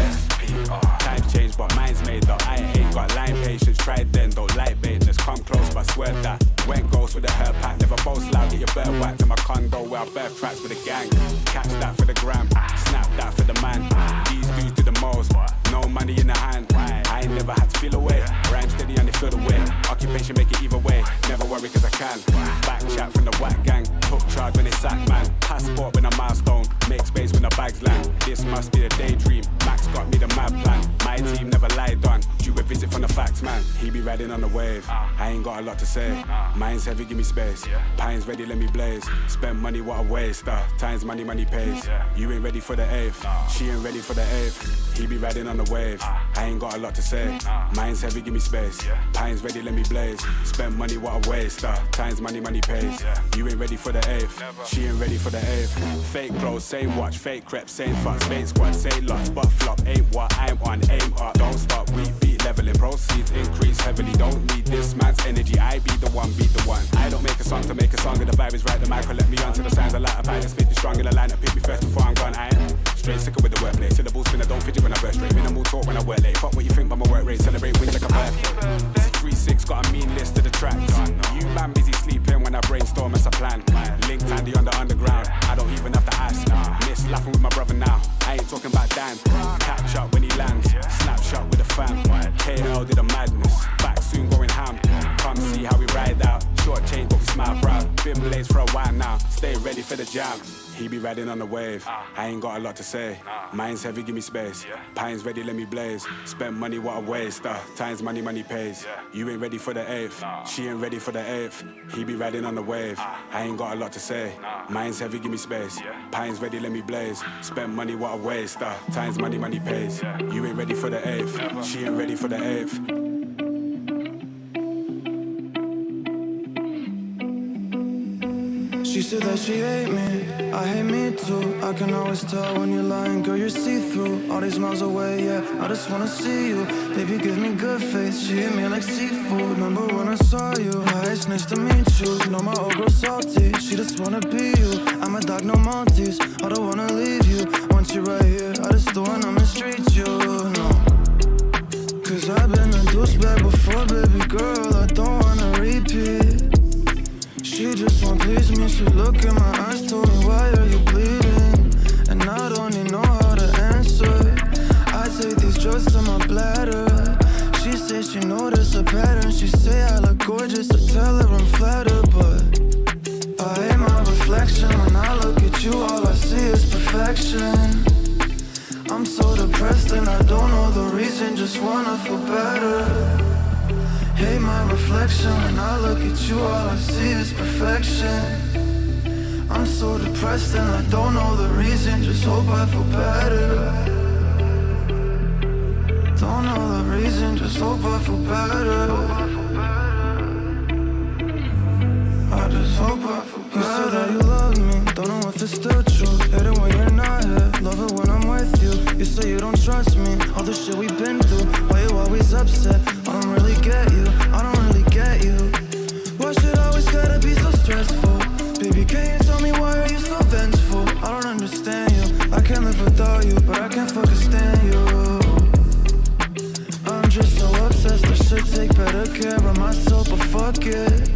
Times change, but mine's made though. I ain't got line patience, tried then, don't like baitness. Come close, but swear that. Went ghost with a hair pack, never boast loud. Get your bird whacked to my condo where I birth tracks with a gang. Catch that for the gram, snap that for the man. These dudes do the most, no money in the hand. I ain't never had to feel away. Rhyme steady and they feel the way. Occupation make it either way. Never worry cause I can. Back chat from the whack gang. Took charge when they sack man. Passport when a milestone. Make space when the bags land. This must be a daydream. Max got me the mad plan. My team never lied on. Due a visit from the facts man. He be riding on the wave. I ain't got a lot to say. Mine's heavy, give me space. Pine's ready, let me blaze. Spend money, what a waste. Time's money, money pays. You ain't ready for the 8th. She ain't ready for the 8th. He be riding on the wave. I ain't got a lot to say. Mine's heavy, give me space. Pine's ready, let me blaze. Spend money, what a waste. Time's money, money pays. You ain't ready for the 8th. She ain't ready for the 8th. Fake clothes, same watch, fake crepe, same fucks, fake squad, same lots, but flop ain't what I'm on. Aim up, don't stop, we beat leveling. Proceeds increase heavily. Don't need this man's energy. I be the one, beat the one. I don't make a song to make a song, and the vibe is right. The mic will let me onto the signs. I light a pie and spit the strong in the line. Pick me first before I'm gone. I ain't straight sicker with the wordplay. Syllables spin, I don't fidget when I burst straight. Minimal talk when I work late. Fuck what you think by my work rate. Celebrate wins like a birthday. This is 3-6, got a mean list of the tracks. You man busy sleeping when I brainstorm as a plan. Linked Andy on the underground. I don't even have to ask. Miss laughing with my brother now. I ain't talking about Dan. Catch up when he lands. Snapshot with the fam. KL did a madness. Back soon going ham. Come see how we ride out. Short change but we smile proud. Been blazed for a while now. Stay ready for the jam. He be riding on the wave. I ain't got a lot to say. Mine's heavy, give me space. Pine's ready, let me blaze. Spend money, what a waste. Time's money, money pays. You ain't ready for the 8th. She ain't ready for the 8th. He be riding on the wave. I ain't got a lot to say. Mine's heavy, give me space. Pine's ready, let me blaze. Spend money, what a waste. Time's money, money pays. You ain't ready for the 8th. She ain't ready for the 8th. She said that she hate me, I hate me too. I can always tell when you're lying, girl, you're see-through. All these miles away, yeah, I just wanna see you. Baby, give me good faith, she hit me like seafood. Remember when I saw you, hi, it's nice to meet you. Know my old girl salty, she just wanna be you. I'm a dog, no Monties, I don't wanna leave you. Once you're right here, I just don't wanna mistreat you, no. Cause I've been a douchebag before, baby girl, I don't wanna repeat. She just won't please me, she look in my eyes, told me why are you bleeding? And I don't even know how to answer. I take these drugs to my bladder. She says she noticed a pattern. She say I look gorgeous, I tell her I'm flattered. But I hate my reflection. When I look at you, all I see is perfection. I'm so depressed and I don't know the reason, just wanna feel better. Hate my reflection. When I look at you, all I see is perfection. I'm so depressed and I don't know the reason, just hope I feel better. Don't know the reason, just hope I feel better. I just hope I feel better. You said that you love me, don't know if it's still true. Hate it when you're not here, love it when I'm with you. You say you don't trust me, all the shit we've been through. Why you always upset? I don't really get you, I don't really get you. Why should I always gotta be so stressful? Baby, can you tell me why are you so vengeful? I don't understand you, I can't live without you, but I can't fucking stand you. I'm just so obsessed, I should take better care of myself, but fuck it.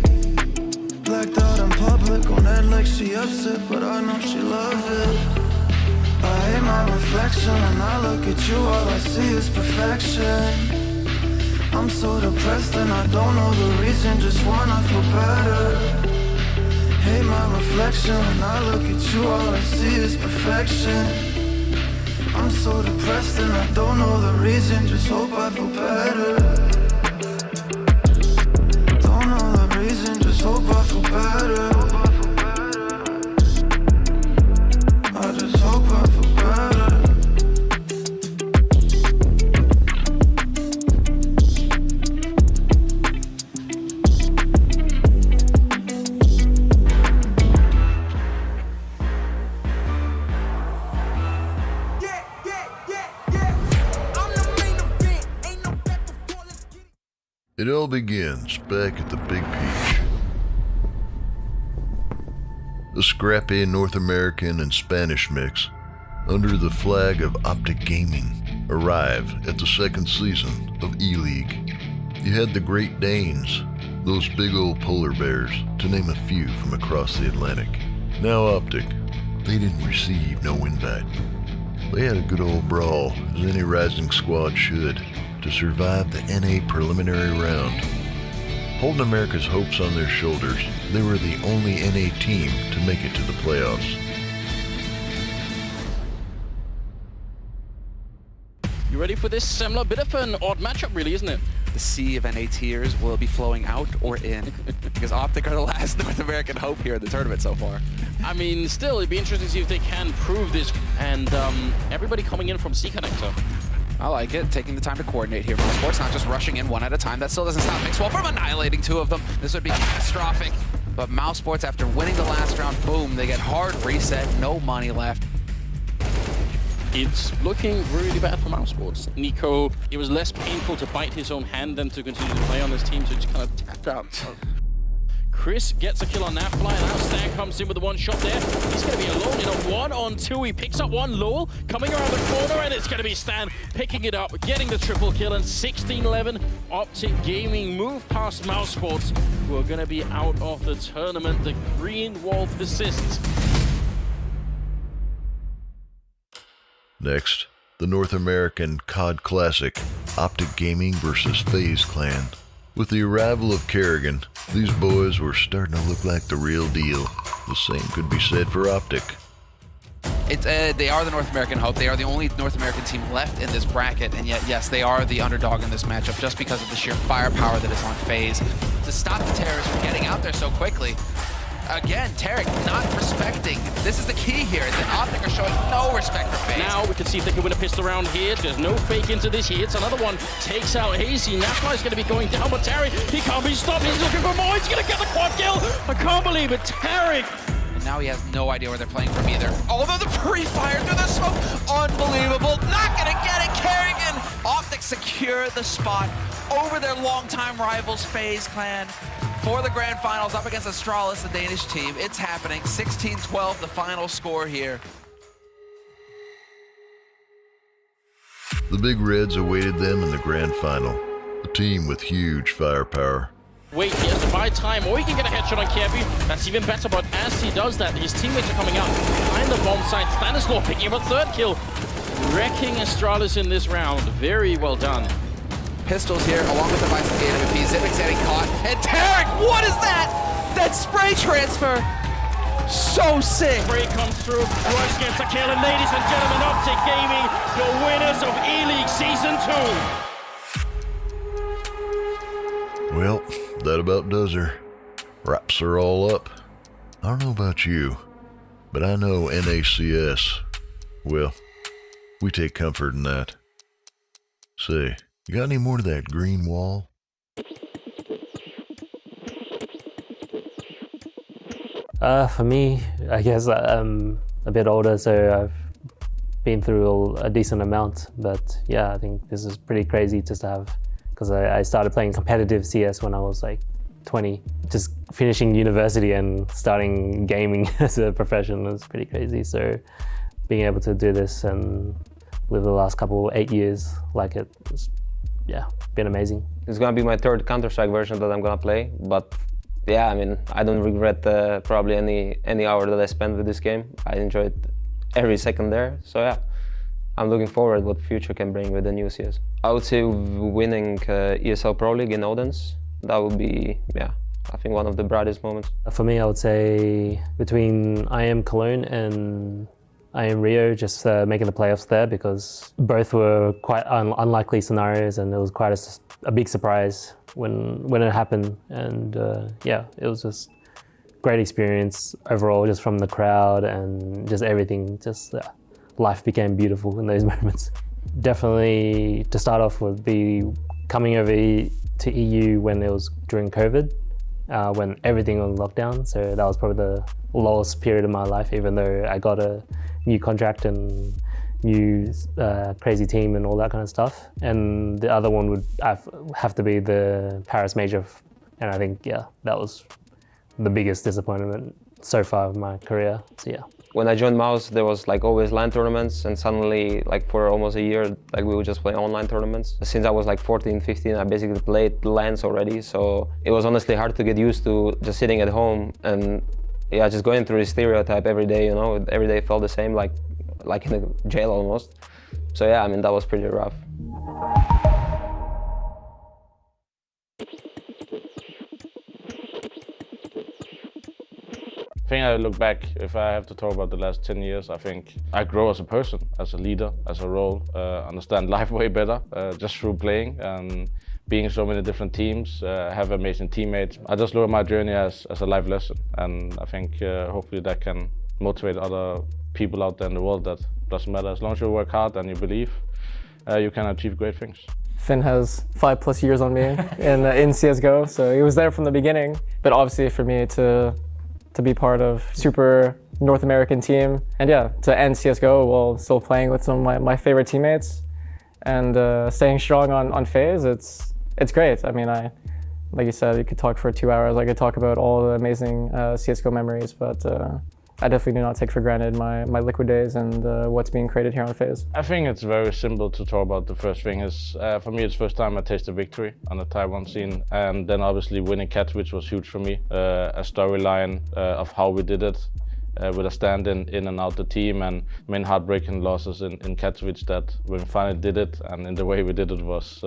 Blacked out in public, on that like she upset, but I know she love it. I hate my reflection, when I look at you, all I see is perfection. I'm so depressed and I don't know the reason, just wanna feel better. Hate my reflection, when I look at you, all I see is perfection. I'm so depressed and I don't know the reason, just hope I feel better. Don't know the reason, just hope I feel better. I just hope I feel better. It all begins back at the Big Peach. A scrappy North American and Spanish mix under the flag of Optic Gaming arrive at the second season of E-League. You had the Great Danes, those big old polar bears, to name a few from across the Atlantic. Now Optic, they didn't receive no invite. They had a good old brawl, as any rising squad should, to survive the NA preliminary round. Holding America's hopes on their shoulders, they were the only NA team to make it to the playoffs. You ready for this similar bit of an odd matchup, really, isn't it? The sea of NA tiers will be flowing out or in, because Optic are the last North American hope here in the tournament so far. I mean, still, it'd be interesting to see if they can prove this. And everybody coming in from C Connector. I like it, taking the time to coordinate here. Esports not just rushing in one at a time. That still doesn't stop Mixwell from annihilating two of them. This would be catastrophic. But MOUZ Sports, after winning the last round, boom, they get hard reset, no money left. It's looking really bad for MOUZ Sports. Nico, it was less painful to bite his own hand than to continue to play on this team, so just kind of tapped out. Chris gets a kill on that fly, and now Stan comes in with the one shot there. He's going to be alone in a 1-on-2. He picks up one. Lowell coming around the corner, and it's going to be Stan picking it up, getting the triple kill, and 16-11. Optic Gaming move past MOUZ Sports, who are going to be out of the tournament. The green wall persists. Next, the North American COD Classic, Optic Gaming versus FaZe Clan. With the arrival of Kerrigan, these boys were starting to look like the real deal. The same could be said for Optic. They are the North American hope. They are the only North American team left in this bracket, and yet, yes, they are the underdog in this matchup just because of the sheer firepower that is on FaZe. To stop the terrorists from getting out there so quickly, again, Tarek not respecting. This is the key here, is that Optic are showing no respect for FaZe. Now we can see if they can win a pistol round here. There's no fake into this here. It's another one. Takes out Hazy. Nafly's going to be going down, but Tarek, he can't be stopped. He's looking for more. He's going to get the quad kill. I can't believe it. Tarek. And now he has no idea where they're playing from either. Although the pre-fire through the smoke, unbelievable. Not going to get it. Kerrigan. Optic secure the spot over their longtime rivals, FaZe Clan. For the grand finals, up against Astralis, the Danish team. It's happening. 16-12, the final score here. The Big Reds awaited them in the grand final, a team with huge firepower. Wait, he has to buy time, or he can get a headshot on Kirby. That's even better, but as he does that, his teammates are coming out behind the bomb site. Stanislaw picking up a third kill, wrecking Astralis in this round. Very well done. Pistols here, along with the Bison Gate MVP. Zivic's getting caught. And Tarek, what is that? That spray transfer. So sick. Spray comes through. Rush gets a kill. And ladies and gentlemen, Optic Gaming, the winners of E-League Season 2. Well, that about does her. Wraps her all up. I don't know about you, but I know NACS. Well, we take comfort in that. Say, you got any more to that green wall? For me, I guess I'm a bit older, so I've been through a decent amount. But yeah, I think this is pretty crazy just to have, because I started playing competitive CS when I was like 20. Just finishing university and starting gaming as a profession is pretty crazy. So being able to do this and live the last 8 years like it, yeah, been amazing. It's gonna be my third Counter-Strike version that I'm gonna play, but yeah, I mean, I don't regret probably any hour that I spent with this game. I enjoyed every second there, so yeah. I'm looking forward what the future can bring with the new CS. I would say winning ESL Pro League in Odense, that would be, yeah, I think one of the brightest moments. For me, I would say between IEM Cologne and IEM Rio, just making the playoffs there, because both were quite unlikely scenarios, and it was quite a big surprise when it happened. And yeah, it was just great experience overall, just from the crowd and just everything. Just life became beautiful in those moments. Definitely, to start off would be coming over to EU when it was during COVID, when everything was locked down. So that was probably the lowest period of my life, even though I got a new contract and new crazy team and all that kind of stuff. And the other one would have to be the Paris major. And I think, yeah, that was the biggest disappointment so far of my career. So yeah. When I joined MOUZ, there was like always LAN tournaments, and suddenly, like for almost a year, like we would just play online tournaments. Since I was like 14, 15, I basically played LANs already, so it was honestly hard to get used to just sitting at home and yeah, just going through this stereotype every day, you know, every day felt the same, like in a jail almost. So yeah, I mean, that was pretty rough. I think I look back, if I have to talk about the last 10 years, I think I grow as a person, as a leader, as a role, understand life way better, just through playing and being in so many different teams, have amazing teammates. I just look at my journey as a life lesson, and I think hopefully that can motivate other people out there in the world that doesn't matter. As long as you work hard and you believe, you can achieve great things. Finn has 5+ years on me in CSGO, so he was there from the beginning. But obviously for me to be part of super North American team, and yeah, to end CSGO while still playing with some of my favorite teammates and staying strong on FaZe, it's great. I mean, like you said, you could talk for 2 hours. I could talk about all the amazing CSGO memories, but I definitely do not take for granted my Liquid days and what's being created here on FaZe. I think it's very simple to talk about. The first thing is, for me, it's the first time I tasted victory on the Taiwan scene. And then obviously winning Katowice was huge for me. A storyline of how we did it, with a stand in and out the team, and main heartbreaking losses in Katowice, that when we finally did it, and in the way we did it was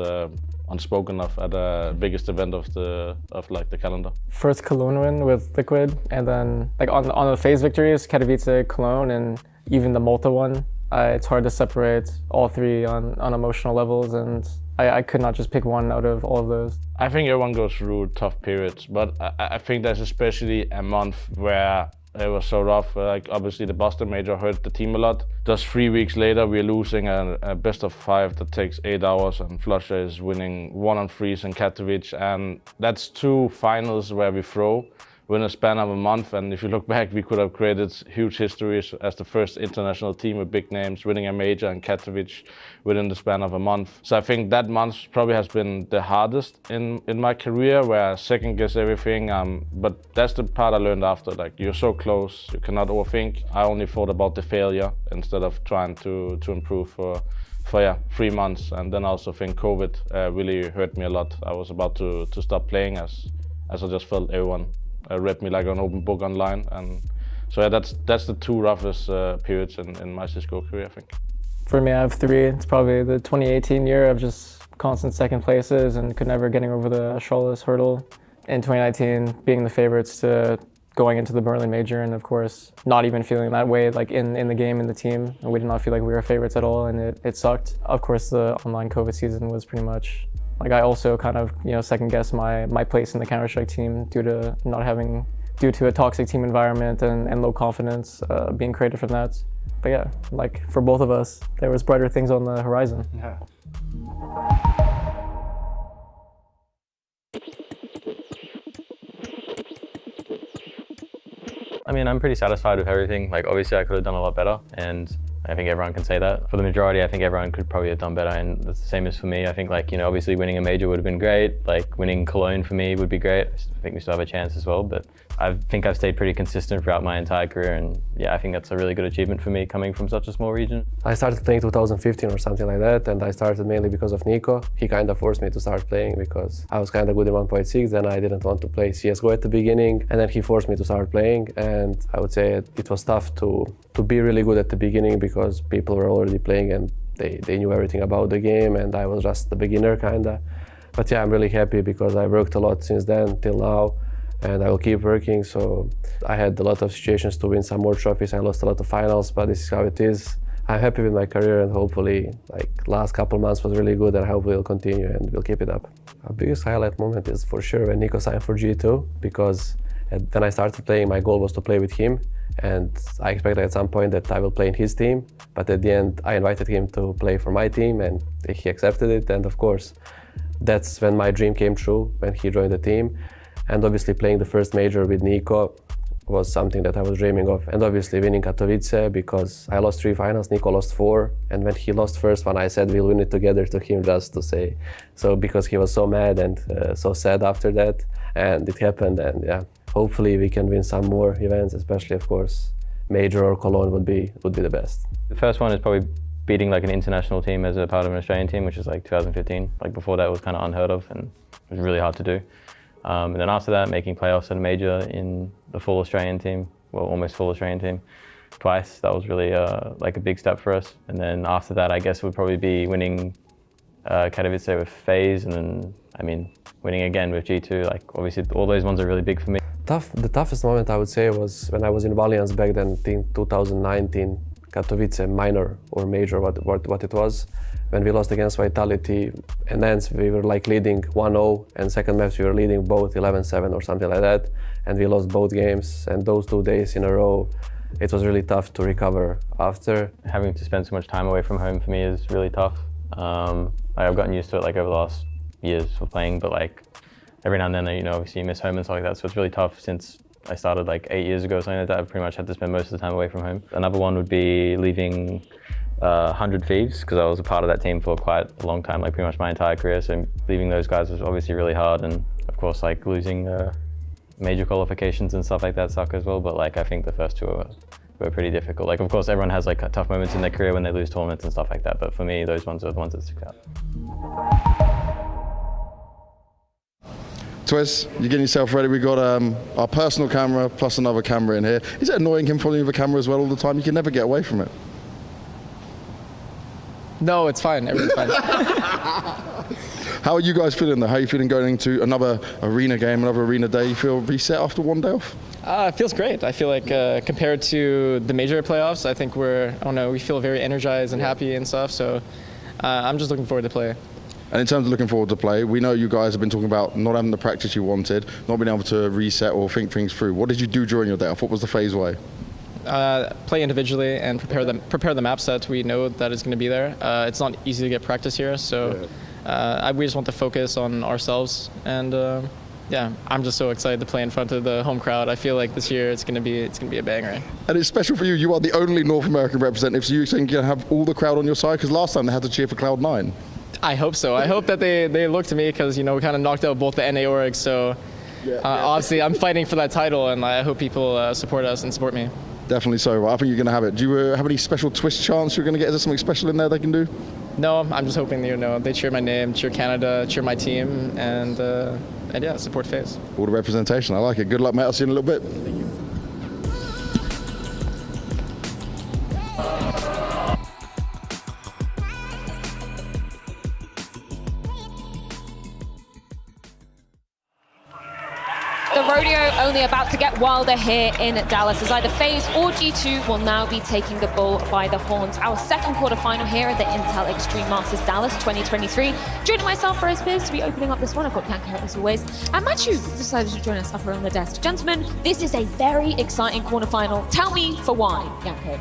unspoken of at the biggest event of the calendar. First Cologne win with Liquid, and then like on the FaZe victories, Katowice, Cologne, and even the Malta one. It's hard to separate all three on emotional levels, and I could not just pick one out of all of those. I think everyone goes through tough periods, but I think there's especially a month where it was so rough. Like obviously the Boston major hurt the team a lot. Just 3 weeks later, we're losing a best of 5 that takes 8 hours, and Flusher is winning 1-on-3s in Katowice, and that's 2 finals where we throw within a span of a month. And if you look back, we could have created huge histories as the first international team with big names, winning a major in Katowice within the span of a month. So I think that month probably has been the hardest in my career, where I second guess everything. But that's the part I learned after. Like, you're so close, you cannot overthink. I only thought about the failure instead of trying to improve for 3 months. And then I also think COVID really hurt me a lot. I was about to stop playing as I just felt everyone read me like an open book online. And so yeah, that's the 2 roughest periods in my CSGO career, I think. For me, I have 3. It's probably the 2018 year of just constant second places and could never getting over the Astralis hurdle. In 2019, being the favorites to going into the Berlin major, and of course, not even feeling that way like in the game, in the team. And we did not feel like we were favorites at all, and it sucked. Of course, the online COVID season was pretty much like, I also kind of, second guessed my place in the Counter-Strike team due to a toxic team environment and low confidence being created from that. But yeah, like for both of us, there was brighter things on the horizon. Yeah. I mean, I'm pretty satisfied with everything. Like, obviously I could have done a lot better, and I think everyone can say that. For the majority, I think everyone could probably have done better, and that's the same as for me. I think, like, obviously winning a major would have been great. Like, winning Cologne for me would be great. I think we still have a chance as well, but I think I've stayed pretty consistent throughout my entire career, and yeah, I think that's a really good achievement for me coming from such a small region. I started playing 2015 or something like that, and I started mainly because of Nico. He kind of forced me to start playing because I was kind of good in 1.6, and I didn't want to play CSGO at the beginning, and then he forced me to start playing, and I would say it was tough to be really good at the beginning because people were already playing and they knew everything about the game, and I was just the beginner kinda. But yeah, I'm really happy because I worked a lot since then till now, and I will keep working. So I had a lot of situations to win some more trophies. I lost a lot of finals, but this is how it is. I'm happy with my career, and hopefully, like, last couple months was really good, and I hope we'll continue and we'll keep it up. Our biggest highlight moment is for sure when Nico signed for G2, because then I started playing. My goal was to play with him, and I expected at some point that I will play in his team, but at the end I invited him to play for my team, and he accepted it. And of course, that's when my dream came true, when he joined the team. And obviously playing the first major with Nico was something that I was dreaming of. And obviously winning Katowice, because I lost 3 finals, Nico lost 4. And when he lost first one, I said we'll win it together to him, just to say. So because he was so mad and so sad after that. And it happened, and yeah, hopefully we can win some more events, especially of course Major or Cologne would be the best. The first one is probably beating like an international team as a part of an Australian team, which is like 2015. Like before that, it was kind of unheard of and it was really hard to do. And then after that, making playoffs at a major in the full Australian team, well, almost full Australian team, twice. That was really like a big step for us. And then after that, I guess it would probably be winning Katowice with FaZe, and then, I mean, winning again with G2. Like obviously all those ones are really big for me. The toughest moment I would say was when I was in Valiance back then, I think 2019, Katowice minor or major, what it was. When we lost against Vitality, and then we were like leading 1-0, and second match we were leading both 11-7 or something like that, and we lost both games. And those 2 days in a row, it was really tough to recover after. Having to spend so much time away from home for me is really tough. I've gotten used to it like over the last years of playing, but like every now and then, you know, obviously you miss home and stuff like that. So it's really tough since I started like 8 years ago or something like that. I've pretty much had to spend most of the time away from home. Another one would be leaving 100 Thieves, because I was a part of that team for quite a long time, like pretty much my entire career. So leaving those guys was obviously really hard, and of course like losing major qualifications and stuff like that suck as well. But like I think the first 2 were pretty difficult. Like of course everyone has like tough moments in their career when they lose tournaments and stuff like that. But for me, those ones are the ones that stick out. Twiz, you're getting yourself ready. We've got our personal camera plus another camera in here. Is it annoying him following the camera as well all the time? You can never get away from it. No, it's fine. Everything's fine. How are you guys feeling though? How are you feeling going into another arena game, another arena day? You feel reset after one day off? It feels great. I feel like compared to the major playoffs, I think we feel very energized and happy and stuff. So I'm just looking forward to play. And in terms of looking forward to play, we know you guys have been talking about not having the practice you wanted, not being able to reset or think things through. What did you do during your day off? What was the FaZe way? Play individually and prepare the map set we know that is going to be there. It's not easy to get practice here, so we just want to focus on ourselves. And yeah, I'm just so excited to play in front of the home crowd. I feel like this year it's going to be a banger. And it's special for you. You are the only North American representative, so you think you're going to have all the crowd on your side? Because last time they had to cheer for Cloud9. I hope so. I hope that they look to me, because we kind of knocked out both the NA orgs. So obviously I'm fighting for that title, and I hope people support us and support me. Definitely so. I think you're going to have it. Do you have any special twist chants you're going to get? Is there something special in there they can do? No, I'm just hoping they cheer my name, cheer Canada, cheer my team, and yeah, support FaZe. All the representation. I like it. Good luck, mate. I'll see you in a little bit. Thank you. The rodeo only about to get wilder here in Dallas, as either FaZe or G2 will now be taking the bull by the horns. Our second quarterfinal here at the Intel Extreme Masters Dallas 2023. Joining myself, Rose Spears, to be opening up this one. I've got Yanko as always. And Matthew decided to join us up here on the desk. Gentlemen, this is a very exciting quarterfinal. Tell me for why, Yanko.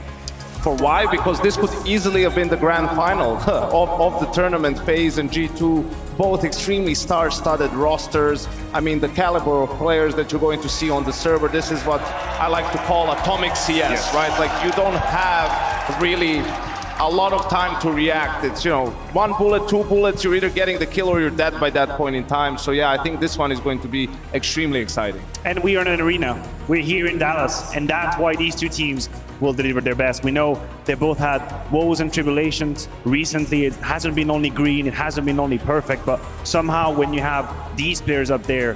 For why? Because this could easily have been the grand final of the tournament. FaZe and G2, both extremely star-studded rosters. I mean, the caliber of players that you're going to see on the server, this is what I like to call atomic CS, right? Like, you don't have really a lot of time to react. It's, one bullet, 2 bullets, you're either getting the kill or you're dead by that point in time. So yeah, I think this one is going to be extremely exciting. And we are in an arena. We're here in Dallas, and that's why these two teams will deliver their best. We know they both had woes and tribulations recently. It hasn't been only green, it hasn't been only perfect, but somehow when you have these players up there,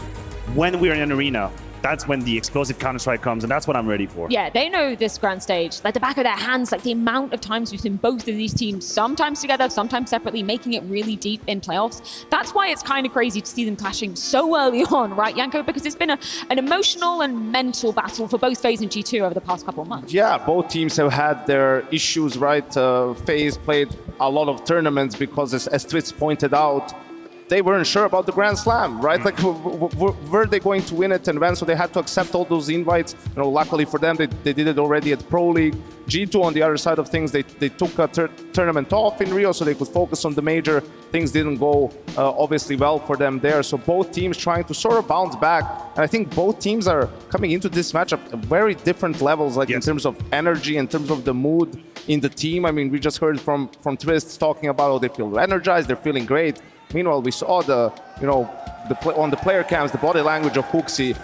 when we're in an arena, that's when the explosive Counter-Strike comes, and that's what I'm ready for. Yeah, they know this grand stage like the back of their hands, like the amount of times we've seen both of these teams, sometimes together, sometimes separately, making it really deep in playoffs. That's why it's kind of crazy to see them clashing so early on, right, Yanko? Because it's been an emotional and mental battle for both FaZe and G2 over the past couple of months. Yeah, both teams have had their issues, right? FaZe played a lot of tournaments because, as Twitz pointed out, they weren't sure about the Grand Slam, right? Like, were they going to win it and when? So they had to accept all those invites. You know, luckily for them, they did it already at Pro League. G2, on the other side of things, they took a tournament off in Rio so they could focus on the major. Things didn't go obviously well for them there. So both teams trying to sort of bounce back. And I think both teams are coming into this matchup at very different levels, like in terms of energy, in terms of the mood in the team. I mean, we just heard from Twists talking about how they feel energized, they're feeling great. Meanwhile, we saw on the player cams, the body language of Huxi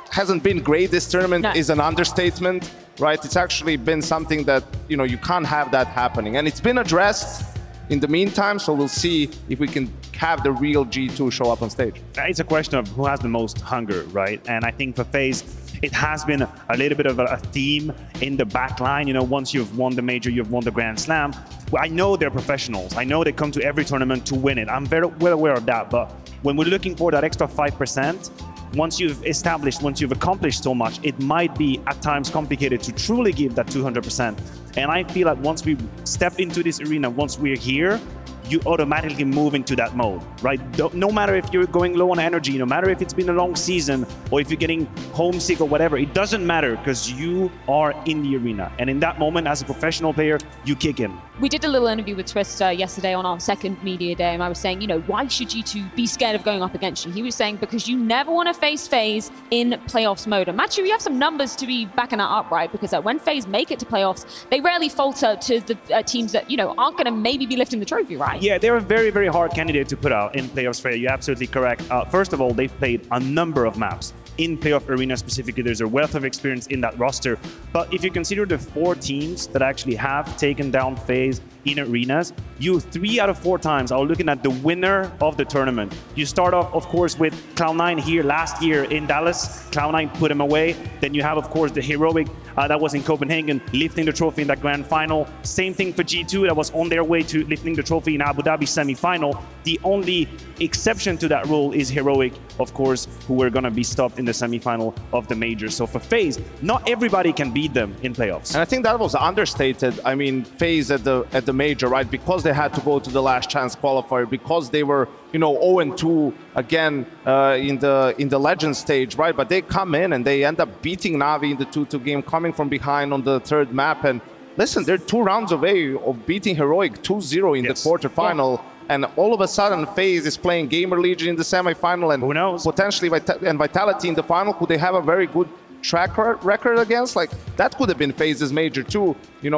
hasn't been great this tournament. Is an understatement, right? It's actually been something that, you can't have that happening. And it's been addressed in the meantime, so we'll see if we can have the real G2 show up on stage. It's a question of who has the most hunger, right? And I think for FaZe, it has been a little bit of a theme in the back line. Once you've won the major, you've won the Grand Slam. I know they're professionals. I know they come to every tournament to win it. I'm very well aware of that. But when we're looking for that extra 5%, once you've accomplished so much, it might be at times complicated to truly give that 200%. And I feel like once we step into this arena, once we're here, you automatically move into that mode, right? No matter if you're going low on energy, no matter if it's been a long season or if you're getting homesick or whatever, it doesn't matter because you are in the arena. And in that moment, as a professional player, you kick in. We did a little interview with Twister yesterday on our second media day, and I was saying, why should you two be scared of going up against you? He was saying, because you never want to face FaZe in playoffs mode. And Matthew, you have some numbers to be backing that up, right? Because when FaZe make it to playoffs, they rarely falter to the teams that, aren't going to maybe be lifting the trophy, right? Yeah, they're a very, very hard candidate to put out in playoffs. You're absolutely correct. First of all, they've played a number of maps. In playoff arena specifically, there's a wealth of experience in that roster. But if you consider the 4 teams that actually have taken down FaZe in arenas, you 3 out of 4 times are looking at the winner of the tournament. You start off, of course, with Cloud9 here last year in Dallas. Cloud9 put him away. Then you have, of course, the Heroic that was in Copenhagen, lifting the trophy in that grand final. Same thing for G2 that was on their way to lifting the trophy in Abu Dhabi semi-final. The only exception to that rule is Heroic, of course, who were going to be stopped in the semi-final of the major. So for FaZe, not everybody can beat them in playoffs. And I think that was understated. I mean, FaZe at the major, right? Because they had to go to the last chance qualifier, because they were 0-2 again in the legend stage, right? But they come in and they end up beating Navi in the 2-2 game, coming from behind on the 3rd map. And listen, they're 2 rounds away of beating Heroic 2-0 in the quarterfinal. Yeah. And all of a sudden, FaZe is playing Gamer Legion in the semifinal, and who knows? Potentially Vitality in the final. Could they have a very good track record against? Like, that could have been FaZe's major too,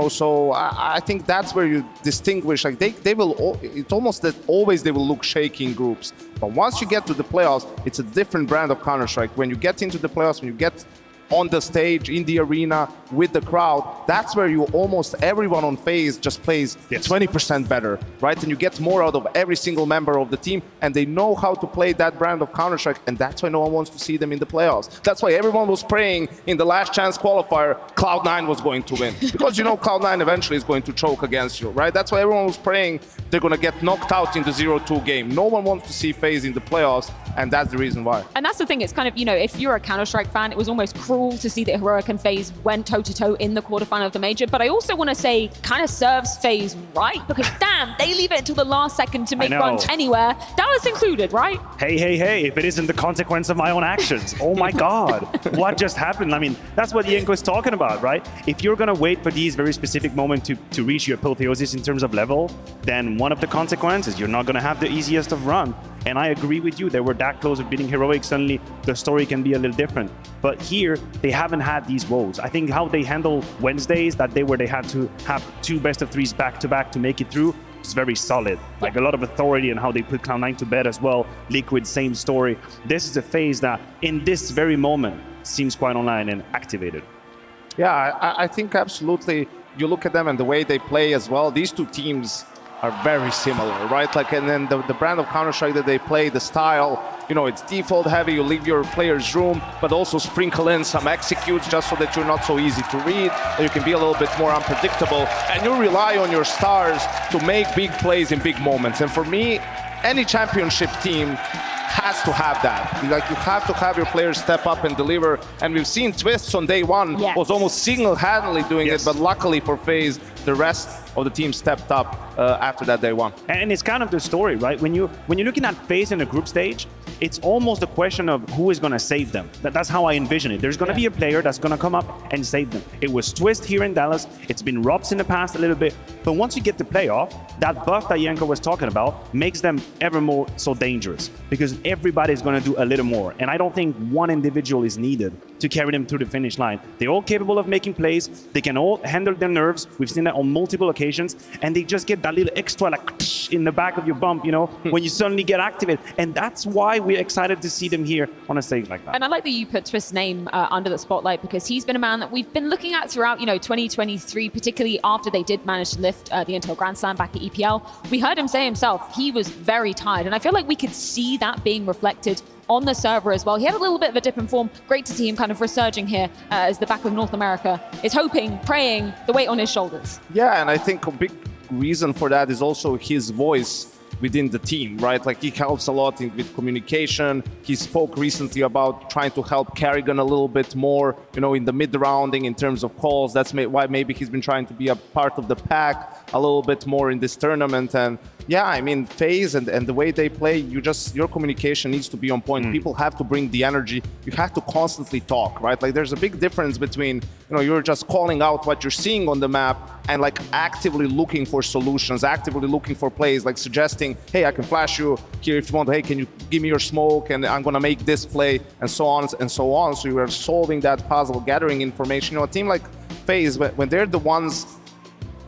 so I think that's where you distinguish. Like, they will, it's almost that always they will look shaky in groups, but once you get to the playoffs, it's a different brand of Counter-Strike. When you get into the playoffs, when you get on the stage, in the arena, with the crowd, that's where you almost everyone on FaZe just plays 20% better, right? And you get more out of every single member of the team, and they know how to play that brand of Counter-Strike, and that's why no one wants to see them in the playoffs. That's why everyone was praying in the last chance qualifier Cloud9 was going to win. Because Cloud9 eventually is going to choke against you, right? That's why everyone was praying they're going to get knocked out in the 0-2 game. No one wants to see FaZe in the playoffs, and that's the reason why. And that's the thing, it's kind of, if you're a Counter-Strike fan, it was almost cruel to see that Heroic and FaZe went toe-to-toe in the quarterfinal of the major. But I also want to say, kind of serves FaZe right, because damn, they leave it until the last second to make runs anywhere, Dallas included, right? Hey, if it isn't the consequence of my own actions. Oh my God, what just happened? I mean, that's what Yenko is talking about, right? If you're going to wait for these very specific moments to reach your apotheosis in terms of level, then one of the consequences, you're not going to have the easiest of run. And I agree with you, they were that close of beating Heroic. Suddenly the story can be a little different. But here, they haven't had these woes. I think how they handle Wednesdays, that day where they had to have 2 best-of-3s back-to-back to make it through, is very solid. Like, a lot of authority and how they put Cloud9 to bed as well. Liquid, same story. This is a FaZe that, in this very moment, seems quite online and activated. Yeah, I think absolutely. You look at them and the way they play as well, these 2 teams are very similar, right? Like, and then the brand of Counter-Strike that they play, the style, it's default heavy, you leave your player's room, but also sprinkle in some executes just so that you're not so easy to read, that you can be a little bit more unpredictable, and you rely on your stars to make big plays in big moments. And for me, any championship team has to have that. Like, you have to have your players step up and deliver. And we've seen Twists on day 1 was almost single-handedly doing it, but luckily for FaZe, the rest of the team stepped up after that day one. And it's kind of the story, right? When you're looking at FaZe in the group stage, it's almost a question of who is going to save them. That's how I envision it. There's going to be a player that's going to come up and save them. It was Twist here in Dallas. It's been Robs in the past a little bit. But once you get the playoff, that buff that Yanko was talking about makes them ever more so dangerous because everybody's going to do a little more. And I don't think one individual is needed to carry them through the finish line. They're all capable of making plays. They can all handle their nerves. We've seen that on multiple occasions. And they just get that little extra like in the back of your bump, you know, when you suddenly get activated. And that's why we're excited to see them here on a stage like that. And I like that you put Twist's name under the spotlight because he's been a man that we've been looking at throughout, 2023, particularly after they did manage to lift the Intel Grand Slam back at EPL. We heard him say himself, he was very tired. And I feel like we could see that being reflected on the server as well. He had a little bit of a dip in form. Great to see him kind of resurging here as the back of North America is hoping, praying, the weight on his shoulders. Yeah, and I think a big reason for that is also his voice within the team, right? Like he helps a lot with communication. He spoke recently about trying to help Carrigan a little bit more, in the mid-rounding in terms of calls. That's why maybe he's been trying to be a part of the pack a little bit more in this tournament. And yeah, I mean, FaZe and the way they play, your communication needs to be on point. People have to bring the energy. You have to constantly talk, right? Like there's a big difference between, you're just calling out what you're seeing on the map and like actively looking for solutions, actively looking for plays, like suggesting, hey, I can flash you here if you want. Hey, can you give me your smoke? And I'm going to make this play and so on and so on. So you are solving that puzzle, gathering information. A team like FaZe, when they're the ones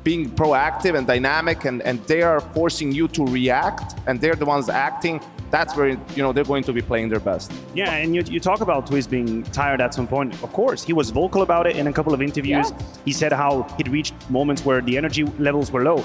being proactive and dynamic and they are forcing you to react and they're the ones acting, that's where they're going to be playing their best. Yeah, and you talk about Twist being tired at some point. Of course, he was vocal about it in a couple of interviews. Yeah. He said how he'd reached moments where the energy levels were low.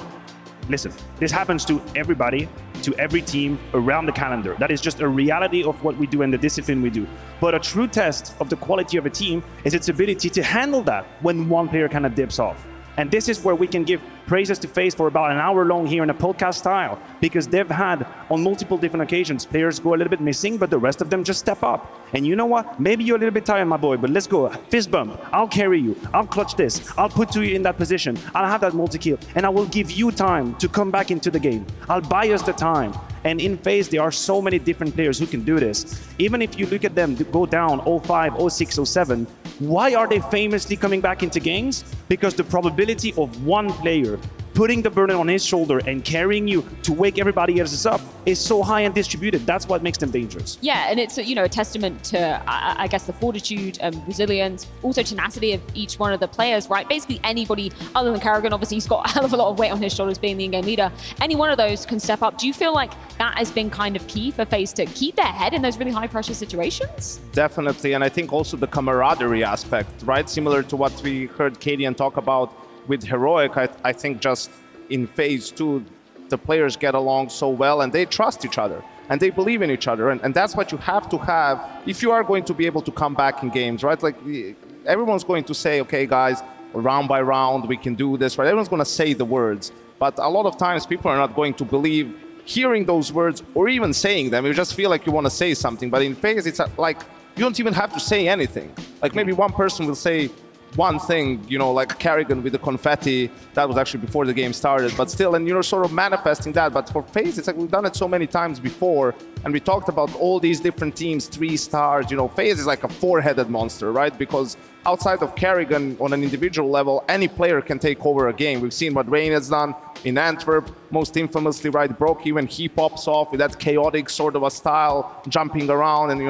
Listen, this happens to everybody, to every team around the calendar. That is just a reality of what we do and the discipline we do. But a true test of the quality of a team is its ability to handle that when one player kind of dips off. And this is where we can give praises to FaZe for about an hour long here in a podcast style, because they've had on multiple different occasions players go a little bit missing, but the rest of them just step up. And you know what? Maybe you're a little bit tired, my boy, but let's go. Fist bump. I'll carry you. I'll clutch this. I'll put you in that position. I'll have that multi-kill. And I will give you time to come back into the game. I'll buy us the time. And in FaZe, there are so many different players who can do this. Even if you look at them go down 0-5, 0-6, 0-7, why are they famously coming back into games? Because the probability of one player putting the burden on his shoulder and carrying you to wake everybody else up is so high and distributed. That's what makes them dangerous. Yeah, and it's a testament to, I guess, the fortitude and resilience, also tenacity of each one of the players, right? Basically anybody other than Carrigan, obviously he's got a hell of a lot of weight on his shoulders being the in-game leader. Any one of those can step up. Do you feel like that has been kind of key for FaZe to keep their head in those really high pressure situations? Definitely, and I think also the camaraderie aspect, right? Similar to what we heard Kadian talk about with Heroic, I think just in FaZe 2, the players get along so well and they trust each other and they believe in each other. And that's what you have to have if you are going to be able to come back in games, right? Like everyone's going to say, okay, guys, round by round, we can do this, right? Everyone's going to say the words. But a lot of times people are not going to believe hearing those words or even saying them. You just feel like you want to say something. But in FaZe, it's like you don't even have to say anything. Like maybe one person will say one thing, like Carrigan with the confetti, that was actually before the game started, but still, and you're sort of manifesting that. But for FaZe, it's like we've done it so many times before, and we talked about all these different teams, 3 stars, FaZe is like a 4-headed monster, right? Because outside of Carrigan, on an individual level, any player can take over a game. We've seen what Rain has done in Antwerp, most infamously, right? Broky, when he pops off with that chaotic sort of a style, jumping around, and,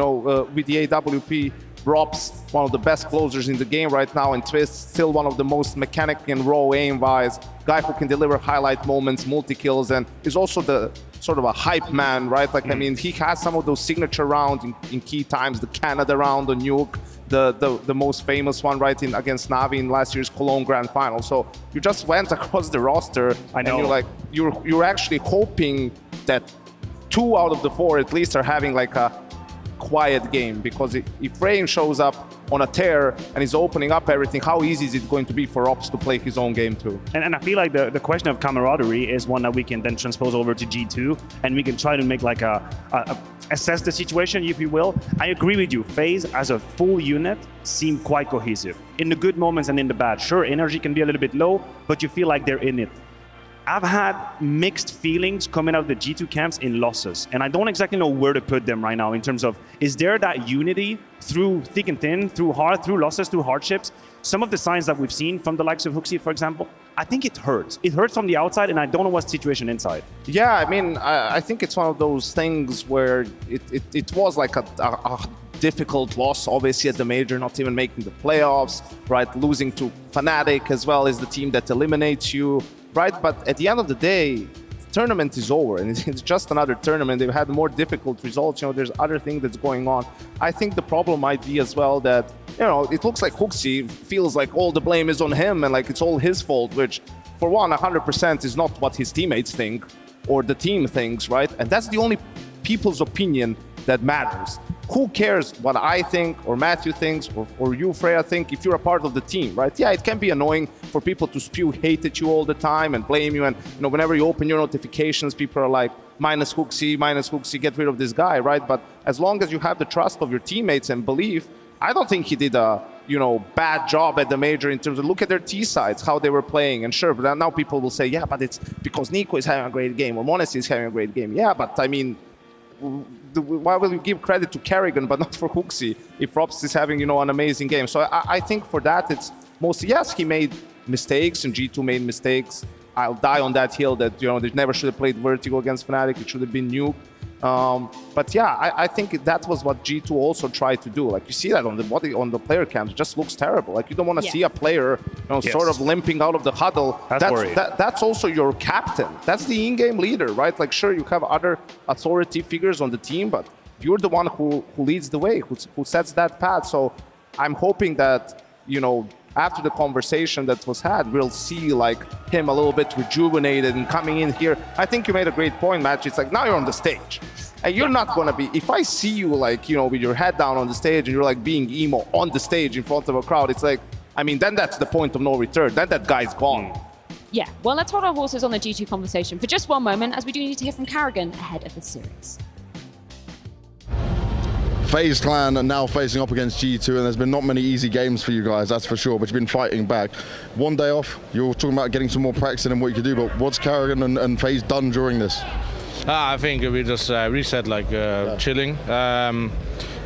with the AWP, Robs, one of the best closers in the game right now, and Twist, still one of the most mechanic and raw aim-wise, guy who can deliver highlight moments, multi-kills, and is also the sort of a hype man, right? Like, I mean, he has some of those signature rounds in key times, the Canada round, the Nuke, the most famous one, right, against Navi in last year's Cologne Grand Final. So you just went across the roster, and you're like, you're actually hoping that 2 out of the 4 at least are having like a quiet game, because if Rain shows up on a tear and is opening up everything, how easy is it going to be for Ops to play his own game too? And I feel like the question of camaraderie is one that we can then transpose over to G2, and we can try to make like assess the situation, if you will. I agree with you. FaZe as a full unit seem quite cohesive in the good moments and in the bad. Sure, energy can be a little bit low, but you feel like they're in it. I've had mixed feelings coming out of the G2 camps in losses, and I don't exactly know where to put them right now in terms of, is there that unity through thick and thin, through losses, through hardships? Some of the signs that we've seen from the likes of HooXi, for example, I think it hurts. It hurts from the outside, and I don't know what's the situation inside. Yeah, I mean, I think it's one of those things where it was like a difficult loss, obviously, at the major, not even making the playoffs, right? Losing to Fnatic as well is the team that eliminates you, right? But at the end of the day, the tournament is over, and it's just another tournament. They've had more difficult results. There's other things that's going on. I think the problem might be as well that, it looks like HooXi feels like all the blame is on him and like it's all his fault, which for one, 100% is not what his teammates think or the team thinks, right? And that's the only people's opinion that matters. Who cares what I think or Matthew thinks or you, Freya, think if you're a part of the team, right? Yeah, it can be annoying for people to spew hate at you all the time and blame you. And whenever you open your notifications, people are like, minus HooXi, get rid of this guy, right? But as long as you have the trust of your teammates and belief, I don't think he did a bad job at the major in terms of look at their T sides, how they were playing. And sure, but now people will say, yeah, but it's because Nico is having a great game or m0NESY is having a great game. Yeah, but I mean, why will you give credit to Kerrigan but not for HooXi if Robs is having an amazing game? So I think for that it's mostly, yes, he made mistakes and G2 made mistakes. I'll die on that hill that they never should have played Vertigo against Fnatic. It should have been Nuke. But yeah, I think that was what G2 also tried to do. Like you see that on the player cams, it just looks terrible. Like you don't want to see a player sort of limping out of the huddle. That's also your captain. That's the in-game leader, right? Like sure, you have other authority figures on the team, but you're the one who leads the way, who sets that path. So I'm hoping that after the conversation that was had, we'll see like him a little bit rejuvenated and coming in here. I think you made a great point, Match. It's like now you're on the stage. And you're not going to be, if I see you like, with your head down on the stage and you're like being emo on the stage in front of a crowd, it's like, I mean, then that's the point of no return. Then that guy's gone. Yeah, well, let's hold our horses on the G2 conversation for just one moment, as we do need to hear from Kerrigan ahead of the series. FaZe Clan are now facing up against G2, and there's been not many easy games for you guys, that's for sure, but you've been fighting back. One day off, you're talking about getting some more practice in what you can do, but what's Kerrigan and FaZe done during this? I think we just reset, chilling.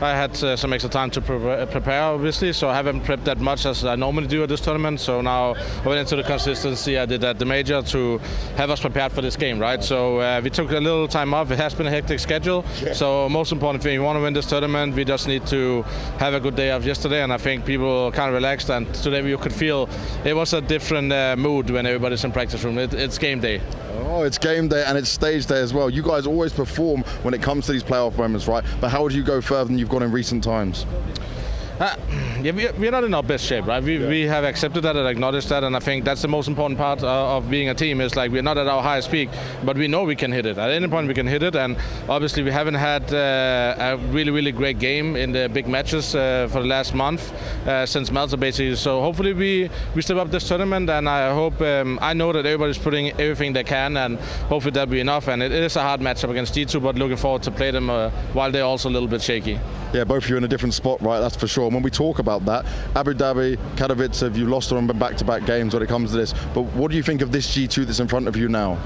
I had some extra time to prepare, obviously, so I haven't prepped that much as I normally do at this tournament. So now I went into the consistency I did at the major to have us prepared for this game, right? So we took a little time off. It has been a hectic schedule. Yeah. So most important thing, we want to win this tournament. We just need to have a good day off yesterday, and I think people kind of relaxed. And today you could feel it was a different mood when everybody's in practice room. It's game day. Oh, it's game day and it's stage day as well. You guys always perform when it comes to these playoff moments, right? But how would you go further than you've gone in recent times? We're not in our best shape, right? We have accepted that and acknowledged that, and I think that's the most important part of being a team is like we're not at our highest peak, but we know we can hit it. At any point we can hit it, and obviously we haven't had a really great game in the big matches for the last month since MOUZ basically. So hopefully we step up this tournament, and I hope I know that everybody's putting everything they can, and hopefully that'll be enough. And it is a hard matchup against G2, but looking forward to play them while they're also a little bit shaky. Yeah, both of you in a different spot, right? That's for sure. And when we talk about that, Abu Dhabi, Katowice, you lost on back-to-back games when it comes to this. But what do you think of this G2 that's in front of you now?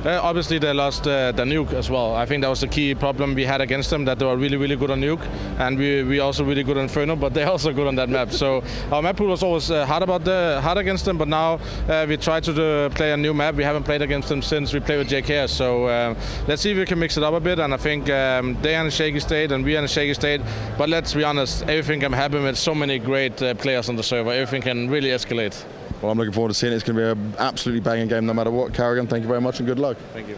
Obviously they lost the nuke as well. I think that was the key problem we had against them, that they were really good on nuke, and we also really good on Inferno, but they're also good on that map. So our map pool was always hard against them, but now we try to play a new map. We haven't played against them since we played with JKS, so let's see if we can mix it up a bit. And I think they're in a shaky state and we're in a shaky state, but let's be honest, everything can happen with so many great players on the server. Everything can really escalate. Well, I'm looking forward to seeing it. It's going to be an absolutely banging game no matter what. Kerrigan, thank you very much and good luck. Thank you.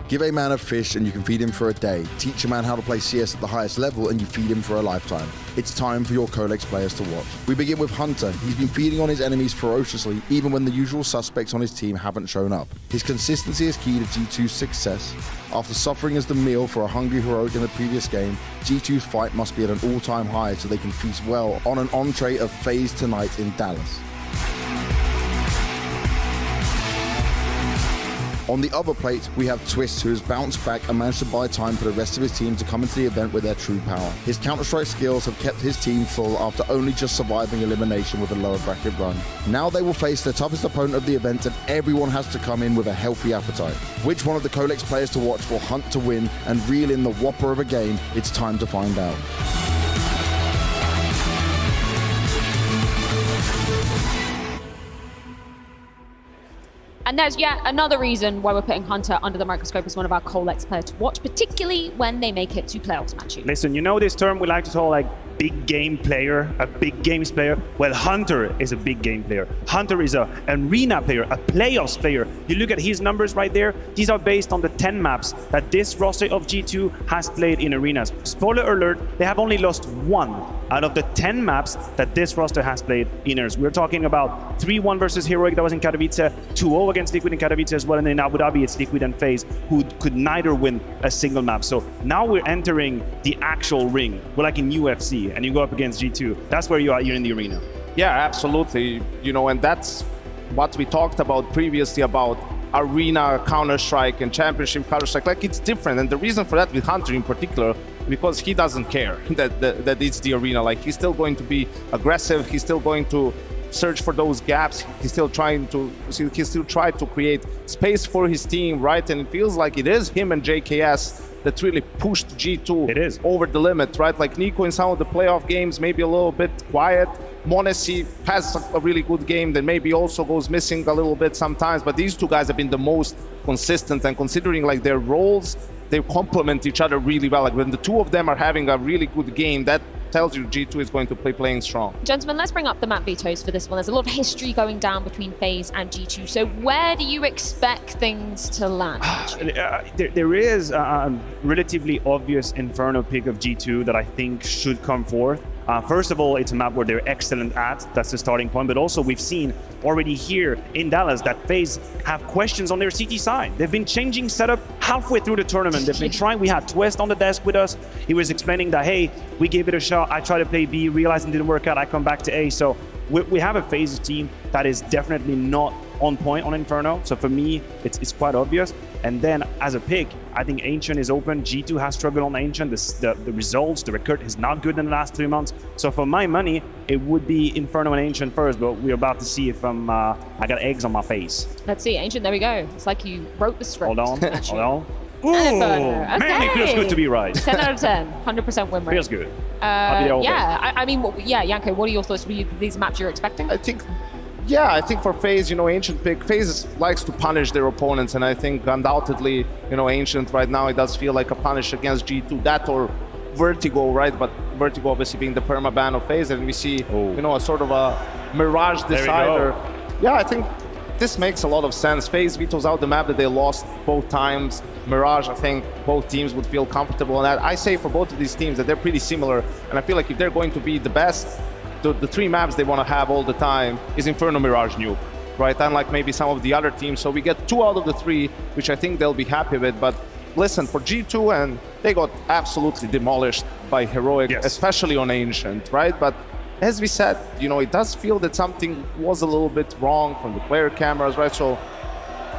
Give a man a fish and you can feed him for a day. Teach a man how to play CS at the highest level and you feed him for a lifetime. It's time for your Colex players to watch. We begin with Hunter. He's been feeding on his enemies ferociously, even when the usual suspects on his team haven't shown up. His consistency is key to G2's success. After suffering as the meal for a hungry heroic in the previous game, G2's fight must be at an all-time high so they can feast well on an entree of FaZe tonight in Dallas. On the other plate, we have Twist, who has bounced back and managed to buy time for the rest of his team to come into the event with their true power. His Counter-Strike skills have kept his team full after only just surviving elimination with a lower bracket run. Now they will face the toughest opponent of the event, and everyone has to come in with a healthy appetite. Which one of the Colex players to watch will hunt to win and reel in the whopper of a game? It's time to find out. And there's yet another reason why we're putting Hunter under the microscope as one of our Colex players to watch, particularly when they make it to playoffs, Matthew. Listen, you know this term we like to call like big game player, a big games player? Well, Hunter is a big game player. Hunter is an arena player, a playoffs player. You look at his numbers right there. These are based on the 10 maps that this roster of G2 has played in arenas. Spoiler alert, they have only lost 1 out of the 10 maps that this roster has played in arenas. We're talking about 3-1 versus Heroic, that was in Katowice, 2-0 against Liquid in Katowice as well, and in Abu Dhabi it's Liquid and FaZe, who could neither win a single map. So now we're entering the actual ring. We're like in UFC, and you go up against G2. That's where you are, you're in the arena. Yeah, absolutely. You know, and that's what we talked about previously about arena Counter-Strike and championship Counter-Strike. Like, it's different, and the reason for that with Hunter in particular, because he doesn't care that it's the arena. Like, he's still going to be aggressive. He's still going to search for those gaps. He's still try to create space for his team, right? And it feels like it is him and JKS that really pushed G2 over the limit, right? Like Nico in some of the playoff games, maybe a little bit quiet. m0NESY has a really good game that maybe also goes missing a little bit sometimes, but these two guys have been the most consistent, and considering like their roles, they complement each other really well. Like when the two of them are having a really good game, that tells you G2 is going to play playing strong. Gentlemen, let's bring up the map vetoes for this one. There's a lot of history going down between FaZe and G2. So where do you expect things to land? There is a relatively obvious Inferno pick of G2 that I think should come forth. First of all, it's a map where they're excellent at. That's the starting point. But also, we've seen already here in Dallas that FaZe have questions on their CT side. They've been changing setup halfway through the tournament. They've been trying. We had Twist on the desk with us. He was explaining that, hey, we gave it a shot. I tried to play B, realized it didn't work out. I come back to A. So we have a FaZe team that is definitely not on point on Inferno. So for me, it's quite obvious. And then as a pick, I think Ancient is open. G2 has struggled on Ancient. The results, the record is not good in the last 3 months. So for my money, it would be Inferno and Ancient first, but we're about to see if I got eggs on my face. Let's see, Ancient, there we go. It's like you wrote the script. Hold on, actually. hold on. Ooh, okay. man, it feels good to be right. 10 out of 10, 100% win rate. Feels good. I'll be there all day. Yeah, I mean, yeah, Janko, what are your thoughts? These maps you're expecting? I think for FaZe, you know, Ancient pick, FaZe likes to punish their opponents, and I think undoubtedly, you know, Ancient right now, it does feel like a punish against G2, that or Vertigo, right? But Vertigo obviously being the permaban of FaZe, and we see, you know, a sort of a Mirage decider. Yeah, I think this makes a lot of sense. FaZe vetoes out the map that they lost both times. Mirage, I think both teams would feel comfortable in that. I say for both of these teams that they're pretty similar, and I feel like if they're going to be the best, the 3 maps they want to have all the time is Inferno, Mirage, Nuke, right? Unlike maybe some of the other teams. So we get 2 out of the 3, which I think they'll be happy with. But listen, for G2, and they got absolutely demolished by Heroic, especially on Ancient, right? But as we said, you know, it does feel that something was a little bit wrong from the player cameras, right? So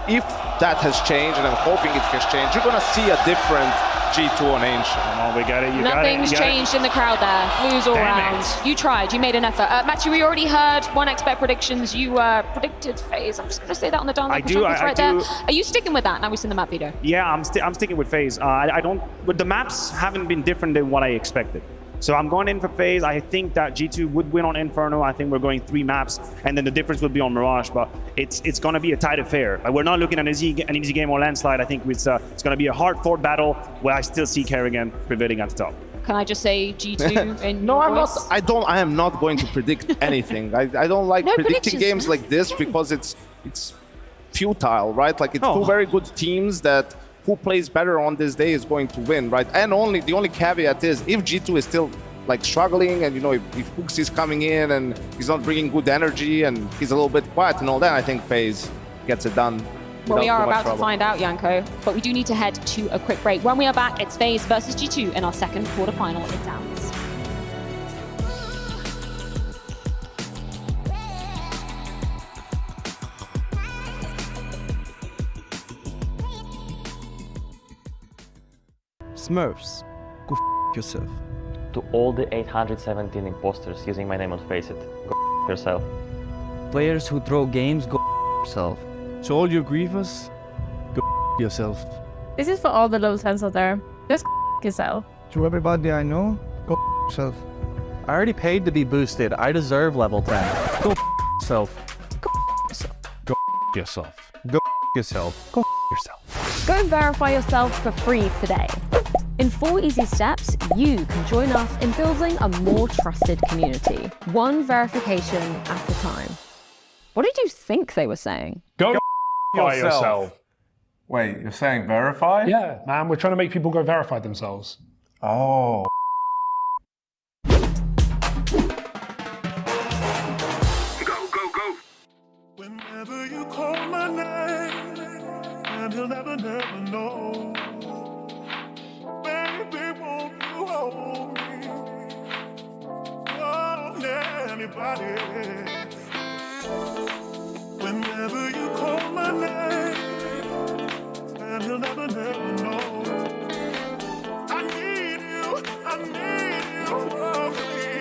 if that has changed, and I'm hoping it has changed, you're going to see a different G2 on Ancient. Oh, we got it. Nothing's changed in the crowd there. Lose all round. You tried. You made an effort. Matthew, we already heard 1xBet predictions. You predicted FaZe. I'm just going to say that on the download. I do. There. Are you sticking with that now we've seen the map video? Yeah, I'm sticking with FaZe. But the maps haven't been different than what I expected. So I'm going in for FaZe. I think that G2 would win on Inferno. I think we're going 3 maps, and then the difference would be on Mirage. But it's going to be a tight affair. Like, we're not looking at an easy game or landslide. I think it's going to be a hard-fought battle where I still see Kerrigan prevailing at the top. Can I just say G2 in No, your I'm voice? not. I am not going to predict anything. I don't like predicting games like this because it's futile, right? Like, it's 2 very good teams that who plays better on this day is going to win, right? And the only caveat is if G2 is still like struggling, and you know, if Hooks is coming in and he's not bringing good energy and he's a little bit quiet and all that, I think FaZe gets it done. Well, we are about to find out, Janko, but we do need to head to a quick break. When we are back, it's FaZe versus G2 in our second quarterfinal in Dallas. Smurfs, go f yourself. To all the 817 imposters using my name on Faceit, go f yourself. Players who throw games, go f yourself. To all your grievers, go f yourself. This is for all the low tens out there. Just f yourself. To everybody I know, go f yourself. I already paid to be boosted. I deserve level 10. Go f yourself. Go f yourself. Go f yourself. Go f yourself. Go f yourself. Go verify yourself for free today. In 4 easy steps, you can join us in building a more trusted community, one verification at a time. What did you think they were saying? Go verify yourself. Wait, you're saying verify? Yeah, man, we're trying to make people go verify themselves. Oh. Whenever you call my name, and he'll never know. Baby, won't you hold me? Hold anybody. Whenever you call my name, and he'll never know. I need you, oh please.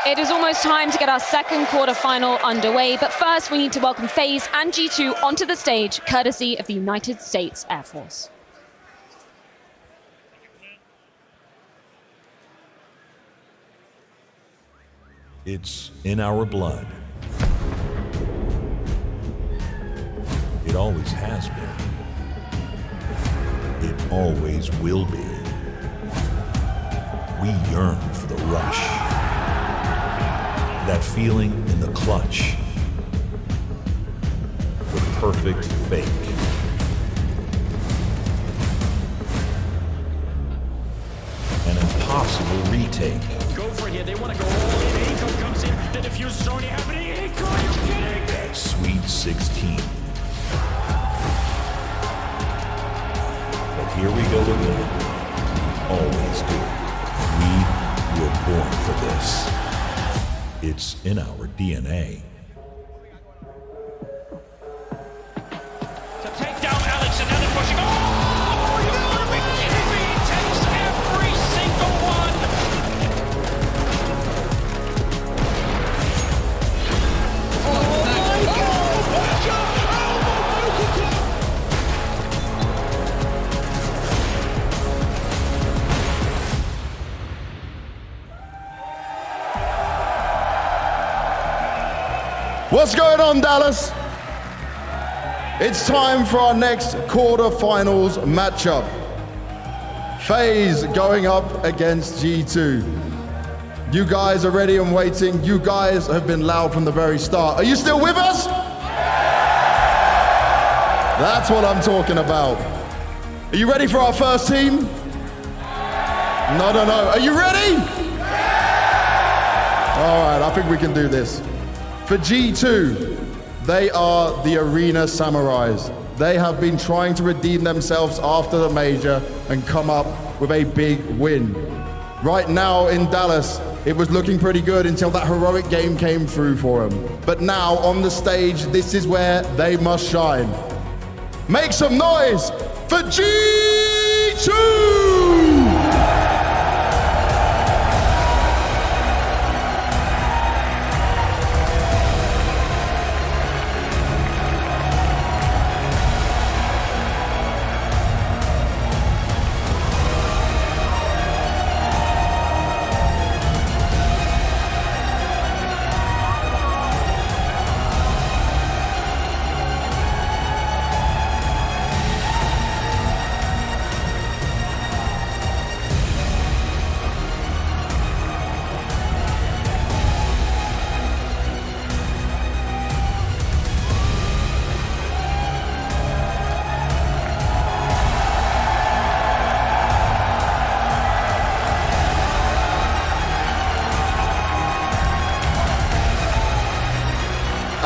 It is almost time to get our second quarterfinal underway, but first we need to welcome FaZe and G2 onto the stage, courtesy of the United States Air Force. It's in our blood. It always has been. It always will be. We yearn for the rush. That feeling in the clutch. The perfect fake. possible retake. Go for it here. They want to go all in. Eco comes in. The diffuse is already happening. Eco, are you kidding me? Sweet 16. But here we go again. We always do. We were born for this. It's in our DNA. To take down Alex and now they're pushing. Oh! He takes every single one. Oh my What's going on, Dallas? It's time for our next quarterfinals matchup. FaZe going up against G2. You guys are ready and waiting. You guys have been loud from the very start. Are you still with us? That's what I'm talking about. Are you ready for our first team? No. Are you ready? All right, I think we can do this. For G2, they are the Arena Samurais. They have been trying to redeem themselves after the major and come up with a big win. Right now in Dallas, it was looking pretty good until that heroic game came through for them. But now on the stage, this is where they must shine. Make some noise for G2!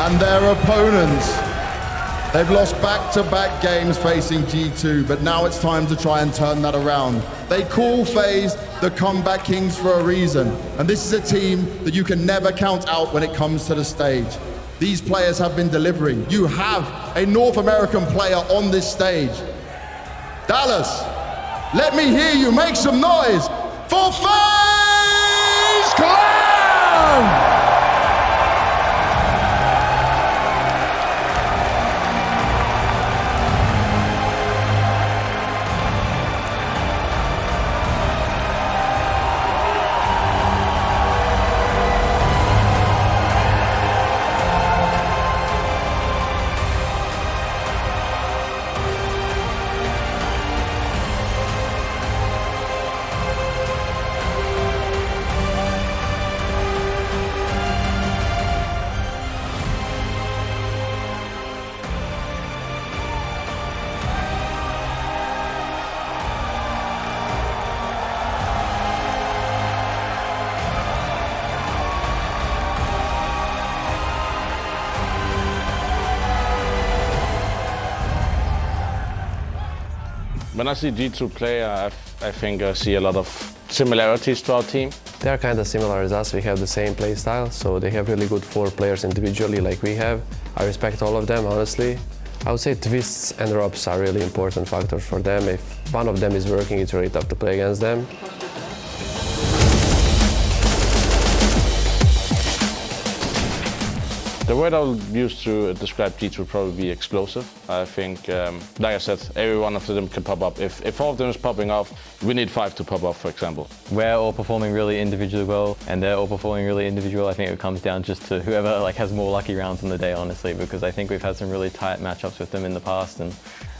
And their opponents, they've lost back-to-back games facing G2, but now it's time to try and turn that around. They call FaZe the comeback kings for a reason, and this is a team that you can never count out when it comes to the stage. These players have been delivering. You have a North American player on this stage. Dallas, let me hear you make some noise for FaZe Clan! When I see G2 play, I think I see a lot of similarities to our team. They are kind of similar as us. We have the same play style, so they have really good 4 players individually like we have. I respect all of them, honestly. I would say twists and drops are really important factors for them. If one of them is working, it's really tough to play against them. The word I would use to describe G2 would probably be explosive. I think, like I said, every one of them can pop up. If 4 of them is popping off, we need 5 to pop off, for example. We're all performing really individually well, and they're all performing really individual. I think it comes down just to whoever has more lucky rounds in the day, honestly, because I think we've had some really tight matchups with them in the past. And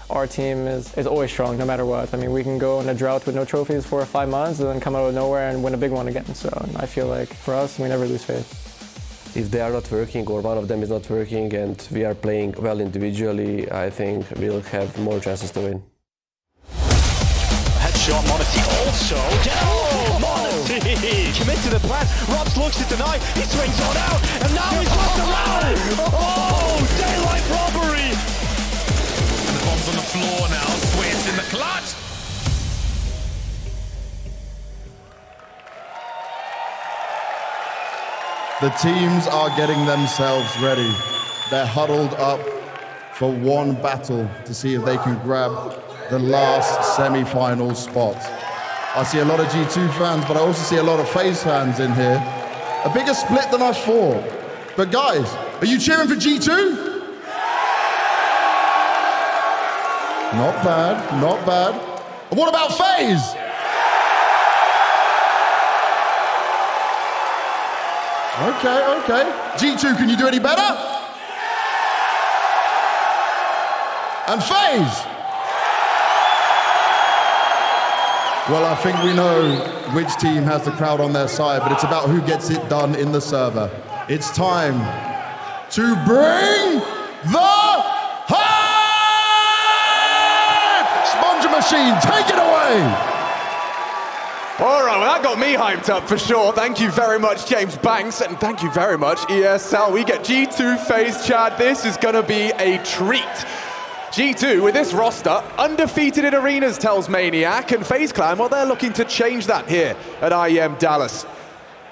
our team is always strong, no matter what. I mean, we can go in a drought with no trophies for 5 months and then come out of nowhere and win a big one again. So I feel like for us, we never lose faith. If they are not working or one of them is not working and we are playing well individually, I think we'll have more chances to win. Headshot, Monty also. Oh, here. Commit to the plan. Robs looks to deny. He swings on out, and now he's lost around. Oh, daylight robbery. And the bomb's on the floor now. Swiss in the clutch. The teams are getting themselves ready. They're huddled up for one battle to see if they can grab the last semi-final spot. I see a lot of G2 fans, but I also see a lot of FaZe fans in here. A bigger split than I thought. But guys, are you cheering for G2? Not bad, not bad. And what about FaZe? Okay. G2, can you do any better? And FaZe? Well, I think we know which team has the crowd on their side, but it's about who gets it done in the server. It's time to bring the hype! Sponge Machine, take it away! All right, well, that got me hyped up for sure. Thank you very much, James Banks, and thank you very much, ESL. We get G2 FaZe, Chad. This is going to be a treat. G2, with this roster, undefeated in arenas, tells Maniac, and FaZe Clan, well, they're looking to change that here at IEM Dallas.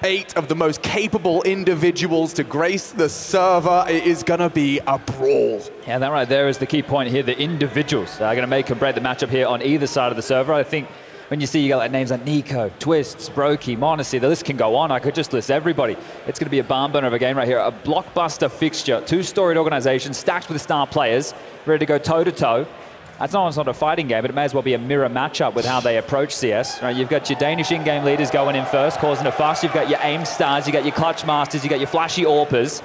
8 of the most capable individuals to grace the server. It is going to be a brawl. Yeah, that right there is the key point here. The individuals are going to make or break the matchup here on either side of the server. I think when you see you got like names like Nico, Twists, Brokey, Monacy, the list can go on. I could just list everybody. It's going to be a barn burner of a game right here. A blockbuster fixture, 2-storied organization stacked with star players, ready to go toe-to-toe. That's not a fighting game, but it may as well be a mirror matchup with how they approach CS. Right, you've got your Danish in-game leaders going in first, causing a fuss. You've got your aim stars, you got your clutch masters, you got your flashy AWPers.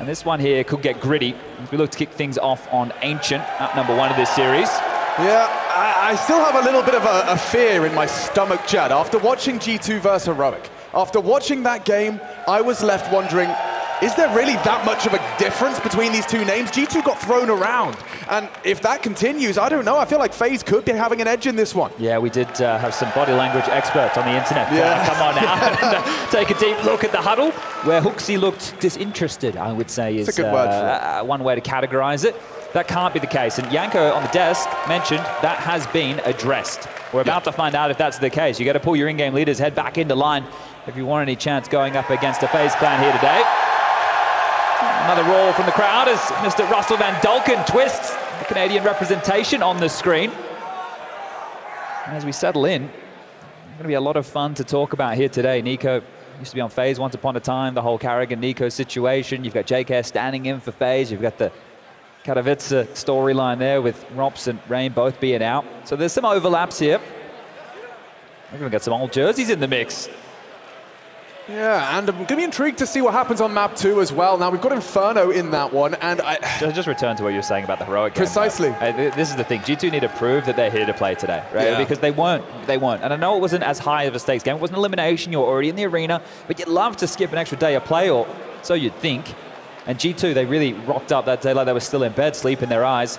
And this one here could get gritty as we look to kick things off on Ancient, up number 1 of this series. Yeah, I still have a little bit of a fear in my stomach, Chad. After watching G2 versus Heroic, after watching that game, I was left wondering, is there really that much of a difference between these two names? G2 got thrown around, and if that continues, I don't know. I feel like FaZe could be having an edge in this one. Yeah, we did have some body language experts on the internet. Yeah. Come on now, and, take a deep look at the huddle, where Hooksy looked disinterested, I would say is a good word for it. One way to categorize it. That can't be the case, and Yanko on the desk mentioned that has been addressed. We're about to find out if that's the case. You got to pull your in-game leaders, head back into line if you want any chance going up against a FaZe Clan here today. Another roar from the crowd as Mr. Russell Van Dolken twists the Canadian representation on the screen. And as we settle in, going to be a lot of fun to talk about here today. Nico used to be on FaZe once upon a time, the whole Carrigan-Nico situation. You've got JK standing in for FaZe. You've got the Katowice storyline there with Rops and Rain both being out. So there's some overlaps here. We've even got some old jerseys in the mix. Yeah, and I'm going to be intrigued to see what happens on map 2 as well. Now, we've got Inferno in that one, and Just return to what you were saying about the Heroic game. Precisely. This is the thing. G2 need to prove that they're here to play today, right? Yeah. Because they weren't. And I know it wasn't as high of a stakes game. It wasn't elimination. You're already in the arena. But you'd love to skip an extra day of play, or so you'd think. And G2, they really rocked up that day like they were still in bed, sleep in their eyes,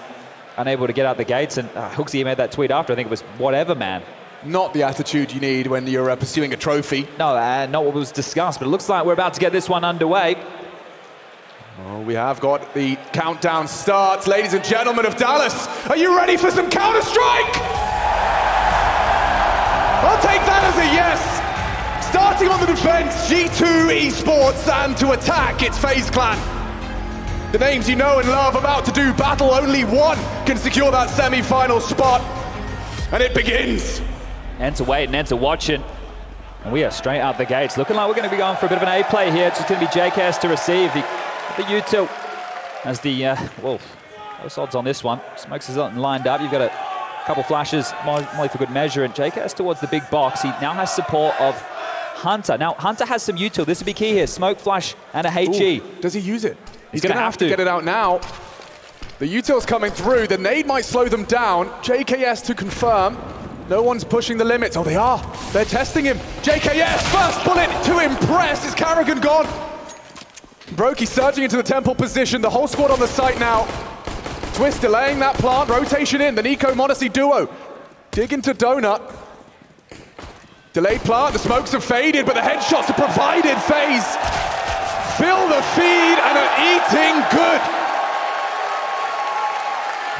unable to get out the gates. And Hooksy made that tweet after. I think it was whatever, man. Not the attitude you need when you're pursuing a trophy. No, not what was discussed, but it looks like we're about to get this one underway. Oh, we have got the countdown starts. Ladies and gentlemen of Dallas, are you ready for some Counter-Strike? I'll take that as a yes. Starting on the defense, G2 Esports, and to attack, it's FaZe Clan. The names you know and love about to do battle, only one can secure that semi-final spot. And it begins. Enter waiting, Enter watching. And we are straight out the gates. Looking like we're going to be going for a bit of an A play here. It's just going to be JKS to receive. The U2 as the, whoa, close odds on this one. Smokes is lined up. You've got a couple flashes, Molly for good measure. And JKS towards the big box. He now has support of Hunter. Now, Hunter has some util. This would be key here. Smoke flash and a HE. Ooh, does he use it? He's going to have to get it out now. The util's coming through. The nade might slow them down. JKS to confirm. No one's pushing the limits. Oh, they are. They're testing him. JKS, first bullet to impress. Is Carrigan gone? Brokey surging into the temple position. The whole squad on the site now. Twist delaying that plant. Rotation in. The Nico Monacy duo. Dig into Donut. Delayed plant, the smokes have faded, but the headshots are provided. FaZe fill the feed and are eating good.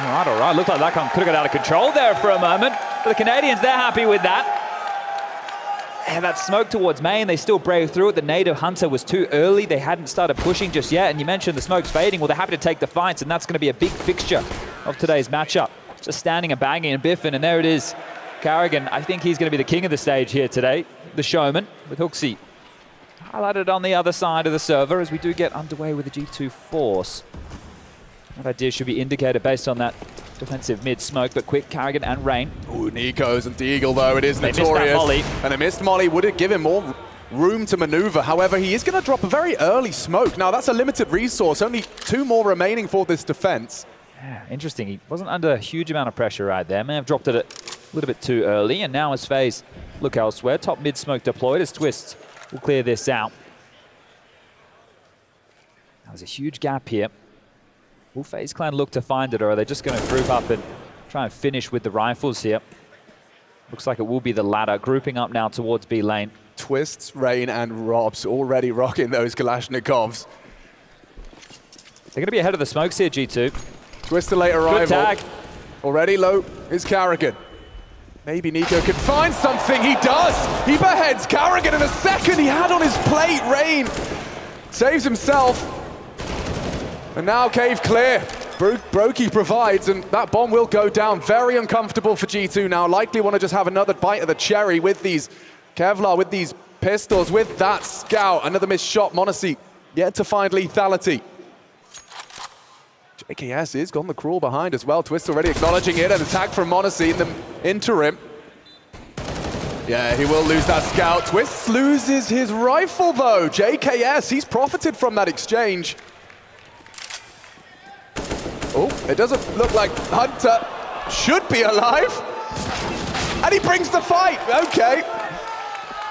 All right. Looked like that could have got out of control there for a moment. But the Canadians, they're happy with that. And that smoke towards main, they still brave through it. The native Hunter was too early. They hadn't started pushing just yet. And you mentioned the smoke's fading. Well, they're happy to take the fights, and that's going to be a big fixture of today's matchup. Just standing and banging and biffing, and there it is. Carrigan, I think he's going to be the king of the stage here today. The showman with HooXi highlighted on the other side of the server as we do get underway with the G2 Force. That idea should be indicated based on that defensive mid smoke, but quick, Carrigan and Rain. Ooh, Nico's and Deagle though, it is They notorious. missed that molly. And they missed molly, would it give him more room to maneuver? However, he is going to drop a very early smoke. Now that's a limited resource, only 2 more remaining for this defense. Yeah, interesting, he wasn't under a huge amount of pressure right there. May have dropped it a little bit too early, and now as FaZe look elsewhere, top mid smoke deployed as Twist will clear this out. There's a huge gap here. Will FaZe Clan look to find it, or are they just going to group up and try and finish with the rifles here? Looks like it will be the latter, grouping up now towards B lane. Twists, Rain, and Robs already rocking those Kalashnikovs. They're going to be ahead of the smokes here, G2. Twist the late arrival. Good tag. Already low is Carrigan. Maybe Nico can find something. He does. He beheads Carrigan in a second. He had on his plate. Rain saves himself. And now cave clear. Brokey provides, and that bomb will go down. Very uncomfortable for G2 now. Likely want to just have another bite of the cherry with these Kevlar, with these pistols, with that scout. Another missed shot. m0NESY yet to find lethality. JKS is gone the crawl behind as well. Twist already acknowledging it, and attack from m0NESY in the interim. Yeah, he will lose that scout. Twist loses his rifle though. JKS, he's profited from that exchange. Oh, it doesn't look like Hunter should be alive. And he brings the fight, okay.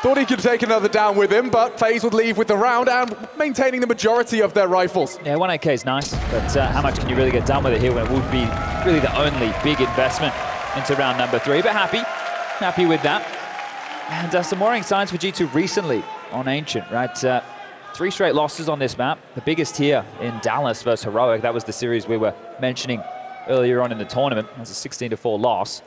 Thought he could take another down with him, but FaZe would leave with the round and maintaining the majority of their rifles. Yeah, 1 AK is nice, but how much can you really get done with it here when it would be really the only big investment into round number 3? But happy with that. And some worrying signs for G2 recently on Ancient, right? 3 straight losses on this map. The biggest here in Dallas versus Heroic. That was the series we were mentioning earlier on in the tournament. It was a 16-4 loss.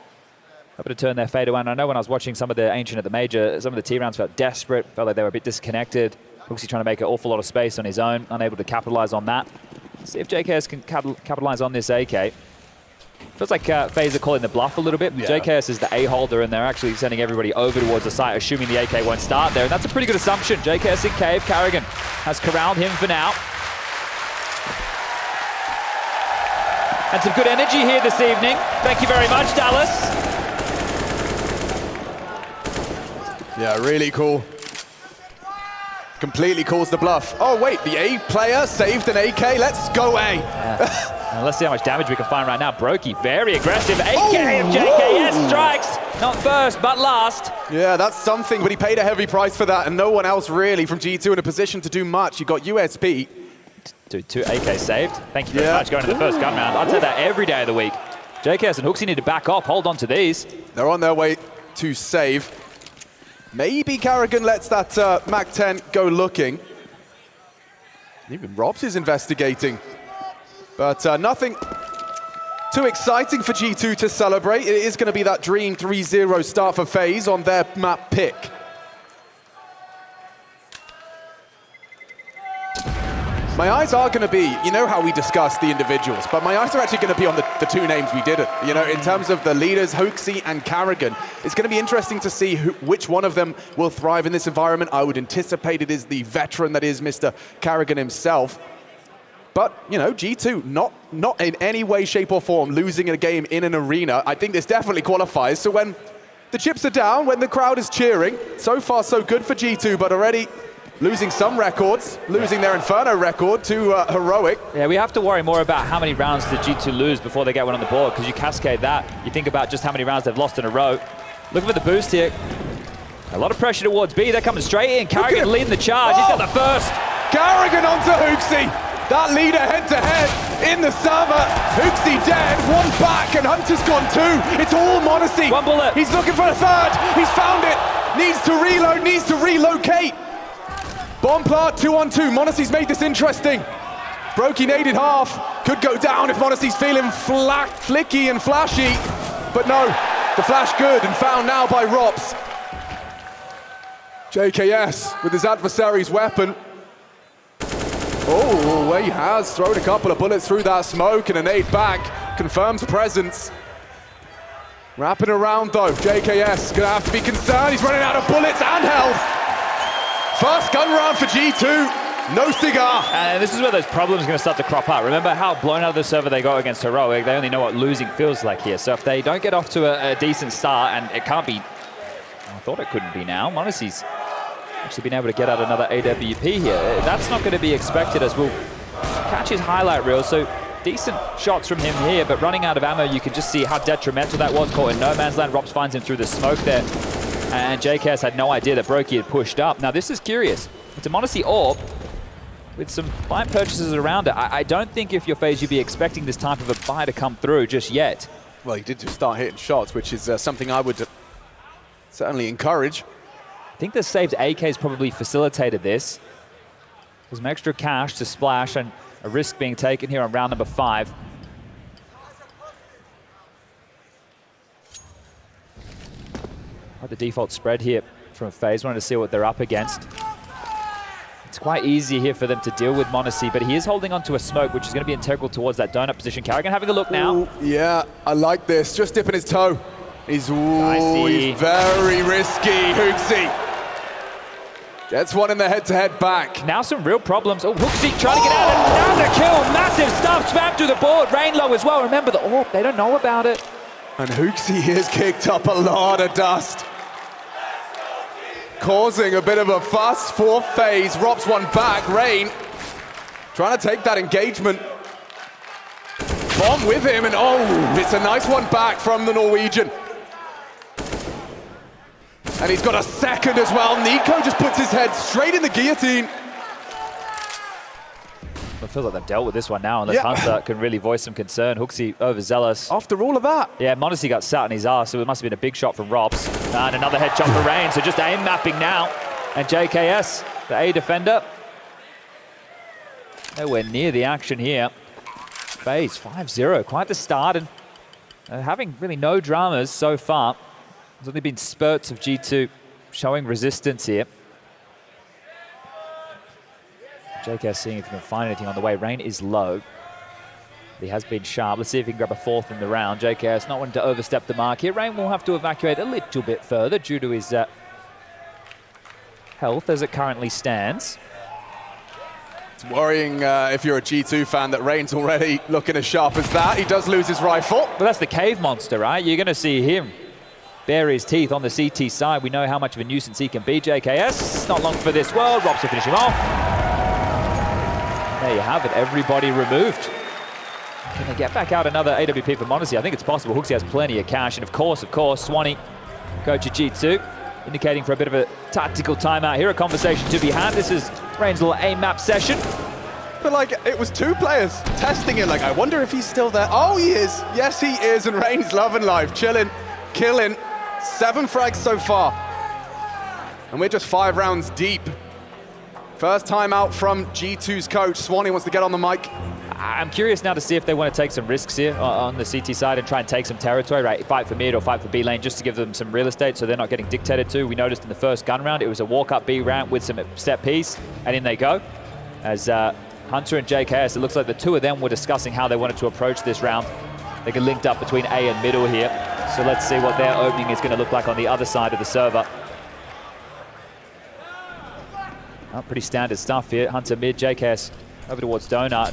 Hoping to turn their fate away. And I know when I was watching some of the Ancient at the Major, some of the T-rounds felt desperate, felt like they were a bit disconnected. HooXi trying to make an awful lot of space on his own, unable to capitalize on that. See if JKS can capitalize on this AK. Feels like FaZe are calling the bluff a little bit. Yeah. JKS is the A-holder, and they're actually sending everybody over towards the site, assuming the AK won't start there. And that's a pretty good assumption. JKS in cave. Carrigan has corralled him for now. And some good energy here this evening. Thank you very much, Dallas. Yeah, really cool. Completely calls the bluff. Oh wait, the A player saved an AK. Let's go A. Now let's see how much damage we can find right now. Brokey, very aggressive. AK of JKS strikes. Not first, but last. Yeah, that's something, but he paid a heavy price for that, and no one else really from G2 in a position to do much. You got USP. Dude, 2 AK saved. Thank you very much going to the first gun round. I'd say that every day of the week. JKS and HooXi need to back off. Hold on to these. They're on their way to save. Maybe Carrigan lets that MAC-10 go looking. Even Robs is investigating. But nothing too exciting for G2 to celebrate. It is going to be that dream 3-0 start for FaZe on their map pick. My eyes are going to be, you know how we discussed the individuals, but my eyes are actually going to be on the 2 names we didn't. You know, in terms of the leaders, HooXi and Carrigan. It's going to be interesting to see which one of them will thrive in this environment. I would anticipate it is the veteran that is Mr. Carrigan himself. But, you know, G2, not in any way, shape or form losing a game in an arena. I think this definitely qualifies. So when the chips are down, when the crowd is cheering, so far so good for G2, but already losing some records, losing their Inferno record to Heroic. Yeah, we have to worry more about how many rounds did G2 lose before they get one on the board, because you cascade that. You think about just how many rounds they've lost in a row. Looking for the boost here. A lot of pressure towards B. They're coming straight in. Carrigan leading the charge. He's got the first. Carrigan onto HooXi. That leader head-to-head in the server. HooXi dead, 1 back, and Hunter's gone 2. It's all m0NESY. 1 bullet. He's looking for a 3rd. He's found it. needs to reload, needs to relocate. Bomb plant 2-on-2. m0NESY's made this interesting. Brokey naded half. Could go down if m0NESY's feeling flicky and flashy. But no, the flash good and found now by Rops. JKS with his adversary's weapon. Oh, he has thrown a couple of bullets through that smoke and a nade back. Confirms presence. Wrapping around though, JKS gonna have to be concerned. He's running out of bullets and health. First gun round for G2, no cigar. And this is where those problems are going to start to crop up. Remember how blown out of the server they got against Heroic? They only know what losing feels like here. So if they don't get off to a decent start, and it can't be, I thought it couldn't be now. m0NESY's actually been able to get out another AWP here. That's not going to be expected, as we'll catch his highlight reel. So decent shots from him here, but running out of ammo, you can just see how detrimental that was. Caught in no man's land. Rops finds him through the smoke there. And JKS had no idea that Brokey had pushed up. Now this is curious. It's a m0NESY AWP with some buy purchases around it. I don't think if you're FaZe, you'd be expecting this type of a buy to come through just yet. Well, he did just start hitting shots, which is something I would certainly encourage. I think the saved AK's probably facilitated this. There's some extra cash to splash and a risk being taken here on round number 5. Like the default spread here from FaZe. Wanted to see what they're up against. It's quite easy here for them to deal with m0NESY, but he is holding on to a smoke, which is going to be integral towards that donut position. Karrigan having a look now. Ooh, yeah, I like this. Just dipping his toe. He's very risky, HooXi. Gets one in the head-to-head back. Now some real problems. Oh, HooXi trying to get out and down the kill. Massive stuff, spam through the board. Rain low as well. Remember the AWP, they don't know about it. And HooXi has kicked up a lot of dust, causing a bit of a fuss for FaZe. Rops one back. Rain trying to take that engagement. Bomb with him, and oh, it's a nice one back from the Norwegian. And he's got a second as well. Nico just puts his head straight in the guillotine. I feel like they've dealt with this one now, unless Hunter can really voice some concern. HooXi overzealous. After all of that. Yeah, m0NESY got sat on his ass, so it must have been a big shot from Robs. And another headshot for Rain, so just aim mapping now. And JKS, the A defender, nowhere near the action here. FaZe 5-0, quite the start, and having really no dramas so far. There's only been spurts of G2 showing resistance here. JKS seeing if he can find anything on the way. Rain is low. He has been sharp. Let's see if he can grab a 4th in the round. JKS not wanting to overstep the mark here. Rain will have to evacuate a little bit further due to his health as it currently stands. It's worrying if you're a G2 fan that Rain's already looking as sharp as that. He does lose his rifle. But that's the cave monster, right? You're going to see him bare his teeth on the CT side. We know how much of a nuisance he can be. JKS, not long for this world. Robs to finish him off. There you have it, everybody removed. Can they get back out another AWP for m0NESY? I think it's possible. HooXi has plenty of cash, and of course, Swanee, coach of G2, indicating for a bit of a tactical timeout here, a conversation to be had. This is Rain's little aim map session. But like, it was 2 players testing it. Like, I wonder if he's still there. Oh, he is. Yes, he is, and Rain's loving life, chilling, killing. 7 frags so far. And we're just 5 rounds deep. First time out from G2's coach. Swanee wants to get on the mic. I'm curious now to see if they want to take some risks here on the CT side and try and take some territory, right? Fight for mid or fight for B lane just to give them some real estate so they're not getting dictated to. We noticed in the first gun round, it was a walk-up B ramp with some step piece, and in they go. As Hunter and JKS, it looks like the 2 of them were discussing how they wanted to approach this round. They get linked up between A and middle here. So let's see what their opening is going to look like on the other side of the server. Oh, pretty standard stuff here. Hunter mid, JKS over towards Donut.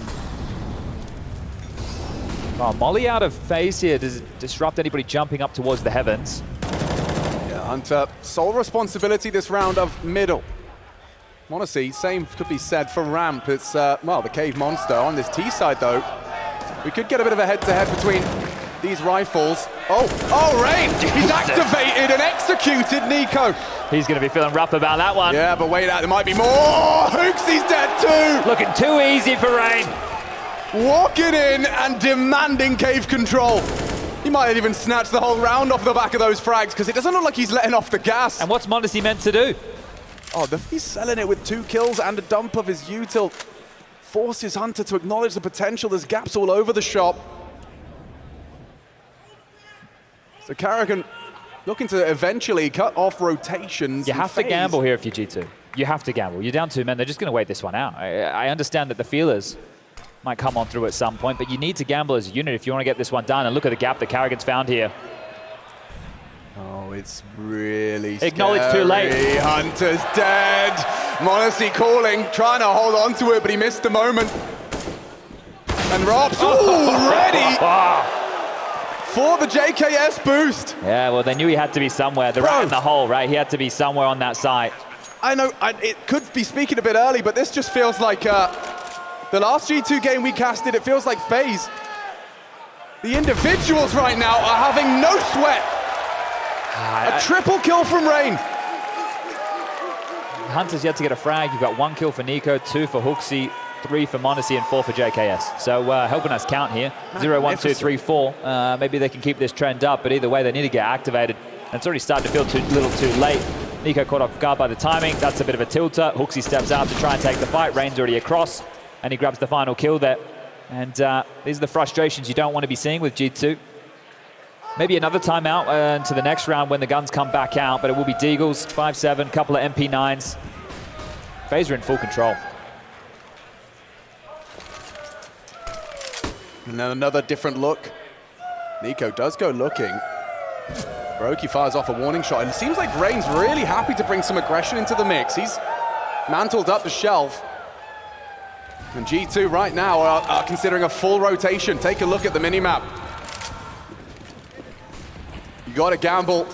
Oh, Molly out of phase here. Does it disrupt anybody jumping up towards the heavens? Yeah, Hunter, sole responsibility this round of middle. m0NESY, same could be said for ramp. It's, well, the cave monster. On this T side, though, we could get a bit of a head-to-head between these rifles. Oh, Rain! He's activated and executed Nico. He's going to be feeling rough about that one. Yeah, but wait out, there might be more. HooXi's dead too. Looking too easy for Rain. Walking in and demanding cave control. He might have even snatched the whole round off the back of those frags because it doesn't look like he's letting off the gas. And what's m0NESY meant to do? Oh, he's selling it with 2 kills and a dump of his util. Forces Hunter to acknowledge the potential. There's gaps all over the shop. So Carrigan looking to eventually cut off rotations. You have to gamble here if you're G2. You have to gamble. You're down 2 men. They're just going to wait this one out. I understand that the feelers might come on through at some point, but you need to gamble as a unit if you want to get this one done. And look at the gap that Carrigan's found here. Oh, it's really Acknowledged scary. too late. Hunter's dead. m0NESY calling, trying to hold on to it, but he missed the moment. And Rob's ready for the JKS boost. Yeah, well, they knew he had to be somewhere. They're right in the hole, right? He had to be somewhere on that side. I know, it could be speaking a bit early, but this just feels like the last G2 game we casted, it feels like FaZe. The individuals right now are having no sweat. A triple kill from Rain. Hunter's yet to get a frag. You've got 1 kill for NiKo, 2 for HooXi, 3 for m0NESY, and 4 for JKS. So helping us count here. 0, 1, 2, 3, 4. Maybe they can keep this trend up, but either way, they need to get activated. And it's already starting to feel too little too late. NiKo caught off guard by the timing. That's a bit of a tilter. HooXi steps out to try and take the fight. Rain's already across, and he grabs the final kill there. And these are the frustrations you don't want to be seeing with G2. Maybe another timeout into the next round when the guns come back out, but it will be Deagles, 5-7, couple of MP9s. FaZe are in full control. And then another different look. NiKo does go looking. Brokey fires off a warning shot, and it seems like Rain's really happy to bring some aggression into the mix. He's mantled up the shelf. And G2 right now are considering a full rotation. Take a look at the minimap. You gotta gamble.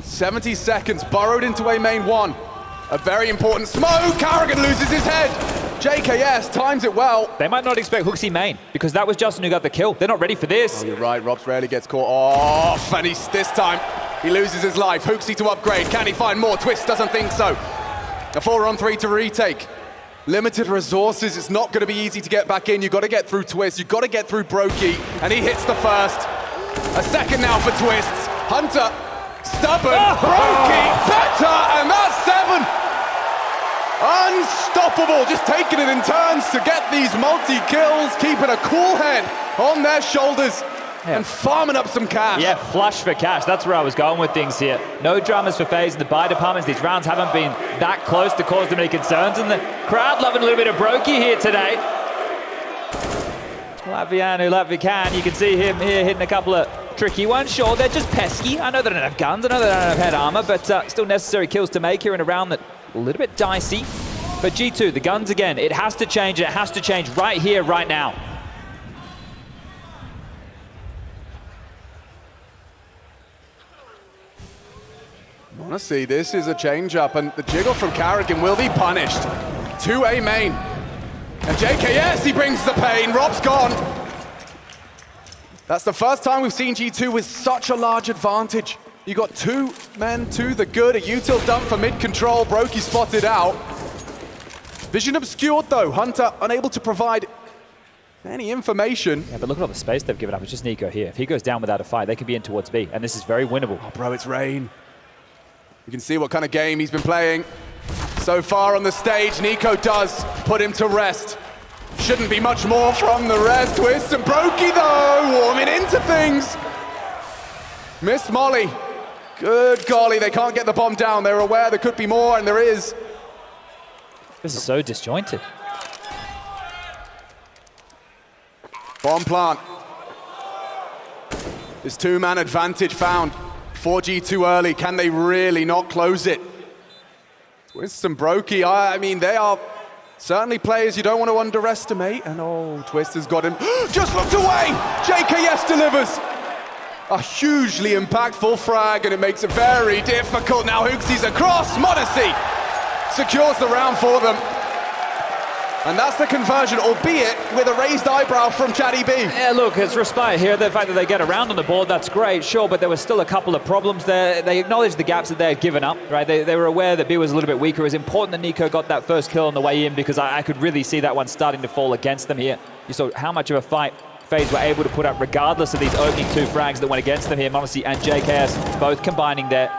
70 seconds, burrowed into a main 1. A very important smoke, Carrigan loses his head. JKS times it well. They might not expect HooXi main, because that was Justin who got the kill. They're not ready for this. Oh, you're right, Robs rarely gets caught off, and this time, he loses his life. HooXi to upgrade, can he find more? Twist doesn't think so. A 4-on-3 to retake. Limited resources, it's not gonna be easy to get back in. You gotta get through Twist, you gotta get through Brokey, and he hits the first. A second now for Twists. Hunter, stubborn, Brokey, better, and that's 7. Unstoppable, just taking it in turns to get these multi-kills, keeping a cool head on their shoulders and farming up some cash. Yeah, flush for cash. That's where I was going with things here. No dramas for FaZe in the buy departments. These rounds haven't been that close to cause them any concerns, and the crowd loving a little bit of Brokey here today. Latvian who Latvia can. You can see him here hitting a couple of tricky ones. Sure, they're just pesky. I know they don't have guns. I know they don't have head armor, but still necessary kills to make here in a round that a little bit dicey. But G2, the guns again, it has to change. It has to change right here, right now. Honestly, this is a change-up, and the jiggle from Carrigan will be punished. 2A main. And JKS, he brings the pain. Rob's gone. That's the first time we've seen G2 with such a large advantage. You got 2 men to the good, a util dump for mid-control. Brokey spotted out. Vision obscured though. Hunter unable to provide any information. Yeah, but look at all the space they've given up. It's just NiKo here. If he goes down without a fight, they could be in towards B, and this is very winnable. Oh, bro, it's Rain. You can see what kind of game he's been playing so far on the stage. NiKo does put him to rest. Shouldn't be much more from the rest. Twist and Brokey though, warming into things. Miss Molly. Good golly, they can't get the bomb down. They're aware there could be more, and there is. This is so disjointed. Bomb plant. This 2-man advantage found. 4G too early. Can they really not close it? Twist and Brokey, I mean, they are certainly players you don't want to underestimate. And oh, Twist has got him. Just looked away! JKS delivers. A hugely impactful frag, and it makes it very difficult. Now HooXi's across. m0NESY secures the round for them. And that's the conversion, albeit with a raised eyebrow from Chatty B. Yeah, look, it's respite here. The fact that they get around on the board, that's great, sure, but there was still a couple of problems there. They acknowledged the gaps that they had given up, right? They were aware that B was a little bit weaker. It was important that NiKo got that first kill on the way in, because I could really see that one starting to fall against them here. You saw how much of a fight FaZe were able to put up regardless of these opening 2 frags that went against them here. MOUZ and JKS both combining there.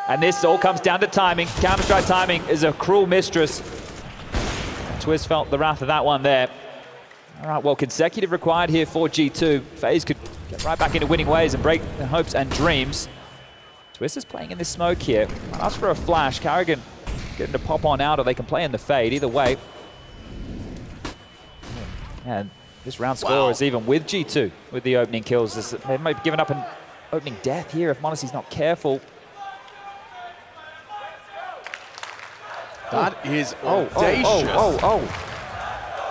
And this all comes down to timing. Counter-Strike timing is a cruel mistress. Twist felt the wrath of that one there. All right, well, consecutive required here for G2. FaZe could get right back into winning ways and break their hopes and dreams. Twist is playing in this smoke here. Ask for a flash. Carrigan getting to pop on out, or they can play in the fade. Either way. And this round score is even with G2 with the opening kills. They might be giving up an opening death here if MOUZ's not careful. That is audacious.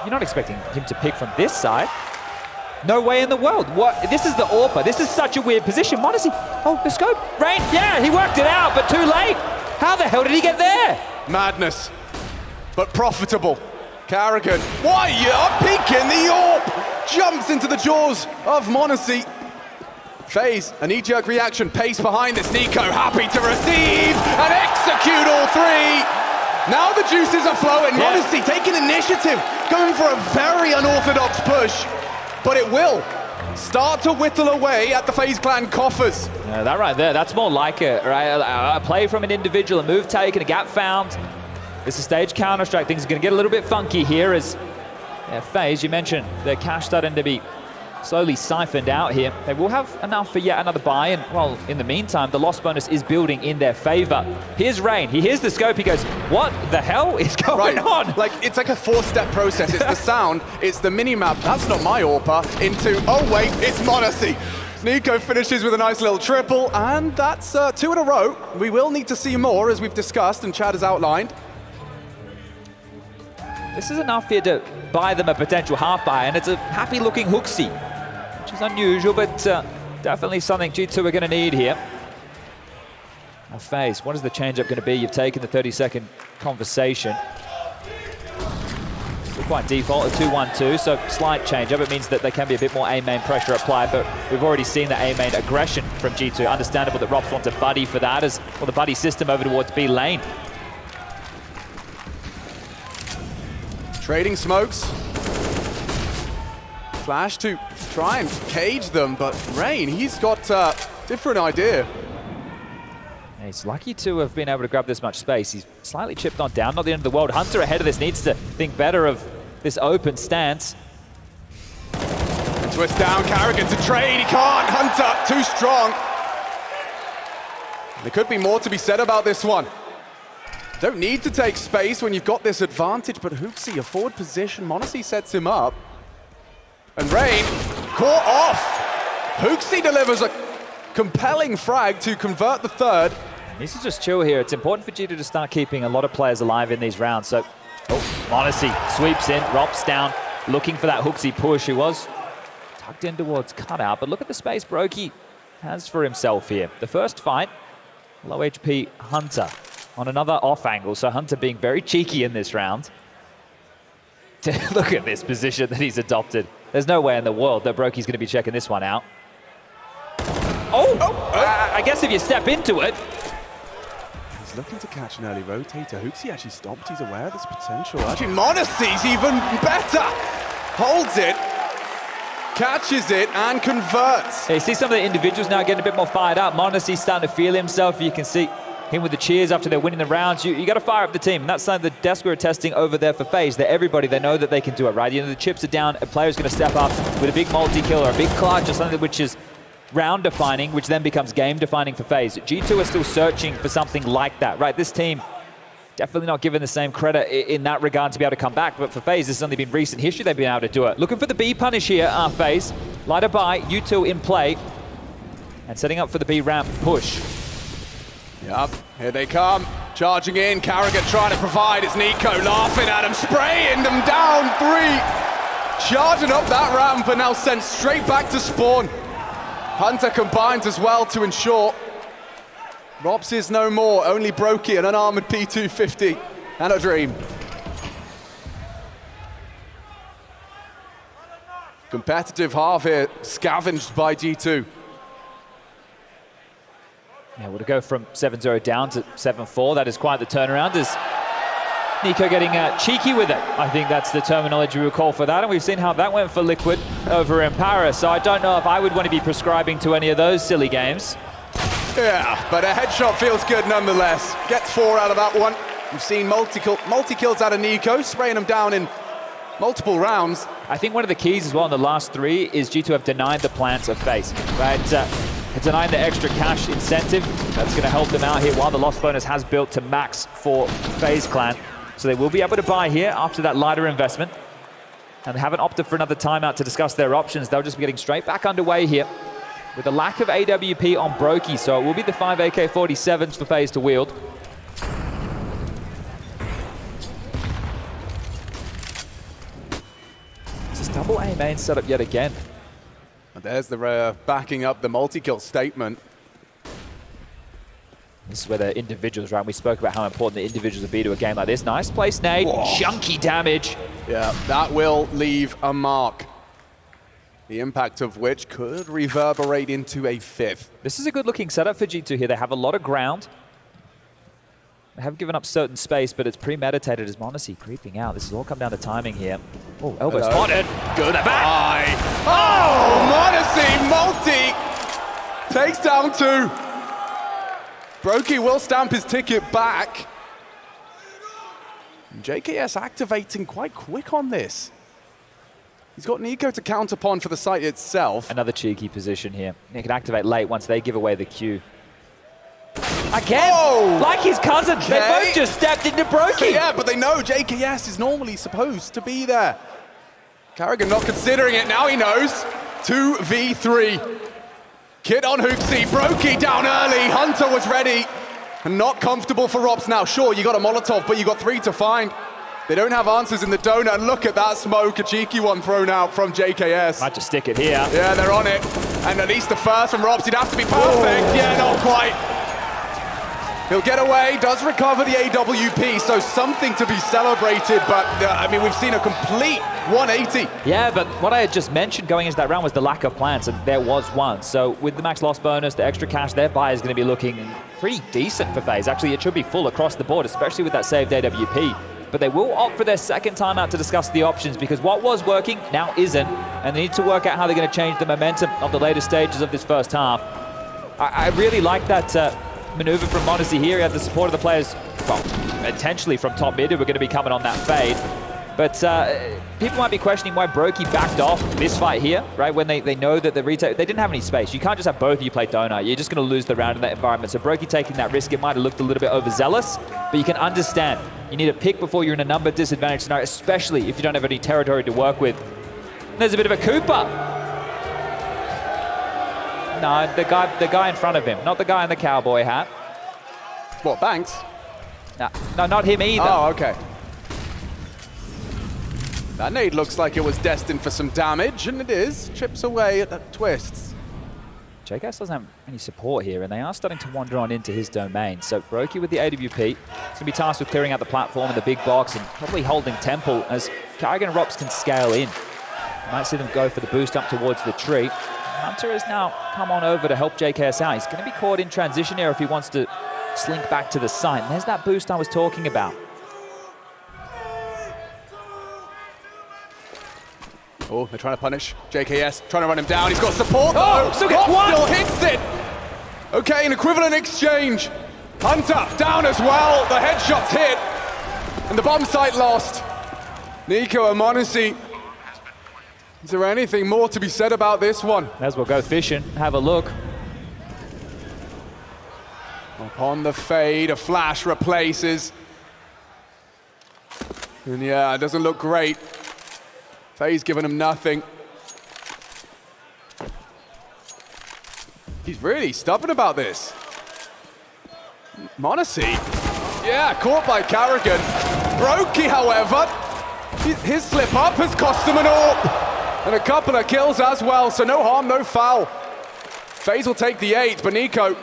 You're not expecting him to pick from this side. No way in the world. What? This is the AWPer. This is such a weird position. MOUZ, the scope. Rain, yeah, he worked it out, but too late. How the hell did he get there? Madness, but profitable. Carrigan, why you're peeking the AWP! Jumps into the jaws of MOUZ. FaZe, a knee-jerk reaction, pace behind this. Nico happy to receive and execute all 3. Now the juices are flowing. MOUZ taking initiative, going for a very unorthodox push, but it will start to whittle away at the FaZe clan coffers. Yeah, that right there, that's more like it, right? A play from an individual, a move taken, a gap found. This is stage Counter-Strike. Things are going to get a little bit funky here as FaZe, you mentioned, their cash starting to be slowly siphoned out here. They will have enough for yet another buy, and well, in the meantime, the loss bonus is building in their favor. Here's Rain, he hears the scope, he goes, what the hell is going on? Like, it's like a 4-step process. It's the sound, it's the mini-map, that's not my AWPer, into, oh wait, it's MOUZ. Nico finishes with a nice little triple, and that's 2 in a row. We will need to see more, as we've discussed and Chad has outlined. This is enough here to buy them a potential half buy, and it's a happy-looking Hooksy, which is unusual, but definitely something G2 are going to need here. Now FaZe, what is the change-up going to be? You've taken the 30-second conversation. Still quite default, a 2-1-2, so slight change-up. It means that there can be a bit more A-main pressure applied, but we've already seen the A-main aggression from G2. Understandable that Rops wants a buddy for that, as well, the buddy system over towards B lane. Trading smokes. Flash to try and cage them, but Rain, he's got a different idea. He's lucky to have been able to grab this much space. He's slightly chipped on down, not the end of the world. Hunter ahead of this needs to think better of this open stance. Twist down, Carrigan to trade, he can't. Hunter, too strong. There could be more to be said about this one. Don't need to take space when you've got this advantage, but Hooksy, a forward position. MOUZ sets him up. And Rain, caught off. Hooksy delivers a compelling frag to convert the 3rd. Needs to just chill here. It's important for G2 to start keeping a lot of players alive in these rounds. So, MOUZ sweeps in, Rops down, looking for that Hooksy push. He was tucked in towards cutout, but look at the space Brokey has for himself here. The first fight, low HP Hunter on another off angle, so Hunter being very cheeky in this round. Look at this position that he's adopted. There's no way in the world that Brokey's going to be checking this one out. I guess if you step into it. He's looking to catch an early rotator. Hooksy actually stopped. He's aware of this potential. Actually, MOUZ's even better. Holds it, catches it, and converts. Yeah, you see some of the individuals now getting a bit more fired up. MOUZ starting to feel himself. You can see him with the cheers after they're winning the rounds. You got to fire up the team. And that's something the Desk are testing over there for FaZe. That everybody, they know that they can do it, right? You know, the chips are down. A player's going to step up with a big multi-kill or a big clutch or something which is round-defining, which then becomes game-defining for FaZe. G2 are still searching for something like that, right? This team definitely not given the same credit in that regard to be able to come back, but for FaZe, this has only been recent history they've been able to do it. Looking for the B punish here, FaZe. Light a buy, U2 in play, and setting up for the B ramp push. Yep, here they come. Charging in, Carrigan trying to provide. It's Nico laughing at him, spraying them down 3. Charging up that ramp and now sent straight back to spawn. Hunter combines as well to ensure Rops is no more, only Brokey, an unarmored P250, and a dream. Competitive half here, scavenged by G2. Yeah, well, to go from 7-0 down to 7-4, that is quite the turnaround. As Nico getting cheeky with it. I think that's the terminology we would call for that. And we've seen how that went for Liquid over in Paris. So I don't know if I would want to be prescribing to any of those silly games. Yeah, but a headshot feels good nonetheless. Gets 4 out of that one. We've seen multi-kills out of Nico, spraying them down in multiple rounds. I think one of the keys as well in the last 3 is G2 have denied the plans of FaZe, right? Denying the extra cash incentive. That's going to help them out here while the loss bonus has built to max for FaZe Clan. So they will be able to buy here after that lighter investment. And they haven't opted for another timeout to discuss their options. They'll just be getting straight back underway here with a lack of AWP on Brokey. So it will be the 5 AK-47s for FaZe to wield. It's just double A main setup yet again. And there's the backing up the multi-kill statement. This is where the individuals, right? We spoke about how important the individuals would be to a game like this. Nice place, Nate. Whoa. Chunky damage. Yeah, that will leave a mark. The impact of which could reverberate into a 5th. This is a good-looking setup for G2 here. They have a lot of ground. They have given up certain space, but it's premeditated as m0NESY creeping out. This has all come down to timing here. Oh, elbow spotted. Good back. Oh, m0NESY multi takes down 2. Brokey will stamp his ticket back. JKS activating quite quick on this. He's got Nico to count upon for the site itself. Another cheeky position here. They can activate late once they give away the Q. Again, like his cousin, they both just stepped into Brokey. Yeah, but they know JKS is normally supposed to be there. Carrigan not considering it, now he knows. 2v3. Kid on Hooksy, Brokey down early, Hunter was ready. And not comfortable for Robs now. Sure, you got a Molotov, but you got 3 to find. They don't have answers in the donut, and look at that smoke, a cheeky one thrown out from JKS. Might just stick it here. Yeah, they're on it. And at least the first from Robs, he'd have to be perfect. Yeah, not quite. He'll get away, does recover the AWP, so something to be celebrated, but I mean, we've seen a complete 180. Yeah, but what I had just mentioned going into that round was the lack of plans, and there was one. So with the max loss bonus, the extra cash, their buy is going to be looking pretty decent for FaZe. Actually, it should be full across the board, especially with that saved AWP. But they will opt for their second timeout to discuss the options, because what was working now isn't, and they need to work out how they're going to change the momentum of the later stages of this first half. I really like that maneuver from m0NESY here. He had the support of the players, well, intentionally from top mid, who were going to be coming on that fade. But people might be questioning why Brokey backed off this fight here, right? When they know that the retake, they didn't have any space. You can't just have both of you play donut. You're just going to lose the round in that environment. So Brokey taking that risk, it might have looked a little bit overzealous, but you can understand. You need a pick before you're in a number disadvantage scenario, especially if you don't have any territory to work with. There's a bit of a Cooper. No, the guy in front of him, not the guy in the cowboy hat. What, Banks? No, not him either. Oh, okay. That nade looks like it was destined for some damage, and it is. Chips away at that twists. JKS doesn't have any support here, and they are starting to wander on into his domain. So Brokey with the AWP, he's going to be tasked with clearing out the platform in the big box and probably holding Temple as Carrigan and Rops can scale in. You might see them go for the boost up towards the tree. Hunter has now come on over to help JKS out. He's going to be caught in transition here if he wants to slink back to the site. And there's that boost I was talking about. Oh, they're trying to punish JKS, trying to run him down. He's got support, though. Oh, still gets one. Still hits it. Okay, an equivalent exchange. Hunter down as well. The headshot's hit. And the bomb site lost. Nico and m0NESY. Is there anything more to be said about this one? As we'll go fishing, have a look. Upon the fade, a flash replaces. And yeah, it doesn't look great. FaZe giving him nothing. He's really stubborn about this. m0NESY, yeah, caught by Carrigan. Brokey, however, his slip up has cost him an AWP. And a couple of kills as well, so no harm, no foul. FaZe will take the 8, but Nico,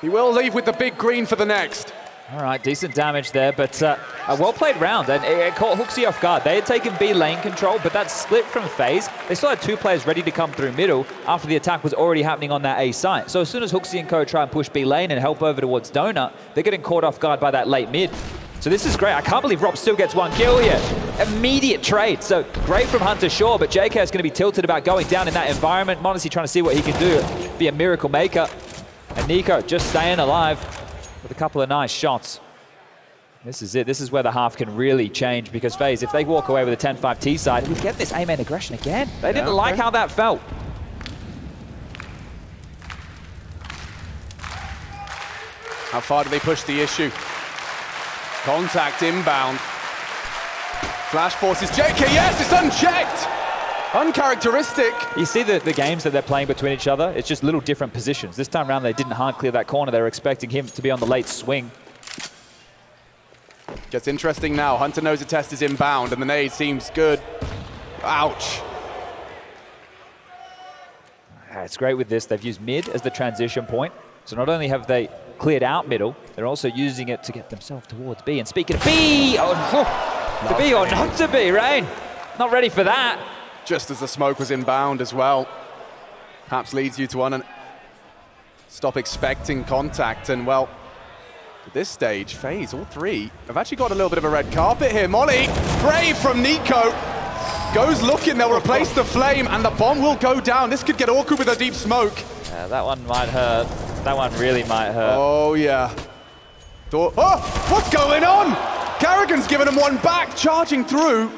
he will leave with the big green for the next. All right, decent damage there, but a well-played round, and it caught Hooksy off guard. They had taken B lane control, but that split from FaZe, they still had 2 players ready to come through middle after the attack was already happening on that A site. So as soon as Hooksy and co try and push B lane and help over towards Donut, they're getting caught off guard by that late mid. So this is great. I can't believe Rob still gets 1 kill here. Immediate trade. So great from Hunter, sure, but JK is going to be tilted about going down in that environment. m0NESY trying to see what he can do, be a miracle maker. And Nico just staying alive with a couple of nice shots. This is it. This is where the half can really change, because FaZe, if they walk away with a 10-5 T side, we get this A-main aggression again. They didn't like how that felt. How far do they push the issue? Contact inbound. Flash forces JK, yes, it's unchecked! Uncharacteristic. You see the games that they're playing between each other, it's just little different positions. This time around they didn't hard clear that corner, they were expecting him to be on the late swing. Gets interesting now, Hunter knows the test is inbound and the nade seems good. Ouch. It's great with this, they've used mid as the transition point. So not only have they cleared out middle, they're also using it to get themselves towards B. And speaking of B, to be or not to be, Rain. Not ready for that. Just as the smoke was inbound as well. Perhaps leads you to stop expecting contact. And well, at this stage, FaZe, all three, have actually got a little bit of a red carpet here. Molly, brave from Nico. Goes looking, they'll replace the flame, and the bomb will go down. This could get awkward with a deep smoke. Yeah, that one might hurt. That one really might hurt. Oh, yeah. Oh, what's going on? Carrigan's giving him one back, charging through.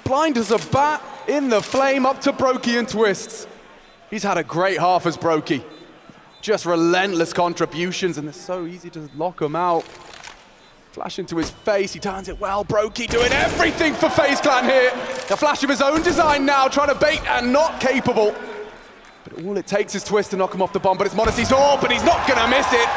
Blind as a bat, in the flame, up to Brokey and Twists. He's had a great half as Brokey. Just relentless contributions, and it's so easy to lock him out. Flash into his face, he turns it well. Brokey doing everything for FaZe Clan here. A flash of his own design now, trying to bait and not capable. But all it takes is Twist to knock him off the bomb, but it's m0NESY's orb, but he's not gonna miss it.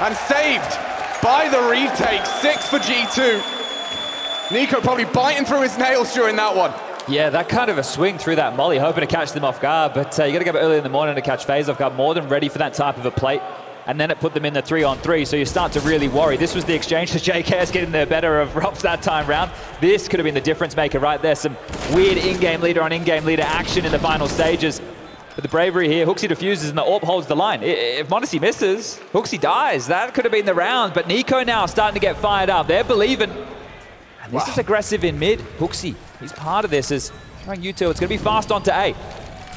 And saved by the retake, 6 for G2. Nico probably biting through his nails during that one. Yeah, that kind of a swing through that molly, hoping to catch them off guard, but you gotta go early in the morning to catch FaZe off guard, more than ready for that type of a plate. And then it put them in the 3-on-3, so you start to really worry. This was the exchange to JK's getting the better of Robs that time round. This could have been the difference maker right there. Some weird in-game leader on in-game leader action in the final stages. But the bravery here, HooXi defuses and the AWP holds the line. If m0NESY misses, HooXi dies. That could have been the round, but Nico now starting to get fired up. They're believing. And this is aggressive in mid. HooXi, he's part of this as throwing U2. It's gonna be fast onto A.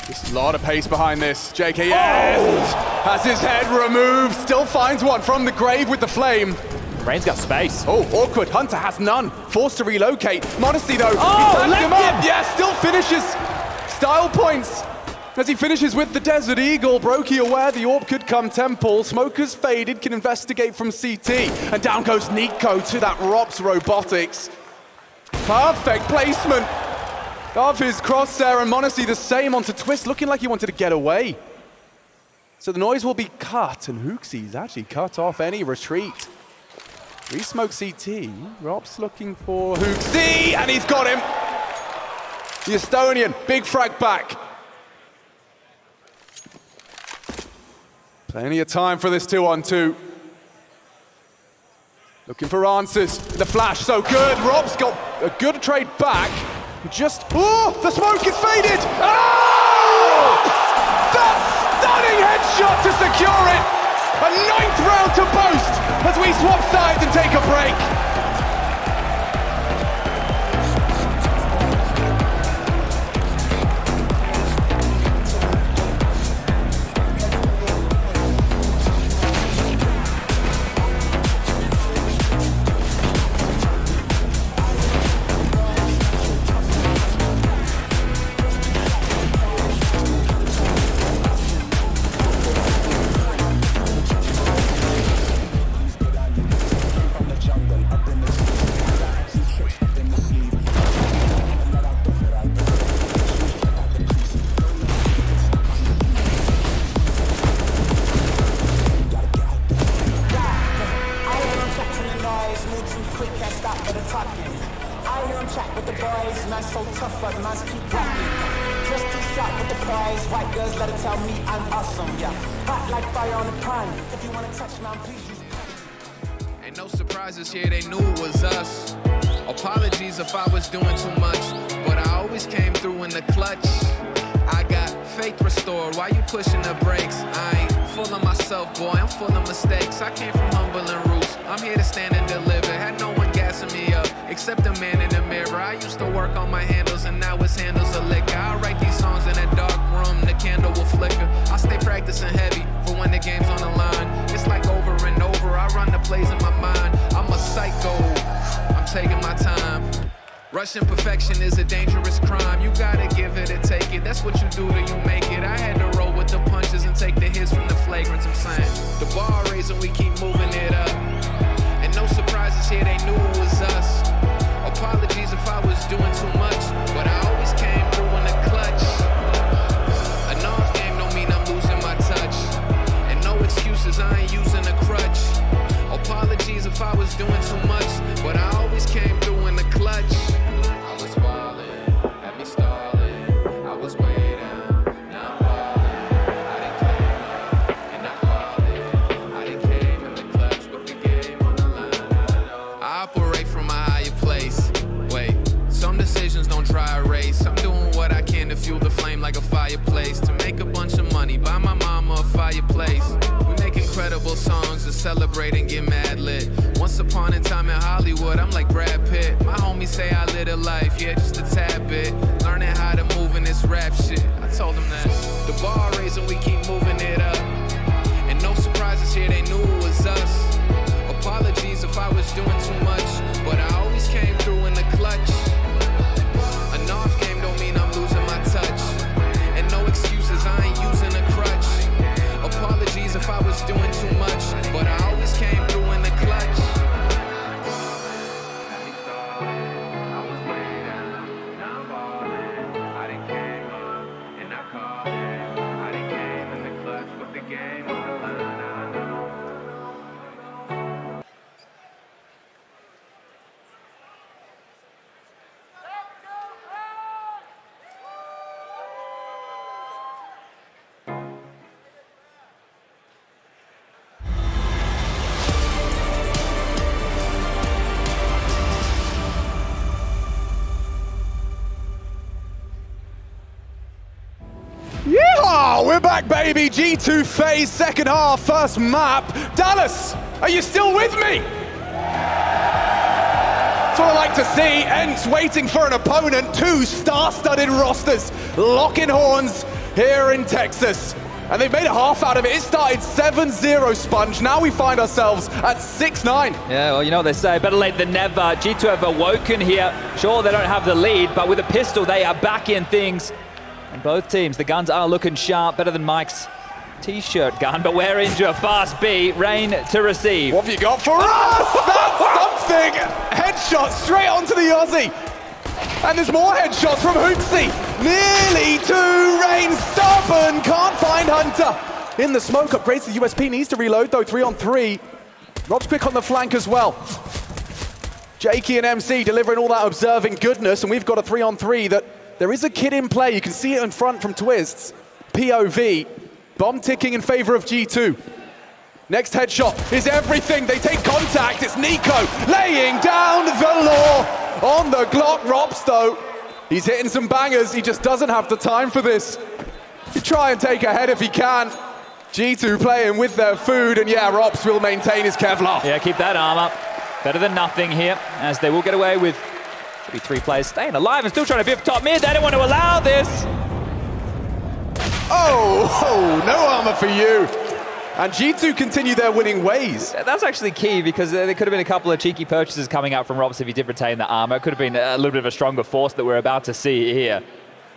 Just a lot of pace behind this. JK, yes! Has his head removed, still finds one from the grave with the flame. Rain's got space. Oh, awkward. Hunter has none. Forced to relocate. m0NESY though, oh, he tags him up. Yes, still finishes. Style points as he finishes with the Desert Eagle. Brokey aware the AWP could come temple. Smoker's faded, can investigate from CT. And down goes Nico to that ROPS robotics. Perfect placement of his crosshair, and m0NESY the same onto Twist, looking like he wanted to get away. So the noise will be cut, and HooXi's actually cut off any retreat. Re-smoke CT, ROPS looking for HooXi, and he's got him. The Estonian, big frag back. Plenty of time for this 2-on-2. Looking for answers. The flash, so good. ROPS got a good trade back. Just, oh, the smoke is faded. Oh! That stunning headshot to secure it. A 9th round to boast as we swap sides and take a break. Ain't no surprises here, they knew it was us. Apologies if I was doing too much, but I always came through in the clutch. I got faith restored. Why you pushing the brakes? I ain't full of myself, boy, I'm full of mistakes. I came from humbling roots, I'm here to stand and deliver. Had no one gassing me up, except the man in the mirror. I used to work on my handles, and now it's handles of liquor. I write these songs in a dark room, the candle will flicker. I stay practicing heavy for when the game's on the line. It's like over and over, I run the plays in my mind. I'm a psycho, I'm taking my time. Rushing perfection is a dangerous crime. You gotta give it and take it. That's what you do till you make it. I had to roll with the punches and take the hits from the flagrants. I'm saying the bar raising, we keep moving it up. And no surprises here, they knew it was us. Apologies if I was doing too much, but I always came through in the clutch. An off game don't mean I'm losing my touch. And no excuses, I ain't using a crutch. Apologies if I was doing too much, but I always came through in the clutch. I was falling, had me stalling. I was way down, now I'm balling. I done came up and I called it. I done came in the clutch with the game on the line. I operate from a higher place. Wait, some decisions don't try a race. I'm doing what I can to fuel the flame like a fireplace. To make a bunch of money, buy my mama a fireplace. We make incredible songs to celebrate and get mad lit. Once upon a time in Hollywood, I'm like Brad Pitt. My homies say I live a life, yeah, just a tad bit. Learning how to move in this rap shit. I told them that the bar raising, we keep moving it up. And no surprises here, they knew it was us. Apologies if I was doing too much, but I always came through in the clutch. An off game don't mean I'm losing my touch. And no excuses, I ain't using a crutch. Apologies if I was doing too much, but I always came through in the clutch. Yeehaw! We're back, baby. G2 FaZe, second half, first map. Dallas, are you still with me? That's what I like to see. Ents waiting for an opponent. Two star-studded rosters locking horns here in Texas. And they've made a half out of it. It started 7-0 Sponge. Now we find ourselves at 6-9. Yeah, well, you know what they say, better late than never. G2 have awoken here. Sure, they don't have the lead, but with a pistol, they are back in things. And both teams, the guns are looking sharp, better than Mike's t-shirt gun, but we're into a fast B. Rain to receive. What have you got for us? That's something! Headshot straight onto the Aussie. And there's more headshots from Hootsy. Nearly two. Rain stubborn, can't find Hunter. In the smoke, upgrades the USP, needs to reload though, 3-on-3. Rob's quick on the flank as well. Jakey and MC delivering all that observing goodness, and we've got a 3-on-3 that there is a kid in play. You can see it in front from Twists. POV, bomb ticking in favor of G2. Next headshot is everything. They take contact. It's Nico laying down the law on the Glock. Rops though, he's hitting some bangers. He just doesn't have the time for this. He'll try and take ahead if he can. G2 playing with their food, and yeah, Rops will maintain his Kevlar. Yeah, keep that arm up. Better than nothing here, as they will get away with, should be 3 players staying alive and still trying to biff top mid. They don't want to allow this. Oh, no armor for you. And G2 continue their winning ways. That's actually key, because there could have been a couple of cheeky purchases coming out from Robs if he did retain the armor. It could have been a little bit of a stronger force that we're about to see here.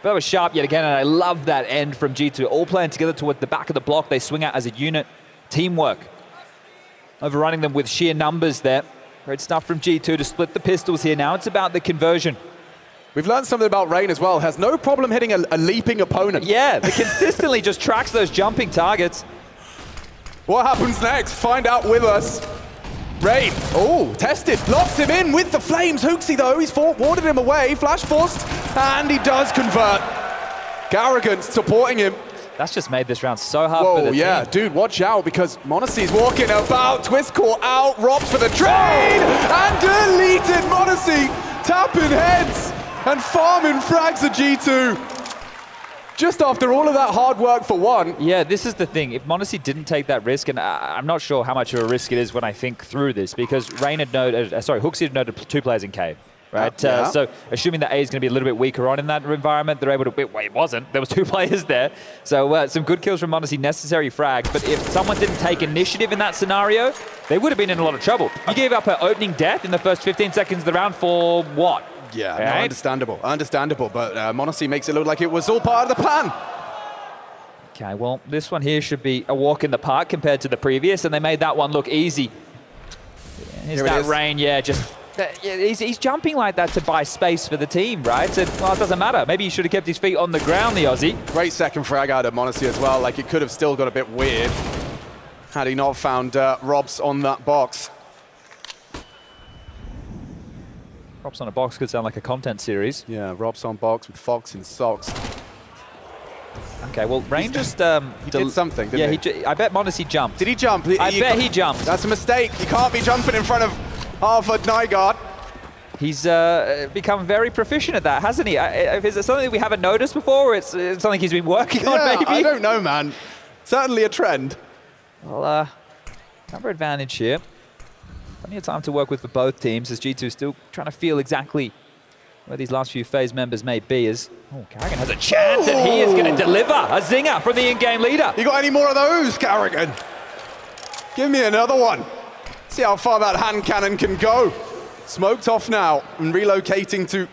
But that was sharp yet again, and I love that end from G2. All playing together toward the back of the block. They swing out as a unit. Teamwork. Overrunning them with sheer numbers there. Great stuff from G2 to split the pistols here. Now it's about the conversion. We've learned something about Rain as well. Has no problem hitting a leaping opponent. Yeah, they consistently just tracks those jumping targets. What happens next? Find out with us. Rain, oh, tested, locks him in with the flames. Hooksy though, he's warded him away, flash forced, and he does convert. Garrigan supporting him. That's just made this round so hard for the yeah, team. dude, watch out, because Monacy's walking about. Twist caught out, Robs for the trade, and deleted. Monacy tapping heads and farming frags at G2. Just after all of that hard work for one. Yeah, this is the thing. If m0NESY didn't take that risk, and I'm not sure how much of a risk it is when I think through this, because Rain had noted, Hooksy had noted 2 players in cave. Right, yeah. So assuming that A is going to be a little bit weaker on in that environment, they're able to. Wait, it wasn't. There was 2 players there, so some good kills from m0NESY, necessary frags. But if someone didn't take initiative in that scenario, they would have been in a lot of trouble. You gave up an opening death in the first 15 seconds of the round for what? Yeah, right? no, understandable. But m0NESY makes it look like it was all part of the plan. Okay, well, this one here should be a walk in the park compared to the previous, and they made that one look easy. Here's that Rain, yeah, just. He's jumping like that to buy space for the team, right? So, well, it doesn't matter. Maybe he should have kept his feet on the ground, the Aussie. Great second frag out of m0NESY as well. Like, it could have still got a bit weird had he not found Robs on that box. Robs on a box could sound like a content series. Yeah, Robs on box with Fox in socks. Okay, well, Rain just... he did something, didn't he? I bet m0NESY jumped. Did he jump? I bet he jumped. That's a mistake. You can't be jumping in front of Harvard Nygaard. He's become very proficient at that, hasn't he? Is it something that we haven't noticed before, or it's something he's been working on, maybe? I don't know, man. Certainly a trend. Well, number advantage here. Plenty of time to work with for both teams, as G2 is still trying to feel exactly where these last few FaZe members may be. As Carrigan has a chance, and he is going to deliver a zinger from the in-game leader. You got any more of those, Carrigan? Give me another one. See how far that hand cannon can go. Smoked off now and relocating to...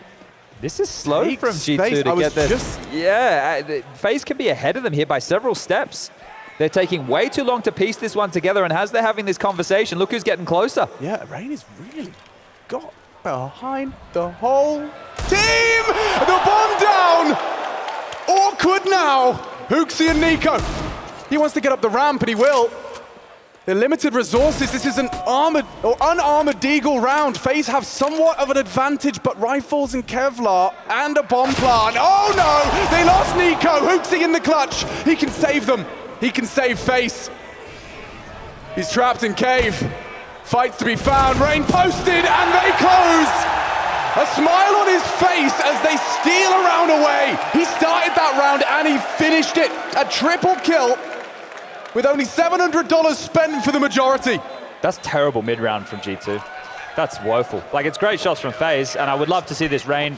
This is slow from G2 to get this. Yeah, FaZe can be ahead of them here by several steps. They're taking way too long to piece this one together, and as they're having this conversation, look who's getting closer. Yeah, Rain has really got behind the whole team! The bomb down! Awkward now! Hooksy and Nico. He wants to get up the ramp, and he will. They're limited resources. This is an armored or unarmored Deagle round. FaZe have somewhat of an advantage, but rifles and Kevlar and a bomb plant. Oh no! They lost Nico. Hooksy in the clutch. He can save them. He can save FaZe. He's trapped in cave. Fights to be found. Rain posted, and they close. A smile on his face as they steal a round away. He started that round and he finished it. A triple kill with only $700 spent for the majority. That's terrible mid-round from G2. That's woeful. Like, it's great shots from FaZe, and I would love to see this Rain.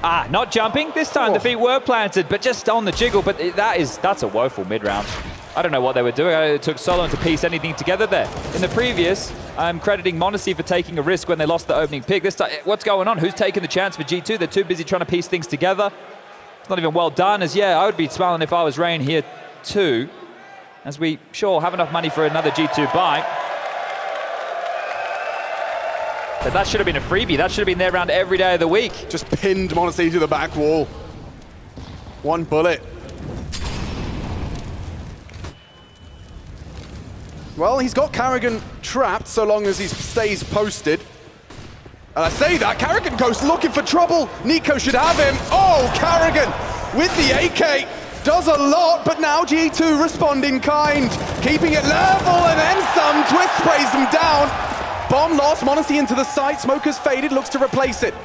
Not jumping. This time the feet were planted, but just on the jiggle. But that's a woeful mid-round. I don't know what they were doing. It took so long to piece anything together there. In the previous, I'm crediting m0NESY for taking a risk when they lost the opening pick. This time, what's going on? Who's taking the chance for G2? They're too busy trying to piece things together. It's not even well done, as I would be smiling if I was Rain here too. As we have enough money for another G2 buy. But that should have been a freebie. That should have been there around every day of the week. Just pinned m0NESY to the back wall. One bullet. Well, he's got Carrigan trapped so long as he stays posted. And I say that, Carrigan goes looking for trouble. Nico should have him. Oh, Carrigan with the AK. Does a lot, but now G2 respond in kind. Keeping it level and then some. Twist sprays them down. Bomb lost, m0NESY into the site. Smoker's faded, looks to replace it.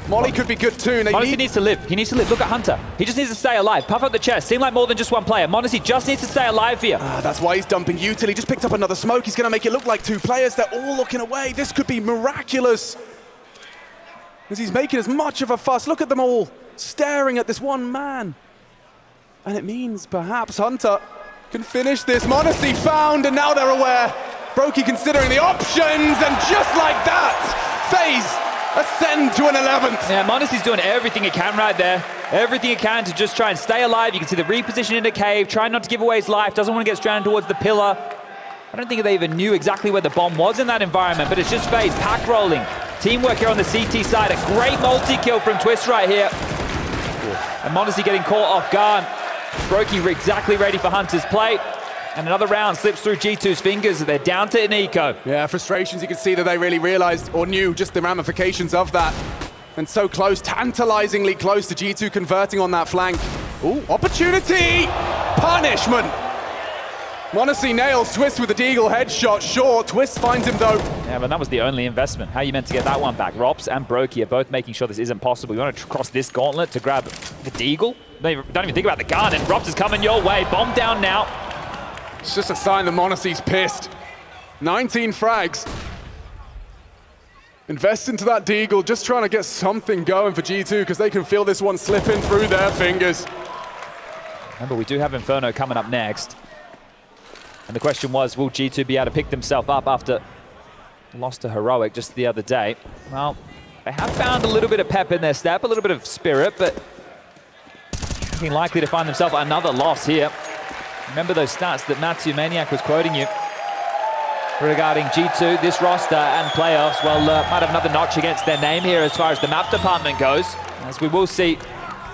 Molly could be good too. m0NESY needs to live. He needs to live. Look at Hunter. He just needs to stay alive. Puff up the chest. Seem like more than just one player. m0NESY just needs to stay alive here. That's why he's dumping util. He just picked up another smoke. He's going to make it look like 2 players. They're all looking away. This could be miraculous. As he's making as much of a fuss. Look at them all staring at this one man. And it means perhaps Hunter can finish this. m0NESY found, and now they're aware. Brokey considering the options, and just like that, FaZe ascend to an 11th. Yeah, m0NESY's doing everything he can right there. Everything he can to just try and stay alive. You can see the reposition in the cave, trying not to give away his life, doesn't want to get stranded towards the pillar. I don't think they even knew exactly where the bomb was in that environment, but it's just FaZe, pack rolling. Teamwork here on the CT side, a great multi-kill from Twist right here. And m0NESY getting caught off guard. Brokey exactly ready for Hunter's play. And another round slips through G2's fingers. They're down to Nico. Yeah, frustrations. You can see that they really realized or knew just the ramifications of that. And so close, tantalizingly close to G2 converting on that flank. Ooh, opportunity! Punishment! m0NESY nails Twist with the Deagle headshot. Short. Twist finds him though. Yeah, but that was the only investment. How are you meant to get that one back? Rops and Brokey are both making sure this isn't possible. You want to cross this gauntlet to grab the Deagle? Don't even think about the gun, and Rops is coming your way. Bomb down now. It's just a sign that m0NESY's pissed. 19 frags. Invest into that Deagle, just trying to get something going for G2 because they can feel this one slipping through their fingers. Remember, we do have Inferno coming up next. And the question was, will G2 be able to pick themselves up after lost to Heroic just the other day? Well, they have found a little bit of pep in their step, a little bit of spirit, but looking likely to find themselves another loss here. Remember those stats that Matsu Maniac was quoting you regarding G2, this roster and playoffs. Well, might have another notch against their name here as far as the map department goes, as we will see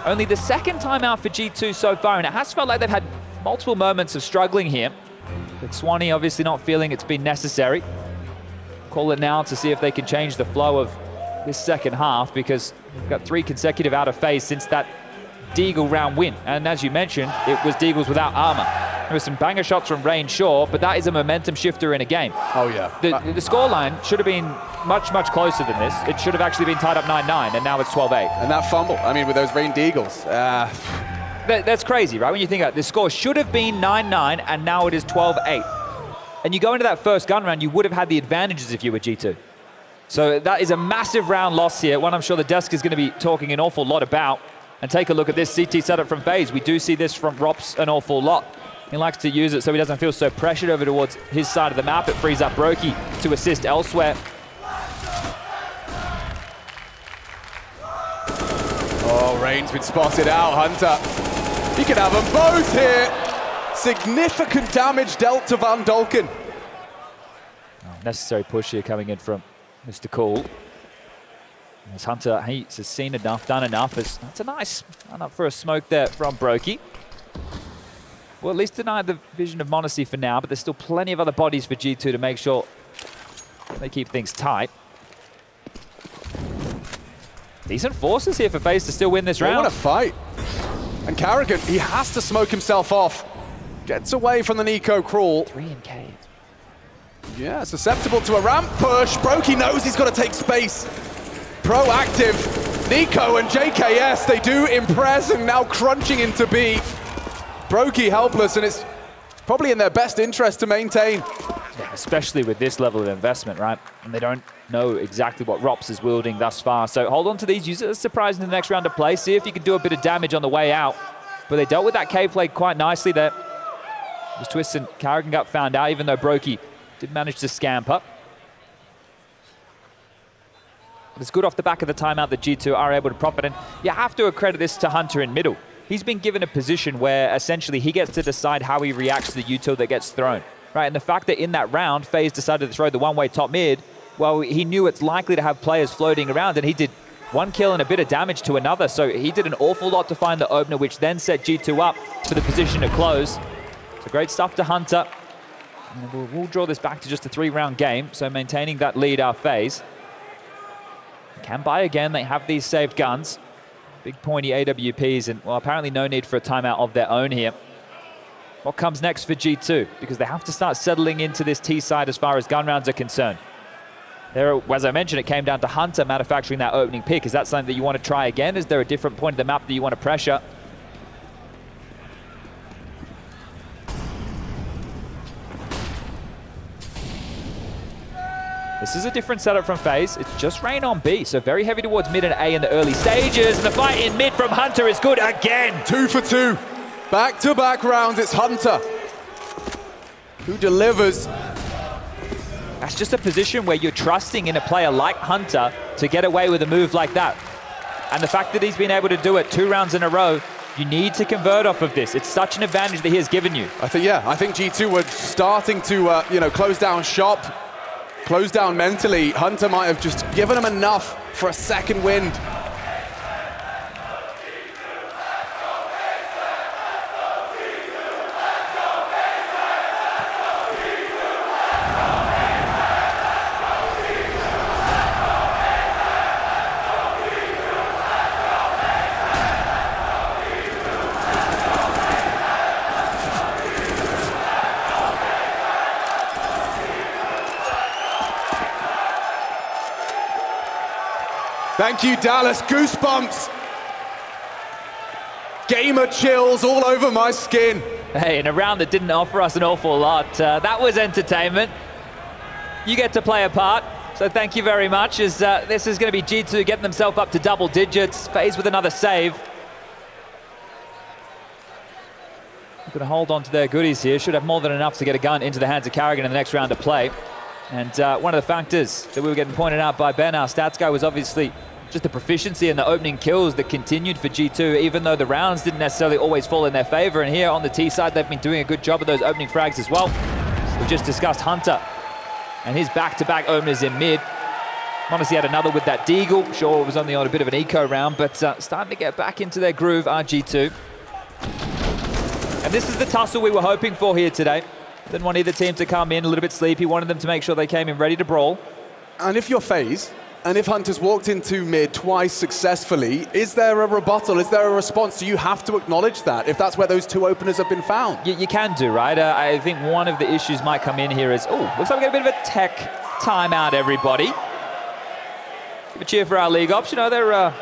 only the second time out for G2 so far, and it has felt like they've had multiple moments of struggling here. But Swanee obviously not feeling it's been necessary. Call it now to see if they can change the flow of this second half, because we've got 3 consecutive out of phase since that Deagle round win. And as you mentioned, it was Deagles without armor. There were some banger shots from Rain, sure, but that is a momentum shifter in a game. Oh, yeah. The scoreline should have been much, much closer than this. It should have actually been tied up 9-9, and now it's 12-8. And that fumble, I mean, with those Rain Deagles. That's crazy, right? When you think about it, the score should have been 9-9, and now it is 12-8. And you go into that first gun round, you would have had the advantages if you were G2. So that is a massive round loss here, one I'm sure the desk is going to be talking an awful lot about. And take a look at this CT setup from FaZe. We do see this from Rops an awful lot. He likes to use it so he doesn't feel so pressured over towards his side of the map. It frees up Brokey to assist elsewhere. Oh, Rain's been spotted out. Hunter, he could have them both here. Significant damage dealt to Van Dolken. Necessary push here coming in from Mr. Cool. As Hunter, he's seen enough, done enough. That's a nice run up for a smoke there from Brokey. Well, at least deny the vision of m0NESY for now, but there's still plenty of other bodies for G2 to make sure they keep things tight. Decent forces here for FaZe to still win this round. What a fight. And Carrigan, he has to smoke himself off. Gets away from the Nico crawl. 3 in cave. Yeah, susceptible to a ramp push. Brokey knows he's got to take space. Proactive. Nico and JKS, they do impress, and now crunching into B. Brokey helpless, and it's probably in their best interest to maintain. Yeah, especially with this level of investment, right? And they don't know exactly what Rops is wielding thus far. So hold on to these, use it as a surprise in the next round of play. See if you can do a bit of damage on the way out. But they dealt with that cave play quite nicely there. Just Twist and Carrigan got found out, even though Brokey did manage to scamper. It's good off the back of the timeout that G2 are able to profit, and you have to accredit this to Hunter in middle. He's been given a position where essentially he gets to decide how he reacts to the util that gets thrown, right? And the fact that in that round, FaZe decided to throw the one-way top mid, well, he knew it's likely to have players floating around, and he did 1 kill and a bit of damage to another, so he did an awful lot to find the opener, which then set G2 up for the position to close. So great stuff to Hunter. And we'll draw this back to just a 3-round game, so maintaining that lead are FaZe. Can buy again, they have these saved guns. Big pointy AWPs, and well, apparently no need for a timeout of their own here. What comes next for G2? Because they have to start settling into this T side as far as gun rounds are concerned. There, as I mentioned, it came down to Hunter manufacturing that opening pick. Is that something that you want to try again? Is there a different point of the map that you want to pressure? This is a different setup from FaZe. It's just Rain on B, so very heavy towards mid and A in the early stages. And the fight in mid from Hunter is good again. 2 for 2. Back-to-back rounds, it's Hunter who delivers. That's just a position where you're trusting in a player like Hunter to get away with a move like that. And the fact that he's been able to do it 2 rounds in a row, you need to convert off of this. It's such an advantage that he has given you. I think G2 were starting to close down shop, close down mentally. Hunter might have just given him enough for a second wind. Thank you, Dallas. Goosebumps. Gamer chills all over my skin. Hey, in a round that didn't offer us an awful lot, that was entertainment. You get to play a part, so thank you very much. As this is going to be G2 getting themselves up to double digits. FaZe with another save. Going to hold on to their goodies here. Should have more than enough to get a gun into the hands of Carrigan in the next round of play. And one of the factors that we were getting pointed out by Ben, our stats guy, was obviously just the proficiency in the opening kills that continued for G2, even though the rounds didn't necessarily always fall in their favor. And here on the T side, they've been doing a good job of those opening frags as well. We just discussed Hunter and his back-to-back openers in mid. Honestly, had another with that Deagle. Sure, it was only on a bit of an eco round, but starting to get back into their groove, are G2. And this is the tussle we were hoping for here today. Didn't want either team to come in a little bit sleepy, wanted them to make sure they came in ready to brawl. And if you're FaZe, and if Hunter's walked into mid twice successfully, is there a rebuttal? Is there a response? Do you have to acknowledge that if that's where those two openers have been found? You can do, right? I think one of the issues might come in here is, oh, looks like we get a bit of a tech timeout, everybody. Give a cheer for our league ops. You know, they're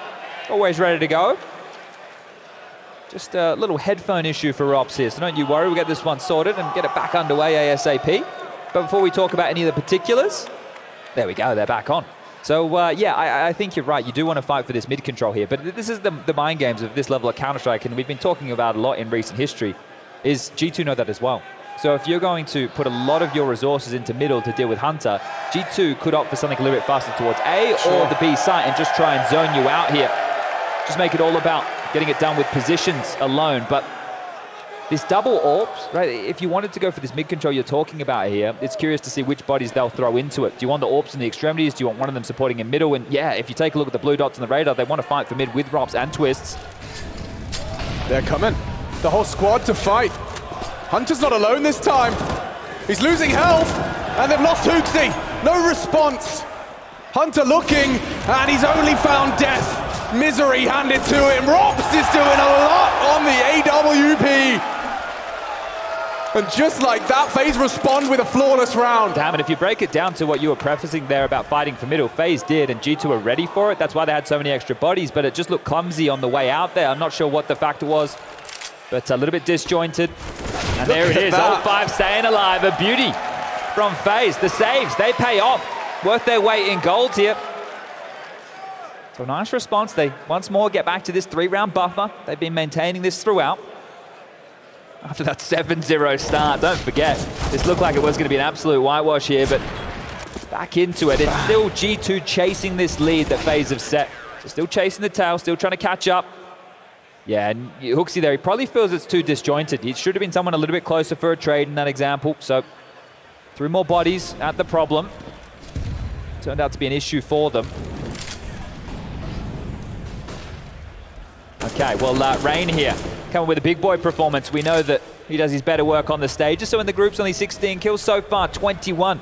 always ready to go. Just a little headphone issue for Ops here, so don't you worry, we'll get this one sorted and get it back underway ASAP. But before we talk about any of the particulars, there we go, they're back on. So yeah, I think you're right, you do want to fight for this mid control here, but this is the mind games of this level of Counter-Strike, and we've been talking about a lot in recent history, is G2 know that as well. So if you're going to put a lot of your resources into middle to deal with Hunter, G2 could opt for something a little bit faster towards A or the B site and just try and zone you out here. Just make it all about getting it done with positions alone. But this double AWPs, right, if you wanted to go for this mid control you're talking about here, it's curious to see which bodies they'll throw into it. Do you want the AWPs in the extremities? Do you want one of them supporting in middle? And yeah, if you take a look at the blue dots on the radar, they want to fight for mid with ROPS and twists. They're coming. The whole squad to fight. Hunter's not alone this time. He's losing health, and they've lost Hooksy. No response. Hunter looking, and he's only found death. Misery handed to him. ROPS is doing a lot on the AWP. And just like that, FaZe respond with a flawless round. Damn it, if you break it down to what you were prefacing there about fighting for middle, FaZe did, and G2 were ready for it. That's why they had so many extra bodies, but it just looked clumsy on the way out there. I'm not sure what the factor was, but a little bit disjointed. And there it is, Old 5 staying alive. A beauty from FaZe. The saves, they pay off. Worth their weight in gold here. So nice response. They once more get back to this 3-round buffer. They've been maintaining this throughout. After that 7-0 start, don't forget, this looked like it was going to be an absolute whitewash here, but back into it. It's still G2 chasing this lead that FaZe have set. So still chasing the tail, still trying to catch up. Yeah, and Hooksy there, he probably feels it's too disjointed. He should have been someone a little bit closer for a trade in that example. So threw more bodies at the problem. Turned out to be an issue for them. Okay, well, Rain here, coming with a big boy performance. We know that he does his better work on the stages. So in the groups, only 16 kills so far, 21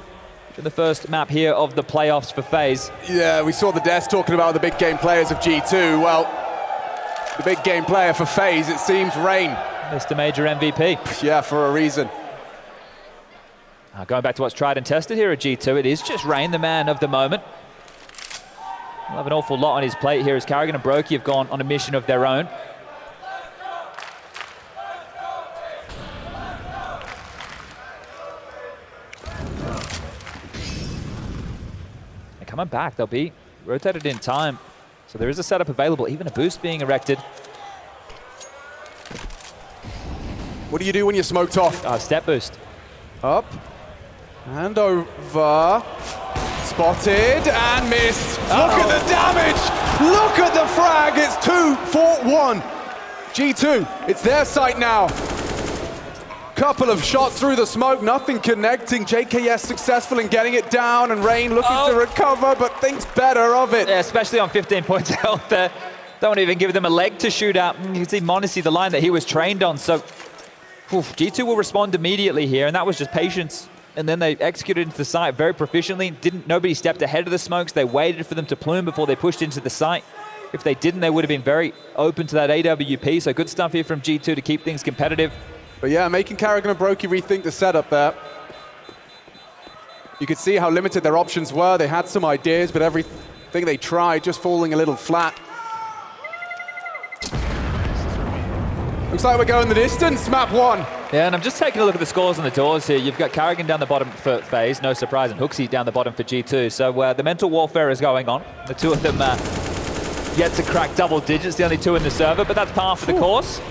in the first map here of the playoffs for FaZe. Yeah, we saw the devs talking about the big game players of G2. Well, the big game player for FaZe, it seems, Rain. Mr. Major MVP. Yeah, for a reason. Going back to what's tried and tested here at G2, it is just Rain, the man of the moment. He'll have an awful lot on his plate here as Carrigan and Brokey have gone on a mission of their own. They're coming back. They'll be rotated in time. So there is a setup available, even a boost being erected. What do you do when you're smoked off? Step boost. Up and over. Spotted and missed. Look at the damage. Look at the frag. It's 2-4-1. G2, it's their site now. Couple of shots through the smoke, nothing connecting. JKS successful in getting it down, and Rain looking to recover, but thinks better of it. Yeah, especially on 15 points health there. Don't even give them a leg to shoot out. You can see Monacy, the line that he was trained on. So G2 will respond immediately here, and that was just patience. And then they executed into the site very proficiently. Nobody stepped ahead of the smokes. They waited for them to plume before they pushed into the site. If they didn't, they would have been very open to that AWP. So good stuff here from G2 to keep things competitive. But yeah, making Carrigan and Brokey rethink the setup there. You could see how limited their options were. They had some ideas, but I think they tried, just falling a little flat. Looks like we're going the distance, map 1. Yeah, and I'm just taking a look at the scores on the doors here. You've got Carrigan down the bottom for FaZe, no surprise, and Hooksy down the bottom for G2. So the mental warfare is going on. The two of them yet to crack double digits, the only two in the server, but that's par for the course.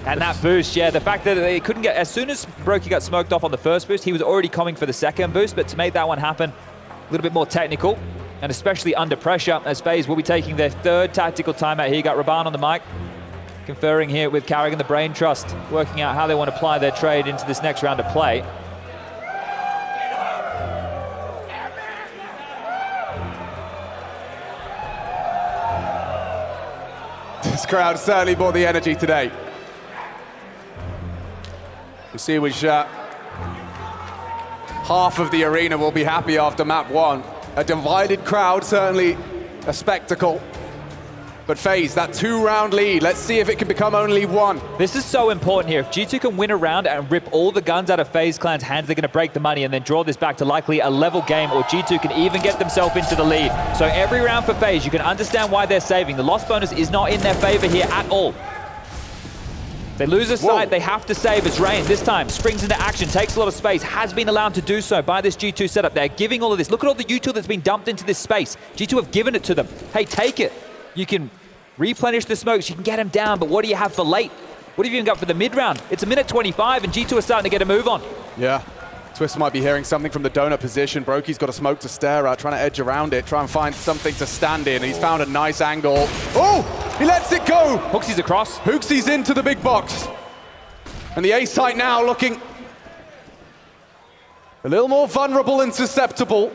And that boost, yeah, the fact that they couldn't get, as soon as Brokey got smoked off on the first boost, he was already coming for the second boost, but to make that one happen, a little bit more technical, and especially under pressure, as FaZe will be taking their third tactical timeout here. You got Raban on the mic, conferring here with Carrigan, the Brain Trust, working out how they want to apply their trade into this next round of play. This crowd certainly brought the energy today. We'll see which half of the arena will be happy after map 1. A divided crowd, certainly a spectacle. But FaZe, that 2-round lead, let's see if it can become only 1. This is so important here. If G2 can win a round and rip all the guns out of FaZe Clan's hands, they're going to break the money and then draw this back to likely a level game, or G2 can even get themselves into the lead. So every round for FaZe, you can understand why they're saving. The loss bonus is not in their favor here at all. They lose a site, they have to save as Rain this time springs into action, takes a lot of space, has been allowed to do so by this G2 setup. They're giving all of this. Look at all the util that's been dumped into this space. G2 have given it to them. Hey, take it. You can replenish the smokes, you can get them down, but what do you have for late? What have you even got for the mid-round? It's a minute 25 and G2 are starting to get a move on. Yeah, Twist might be hearing something from the donut position. Brokey's got a smoke to stare at, trying to edge around it, try and find something to stand in. He's found a nice angle. Oh, he lets it go. Hooksy's across. Hooksy's into the big box. And the A site now looking a little more vulnerable and susceptible.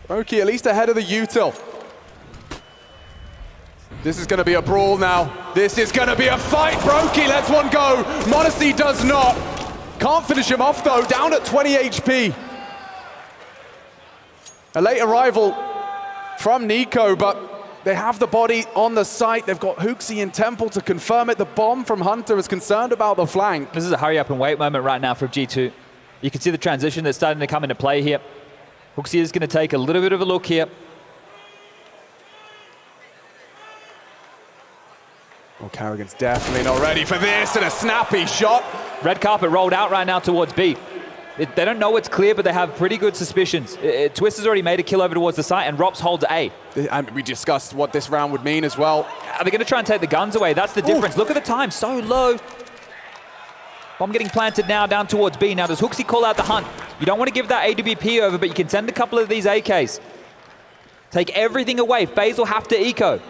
Brokey at least ahead of the util. This is going to be a brawl now. This is going to be a fight. Brokey lets one go. Modesty does not. Can't finish him off though, down at 20 HP. A late arrival from Nico, but they have the body on the site. They've got Hooksy and Temple to confirm it. The bomb from Hunter is concerned about the flank. This is a hurry up and wait moment right now from G2. You can see the transition that's starting to come into play here. Hooksy is going to take a little bit of a look here. Well, Carrigan's definitely not ready for this, and a snappy shot. Red carpet rolled out right now towards B. They don't know it's clear, but they have pretty good suspicions. Twist has already made a kill over towards the site, and Rops holds A. And we discussed what this round would mean as well. Are they going to try and take the guns away? That's the difference. Look at the time, so low. Bomb getting planted now down towards B. Now does Hooksy call out the hunt? You don't want to give that AWP over, but you can send a couple of these AKs. Take everything away. FaZe will have to eco.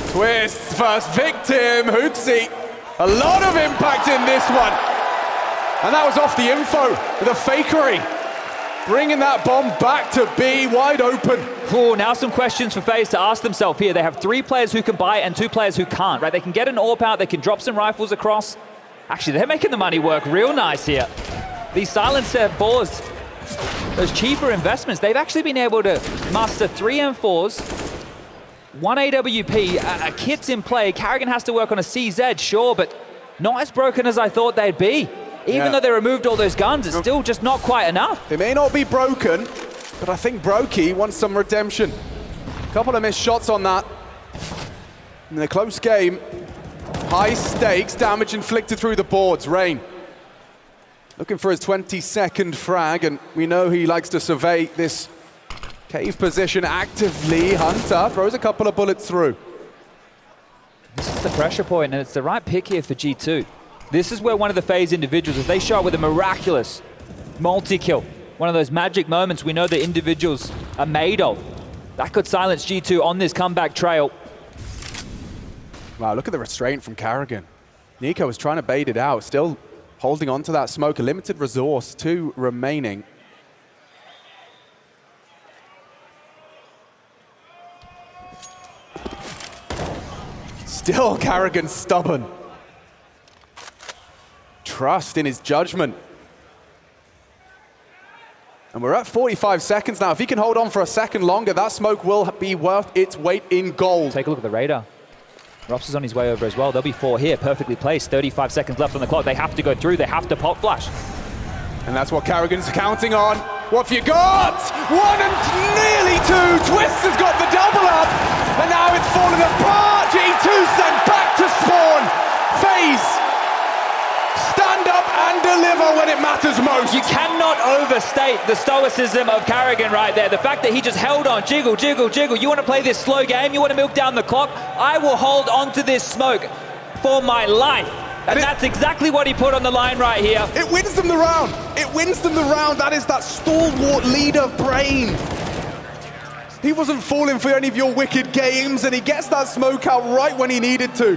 Twist, first victim, Hooksy. A lot of impact in this one. And that was off the info with a fakery. Bringing that bomb back to B, wide open. Oh, now some questions for FaZe to ask themselves here. They have 3 players who can buy and 2 players who can't, right? They can get an AWP out, they can drop some rifles across. Actually, they're making the money work real nice here. These silencer fours, those cheaper investments, they've actually been able to master 3 M4s, 1 AWP, a kit's in play. Carrigan has to work on a CZ, sure, but not as broken as I thought they'd be. Even though they removed all those guns, it's still just not quite enough. They may not be broken, but I think Brokey wants some redemption. A couple of missed shots on that. In a close game, high stakes, damage inflicted through the boards. Rain looking for his 22nd frag, and we know he likes to survey this cave position actively. Hunter throws a couple of bullets through. This is the pressure point, and it's the right pick here for G2. This is where one of the FaZe individuals, if they show up with a miraculous multi-kill, one of those magic moments we know the individuals are made of, that could silence G2 on this comeback trail. Wow, look at the restraint from Carrigan. Nico was trying to bait it out, still holding on to that smoke. A limited resource, 2 remaining. Still Carrigan stubborn. Trust in his judgment. And we're at 45 seconds now. If he can hold on for a second longer, that smoke will be worth its weight in gold. Take a look at the radar. Rops is on his way over as well. There'll be 4 here, perfectly placed. 35 seconds left on the clock. They have to go through. They have to pop flash. And that's what Carrigan's counting on. What have you got? One and nearly two. Twist has got the double up, and now it's falling apart. G2 sent back to spawn. FaZe, stand up and deliver when it matters most. You cannot overstate the stoicism of Carrigan right there. The fact that he just held on, jiggle, jiggle, jiggle. You want to play this slow game? You want to milk down the clock? I will hold on to this smoke for my life. And that's exactly what he put on the line right here. It wins them the round. It wins them the round. That is that stalwart leader brain. He wasn't falling for any of your wicked games, and he gets that smoke out right when he needed to.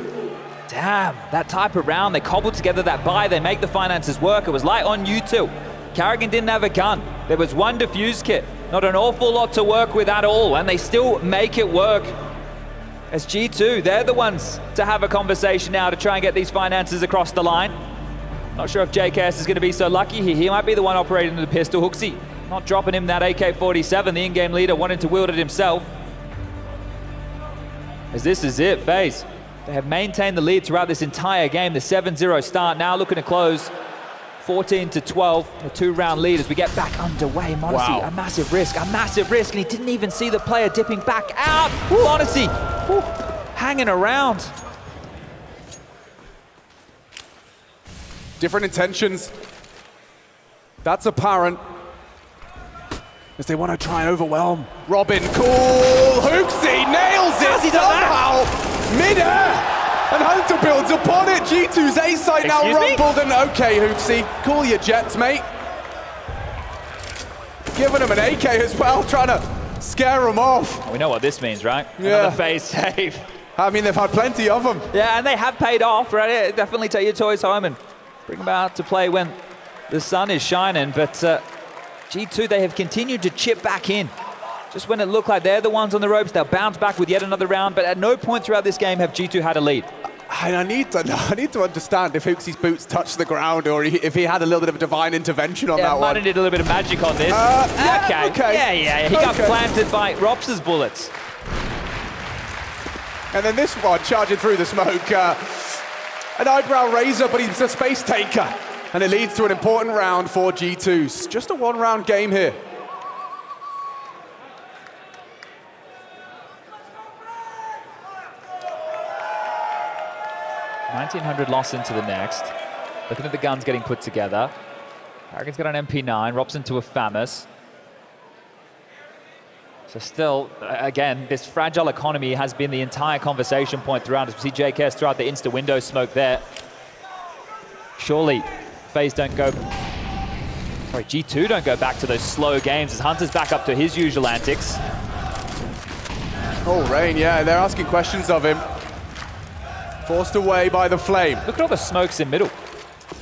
Damn, that type of round, they cobbled together that buy, they make the finances work. It was light on you too. Carrigan didn't have a gun. There was one defuse kit. Not an awful lot to work with at all, and they still make it work. As G2, they're the ones to have a conversation now to try and get these finances across the line. Not sure if JKS is going to be so lucky here. He might be the one operating the pistol. Hooksy not dropping him that AK-47, the in-game leader wanting to wield it himself. As this is it, FaZe. They have maintained the lead throughout this entire game. The 7-0 start now looking to close 14-12, a 2-round lead as we get back underway. Modesty, a massive risk, and he didn't even see the player dipping back out. Modesty, hanging around. Different intentions. That's apparent. As they want to try and overwhelm. Robin, cool. Hooksy nails it somehow. Mid-air. And Hunter builds upon it. G2's A side now rumbled. And okay, Hooksy, cool your jets, mate. Giving him an AK as well, trying to scare him off. We know what this means, right? Yeah. Another FaZe save. I mean, they've had plenty of them. Yeah, and they have paid off, right? Definitely take your toys home and bring them out to play when the sun is shining. But G2, they have continued to chip back in. Just when it looked like they're the ones on the ropes, they'll bounce back with yet another round. But at no point throughout this game have G2 had a lead. I need to understand if Hooksy's boots touched the ground or if he had a little bit of a divine intervention on that one. Might have needed a little bit of magic on this. Okay. Yeah. He got planted by Rops's bullets. And then this one charging through the smoke. An eyebrow raiser, but he's a space taker. And it leads to an important round for G2's. Just a one-round game here. 1900 loss into the next. Looking at the guns getting put together. Carrigan's got an MP9, Robson to a FAMAS. So still, again, this fragile economy has been the entire conversation point throughout. As we see JKS throughout the insta-window smoke there. Surely, FaZe don't go... Sorry, G2 don't go back to those slow games as Hunter's back up to his usual antics. Oh, Rain, yeah, they're asking questions of him. Forced away by the flame. Look at all the smokes in middle.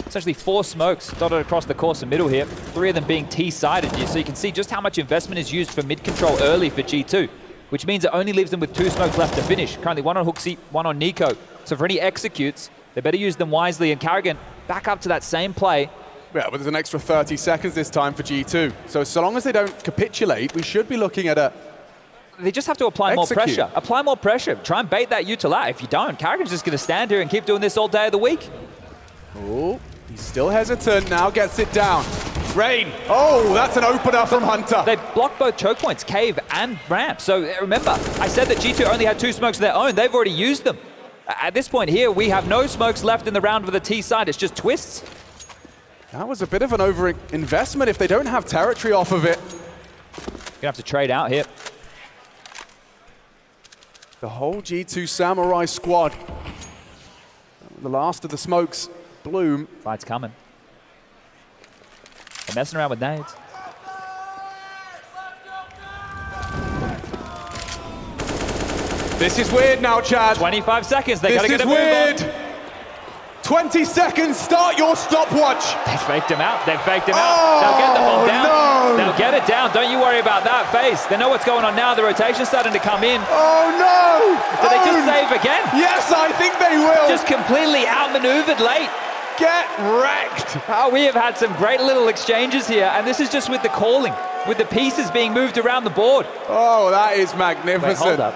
It's actually 4 smokes dotted across the course of middle here. 3 of them being T-sided here, so you can see just how much investment is used for mid-control early for G2, which means it only leaves them with 2 smokes left to finish. Currently 1 on Hooksy, 1 on Nico. So for any executes, they better use them wisely, and Carrigan back up to that same play. Yeah, but there's an extra 30 seconds this time for G2. So long as they don't capitulate, we should be looking at a... They just have to apply more pressure. Apply more pressure. Try and bait that util out. If you don't, Carrigan's just going to stand here and keep doing this all day of the week. Oh, he's still hesitant. Now gets it down. Rain. Oh, that's an opener from Hunter. They blocked both choke points, cave and ramp. So remember, I said that G2 only had 2 smokes of their own. They've already used them. At this point here, we have no smokes left in the round with the T side. It's just twists. That was a bit of an over-investment if they don't have territory off of it. Gonna have to trade out here. The whole G2 Samurai squad. The last of the smokes bloom. Fight's coming. They're messing around with nades. This is weird now, Chad. 25 seconds. They gotta get a move on. 20 seconds, start your stopwatch. They faked him out. They faked him out. They'll get the ball down. No. They'll get it down. Don't you worry about that, FaZe. They know what's going on now. The rotation's starting to come in. Oh, no. Did they just save again? Yes, I think they will. Just completely outmaneuvered late. Get wrecked. Oh, we have had some great little exchanges here, and this is just with the calling, with the pieces being moved around the board. Oh, that is magnificent. Wait, hold up.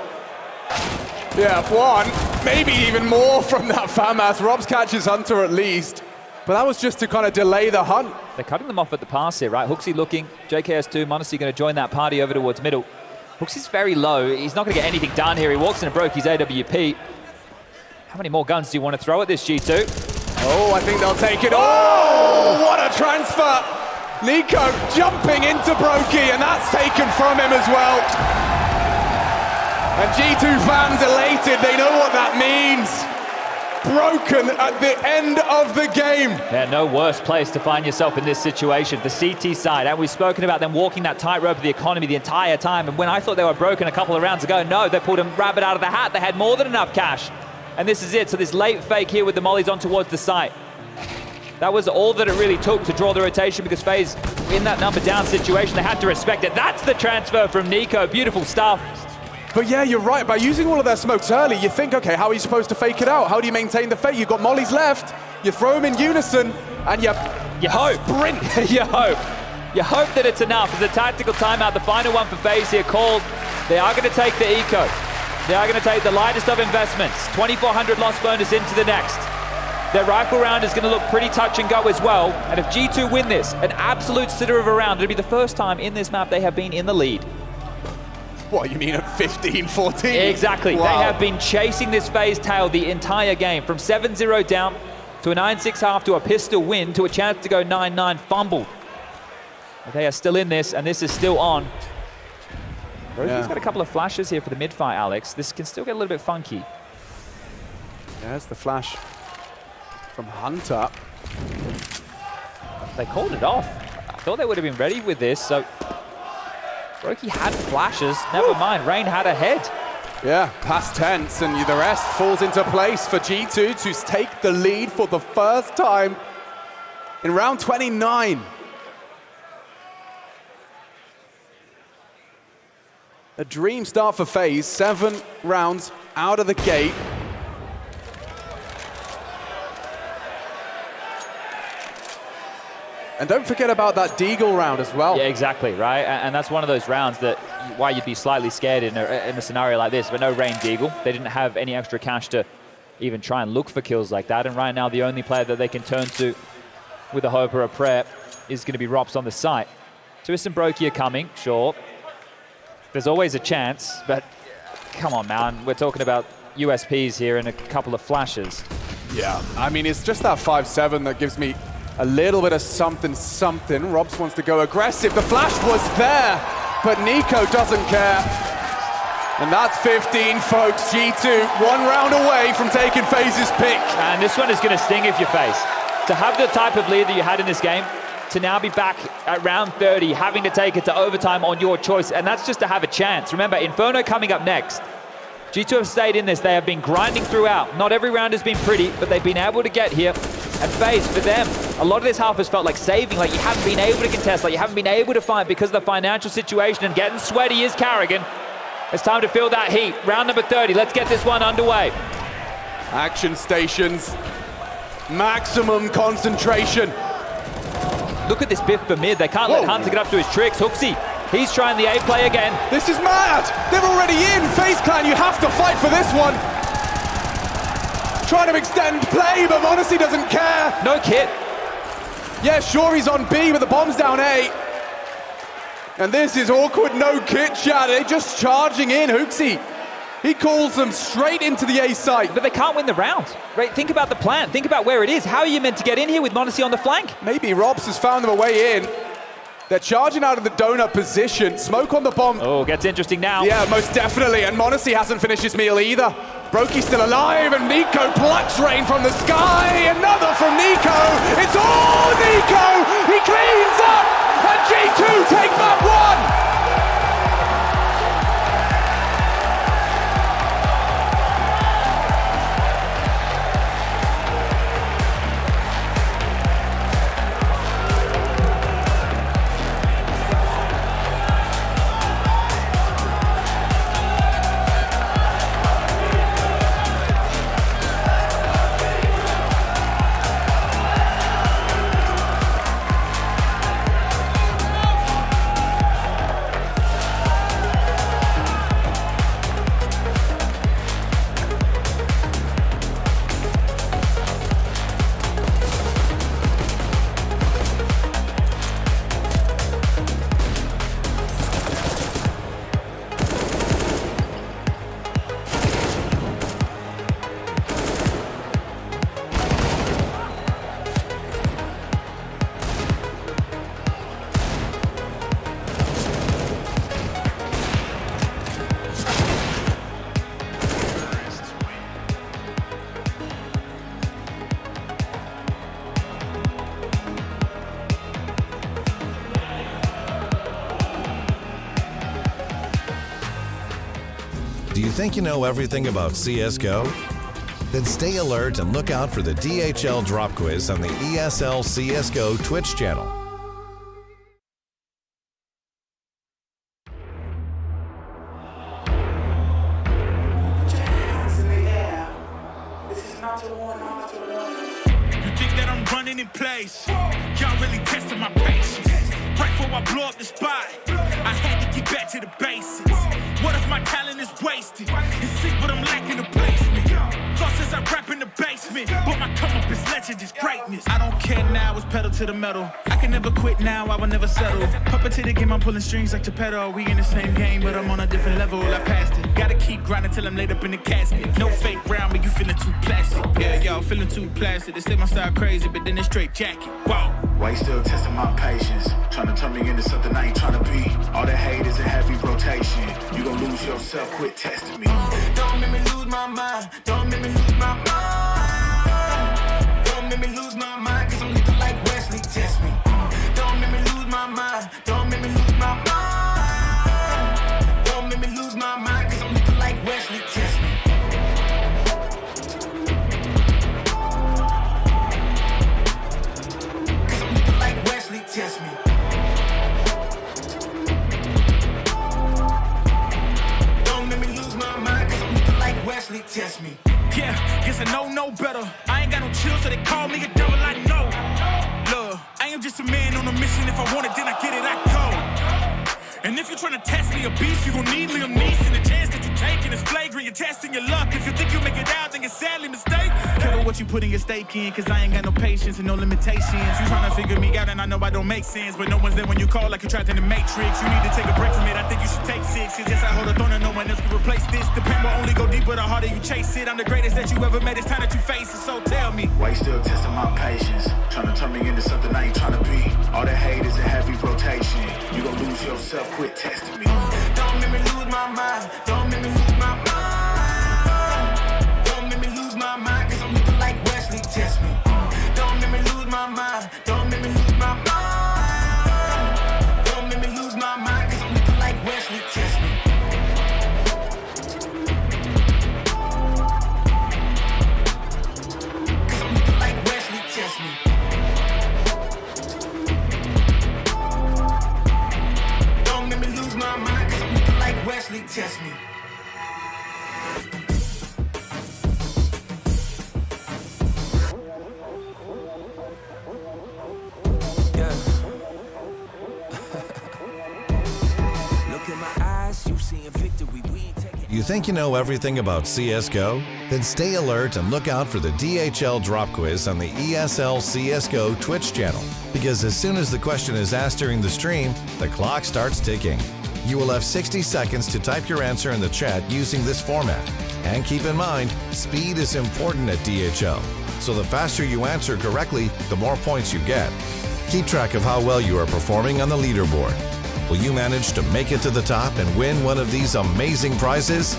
Yeah, 1, maybe even more from that FAMAS. Robs catches Hunter at least. But that was just to kind of delay the hunt. They're cutting them off at the pass here, right? Hooksy looking, JKS2, m0NESY going to join that party over towards middle. Hooksy's very low. He's not going to get anything done here. He walks in and broke his AWP. How many more guns do you want to throw at this, G2? Oh, I think they'll take it. Oh, what a transfer. Nico jumping into Brokey, and that's taken from him as well. And G2 fans elated. They know what that means. Broken at the end of the game. Yeah, no worse place to find yourself in this situation. The CT side, and we've spoken about them walking that tightrope of the economy the entire time. And when I thought they were broken a couple of rounds ago, no, they pulled a rabbit out of the hat. They had more than enough cash. And this is it. So this late fake here with the mollies on towards the site. That was all that it really took to draw the rotation, because FaZe, in that number down situation, they had to respect it. That's the transfer from Nico. Beautiful stuff. But yeah, you're right. By using all of their smokes early, you think, okay, how are you supposed to fake it out? How do you maintain the fake? You've got mollies left, you throw them in unison, and you hope. Sprint. You hope. You hope that it's enough. As a tactical timeout, the final one for FaZe here called. They are going to take the eco. They are going to take the lightest of investments. 2,400 loss bonus into the next. Their rifle round is going to look pretty touch and go as well. And if G2 win this, an absolute sitter of a round, it'll be the first time in this map they have been in the lead. What, you mean at 15-14? Exactly. Wow. They have been chasing this FaZe tail the entire game. From 7-0 down to a 9-6 half to a pistol win to a chance to go 9-9 fumbled. But they are still in this, and this is still on. Brokey's got a couple of flashes here for the mid-fight, Alex. This can still get a little bit funky. There's the flash from Hunter. They called it off. I thought they would have been ready with this, so Brokey had flashes. Never mind, Rain had a head. Yeah, past tense, and the rest falls into place for G2 to take the lead for the first time in round 29. A dream start for FaZe, 7 rounds out of the gate. And don't forget about that Deagle round as well. Yeah, exactly, right? And that's one of those rounds that why you'd be slightly scared in a scenario like this, but no Rain Deagle. They didn't have any extra cash to even try and look for kills like that. And right now, the only player that they can turn to with a hope or a prayer is going to be Rops on the site. Twist and Brokey are coming, sure. There's always a chance, but come on, man. We're talking about USPs here and a couple of flashes. Yeah, I mean, it's just that 5-7 that gives me a little bit of something. Robs wants to go aggressive. The flash was there, but Nico doesn't care. And that's 15, folks. G2, 1 round away from taking FaZe's pick. And this one is going to sting if you're FaZe. To have the type of lead that you had in this game, to now be back at round 30, having to take it to overtime on your choice, and that's just to have a chance. Remember, Inferno coming up next. G2 have stayed in this. They have been grinding throughout. Not every round has been pretty, but they've been able to get here. And FaZe, for them, a lot of this half has felt like saving, like you haven't been able to contest, like you haven't been able to fight because of the financial situation, and getting sweaty is Carrigan. It's time to feel that heat. Round number 30, let's get this one underway. Action stations, maximum concentration. Look at this biff for mid. They can't let Hunter get up to his tricks. Hooksy, he's trying the A play again. This is mad. They're already in. FaZe Clan, you have to fight for this one. Trying to extend play, but m0NESY doesn't care. No kit. Yeah, sure, he's on B, but the bomb's down A. And this is awkward, no kit, chat. They're just charging in. Hooksy, he calls them straight into the A site. But they can't win the round, right? Think about the plan. Think about where it is. How are you meant to get in here with m0NESY on the flank? Maybe Robs has found them a way in. They're charging out of the donut position. Smoke on the bomb. Oh, gets interesting now. Yeah, most definitely. And m0NESY hasn't finished his meal either. Brokey's still alive, and Nico plucks Rain from the sky. Another from Nico. It's all Nico. He cleans up, and G2 take map 1. Do you think you know everything about CSGO? Then stay alert and look out for the DHL drop quiz on the ESL CSGO Twitch channel. You think that I'm running in place? Y'all really testing my patience. Right before I blow up the spot, I had to get back to the basics. What if my talent is wasted? It's sick, but I'm lacking the placement. Thought since I rap in the basement, but my come up is legend, is greatness. I don't care now, it's pedal to the metal. I can never quit now, I will never settle. Puppet to the game, I'm pulling strings like Geppetto. We in the same game, but I'm on a different level. I passed it. Gotta keep grinding till I'm laid up in the casket. No fake round, but you feeling too plastic. Yeah, y'all feeling too plastic. They say my style crazy, but then it's straight jacket. Wow. Why you still testing my patience? Trying to turn me into something I ain't trying to be. All the hate is a heavy rotation. You gon' lose yourself, quit testing me. Don't make me lose my mind. Don't make me lose my mind. Don't make me lose my mind, cause I'm looking like Wesley, test me. Don't make me lose my mind. Don't make me lose my mind. Don't make me lose my mind, cause I'm looking like Wesley, test me. Cause I'm looking like Wesley, test me. Don't make me lose my mind, cause I'm looking like Wesley, test me. Yeah, guess I know no better. I ain't got no chill, so they call me a devil, I know. Look, I am just a man on a mission. If I want it, then I get it, I go. And if you're trying to test me a beast, you gon' need Liam Neeson. The chance that you're taking is flagrant, you're testing your luck. If you think you make it out, then you're sadly mistaken. Careful what you putting your stake in, cause I ain't got no patience and no limitations. You trying to figure me out and I know I don't make sense, but no one's there when you call like you're trapped in the Matrix. You need to take a break from it, I think you should take 6. Cause yes, I hold a throne and no one else can replace this. The pain will only go deeper the harder you chase it. I'm the greatest that you ever met, it's time that you face it, so tell me. Why you still testing my patience? Trying to turn me into something I ain't trying to be. All the hate is a heavy rotation. You gon' lose yourself, quit testing me. Don't make me lose my mind. Don't make me lose my mind. Don't make me lose my mind, cause I'm looking like Wesley, test me. Don't make me lose my mind. Don't make me lose my mind. Don't make me lose my mind, cause I'm looking like Wesley, test me. Cause I'm looking like Wesley, test me. Don't make me lose my mind, cause I'm looking like Wesley, test me. You think you know everything about CSGO? Then stay alert and look out for the DHL drop quiz on the ESL CSGO Twitch channel. Because as soon as the question is asked during the stream, the clock starts ticking. You will have 60 seconds to type your answer in the chat using this format. And keep in mind, speed is important at DHL. So the faster you answer correctly, the more points you get. Keep track of how well you are performing on the leaderboard. Will you manage to make it to the top and win one of these amazing prizes?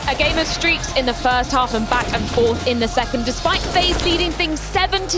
A game of streaks in the first half and back and forth in the second. Despite FaZe leading things 7-0,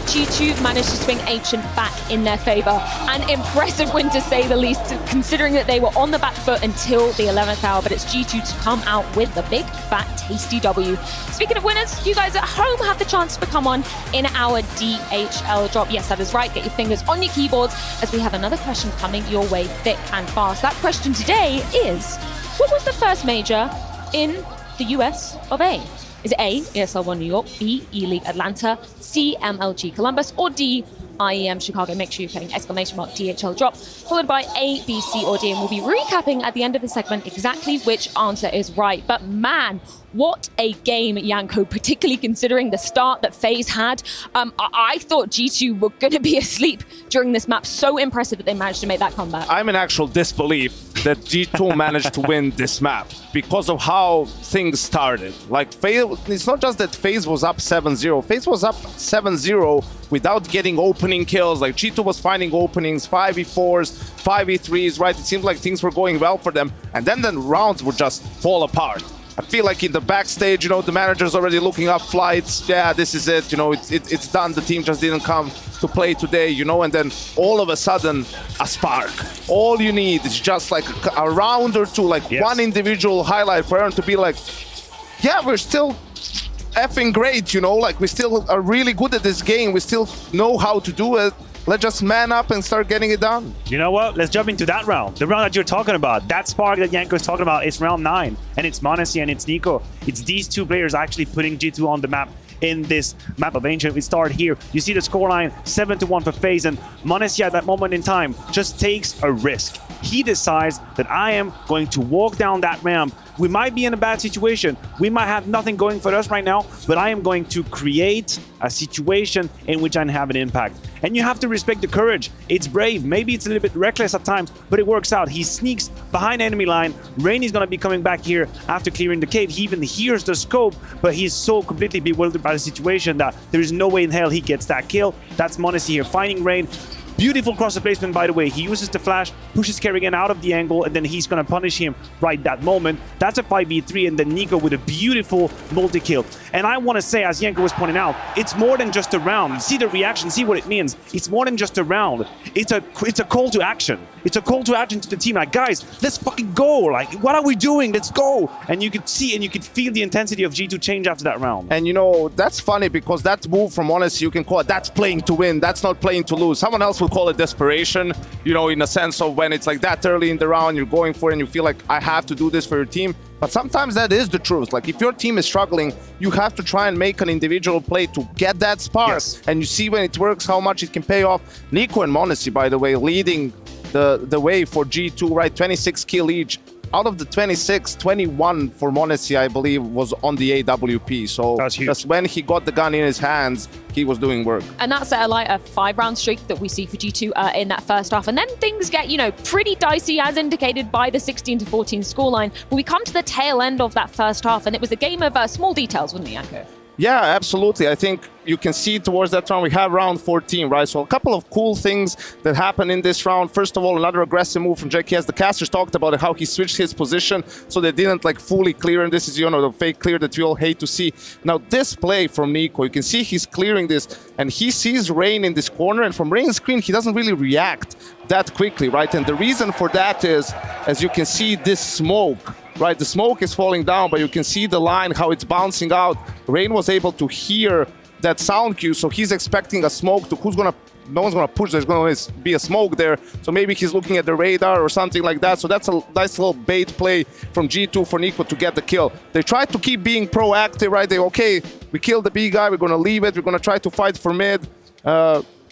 G2 managed to swing ancient back in their favor. An impressive win to say the least, considering that they were on the back foot until the 11th hour, but it's G2 to come out with the big, fat, tasty W. Speaking of winners, you guys at home have the chance to become one in our DHL drop. Yes, that is right. Get your fingers on your keyboards as we have another question coming your way thick and fast. That question today is, what was the first major in the US of A? Is it A, ESL 1 New York, B, E-League Atlanta, C, MLG Columbus, or D, IEM Chicago? Make sure you're putting exclamation mark DHL drop, followed by A, B, C, or D, and we'll be recapping at the end of the segment exactly which answer is right. But man, what a game, Yanko, particularly considering the start that FaZe had. I thought G2 were going to be asleep during this map. So impressive that they managed to make that comeback. I'm in actual disbelief that G2 managed to win this map because of how things started. Like, FaZe, it's not just that FaZe was up 7-0. FaZe was up 7-0 without getting open opening kills. Like G2 was finding openings, 5v4s, 5v3s, right? It seemed like things were going well for them. And then the rounds would just fall apart. I feel like in the backstage, the manager's already looking up flights. Yeah, this is it. It's done. The team just didn't come to play today, and then all of a sudden, a spark. All you need is just like a round or two, like one individual highlight for everyone to be like, yeah, we're still effing great, like we still are really good at this game. We still know how to do it. Let's just man up and start getting it done. You know what? Let's jump into that round. The round that you're talking about. That spark that Janko is talking about is round 9. And it's m0NESY and it's Nico. It's these two players actually putting G2 on the map in this map of Ancient. We start here. You see the scoreline 7-1 for FaZe, and m0NESY at that moment in time just takes a risk. He decides that I am going to walk down that ramp. We might be in a bad situation. We might have nothing going for us right now, but I am going to create a situation in which I have an impact. And you have to respect the courage. It's brave. Maybe it's a little bit reckless at times, but it works out. He sneaks behind enemy line. Rain is going to be coming back here after clearing the cave. He even hears the scope, but he's so completely bewildered by the situation that there is no way in hell he gets that kill. That's m0NESY here, finding Rain. Beautiful crosser placement, by the way. He uses the flash, pushes Kerrigan out of the angle, and then he's going to punish him right that moment. That's a 5v3, and then Nico with a beautiful multi-kill. And I want to say, as Janko was pointing out, it's more than just a round. See the reaction, see what it means. It's more than just a round. It's a call to action. It's a call to action to the team. Like, guys, let's fucking go. Like, what are we doing? Let's go. And you could see and you could feel the intensity of G2 change after that round. And that's funny because that move from m0NESY, you can call it, that's playing to win. That's not playing to lose. Someone else would call it desperation, in a sense of when it's like that early in the round, you're going for it and you feel like I have to do this for your team. But sometimes that is the truth. Like if your team is struggling, you have to try and make an individual play to get that spark. Yes. And you see when it works, how much it can pay off. Nico and m0NESY, by the way, leading the way for G2, right? 26 kill each. Out of the 26, 21 for m0NESY, I believe, was on the AWP. So just when he got the gun in his hands, he was doing work. And that's a 5-round streak that we see for G2 in that first half. And then things get, pretty dicey, as indicated by the 16-14 scoreline. But we come to the tail end of that first half, and it was a game of small details, wasn't it, Janko? Yeah, absolutely. I think you can see towards that round, we have round 14, right? So a couple of cool things that happened in this round. First of all, another aggressive move from Jackie. As the casters talked about how he switched his position so they didn't fully clear. And this is, the fake clear that we all hate to see. Now, this play from Nico, you can see he's clearing this and he sees Rain in this corner. And from Rain's screen, he doesn't really react that quickly, right? And the reason for that is, as you can see, this smoke. Right, the smoke is falling down, but you can see the line, how it's bouncing out. Rain was able to hear that sound cue, so he's expecting a smoke to no one's gonna push, there's gonna be a smoke there. So maybe he's looking at the radar or something like that. So that's a nice little bait play from G2 for Nico to get the kill. They try to keep being proactive, right? Okay, we killed the B guy, we're gonna leave it, we're gonna try to fight for mid.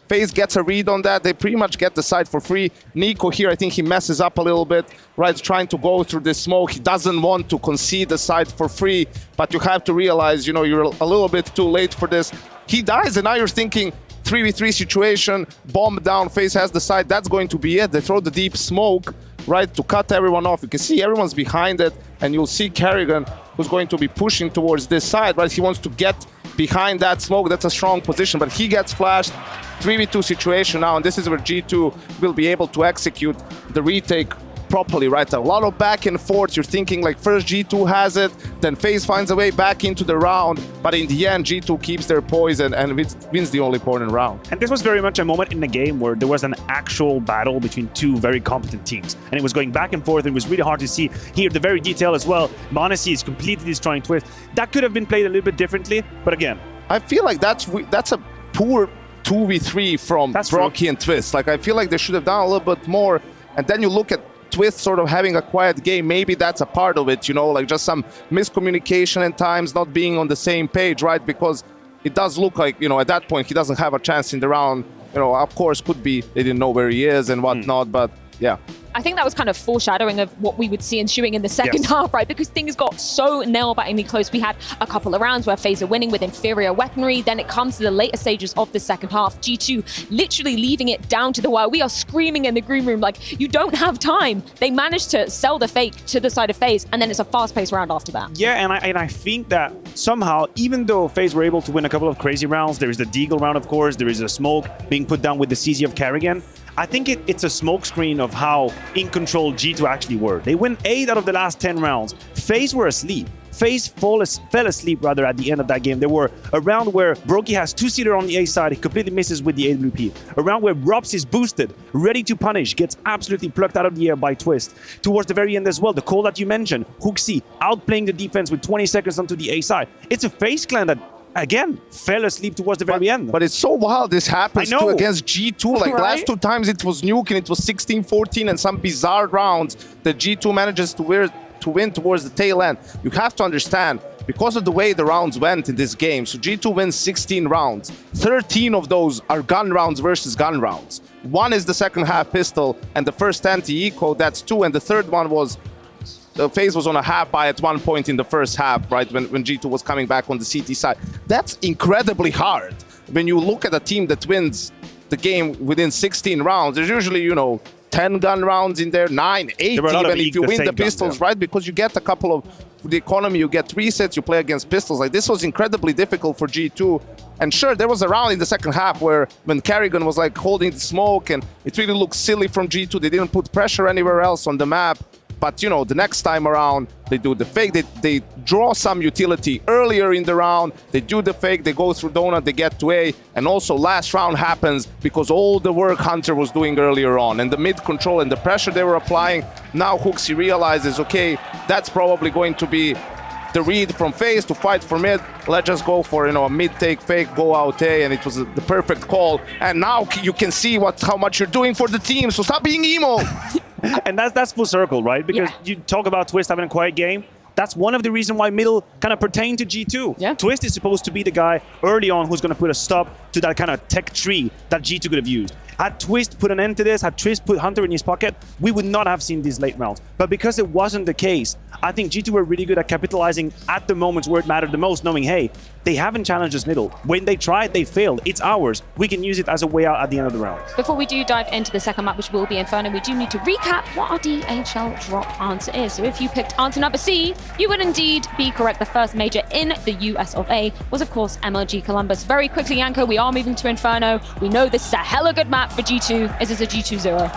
FaZe gets a read on that. They pretty much get the side for free. Nico here, I think he messes up a little bit, right? Trying to go through this smoke. He doesn't want to concede the side for free, but you have to realize, you're a little bit too late for this. He dies, and now you're thinking 3v3 situation, bomb down, FaZe has the side. That's going to be it. They throw the deep smoke, right, to cut everyone off. You can see everyone's behind it, and you'll see Kerrigan, who's going to be pushing towards this side, right? He wants to get behind that smoke. That's a strong position, but he gets flashed. 3v2 situation now, and this is where G2 will be able to execute the retake properly, right? A lot of back and forth. You're thinking first G2 has it, then FaZe finds a way back into the round, but in the end, G2 keeps their poise and wins the all important round. And this was very much a moment in the game where there was an actual battle between two very competent teams. And it was going back and forth, and it was really hard to see here the very detail as well. m0NESY is completely destroying Twist. That could have been played a little bit differently, but again, I feel like that's a poor 2v3 from Brocky and Twist. I feel like they should have done a little bit more. And then you look at Twist sort of having a quiet game. Maybe that's a part of it, just some miscommunication and times, not being on the same page, right? Because it does look like, at that point, he doesn't have a chance in the round. Of course, could be they didn't know where he is and whatnot, but yeah. I think that was kind of foreshadowing of what we would see ensuing in the second half, right? Because things got so nail-bitingly close. We had a couple of rounds where FaZe are winning with inferior weaponry. Then it comes to the later stages of the second half. G2 literally leaving it down to the wire. We are screaming in the green room like, you don't have time. They managed to sell the fake to the side of FaZe, and then it's a fast-paced round after that. Yeah, and I think that somehow, even though FaZe were able to win a couple of crazy rounds, there is the Deagle round, of course, there is a smoke being put down with the CZ of Carrigan. I think it's a smokescreen of how in control G2 actually were. They win 8 out of the last 10 rounds. FaZe were asleep. FaZe fell asleep rather at the end of that game. There were a round where Brokey has 2-seater on the A side, he completely misses with the AWP. A round where Robs is boosted, ready to punish, gets absolutely plucked out of the air by Twist. Towards the very end as well, the call that you mentioned, HooXi outplaying the defense with 20 seconds onto the A side. It's a FaZe clan that, again, fell asleep towards the very end. But it's so wild this happens too against G2. Like Right? last 2 times it was Nuke and it was 16-14 and some bizarre rounds that G2 manages to win towards the tail end. You have to understand, because of the way the rounds went in this game, so G2 wins 16 rounds. 13 of those are gun rounds versus gun rounds. 1 is the second half pistol and the first anti-eco, that's 2, and the third one was FaZe was on a half buy at one point in the first half, right, when G2 was coming back on the CT side. That's incredibly hard. When you look at a team that wins the game within 16 rounds, there's usually, 10 gun rounds in there, 9, 8 even if you win the pistols, right? Because you get a couple of the economy, you get resets, you play against pistols. Like, this was incredibly difficult for G2. And sure, there was a round in the second half where when Carrigan was like holding the smoke and it really looked silly from G2. They didn't put pressure anywhere else on the map. But, the next time around, they do the fake. They draw some utility earlier in the round. They do the fake. They go through Donut. They get to A. And also, last round happens because all the work Hunter was doing earlier on. And the mid control and the pressure they were applying. Now HooXi realizes, okay, that's probably going to be the read from FaZe to fight for mid. Let's just go for, a mid-take fake, go out A. And it was the perfect call. And now you can see how much you're doing for the team. So stop being emo. And that's full circle, right? Because you talk about Twist having a quiet game. That's one of the reasons why middle kind of pertain to G2. Yeah. Twist is supposed to be the guy early on who's going to put a stop to that kind of tech tree that G2 could have used. Had Twist put an end to this, had Twist put Hunter in his pocket, we would not have seen these late rounds. But because it wasn't the case, I think G2 were really good at capitalizing at the moments where it mattered the most, knowing, hey, they haven't challenged us middle. When they tried, they failed. It's ours. We can use it as a way out at the end of the round. Before we do dive into the second map, which will be Inferno, we do need to recap what our DHL drop answer is. So if you picked answer number C, you would indeed be correct. The first major in the US of A was, of course, MLG Columbus. Very quickly, Yanko, we are moving to Inferno. We know this is a hella good map for G2. Is this a G2-0?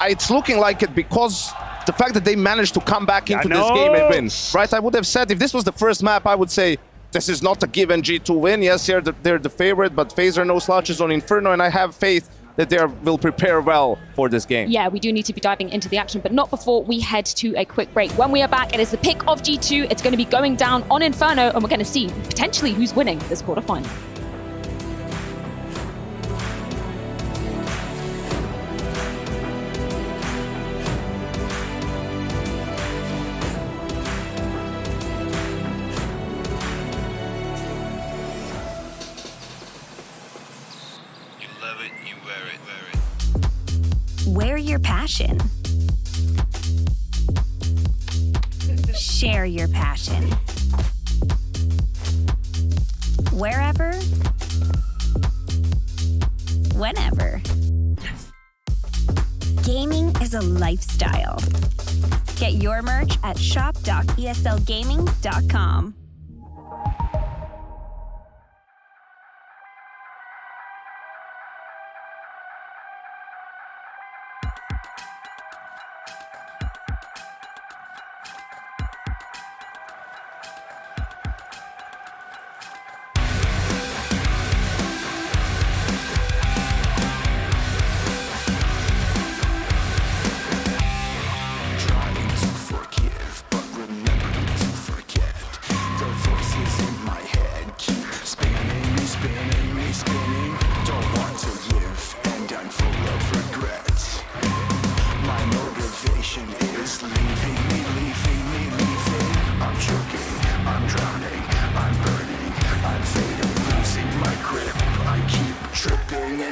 It's looking like it because the fact that they managed to come back into this game and win, right? I would have said if this was the first map, I would say this is not a given G2 win. Yes, they're the favorite, but FaZe are no slouches on Inferno, and I have faith that they will prepare well for this game. Yeah, we do need to be diving into the action, but not before we head to a quick break. When we are back, it is the pick of G2. It's going to be going down on Inferno, and we're going to see potentially who's winning this quarterfinal. Wear your passion. Share your passion. Wherever, whenever. Gaming is a lifestyle. Get your merch at shop.eslgaming.com.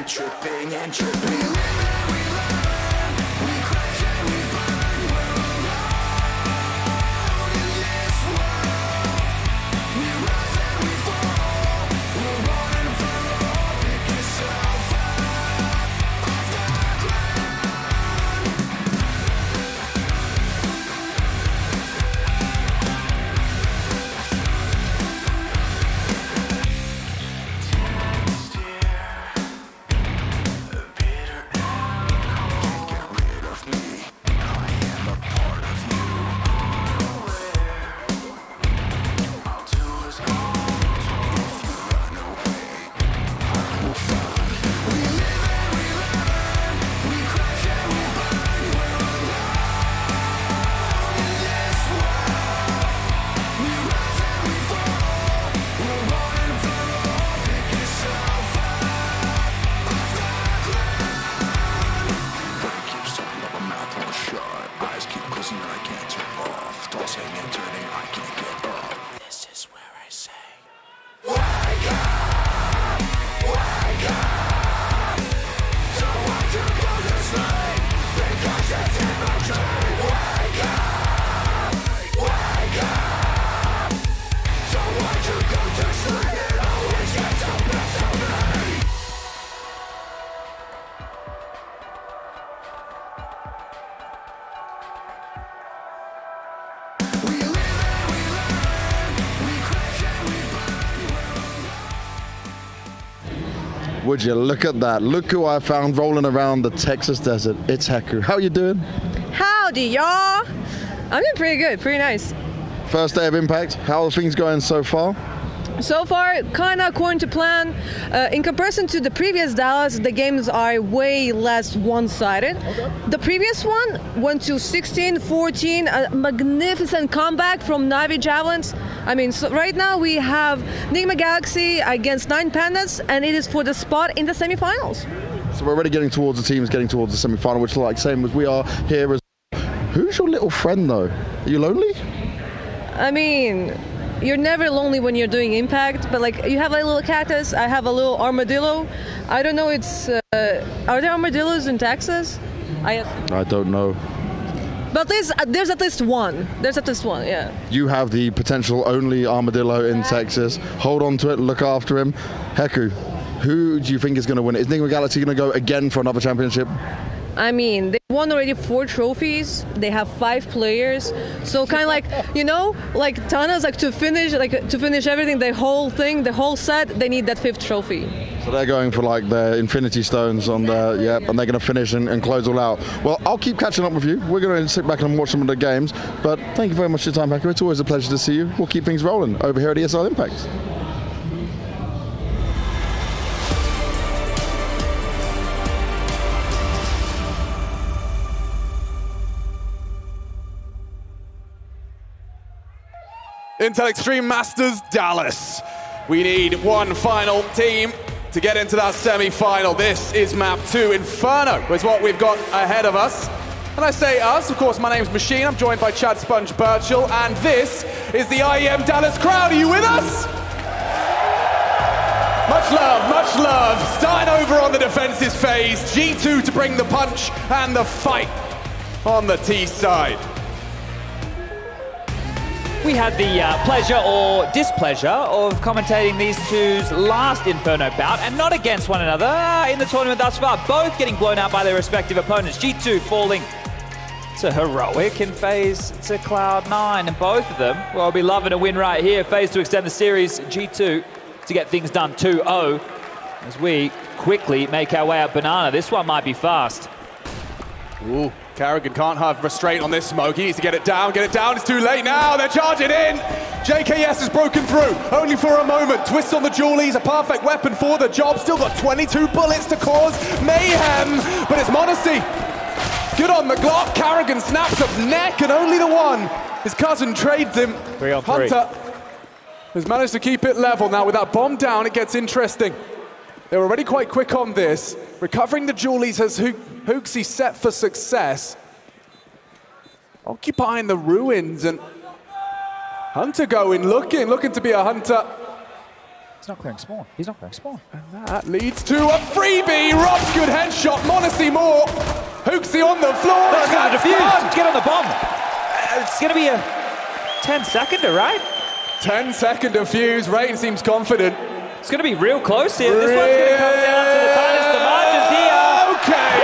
Tripping and tripping. We live and we learn. We crash Would you look at that? Look who I found rolling around the Texas desert. It's Heku. How you doing? Howdy, y'all. I'm doing pretty good, pretty nice. First day of Impact. How are things going so far? So far, kind of according to plan. In comparison to the previous Dallas, the games are way less one-sided. Okay. The previous one went to 16-14, a magnificent comeback from Na'Vi Javelins. I mean, so right now we have Nigma Galaxy against 9 Pandas, and it is for the spot in the semifinals. So we're already getting towards the teams getting towards the semi-final, which is like same as we are here. Who's your little friend though? Are you lonely? I mean, you're never lonely when you're doing Impact, but like you have a little cactus, I have a little armadillo. I don't know, it's, are there armadillos in Texas? I don't know. But there's at least one. There's at least one, yeah. You have the potential only armadillo in Texas. Hold on to it, look after him. Heku, who do you think is going to win it? Is Nigma Galaxy going to go again for another championship? I mean, they won already 4 trophies. They have 5 players, so kind of like, you know, like Tana's like to finish everything, the whole thing, the whole set. They need that 5th trophy. So they're going for like the Infinity Stones on the and they're going to finish and close all out. Well, I'll keep catching up with you. We're going to sit back and watch some of the games. But thank you very much for your time, Heku. It's always a pleasure to see you. We'll keep things rolling over here at ESL Impact. Intel Extreme Masters Dallas. We need one final team to get into that semi-final. This is map 2. Inferno is what we've got ahead of us. And I say us, of course, my name's Machine. I'm joined by Chad Sponge Birchall, and this is the IEM Dallas crowd. Are you with us? Much love, much love. Starting over on the defensive phase. G2 to bring the punch and the fight on the T side. We had the pleasure or displeasure of commentating these two's last Inferno bout, and not against one another in the tournament thus far, both getting blown out by their respective opponents. G2 falling to Heroic and FaZe to Cloud9, and both of them will be loving a win right here. FaZe to extend the series, G2 to get things done 2-0 as we quickly make our way up Banana. This one might be fast. Ooh. Carrigan can't have restraint on this smoke. He needs to get it down, it's too late now. They're charging in. JKS has broken through, only for a moment. Twist on the Julies, a perfect weapon for the job. Still got 22 bullets to cause mayhem, but it's Monacy. Good on the Glock. Carrigan snaps up neck, and only the one. His cousin trades him. 3-on-3. Hunter has managed to keep it level. Now with that bomb down, it gets interesting. They're already quite quick on this. Recovering the Julies has Hooksy set for success. Occupying the ruins, and Hunter going, looking to be a Hunter. He's not clearing spawn. He's not clearing spawn. And that leads to a freebie. Rob's good headshot. Monacy more. Hooksy on the floor. That's going to defuse. Get on the bomb. It's going to be a 10-seconder, right? 10-second defuse. Rain seems confident. It's going to be real close here. This one's going to come down to the tightest. The margins here. Okay.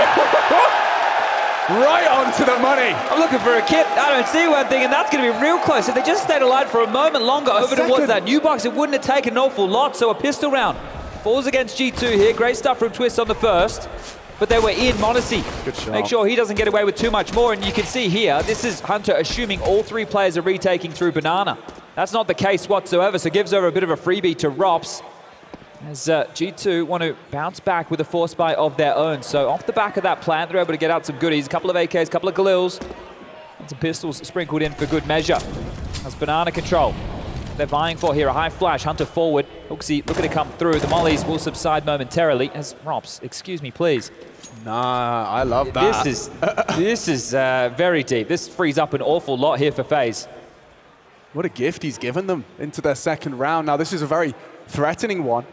Right onto the money. I'm looking for a kit. I don't see one thing, and that's going to be real close. If they just stayed alive for a moment longer over towards that new box, it wouldn't have taken an awful lot. So a pistol round falls against G2 here. Great stuff from Twist on the first. But they were in Monacy. Good shot. Make sure he doesn't get away with too much more. And you can see here, this is Hunter assuming all 3 players are retaking through Banana. That's not the case whatsoever, so gives over a bit of a freebie to Rops. As G2 want to bounce back with a force buy of their own. So off the back of that plant, they're able to get out some goodies. A couple of AKs, a couple of Galils, and some pistols sprinkled in for good measure. That's Banana control. They're vying for here a high flash. Hunter forward. Hooksy looking to come through. The mollies will subside momentarily. As Rops, excuse me, please. Nah, I love that. This is very deep. This frees up an awful lot here for FaZe. What a gift he's given them into their second round. Now this is a very threatening one.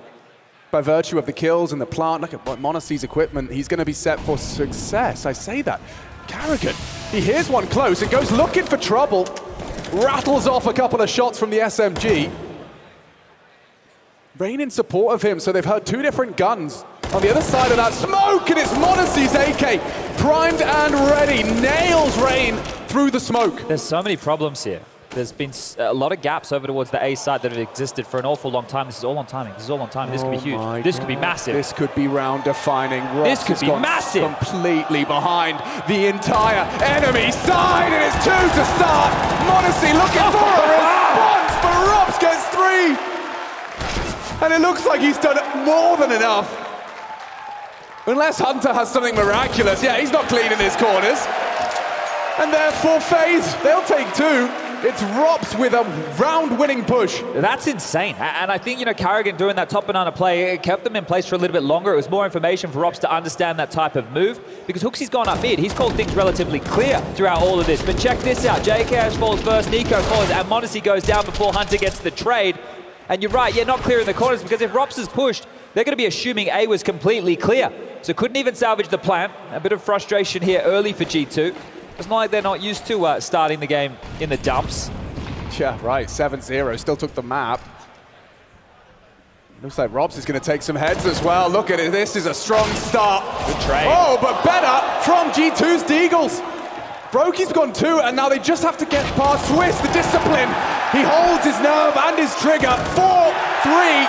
By virtue of the kills and the plant, look at Monacy's equipment. He's going to be set for success. I say that. Carrigan, he hears one close and goes looking for trouble. Rattles off a couple of shots from the SMG. Rain in support of him, so they've heard 2 different guns. On the other side of that smoke, and it's Monacy's AK. Primed and ready, nails Rain through the smoke. There's so many problems here. There's been a lot of gaps over towards the A side that have existed for an awful long time. This is all on timing. This is all on timing. This could be huge. This could be massive. This could be round defining. This could be massive. Completely behind the entire enemy side, and it's 2 to start. Modesty looking for a response, but Robs gets 3. And it looks like he's done more than enough. Unless Hunter has something miraculous. Yeah, he's not cleaning his corners. And therefore FaZe, they'll take 2. It's Rops with a round-winning push. That's insane. And I think, Carrigan doing that top banana play, it kept them in place for a little bit longer. It was more information for Rops to understand that type of move, because HooXi's gone up mid. He's called things relatively clear throughout all of this. But check this out. JKS falls first, Nico falls, and Modesty goes down before Hunter gets the trade. And you're right, not clearing the corners, because if Rops is pushed, they're going to be assuming A was completely clear. So couldn't even salvage the plant. A bit of frustration here early for G2. It's not like they're not used to starting the game in the dumps. Yeah, right, 7-0, still took the map. Looks like Robs is going to take some heads as well. Look at it, this is a strong start. Good trade. Oh, but better from G2's Deagles. Broky's gone 2, and now they just have to get past Twist, the discipline. He holds his nerve and his trigger. 4-3.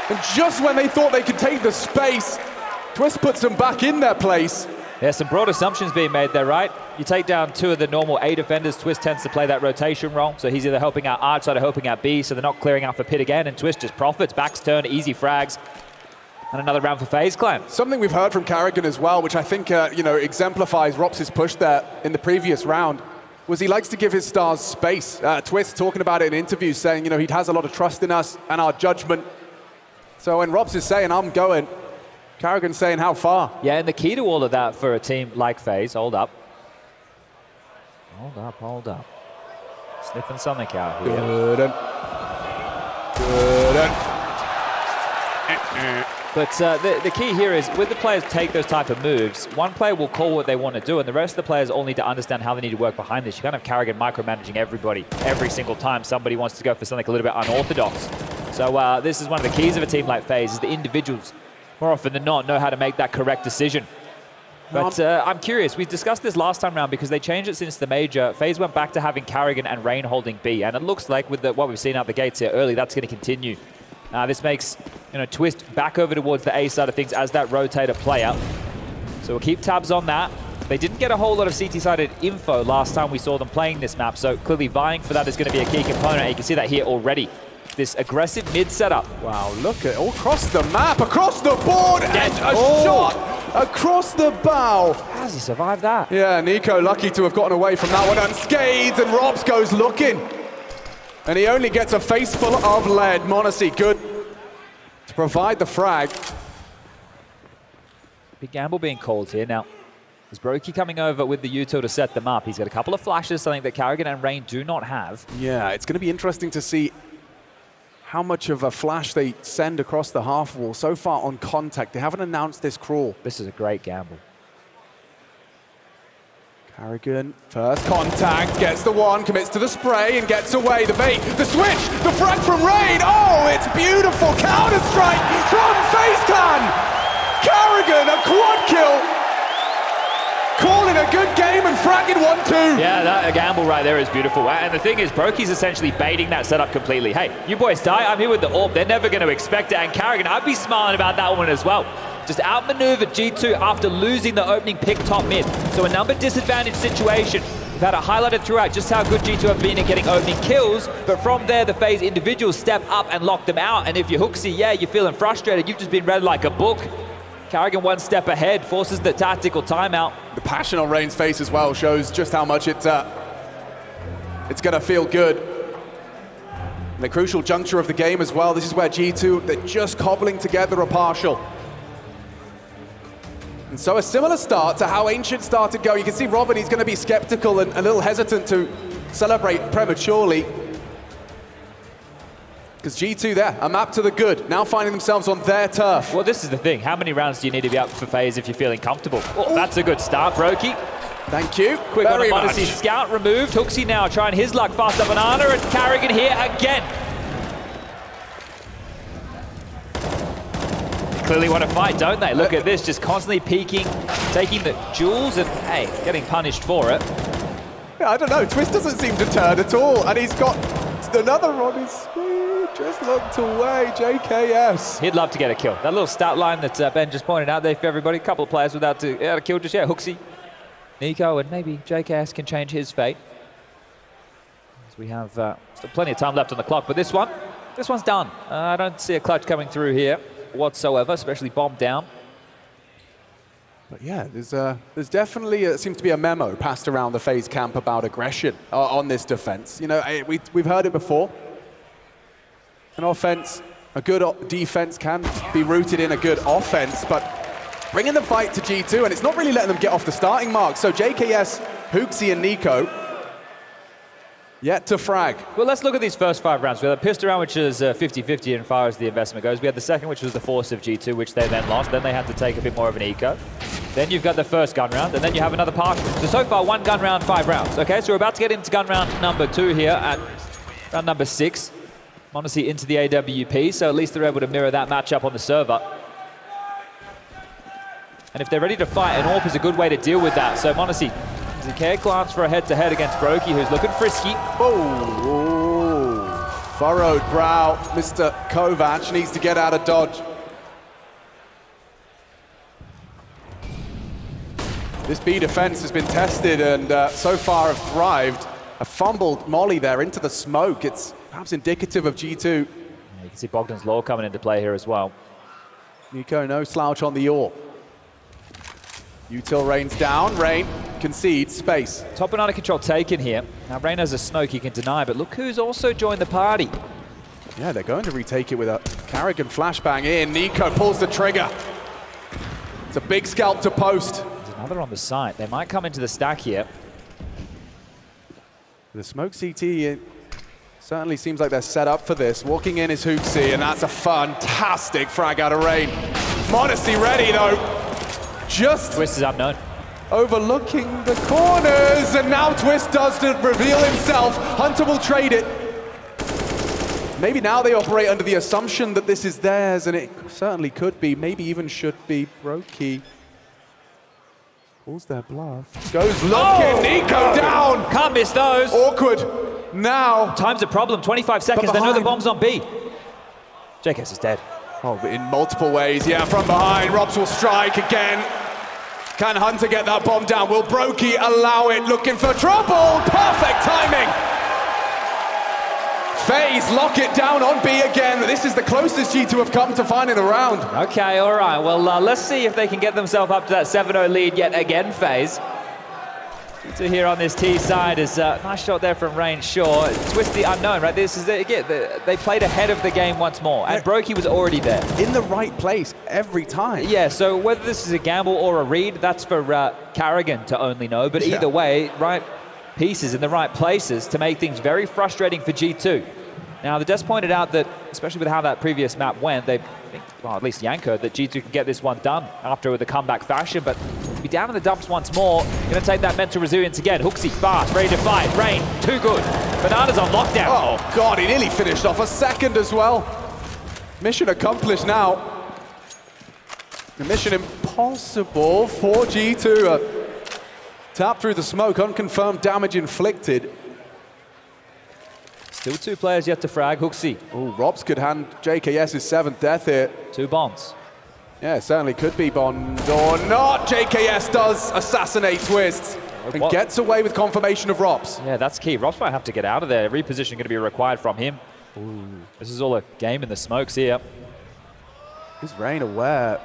And just when they thought they could take the space, Twist puts them back in their place. There's some broad assumptions being made there, right? You take down 2 of the normal A defenders. Twist tends to play that rotation role, so he's either helping out Arch side or helping out B, so they're not clearing out for Pit again, and Twist just profits. Backs turn, easy frags, and another round for FaZe Clan. Something we've heard from Carrigan as well, which I think exemplifies Rops' push there in the previous round, was he likes to give his stars space. Twist talking about it in interviews, saying he has a lot of trust in us and our judgment. So when Rops is saying, I'm going, Carrigan saying how far. Yeah, and the key to all of that for a team like FaZe, hold up. Hold up. Sniffing something out here. Good. But the key here is, when the players take those type of moves, one player will call what they want to do, and the rest of the players all need to understand how they need to work behind this. You can't have Carrigan micromanaging everybody every single time somebody wants to go for something a little bit unorthodox. So this is one of the keys of a team like FaZe, is the individuals, more often than not, know how to make that correct decision. But I'm curious, we discussed this last time round because they changed it since the major. FaZe went back to having Carrigan and Rain holding B, and it looks like with what we've seen out the gates here early, that's going to continue. This makes Twist back over towards the A side of things as that rotator player. So we'll keep tabs on that. They didn't get a whole lot of CT-sided info last time we saw them playing this map, so clearly vying for that is going to be a key component, and you can see that here already. This aggressive mid setup. Wow, look at all across the map, across the board, and a shot across the bow. How does he survive that? Yeah, Nico lucky to have gotten away from that one unscathed, and Robs goes looking. And he only gets a face full of lead. Monacy good to provide the frag. Big gamble being called here. Now, is Brokey coming over with the util to set them up? He's got a couple of flashes, something that Carrigan and Rain do not have. Yeah, it's going to be interesting to see how much of a flash they send across the half wall. So far on contact, they haven't announced this crawl. This is a great gamble. Carrigan, first contact, gets the one, commits to the spray and gets away. The bait, the switch, the frag from Rain. Oh, it's beautiful. Counter-strike from FaZe Clan. Carrigan, a quad kill. Calling a good game and fragging 1-2. Yeah, that gamble right there is beautiful. And the thing is, Brokey's essentially baiting that setup completely. Hey, you boys die, I'm here with the AWP. They're never going to expect it. And Carrigan, I'd be smiling about that one as well. Just outmaneuvered G2 after losing the opening pick top mid. So a number disadvantage situation. We've had it highlighted throughout just how good G2 have been at getting opening kills. But from there, the FaZe individuals step up and lock them out. And if you're HooXi, yeah, you're feeling frustrated. You've just been read like a book. Carrigan one step ahead, forces the tactical timeout. The passion on Rain's face as well shows just how much it's going to feel good. And the crucial juncture of the game as well. This is where G2, they're just cobbling together a partial. And so a similar start to how Ancient started going. You can see Robin, he's going to be skeptical and a little hesitant to celebrate prematurely. Because G2 there, a map to the good, now finding themselves on their turf. Well, this is the thing. How many rounds do you need to be up for FaZe if you're feeling comfortable? Oh, that's a good start, Brokey. Thank you. Quick on a Modesty scout removed. HooXi now trying his luck fast up Banana, and Carrigan here again. They clearly want to fight, don't they? Look at this, just constantly peeking, taking the jewels and, hey, getting punished for it. Yeah, I don't know, Twist doesn't seem deterred at all, and he's got another on his screen, just looked away, JKS. He'd love to get a kill. That little stat line that Ben just pointed out there for everybody, a couple of players without a kill just yet. Hooksy, Nico, and maybe JKS can change his fate. As we have still plenty of time left on the clock, but this one's done. I don't see a clutch coming through here whatsoever, especially bomb down. But yeah, there's definitely seems to be a memo passed around the FaZe camp about aggression on this defense. You know, we've heard it before. An offense, a good defense can be rooted in a good offense, but bringing the fight to G2, and it's not really letting them get off the starting mark. So JKS, Hooksy, and Nico yet to frag. Well, let's look at these first 5 rounds. We had the pissed around, which is 50-50 as far as the investment goes. We had the second, which was the force of G2, which they then lost. Then they had to take a bit more of an eco. Then you've got the first gun round, and then you have another partial. So far, 1 gun round, 5 rounds. Okay, so we're about to get into gun round number 2 here at round number 6. m0NESY into the AWP, so at least they're able to mirror that matchup on the server. And if they're ready to fight, an AWP is a good way to deal with that. So m0NESY, does he care glance for a head-to-head against Brokey, who's looking frisky. Oh, furrowed brow. Mr. Kovac needs to get out of dodge. This B defense has been tested and so far have thrived. A fumbled molly there into the smoke. It's perhaps indicative of G2. You can see Bogdan's Law coming into play here as well. Nico, no slouch on the AWP. Util Rain's down. Rain concedes space. Top and under control taken here. Now Rain has a smoke he can deny, but look who's also joined the party. Yeah, they're going to retake it with a Carrigan flashbang in. Nico pulls the trigger. It's a big scalp to post. There's another on the site. They might come into the stack here. The smoke CT, it certainly seems like they're set up for this. Walking in is Hooksy, and that's a fantastic frag out of Rain. m0NESY ready though. Just Twist is unknown. Overlooking the corners, and now Twist does to reveal himself. Hunter will trade it. Maybe now they operate under the assumption that this is theirs, and it certainly could be, maybe even should be. Brokey pulls their bluff. Goes looking, Nico down! Can't miss those. Awkward. Now. Time's a problem, 25 seconds, they know the bomb's on B. JKS is dead. Oh, but in multiple ways, yeah, from behind. Robs will strike again. Can Hunter get that bomb down? Will Brokey allow it? Looking for trouble. Perfect timing. FaZe lock it down on B again. This is the closest G2 have come to finding a round. Okay, all right. Well, let's see if they can get themselves up to that 7-0 lead yet again, FaZe. G2 here on this T side is nice shot there from Rain, sure. Twist the unknown, right? This is again, they played ahead of the game once more, and Brokey was already there. In the right place every time. Yeah, so whether this is a gamble or a read, that's for Carrigan to only know, but either way, right pieces in the right places to make things very frustrating for G2. Now, the Des pointed out that, especially with how that previous map went, they think, well, at least Yanko, that G2 can get this one done after with a comeback fashion, but be down in the dumps once more. Going to take that mental resilience again. Hooksy, fast, ready to fight. Rain, too good. Banana's on lockdown. Oh, God, he nearly finished off a second as well. Mission accomplished now. The mission impossible for G2. Tap through the smoke, unconfirmed damage inflicted. Still 2 players yet to frag. Hooksy. Oh, Robs could hand JKS his 7th death here. 2 bonds. Yeah, certainly could be Bond or not. JKS does assassinate Twist and gets away with confirmation of Robs. Yeah, that's key. Robs might have to get out of there. Reposition going to be required from him. Ooh. This is all a game in the smokes here. Is Rain aware?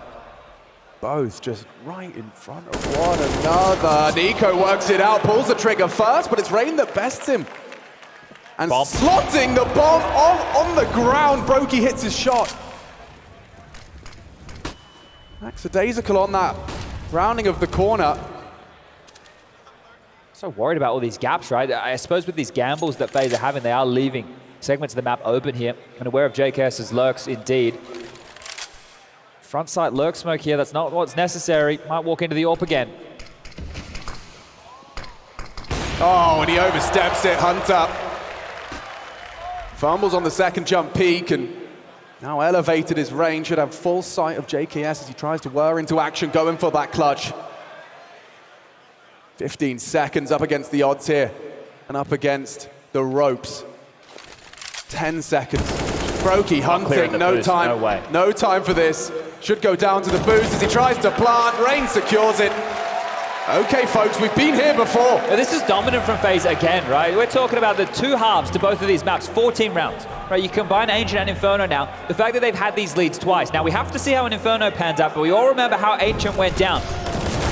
Both just right in front of one another. Nico works it out, pulls the trigger first, but it's Rain that bests him. And slotting the bomb on the ground. Brokey hits his shot. Lackadaisical on that rounding of the corner. So worried about all these gaps, right? I suppose with these gambles that FaZe are having, they are leaving segments of the map open here. And aware of JKS's lurks indeed. Front sight lurk smoke here, that's not what's necessary. Might walk into the AWP again. Oh, and he oversteps it, Hunter. Fumbles on the second jump peak, and now elevated his range. Should have full sight of JKS as he tries to whir into action, going for that clutch. 15 seconds up against the odds here and up against the ropes. 10 seconds. Brokey hunting, no time. No way. No time for this. Should go down to the boost as he tries to plant. Rain secures it. Okay, folks, we've been here before. Now, this is dominant from FaZe again, right? We're talking about the 2 halves to both of these maps, 14 rounds. Right, you combine Ancient and Inferno now. The fact that they've had these leads twice. Now, we have to see how an Inferno pans out, but we all remember how Ancient went down.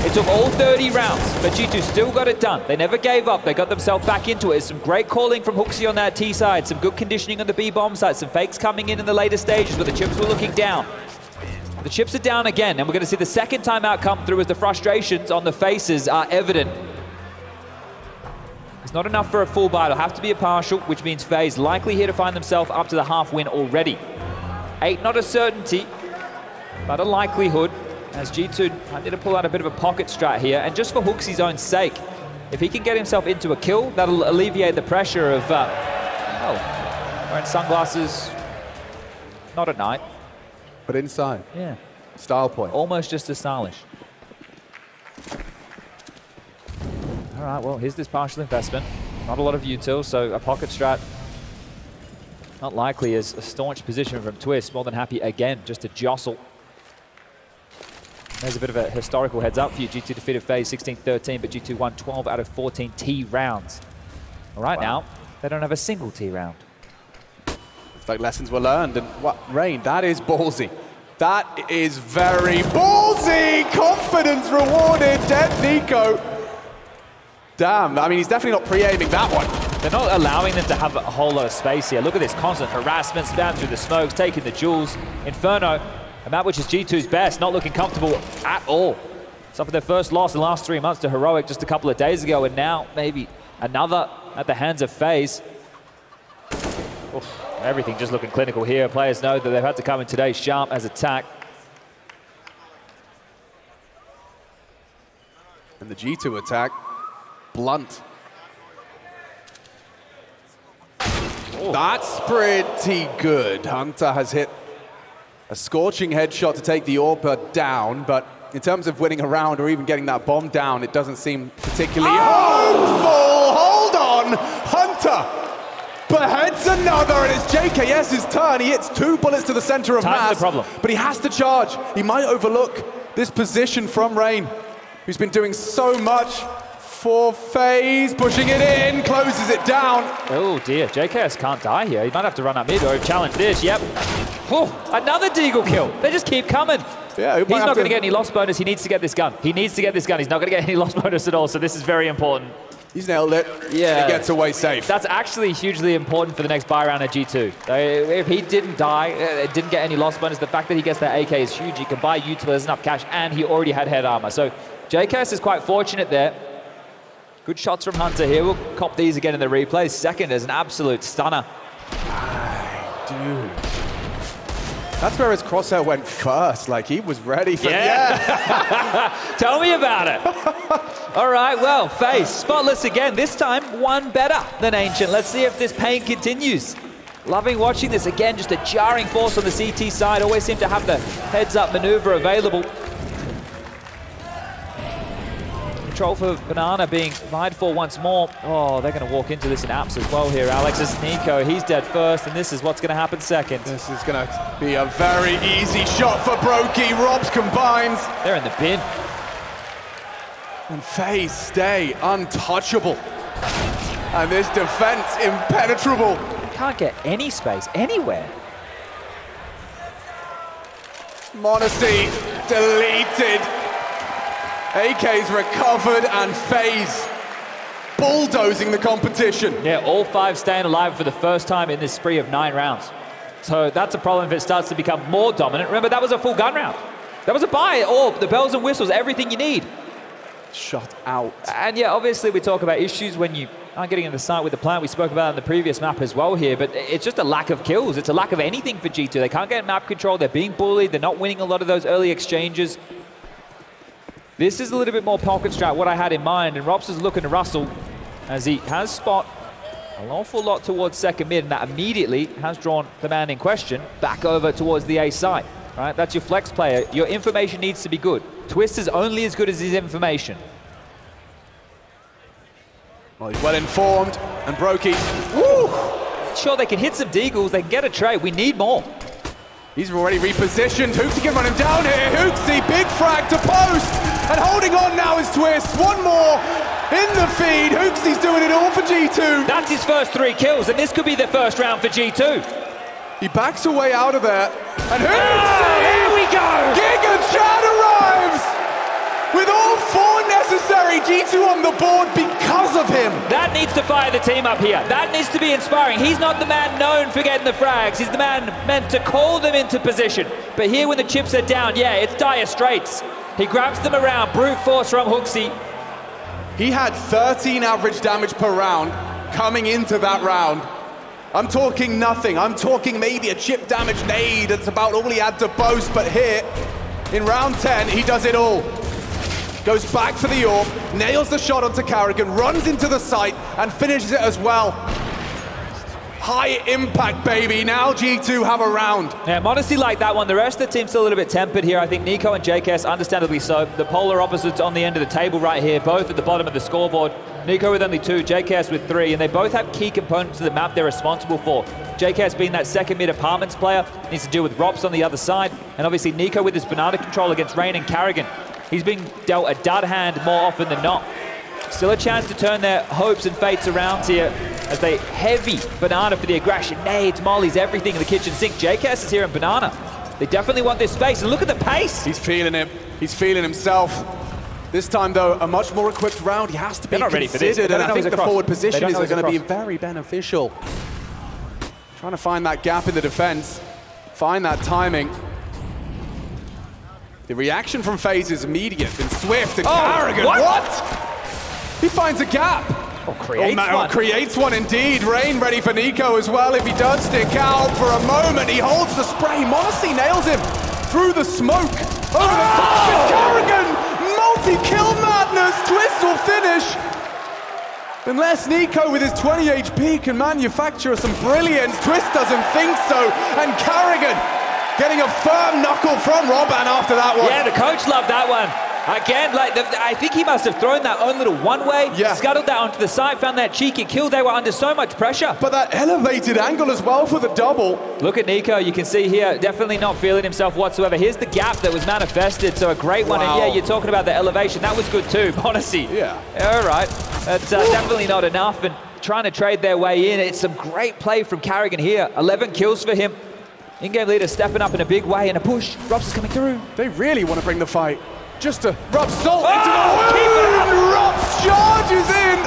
It took all 30 rounds, but G2 still got it done. They never gave up. They got themselves back into it. Some great calling from Hooksy on that T side, some good conditioning on the B bomb side, some fakes coming in the later stages where the chips were looking down. The chips are down again, and we're going to see the second timeout come through as the frustrations on the faces are evident. It's not enough for a full buy. It'll have to be a partial, which means FaZe likely here to find themselves up to the half win already. 8, not a certainty, but a likelihood, as G2 need to pull out a bit of a pocket strat here. And just for Hooksy's own sake, if he can get himself into a kill, that'll alleviate the pressure of, wearing sunglasses, not at night. But inside. Yeah. Style point. Almost just as stylish. All right, well, here's this partial investment. Not a lot of util, so a pocket strat. Not likely as a staunch position from Twist. More than happy again, just to jostle. There's a bit of a historical heads up for you. G2 defeated FaZe 16-13, but G2 won 12 out of 14 T rounds. All right, now, they don't have a single T round. It's like lessons were learned, and what, Rain, that is ballsy. That is very ballsy! Confidence rewarded, dead Nico. Damn, I mean, he's definitely not pre-aiming that one. They're not allowing them to have a whole lot of space here. Look at this constant harassment, spam through the smokes, taking the jewels. Inferno, a map which is G2's best, not looking comfortable at all. Suffered their first loss in the last 3 months to Heroic just a couple of days ago, and now maybe another at the hands of FaZe. Oof, everything just looking clinical here. Players know that they've had to come in today sharp as attack. And the G2 attack, blunt. Oh. That's pretty good. Hunter has hit a scorching headshot to take the AWP down, but in terms of winning a round or even getting that bomb down, it doesn't seem particularly hopeful. Hold on, Hunter beheads another, and it's JKS's turn. He hits 2 bullets to the center of mass, the problem. But he has to charge. He might overlook this position from Rain, who's been doing so much for FaZe, pushing it in, closes it down. Oh dear, JKS can't die here. He might have to run up mid or challenge this, yep. Oh, another Deagle kill. They just keep coming. Yeah, he's not going to get any loss bonus. He needs to get this gun. He needs to get this gun. He's not going to get any loss bonus at all, so this is very important. He's nailed it. Yeah. He gets away safe. That's actually hugely important for the next buy round at G2. If he didn't die, didn't get any loss bonus, the fact that he gets that AK is huge. He can buy util, there's enough cash, and he already had head armor. So JKS is quite fortunate there. Good shots from Hunter here. We'll cop these again in the replay. Second is an absolute stunner. Dude. That's where his crosshair went first. Like, he was ready for... Yeah. Tell me about it. All right, well, FaZe, spotless again. This time, one better than Ancient. Let's see if this pain continues. Loving watching this again. Just a jarring force on the CT side. Always seem to have the heads-up maneuver available. Control for Banana being vied for once more. Oh, they're going to walk into this in apps as well here, Alex. It's Nico. He's dead first, and this is what's going to happen second. This is going to be a very easy shot for Brokey. Robs combines. They're in the bin. And FaZe stay untouchable. And this defense impenetrable. Can't get any space anywhere. Monacy deleted. AK's recovered, and FaZe bulldozing the competition. Yeah, all 5 staying alive for the first time in this spree of 9 rounds. So that's a problem if it starts to become more dominant. Remember, that was a full gun round. That was a buy, all the bells and whistles, everything you need. Shut out. And yeah, obviously we talk about issues when you aren't getting in the sight with the plant. We spoke about it in the previous map as well here, but it's just a lack of kills. It's a lack of anything for G2. They can't get map control. They're being bullied. They're not winning a lot of those early exchanges. This is a little bit more pocket strat, what I had in mind, and Robs is looking to Russell as he has spot an awful lot towards second mid, and that immediately has drawn the man in question back over towards the A side. Right, that's your flex player. Your information needs to be good. Twist is only as good as his information. Well, he's well informed, and Brokey, woo! Sure, they can hit some deagles, they can get a trade. We need more. He's already repositioned. Hooksy can run him down here. Hooksy, big frag to post. And holding on now is Twist. One more in the feed. Hooksy's doing it all for G2. That's his first 3 kills, and this could be the first round for G2. He backs away out of there. And Hooksy! Here we go! Giga Chad arrives! With all 4 necessary, G2 on the board because of him. That needs to fire the team up here. That needs to be inspiring. He's not the man known for getting the frags. He's the man meant to call them into position. But here when the chips are down, yeah, it's dire straits. He grabs them around, brute force from Hooksy. He had 13 average damage per round coming into that round. I'm talking nothing. I'm talking maybe a chip damage nade. That's about all he had to boast. But here, in round 10, he does it all. Goes back for the orb, nails the shot onto Carrigan, runs into the site, and finishes it as well. High impact, baby. Now G2 have a round. Yeah, modesty like that one. The rest of the team's still a little bit tempered here. I think Nico and JKS, understandably so. The polar opposites on the end of the table right here, both at the bottom of the scoreboard. Nico with only 2, JKS with 3, and they both have key components to the map they're responsible for. JKS being that second mid apartments player, needs to deal with Rops on the other side, and obviously Nico with his banana control against Rain and Carrigan. He's being dealt a dud hand more often than not. Still a chance to turn their hopes and fates around here as they heavy banana for the aggression. Nades, mollies, everything in the kitchen sink. JKS is here in banana. They definitely want this space, and look at the pace. He's feeling it. He's feeling himself. This time, though, a much more equipped round. He has to be considered, and I think the forward position is going to be very beneficial. Trying to find that gap in the defense, find that timing. The reaction from FaZe is immediate and swift and Carrigan. What? He finds a gap. Creates one indeed. Rain ready for Nico as well if he does stick out for a moment. He holds the spray. Modesty nails him through the smoke. Over the top is Carrigan. Multi-kill madness. Twist will finish. Unless Nico with his 20 HP can manufacture some brilliance. Twist doesn't think so. And Carrigan getting a firm knuckle from Robban after that one. Yeah, the coach loved that one. Again, I think he must have thrown that own little one-way, scuttled that onto the side, found that cheeky kill. They were under so much pressure. But that elevated angle as well for the double. Look at Nico, you can see here, definitely not feeling himself whatsoever. Here's the gap that was manifested, so a great one. And yeah, you're talking about the elevation. That was good too, Honesty. Yeah. All right, that's definitely not enough. And trying to trade their way in. It's some great play from Carrigan here. 11 kills for him. In-game leader stepping up in a big way, and a push. Rops is coming through. They really want to bring the fight. Just to rub salt into the wound. Rops charges in.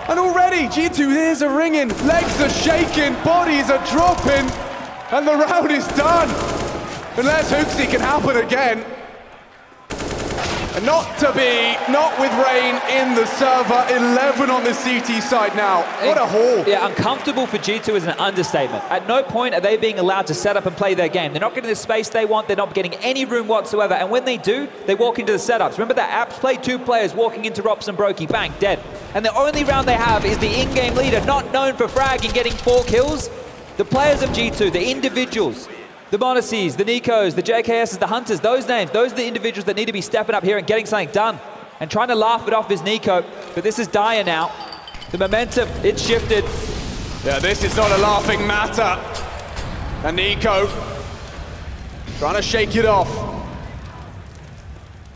And already G2 ears are ringing, legs are shaking, bodies are dropping, and the round is done. Unless Hooksy can happen again. And not with Rain in the server. 11 on the CT side now. What a haul. Yeah, uncomfortable for G2 is an understatement. At no point are they being allowed to set up and play their game. They're not getting the space they want. They're not getting any room whatsoever. And when they do, they walk into the setups. Remember that Apps play 2 players walking into Rops and Brokey, bang, dead. And the only round they have is the in-game leader, not known for fragging, getting 4 kills. The players of G2, the individuals, the Monacies, the Nikos, the JKSs, the Hunters, those names, those are the individuals that need to be stepping up here and getting something done. And trying to laugh it off is Nico, but this is dire now. The momentum, it's shifted. Yeah, this is not a laughing matter. And Nico trying to shake it off.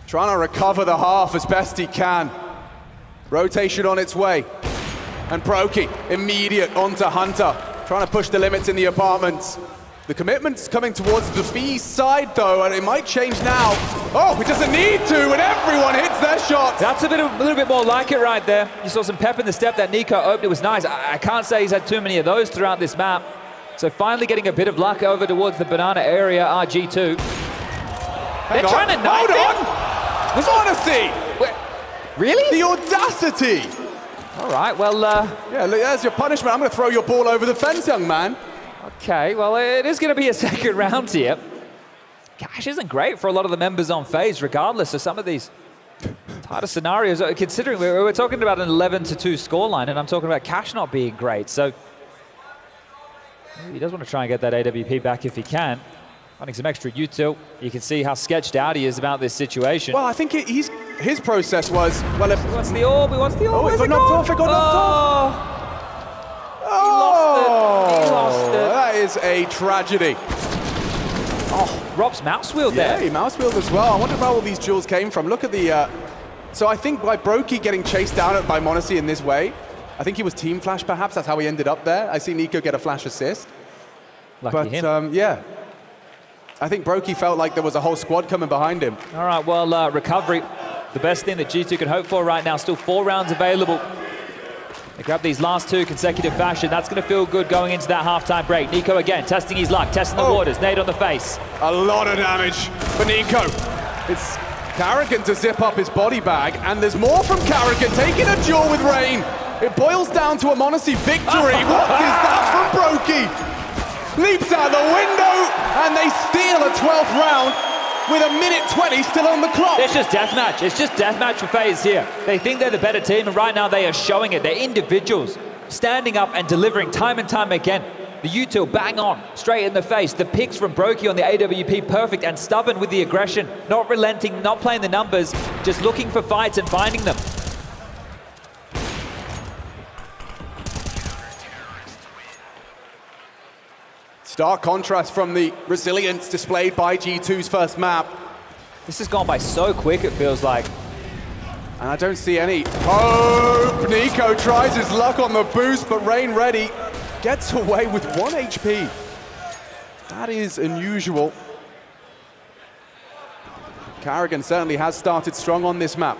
Trying to recover the half as best he can. Rotation on its way. And Brokey, immediate onto Hunter. Trying to push the limits in the apartments. The commitment's coming towards the B side though, and it might change now. Oh, it doesn't need to, and everyone hits their shots. That's a little bit more like it right there. You saw some pep in the step that Nico opened. It was nice. I can't say he's had too many of those throughout this map. So finally getting a bit of luck over towards the banana area, RG2. They're trying to knife it. Honesty! Really? The audacity! All right, well... yeah, look, there's your punishment. I'm going to throw your ball over the fence, young man. Okay, well, it is going to be a second round here. Cash isn't great for a lot of the members on FaZe, regardless of some of these tighter scenarios. Considering we're talking about an 11-2 scoreline, and I'm talking about Cash not being great. So he does want to try and get that AWP back if he can. Finding some extra util. You can see how sketched out he is about this situation. Well, I think he's his process was, well, if... He wants the orb, he wants the orb. Oh, it got knocked off, it got knocked off. He lost it. That is a tragedy. Oh, Rob's mouse wheeled there. Yeah, he mouse wheeled as well. I wonder where all these jewels came from. Look at the... So I think by Brokey getting chased down by m0NESY in this way, I think he was team flash perhaps, that's how he ended up there. I see Nico get a flash assist. Lucky him. Yeah. I think Brokey felt like there was a whole squad coming behind him. All right, well, recovery, the best thing that G2 can hope for right now. Still 4 rounds available. They grab these last 2 consecutive fashion. That's going to feel good going into that halftime break. Nico again, testing his luck, testing the waters. Nade on the face. A lot of damage for Nico. It's Carrigan to zip up his body bag, and there's more from Carrigan, taking a duel with Rain. It boils down to a m0NESY victory. What is that from Brokey? Leaps out the window, and they steal a 12th round with a minute 20 still on the clock. It's just deathmatch. It's just deathmatch for FaZe here. They think they're the better team, and right now they are showing it. They're individuals standing up and delivering time and time again. The util bang on, straight in the face. The picks from Brokey on the AWP, perfect and stubborn with the aggression. Not relenting, not playing the numbers, just looking for fights and finding them. Stark contrast from the resilience displayed by G2's first map. This has gone by so quick, it feels like. And I don't see any hope. Nico tries his luck on the boost, but Rain Ready gets away with 1 HP. That is unusual. Carrigan certainly has started strong on this map.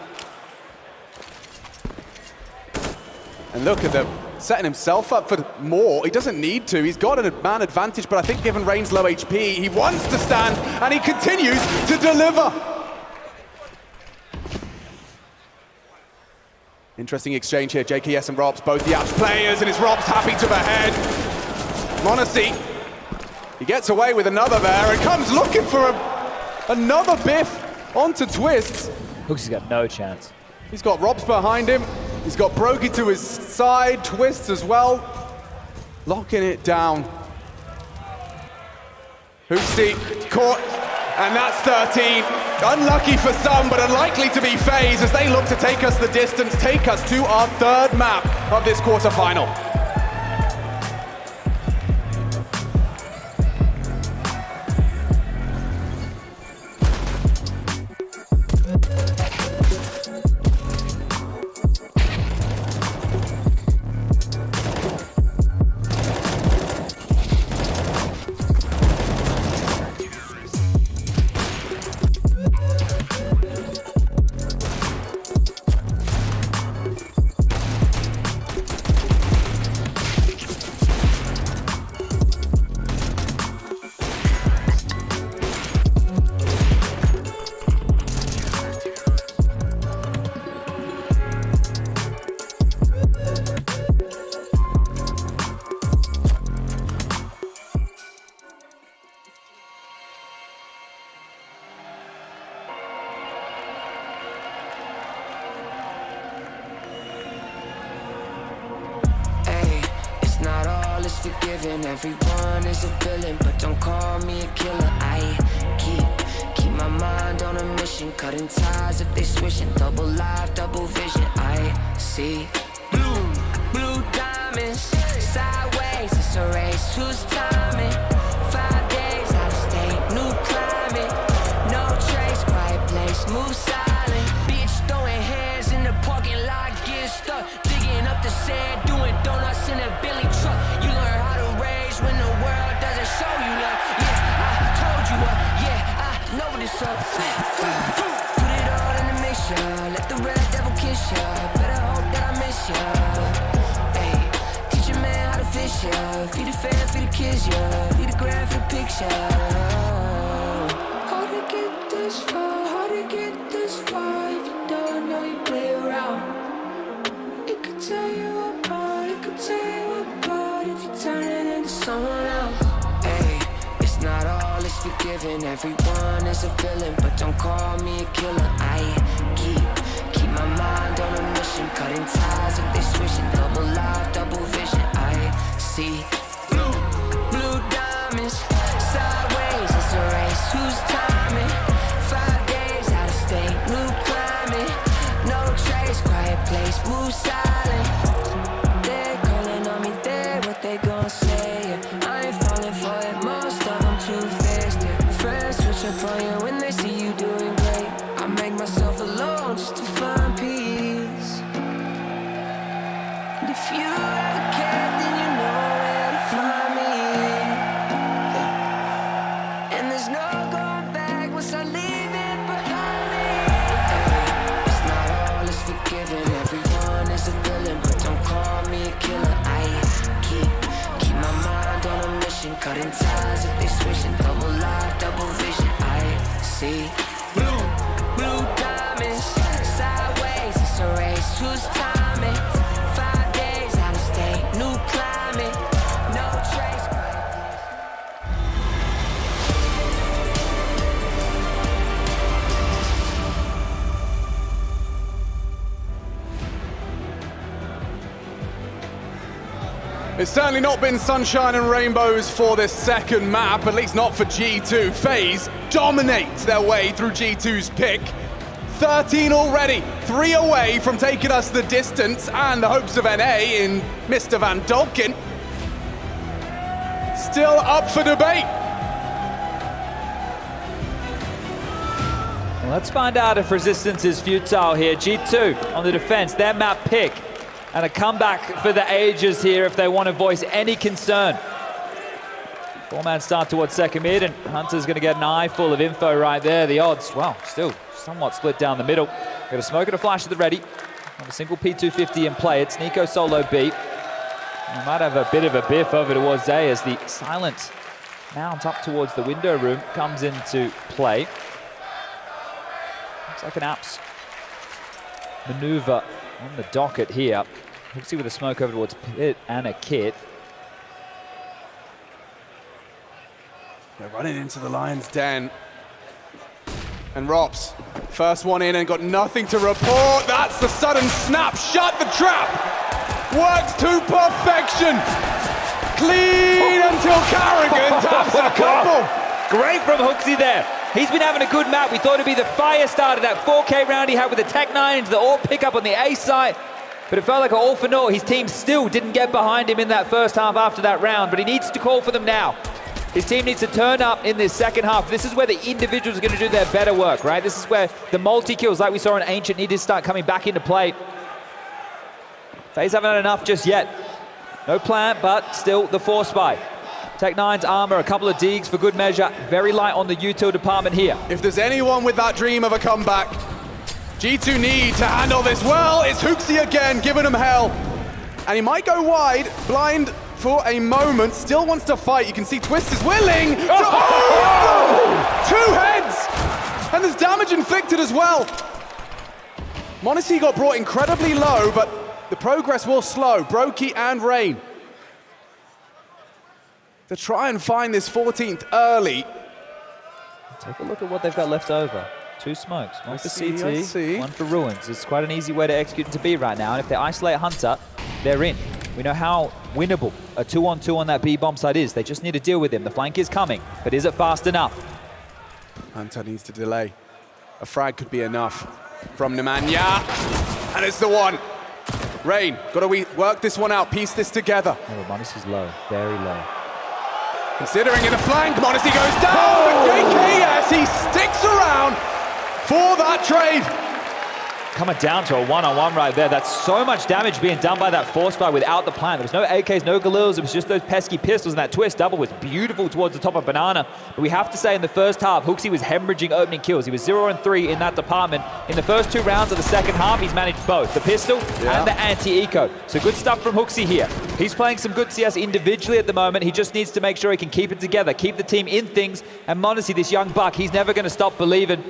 And look at them, setting himself up for more. He doesn't need to. He's got a man advantage, but I think given Rain's low HP, he wants to stand, and he continues to deliver. Interesting exchange here. JKS and Robs, both the Apps players, and it's Robs happy to behead. m0NESY, he gets away with another there and comes looking for another biff onto Twists. Looks he's got no chance. He's got Robs behind him. He's got Brokey to his side, Twists as well. Locking it down. Hoopsy caught, and that's 13. Unlucky for some, but unlikely to be FaZe as they look to take us the distance, take us to our 3rd map of this quarterfinal. Forgiven, everyone is a villain, but don't call me a killer. I keep my mind on a mission, cutting ties if they switching, double life, double vision. I see blue diamonds, sideways, it's a race, who's timing? 5 days out of state, new climate, no trace, quiet place, move silent. Bitch throwing hands in the parking lot, getting stuck, digging up the sand, doing donuts in a Billy truck. You learn how to rage when the world doesn't show you love. Yeah, I told you what, yeah, I know what it's up. Put it all in the mixture, let the red devil kiss ya. Better hope that I miss ya. Hey, teach a man how to fish ya. Feed the fan, feed the kids ya. Feed the grand for the picture. How to get this far, how to get this far. If you don't know, you play around. It could tear you apart, it could tear you apart if you turn it into someone else. Hey, it's not all is forgiven, everyone is a villain, but don't call me a killer. I keep my mind on a mission, cutting ties if they switching, double life, double vision. I see blue diamonds, sideways, it's a race, who's timing? 5 days out of state, new climate, wishing, cutting ties if they switching, double life, double vision. I see blue diamonds, sideways, it's a race, who's timing? 5 days out of state, new climate, no trace. It's certainly not been sunshine and rainbows for this second map, at least not for G2. FaZe dominate their way through G2's pick. 13 already, 3 away from taking us the distance and the hopes of NA in Mr. Van Dolken. Still up for debate. Well, let's find out if resistance is futile here. G2 on the defense, their map pick. And a comeback for the ages here if they want to voice any concern. 4-man start towards second mid, and Hunter's going to get an eye full of info right there. The odds, well, still somewhat split down the middle. Got a smoke and a flash at the ready. Have a single P250 in play. It's Nico solo B. We might have a bit of a biff over towards A as the silent mount up towards the window room comes into play. Looks like an apps maneuver on the docket here. HooXi with a smoke over towards Pit and a Kit. They're running into the Lion's Den. And Rops, first one in and got nothing to report. That's the sudden snap, shut the trap. Works to perfection. Clean until Carrigan taps a couple. Great from HooXi there. He's been having a good map. We thought it'd be the fire start of that 4K round he had with the Tech 9 into the AWP pickup on the A side. But it felt like an all for naught. His team still didn't get behind him in that first half after that round, but he needs to call for them now. His team needs to turn up in this second half. This is where the individuals are going to do their better work, right? This is where the multi-kills, like we saw in Ancient, need to start coming back into play. FaZe haven't had enough just yet. No plant, but still the force buy. Tech 9's armor, a couple of digs for good measure. Very light on the util department here. If there's anyone with that dream of a comeback, G2 need to handle this well. It's HooXi again, giving him hell. And he might go wide, blind for a moment, still wants to fight. You can see Twist is willing. Oh! 2 heads! And there's damage inflicted as well. m0NESY got brought incredibly low, but the progress will slow. Brokey and Rain to try and find this 14th early. Take a look at what they've got left over. 2 smokes, one for CT, one for Ruins. It's quite an easy way to execute into B right now, and if they isolate Hunter, they're in. We know how winnable a 2-on-2 on that B bomb side is. They just need to deal with him. The flank is coming, but is it fast enough? Hunter needs to delay. A frag could be enough from Nemanja, and it's the one. Rain, gotta work this one out, piece this together. Oh, m0NESY's low, very low. Considering in the flank, m0NESY goes down, but JKS, he sticks around for that trade. Coming down to a one-on-one right there. That's so much damage being done by that force fire without the plant. There was no AKs, no Galils. It was just those pesky pistols, and that twist double was beautiful towards the top of Banana. But we have to say in the first half, HooXi was hemorrhaging opening kills. He was 0-3 in that department. In the first 2 rounds of the second half, he's managed both the pistol and the anti-eco. So good stuff from HooXi here. He's playing some good CS individually at the moment. He just needs to make sure he can keep it together, keep the team in things. And m0NESY, this young buck, he's never going to stop believing.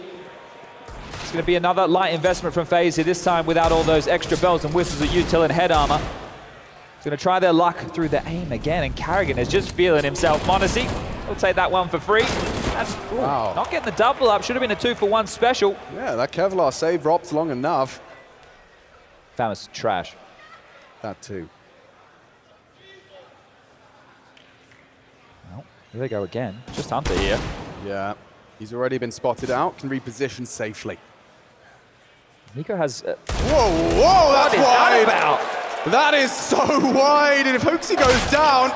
It's going to be another light investment from FaZe here, this time without all those extra bells and whistles of util and head armor. He's going to try their luck through the aim again, and Carrigan is just feeling himself. m0NESY will take that one for free. That's not getting the double up. Should have been a 2-for-1 special. Yeah, that Kevlar saved Rops long enough. Famous trash. That too. Well, here they go again. Just Hunter here. Yeah, he's already been spotted out, can reposition safely. Nico has... whoa, that's wide! That is so wide, and if HooXi goes down,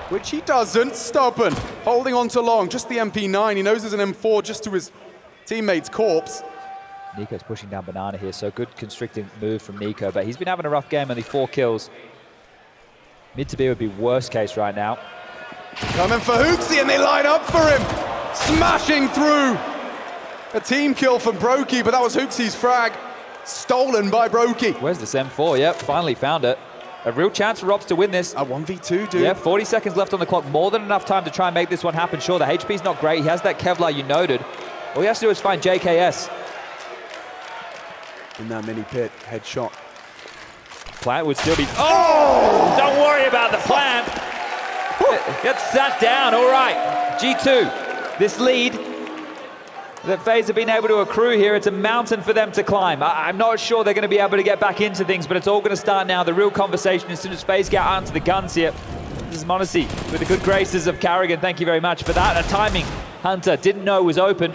which he doesn't, stubborn, holding on to long, just the MP9, he knows there's an M4 just to his teammate's corpse. Nico's pushing down Banana here, so good constricting move from Nico, but he's been having a rough game, only 4 kills. Mid to B would be worst case right now. Coming for HooXi, and they line up for him, smashing through. A team kill from Brokey, but that was HooXi's frag. Stolen by Brokey. Where's this M4? Yep, finally found it. A real chance for Robs to win this. A 1v2, dude. Yeah, 40 seconds left on the clock. More than enough time to try and make this one happen. Sure, the HP's not great. He has that Kevlar you noted. All he has to do is find JKS. In that mini pit, headshot. Plant would still be... Oh! Don't worry about the plant. Gets sat down. All right. G2. This lead that FaZe have been able to accrue here, it's a mountain for them to climb. I'm not sure they're going to be able to get back into things, but it's all going to start now. The real conversation as soon as FaZe get onto the guns here. This is MOUZ with the good graces of Carrigan. Thank you very much for that. A timing Hunter didn't know was open.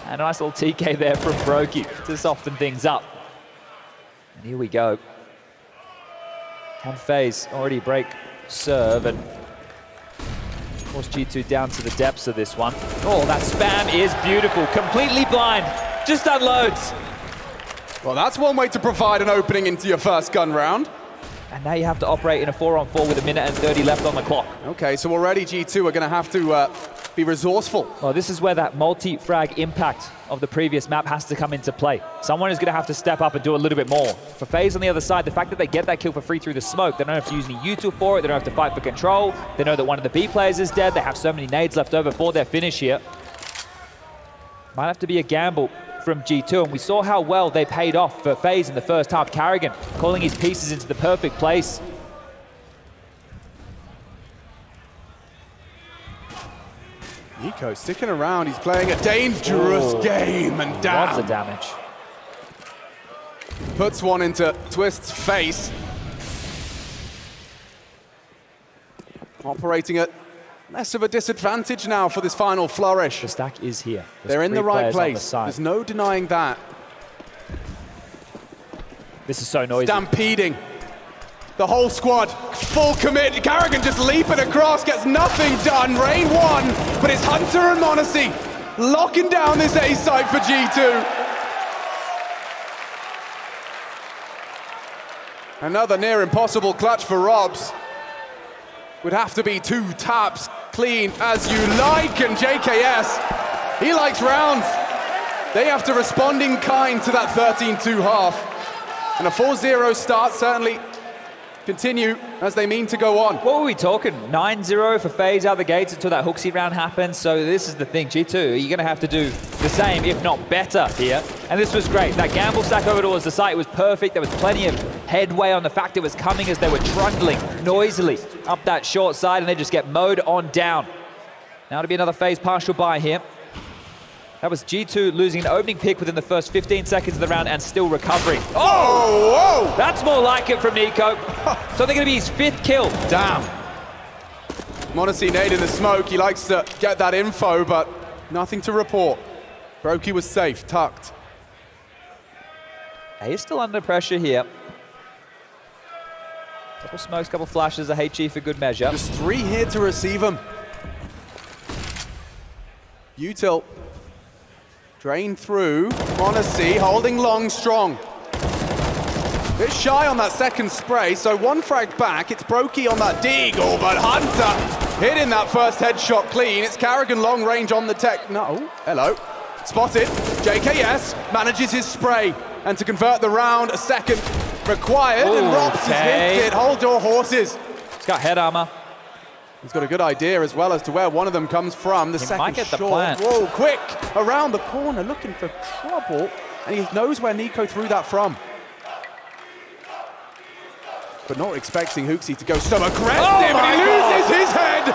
And a nice little TK there from Brokey to soften things up. And here we go. Can FaZe already break serve and force G2 down to the depths of this one. Oh, that spam is beautiful. Completely blind. Just unloads. Well, that's one way to provide an opening into your first gun round. And now you have to operate in a 4-on-4 with 1 minute and 30 left on the clock. Okay, so already G2 are going to have to be resourceful. Well, this is where that multi-frag impact of the previous map has to come into play. Someone is going to have to step up and do a little bit more. For FaZe on the other side, the fact that they get that kill for free through the smoke, they don't have to use any util for it, they don't have to fight for control, they know that one of the B players is dead, they have so many nades left over for their finish here. Might have to be a gamble from G2, and we saw how well they paid off for FaZe in the first half. Carrigan calling his pieces into the perfect place. Nico sticking around, he's playing a dangerous game and down. Lots of damage. Puts one into Twist's face. Operating at less of a disadvantage now for this final flourish. The stack is here. They're in the right place. There's no denying that. This is so noisy. Stampeding. The whole squad, full commit. Carrigan just leaping across, gets nothing done. Rain won, but it's Hunter and MOUZ locking down this A site for G2. Another near impossible clutch for Robs. Would have to be 2 taps, clean as you like, and JKS, he likes rounds. They have to respond in kind to that 13-2 half. And a 4-0 start certainly continue as they mean to go on. What were we talking? 9-0 for FaZe out the gates until that Hooksy round happens. So this is the thing, G2, you're going to have to do the same, if not better here. And this was great. That gamble stack over towards the site was perfect. There was plenty of headway on the fact it was coming as they were trundling noisily up that short side, and they just get mowed on down. Now to be another FaZe partial buy here. That was G2 losing an opening pick within the first 15 seconds of the round and still recovering. Oh, whoa! That's more like it from Nico. So they're going to be his 5th kill. Damn. MOUZ nade in the smoke. He likes to get that info, but nothing to report. Brokey was safe, tucked. He's still under pressure here. Couple smokes, couple flashes, a HE for good measure. Just 3 here to receive him. Util. Drain through. MOUZ holding long, strong. Bit shy on that second spray, so 1 frag back. It's Brokey on that deagle, but Hunter hitting that first headshot clean. It's Carrigan long range on the tech. No, hello. Spotted. JKS manages his spray, and to convert the round, a second required, and Robs has hit it. Hold your horses. He's got head armor. He's got a good idea as well as to where one of them comes from. The second might get the shot. plant. Whoa, quick! Around the corner, looking for trouble, and he knows where Nico threw that from. But not expecting Hooksy to go so aggressive, and he loses his head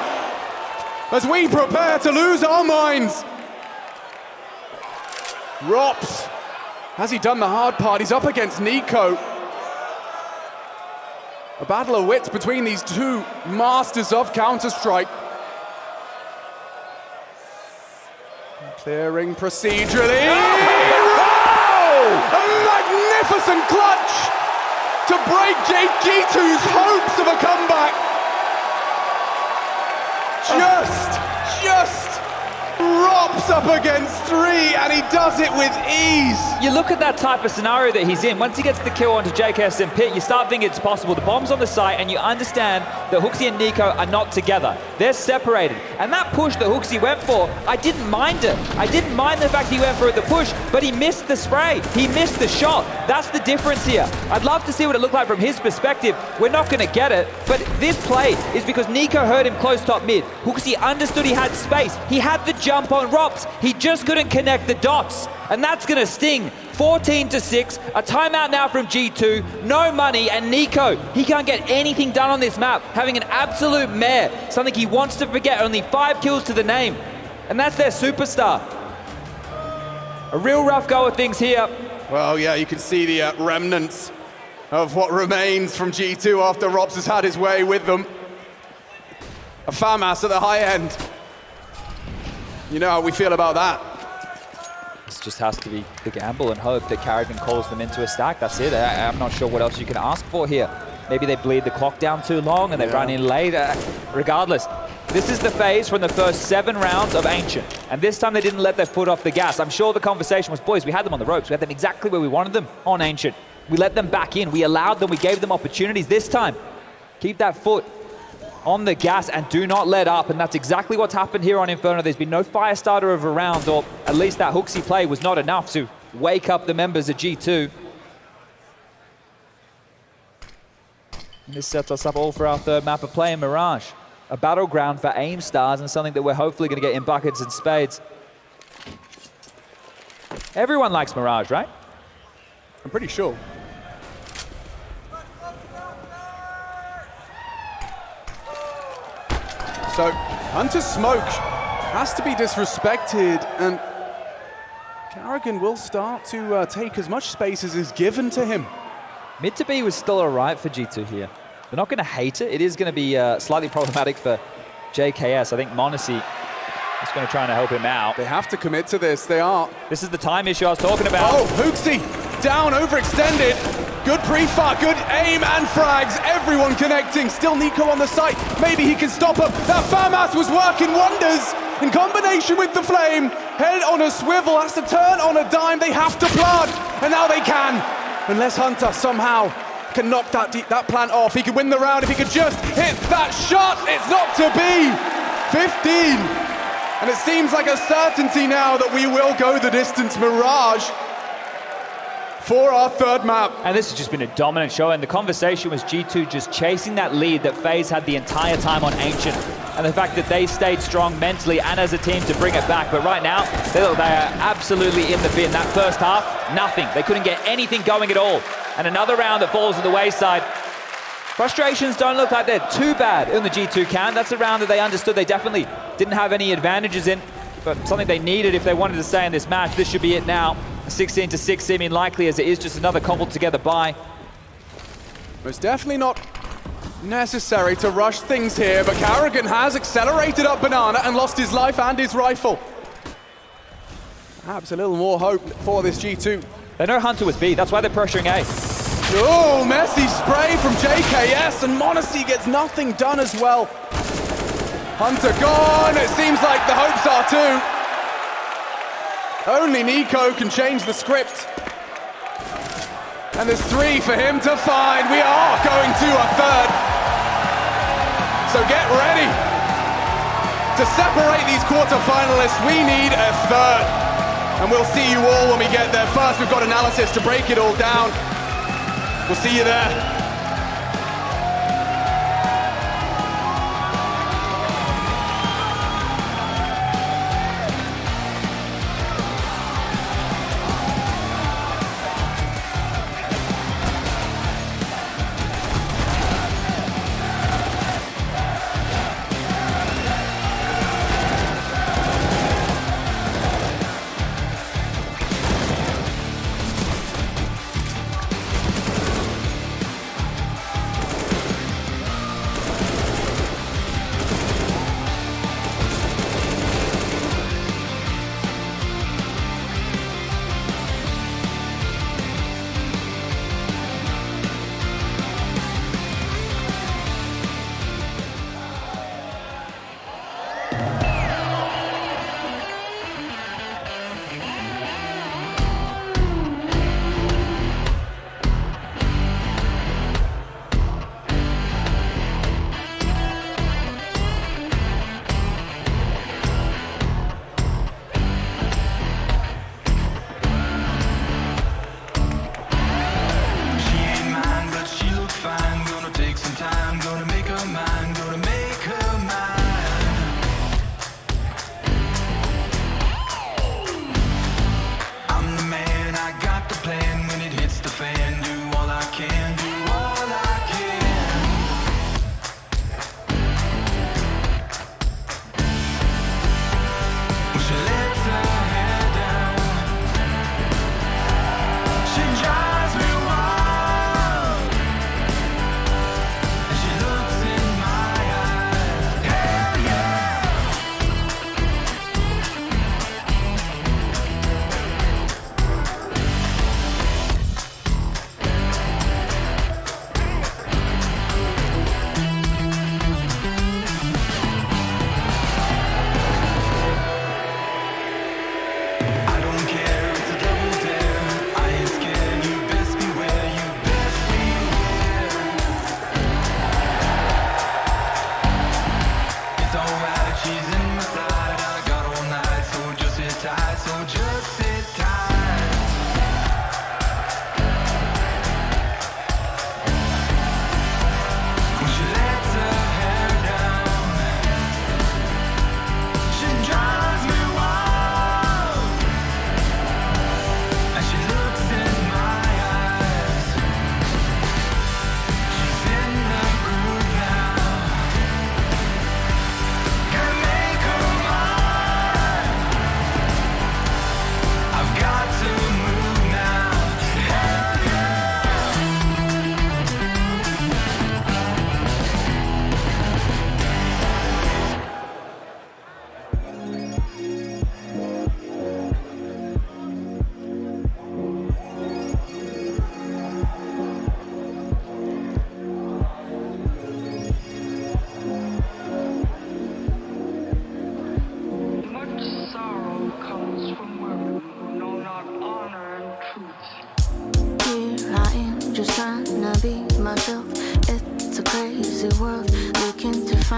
as we prepare to lose our minds. Robs, has he done the hard part? He's up against Nico. A battle of wits between these 2 masters of Counter-Strike. Clearing procedurally. Oh! A magnificent clutch to break G2's hopes of a comeback. Just Robs ropes up against 3, and he does it with ease. You look at that type of scenario that he's in. Once he gets the kill onto JKS and Pit, you start thinking it's possible. The bomb's on the site, and you understand that Hooksy and Nico are not together. They're separated. And that push that Hooksy went for, I didn't mind it. I didn't mind the fact he went for the push, but he missed the spray. He missed the shot. That's the difference here. I'd love to see what it looked like from his perspective. We're not going to get it, but this play is because Nico heard him close top mid. Hooksy understood he had space. He had the jump on Rops. He just couldn't connect the dots. And that's going to sting. 14-6, a timeout now from G2, no money, and Nico, he can't get anything done on this map, having an absolute mare, something he wants to forget, only 5 kills to the name. And that's their superstar. A real rough go of things here. Well, yeah, you can see the remnants of what remains from G2 after Robs has had his way with them. A FAMAS at the high end. You know how we feel about that. This just has to be the gamble and hope that Carrigan calls them into a stack. That's it. I'm not sure what else you can ask for here. Maybe they bleed the clock down too long and they run in late. Regardless, this is the FaZe from the first 7 rounds of Ancient. And this time they didn't let their foot off the gas. I'm sure the conversation was, boys, we had them on the ropes. We had them exactly where we wanted them on Ancient. We let them back in. We allowed them. We gave them opportunities. This time, keep that foot on the gas and do not let up. And that's exactly what's happened here on Inferno. There's been no fire starter of a round, or at least that Hooksy play was not enough to wake up the members of G2. And this sets us up all for our third map of play in Mirage. A battleground for aim stars and something that we're hopefully going to get in buckets and spades. Everyone likes Mirage, right? I'm pretty sure. So, Hunter's smoke has to be disrespected, and Carrigan will start to take as much space as is given to him. Mid to B was still all right for G2 here. They're not going to hate it. It is going to be slightly problematic for JKS. I think Monacy is going to try and help him out. They have to commit to this. They are. This is the time issue I was talking about. Oh, Hooksy down, overextended. Good pre-fire, good aim and frags. Everyone connecting. Still Nico on the site. Maybe he can stop him. That FAMAS was working wonders in combination with the flame. Head on a swivel, has to turn on a dime. They have to plant, and now they can. Unless Hunter somehow can knock that plant off. He could win the round if he could just hit that shot. It's not to be. 15. And it seems like a certainty now that we will go the distance. Mirage for our third map. And this has just been a dominant show, and the conversation was G2 just chasing that lead that FaZe had the entire time on Ancient, and the fact that they stayed strong mentally and as a team to bring it back. But right now, they are absolutely in the bin. That first half, nothing. They couldn't get anything going at all. And another round that falls to the wayside. Frustrations don't look like they're too bad in the G2 camp. That's a round that they understood they definitely didn't have any advantages in, but something they needed if they wanted to stay in this match. This should be it now. 16-6 seeming likely, as it is just another cobbled together bye. It's definitely not necessary to rush things here, but Carrigan has accelerated up Banana and lost his life and his rifle. Perhaps a little more hope for this G2. They know Hunter was B, that's why they're pressuring A. Oh, messy spray from JKS, and Monacy gets nothing done as well. Hunter gone, it seems like the hopes are too. Only Nico can change the script. And there's 3 for him to find. We are going to a third. So get ready. To separate these quarterfinalists, we need a third. And we'll see you all when we get there. First, we've got analysis to break it all down. We'll see you there.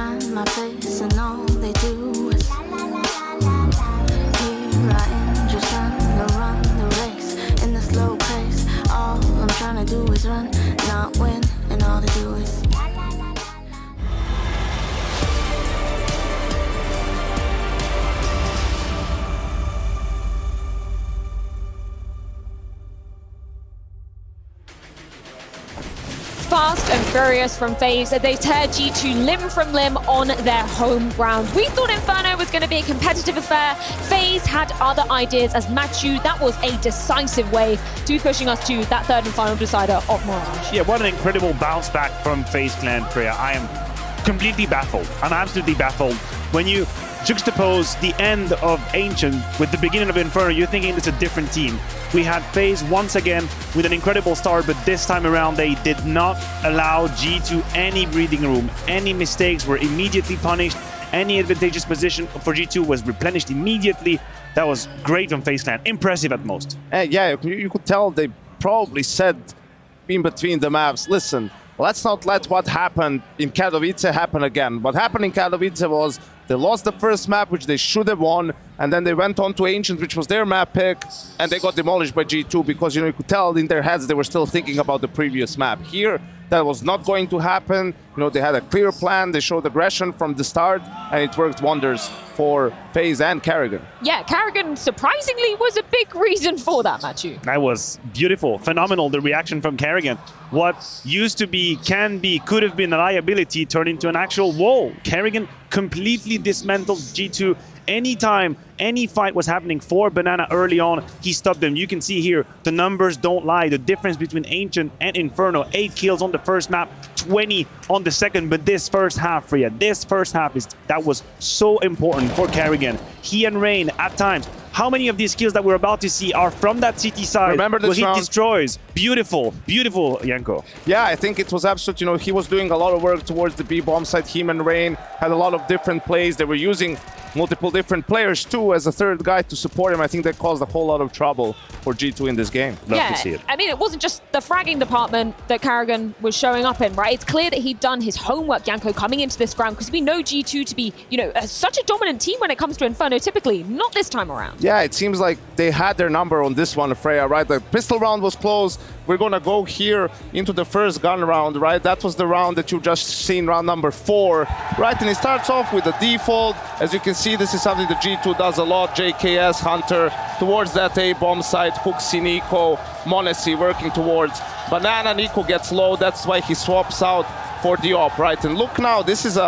find my place and all they do is here I am, just trying to run the race in the slow pace. All I'm trying to do is run, not win, and all they do is Fast and furious from FaZe. They tear G2 limb from limb on their home ground. We thought Inferno was going to be a competitive affair. FaZe had other ideas as MOUZ. That was a decisive way to pushing us to that third and final decider of Mirage. Yeah, what an incredible bounce back from FaZe Clan Freya. I am completely baffled. I'm absolutely baffled. When you juxtapose the end of Ancient with the beginning of Inferno, you're thinking it's a different team. We had FaZe once again with an incredible start, but this time around they did not allow G2 any breathing room. Any mistakes were immediately punished. Any advantageous position for G2 was replenished immediately. That was great from FaZe Clan. Impressive at most. Yeah, you could tell they probably said in between the maps, listen, let's not let what happened in Katowice happen again. What happened in Katowice was they lost the first map, which they should have won, and then they went on to Ancient, which was their map pick, and they got demolished by G2 because, you could tell in their heads they were still thinking about the previous map. Here, that was not going to happen. They had a clear plan, they showed aggression from the start, and it worked wonders for FaZe and Karrigan. Yeah, Karrigan surprisingly was a big reason for that, Matthew. That was beautiful, phenomenal, the reaction from Karrigan. What used to be, can be, could have been a liability turned into an actual wall. Karrigan completely dismantled G2. Anytime any fight was happening for Banana early on, he stopped them. You can see here, the numbers don't lie. The difference between Ancient and Inferno, 8 kills on the first map, 20 on the second, but this first half, Freya, this first half, that was so important for Karrigan. He and Rain, at times, how many of these kills that we're about to see are from that CT side? Remember this where round? He destroys. Beautiful, beautiful, Janko. Yeah, I think it was absolute, he was doing a lot of work towards the B-bomb side. Him and Rain had a lot of different plays. They were using multiple different players too as a third guy to support him. I think that caused a whole lot of trouble for G2 in this game. Love to see it. I mean, it wasn't just the fragging department that Karrigan was showing up in, right? It's clear that he'd done his homework, Janko, coming into this round, because we know G2 to be, such a dominant team when it comes to Inferno, typically. Not this time around. Yeah, it seems like they had their number on this one, Freya, right? The pistol round was close. We're going to go here into the first gun round, right? That was the round that you've just seen, round number 4, right? And it starts off with a default. As you can see, this is something that G2 does a lot. JKS, Hunter, towards that A-bomb side. Huxi, Nico, Monesi working towards Banana. Nico gets low. That's why he swaps out for the op, right? And look now, this is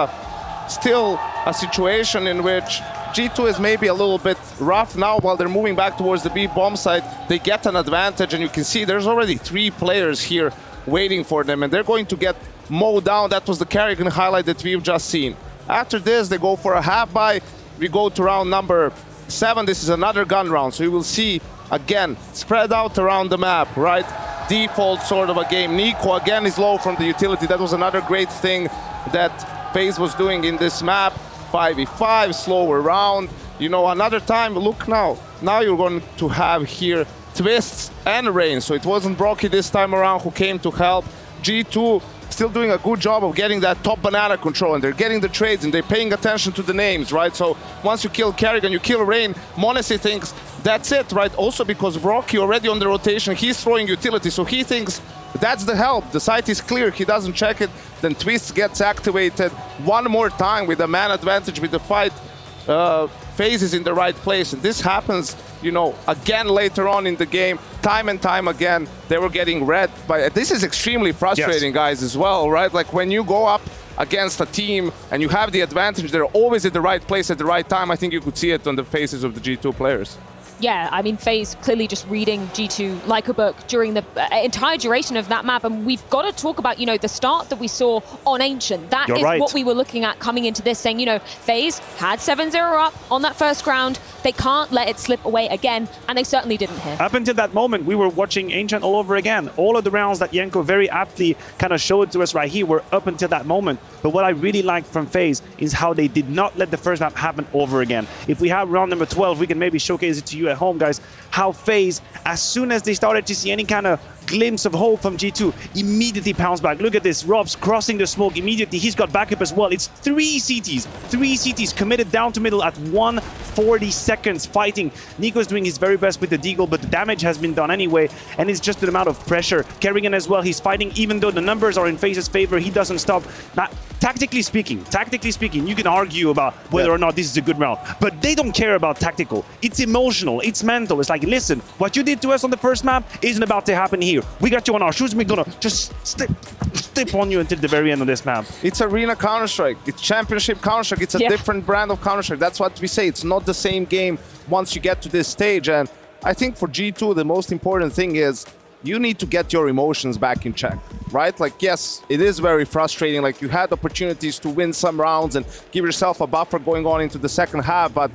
still a situation in which G2 is maybe a little bit rough now while they're moving back towards the B-bomb side. They get an advantage, and you can see there's already 3 players here waiting for them, and they're going to get mowed down. That was the Karrigan highlight that we've just seen. After this, they go for a half-buy. We go to round number 7. This is another gun round, so you will see, again, spread out around the map, right? Default sort of a game. Nico, again, is low from the utility. That was another great thing that FaZe was doing in this map. 5v5, slower round. Another time, look now. Now you're going to have here Twists and Rain. So it wasn't Brocky this time around who came to help. G2 still doing a good job of getting that top Banana control, and they're getting the trades, and they're paying attention to the names, right? So once you kill Karrigan, you kill Rain, Monesi thinks that's it, right? Also because Brocky already on the rotation, he's throwing utility, so he thinks that's the help. The site is clear, he doesn't check it, then Twist gets activated one more time with a man advantage with the fight. FaZe is in the right place, and this happens, again later on in the game, time and time again. They were getting read by. This is extremely frustrating, guys, as well, right? Like when you go up against a team and you have the advantage, they're always at the right place at the right time. I think you could see it on the faces of the G2 players. Yeah, I mean, FaZe clearly just reading G2 like a book during the entire duration of that map. And we've got to talk about, the start that we saw on Ancient. That is what we were looking at coming into this, saying, FaZe had 7-0 up on that first round. They can't let it slip away again, and they certainly didn't here. Up until that moment, we were watching Ancient all over again. All of the rounds that Janko very aptly kind of showed to us right here were up until that moment. But what I really liked from FaZe is how they did not let the first map happen over again. If we have round number 12, we can maybe showcase it to you at home, guys, how FaZe, as soon as they started to see any kind of glimpse of hope from G2, immediately pounce back. Look at this, Rob's crossing the smoke immediately. He's got backup as well. It's 3 CTs committed down to middle at 140 seconds fighting. Nico's doing his very best with the deagle, but the damage has been done anyway, and it's just an amount of pressure. Kerrigan as well, he's fighting even though the numbers are in FaZe's favor. He doesn't stop. Now, tactically speaking, you can argue about whether or not this is a good round, but they don't care about tactical. It's emotional, it's mental. It's like, listen, what you did to us on the first map isn't about to happen here. We got you on our shoes, we're gonna just step on you until the very end of this map. It's arena Counter-Strike, it's championship Counter-Strike, it's a different brand of Counter-Strike. That's what we say, it's not the same game once you get to this stage. And I think for G2, the most important thing is you need to get your emotions back in check, right? Like, yes, it is very frustrating. Like, you had opportunities to win some rounds and give yourself a buffer going on into the second half, but,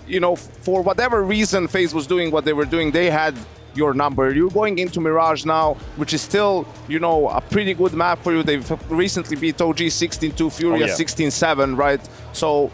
you know, for whatever reason FaZe was doing what they were doing, they had your number. You're going into Mirage now, which is still, you know, a pretty good map for you. They've recently beat OG 16-2, Furia 16-7, right? So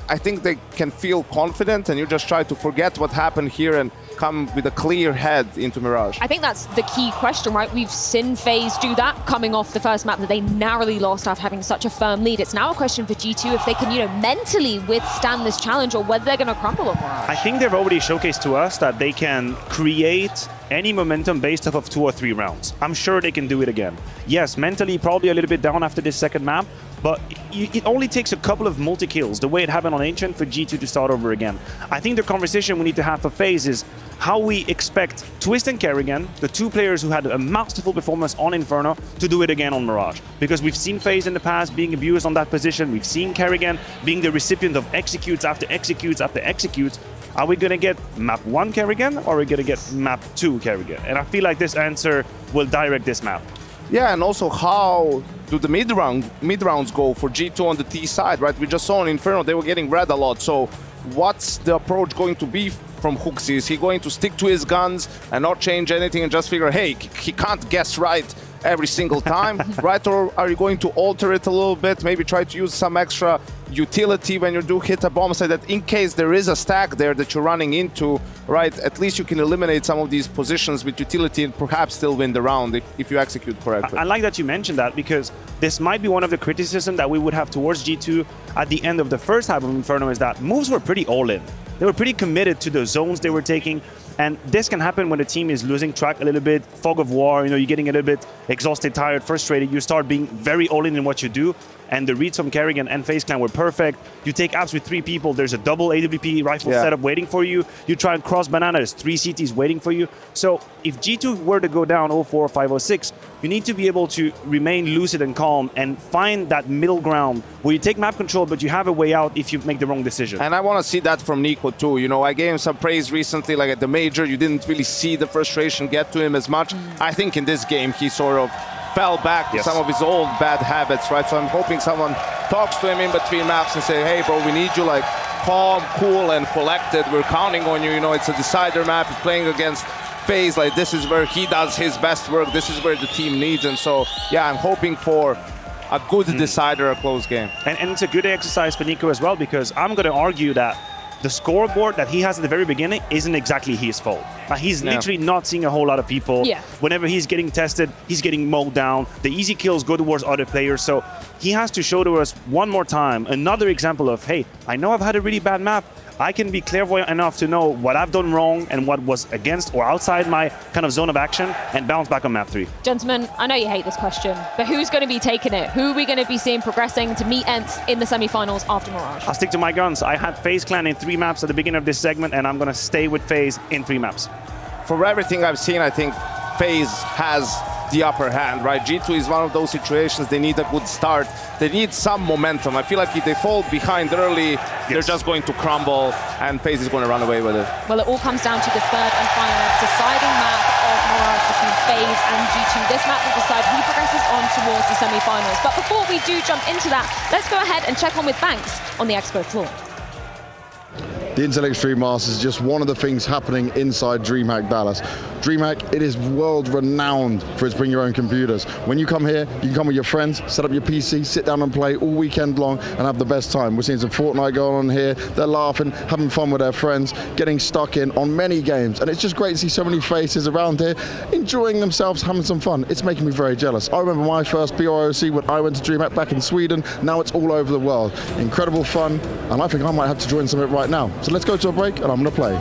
I think they can feel confident, and you just try to forget what happened here and come with a clear head into Mirage. I think that's the key question, right? We've seen FaZe do that coming off the first map that they narrowly lost after having such a firm lead. It's now a question for G2 if they can, you know, mentally withstand this challenge or whether they're going to crumble on Mirage. I think they've already showcased to us that they can create any momentum based off of 2 or 3 rounds. I'm sure they can do it again. Yes, mentally probably a little bit down after this second map, but it only takes a couple of multi-kills, the way it happened on Ancient, for G2 to start over again. I think the conversation we need to have for FaZe is how we expect Twist and Kerrigan, the 2 players who had a masterful performance on Inferno, to do it again on Mirage. Because we've seen FaZe in the past being abused on that position. We've seen Kerrigan being the recipient of executes after executes after executes. Are we going to get map 1 Kerrigan, or are we going to get map 2 Kerrigan? And I feel like this answer will direct this map. Yeah, and also how do the mid rounds go for G2 on the T side, right? We just saw in Inferno they were getting red a lot. So what's the approach going to be from Hooksy? Is he going to stick to his guns and not change anything and just figure, hey, he can't guess right every single time, right? Or are you going to alter it a little bit, maybe try to use some extra utility when you do hit a bomb, so that in case there is a stack there that you're running into, right, at least you can eliminate some of these positions with utility and perhaps still win the round if you execute correctly. I like that you mentioned that, because this might be one of the criticism that we would have towards G2 at the end of the first half of Inferno, is that MOUZ were pretty all-in. They were pretty committed to the zones they were taking. And this can happen when the team is losing track a little bit, fog of war, you know, you're getting a little bit exhausted, tired, frustrated. You start being very all-in in what you do. And the reads from Kerrigan and FaZe Clan were perfect. You take apps with 3 people, there's a double AWP rifle setup waiting for you. You try and cross banana, there's 3 CTs waiting for you. So if G2 were to go down 0-4, 5-0-6, you need to be able to remain lucid and calm and find that middle ground where you take map control, but you have a way out if you make the wrong decision. And I want to see that from Nico too. You know, I gave him some praise recently, like at the major, you didn't really see the frustration get to him as much. I think in this game, he sort of fell back to some of his old bad habits, right? So I'm hoping someone talks to him in between maps and say, hey, bro, we need you like calm, cool, and collected. We're counting on you. You know, it's a decider map. You're playing against FaZe. Like, this is where he does his best work. This is where the team needs. And so, yeah, I'm hoping for a good decider, a close game. And it's a good exercise for Nico as well, because I'm going to argue that the scoreboard that he has at the very beginning isn't exactly his fault. He's literally not seeing a whole lot of people. Whenever he's getting tested, he's getting mowed down. The easy kills go towards other players. So he has to show to us one more time another example of, hey, I know I've had a really bad map. I can be clairvoyant enough to know what I've done wrong and what was against or outside my kind of zone of action, and bounce back on map 3. Gentlemen, I know you hate this question, but who's going to be taking it? Who are we going to be seeing progressing to meet Ents in the semi-finals after Mirage? I'll stick to my guns. I had FaZe Clan in 3 maps at the beginning of this segment, and I'm going to stay with FaZe in 3 maps. For everything I've seen, I think FaZe has the upper hand, right? G2 is one of those situations, they need a good start. They need some momentum. I feel like if they fall behind early, they're just going to crumble, and FaZe is going to run away with it. Well, it all comes down to the third and final deciding map of Mirage between FaZe and G2. This map will decide who progresses on towards the semi-finals. But before we do jump into that, let's go ahead and check on with Banks on the expo floor. The Intel Extreme Masters is just one of the things happening inside DreamHack Dallas. DreamHack, it is world renowned for its bring your own computers. When you come here, you can come with your friends, set up your PC, sit down and play all weekend long and have the best time. We're seeing some Fortnite going on here. They're laughing, having fun with their friends, getting stuck in on many games. And it's just great to see so many faces around here enjoying themselves, having some fun. It's making me very jealous. I remember my first BROC when I went to DreamHack back in Sweden. Now it's all over the world. Incredible fun, and I think I might have to join some of it right now. So let's go to a break and I'm gonna play.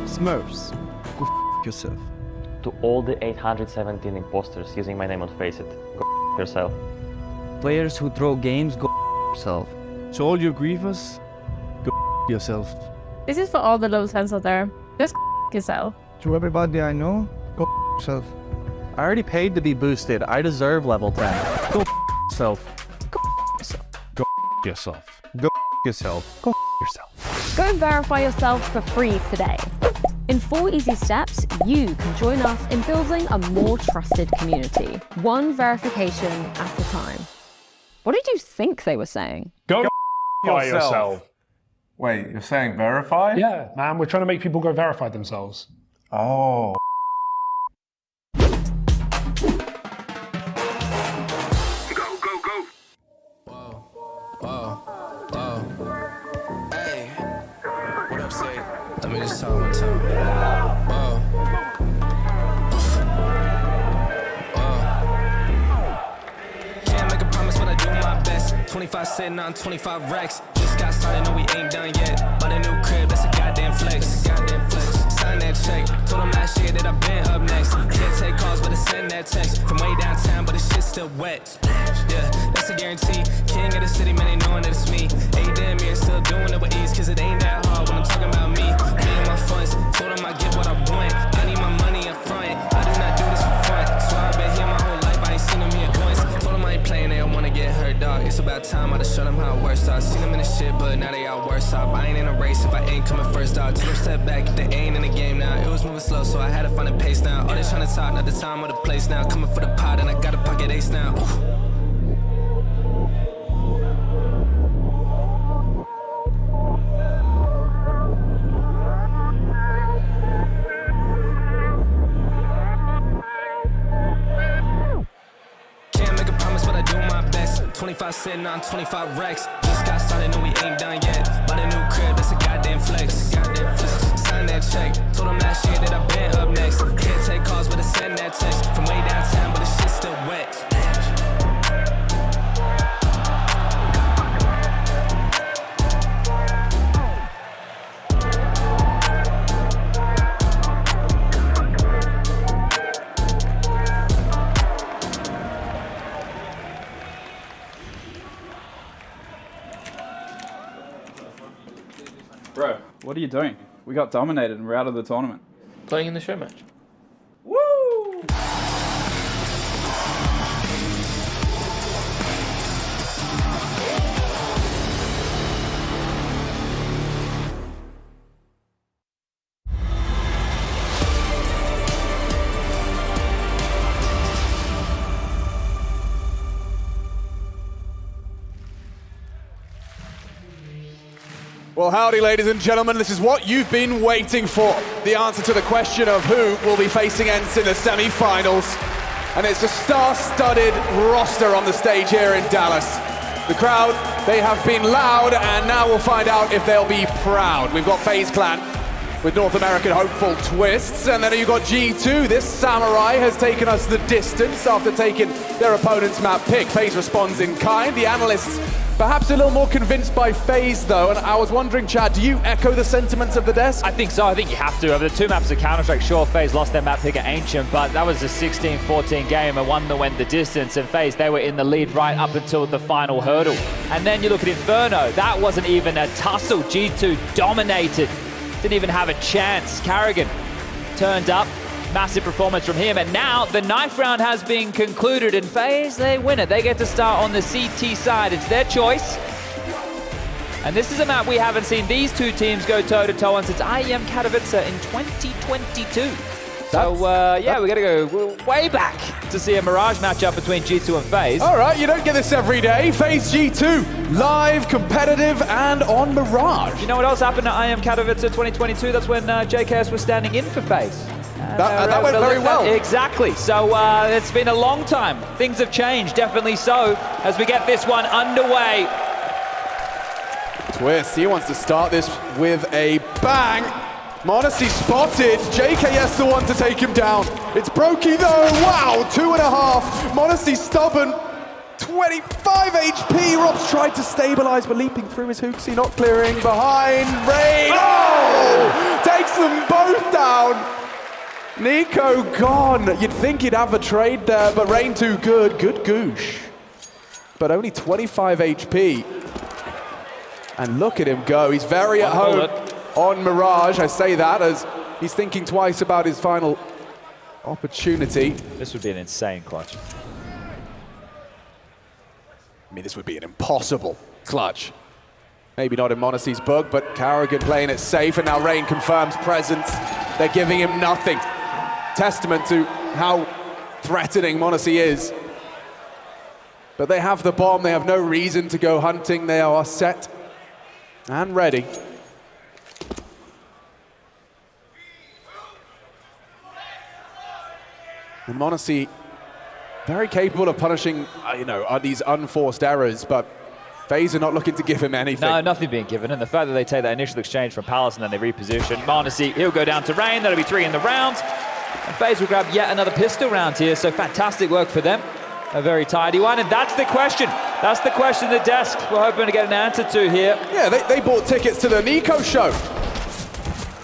Smurfs, go f yourself. To all the 817 imposters using my name on Faceit, go f yourself. Players who throw games, go f yourself. To all your grievers, go f yourself. This is for all the low sense out there. Just f yourself. To everybody I know, go f yourself. I already paid to be boosted. I deserve level 10. Go f yourself. Go f yourself. Go f yourself. Go f yourself. Go f yourself. Go and verify yourself for free today. In 4 easy steps, you can join us in building a more trusted community, one verification at a time. What did you think they were saying? Go verify yourself. Wait, you're saying verify? Yeah, man, we're trying to make people go verify themselves. Oh. Let me just talk one time. Can't make a promise, but I do my best. 25 sitting on 25 racks. Just got started, no, we ain't done yet. Bought a new crib, that's a goddamn flex. Sign that check. Told them last year that I've been up next. Can't take calls, but I send that text. From way downtown, but the shit's still wet. Yeah, that's a guarantee. King of the city, man, they knowing that it's me. 8 damn years, still doing it with ease. Cause it ain't that hard when I'm talking about me. Me and my funds. Told them I get what I want. I need my money up front. I do not do this for fun. So I've been here my whole life. I ain't seen them here once. Told them I ain't playing, they don't wanna get hurt, dog. It's about time I just show them how it works. I seen them in the shit, but now they all worse off. I ain't in a race if I ain't coming first, dog. Told them step back if they ain't in the game now. It was moving slow, so I had to find a pace now. All they trying to talk, not the time or the place now. Coming for the pot, and I got a pocket ace now. Ooh. Can't make a promise, but I do my best. 25 sitting on 25 racks. Just got started, no, we ain't done yet. Bought a new crib, that's a goddamn flex. Sign that check. Told them last year that I've been up next. Can't take calls, but I send that text. From way downtown, but the shit's still wet. Bro, what are you doing? We got dominated and we're out of the tournament. Playing in the show match. Woo! Well, howdy, ladies and gentlemen. This is what you've been waiting for. The answer to the question of who will be facing Ents in the semi-finals. And it's a star-studded roster on the stage here in Dallas. The crowd, they have been loud, and now we'll find out if they'll be proud. We've got FaZe Clan with North American hopeful Twists, and then you've got G2. This samurai has taken us the distance after taking their opponent's map pick. FaZe responds in kind. The analysts perhaps a little more convinced by FaZe, though, and I was wondering, Chad, do you echo the sentiments of the desk? I think so. I think you have to. Over the 2 maps of Counter-Strike, sure, FaZe lost their map pick at Ancient, but that was a 16-14 game, and one that went the distance, and FaZe, they were in the lead right up until the final hurdle. And then you look at Inferno, that wasn't even a tussle. G2 dominated. Didn't even have a chance. Carrigan turned up, Massive performance from him, and now the knife round has been concluded, and FaZe, they win it. They get to start on the CT side. It's their choice. And this is a map we haven't seen these two teams go toe-to-toe on since IEM Katowice in 2022. So, yeah, we got to go way back to see a Mirage matchup between G2 and FaZe. All right, you don't get this every day. FaZe G2, live, competitive, and on Mirage. You know what else happened at IEM Katowice 2022? That's when JKS was standing in for FaZe. That went very well. Exactly. So it's been a long time. Things have changed, definitely so, as we get this one underway. Twist, he wants to start this with a bang. Modesty spotted. JKS the one to take him down. It's Brokey though. Wow, 2.5. Modesty stubborn. 25 HP. Rob's tried to stabilize, but leaping through his Hooksy, not clearing. Behind Rain. Oh! Takes them both down. Nico gone. You'd think he'd have a trade there, but Rain too good. Good goosh. But only 25 HP. And look at him go. He's very at home on Mirage. I say that as he's thinking twice about his final opportunity. This would be an insane clutch. I mean, this would be an impossible clutch. Maybe not in Monasty's book, but Carrigan playing it safe, and now Rain confirms presence. They're giving him nothing. Testament to how threatening Monasty is. But they have the bomb. They have no reason to go hunting. They are set and ready. And Monasty, very capable of punishing, these unforced errors, but FaZe are not looking to give him anything. No, nothing being given, and the fact that they take that initial exchange from Palace and then they reposition. Monasty, he'll go down to Rain. That'll be 3 in the round. And FaZe will grab yet another pistol round here, so fantastic work for them. A very tidy one, and that's the question. That's the question the desk we're hoping to get an answer to here. Yeah, they bought tickets to the Nico show.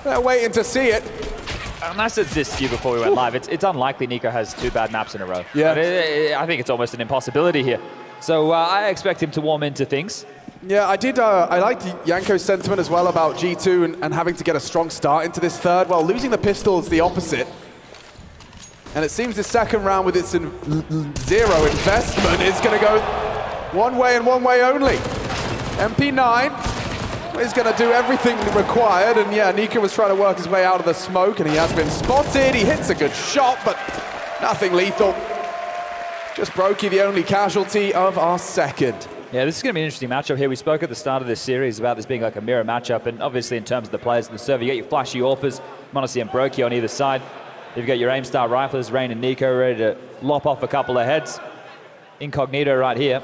They're waiting to see it. And I said this to you before we went live. It's unlikely Nico has 2 bad maps in a row. Yeah. I think it's almost an impossibility here. So I expect him to warm into things. Yeah, I did. I liked Yanko's sentiment as well about G2 and having to get a strong start into this third. Well, losing the pistol is the opposite. And it seems the second round with its zero investment is going to go one way and one way only. MP9 is going to do everything required, and yeah, Nico was trying to work his way out of the smoke, and he has been spotted. He hits a good shot, but nothing lethal. Just Brokey, the only casualty of our second. Yeah, this is going to be an interesting matchup here. We spoke at the start of this series about this being like a mirror matchup, and obviously in terms of the players in the server, you get your flashy AWPers, Monasty and Brokey on either side. You've got your aim-star riflers, Rain and Nico, ready to lop off a couple of heads. Incognito right here.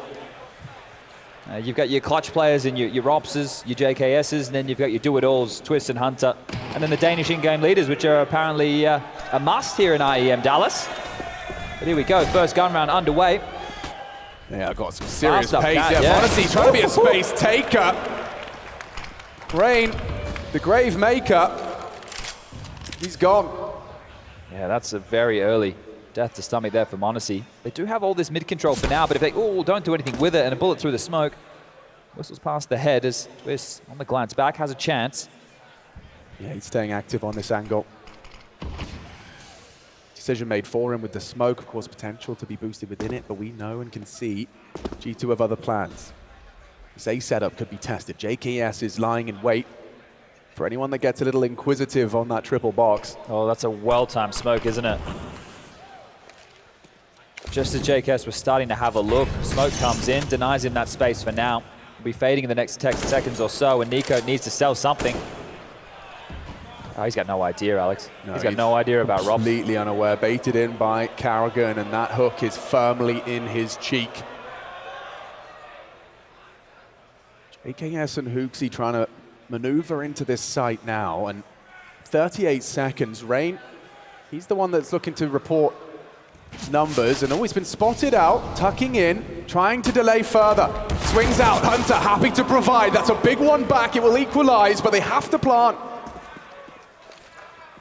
You've got your clutch players and your Ropses, your JKSs, and then you've got your do-it-alls, Twist and Hunter. And then the Danish in-game leaders, which are apparently a must here in IEM Dallas. But here we go, first gun round underway. Yeah, I've got some serious Fast up pace. that, Yeah, Monasty trying to be a space taker. Rain, the grave maker, he's gone. Yeah, that's a very early death to stomach there for Monasty. They do have all this mid control for now, but if they don't do anything with it and a bullet through the smoke, whistles past the head as Twist on the glance back has a chance. Yeah, he's staying active on this angle. Decision made for him with the smoke, of course, potential to be boosted within it, but we know and can see G2 have other plans. This A setup could be tested. JKS is lying in wait for anyone that gets a little inquisitive on that triple box. Oh, that's a well-timed smoke, isn't it? Just as JKS was starting to have a look, smoke comes in, denies him that space for now. Will be fading in the next 10 seconds or so, and Nico needs to sell something. Oh, he's got no idea, Alex. He's got no idea about Rob. Completely unaware, baited in by Carrigan, and that hook is firmly in his cheek. JKS and Hooksy trying to maneuver into this site now, and 38 seconds. Rain, he's the one that's looking to report numbers, and he's been spotted out, tucking in, trying to delay further. Swings out, Hunter happy to provide. That's a big one back. It will equalize, but they have to plant.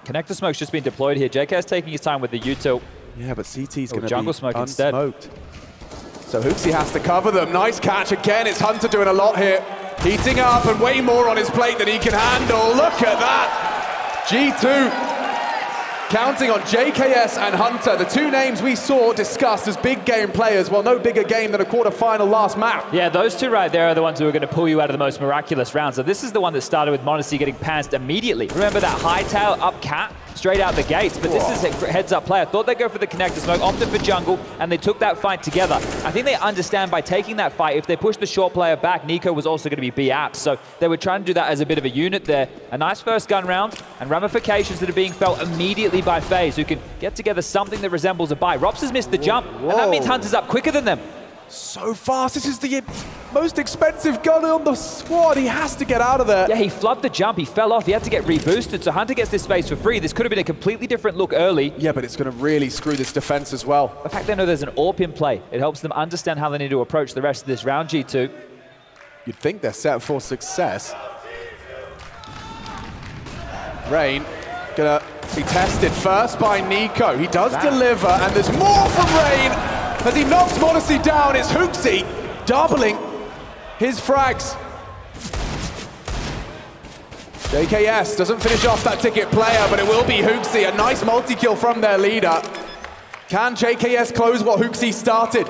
Connector smoke's just been deployed here. JK's taking his time with the U-tilt. Yeah, but CT's going to be jungle smoke instead. So Hooksy has to cover them. Nice catch again. It's Hunter doing a lot here. Heating up and way more on his plate than he can handle. Look at that. G2 counting on JKS and Hunter, the two names we saw discussed as big game players. Well, no bigger game than a quarterfinal last map. Yeah, those two right there are the ones who are going to pull you out of the most miraculous rounds. So this is the one that started with m0NESY getting pantsed immediately. Remember that high tail up cat straight out the gates, but this is a heads-up play. I thought they'd go for the connector smoke, opted for jungle, and they took that fight together. I think they understand by taking that fight, if they push the short player back, Nico was also going to be B-apt. So they were trying to do that as a bit of a unit there. A nice first gun round, and ramifications that are being felt immediately by FaZe, who can get together something that resembles a buy. Rops has missed the jump, and that means Hunter's up quicker than them. So fast, this is the most expensive gun on the squad. He has to get out of there. Yeah, he flubbed the jump, he fell off, he had to get reboosted, so Hunter gets this space for free. This could have been a completely different look early. Yeah, but it's going to really screw this defense as well. The fact they know there's an AWP in play, it helps them understand how they need to approach the rest of this round, G2. You'd think they're set for success. Rain gonna be tested first by Nico. He does deliver, and there's more from Rain as he knocks m0NESY down. It's HooXi doubling his frags. JKS doesn't finish off that ticket player, but it will be HooXi. A nice multi-kill from their leader. Can JKS close what HooXi started?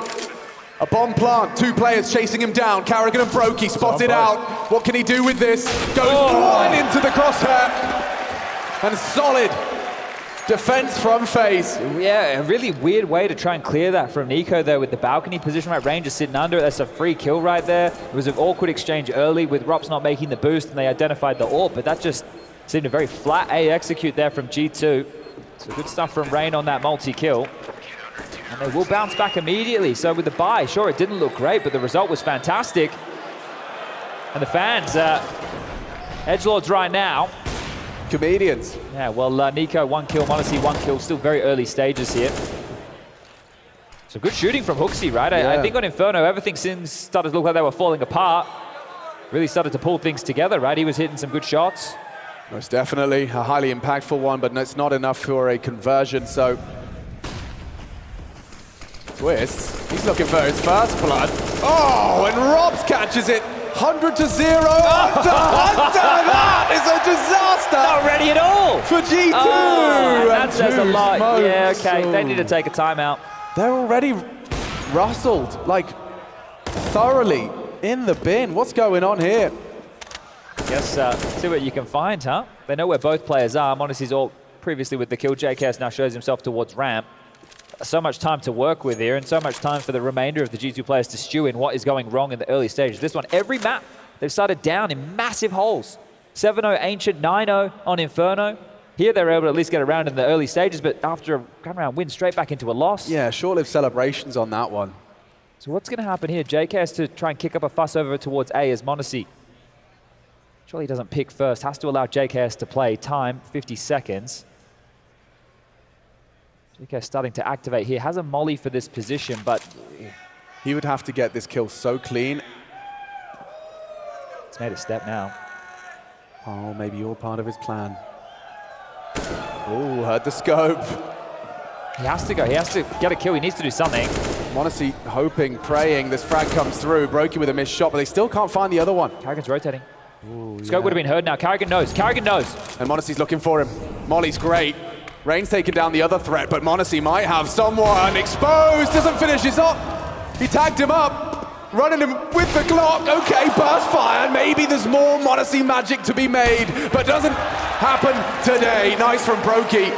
A bomb plant, two players chasing him down. Carrigan and Brokey spotted out. What can he do with this? Goes right into the crosshair. And solid defense from FaZe. Yeah, a really weird way to try and clear that from Nico there with the balcony position, right? Rain just sitting under it. That's a free kill right there. It was an awkward exchange early with Rops not making the boost, and they identified the AWP, but that just seemed a very flat A execute there from G2. So good stuff from Rain on that multi-kill. And they will bounce back immediately. So with the buy, sure, it didn't look great, but the result was fantastic. And the fans, edgelords right now. Comedians. Yeah, well, Nico, 1 kill, m0NESY, 1 kill, still very early stages here. So good shooting from HooXi, right? Yeah. I think on Inferno, everything started to look like they were falling apart. Really started to pull things together, right? He was hitting some good shots. Most definitely, a highly impactful one, but it's not enough for a conversion, so... Twists, he's looking for his first blood. Oh, and Robs catches it. 100 to 0. Hunter! That is a disaster! Not ready at all! For G2! Oh, that says a lot. Yeah, okay, they need to take a timeout. They're already rustled, like, thoroughly in the bin. What's going on here? Guess, see what you can find, huh? They know where both players are. m0NESY's all previously with the kill. JKS now shows himself towards ramp. So much time to work with here, and so much time for the remainder of the G2 players to stew in what is going wrong in the early stages. This one, every map, they've started down in massive holes. 7-0 Ancient, 9-0 on Inferno. Here they were able to at least get around in the early stages, but after a come around win, straight back into a loss. Yeah, short-lived celebrations on that one. So what's going to happen here? JK has to try and kick up a fuss over towards A as m0NESY. Surely he doesn't pick first, has to allow JKS to play. Time, 50 seconds. JK starting to activate here. Has a molly for this position, but... He would have to get this kill so clean. It's made a step now. Oh, maybe you're part of his plan. Oh, heard the scope. He has to go. He has to get a kill. He needs to do something. m0NESY hoping, praying this frag comes through. Brokey with a missed shot, but they still can't find the other one. Carrigan's rotating. Scope would have been heard now. Carrigan knows. Carrigan knows. And m0NESY's looking for him. Molly's great. Rain's taken down the other threat, but m0NESY might have someone exposed. Doesn't finish his up. He tagged him up, running him with the Glock. Okay, burst fire. Maybe there's more m0NESY magic to be made, but doesn't happen today. Nice from Brokey.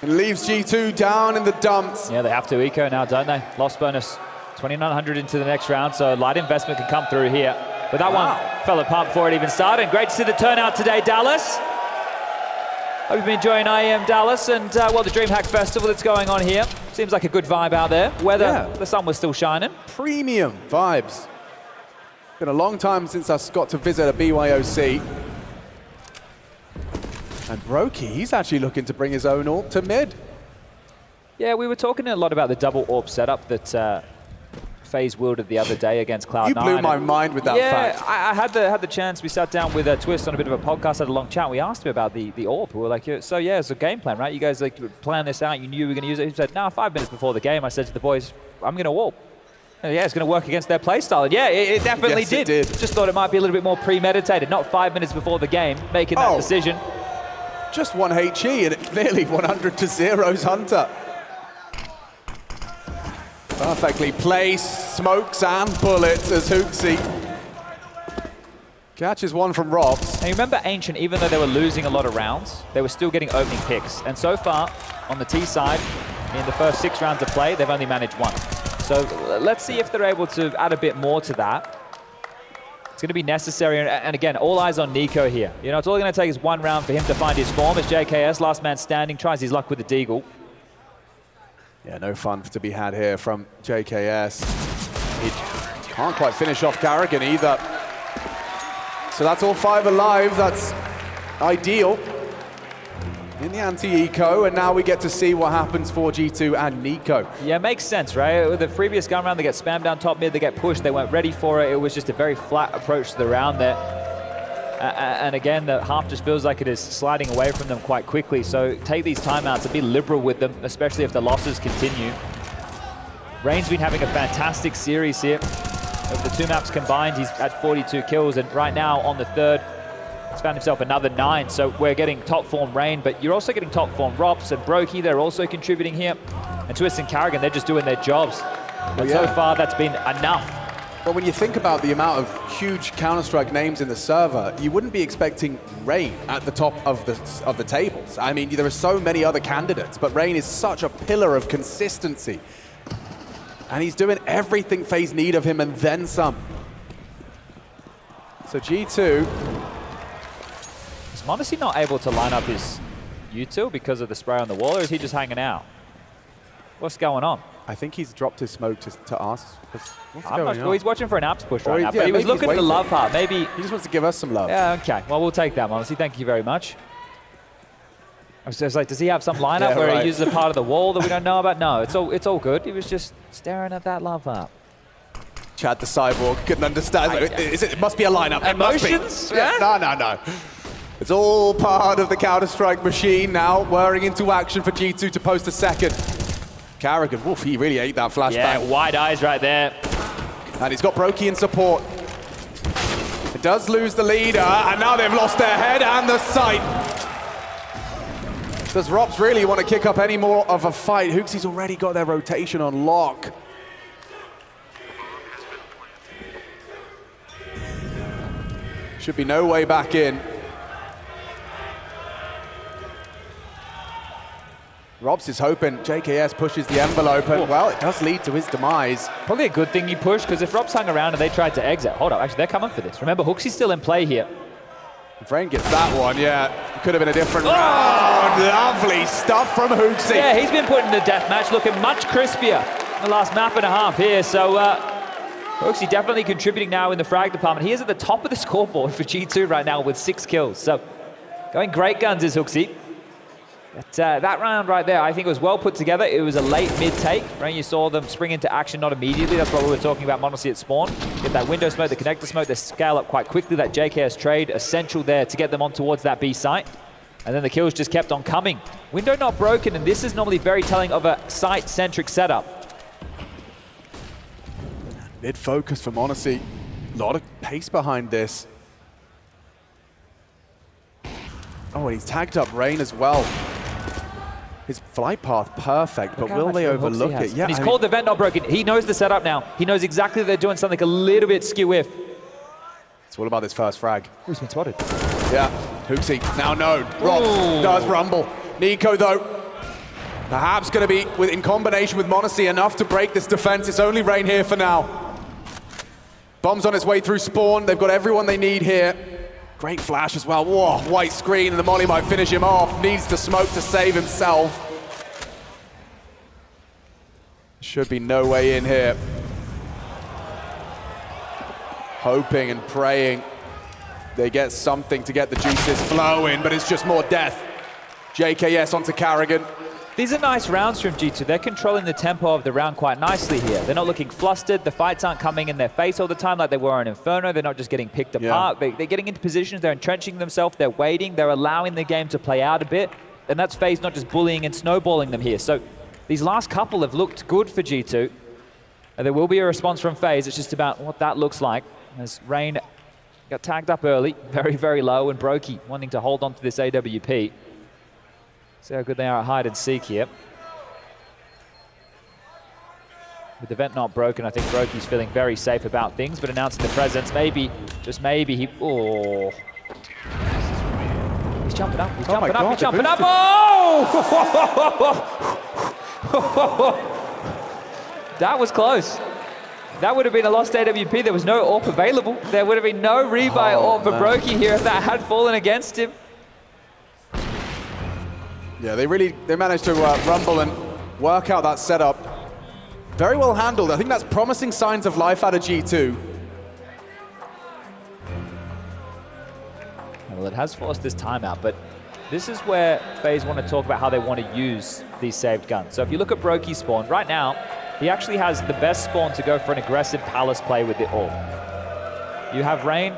And leaves G2 down in the dumps. Yeah, they have to eco now, don't they? Loss bonus, 2,900 into the next round, so light investment can come through here. But that one fell apart before it even started. And great to see the turnout today, Dallas. Hope you've been enjoying IEM Dallas and, well, the DreamHack Festival that's going on here. Seems like a good vibe out there. Weather, the sun was still shining. Premium vibes. Been a long time since I got to visit a BYOC. And Brokey, he's actually looking to bring his own AWP to mid. Yeah, we were talking a lot about the double AWP setup that FaZe wielded the other day against Cloud9. You blew my mind with that fact. Yeah, I had the chance. We sat down with Twist on a bit of a podcast, had a long chat. We asked him about the AWP. We were like, so yeah, it's a game plan, right? You guys like plan this out. You knew you were going to use it. He said, 5 minutes before the game, I said to the boys, I'm going to AWP. Yeah, it's going to work against their playstyle. And yeah, it definitely Yes, it did. Just thought it might be a little bit more premeditated, not 5 minutes before the game, making that decision. Just one HE and it nearly 100 to 0's Hunter. Perfectly placed, smokes and bullets as Hooksy catches one from Robs. And you remember Ancient, even though they were losing a lot of rounds, they were still getting opening picks. And so far, on the T side, in the first 6 rounds of play, they've only managed 1. So let's see if they're able to add a bit more to that. It's going to be necessary, and again, all eyes on Nico here. You know, it's all going to take is 1 round for him to find his form as JKS, last man standing, tries his luck with the Deagle. Yeah, no fun to be had here from JKS. He can't quite finish off Carrigan either. So that's all 5 alive, that's ideal in the anti-eco, and now we get to see what happens for G2 and Nico. Yeah, it makes sense, right? With the previous gun round, they get spammed down top mid, they get pushed, they weren't ready for it. It was just a very flat approach to the round there. And again, the half just feels like it is sliding away from them quite quickly. So take these timeouts and be liberal with them, especially if the losses continue. Rain's been having a fantastic series here. Of the 2 maps combined, he's at 42 kills, and right now on the 3rd, he's found himself another 9. So we're getting top form Rain, but you're also getting top form Robs and Brokey. They're also contributing here. And Twist and Carrigan, they're just doing their jobs. But so far, that's been enough. Well, when you think about the amount of huge Counter-Strike names in the server, you wouldn't be expecting Rain at the top of the tables. I mean, there are so many other candidates, but Rain is such a pillar of consistency. And he's doing everything FaZe need of him and then some. So G2... Is m0NESY not able to line up his util because of the spray on the wall, or is he just hanging out? What's going on? I think he's dropped his smoke to ask. I'm not sure. He's watching for an apps push right now, but he was looking at the love heart. Maybe he just wants to give us some love. Yeah, okay. Well, we'll take that, m0NESY. Thank you very much. I was just like, does he have some lineup where he uses a part of the wall that we don't know about? No, it's all good. He was just staring at that love heart. Chad the Cyborg couldn't understand. It must be a lineup. Emotions? Yeah. No. It's all part of the Counter-Strike machine now, whirring into action for G2 to post a second. Carrigan, woof, he really ate that flashback. Yeah, wide eyes right there. And he's got Brokey in support. It does lose the leader, and now they've lost their head and the sight. Does Robs really want to kick up any more of a fight? Hooksy's already got their rotation on lock. Should be no way back in. Robs is hoping JKS pushes the envelope, and well, it does lead to his demise. Probably a good thing he pushed, because if Robs hung around and they tried to exit, hold up, actually they're coming for this. Remember, Hooksy's still in play here. If Rain gets that one, yeah, it could have been a different round. Lovely stuff from Hooksy. Yeah, he's been put in the deathmatch, looking much crispier in the last map and a half here, so Hooksy definitely contributing now in the frag department. He is at the top of the scoreboard for G2 right now with 6 kills, so going great guns is Hooksy. But that round right there, I think it was well put together. It was a late mid-take, right? You saw them spring into action, not immediately. That's what we were talking about m0NESY at spawn. Get that window smoke, the connector smoke, they scale up quite quickly. That JKS trade, essential there to get them on towards that B site. And then the kills just kept on coming. Window not broken, and this is normally very telling of a site-centric setup. Mid-focus for m0NESY. A lot of pace behind this. Oh, and he's tagged up Rain as well. His flight path perfect, but will they overlook it? Yeah, and he's called the vent not broken. He knows the setup now. He knows exactly that they're doing something a little bit skew-if. It's all about this first frag. He's been spotted. Yeah, Hooksy now known. Robs does rumble. Nico though, perhaps going to be in combination with m0NESY enough to break this defense. It's only Rain here for now. Bomb's on its way through spawn. They've got everyone they need here. Great flash as well. Whoa, white screen, and the molly might finish him off. Needs to smoke to save himself. Should be no way in here. Hoping and praying they get something to get the juices flowing, but it's just more death. JKS onto Carrigan. These are nice rounds from G2. They're controlling the tempo of the round quite nicely here. They're not looking flustered. The fights aren't coming in their face all the time like they were in Inferno. They're not just getting picked apart. They're getting into positions. They're entrenching themselves. They're waiting. They're allowing the game to play out a bit. And that's FaZe not just bullying and snowballing them here. So these last couple have looked good for G2. There will be a response from FaZe. It's just about what that looks like. As Rain got tagged up early, very, very low, and Brokey wanting to hold on to this AWP. See how good they are at hide and seek here. With the vent not broken, I think Brokey's feeling very safe about things, but announcing the presence, maybe, just maybe he, oh. He's jumping up, he's jumping up, he's jumping up, oh! That was close. That would have been a lost AWP. There was no AWP available. There would have been no rebuy AWP for Brokey here if that had fallen against him. Yeah, they managed to rumble and work out that setup. Very well handled. I think that's promising signs of life out of G2. Well, it has forced this timeout, but this is where FaZe want to talk about how they want to use these saved guns. So if you look at Brokey's spawn, right now, he actually has the best spawn to go for an aggressive Palace play with the AWP. You have Rain,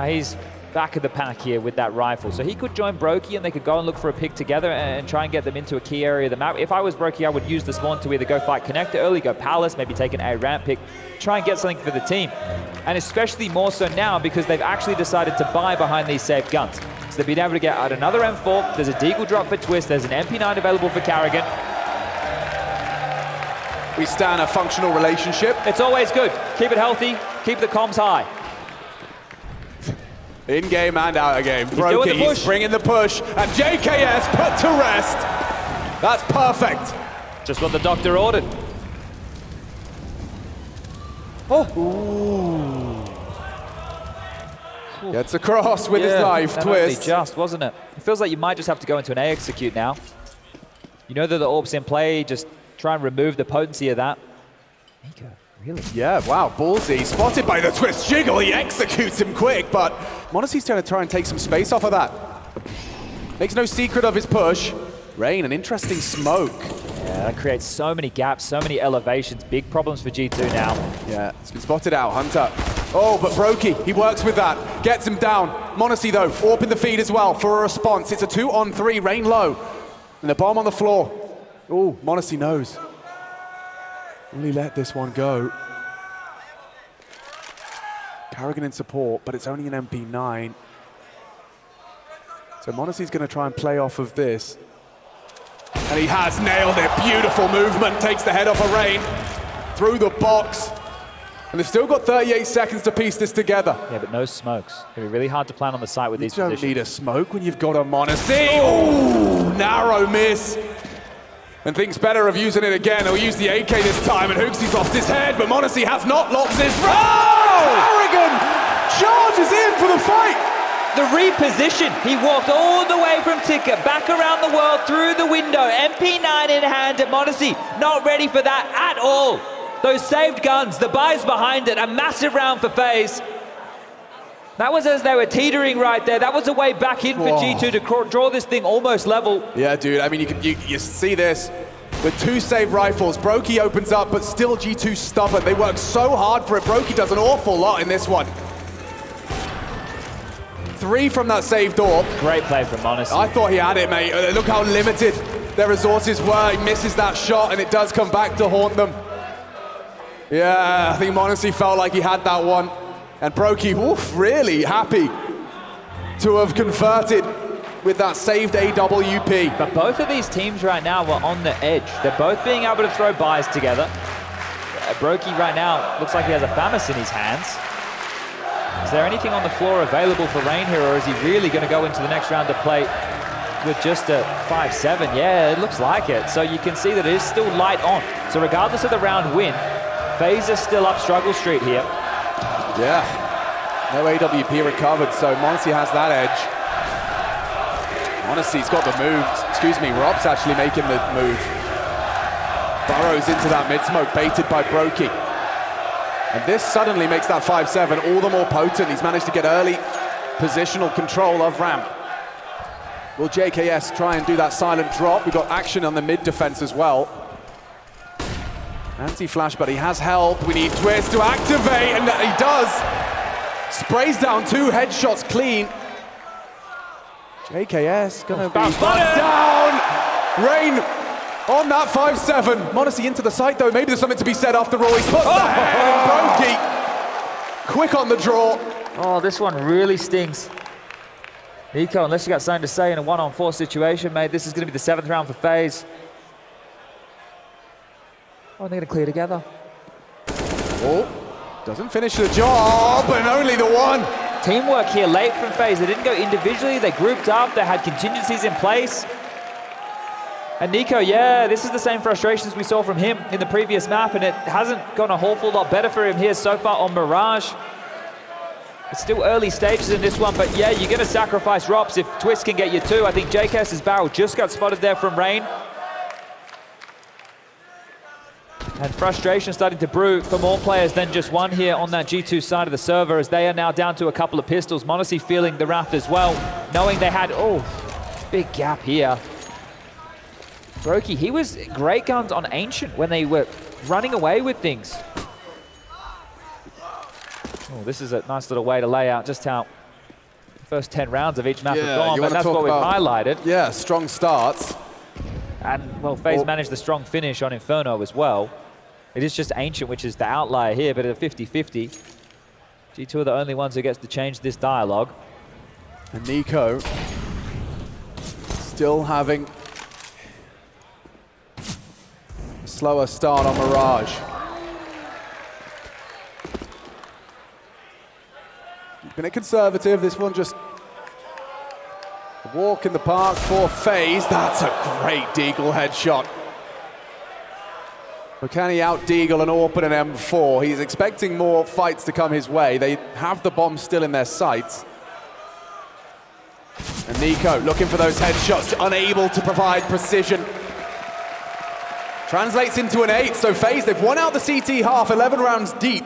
he's back of the pack here with that rifle. So he could join Brokey and they could go and look for a pick together and try and get them into a key area of the map. If I was Brokey, I would use the spawn to either go fight Connector early, go Palace, maybe take an A ramp pick, try and get something for the team. And especially more so now because they've actually decided to buy behind these saved guns. So they've been able to get out another M4, there's a Deagle drop for Twist, there's an MP9 available for Carrigan. We stand a functional relationship. It's always good. Keep it healthy, keep the comms high. In game and out of game. Brokey, he's bringing the push, and JKS put to rest. That's perfect. Just what the doctor ordered. Oh. Ooh. Gets across with his life, Twist. Just, wasn't it? It feels like you might just have to go into an A execute now. You know that the AWP's in play, just try and remove the potency of that. Nico, really? Yeah, wow, ballsy. Spotted by the Twist jiggle, he executes him quick, but m0NESY's trying to take some space off of that. Makes no secret of his push. Rain, an interesting smoke. Yeah, that creates so many gaps, so many elevations. Big problems for G2 now. Yeah, it's been spotted out, Hunter. Oh, but Brokey, he works with that. Gets him down. m0NESY though, AWP in the feed as well for a response. It's a 2-on-3, Rain low. And the bomb on the floor. Oh, m0NESY knows. Really let this one go. Carrigan in support, but it's only an MP9. So m0NESY's going to try and play off of this. And he has nailed it. Beautiful movement. Takes the head off of Rain. Through the box. And they've still got 38 seconds to piece this together. Yeah, but no smokes. It's going to be really hard to plan on the site with these positions. You don't need a smoke when you've got a m0NESY. Oh, narrow miss. And thinks better of using it again. He'll use the AK this time, and Hooksy's lost his head, but m0NESY has not lost his... Oh! Carrigan charges in for the fight! The reposition. He walked all the way from Ticket, back around the world, through the window, MP9 in hand at m0NESY. Not ready for that at all. Those saved guns, the buys behind it, a massive round for FaZe. That was as they were teetering right there. That was a way back in for G2 to draw this thing almost level. Yeah, dude, I mean, you see this. With two saved rifles, Brokey opens up, but still G2 stubborn. They work so hard for it. Brokey does an awful lot in this one. 3 from that saved AWP. Great play from m0NESY. I thought he had it, mate. Look how limited their resources were. He misses that shot, and it does come back to haunt them. Yeah, I think m0NESY felt like he had that one. And Brokey, oof, really happy to have converted with that saved AWP. But both of these teams right now were on the edge. They're both being able to throw buys together. Brokey right now looks like he has a FAMAS in his hands. Is there anything on the floor available for Rain here, or is he really going to go into the next round to play with just a 5-7? Yeah, it looks like it. So you can see that it is still light on. So regardless of the round win, FaZe is still up struggle street here. Yeah, no AWP recovered, so m0NESY has that edge. m0NESY's got the move. Excuse me, Rob's actually making the move. Burrows into that mid-smoke, baited by Brokey. And this suddenly makes that 5-7 all the more potent. He's managed to get early positional control of ramp. Will JKS try and do that silent drop? We've got action on the mid defense as well. Anti-flash, but he has help. We need Twist to activate, and he does. Sprays down 2 headshots clean. JKS gonna be down. Rain On that 5-7. Modesty into the site though. Maybe there's something to be said after all. He's put the head and Brokey. Quick on the draw. Oh, this one really stings. Nico, unless you got something to say in a 1-on-4 situation, mate, this is going to be the 7th round for FaZe. Oh, they're going to clear together. Oh, doesn't finish the job, and only the one. Teamwork here late from FaZe. They didn't go individually, they grouped up, they had contingencies in place. And Nico, yeah, this is the same frustrations we saw from him in the previous map, and it hasn't gone a whole lot better for him here so far on Mirage. It's still early stages in this one, but yeah, you're going to sacrifice ROPS if Twist can get you 2. I think JKS's barrel just got spotted there from Rain. And frustration starting to brew for more players than just one here on that G2 side of the server, as they are now down to a couple of pistols. m0NESY feeling the wrath as well, knowing they had, big gap here. Brokey, he was great guns on Ancient when they were running away with things. Oh, this is a nice little way to lay out just how the first 10 rounds of each map have gone, but that's what we've highlighted. Yeah, strong starts. And, well, FaZe managed the strong finish on Inferno as well. It is just Ancient, which is the outlier here, but at a 50-50. G2 are the only ones who gets to change this dialogue. And Nico still having a slower start on Mirage. Keeping it conservative, this one just a walk in the park for FaZe. That's a great Deagle headshot. But can he out-Deagle and open an M4? He's expecting more fights to come his way. They have the bomb still in their sights. And Nico looking for those headshots, unable to provide precision. Translates into an 8, so FaZe, they've won out the CT half, 11 rounds deep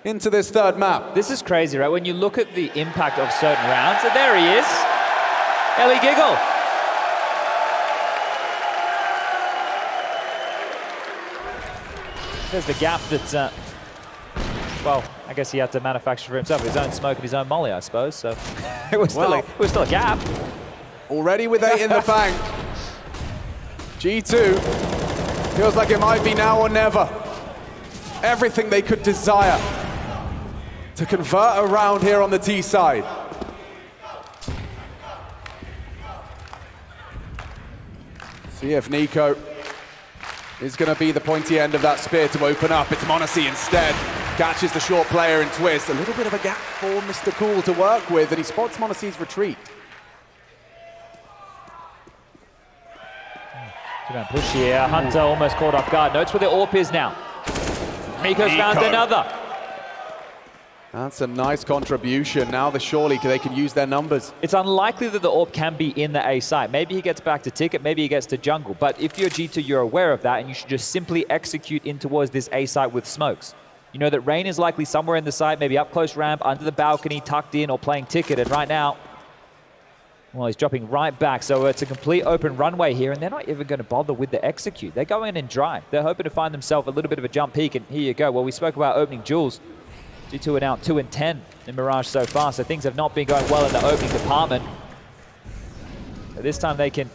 into this third map. This is crazy, right? When you look at the impact of certain rounds, and there he is, Ellie Giggle. There's the gap that, well, I guess he had to manufacture for himself, his own smoke and his own molly, I suppose, so it was still a gap. Already with 8 in the bank. G2 feels like it might be now or never. Everything they could desire to convert a round here on the T side. See if Nico is going to be the pointy end of that spear to open up. It's m0NESY instead. Catches the short player in Twist. A little bit of a gap for Mr. Cool to work with, and he spots m0NESY's retreat. Push here. Hunter almost caught off guard. Notes where the AWP is now. Nico's found another. That's a nice contribution. Now surely they can use their numbers. It's unlikely that the AWP can be in the A site. Maybe he gets back to Ticket, maybe he gets to Jungle. But if you're G2, you're aware of that, and you should just simply execute in towards this A site with smokes. You know that Rain is likely somewhere in the site, maybe up close ramp, under the balcony, tucked in, or playing Ticket. And right now, well, he's dropping right back. So it's a complete open runway here, and they're not even going to bother with the execute. They're going in dry. They're hoping to find themselves a little bit of a jump peak, and here you go. Well, we spoke about opening jewels. G2 are now 2-10 in Mirage so far, so things have not been going well in the opening department. But this time they can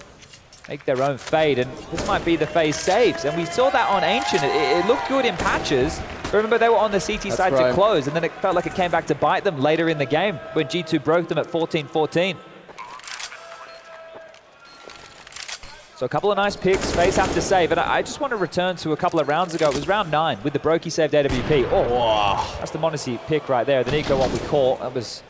make their own fade, and this might be the FaZe saves. And we saw that on Ancient. It looked good in patches. Remember, they were on the CT side to close, and then it felt like it came back to bite them later in the game when G2 broke them at 14-14. So a couple of nice picks, FaZe have to save. And I just want to return to a couple of rounds ago. It was round 9 with the Brokey saved AWP. Oh, wow. That's the m0NESY pick right there. The Nico one we caught. That was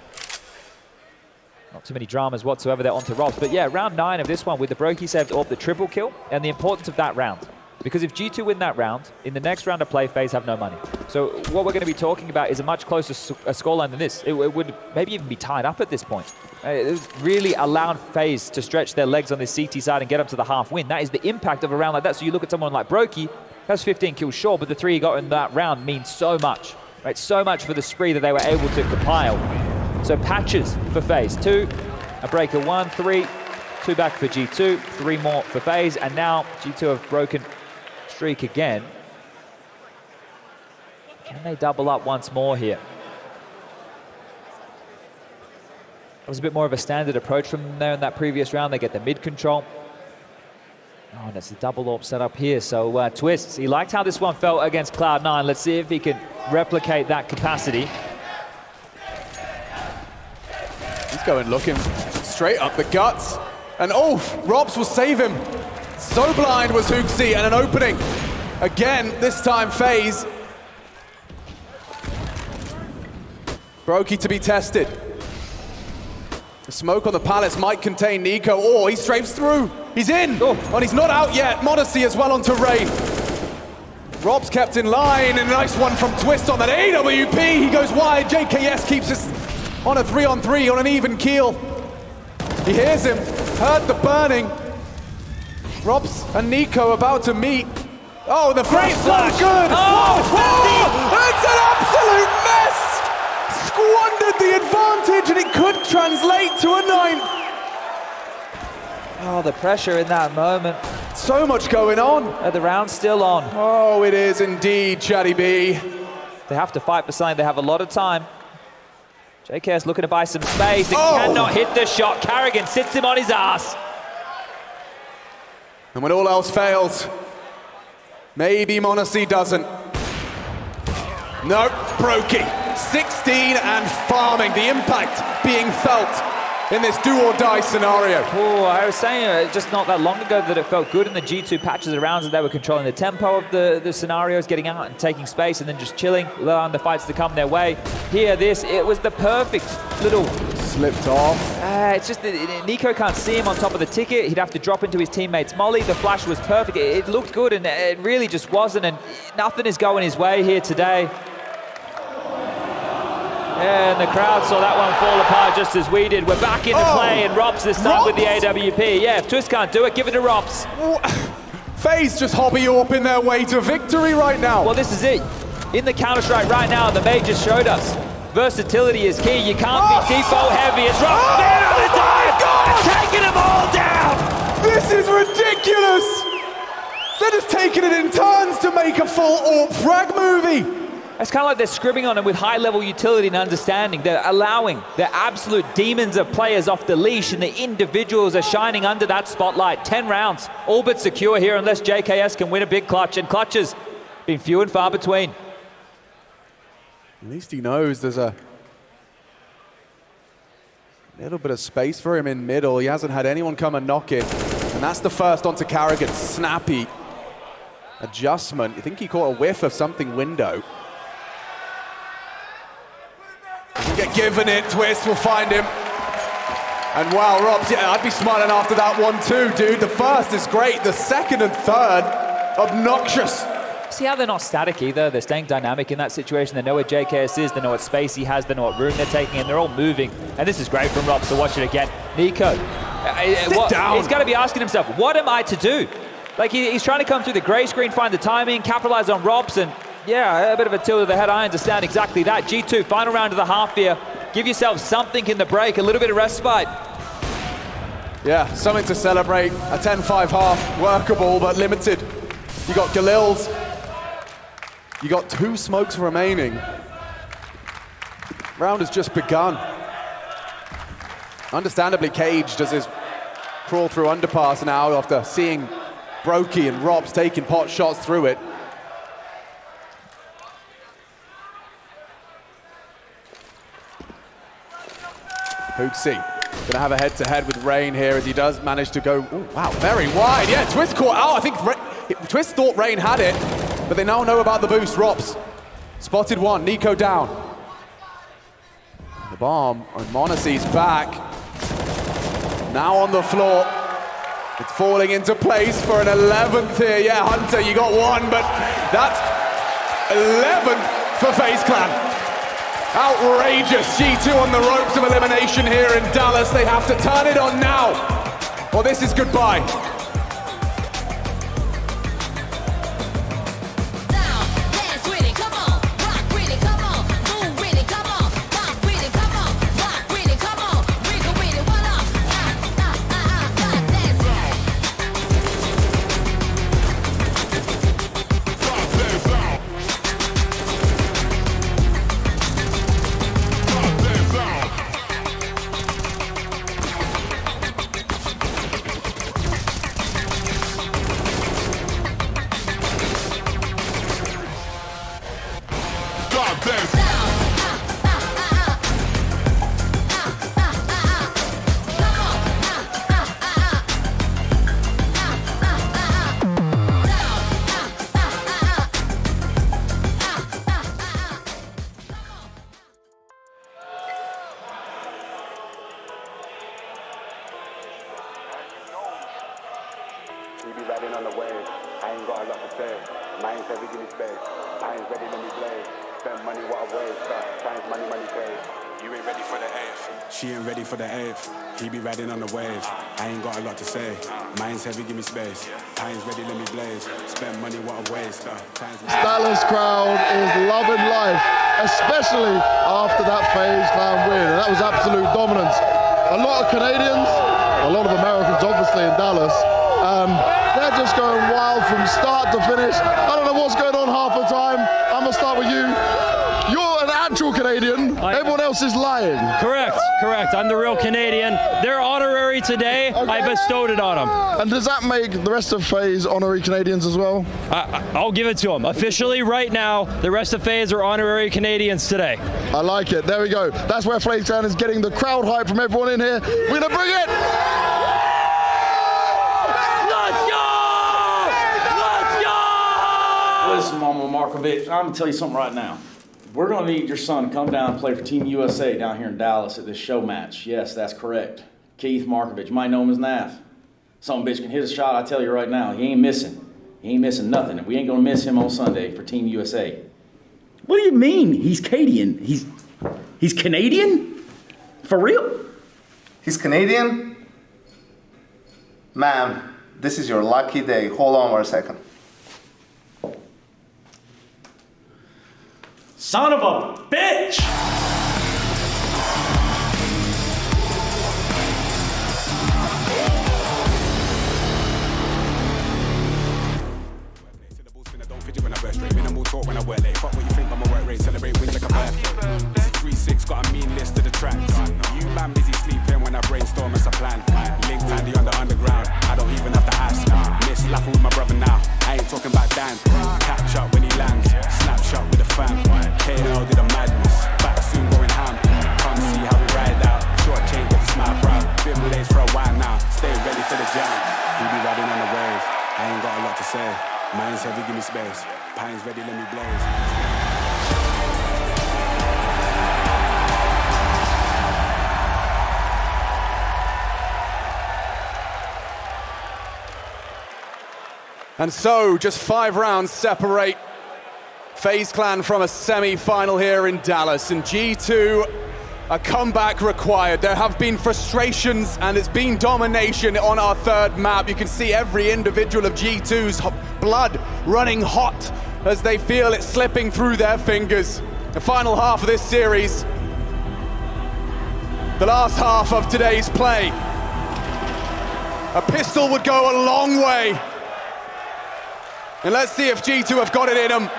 not too many dramas whatsoever there onto ROPS. But yeah, round 9 of this one with the Brokey saved AWP, the triple kill, and the importance of that round. Because if G2 win that round, in the next round of play, FaZe have no money. So what we're going to be talking about is a much closer scoreline than this. It would maybe even be tied up at this point. It really allowed FaZe to stretch their legs on this CT side and get up to the half win. That is the impact of a round like that. So you look at someone like Brokey, has 15 kills, sure, but the 3 he got in that round means so much. Right? So much for the spree that they were able to compile. So patches for FaZe. 2, a breaker 1, 3, 2 back for G2, 3 more for FaZe, and now G2 have broken streak again. Can they double up once more here? That was a bit more of a standard approach from them there in that previous round. They get the mid control. Oh, and it's a double AWP setup here. So Twists, he liked how this one felt against Cloud9. Let's see if he can replicate that capacity. He's going looking straight up the guts. And oh, Robs will save him. So blind was Hooksy, and an opening. Again, this time FaZe. Brokey to be tested. The smoke on the palace might contain Nico. Oh, he strafes through. He's in. Oh, and he's not out yet. Modesty as well onto Rain. Rob's kept in line, and a nice one from Twist on that AWP. He goes wide. JKS keeps us on a 3-on-3 on an even keel. He hears him, heard the burning. Robs and Nico about to meet. Oh, the flash so good. Oh, it's an absolute mess. Squandered the advantage, and it could translate to a 9. Oh, the pressure in that moment. So much going on. The round's still on. Oh, it is indeed, Chatty B. They have to fight for something. They have a lot of time. JKS looking to buy some space. They cannot hit the shot. Carrigan sits him on his ass. And when all else fails, maybe Monacy doesn't. No, Brokey. 16 and farming. The impact being felt in this do-or-die scenario. Oh, I was saying just not that long ago that it felt good in the G2 patches of rounds that they were controlling the tempo of the scenarios, getting out and taking space and then just chilling, allowing the fights to come their way. Here, it was the perfect little... Slipped off. It's just that Nico can't see him on top of the ticket. He'd have to drop into his teammate's molly. The flash was perfect. It looked good, and it really just wasn't, and nothing is going his way here today. Yeah, and the crowd saw that one fall apart just as we did. We're back into play, and Robs this time with the AWP. Yeah, if Twist can't do it, give it to Robs. FaZe just hobby-orping their way to victory right now. Well, this is it. In the Counter-Strike right now, the Mage just showed us. Versatility is key. You can't be default heavy. It's Robs man on the dive, taking them all down. This is ridiculous. They're just taking it in turns to make a full AWP frag movie. It's kind of like they're scrimming on them with high-level utility and understanding. They're allowing the absolute demons of players off the leash, and the individuals are shining under that spotlight. 10 rounds, all but secure here, unless JKS can win a big clutch, and clutches been few and far between. At least he knows there's a little bit of space for him in middle. He hasn't had anyone come and knock it, and that's the first onto Carrigan. Snappy adjustment. I think he caught a whiff of something window. Get given it, Twist will find him. And wow, Robs, yeah, I'd be smiling after that one too, dude. The first is great, the second and third, obnoxious. See how they're not static either. They're staying dynamic in that situation. They know where JKS is, they know what space he has, they know what room they're taking, and they're all moving. And this is great from Robs to watch it again. Nico, he's got to be asking himself, what am I to do? Like he's trying to come through the gray screen, find the timing, capitalize on Robs, and yeah, a bit of a tilt of the head. I understand exactly that. G2, final round of the half here. Give yourself something in the break, a little bit of respite. Yeah, something to celebrate. A 10-5 half, workable but limited. You got Galil's. You got 2 smokes remaining. Round has just begun. Understandably, Cage does his crawl through underpass now after seeing Brokey and Robs taking pot shots through it. Hooksy gonna have a head-to-head with Rain here as he does manage to go, ooh, wow, very wide. Yeah, Twist caught out. I think Twist thought Rain had it, but they now know about the boost. Robs spotted one, Nico down. The bomb, and Monacy's back. Now on the floor. It's falling into place for an 11th here. Yeah, Hunter, you got one, but that's 11 for FaZe Clan. Outrageous. G2 on the ropes of elimination here in Dallas. They have to turn it on now, or this is goodbye. Pines heavy, give me space. Pines ready, let me blaze. Spend money, what I waste. Pines money, money craze. You ain't ready for the 8th. She ain't ready for the 8th. He be riding on the wave. I ain't got a lot to say. Mine's heavy, give me space. Pines ready, let me blaze. Spend money, what I waste. Dallas crowd is loving life, especially after that FaZe Clan win. And that was absolute dominance. A lot of Canadians, a lot of Americans obviously in Dallas. They're just going wild from start to finish. I don't know what's going on half the time. I'm gonna start with you. You're an actual Canadian. Everyone else is lying. Correct. I'm the real Canadian. They're honorary today. Okay. I bestowed it on them. And does that make the rest of FaZe honorary Canadians as well? I'll give it to them. Officially, right now, the rest of FaZe are honorary Canadians today. I like it. There we go. That's where FaZe Clan is getting the crowd hype from everyone in here. We're gonna bring it. Listen, Mama Markovic, I'm going to tell you something right now. We're going to need your son to come down and play for Team USA down here in Dallas at this show match. Yes, that's correct. Keith Markovic, you might know him as Nath. Some bitch can hit a shot, I tell you right now. He ain't missing. He ain't missing nothing. We ain't going to miss him on Sunday for Team USA. What do you mean? He's Canadian. He's Canadian? For real? He's Canadian? Ma'am, this is your lucky day. Hold on for a second. Son of a bitch! When I wear straight, minimal talk when I wear late. Fuck what you think, I'ma work rate, celebrate wins like a birthday. This is 3-6, got a mean list of the tracks. You man busy sleeping when I brainstorm as a plan. Link Tandy on the underground, I don't even have to ask. Miss laughing with my brother now, I ain't talking about Dan. Catch up when he lands, snapshot with the fam. KL did a madness, back soon going ham. Come see how we ride out, short change with the smile brow. Been blazed for a while now, stay ready for the jam. He be riding on the wave, I ain't got a lot to say. Mine's heavy, give me space. Pines ready, let me blaze. And so, just 5 rounds separate FaZe Clan from a semi-final here in Dallas. And G2, a comeback required. There have been frustrations and it's been domination on our 3rd map. You can see every individual of G2's blood running hot as they feel it slipping through their fingers. The final half of this series, the last half of today's play. A pistol would go a long way. And let's see if G2 have got it in them.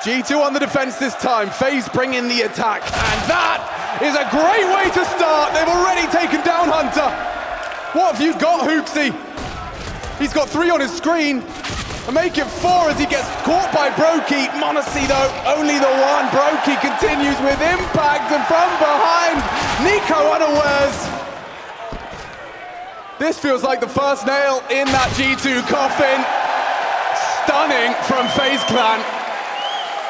G2 on the defense this time, FaZe bring in the attack, and that is a great way to start. They've already taken down Hunter. What have you got, Hooksy? He's got 3 on his screen. And make it 4 as he gets caught by Brokey. Monacy though, only the 1. Brokey continues with impact, and from behind, Nico unawares. This feels like the first nail in that G2 coffin. Stunning from FaZe Clan.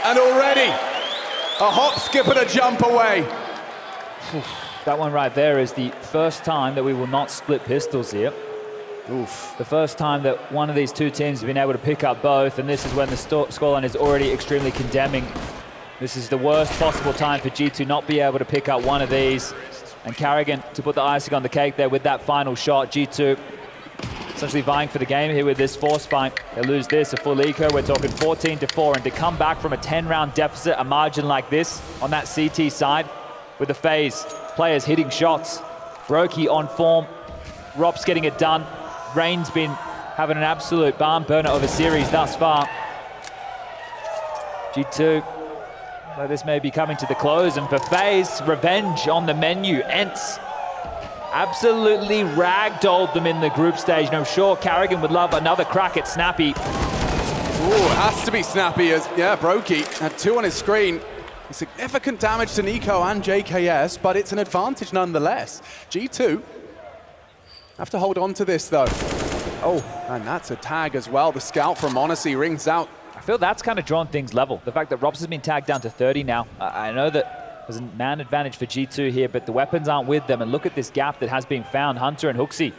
And already, a hop, skip, and a jump away. That one right there is the first time that we will not split pistols here. Oof. The first time that one of these two teams has been able to pick up both, and this is when the scoreline is already extremely condemning. This is the worst possible time for G2 not be able to pick up one of these. And Carrigan to put the icing on the cake there with that final shot. G2 essentially vying for the game here with this force spike. They lose this, a full eco. We're talking 14-4, and to come back from a 10-round deficit, a margin like this on that CT side with the FaZe players hitting shots. Brokey on form, Rop's getting it done. Rain's been having an absolute barn burner of a series thus far. G2, well, this may be coming to the close, and for FaZe, revenge on the menu. Ents absolutely ragdolled them in the group stage. Now, sure, Carrigan would love another crack at Snappy. Ooh, it has to be Snappy as, yeah, Brokey had 2 on his screen. Significant damage to Nico and JKS, but it's an advantage nonetheless. G2 have to hold on to this though. Oh, and that's a tag as well. The scout from Monacy rings out. I feel that's kind of drawn things level. The fact that Robs has been tagged down to 30 now. I know that there's a man advantage for G2 here, but the weapons aren't with them. And look at this gap that has been found. Hunter and Hooksy,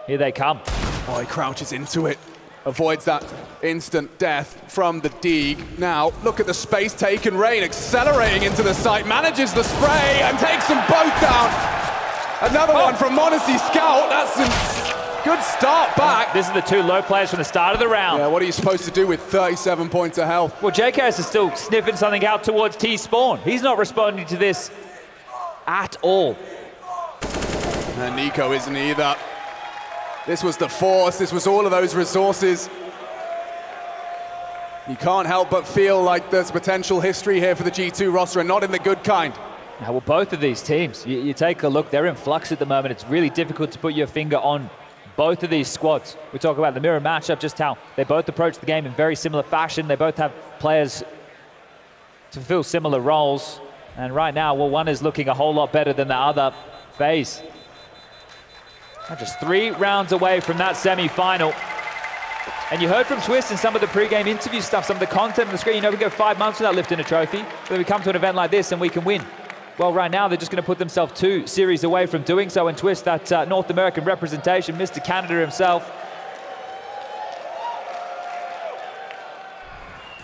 here they come. Oh, he crouches into it. avoids that instant death from the Deeg. Now, look at the space taken. Rain accelerating into the site, manages the spray and takes them both down. Another one from m0NESY Scout. That's a good start back. This is the two low players from the start of the round. Yeah, what are you supposed to do with 37 points of health? Well, JKS is still sniffing something out towards T-Spawn. He's not responding to this at all. And Nico isn't either. This was the force, this was all of those resources. You can't help but feel like there's potential history here for the G2 roster, and not in the good kind. Now, well, both of these teams, you take a look, they're in flux at the moment. It's really difficult to put your finger on both of these squads. We talk about the mirror matchup, just how they both approach the game in very similar fashion. They both have players to fulfill similar roles. And right now, well, one is looking a whole lot better than the other. FaZe just 3 rounds away from that semi-final. And you heard from Twist in some of the pre-game interview stuff, some of the content on the screen. You know, we go 5 months without lifting a trophy, but then we come to an event like this and we can win. Well, right now, they're just going to put themselves 2 series away from doing so. And Twist, that North American representation, Mr. Canada himself.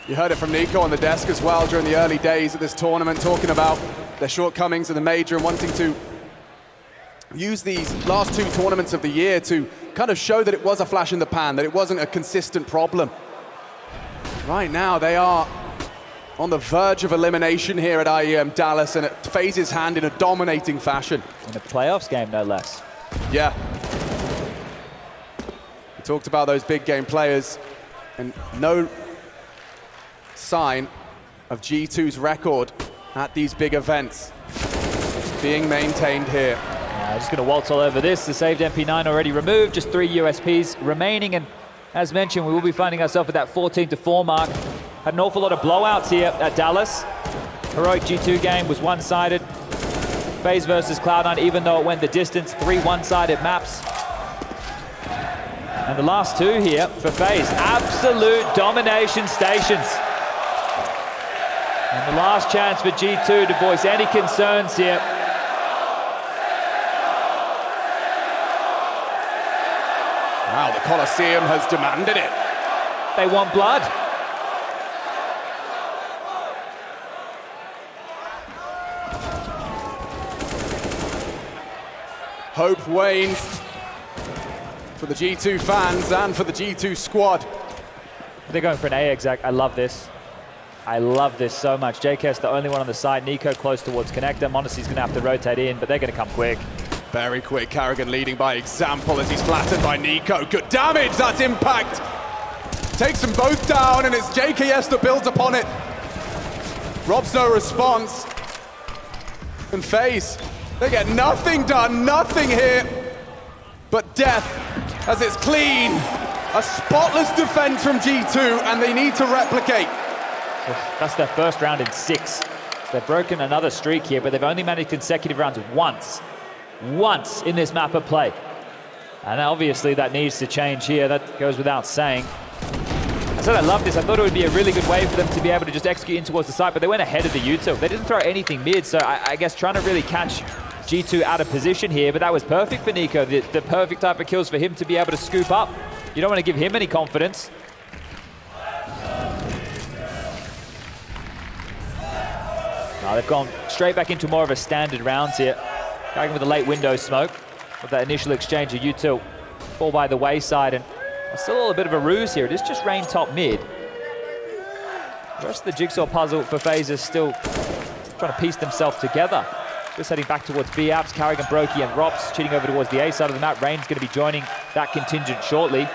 You heard it from Nico on the desk as well during the early days of this tournament, talking about their shortcomings in the major and wanting to use these last 2 tournaments of the year to kind of show that it was a flash in the pan, that it wasn't a consistent problem. Right now, they are on the verge of elimination here at IEM Dallas, and at FaZe's hand in a dominating fashion. In a playoffs game, no less. Yeah. We talked about those big game players, and no sign of G2's record at these big events being maintained here. Just going to waltz all over this. The saved MP9 already removed, just 3 USPs remaining, and as mentioned, we will be finding ourselves at that 14-4 mark. Had an awful lot of blowouts here at Dallas. Heroic G2 game was one-sided. FaZe versus Cloud9, even though it went the distance, 3 one-sided maps. And the last 2 here for FaZe, absolute domination stations. And the last chance for G2 to voice any concerns here. Wow, the Coliseum has demanded it. They want blood. Hope wanes for the G2 fans and for the G2 squad. They're going for an A exec. I love this. I love this so much. JK's the only one on the side. Nico close towards connector. m0NESY's going to have to rotate in, but they're going to come quick. Very quick. Carrigan leading by example as he's flattened by Nico. Good damage. That's impact. Takes them both down, and it's JKS that builds upon it. Rob's no response. And FaZe, they get nothing done, nothing here but death as it's clean. A spotless defense from G2, and they need to replicate. That's their first round in 6. So they've broken another streak here, but they've only managed consecutive rounds once in this map of play. And obviously that needs to change here. That goes without saying. I said I love this. I thought it would be a really good way for them to be able to just execute in towards the site, but they went ahead of the util. They didn't throw anything mid, so I guess trying to really catch G2 out of position here, but that was perfect for Nico. The perfect type of kills for him to be able to scoop up. You don't want to give him any confidence. No, they've gone straight back into more of a standard rounds here. Going with a late window smoke with that initial exchange of util. Fall by the wayside, and still a bit of a ruse here. It is just Rain top mid. The rest of the jigsaw puzzle for FaZe is still trying to piece themselves together. Just heading back towards B apps. Carrigan, Brokey, and Rops cheating over towards the A side of the map. Rain's going to be joining that contingent shortly.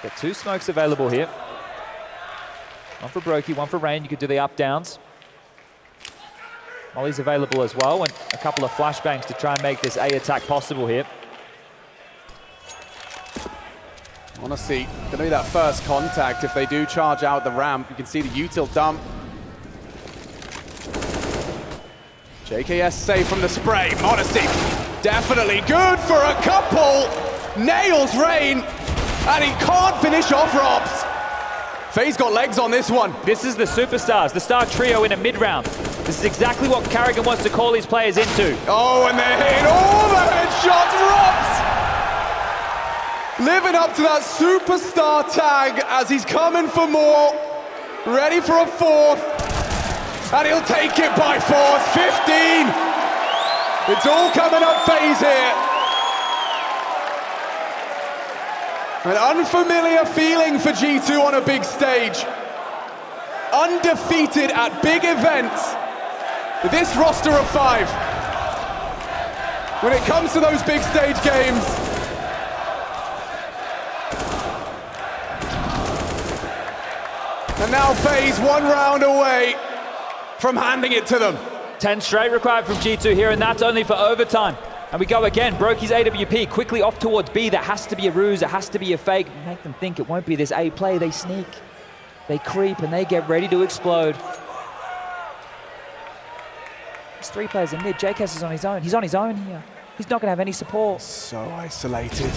Got 2 smokes available here. One for Brokey, one for Rain. You could do the up-downs. Molly's available as well, and a couple of flashbangs to try and make this A attack possible here. Honestly, going to be that first contact if they do charge out the ramp. You can see the util dump. JKS safe from the spray. m0NESY definitely good for a couple. Nails Rain, and he can't finish off Robs. FaZe got legs on this one. This is the superstars, the star trio in a mid-round. This is exactly what Carrigan wants to call his players into. Oh, and they're hitting all the headshots. Robs living up to that superstar tag as he's coming for more. Ready for a fourth. And he'll take it by force. 15. It's all coming up FaZe here. An unfamiliar feeling for G2 on a big stage. Undefeated at big events. This roster of 5. When it comes to those big stage games, and now FaZe 1 round away from handing it to them. 10 straight required from G2 here, and that's only for overtime. And we go again. Brokey's AWP quickly off towards B. That has to be a ruse. It has to be a fake. Make them think it won't be this A play. They sneak. They creep, and they get ready to explode. There's 3 players in mid. JKS is on his own. He's on his own here. He's not going to have any support. So isolated.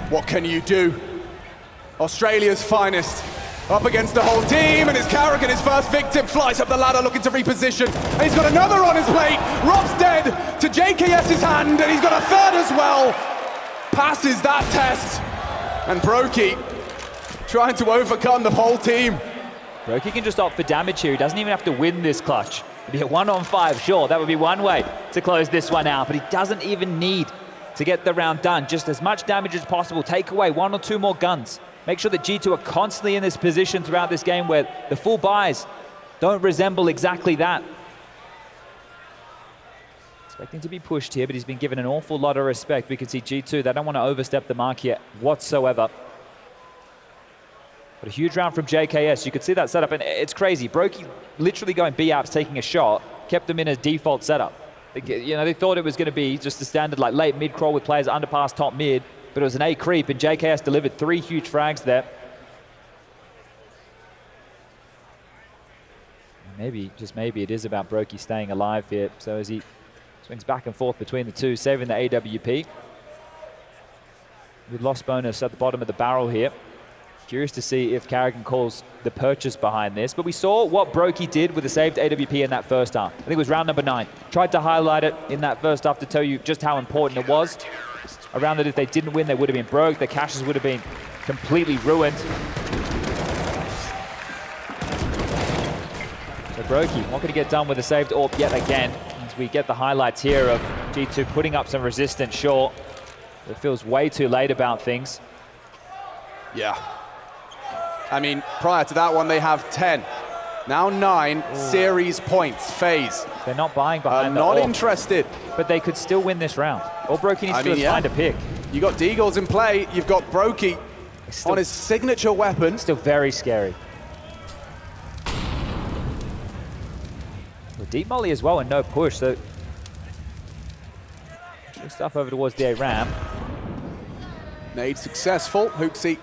What can you do? Australia's finest. Up against the whole team, and it's Carrigan, his first victim, flies up the ladder looking to reposition. And he's got another on his plate. Rob's dead to JKS's hand, and he's got a third as well. Passes that test. And Brokey trying to overcome the whole team. Brokey can just opt for damage here. He doesn't even have to win this clutch. It'd be a 1-on-5, sure. That would be one way to close this one out, but he doesn't even need to get the round done. Just as much damage as possible. Take away 1 or 2 more guns. Make sure that G2 are constantly in this position throughout this game where the full buys don't resemble exactly that. Expecting to be pushed here, but he's been given an awful lot of respect. We can see G2, they don't want to overstep the mark here whatsoever. But a huge round from JKS. You could see that setup, and it's crazy. Brokey literally going B-apps, taking a shot, kept them in a default setup. You know, they thought it was going to be just a standard like late mid crawl with players underpass top mid, but it was an A creep, and JKS delivered 3 huge frags there. Maybe, just maybe, it is about Brokey staying alive here. So as he swings back and forth between the two, saving the AWP. With lost bonus at the bottom of the barrel here. Curious to see if Carrigan calls the purchase behind this. But we saw what Brokey did with the saved AWP in that first half. I think it was round number 9. Tried to highlight it in that first half to tell you just how important it was. A round that if they didn't win, they would have been broke. Their caches would have been completely ruined. So Brokey, not going to get done with a saved AWP yet again. As we get the highlights here of G2 putting up some resistance short. It feels way too late about things. Yeah. I mean, prior to that one, they have 10. Now 9 series points, FaZe. They're not buying behind not interested. But they could still win this round. All Brokey needs to do is find a pick. You got Deagles in play. You've got Brokey on his signature weapon. Still very scary. Well, deep molly as well and no push. So stuff over towards the A ramp. Nade successful. Hooksy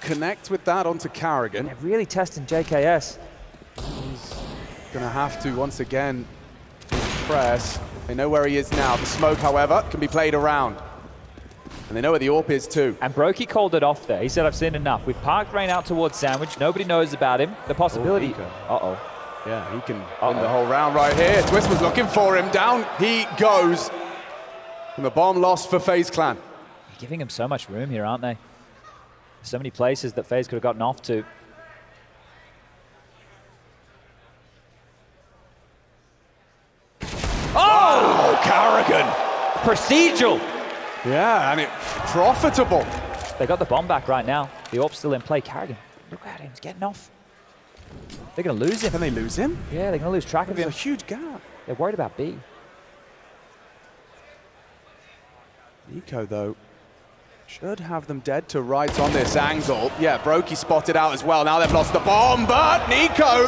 connect with that onto Carrigan. They're really testing JKS. He's going to have to, once again, press. They know where he is now. The smoke, however, can be played around. And they know where the AWP is, too. And Brokey called it off there. He said, I've seen enough. We've parked Rain out towards Sandwich. Nobody knows about him. The possibility... Uh-oh. Yeah, he can win the whole round right here. Twist was looking for him. Down he goes. And the bomb lost for FaZe Clan. They're giving him so much room here, aren't they? So many places that FaZe could have gotten off to. Oh, Carrigan. Procedural. Yeah, and it profitable. They got the bomb back right now. The AWP's still in play. Carrigan, look at him, he's getting off. They're going to lose him. Can they lose him? Yeah, they're going to lose track of him. There's a huge gap. They're worried about B. Nico, though, should have them dead to rights on this angle. Yeah, Brokey spotted out as well. Now they've lost the bomb, but Nico,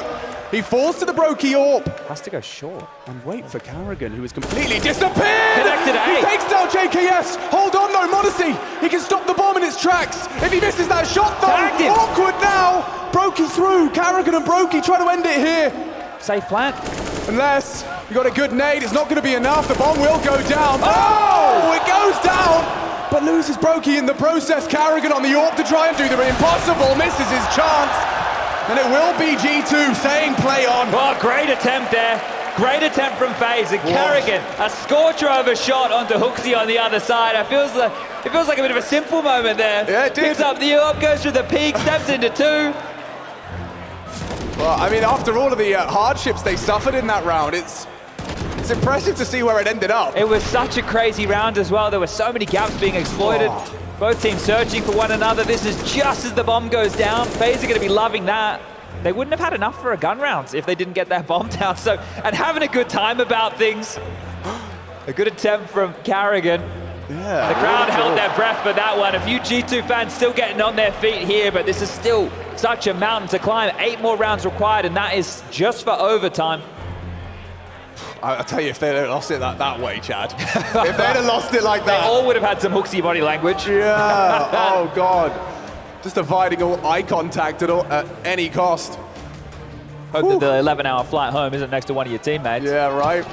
he falls to the Brokey AWP. Has to go short. And wait for Carrigan, who has completely disappeared! Connected A. He takes down JKS! Hold on though, Modesty! He can stop the bomb in its tracks! If he misses that shot though, awkward now! Brokey through, Carrigan and Brokey try to end it here. Safe plant. Unless you got a good nade, it's not going to be enough. The bomb will go down. Oh, it goes down, but loses Brokey in the process. Carrigan on the AWP to try and do the impossible, misses his chance. And it will be G2 saying play on. Oh, great attempt there. Great attempt from FaZe. And Carrigan, a scorcher of a shot onto Hooksy on the other side. I It feels like a bit of a simple moment there. Yeah, it did. Picks up the up, goes through the peak, steps into 2. Well, I mean, after all of the hardships they suffered in that round, it's impressive to see where it ended up. It was such a crazy round as well. There were so many gaps being exploited. Oh. Both teams searching for one another. This is just as the bomb goes down. FaZe are going to be loving that. They wouldn't have had enough for a gun round if they didn't get that bomb down. So, and having a good time about things. A good attempt from Carrigan. Yeah, the crowd really held cool. their breath for that one. A few G2 fans still getting on their feet here, but this is still such a mountain to climb. 8 more rounds required, and that is just for overtime. I'll tell you, if they'd have lost it that way, Chad. If they'd have lost it like that. They all would have had some hooksy body language. Yeah, oh God. Just avoiding all eye contact at any cost. Hope that the 11-hour flight home isn't next to one of your teammates. Yeah, right.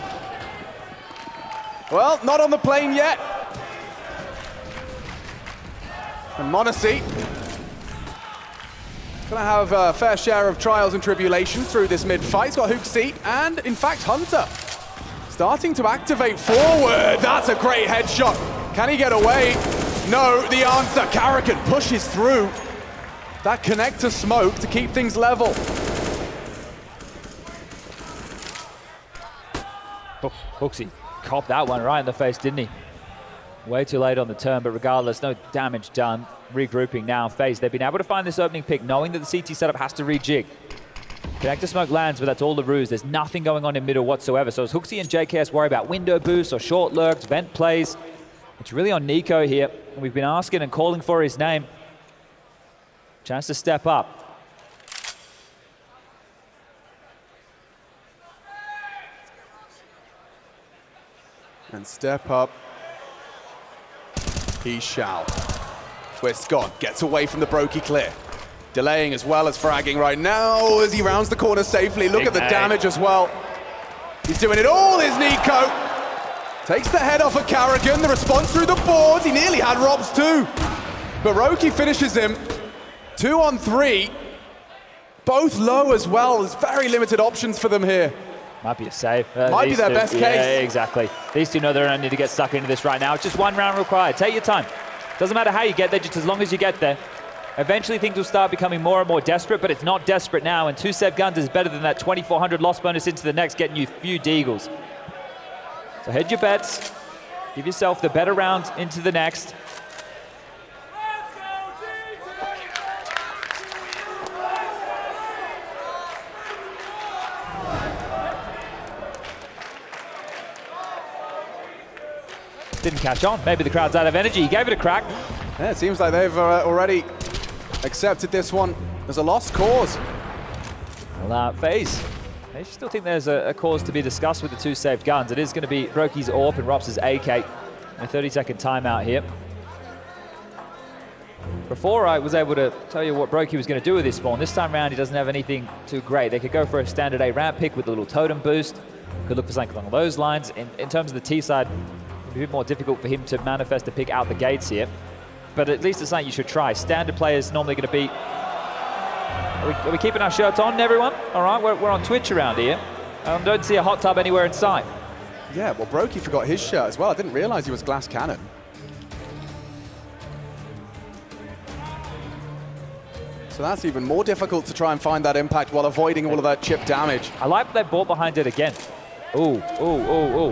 Well, not on the plane yet. And m0NESY gonna have a fair share of trials and tribulations through this mid-fight. He's got HooXi and, in fact, Hunter starting to activate forward. That's a great headshot. Can he get away? No, the answer, Carrigan pushes through that connector smoke to keep things level. Oh, HooXi copped that one right in the face, didn't he? Way too late on the turn, but regardless, no damage done. Regrouping now. FaZe, they've been able to find this opening pick, knowing that the CT setup has to rejig. Connector smoke lands, but that's all the ruse. There's nothing going on in middle whatsoever. So as HooXi and JKS worry about window boosts or short lurks, vent plays, it's really on Nico here. We've been asking and calling for his name. Chance to step up. And step up. He shall. Twist gone, gets away from the Brokey clear. Delaying as well as fragging right now as he rounds the corner safely. Look at the damage as well. He's doing it all, is Nico. Takes the head off of Carrigan, the response through the boards. He nearly had Robs too. But Roki finishes him. 2 on 3. Both low as well. There's very limited options for them here. Might be a save. Might be their best case. Yeah, exactly. These two know they don't need to get stuck into this right now. It's just 1 round required. Take your time. Doesn't matter how you get there, just as long as you get there. Eventually things will start becoming more and more desperate, but it's not desperate now, and 2 save guns is better than that 2,400 loss bonus into the next, getting you a few deagles. So hedge your bets. Give yourself the better round into the next. Didn't catch on. Maybe the crowd's out of energy. He gave it a crack. Yeah, it seems like they've already accepted this one as a lost cause. Well, FaZe, I still think there's a cause to be discussed with the 2 saved guns. It is going to be Brokey's AWP and Rops' AK. A 30-second timeout here. Before I was able to tell you what Brokey was going to do with this spawn, this time around he doesn't have anything too great. They could go for a standard A ramp pick with a little totem boost. Could look for something along those lines. In terms of the T side, it'd be a bit more difficult for him to manifest a pick out the gates here. But at least it's something you should try. Standard players normally going to be... Are we keeping our shirts on, everyone? All right, we're on Twitch around here. I don't see a hot tub anywhere in sight. Yeah, well, Brokey forgot his shirt as well. I didn't realize he was glass cannon. So that's even more difficult to try and find that impact while avoiding all of that chip damage. I like that ball behind it again. Ooh.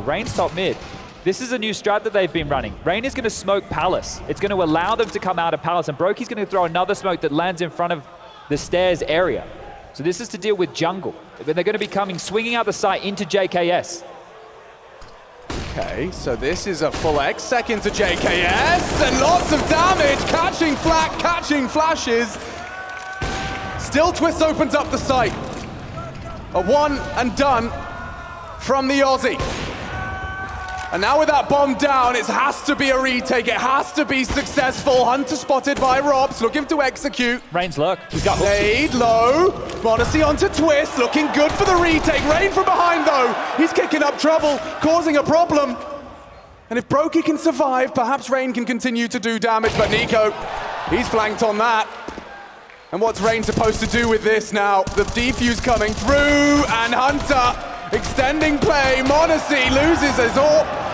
Rain's top mid. This is a new strat that they've been running. Rain is going to smoke Palace. It's going to allow them to come out of Palace, and Brokey's going to throw another smoke that lands in front of the stairs area. So this is to deal with jungle. They're going to be coming, swinging out the site into JKS. Okay, so this is a full exec into JKS, and lots of damage, catching flak, catching flashes. Still Twist opens up the site. A 1 and done from the Aussie. And now with that bomb down, it has to be a retake. It has to be successful. Hunter spotted by Robs, looking to execute. Rain's lurk. He's got Nade low. m0NESY onto Twist, looking good for the retake. Rain from behind though. He's kicking up trouble, causing a problem. And if Brokey can survive, perhaps Rain can continue to do damage. But Nico, he's flanked on that. And what's Rain supposed to do with this now? The defuse coming through, and Hunter extending play. m0NESY loses his AWP.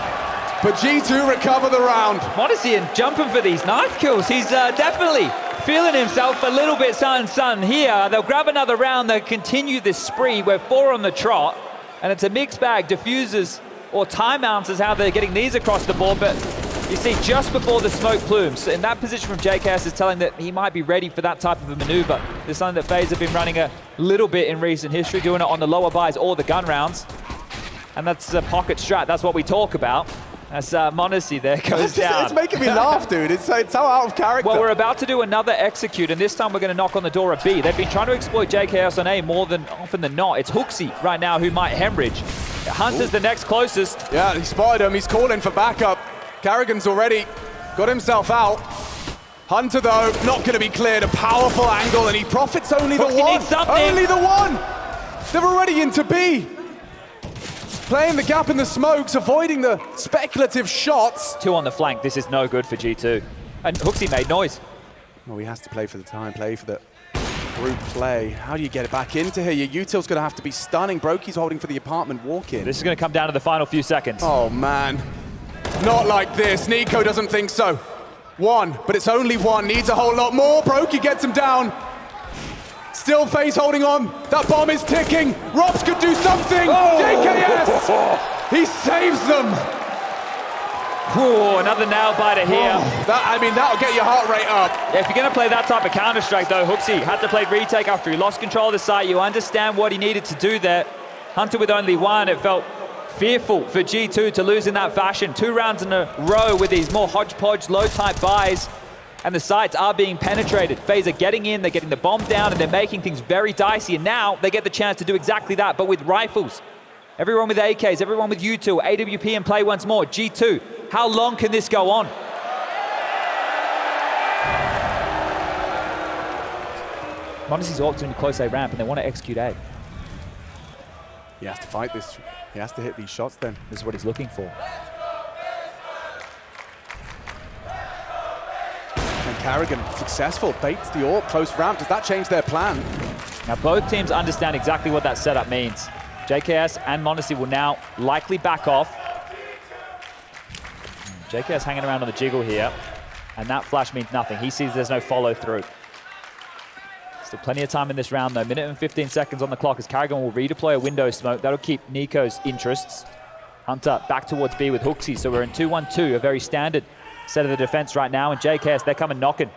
but G2 recover the round. Modesty and jumping for these knife kills. He's definitely feeling himself a little bit sun here. They'll grab another round. They'll continue this spree. We're 4 on the trot, and it's a mixed bag. Diffusers or timeouts is how they're getting these across the board, but you see just before the smoke plumes, in that position from JKS is telling that he might be ready for that type of a maneuver. This is something that FaZe have been running a little bit in recent history, doing it on the lower buys or the gun rounds. And that's a pocket strat. That's what we talk about. As Modesty there goes down. It's making me laugh, dude. It's so out of character. Well, we're about to do another execute, and this time we're going to knock on the door of B. They've been trying to exploit JKS on A more than often than not. It's Hooksy right now who might hemorrhage. Hunter's the next closest. Yeah, he spotted him. He's calling for backup. Carrigan's already got himself out. Hunter, though, not going to be cleared. A powerful angle, and he profits only the one. Only the one! They're already into B. Playing the gap in the smokes, avoiding the speculative shots. 2 on the flank. This is no good for G2. And Hooksy made noise. Well, he has to play for the time, play for the group play. How do you get it back into here? Your util's going to have to be stunning. Brokey's holding for the apartment walk-in. This is going to come down to the final few seconds. Oh, man. Not like this. Nico doesn't think so. 1, but it's only 1. Needs a whole lot more. Brokey gets him down. Still FaZe holding on. That bomb is ticking. Robs could do something. Oh. JKS! He saves them. Ooh, another nail biter here. Oh, that'll get your heart rate up. Yeah, if you're going to play that type of Counter-Strike, though, Hooksy had to play retake after he lost control of the site. You understand what he needed to do there. Hunter with only 1. It felt fearful for G2 to lose in that fashion. 2 rounds in a row with these more hodgepodge, low-type buys. And the sites are being penetrated. FaZe are getting in, they're getting the bomb down, and they're making things very dicey. And now they get the chance to do exactly that, but with rifles. Everyone with AKs, everyone with U2, AWP in play once more. G2, how long can this go on? Modesty's walked into close A ramp, and they want to execute A. He has to fight this. He has to hit these shots then. This is what he's looking for. Carrigan, successful, baits the AWP, close ramp. Does that change their plan? Now both teams understand exactly what that setup means. JKS and Modesty will now likely back off. JKS hanging around on the jiggle here, and that flash means nothing. He sees there's no follow through. Still plenty of time in this round though. 1 minute and 15 seconds on the clock as Carrigan will redeploy a window smoke. That'll keep Nico's interests. Hunter back towards B with Hooksy, so we're in 2-1-2, a very standard set of the defense right now, and JKS, they're coming knocking.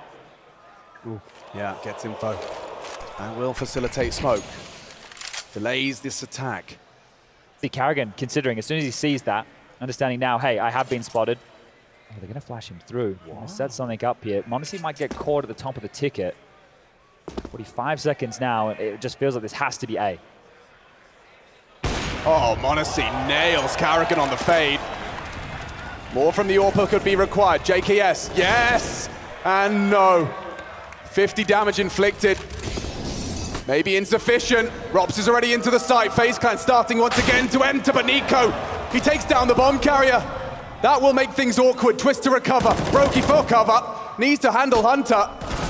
Ooh. Yeah, gets info. And will facilitate smoke. Delays this attack. See Carrigan considering, as soon as he sees that, understanding now, hey, I have been spotted. Oh, they're going to flash him through. I set something up here. Modesty might get caught at the top of the ticket. 45 seconds now, and it just feels like this has to be A. Oh, Modesty nails Carrigan on the fade. More from the AWP could be required. JKS, yes, and no. 50 damage inflicted. Maybe insufficient. Robs is already into the site. FaZe Clan starting once again to enter, but Nico, he takes down the bomb carrier. That will make things awkward. Twist to recover. Brokey for cover. Needs to handle Hunter.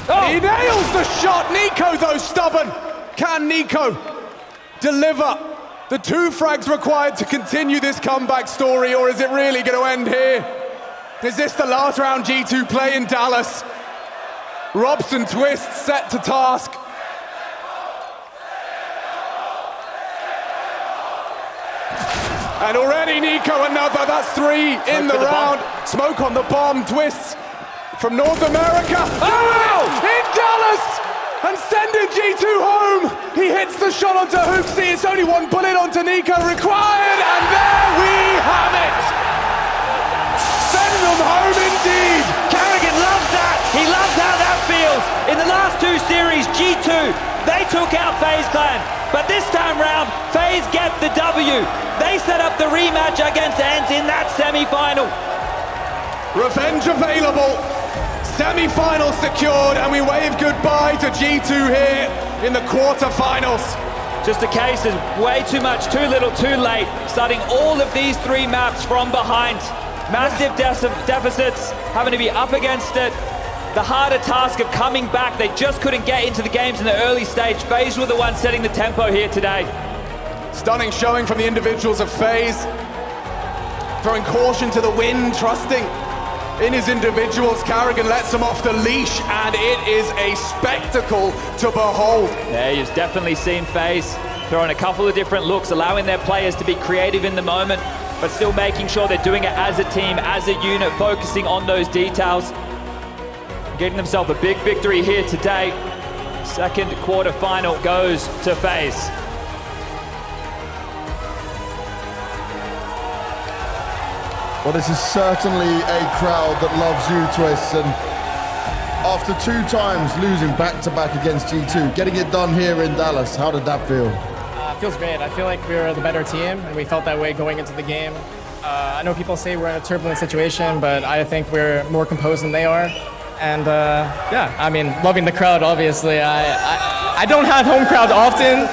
Oh. He nails the shot. Nico, though, stubborn. Can Nico deliver the 2 frags required to continue this comeback story, or is it really going to end here? Is this the last round G2 play in Dallas? Robson Twist set to task. And already Nico another, that's 3 in the round. Smoke on the bomb, Twists from North America. Oh! In Dallas! And sending G2 home. He hits the shot onto Hooksy. It's only 1 bullet onto Nico required, and there we have it. Send them home indeed. Carrigan loves that. He loves how that feels. In the last 2 series, G2, they took out FaZe Clan. But this time round, FaZe get the W. They set up the rematch against ENT in that semi-final. Revenge available. Semi-final secured, and we wave goodbye to G2 here in the quarterfinals. Just a case of way too much, too little, too late. Starting all of these 3 maps from behind. Massive deficits, having to be up against it. The harder task of coming back. They just couldn't get into the games in the early stage. FaZe were the ones setting the tempo here today. Stunning showing from the individuals of FaZe. throwing caution to the wind, trusting in his individuals. Carrigan lets him off the leash, and it is a spectacle to behold. Yeah, you've definitely seen FaZe throwing a couple of different looks, allowing their players to be creative in the moment, but still making sure they're doing it as a team, as a unit, focusing on those details. Getting themselves a big victory here today. Second quarterfinal goes to FaZe. Well, this is certainly a crowd that loves you, Twist, and after 2 times losing back-to-back against G2, getting it done here in Dallas, how did that feel? Feels great. I feel like we were the better team, and we felt that way going into the game. I know people say we're in a turbulent situation, but I think we're more composed than they are. And yeah, I mean, loving the crowd, obviously. I don't have home crowd often,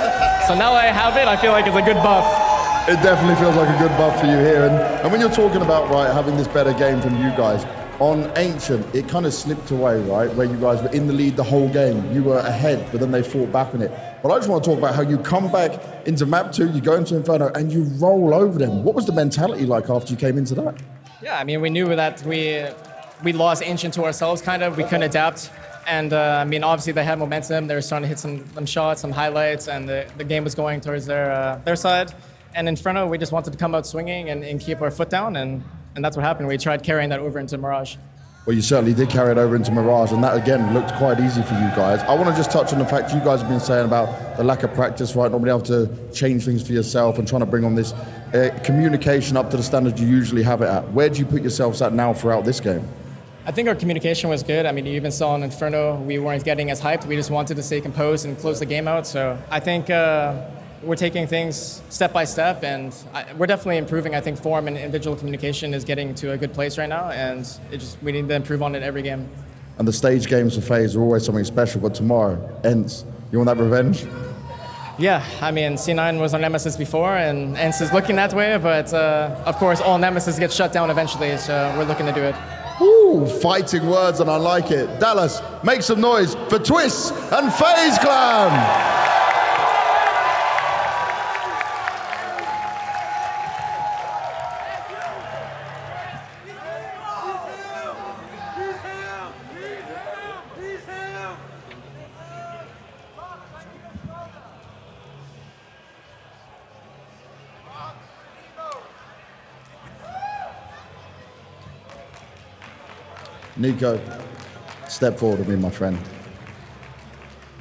so now I have it, I feel like it's a good buff. It definitely feels like a good buff for you here. And when you're talking about, right, having this better game from you guys, on Ancient, it kind of slipped away, right, where you guys were in the lead the whole game. You were ahead, but then they fought back on it. But I just want to talk about how you come back into map 2, you go into Inferno, and you roll over them. What was the mentality like after you came into that? Yeah, I mean, we knew that we lost Ancient to ourselves, kind of. We couldn't adapt. And I mean, obviously they had momentum. They were starting to hit some shots, some highlights, and the game was going towards their side. And Inferno, we just wanted to come out swinging and keep our foot down, and that's what happened. We tried carrying that over into Mirage. Well, you certainly did carry it over into Mirage, and that, again, looked quite easy for you guys. I want to just touch on the fact you guys have been saying about the lack of practice, right, not being able to change things for yourself and trying to bring on this communication up to the standards you usually have it at. Where do you put yourselves at now throughout this game? I think our communication was good. I mean, you even saw in Inferno, we weren't getting as hyped. We just wanted to stay composed and close the game out. So I think we're taking things step by step, and we're definitely improving. I think form and individual communication is getting to a good place right now, and we need to improve on it every game. And the stage games for FaZe are always something special, but tomorrow, ENCE, you want that revenge? Yeah, I mean, C9 was our nemesis before, and ENCE is looking that way, but of course, all nemesis gets shut down eventually, so we're looking to do it. Ooh, fighting words, and I like it. Dallas, make some noise for Twist and FaZe Clan! Nico, step forward with me, my friend.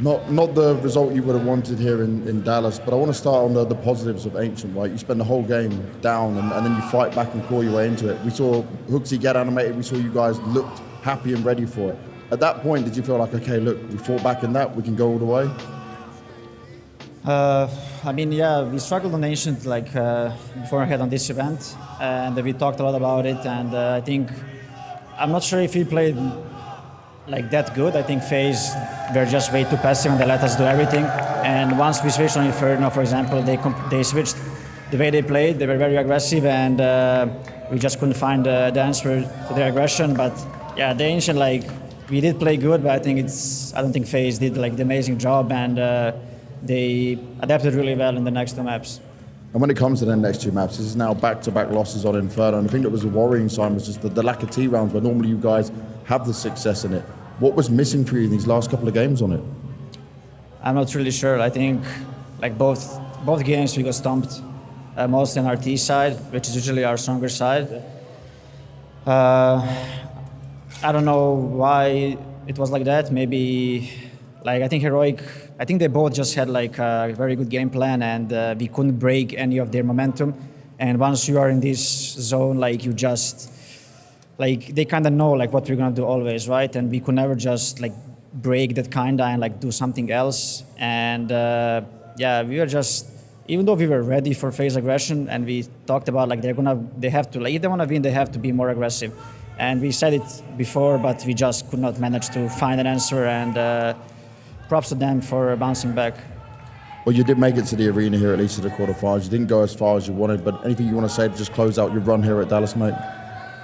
Not the result you would have wanted here in Dallas, but I want to start on the positives of Ancient, right? You spend the whole game down, and then you fight back and claw your way into it. We saw Hooksy get animated. We saw you guys looked happy and ready for it. At that point, did you feel like, okay, look, we fought back in that, we can go all the way? I mean, yeah, we struggled on Ancient like beforehand on this event, and we talked a lot about it, and I think, I'm not sure if we played like that good. I think FaZe were just way too passive and they let us do everything. And once we switched on Inferno, for example, they switched the way they played. They were very aggressive, and we just couldn't find the answer to their aggression. But yeah, the Ancient, like, we did play good, but I don't think FaZe did like the amazing job, and they adapted really well in the next 2 maps. And when it comes to the next 2 maps, this is now back-to-back losses on Inferno. And I think that was the worrying sign, was just the lack of T rounds, where normally you guys have the success in it. What was missing for you in these last couple of games on it? I'm not really sure. I think like both games we got stumped, mostly on our T side, which is usually our stronger side. I don't know why it was like that. Maybe, like, I think Heroic, I think they both just had like a very good game plan, and we couldn't break any of their momentum. And once you are in this zone, like, you just, like, they kind of know like what we're gonna do always, right? And we could never just like break that kinda and like do something else. And yeah, we were just, even though we were ready for FaZe aggression, and we talked about like they have to, like, if they wanna win, they have to be more aggressive. And we said it before, but we just could not manage to find an answer, and props to them for bouncing back. Well, you did make it to the arena here, at least to the quarterfinals. You didn't go as far as you wanted, but anything you want to say to just close out your run here at Dallas, mate?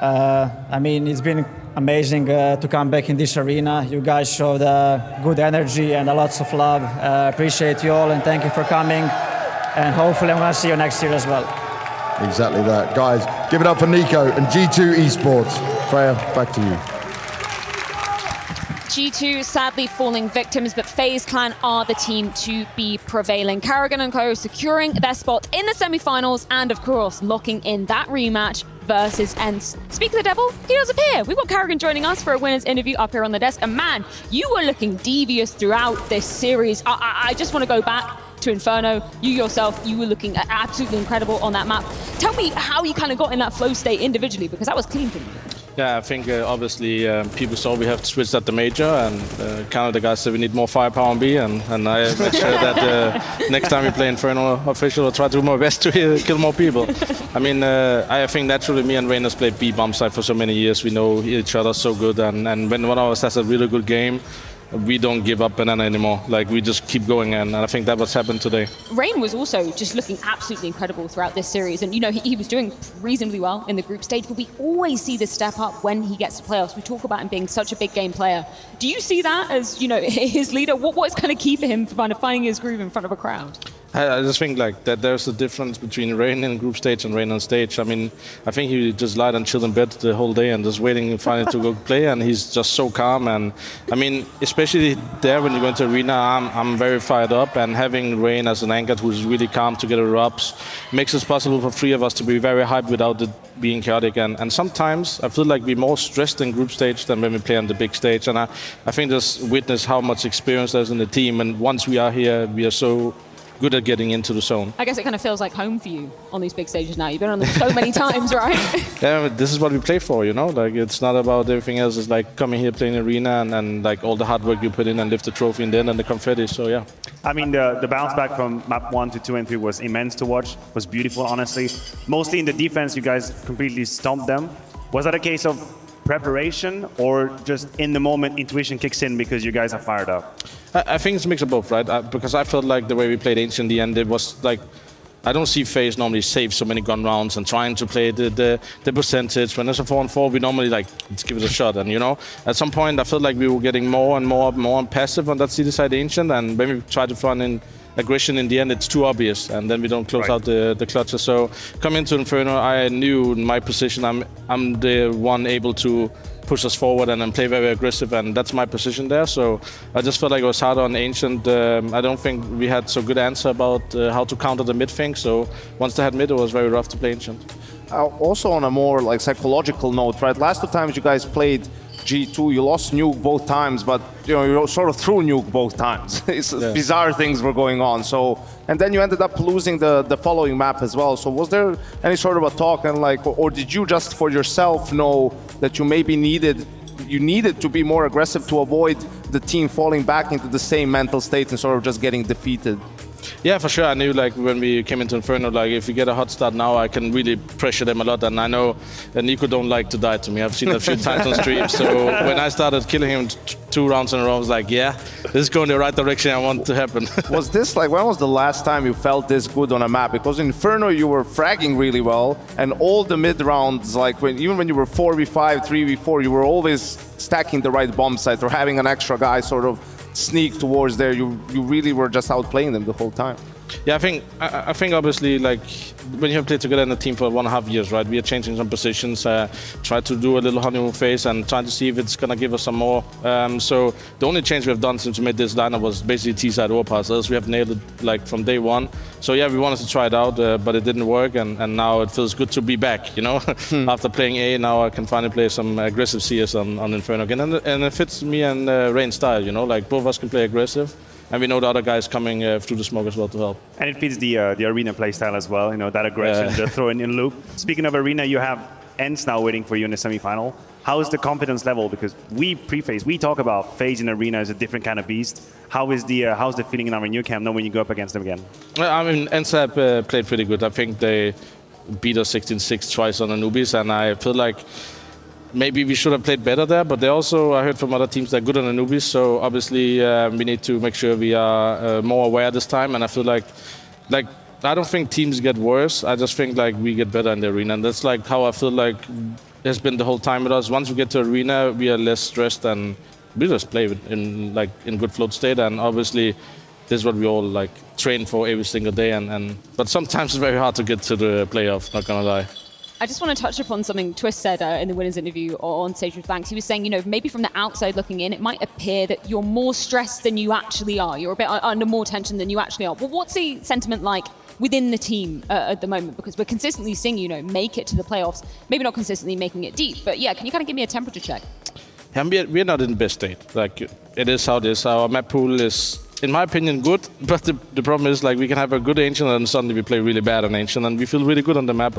I mean, it's been amazing to come back in this arena. You guys showed good energy and lots of love. Appreciate you all, and thank you for coming. And hopefully I'm going to see you next year as well. Exactly that. Guys, give it up for Nico and G2 Esports. Freya, back to you. G2 sadly falling victims, but FaZe Clan are the team to be prevailing. Karrigan and co securing their spot in the semi-finals and, of course, locking in that rematch versus ENCE. Speak of the devil, he does appear. We've got Karrigan joining us for a winner's interview up here on the desk. And man, you were looking devious throughout this series. I just want to go back to Inferno. You yourself, you were looking absolutely incredible on that map. Tell me how you kind of got in that flow state individually, because that was clean for you. Yeah, I think obviously people saw we have switched at the major, and kind of the guys said we need more firepower on B, and I made sure that next time we play Inferno official, I'll try to do my best to kill more people. I mean, I think naturally me and Reynolds played B bomb side for so many years. We know each other so good, and when one of us has a really good game, we don't give up banana anymore. Like, we just keep going, and I think that what's happened today. Rain was also just looking absolutely incredible throughout this series, and you know, he was doing reasonably well in the group stage, but we always see this step up when he gets to playoffs. We talk about him being such a big game player. Do you see that as, you know, his leader? What is kind of key for him for kind of finding his groove in front of a crowd? I just think like that there's a difference between Rain in group stage and Rain on stage. I mean, I think he just lied and chilled in bed the whole day and just waiting finally to go play, and he's just so calm. And I mean, especially there when you go into arena, I'm very fired up, and having Rain as an anchor who's really calm to get the erupts makes it possible for three of us to be very hyped without it being chaotic. And sometimes I feel like we're more stressed in group stage than when we play on the big stage. And I think just witness how much experience there's in the team, and once we are here, we are so good at getting into the zone. I guess it kind of feels like home for you on these big stages now. You've been on them so many times, right? Yeah, this is what we play for, you know? Like, it's not about everything else. It's like coming here, playing arena, and like all the hard work you put in and lift the trophy in the end and the confetti, so yeah. I mean, the bounce back from map 1 to 2 and 3 was immense to watch, was beautiful, honestly. Mostly in the defense, you guys completely stomped them. Was that a case of preparation, or just in the moment intuition kicks in because you guys are fired up? I think it's a mix of both, right? Because I felt like the way we played Ancient in the end, it was like, I don't see FaZe normally save so many gun rounds and trying to play the percentage. When there's a 4-on-4, we normally like, let's give it a shot. And you know, at some point I felt like we were getting more and more passive on that CD side Ancient, and when we try to run in aggression in the end, it's too obvious, and then we don't close out the clutches. So coming into Inferno, I knew in my position I'm the one able to push us forward and then play very aggressive, and that's my position there. So I just felt like it was harder on Ancient. I don't think we had so good answer about how to counter the mid thing. So once they had mid, it was very rough to play Ancient. Also on a more like psychological note, right? Last 2 times you guys played G2, you lost Nuke both times, but you know, you sort of threw Nuke both times. It's bizarre things were going on. So, and then you ended up losing the following map as well. So was there any sort of a talk, and like, or did you just for yourself know that you maybe needed to be more aggressive to avoid the team falling back into the same mental state and sort of just getting defeated? Yeah, for sure. I knew like when we came into Inferno, like if we get a hot start now, I can really pressure them a lot. And I know Nico don't like to die to me. I've seen that a few times on stream. So when I started killing him 2 rounds in a row, I was like, yeah, this is going the right direction I want to happen. Was this like, when was the last time you felt this good on a map? Because in Inferno you were fragging really well, and all the mid rounds, like even when you were 4v5, 3v4, you were always stacking the right bomb site or having an extra guy sort of sneak towards there. You really were just outplaying them the whole time. Yeah, I think obviously like when you have played together in a team for 1.5 years, right? We are changing some positions, try to do a little honeymoon phase and trying to see if it's gonna give us some more. So the only change we have done since we made this lineup was basically T-side overpass. Else we have nailed it like from day one. So yeah, we wanted to try it out, but it didn't work, and now it feels good to be back. You know, after playing A, now I can finally play some aggressive CS on Inferno again, and it fits me and Rain's style. You know, like both of us can play aggressive. And we know the other guys coming through the smoke as well to help. And it fits the arena playstyle as well, you know, that aggression, the throw in loop. Speaking of arena, you have ENCE now waiting for you in the semi-final. How is the confidence level? Because we pre-FaZe, we talk about FaZe in arena as a different kind of beast. How's the feeling in our new camp now when you go up against them again? I mean, ENCE have played pretty good. I think they beat us 16-6 twice on the newbies, and I feel like maybe we should have played better there, but they also, I heard from other teams, they're good on the newbies, so obviously we need to make sure we are more aware this time, and I feel like I don't think teams get worse, I just think like we get better in the arena, and that's like how I feel like it's been the whole time with us. Once we get to arena, we are less stressed and we just play in good float state, and obviously this is what we all like train for every single day. But sometimes it's very hard to get to the playoff, not gonna lie. I just want to touch upon something Twist said in the winners interview on stage with Banks. He was saying, maybe from the outside looking in, it might appear that you're more stressed than you actually are. You're a bit under more tension than you actually are. Well, what's the sentiment like within the team at the moment? Because we're consistently seeing, make it to the playoffs. Maybe not consistently making it deep, but yeah, can you kind of give me a temperature check? Yeah, we're not in the best state. Like, it is how it is. Our map pool is, in my opinion, good, but the problem is, like, we can have a good Ancient and suddenly we play really bad on Ancient, and we feel really good on the map.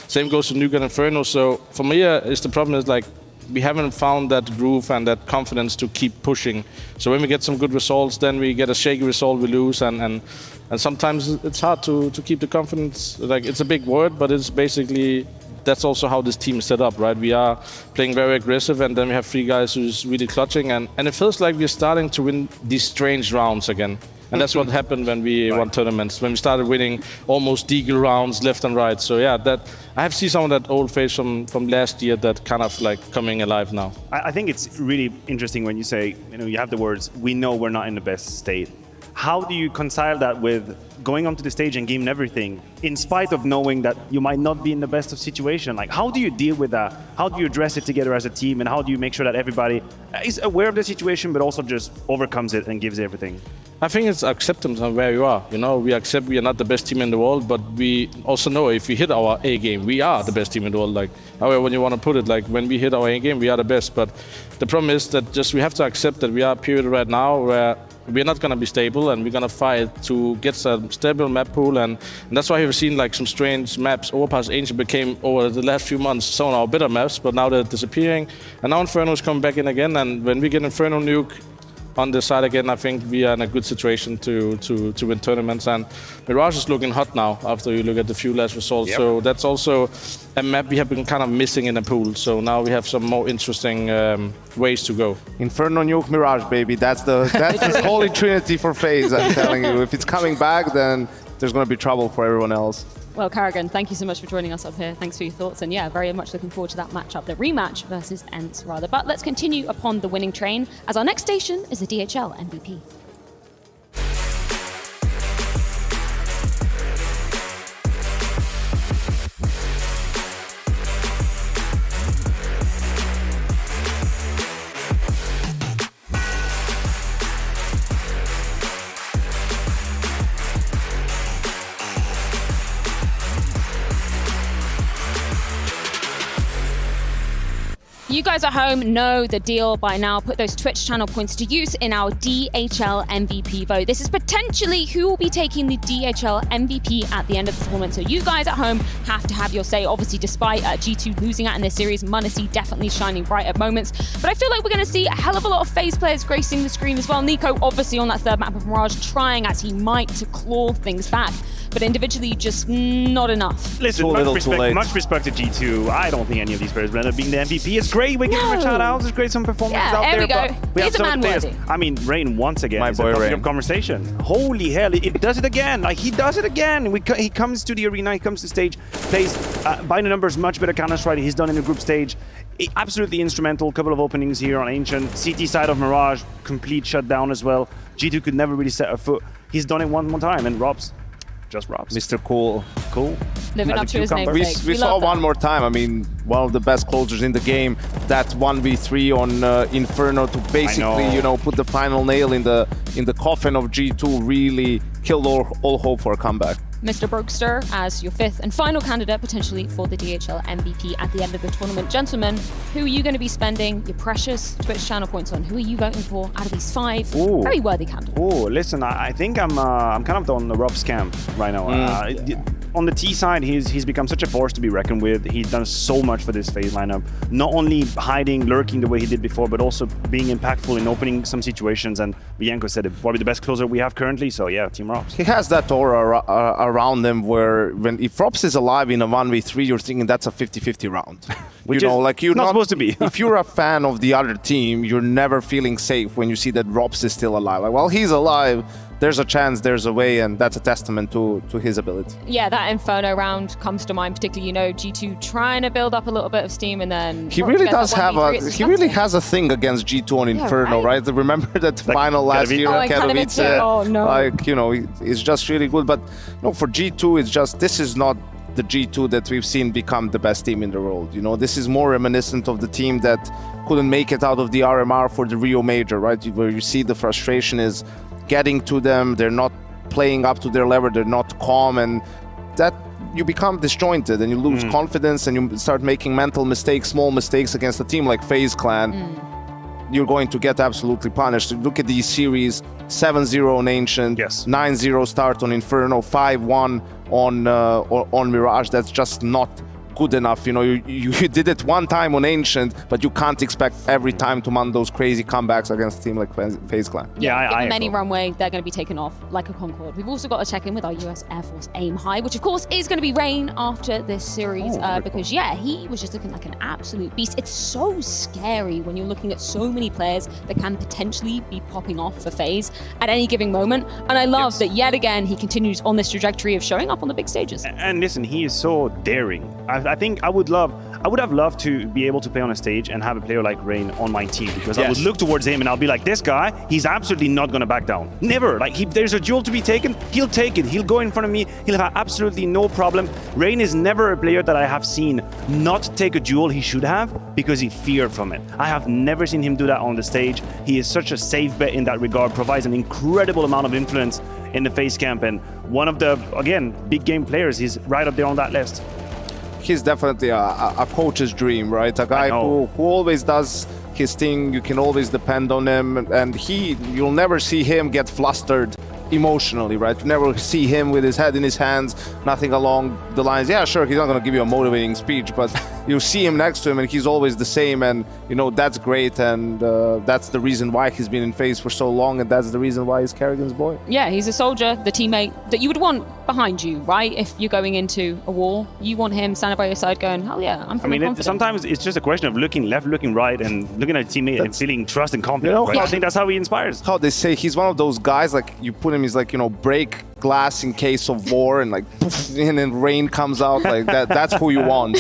Same goes to Nuke and Inferno. So for me, the problem is, like, we haven't found that groove and that confidence to keep pushing. So when we get some good results, then we get a shaky result, we lose, and sometimes it's hard to keep the confidence. Like, it's a big word, but it's basically, that's also how this team is set up, right? We are playing very aggressive, and then we have 3 guys who's really clutching, and it feels like we're starting to win these strange rounds again. And that's what happened when we won tournaments, when we started winning almost deagle rounds left and right. So yeah, that I have seen some of that old phase from last year that kind of like coming alive now. I think it's really interesting when you say, you have the words, we know we're not in the best state. How do you reconcile that with going onto the stage and giving everything, in spite of knowing that you might not be in the best of situation? Like, how do you deal with that? How do you address it together as a team? And how do you make sure that everybody is aware of the situation, but also just overcomes it and gives everything? I think it's acceptance of where you are. We accept we are not the best team in the world, but we also know if we hit our A game, we are the best team in the world. Like, however, when you want to put it, like, when we hit our A game, we are the best. But the problem is that just we have to accept that we are a period right now where we're not going to be stable, and we're going to fight to get some stable map pool, and that's why we've seen like some strange maps. Overpass Ancient became, over the last few months, some of our better maps, but now they're disappearing. And now Inferno is coming back in again, and when we get Inferno Nuke on the side again, I think we are in a good situation to win tournaments. And Mirage is looking hot now after you look at the few last results. Yep. So that's also a map we have been kind of missing in the pool. So now we have some more interesting ways to go. Inferno, Nuke, Mirage, baby. That's the holy trinity for FaZe, I'm telling you. If it's coming back, then there's going to be trouble for everyone else. Well, Karrigan, thank you so much for joining us up here. Thanks for your thoughts. And yeah, very much looking forward to that matchup, the rematch versus ENCE rather. But let's continue upon the winning train, as our next station is the DHL MVP. You guys at home know the deal by now. Put those Twitch channel points to use in our DHL MVP vote. This is potentially who will be taking the DHL MVP at the end of the tournament. So you guys at home have to have your say. Obviously, despite G2 losing out in this series, m0NESY definitely shining bright at moments. But I feel like we're going to see a hell of a lot of FaZe players gracing the screen as well. Nico, obviously on that third map of Mirage, trying as he might to claw things back. But individually, just not enough. Listen, much respect to G2. I don't think any of these players will end up being the MVP. It's great. We give him a shout out. It's great, some performances out there. There we go. He's a man worthy. I mean, Rain once again My is boy a topic Rain. of conversation. Holy hell, it does it again. Like, he does it again. He comes to the arena, he comes to stage, plays by the numbers, much better Counter-Strike he's done in the group stage. Absolutely instrumental. Couple of openings here on Ancient. CT side of Mirage, complete shutdown as well. G2 could never really set a foot. He's done it one more time, and Robs. Just Robs. Mr. Cool. Cool. Living up to his name. We saw one more time. I mean, one of the best closers in the game. That 1v3 on Inferno to basically, put the final nail in the coffin of G2. Really killed all hope for a comeback. Mr. Brokester as your fifth and final candidate potentially for the DHL MVP at the end of the tournament. Gentlemen, who are you going to be spending your precious Twitch channel points on? Who are you voting for out of these 5 very worthy candidates? Oh, listen, I think I'm kind of on the Rob's camp right now. On the T side, he's become such a force to be reckoned with. He's done so much for this FaZe lineup. Not only hiding, lurking the way he did before, but also being impactful in opening some situations. And Bianco said it, probably the best closer we have currently. So yeah, Team Robs. He has that aura around him where if Robs is alive in a 1v3, you're thinking that's a 50-50 round. Which is not supposed to be. If you're a fan of the other team, you're never feeling safe when you see that Robs is still alive. Like, well, he's alive. there's a chance, there's a way, and that's a testament to his ability. Yeah, that Inferno round comes to mind, particularly, G2 trying to build up a little bit of steam, and then he really does have he really has a thing against G2 on Inferno, right? Remember that final last year at Katowice? Oh no! It's just really good. But for G2, it's just, this is not the G2 that we've seen become the best team in the world. This is more reminiscent of the team that couldn't make it out of the RMR for the Rio Major, right? Where you see the frustration is getting to them. They're not playing up to their level. They're not calm, and that you become disjointed and you lose confidence and you start making mental mistakes, small mistakes against a team like FaZe Clan. You're going to get absolutely punished. Look at these series: 7-0 on Ancient, 9-0 start on Inferno, 5-1 on Mirage. That's just not good enough. You did it one time on Ancient, but you can't expect every time to mount those crazy comebacks against a team like FaZe Clan. Yeah, given any runway, they're going to be taken off like a Concorde. We've also got to check in with our US Air Force aim high, which of course is going to be Rain after this series, because he was just looking like an absolute beast. It's so scary when you're looking at so many players that can potentially be popping off for FaZe at any given moment. And I love that yet again he continues on this trajectory of showing up on the big stages. And listen, he is so daring. I think I would have loved to be able to play on a stage and have a player like Rain on my team, because I would look towards him and I'll be like, this guy, he's absolutely not going to back down. Never. Like, if there's a duel to be taken, he'll take it. He'll go in front of me. He'll have absolutely no problem. Rain is never a player that I have seen not take a duel he should have because he feared from it. I have never seen him do that on the stage. He is such a safe bet in that regard, provides an incredible amount of influence in the FaZe camp, and one of the, again, big game players. He's right up there on that list. He's definitely a coach's dream, right? A guy who always does his thing. You can always depend on him, and you'll never see him get flustered emotionally, right? You never see him with his head in his hands, nothing along the lines. Yeah, sure, he's not going to give you a motivating speech, but you see him next to him and he's always the same, and that's great, and that's the reason why he's been in FaZe for so long, and that's the reason why he's Kerrigan's boy. Yeah, he's a soldier, the teammate that you would want behind you, right? If you're going into a war, you want him standing by your side going, hell yeah, I'm feeling confident. Sometimes it's just a question of looking left, looking right, and looking at a teammate and feeling trust and confidence. Right? I think that's how he inspires. How they say he's one of those guys, like, you put him, he's like, break glass in case of war, and like poof, and then Rain comes out like that. That's who you want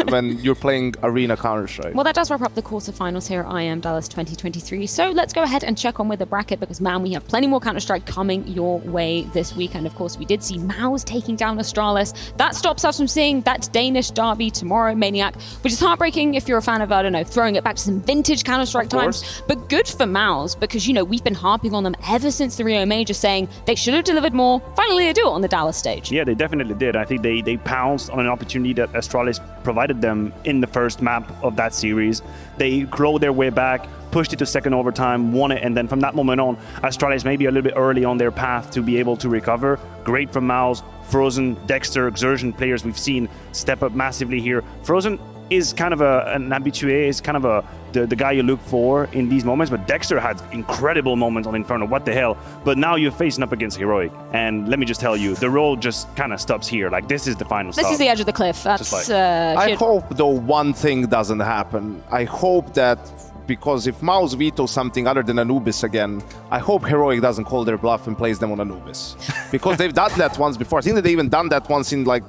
when you're playing arena Counter-Strike. Well, that does wrap up the quarterfinals here at IEM Dallas 2023. So let's go ahead and check on with the bracket, because man, we have plenty more Counter-Strike coming your way this weekend. Of course, we did see MOUZ taking down Astralis. That stops us from seeing that Danish derby tomorrow, Maniac, which is heartbreaking if you're a fan of, I don't know, throwing it back to some vintage Counter-Strike times. But good for MOUZ, because we've been harping on them ever since the Rio Major, saying they should have delivered more. Finally, they do it on the Dallas stage. Yeah, they definitely did. I think they pounced on an opportunity that Astralis provided them in the first map of that series. They crawled their way back, pushed it to second overtime, won it, and then from that moment on, Astralis maybe a little bit early on their path to be able to recover. Great from MOUZ, Frozen, Dexter, Exertion players we've seen step up massively here. Frozen is kind of an habitué, is kind of the guy you look for in these moments, but Dexter had incredible moments on Inferno, what the hell. But now you're facing up against Heroic, and let me just tell you, the road just kind of stops here. Like, this is the final stop. This is the edge of the cliff. That's I hope, though, one thing doesn't happen. I hope that, because if MOUZ vetoes something other than Anubis again, I hope Heroic doesn't call their bluff and plays them on Anubis. Because they've done that once before. I think that they even done that once in like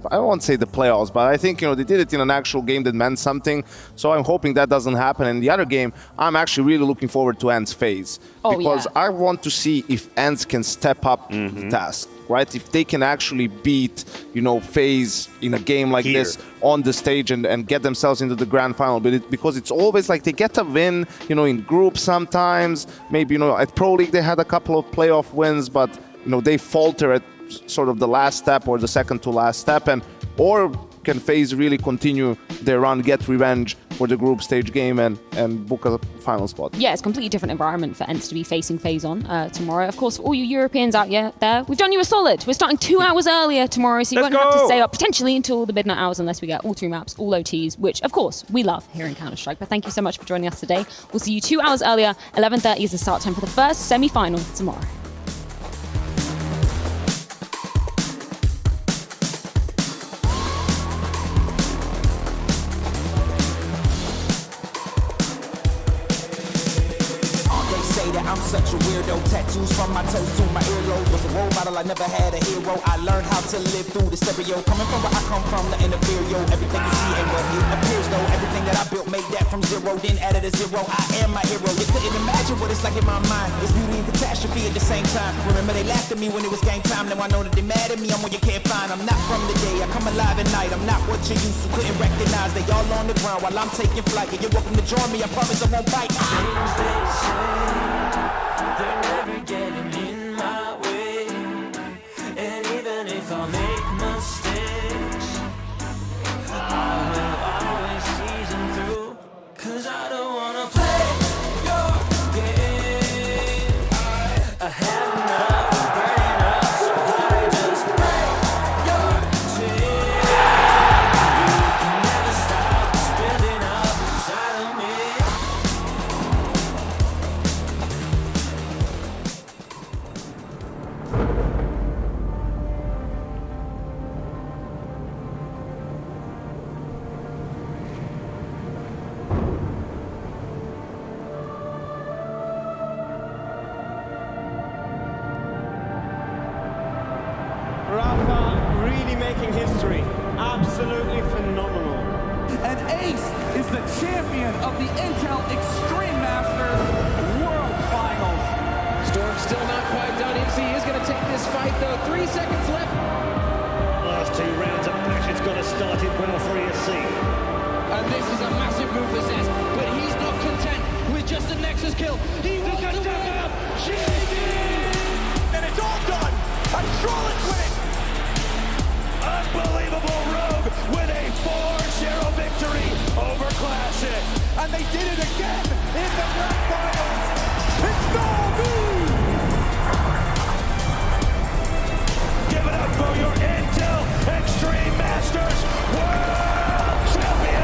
I won't say the playoffs, but I think, they did it in an actual game that meant something. So I'm hoping that doesn't happen. And the other game, I'm actually really looking forward to ENCE FaZe. Because I want to see if ENCE can step up the task, right? If they can actually beat, FaZe in a game like this on the stage and get themselves into the grand final. But because it's always like they get a win, in groups sometimes. Maybe, at Pro League they had a couple of playoff wins, but, they falter at sort of the last step or the second to last step, or can FaZe really continue their run, get revenge for the group stage game and book a final spot? Yeah, it's a completely different environment for ENCE to be facing FaZe on tomorrow. Of course, for all you Europeans out there, we've done you a solid. We're starting 2 hours earlier tomorrow, so you won't have to stay up potentially until the midnight hours unless we get all 3 maps, all OTs, which of course we love here in Counter-Strike. But thank you so much for joining us today. We'll see you 2 hours earlier. 11:30 is the start time for the first semi-final tomorrow. that I'm such a weirdo. Tattoos from my toes to my earlobes. Was a role model, I never had a hero. I learned how to live through the stereo. Coming from where I come from, the inferior. Everything you see ain't what it appears though. Everything that I built made that from zero, then added a zero. I am my hero. You couldn't imagine what it's like in my mind. It's beauty and catastrophe at the same time. Remember they laughed at me when it was game time. Now I know that they mad at me. I'm what you can't find. I'm not from the day. I come alive at night. I'm not what you used to couldn't recognize. They all on the ground while I'm taking flight. And you're welcome to join me. I promise I won't bite. Things they say, they're never getting in my way. And even if I make mistakes, I will always see them through. 'Cause I don't wanna play your game. I have enough of burning up, so I just break your chain. You can never stop building up inside of me. Rafa really making history. Absolutely phenomenal. And Ace is the champion of the Intel Extreme Masters World Finals. Storm's still not quite done. MC is going to take this fight though. 3 seconds left. Last 2 rounds of passion's got to start it well for ESC. And this is a massive move for Zez, but he's not content with just a Nexus kill. He wants to win. GG! And it's all done. Astralis win. Unbelievable Rogue with a 4-0 victory over Classic. And they did it again in the grand finals. It's MOUZ! Give it up for your Intel Extreme Masters World Champion!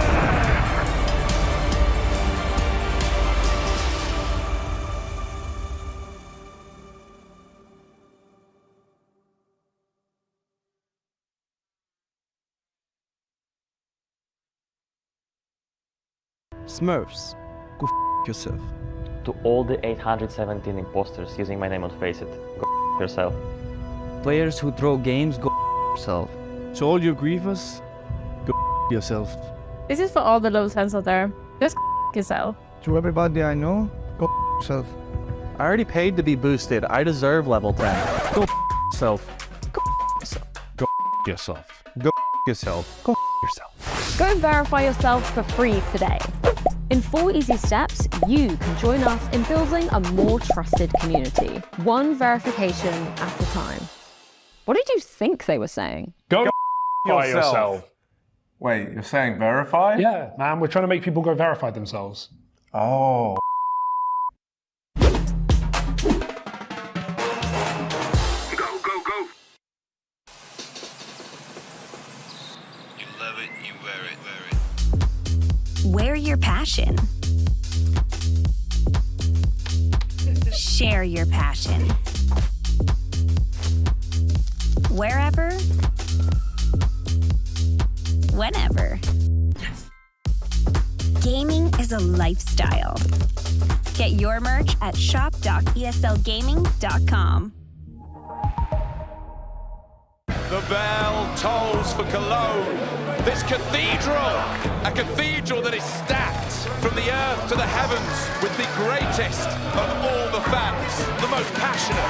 Smurfs, go yourself. To all the 817 imposters using my name on Face It, go yourself. Players who throw games, go yourself. To all you grievers, go yourself. This is for all the low sense out there. Just yourself. To everybody I know, go yourself. I already paid to be boosted. I deserve level 10. Go yourself. Go yourself. Go yourself. Go yourself. Go yourself. Go and verify yourself for free today. In 4 easy steps, you can join us in building a more trusted community, one verification at a time. What did you think they were saying? Go yourself. Wait, you're saying verify? Yeah, man, we're trying to make people go verify themselves. Oh. Wear your passion. Share your passion. Wherever, whenever. Gaming is a lifestyle. Get your merch at shop.eslgaming.com. The bell tolls for Cologne. This cathedral, a cathedral that is stacked from the earth to the heavens with the greatest of all the fans, the most passionate,